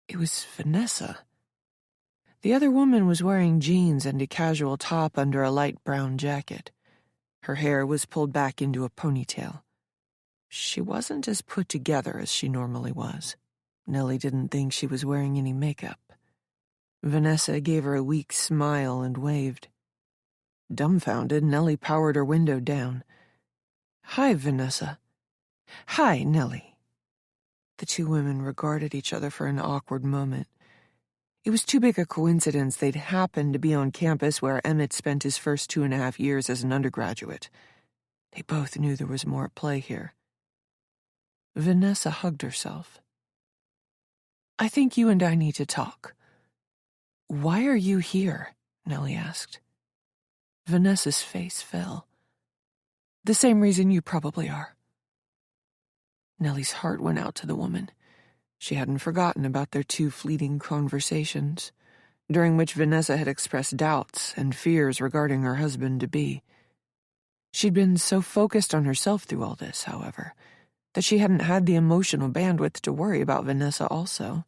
It was Vanessa. The other woman was wearing jeans and a casual top under a light brown jacket. Her hair was pulled back into a ponytail. She wasn't as put together as she normally was. Nellie didn't think she was wearing any makeup. Vanessa gave her a weak smile and waved. Dumbfounded, Nellie powered her window down. "Hi, Vanessa." "Hi, Nellie." The two women regarded each other for an awkward moment. It was too big a coincidence they'd happened to be on campus where Emmett spent his first 2.5 years as an undergraduate. They both knew there was more at play here. Vanessa hugged herself. "I think you and I need to talk." "Why are you here?" Nellie asked. Vanessa's face fell. "The same reason you probably are." Nellie's heart went out to the woman. She hadn't forgotten about their 2 fleeting conversations, during which Vanessa had expressed doubts and fears regarding her husband-to-be. She'd been so focused on herself through all this, however, that she hadn't had the emotional bandwidth to worry about Vanessa also.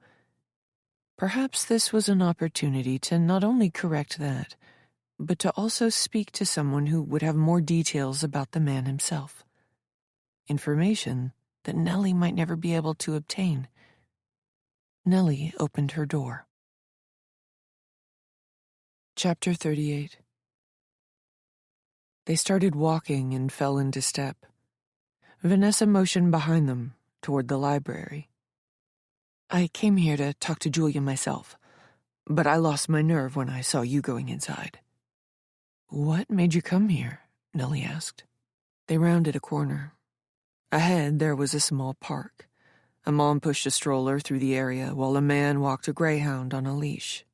Perhaps this was an opportunity to not only correct that, but to also speak to someone who would have more details about the man himself. Information that Nellie might never be able to obtain. Nellie opened her door. Chapter 38. They started walking and fell into step. Vanessa motioned behind them, toward the library. "I came here to talk to Julia myself, but I lost my nerve when I saw you going inside." "What made you come here?" Nellie asked. They rounded a corner. Ahead, there was a small park. A mom pushed a stroller through the area while a man walked a greyhound on a leash.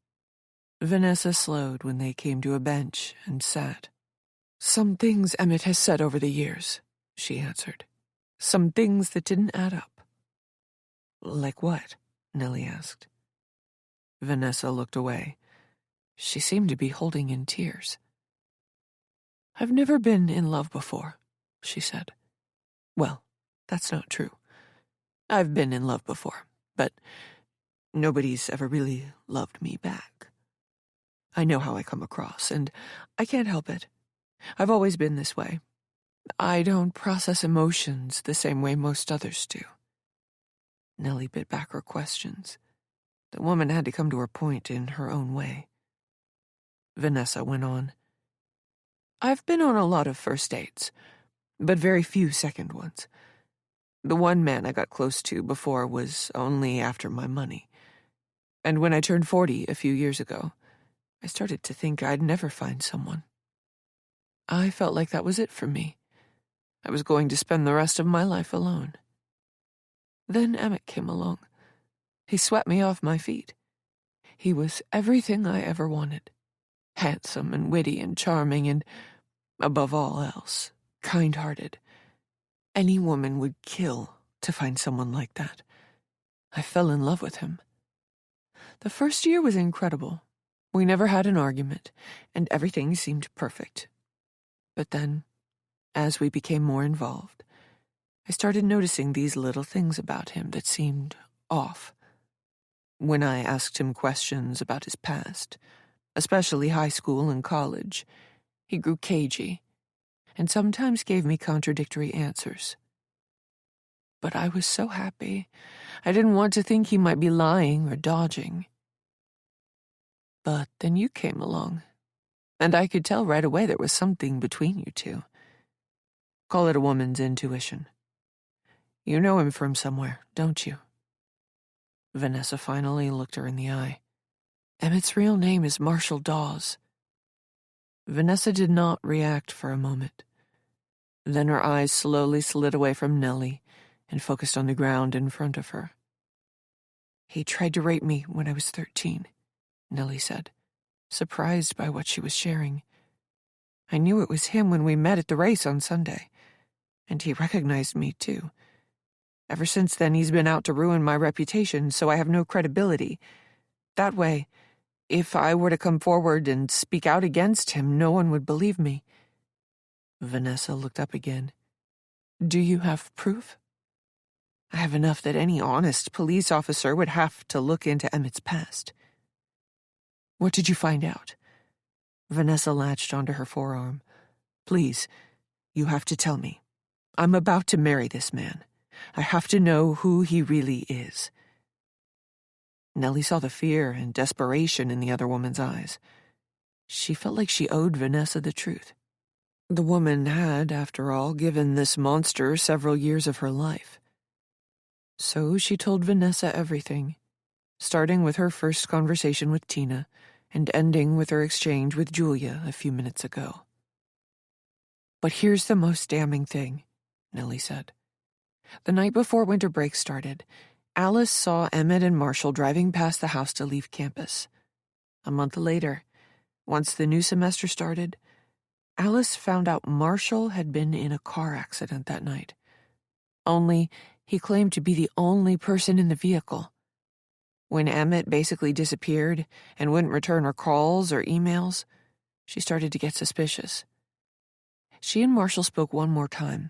Vanessa slowed when they came to a bench and sat. "Some things Emmett has said over the years," she answered. "Some things that didn't add up." "Like what?" Nellie asked. Vanessa looked away. She seemed to be holding in tears. "I've never been in love before," she said. "Well, that's not true. I've been in love before, but nobody's ever really loved me back. I know how I come across, and I can't help it. I've always been this way. I don't process emotions the same way most others do." Nellie bit back her questions. The woman had to come to her point in her own way. Vanessa went on. "I've been on a lot of first dates, but very few second ones. The one man I got close to before was only after my money. And when I turned 40 a few years ago, I started to think I'd never find someone. I felt like that was it for me. I was going to spend the rest of my life alone. Then Emmett came along. He swept me off my feet. He was everything I ever wanted. Handsome and witty and charming and, above all else, kind-hearted. Any woman would kill to find someone like that. I fell in love with him. The first year was incredible. We never had an argument, and everything seemed perfect. But then, as we became more involved, I started noticing these little things about him that seemed off. When I asked him questions about his past, especially high school and college, he grew cagey, and sometimes gave me contradictory answers. But I was so happy, I didn't want to think he might be lying or dodging. But then you came along, and I could tell right away there was something between you two. Call it a woman's intuition. You know him from somewhere, don't you?" Vanessa finally looked her in the eye. "Emmett's real name is Marshall Dawes." Vanessa did not react for a moment. Then her eyes slowly slid away from Nellie and focused on the ground in front of her. "He tried to rape me when I was 13, Nellie said, surprised by what she was sharing. "I knew it was him when we met at the race on Sunday, and he recognized me, too. Ever since then, he's been out to ruin my reputation, so I have no credibility. That way, if I were to come forward and speak out against him, no one would believe me." Vanessa looked up again. "Do you have proof?" "I have enough that any honest police officer would have to look into Emmett's past." "What did you find out?" Vanessa latched onto her forearm. "Please, You have to tell me. I'm about to marry this man. I have to know who he really is." Nellie saw the fear and desperation in the other woman's eyes. She felt like she owed Vanessa the truth. The woman had, after all, given this monster several years of her life. So she told Vanessa everything, starting with her first conversation with Tina and ending with her exchange with Julia a few minutes ago. "But here's the most damning thing," Nellie said. "The night before winter break started, Alice saw Emmett and Marshall driving past the house to leave campus. A month later, once the new semester started, Alice found out Marshall had been in a car accident that night. Only he claimed to be the only person in the vehicle. When Emmett basically disappeared and wouldn't return her calls or emails, she started to get suspicious. She and Marshall spoke one more time,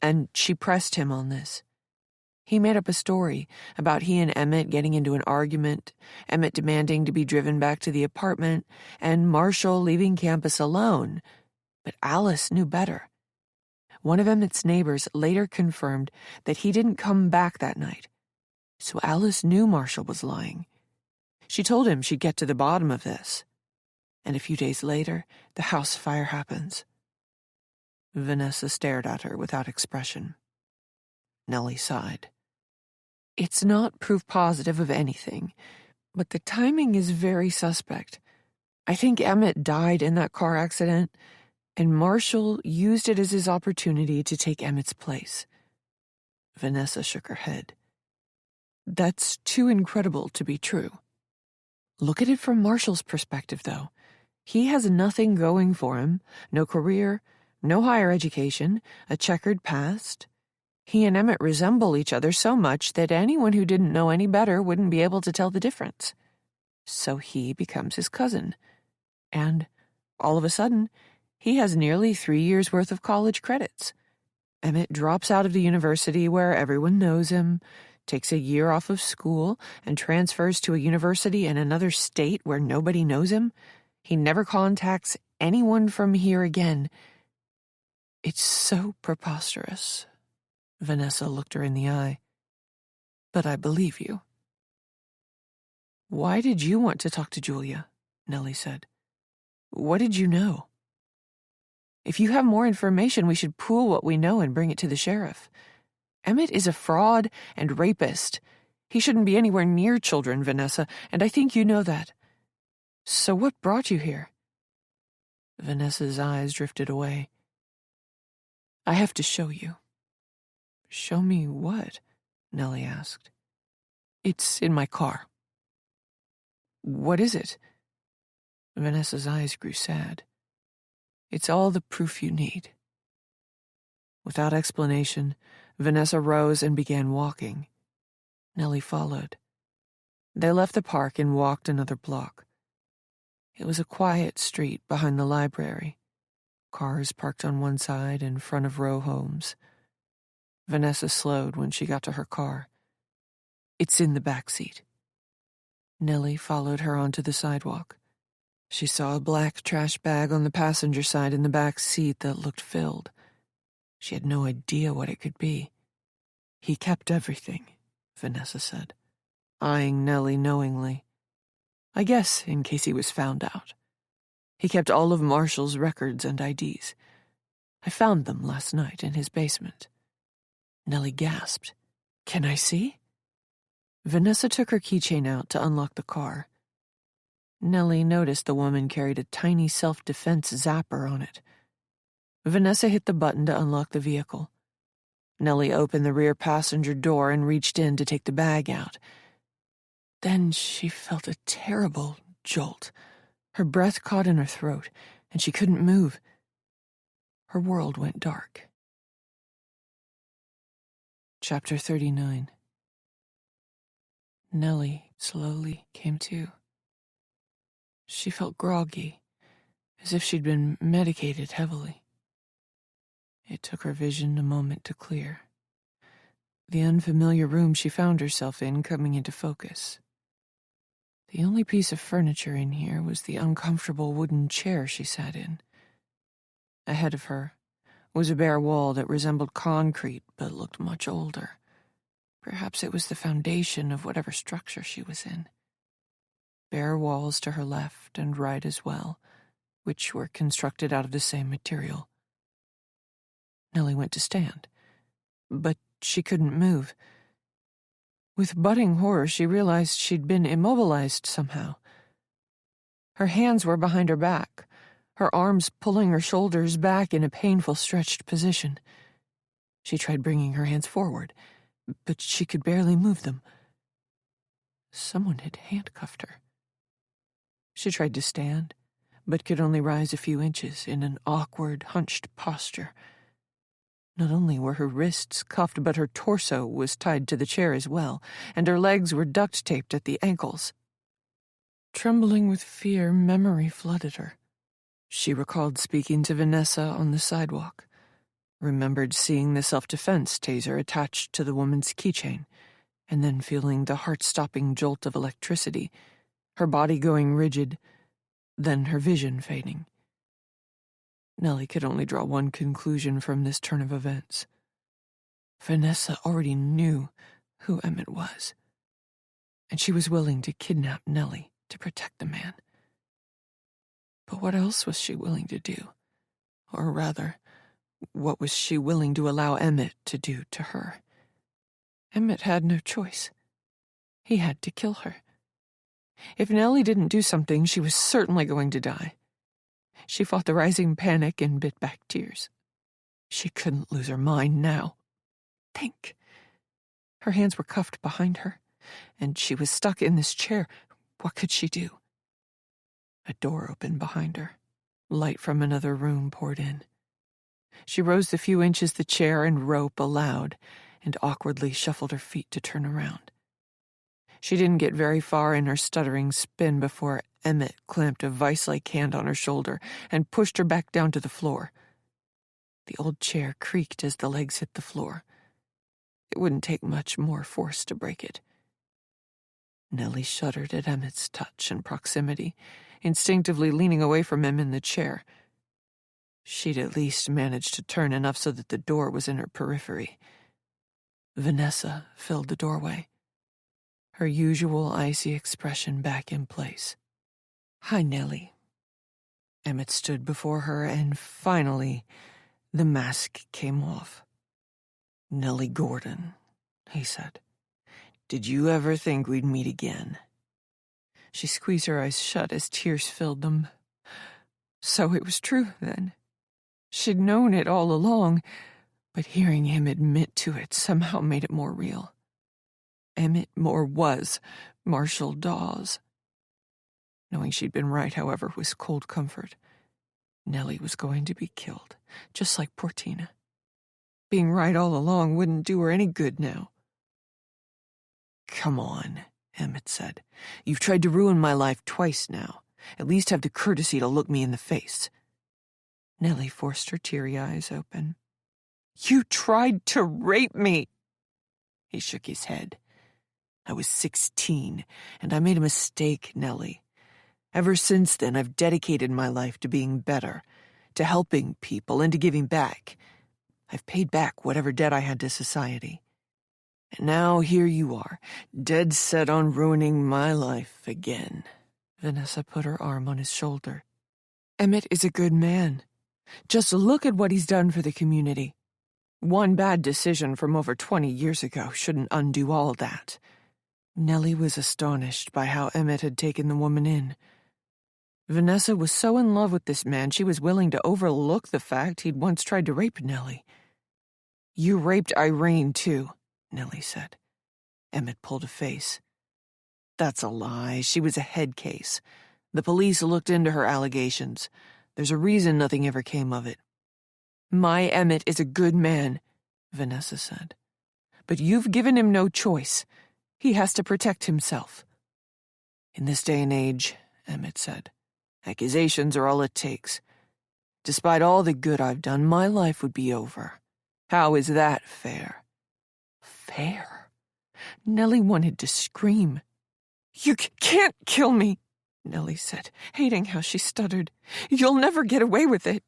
and she pressed him on this. He made up a story about he and Emmett getting into an argument, Emmett demanding to be driven back to the apartment, and Marshall leaving campus alone. But Alice knew better. One of Emmett's neighbors later confirmed that he didn't come back that night. So Alice knew Marshall was lying. She told him she'd get to the bottom of this. And a few days later, the house fire happens. Vanessa stared at her without expression. Nellie sighed. "It's not proof positive of anything, but the timing is very suspect. I think Emmett died in that car accident, and Marshall used it as his opportunity to take Emmett's place." Vanessa shook her head. "That's too incredible to be true." "Look at it from Marshall's perspective, though. He has nothing going for him, no career, no higher education, a checkered past. He and Emmett resemble each other so much that anyone who didn't know any better wouldn't be able to tell the difference. So he becomes his cousin. And, all of a sudden, he has nearly 3 years' worth of college credits. Emmett drops out of the university where everyone knows him, takes a year off of school, and transfers to a university in another state where nobody knows him. He never contacts anyone from here again. It's so preposterous." Vanessa looked her in the eye. "But I believe you." "Why did you want to talk to Julia?" Nellie said. "What did you know?" "If you have more information, we should pool what we know and bring it to the sheriff. Emmett is a fraud and rapist. He shouldn't be anywhere near children, Vanessa, and I think you know that. So what brought you here?" Vanessa's eyes drifted away. "I have to show you." "Show me what?" Nellie asked. "It's in my car." "What is it?" Vanessa's eyes grew sad. "It's all the proof you need." Without explanation, Vanessa rose and began walking. Nellie followed. They left the park and walked another block. It was a quiet street behind the library. Cars parked on one side in front of row homes. Vanessa slowed when she got to her car. "It's in the back seat." Nellie followed her onto the sidewalk. She saw a black trash bag on the passenger side in the back seat that looked filled. She had no idea what it could be. "He kept everything," Vanessa said, eyeing Nellie knowingly. "I guess in case he was found out. He kept all of Marshall's records and IDs. I found them last night in his basement." Nellie gasped. "Can I see?" Vanessa took her keychain out to unlock the car. Nellie noticed the woman carried a tiny self-defense zapper on it. Vanessa hit the button to unlock the vehicle. Nellie opened the rear passenger door and reached in to take the bag out. Then she felt a terrible jolt. Her breath caught in her throat, and she couldn't move. Her world went dark. Chapter 39. Nellie slowly came to. She felt groggy, as if she'd been medicated heavily. It took her vision a moment to clear. The unfamiliar room she found herself in coming into focus. The only piece of furniture in here was the uncomfortable wooden chair she sat in. Ahead of her, was a bare wall that resembled concrete but looked much older. Perhaps it was the foundation of whatever structure she was in. Bare walls to her left and right as well, which were constructed out of the same material. Nellie went to stand, but she couldn't move. With budding horror, she realized she'd been immobilized somehow. Her hands were behind her back, her arms pulling her shoulders back in a painful stretched position. She tried bringing her hands forward, but she could barely move them. Someone had handcuffed her. She tried to stand, but could only rise a few inches in an awkward, hunched posture. Not only were her wrists cuffed, but her torso was tied to the chair as well, and her legs were duct-taped at the ankles. Trembling with fear, memory flooded her. She recalled speaking to Vanessa on the sidewalk, remembered seeing the self-defense taser attached to the woman's keychain, and then feeling the heart-stopping jolt of electricity, her body going rigid, then her vision fading. Nellie could only draw one conclusion from this turn of events. Vanessa already knew who Emmett was, and she was willing to kidnap Nellie to protect the man. But what else was she willing to do? Or rather, what was she willing to allow Emmett to do to her? Emmett had no choice. He had to kill her. If Nellie didn't do something, she was certainly going to die. She fought the rising panic and bit back tears. She couldn't lose her mind now. Think. Her hands were cuffed behind her, and she was stuck in this chair. What could she do? A door opened behind her. Light from another room poured in. She rose the few inches the chair and rope allowed, and awkwardly shuffled her feet to turn around. She didn't get very far in her stuttering spin before Emmett clamped a vice-like hand on her shoulder and pushed her back down to the floor. The old chair creaked as the legs hit the floor. It wouldn't take much more force to break it. Nellie shuddered at Emmett's touch and proximity, instinctively leaning away from him in the chair. She'd at least managed to turn enough so that the door was in her periphery. Vanessa filled the doorway, her usual icy expression back in place. "Hi, Nellie." Emmett stood before her, and finally, the mask came off. "Nellie Gordon," he said. "Did you ever think we'd meet again?" She squeezed her eyes shut as tears filled them. So it was true, then. She'd known it all along, but hearing him admit to it somehow made it more real. Emmett Moore was Marshall Dawes. Knowing she'd been right, however, was cold comfort. Nellie was going to be killed, just like poor Tina. Being right all along wouldn't do her any good now. "Come on," Emmett said. "You've tried to ruin my life twice now. At least have the courtesy to look me in the face." Nellie forced her teary eyes open. "You tried to rape me!" He shook his head. "I was 16, and I made a mistake, Nellie. Ever since then, I've dedicated my life to being better, to helping people, and to giving back. I've paid back whatever debt I had to society. And now here you are, dead set on ruining my life again." Vanessa put her arm on his shoulder. "Emmett is a good man. Just look at what he's done for the community. One bad decision from over 20 years ago shouldn't undo all that." Nellie was astonished by how Emmett had taken the woman in. Vanessa was so in love with this man she was willing to overlook the fact he'd once tried to rape Nellie. "You raped Irene, too," Nellie said. Emmett pulled a face. "That's a lie. She was a head case. The police looked into her allegations. There's a reason nothing ever came of it." "My Emmett is a good man," Vanessa said. "But you've given him no choice. He has to protect himself." "In this day and age," Emmett said, "accusations are all it takes. Despite all the good I've done, my life would be over. How is that fair?" Fair? Nellie wanted to scream. "You can't kill me," Nellie said, hating how she stuttered. "You'll never get away with it."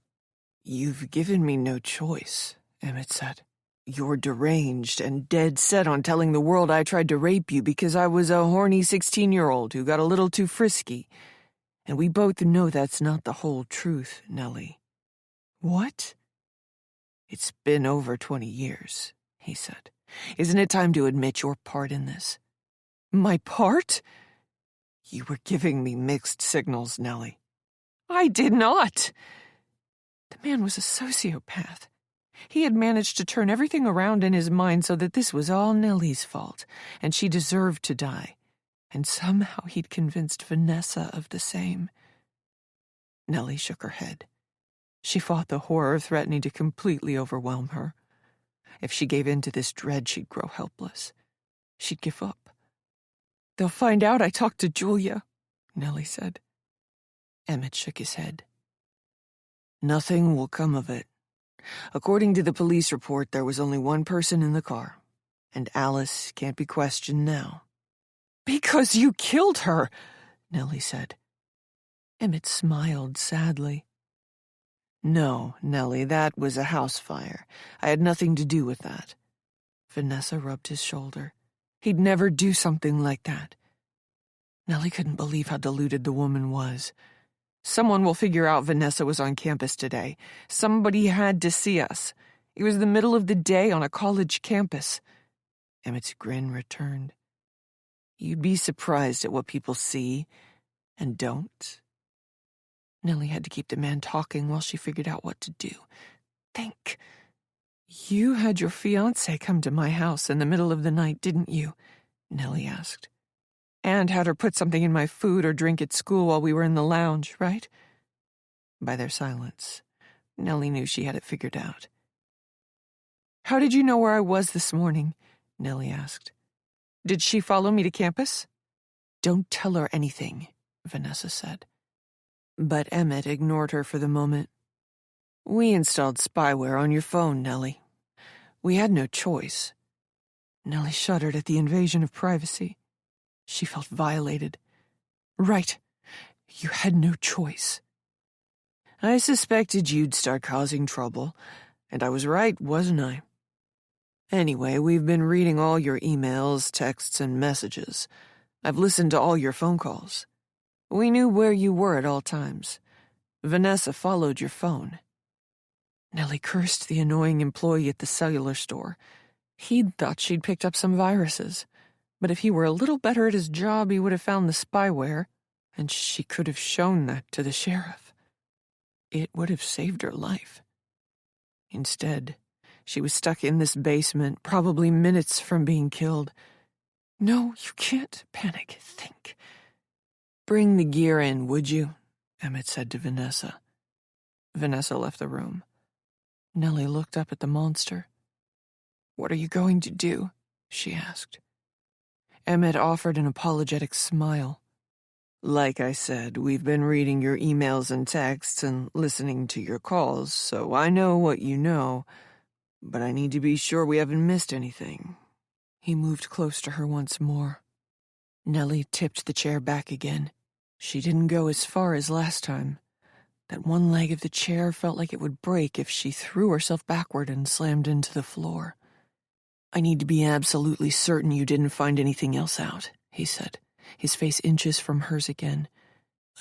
"You've given me no choice," Emmett said. "You're deranged and dead set on telling the world I tried to rape you because I was a horny 16-year-old who got a little too frisky. And we both know that's not the whole truth, Nellie." "What?" "It's been over 20 years, he said. "Isn't it time to admit your part in this?" "My part?" "You were giving me mixed signals, Nellie." "I did not." The man was a sociopath. He had managed to turn everything around in his mind so that this was all Nellie's fault, and she deserved to die. And somehow he'd convinced Vanessa of the same. Nellie shook her head. She fought the horror threatening to completely overwhelm her. If she gave in to this dread, she'd grow helpless. She'd give up. "They'll find out I talked to Julia," Nellie said. Emmett shook his head. "Nothing will come of it. According to the police report, there was only one person in the car, and Alice can't be questioned now." "Because you killed her," Nellie said. Emmett smiled sadly. "No, Nellie, that was a house fire. I had nothing to do with that." Vanessa rubbed his shoulder. "He'd never do something like that." Nellie couldn't believe how deluded the woman was. "Someone will figure out Vanessa was on campus today. Somebody had to see us. It was the middle of the day on a college campus." Emmett's grin returned. "You'd be surprised at what people see and don't." Nellie had to keep the man talking while she figured out what to do. "Think. You had your fiancé come to my house in the middle of the night, didn't you?" Nellie asked. "And had her put something in my food or drink at school while we were in the lounge, right?" By their silence, Nellie knew she had it figured out. "How did you know where I was this morning?" Nellie asked. "Did she follow me to campus?" "Don't tell her anything," Vanessa said. But Emmett ignored her for the moment. "We installed spyware on your phone, Nellie. We had no choice." Nellie shuddered at the invasion of privacy. She felt violated. "Right. You had no choice." "I suspected you'd start causing trouble, and I was right, wasn't I? Anyway, we've been reading all your emails, texts, and messages. I've listened to all your phone calls. We knew where you were at all times. Vanessa followed your phone." Nellie cursed the annoying employee at the cellular store. He'd thought she'd picked up some viruses. But if he were a little better at his job, he would have found the spyware, and she could have shown that to the sheriff. It would have saved her life. Instead, she was stuck in this basement, probably minutes from being killed. "No, you can't panic. Think." "Bring the gear in, would you?" Emmett said to Vanessa. Vanessa left the room. Nellie looked up at the monster. "What are you going to do?" she asked. Emmett offered an apologetic smile. "Like I said, we've been reading your emails and texts and listening to your calls, so I know what you know, but I need to be sure we haven't missed anything." He moved close to her once more. Nellie tipped the chair back again. She didn't go as far as last time. That one leg of the chair felt like it would break if she threw herself backward and slammed into the floor. "I need to be absolutely certain you didn't find anything else out," he said, his face inches from hers again.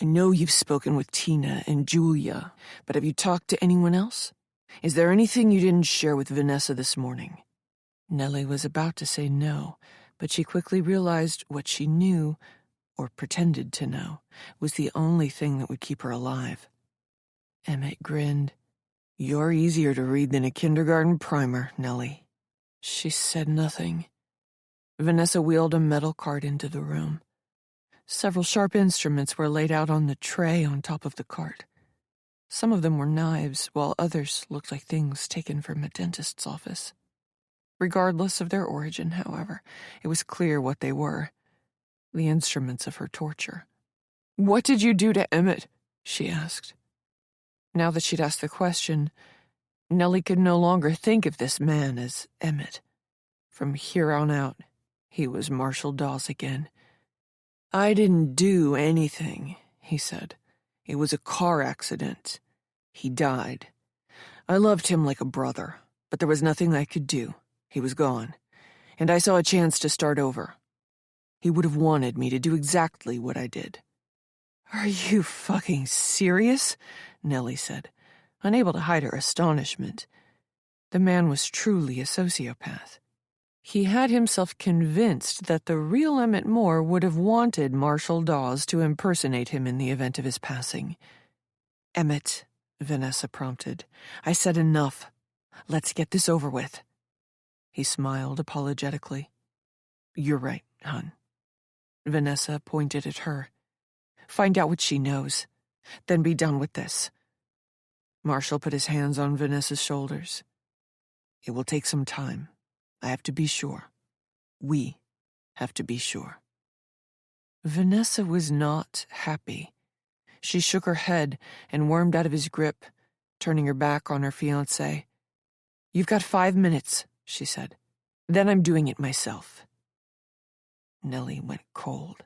"I know you've spoken with Tina and Julia, but have you talked to anyone else? Is there anything you didn't share with Vanessa this morning?" Nellie was about to say no, but she quickly realized what she knew, or pretended to know, was the only thing that would keep her alive. Emmett grinned. "You're easier to read than a kindergarten primer, Nellie." She said nothing. Vanessa wheeled a metal cart into the room. Several sharp instruments were laid out on the tray on top of the cart. Some of them were knives, while others looked like things taken from a dentist's office. Regardless of their origin, however, it was clear what they were. The instruments of her torture. "What did you do to Emmett?" she asked. Now that she'd asked the question, Nellie could no longer think of this man as Emmett. From here on out, he was Marshall Dawes again. "I didn't do anything," he said. "It was a car accident. He died. I loved him like a brother, but there was nothing I could do. He was gone, and I saw a chance to start over. He would have wanted me to do exactly what I did. Are you fucking serious? Nellie said, unable to hide her astonishment. The man was truly a sociopath. He had himself convinced that the real Emmett Moore would have wanted Marshall Dawes to impersonate him in the event of his passing. Emmett, Vanessa prompted. I said enough. Let's get this over with. He smiled apologetically. You're right, hon. Vanessa pointed at her. Find out what she knows, then be done with this. Marshall put his hands on Vanessa's shoulders. It will take some time. I have to be sure. We have to be sure. Vanessa was not happy. She shook her head and wormed out of his grip, turning her back on her fiancé. You've got 5 minutes, she said. Then I'm doing it myself. Nellie went cold.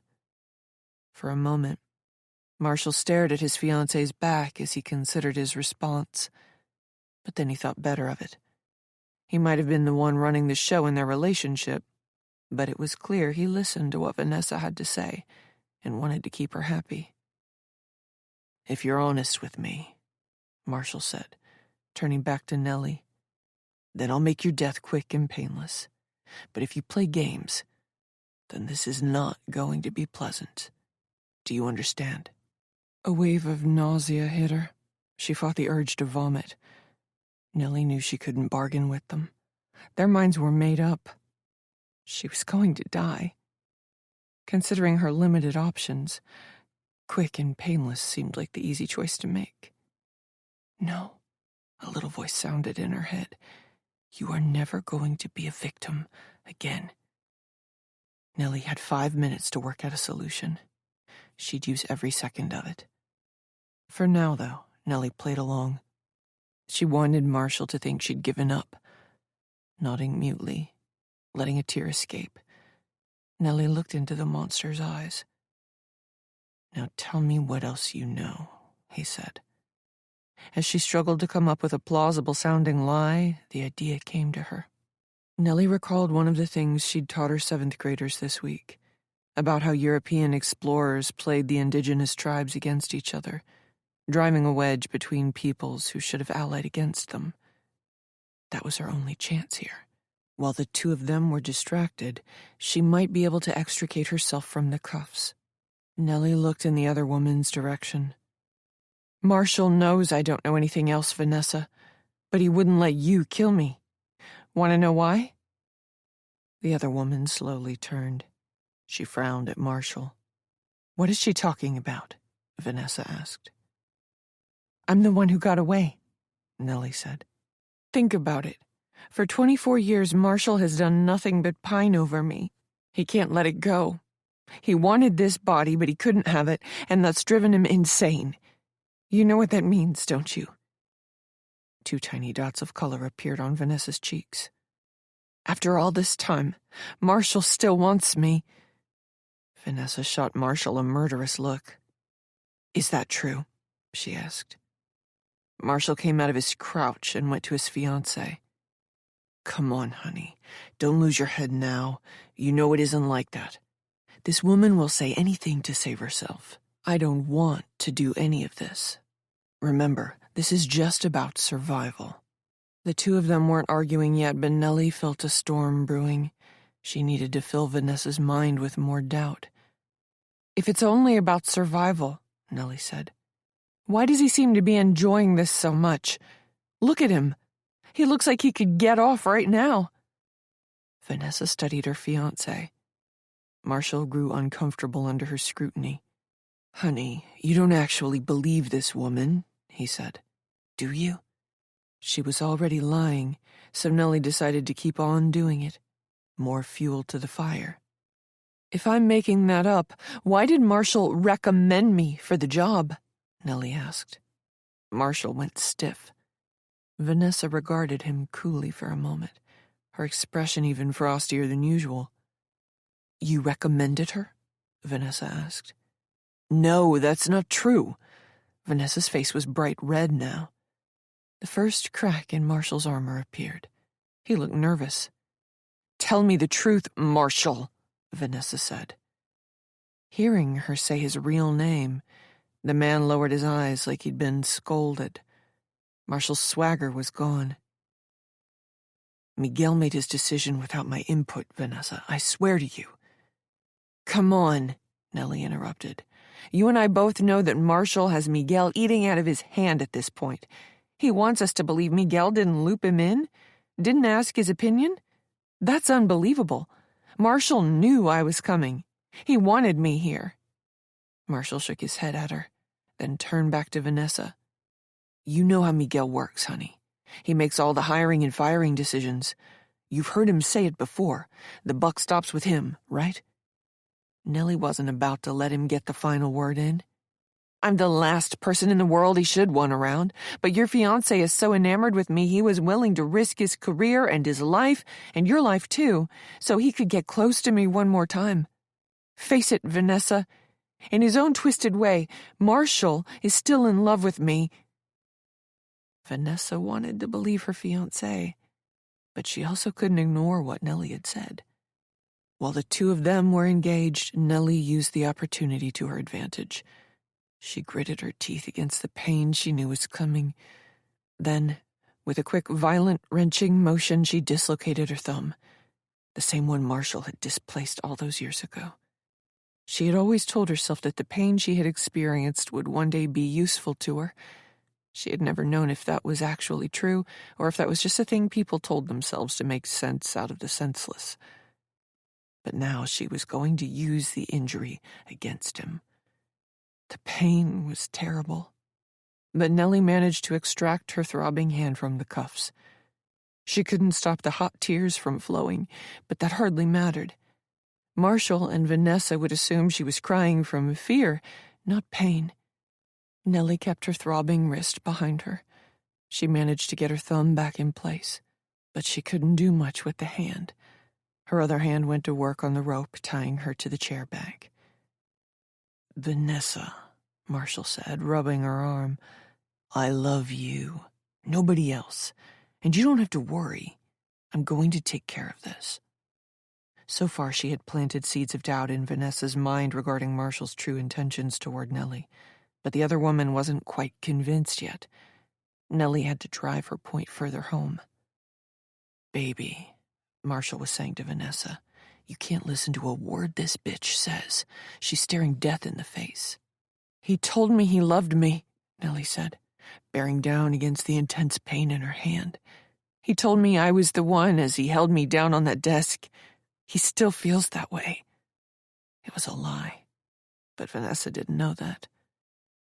For a moment, Marshall stared at his fiancé's back as he considered his response. But then he thought better of it. He might have been the one running the show in their relationship, but it was clear he listened to what Vanessa had to say and wanted to keep her happy. If you're honest with me, Marshall said, turning back to Nellie, then I'll make your death quick and painless. But if you play games, then this is not going to be pleasant. Do you understand? A wave of nausea hit her. She fought the urge to vomit. Nellie knew she couldn't bargain with them. Their minds were made up. She was going to die. Considering her limited options, quick and painless seemed like the easy choice to make. No, a little voice sounded in her head. You are never going to be a victim again. Nellie had 5 minutes to work out a solution. She'd use every second of it. For now, though, Nellie played along. She wanted Marshall to think she'd given up. Nodding mutely, letting a tear escape, Nellie looked into the monster's eyes. Now tell me what else you know, he said. As she struggled to come up with a plausible-sounding lie, the idea came to her. Nellie recalled one of the things she'd taught her 7th graders this week, about how European explorers played the indigenous tribes against each other, driving a wedge between peoples who should have allied against them. That was her only chance here. While the two of them were distracted, she might be able to extricate herself from the cuffs. Nellie looked in the other woman's direction. Marshall knows I don't know anything else, Vanessa, but he wouldn't let you kill me. Want to know why? The other woman slowly turned. She frowned at Marshall. What is she talking about? Vanessa asked. I'm the one who got away, Nellie said. Think about it. For 24 years, Marshall has done nothing but pine over me. He can't let it go. He wanted this body, but he couldn't have it, and that's driven him insane. You know what that means, don't you? 2 tiny dots of color appeared on Vanessa's cheeks. After all this time, Marshall still wants me. Vanessa shot Marshall a murderous look. Is that true? She asked. Marshall came out of his crouch and went to his fiancée. Come on, honey. Don't lose your head now. You know it isn't like that. This woman will say anything to save herself. I don't want to do any of this. Remember, this is just about survival. The two of them weren't arguing yet, but Nellie felt a storm brewing. She needed to fill Vanessa's mind with more doubt. If it's only about survival, Nellie said, why does he seem to be enjoying this so much? Look at him. He looks like he could get off right now. Vanessa studied her fiancé. Marshall grew uncomfortable under her scrutiny. Honey, you don't actually believe this woman, he said. Do you? She was already lying, so Nellie decided to keep on doing it. More fuel to the fire. If I'm making that up, why did Marshall recommend me for the job? Nellie asked. Marshall went stiff. Vanessa regarded him coolly for a moment, her expression even frostier than usual. You recommended her? Vanessa asked. No, that's not true. Vanessa's face was bright red now. The first crack in Marshall's armor appeared. He looked nervous. "Tell me the truth, Marshall," Vanessa said. Hearing her say his real name, the man lowered his eyes like he'd been scolded. Marshall's swagger was gone. "Miguel made his decision without my input, Vanessa. I swear to you." "Come on," Nellie interrupted. "You and I both know that Marshall has Miguel eating out of his hand at this point. He wants us to believe Miguel didn't loop him in, didn't ask his opinion. That's unbelievable. Marshall knew I was coming. He wanted me here." Marshall shook his head at her, then turned back to Vanessa. "You know how Miguel works, honey. He makes all the hiring and firing decisions. You've heard him say it before. The buck stops with him, right?" Nellie wasn't about to let him get the final word in. "I'm the last person in the world he should want around, but your fiancé is so enamored with me he was willing to risk his career and his life, and your life too, so he could get close to me one more time. Face it, Vanessa. In his own twisted way, Marshall is still in love with me." Vanessa wanted to believe her fiancé, but she also couldn't ignore what Nellie had said. While the two of them were engaged, Nellie used the opportunity to her advantage. She gritted her teeth against the pain she knew was coming. Then, with a quick, violent, wrenching motion, she dislocated her thumb, the same one Marshall had displaced all those years ago. She had always told herself that the pain she had experienced would one day be useful to her. She had never known if that was actually true, or if that was just a thing people told themselves to make sense out of the senseless. But now she was going to use the injury against him. The pain was terrible, but Nellie managed to extract her throbbing hand from the cuffs. She couldn't stop the hot tears from flowing, but that hardly mattered. Marshall and Vanessa would assume she was crying from fear, not pain. Nellie kept her throbbing wrist behind her. She managed to get her thumb back in place, but she couldn't do much with the hand. Her other hand went to work on the rope, tying her to the chair back. "Vanessa," Marshall said, rubbing her arm, "I love you, nobody else, and you don't have to worry. I'm going to take care of this." So far, she had planted seeds of doubt in Vanessa's mind regarding Marshall's true intentions toward Nellie, but the other woman wasn't quite convinced yet. Nellie had to drive her point further home. "Baby," Marshall was saying to Vanessa, "you can't listen to a word this bitch says. She's staring death in the face." "He told me he loved me," Nellie said, bearing down against the intense pain in her hand. "He told me I was the one as he held me down on that desk. He still feels that way." It was a lie, but Vanessa didn't know that.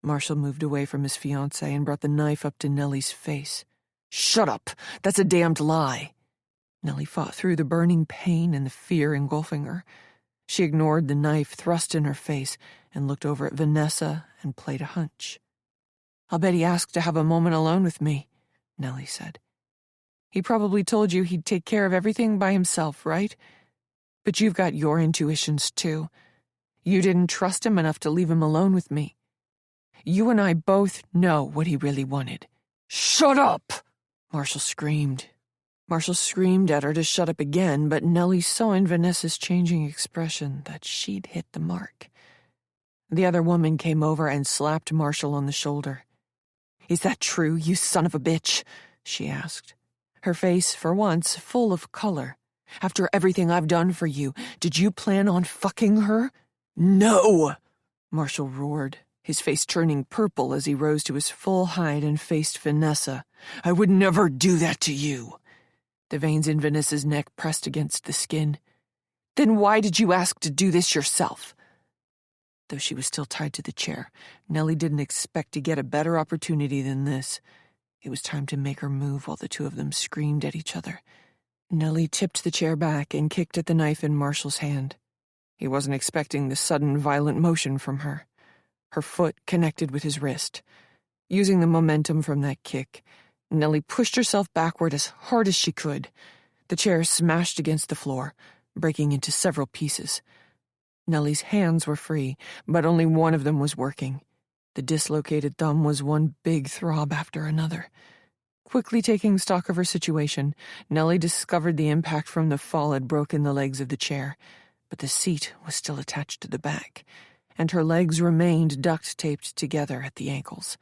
Marshall moved away from his fiancée and brought the knife up to Nellie's face. "Shut up! That's a damned lie!" Nellie fought through the burning pain and the fear engulfing her. She ignored the knife thrust in her face and looked over at Vanessa and played a hunch. "I'll bet he asked to have a moment alone with me," Nellie said. "He probably told you he'd take care of everything by himself, right? But you've got your intuitions, too. You didn't trust him enough to leave him alone with me. You and I both know what he really wanted." "Shut up!" Marshall screamed. Marshall screamed at her to shut up again, but Nellie saw in Vanessa's changing expression that she'd hit the mark. The other woman came over and slapped Marshall on the shoulder. "Is that true, you son of a bitch?" she asked, her face, for once, full of color. "After everything I've done for you, did you plan on fucking her?" "No!" Marshall roared, his face turning purple as he rose to his full height and faced Vanessa. "I would never do that to you." The veins in Vanessa's neck pressed against the skin. "Then why did you ask to do this yourself?" Though she was still tied to the chair, Nellie didn't expect to get a better opportunity than this. It was time to make her move while the two of them screamed at each other. Nellie tipped the chair back and kicked at the knife in Marshall's hand. He wasn't expecting the sudden, violent motion from her. Her foot connected with his wrist. Using the momentum from that kick, Nellie pushed herself backward as hard as she could. The chair smashed against the floor, breaking into several pieces. Nellie's hands were free, but only one of them was working. The dislocated thumb was one big throb after another. Quickly taking stock of her situation, Nellie discovered the impact from the fall had broken the legs of the chair, but the seat was still attached to the back, and her legs remained duct-taped together at the ankles.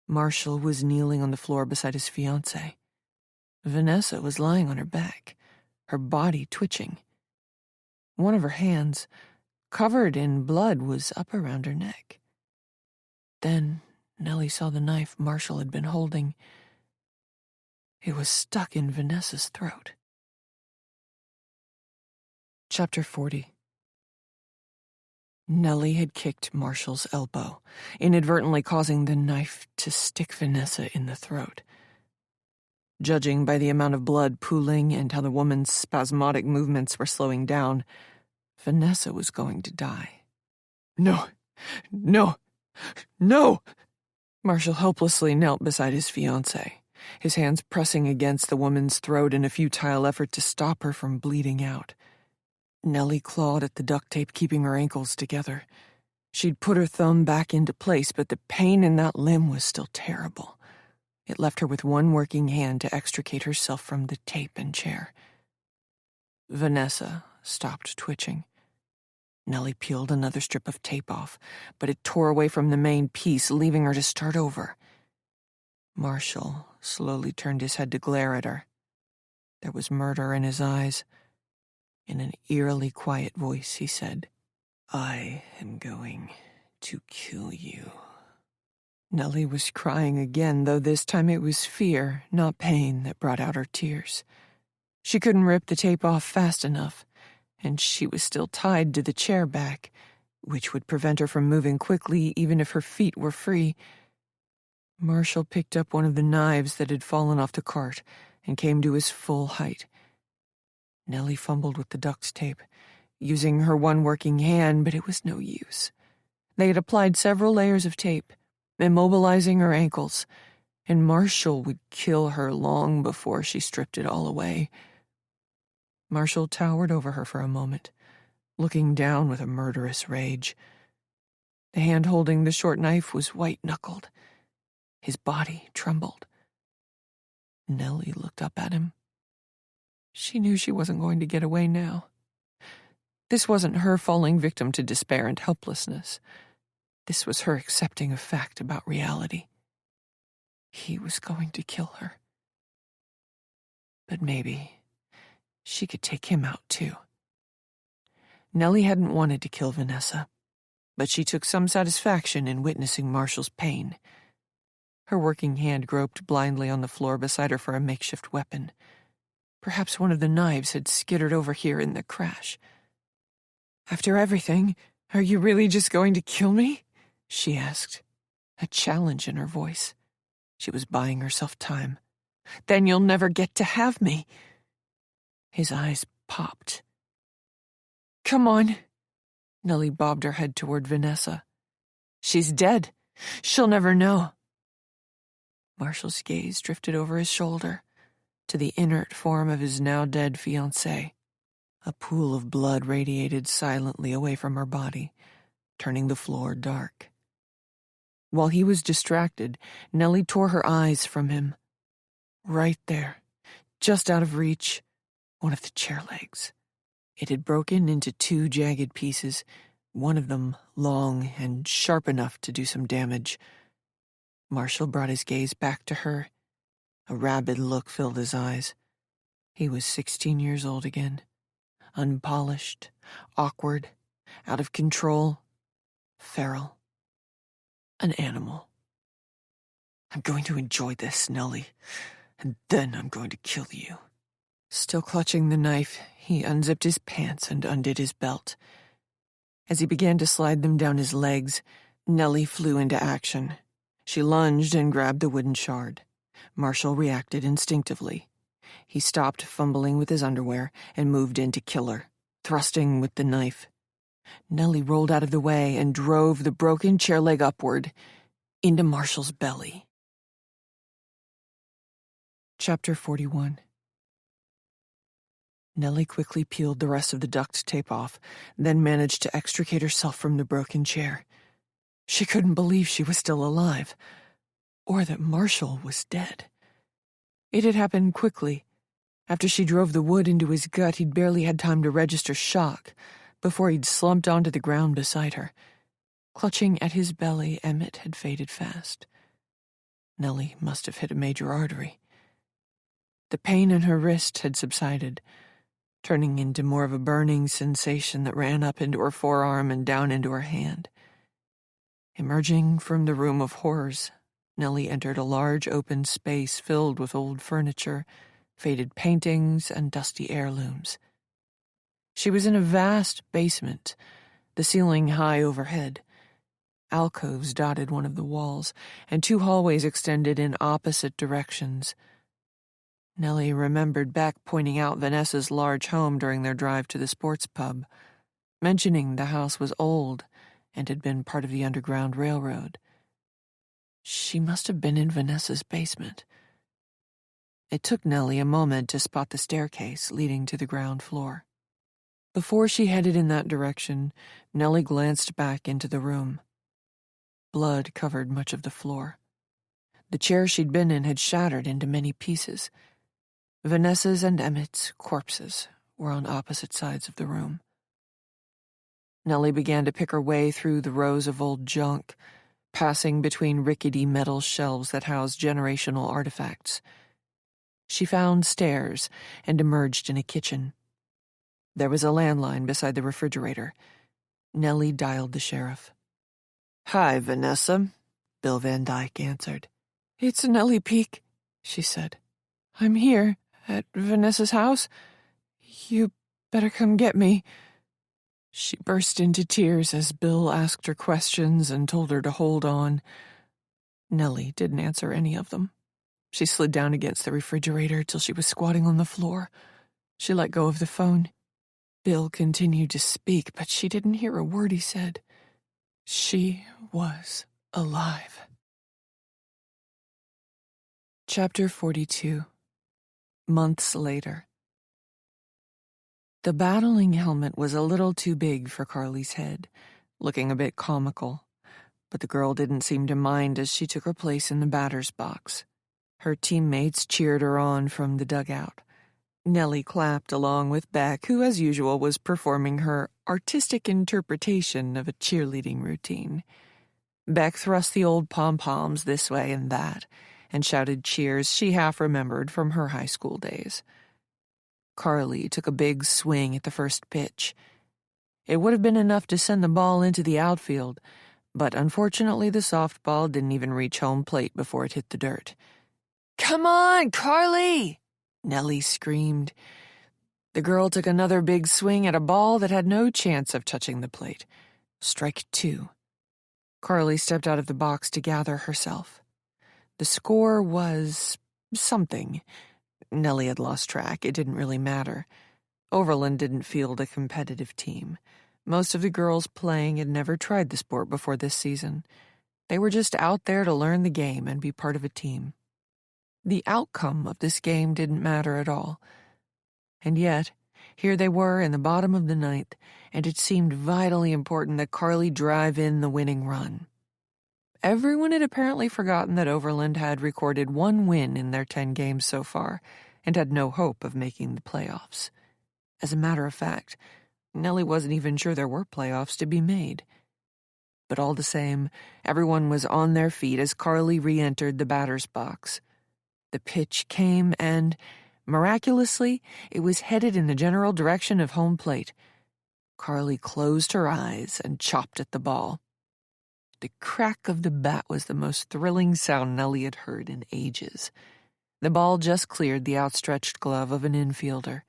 Marshall was kneeling on the floor beside his fiancée. Vanessa was lying on her back, her body twitching. One of her hands, covered in blood, was up around her neck. Then Nellie saw the knife Marshall had been holding. It was stuck in Vanessa's throat. Chapter 40. Nellie had kicked Marshall's elbow, inadvertently causing the knife to stick Vanessa in the throat. Judging by the amount of blood pooling and how the woman's spasmodic movements were slowing down, Vanessa was going to die. No! No! No! Marshall helplessly knelt beside his fiancée, his hands pressing against the woman's throat in a futile effort to stop her from bleeding out. Nellie clawed at the duct tape, keeping her ankles together. She'd put her thumb back into place, but the pain in that limb was still terrible. It left her with one working hand to extricate herself from the tape and chair. Vanessa stopped twitching. Nellie peeled another strip of tape off, but it tore away from the main piece, leaving her to start over. Marshall slowly turned his head to glare at her. There was murder in his eyes. In an eerily quiet voice, he said, "I am going to kill you." Nellie was crying again, though this time it was fear, not pain, that brought out her tears. She couldn't rip the tape off fast enough, and she was still tied to the chair back, which would prevent her from moving quickly even if her feet were free. Marshall picked up one of the knives that had fallen off the cart and came to his full height. Nellie fumbled with the duct tape, using her one working hand, but it was no use. They had applied several layers of tape, immobilizing her ankles, and Marshall would kill her long before she stripped it all away. Marshall towered over her for a moment, looking down with a murderous rage. The hand holding the short knife was white-knuckled. His body trembled. Nellie looked up at him. She knew she wasn't going to get away now. This wasn't her falling victim to despair and helplessness. This was her accepting a fact about reality. He was going to kill her. But maybe she could take him out too. Nellie hadn't wanted to kill Vanessa, but she took some satisfaction in witnessing Marshall's pain. Her working hand groped blindly on the floor beside her for a makeshift weapon. Perhaps one of the knives had skittered over here in the crash. "After everything, are you really just going to kill me?" she asked, a challenge in her voice. She was buying herself time. "Then you'll never get to have me." His eyes popped. "Come on." Nellie bobbed her head toward Vanessa. "She's dead. She'll never know." Marshall's gaze drifted over his shoulder to the inert form of his now-dead fiancée. A pool of blood radiated silently away from her body, turning the floor dark. While he was distracted, Nellie tore her eyes from him. Right there, just out of reach, one of the chair legs. It had broken into two jagged pieces, one of them long and sharp enough to do some damage. Marshall brought his gaze back to her. A rabid look filled his eyes. He was 16 years old again. Unpolished, awkward, out of control, feral. An animal. "I'm going to enjoy this, Nellie, and then I'm going to kill you." Still clutching the knife, he unzipped his pants and undid his belt. As he began to slide them down his legs, Nellie flew into action. She lunged and grabbed the wooden shard. Marshall reacted instinctively. He stopped fumbling with his underwear and moved in to kill her, thrusting with the knife. Nellie rolled out of the way and drove the broken chair leg upward into Marshall's belly. Chapter 41. Nellie quickly peeled the rest of the duct tape off, then managed to extricate herself from the broken chair. She couldn't believe she was still alive, or that Marshall was dead. It had happened quickly. After she drove the wood into his gut, he'd barely had time to register shock before he'd slumped onto the ground beside her. Clutching at his belly, Emmett had faded fast. Nellie must have hit a major artery. The pain in her wrist had subsided, turning into more of a burning sensation that ran up into her forearm and down into her hand. Emerging from the room of horrors, Nellie entered a large open space filled with old furniture, faded paintings, and dusty heirlooms. She was in a vast basement, the ceiling high overhead. Alcoves dotted one of the walls, and 2 hallways extended in opposite directions. Nellie remembered Beck pointing out Vanessa's large home during their drive to the sports pub, mentioning the house was old and had been part of the Underground Railroad. She must have been in Vanessa's basement. It took Nellie a moment to spot the staircase leading to the ground floor. Before she headed in that direction, Nellie glanced back into the room. Blood covered much of the floor. The chair she'd been in had shattered into many pieces. Vanessa's and Emmett's corpses were on opposite sides of the room. Nellie began to pick her way through the rows of old junk, passing between rickety metal shelves that housed generational artifacts. She found stairs and emerged in a kitchen. There was a landline beside the refrigerator. Nellie dialed the sheriff. "Hi, Vanessa," Bill Van Dyke answered. "It's Nellie Peake," she said. "I'm here, at Vanessa's house. You better come get me." She burst into tears as Bill asked her questions and told her to hold on. Nellie didn't answer any of them. She slid down against the refrigerator till she was squatting on the floor. She let go of the phone. Bill continued to speak, but she didn't hear a word he said. She was alive. Chapter 42. Months later. The battling helmet was a little too big for Carly's head, looking a bit comical, but the girl didn't seem to mind as she took her place in the batter's box. Her teammates cheered her on from the dugout. Nellie clapped along with Beck, who, as usual, was performing her artistic interpretation of a cheerleading routine. Beck thrust the old pom-poms this way and that, and shouted cheers she half remembered from her high school days. Carly took a big swing at the first pitch. It would have been enough to send the ball into the outfield, but unfortunately the softball didn't even reach home plate before it hit the dirt. "Come on, Carly!" Nellie screamed. The girl took another big swing at a ball that had no chance of touching the plate. Strike 2. Carly stepped out of the box to gather herself. The score was something. Nellie had lost track. It didn't really matter. Overland didn't field a competitive team. Most of the girls playing had never tried the sport before this season. They were just out there to learn the game and be part of a team. The outcome of this game didn't matter at all. And yet, here they were in the bottom of the 9th, and it seemed vitally important that Carly drive in the winning run. Everyone had apparently forgotten that Overland had recorded 1 win in their 10 games so far, and had no hope of making the playoffs. As a matter of fact, Nellie wasn't even sure there were playoffs to be made. But all the same, everyone was on their feet as Carly re-entered the batter's box. The pitch came and, miraculously, it was headed in the general direction of home plate. Carly closed her eyes and chopped at the ball. The crack of the bat was the most thrilling sound Nellie had heard in ages. The ball just cleared the outstretched glove of an infielder.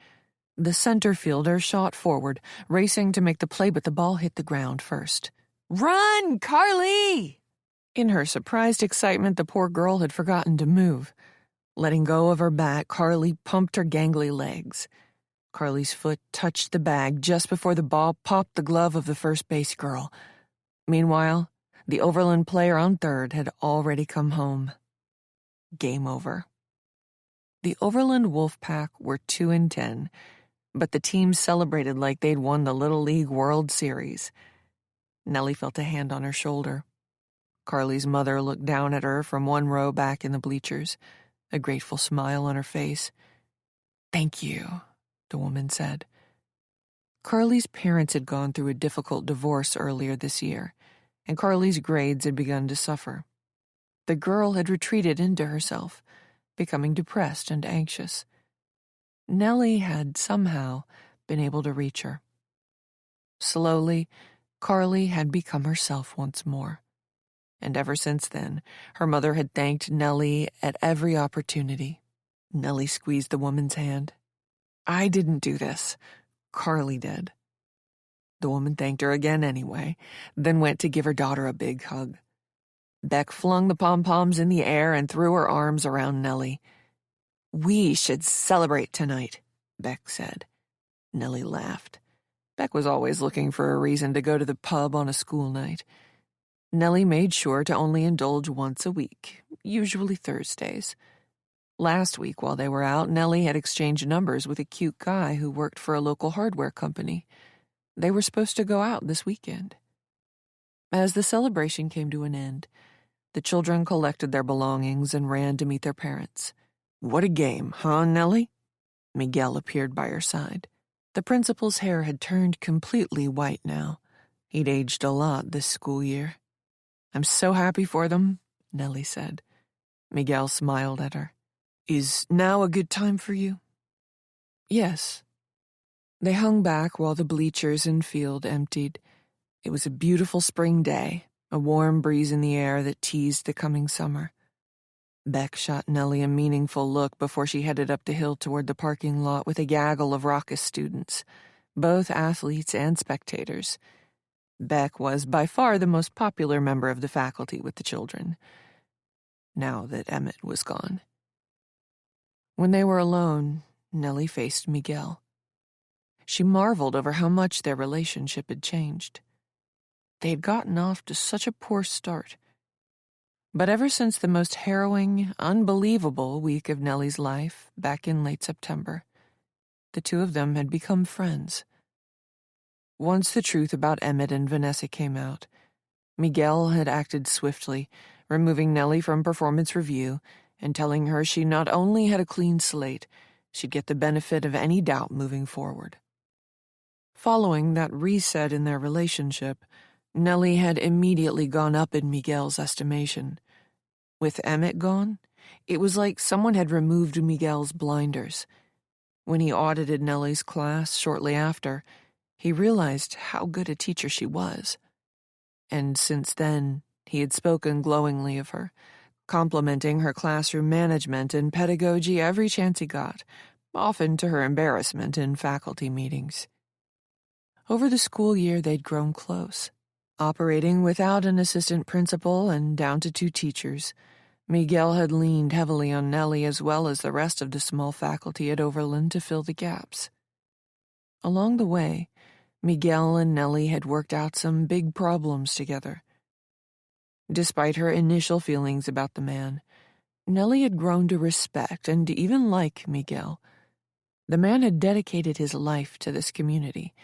The center fielder shot forward, racing to make the play, but the ball hit the ground first. "Run, Carly!" In her surprised excitement, the poor girl had forgotten to move. Letting go of her bat, Carly pumped her gangly legs. Carly's foot touched the bag just before the ball popped the glove of the first base girl. Meanwhile, the Overland player on third had already come home. Game over. The Overland Wolfpack were 2-10, but the team celebrated like they'd won the Little League World Series. Nellie felt a hand on her shoulder. Carly's mother looked down at her from one row back in the bleachers. a grateful smile on her face. "Thank you," the woman said. Carly's parents had gone through a difficult divorce earlier this year, and Carly's grades had begun to suffer. The girl had retreated into herself, becoming depressed and anxious. Nellie had somehow been able to reach her. Slowly, Carly had become herself once more. And ever since then, her mother had thanked Nellie at every opportunity. Nellie squeezed the woman's hand. "I didn't do this. Carly did." The woman thanked her again anyway, then went to give her daughter a big hug. Beck flung the pom-poms in the air and threw her arms around Nellie. "We should celebrate tonight," Beck said. Nellie laughed. Beck was always looking for a reason to go to the pub on a school night. Nellie made sure to only indulge once a week, usually Thursdays. Last week, while they were out, Nellie had exchanged numbers with a cute guy who worked for a local hardware company. They were supposed to go out this weekend. As the celebration came to an end, the children collected their belongings and ran to meet their parents. "What a game, huh, Nellie?" Miguel appeared by her side. The principal's hair had turned completely white now. He'd aged a lot this school year. "I'm so happy for them," Nellie said. Miguel smiled at her. "Is now a good time for you?" "Yes." They hung back while the bleachers and field emptied. It was a beautiful spring day, a warm breeze in the air that teased the coming summer. Beck shot Nellie a meaningful look before she headed up the hill toward the parking lot with a gaggle of raucous students, both athletes and spectators. Beck was by far the most popular member of the faculty with the children, now that Emmett was gone. When they were alone, Nellie faced Miguel. She marveled over how much their relationship had changed. They had gotten off to such a poor start. But ever since the most harrowing, unbelievable week of Nellie's life, back in late September, the two of them had become friends. Once the truth about Emmett and Vanessa came out, Miguel had acted swiftly, removing Nellie from performance review and telling her she not only had a clean slate, she'd get the benefit of any doubt moving forward. Following that reset in their relationship, Nellie had immediately gone up in Miguel's estimation. With Emmett gone, it was like someone had removed Miguel's blinders. When he audited Nellie's class shortly after, he realized how good a teacher she was. And since then, he had spoken glowingly of her, complimenting her classroom management and pedagogy every chance he got, often to her embarrassment in faculty meetings. Over the school year, they'd grown close. Operating without an assistant principal and down to 2 teachers, Miguel had leaned heavily on Nellie as well as the rest of the small faculty at Overland to fill the gaps. Along the way, Miguel and Nellie had worked out some big problems together. Despite her initial feelings about the man, Nellie had grown to respect and even like Miguel. The man had dedicated his life to this community,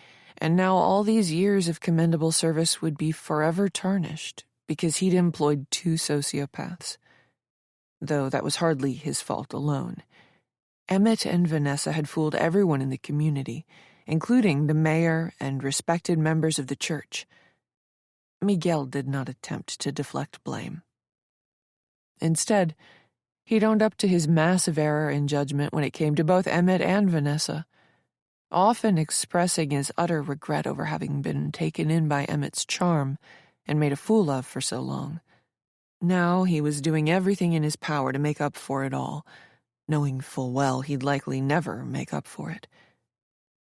and now all these years of commendable service would be forever tarnished because he'd employed 2 sociopaths. Though that was hardly his fault alone. Emmett and Vanessa had fooled everyone in the community, including the mayor and respected members of the church. Miguel did not attempt to deflect blame. Instead, he'd owned up to his massive error in judgment when it came to both Emmett and Vanessa, often expressing his utter regret over having been taken in by Emmett's charm and made a fool of for so long. Now he was doing everything in his power to make up for it all, knowing full well he'd likely never make up for it.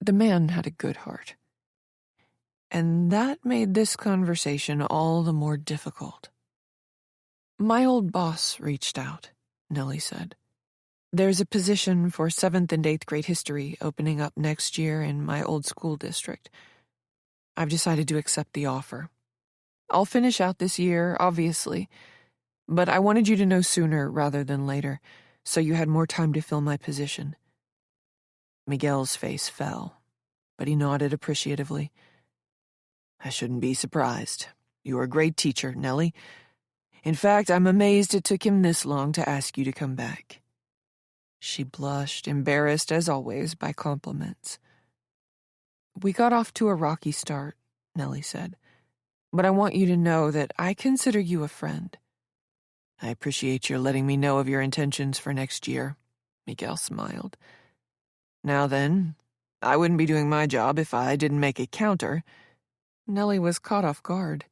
The man had a good heart. And that made this conversation all the more difficult. "My old boss reached out," Nellie said. "There's a position for 7th and 8th grade history opening up next year in my old school district. I've decided to accept the offer. I'll finish out this year, obviously, but I wanted you to know sooner rather than later, so you had more time to fill my position." Miguel's face fell, but he nodded appreciatively. "I shouldn't be surprised. You're a great teacher, Nellie. In fact, I'm amazed it took him this long to ask you to come back." She blushed, embarrassed as always by compliments. "We got off to a rocky start," Nellie said, "but I want you to know that I consider you a friend." "I appreciate your letting me know of your intentions for next year," Miguel smiled. "Now then, I wouldn't be doing my job if I didn't make a counter." Nellie was caught off guard.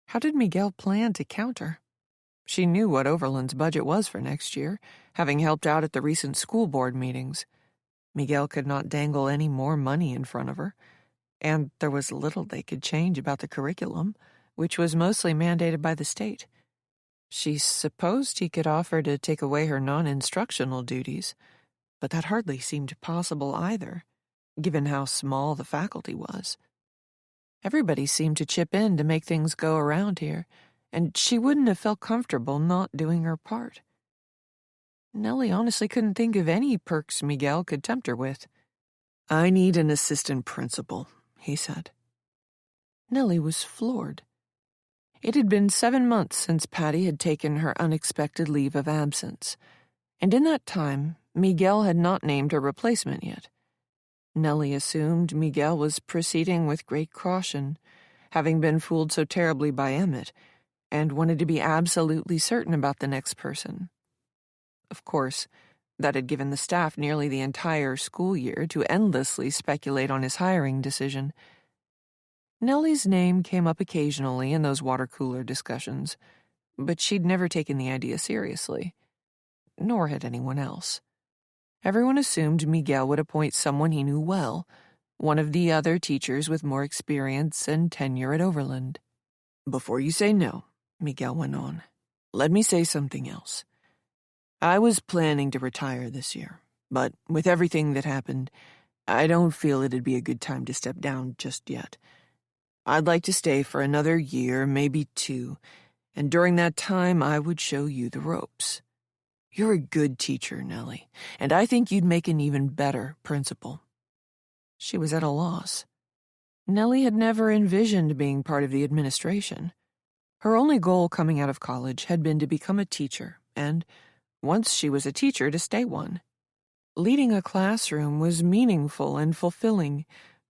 How did Miguel plan to counter? She knew what Overland's budget was for next year, having helped out at the recent school board meetings. Miguel could not dangle any more money in front of her, and there was little they could change about the curriculum, which was mostly mandated by the state. She supposed he could offer to take away her non-instructional duties, but that hardly seemed possible either, given how small the faculty was. Everybody seemed to chip in to make things go around here, and she wouldn't have felt comfortable not doing her part. Nellie honestly couldn't think of any perks Miguel could tempt her with. "I need an assistant principal," he said. Nellie was floored. It had been 7 months since Patty had taken her unexpected leave of absence, and in that time, Miguel had not named her replacement yet. Nellie assumed Miguel was proceeding with great caution, having been fooled so terribly by Emmett, and wanted to be absolutely certain about the next person. Of course, that had given the staff nearly the entire school year to endlessly speculate on his hiring decision. Nellie's name came up occasionally in those water cooler discussions, but she'd never taken the idea seriously. Nor had anyone else. Everyone assumed Miguel would appoint someone he knew well, one of the other teachers with more experience and tenure at Overland. "Before you say no," Miguel went on, "let me say something else. I was planning to retire this year, but with everything that happened, I don't feel it'd be a good time to step down just yet. I'd like to stay for another year, maybe 2, and during that time I would show you the ropes. You're a good teacher, Nellie, and I think you'd make an even better principal." She was at a loss. Nellie had never envisioned being part of the administration. Her only goal coming out of college had been to become a teacher, and, once she was a teacher, to stay one. Leading a classroom was meaningful and fulfilling,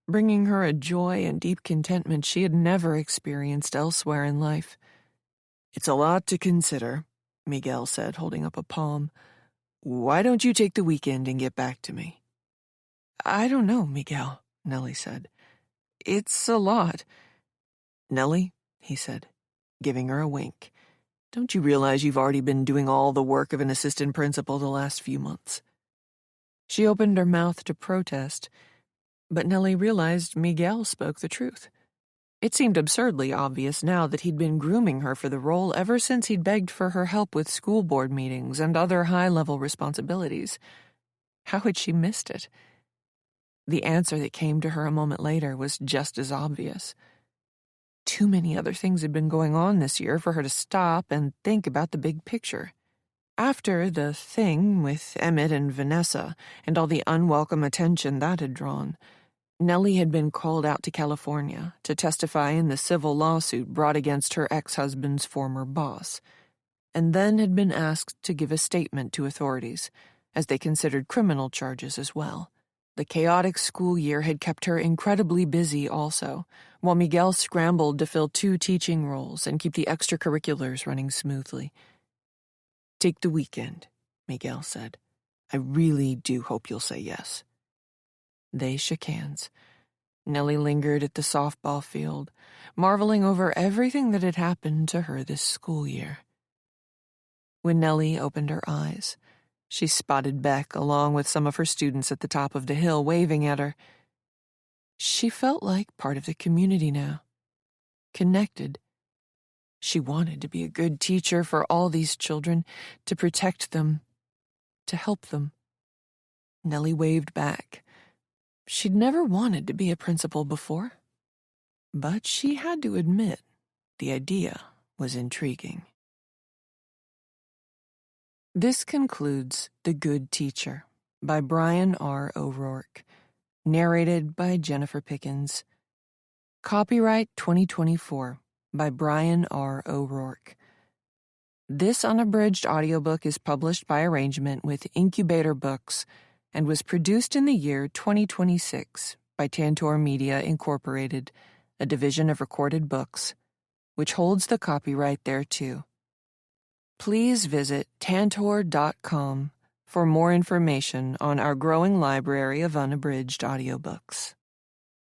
bringing her a joy and deep contentment she had never experienced elsewhere in life. "It's a lot to consider," Miguel said, holding up a palm. "Why don't you take the weekend and get back to me?" "I don't know, Miguel," Nellie said. "It's a lot." "Nellie," he said, giving her a wink, "don't you realize you've already been doing all the work of an assistant principal the last few months?" She opened her mouth to protest, but Nellie realized Miguel spoke the truth. It seemed absurdly obvious now that he'd been grooming her for the role ever since he'd begged for her help with school board meetings and other high-level responsibilities. How had she missed it? The answer that came to her a moment later was just as obvious. Too many other things had been going on this year for her to stop and think about the big picture. After the thing with Emmett and Vanessa and all the unwelcome attention that had drawn, Nellie had been called out to California to testify in the civil lawsuit brought against her ex-husband's former boss, and then had been asked to give a statement to authorities, as they considered criminal charges as well. The chaotic school year had kept her incredibly busy also, while Miguel scrambled to fill 2 teaching roles and keep the extracurriculars running smoothly. "Take the weekend," Miguel said. "I really do hope you'll say yes." They shook hands. Nellie lingered at the softball field, marveling over everything that had happened to her this school year. When Nellie opened her eyes, she spotted Beck along with some of her students at the top of the hill waving at her. She felt like part of the community now, connected. She wanted to be a good teacher for all these children, to protect them, to help them. Nellie waved back. She'd never wanted to be a principal before, but she had to admit the idea was intriguing. This concludes The Good Teacher by Brian R. O'Rourke, narrated by Jennifer Pickens. Copyright 2024 by Brian R. O'Rourke. This unabridged audiobook is published by arrangement with Incubator Books and was produced in the year 2026 by Tantor Media Incorporated, a division of Recorded Books, which holds the copyright thereto. Please visit tantor.com for more information on our growing library of unabridged audiobooks.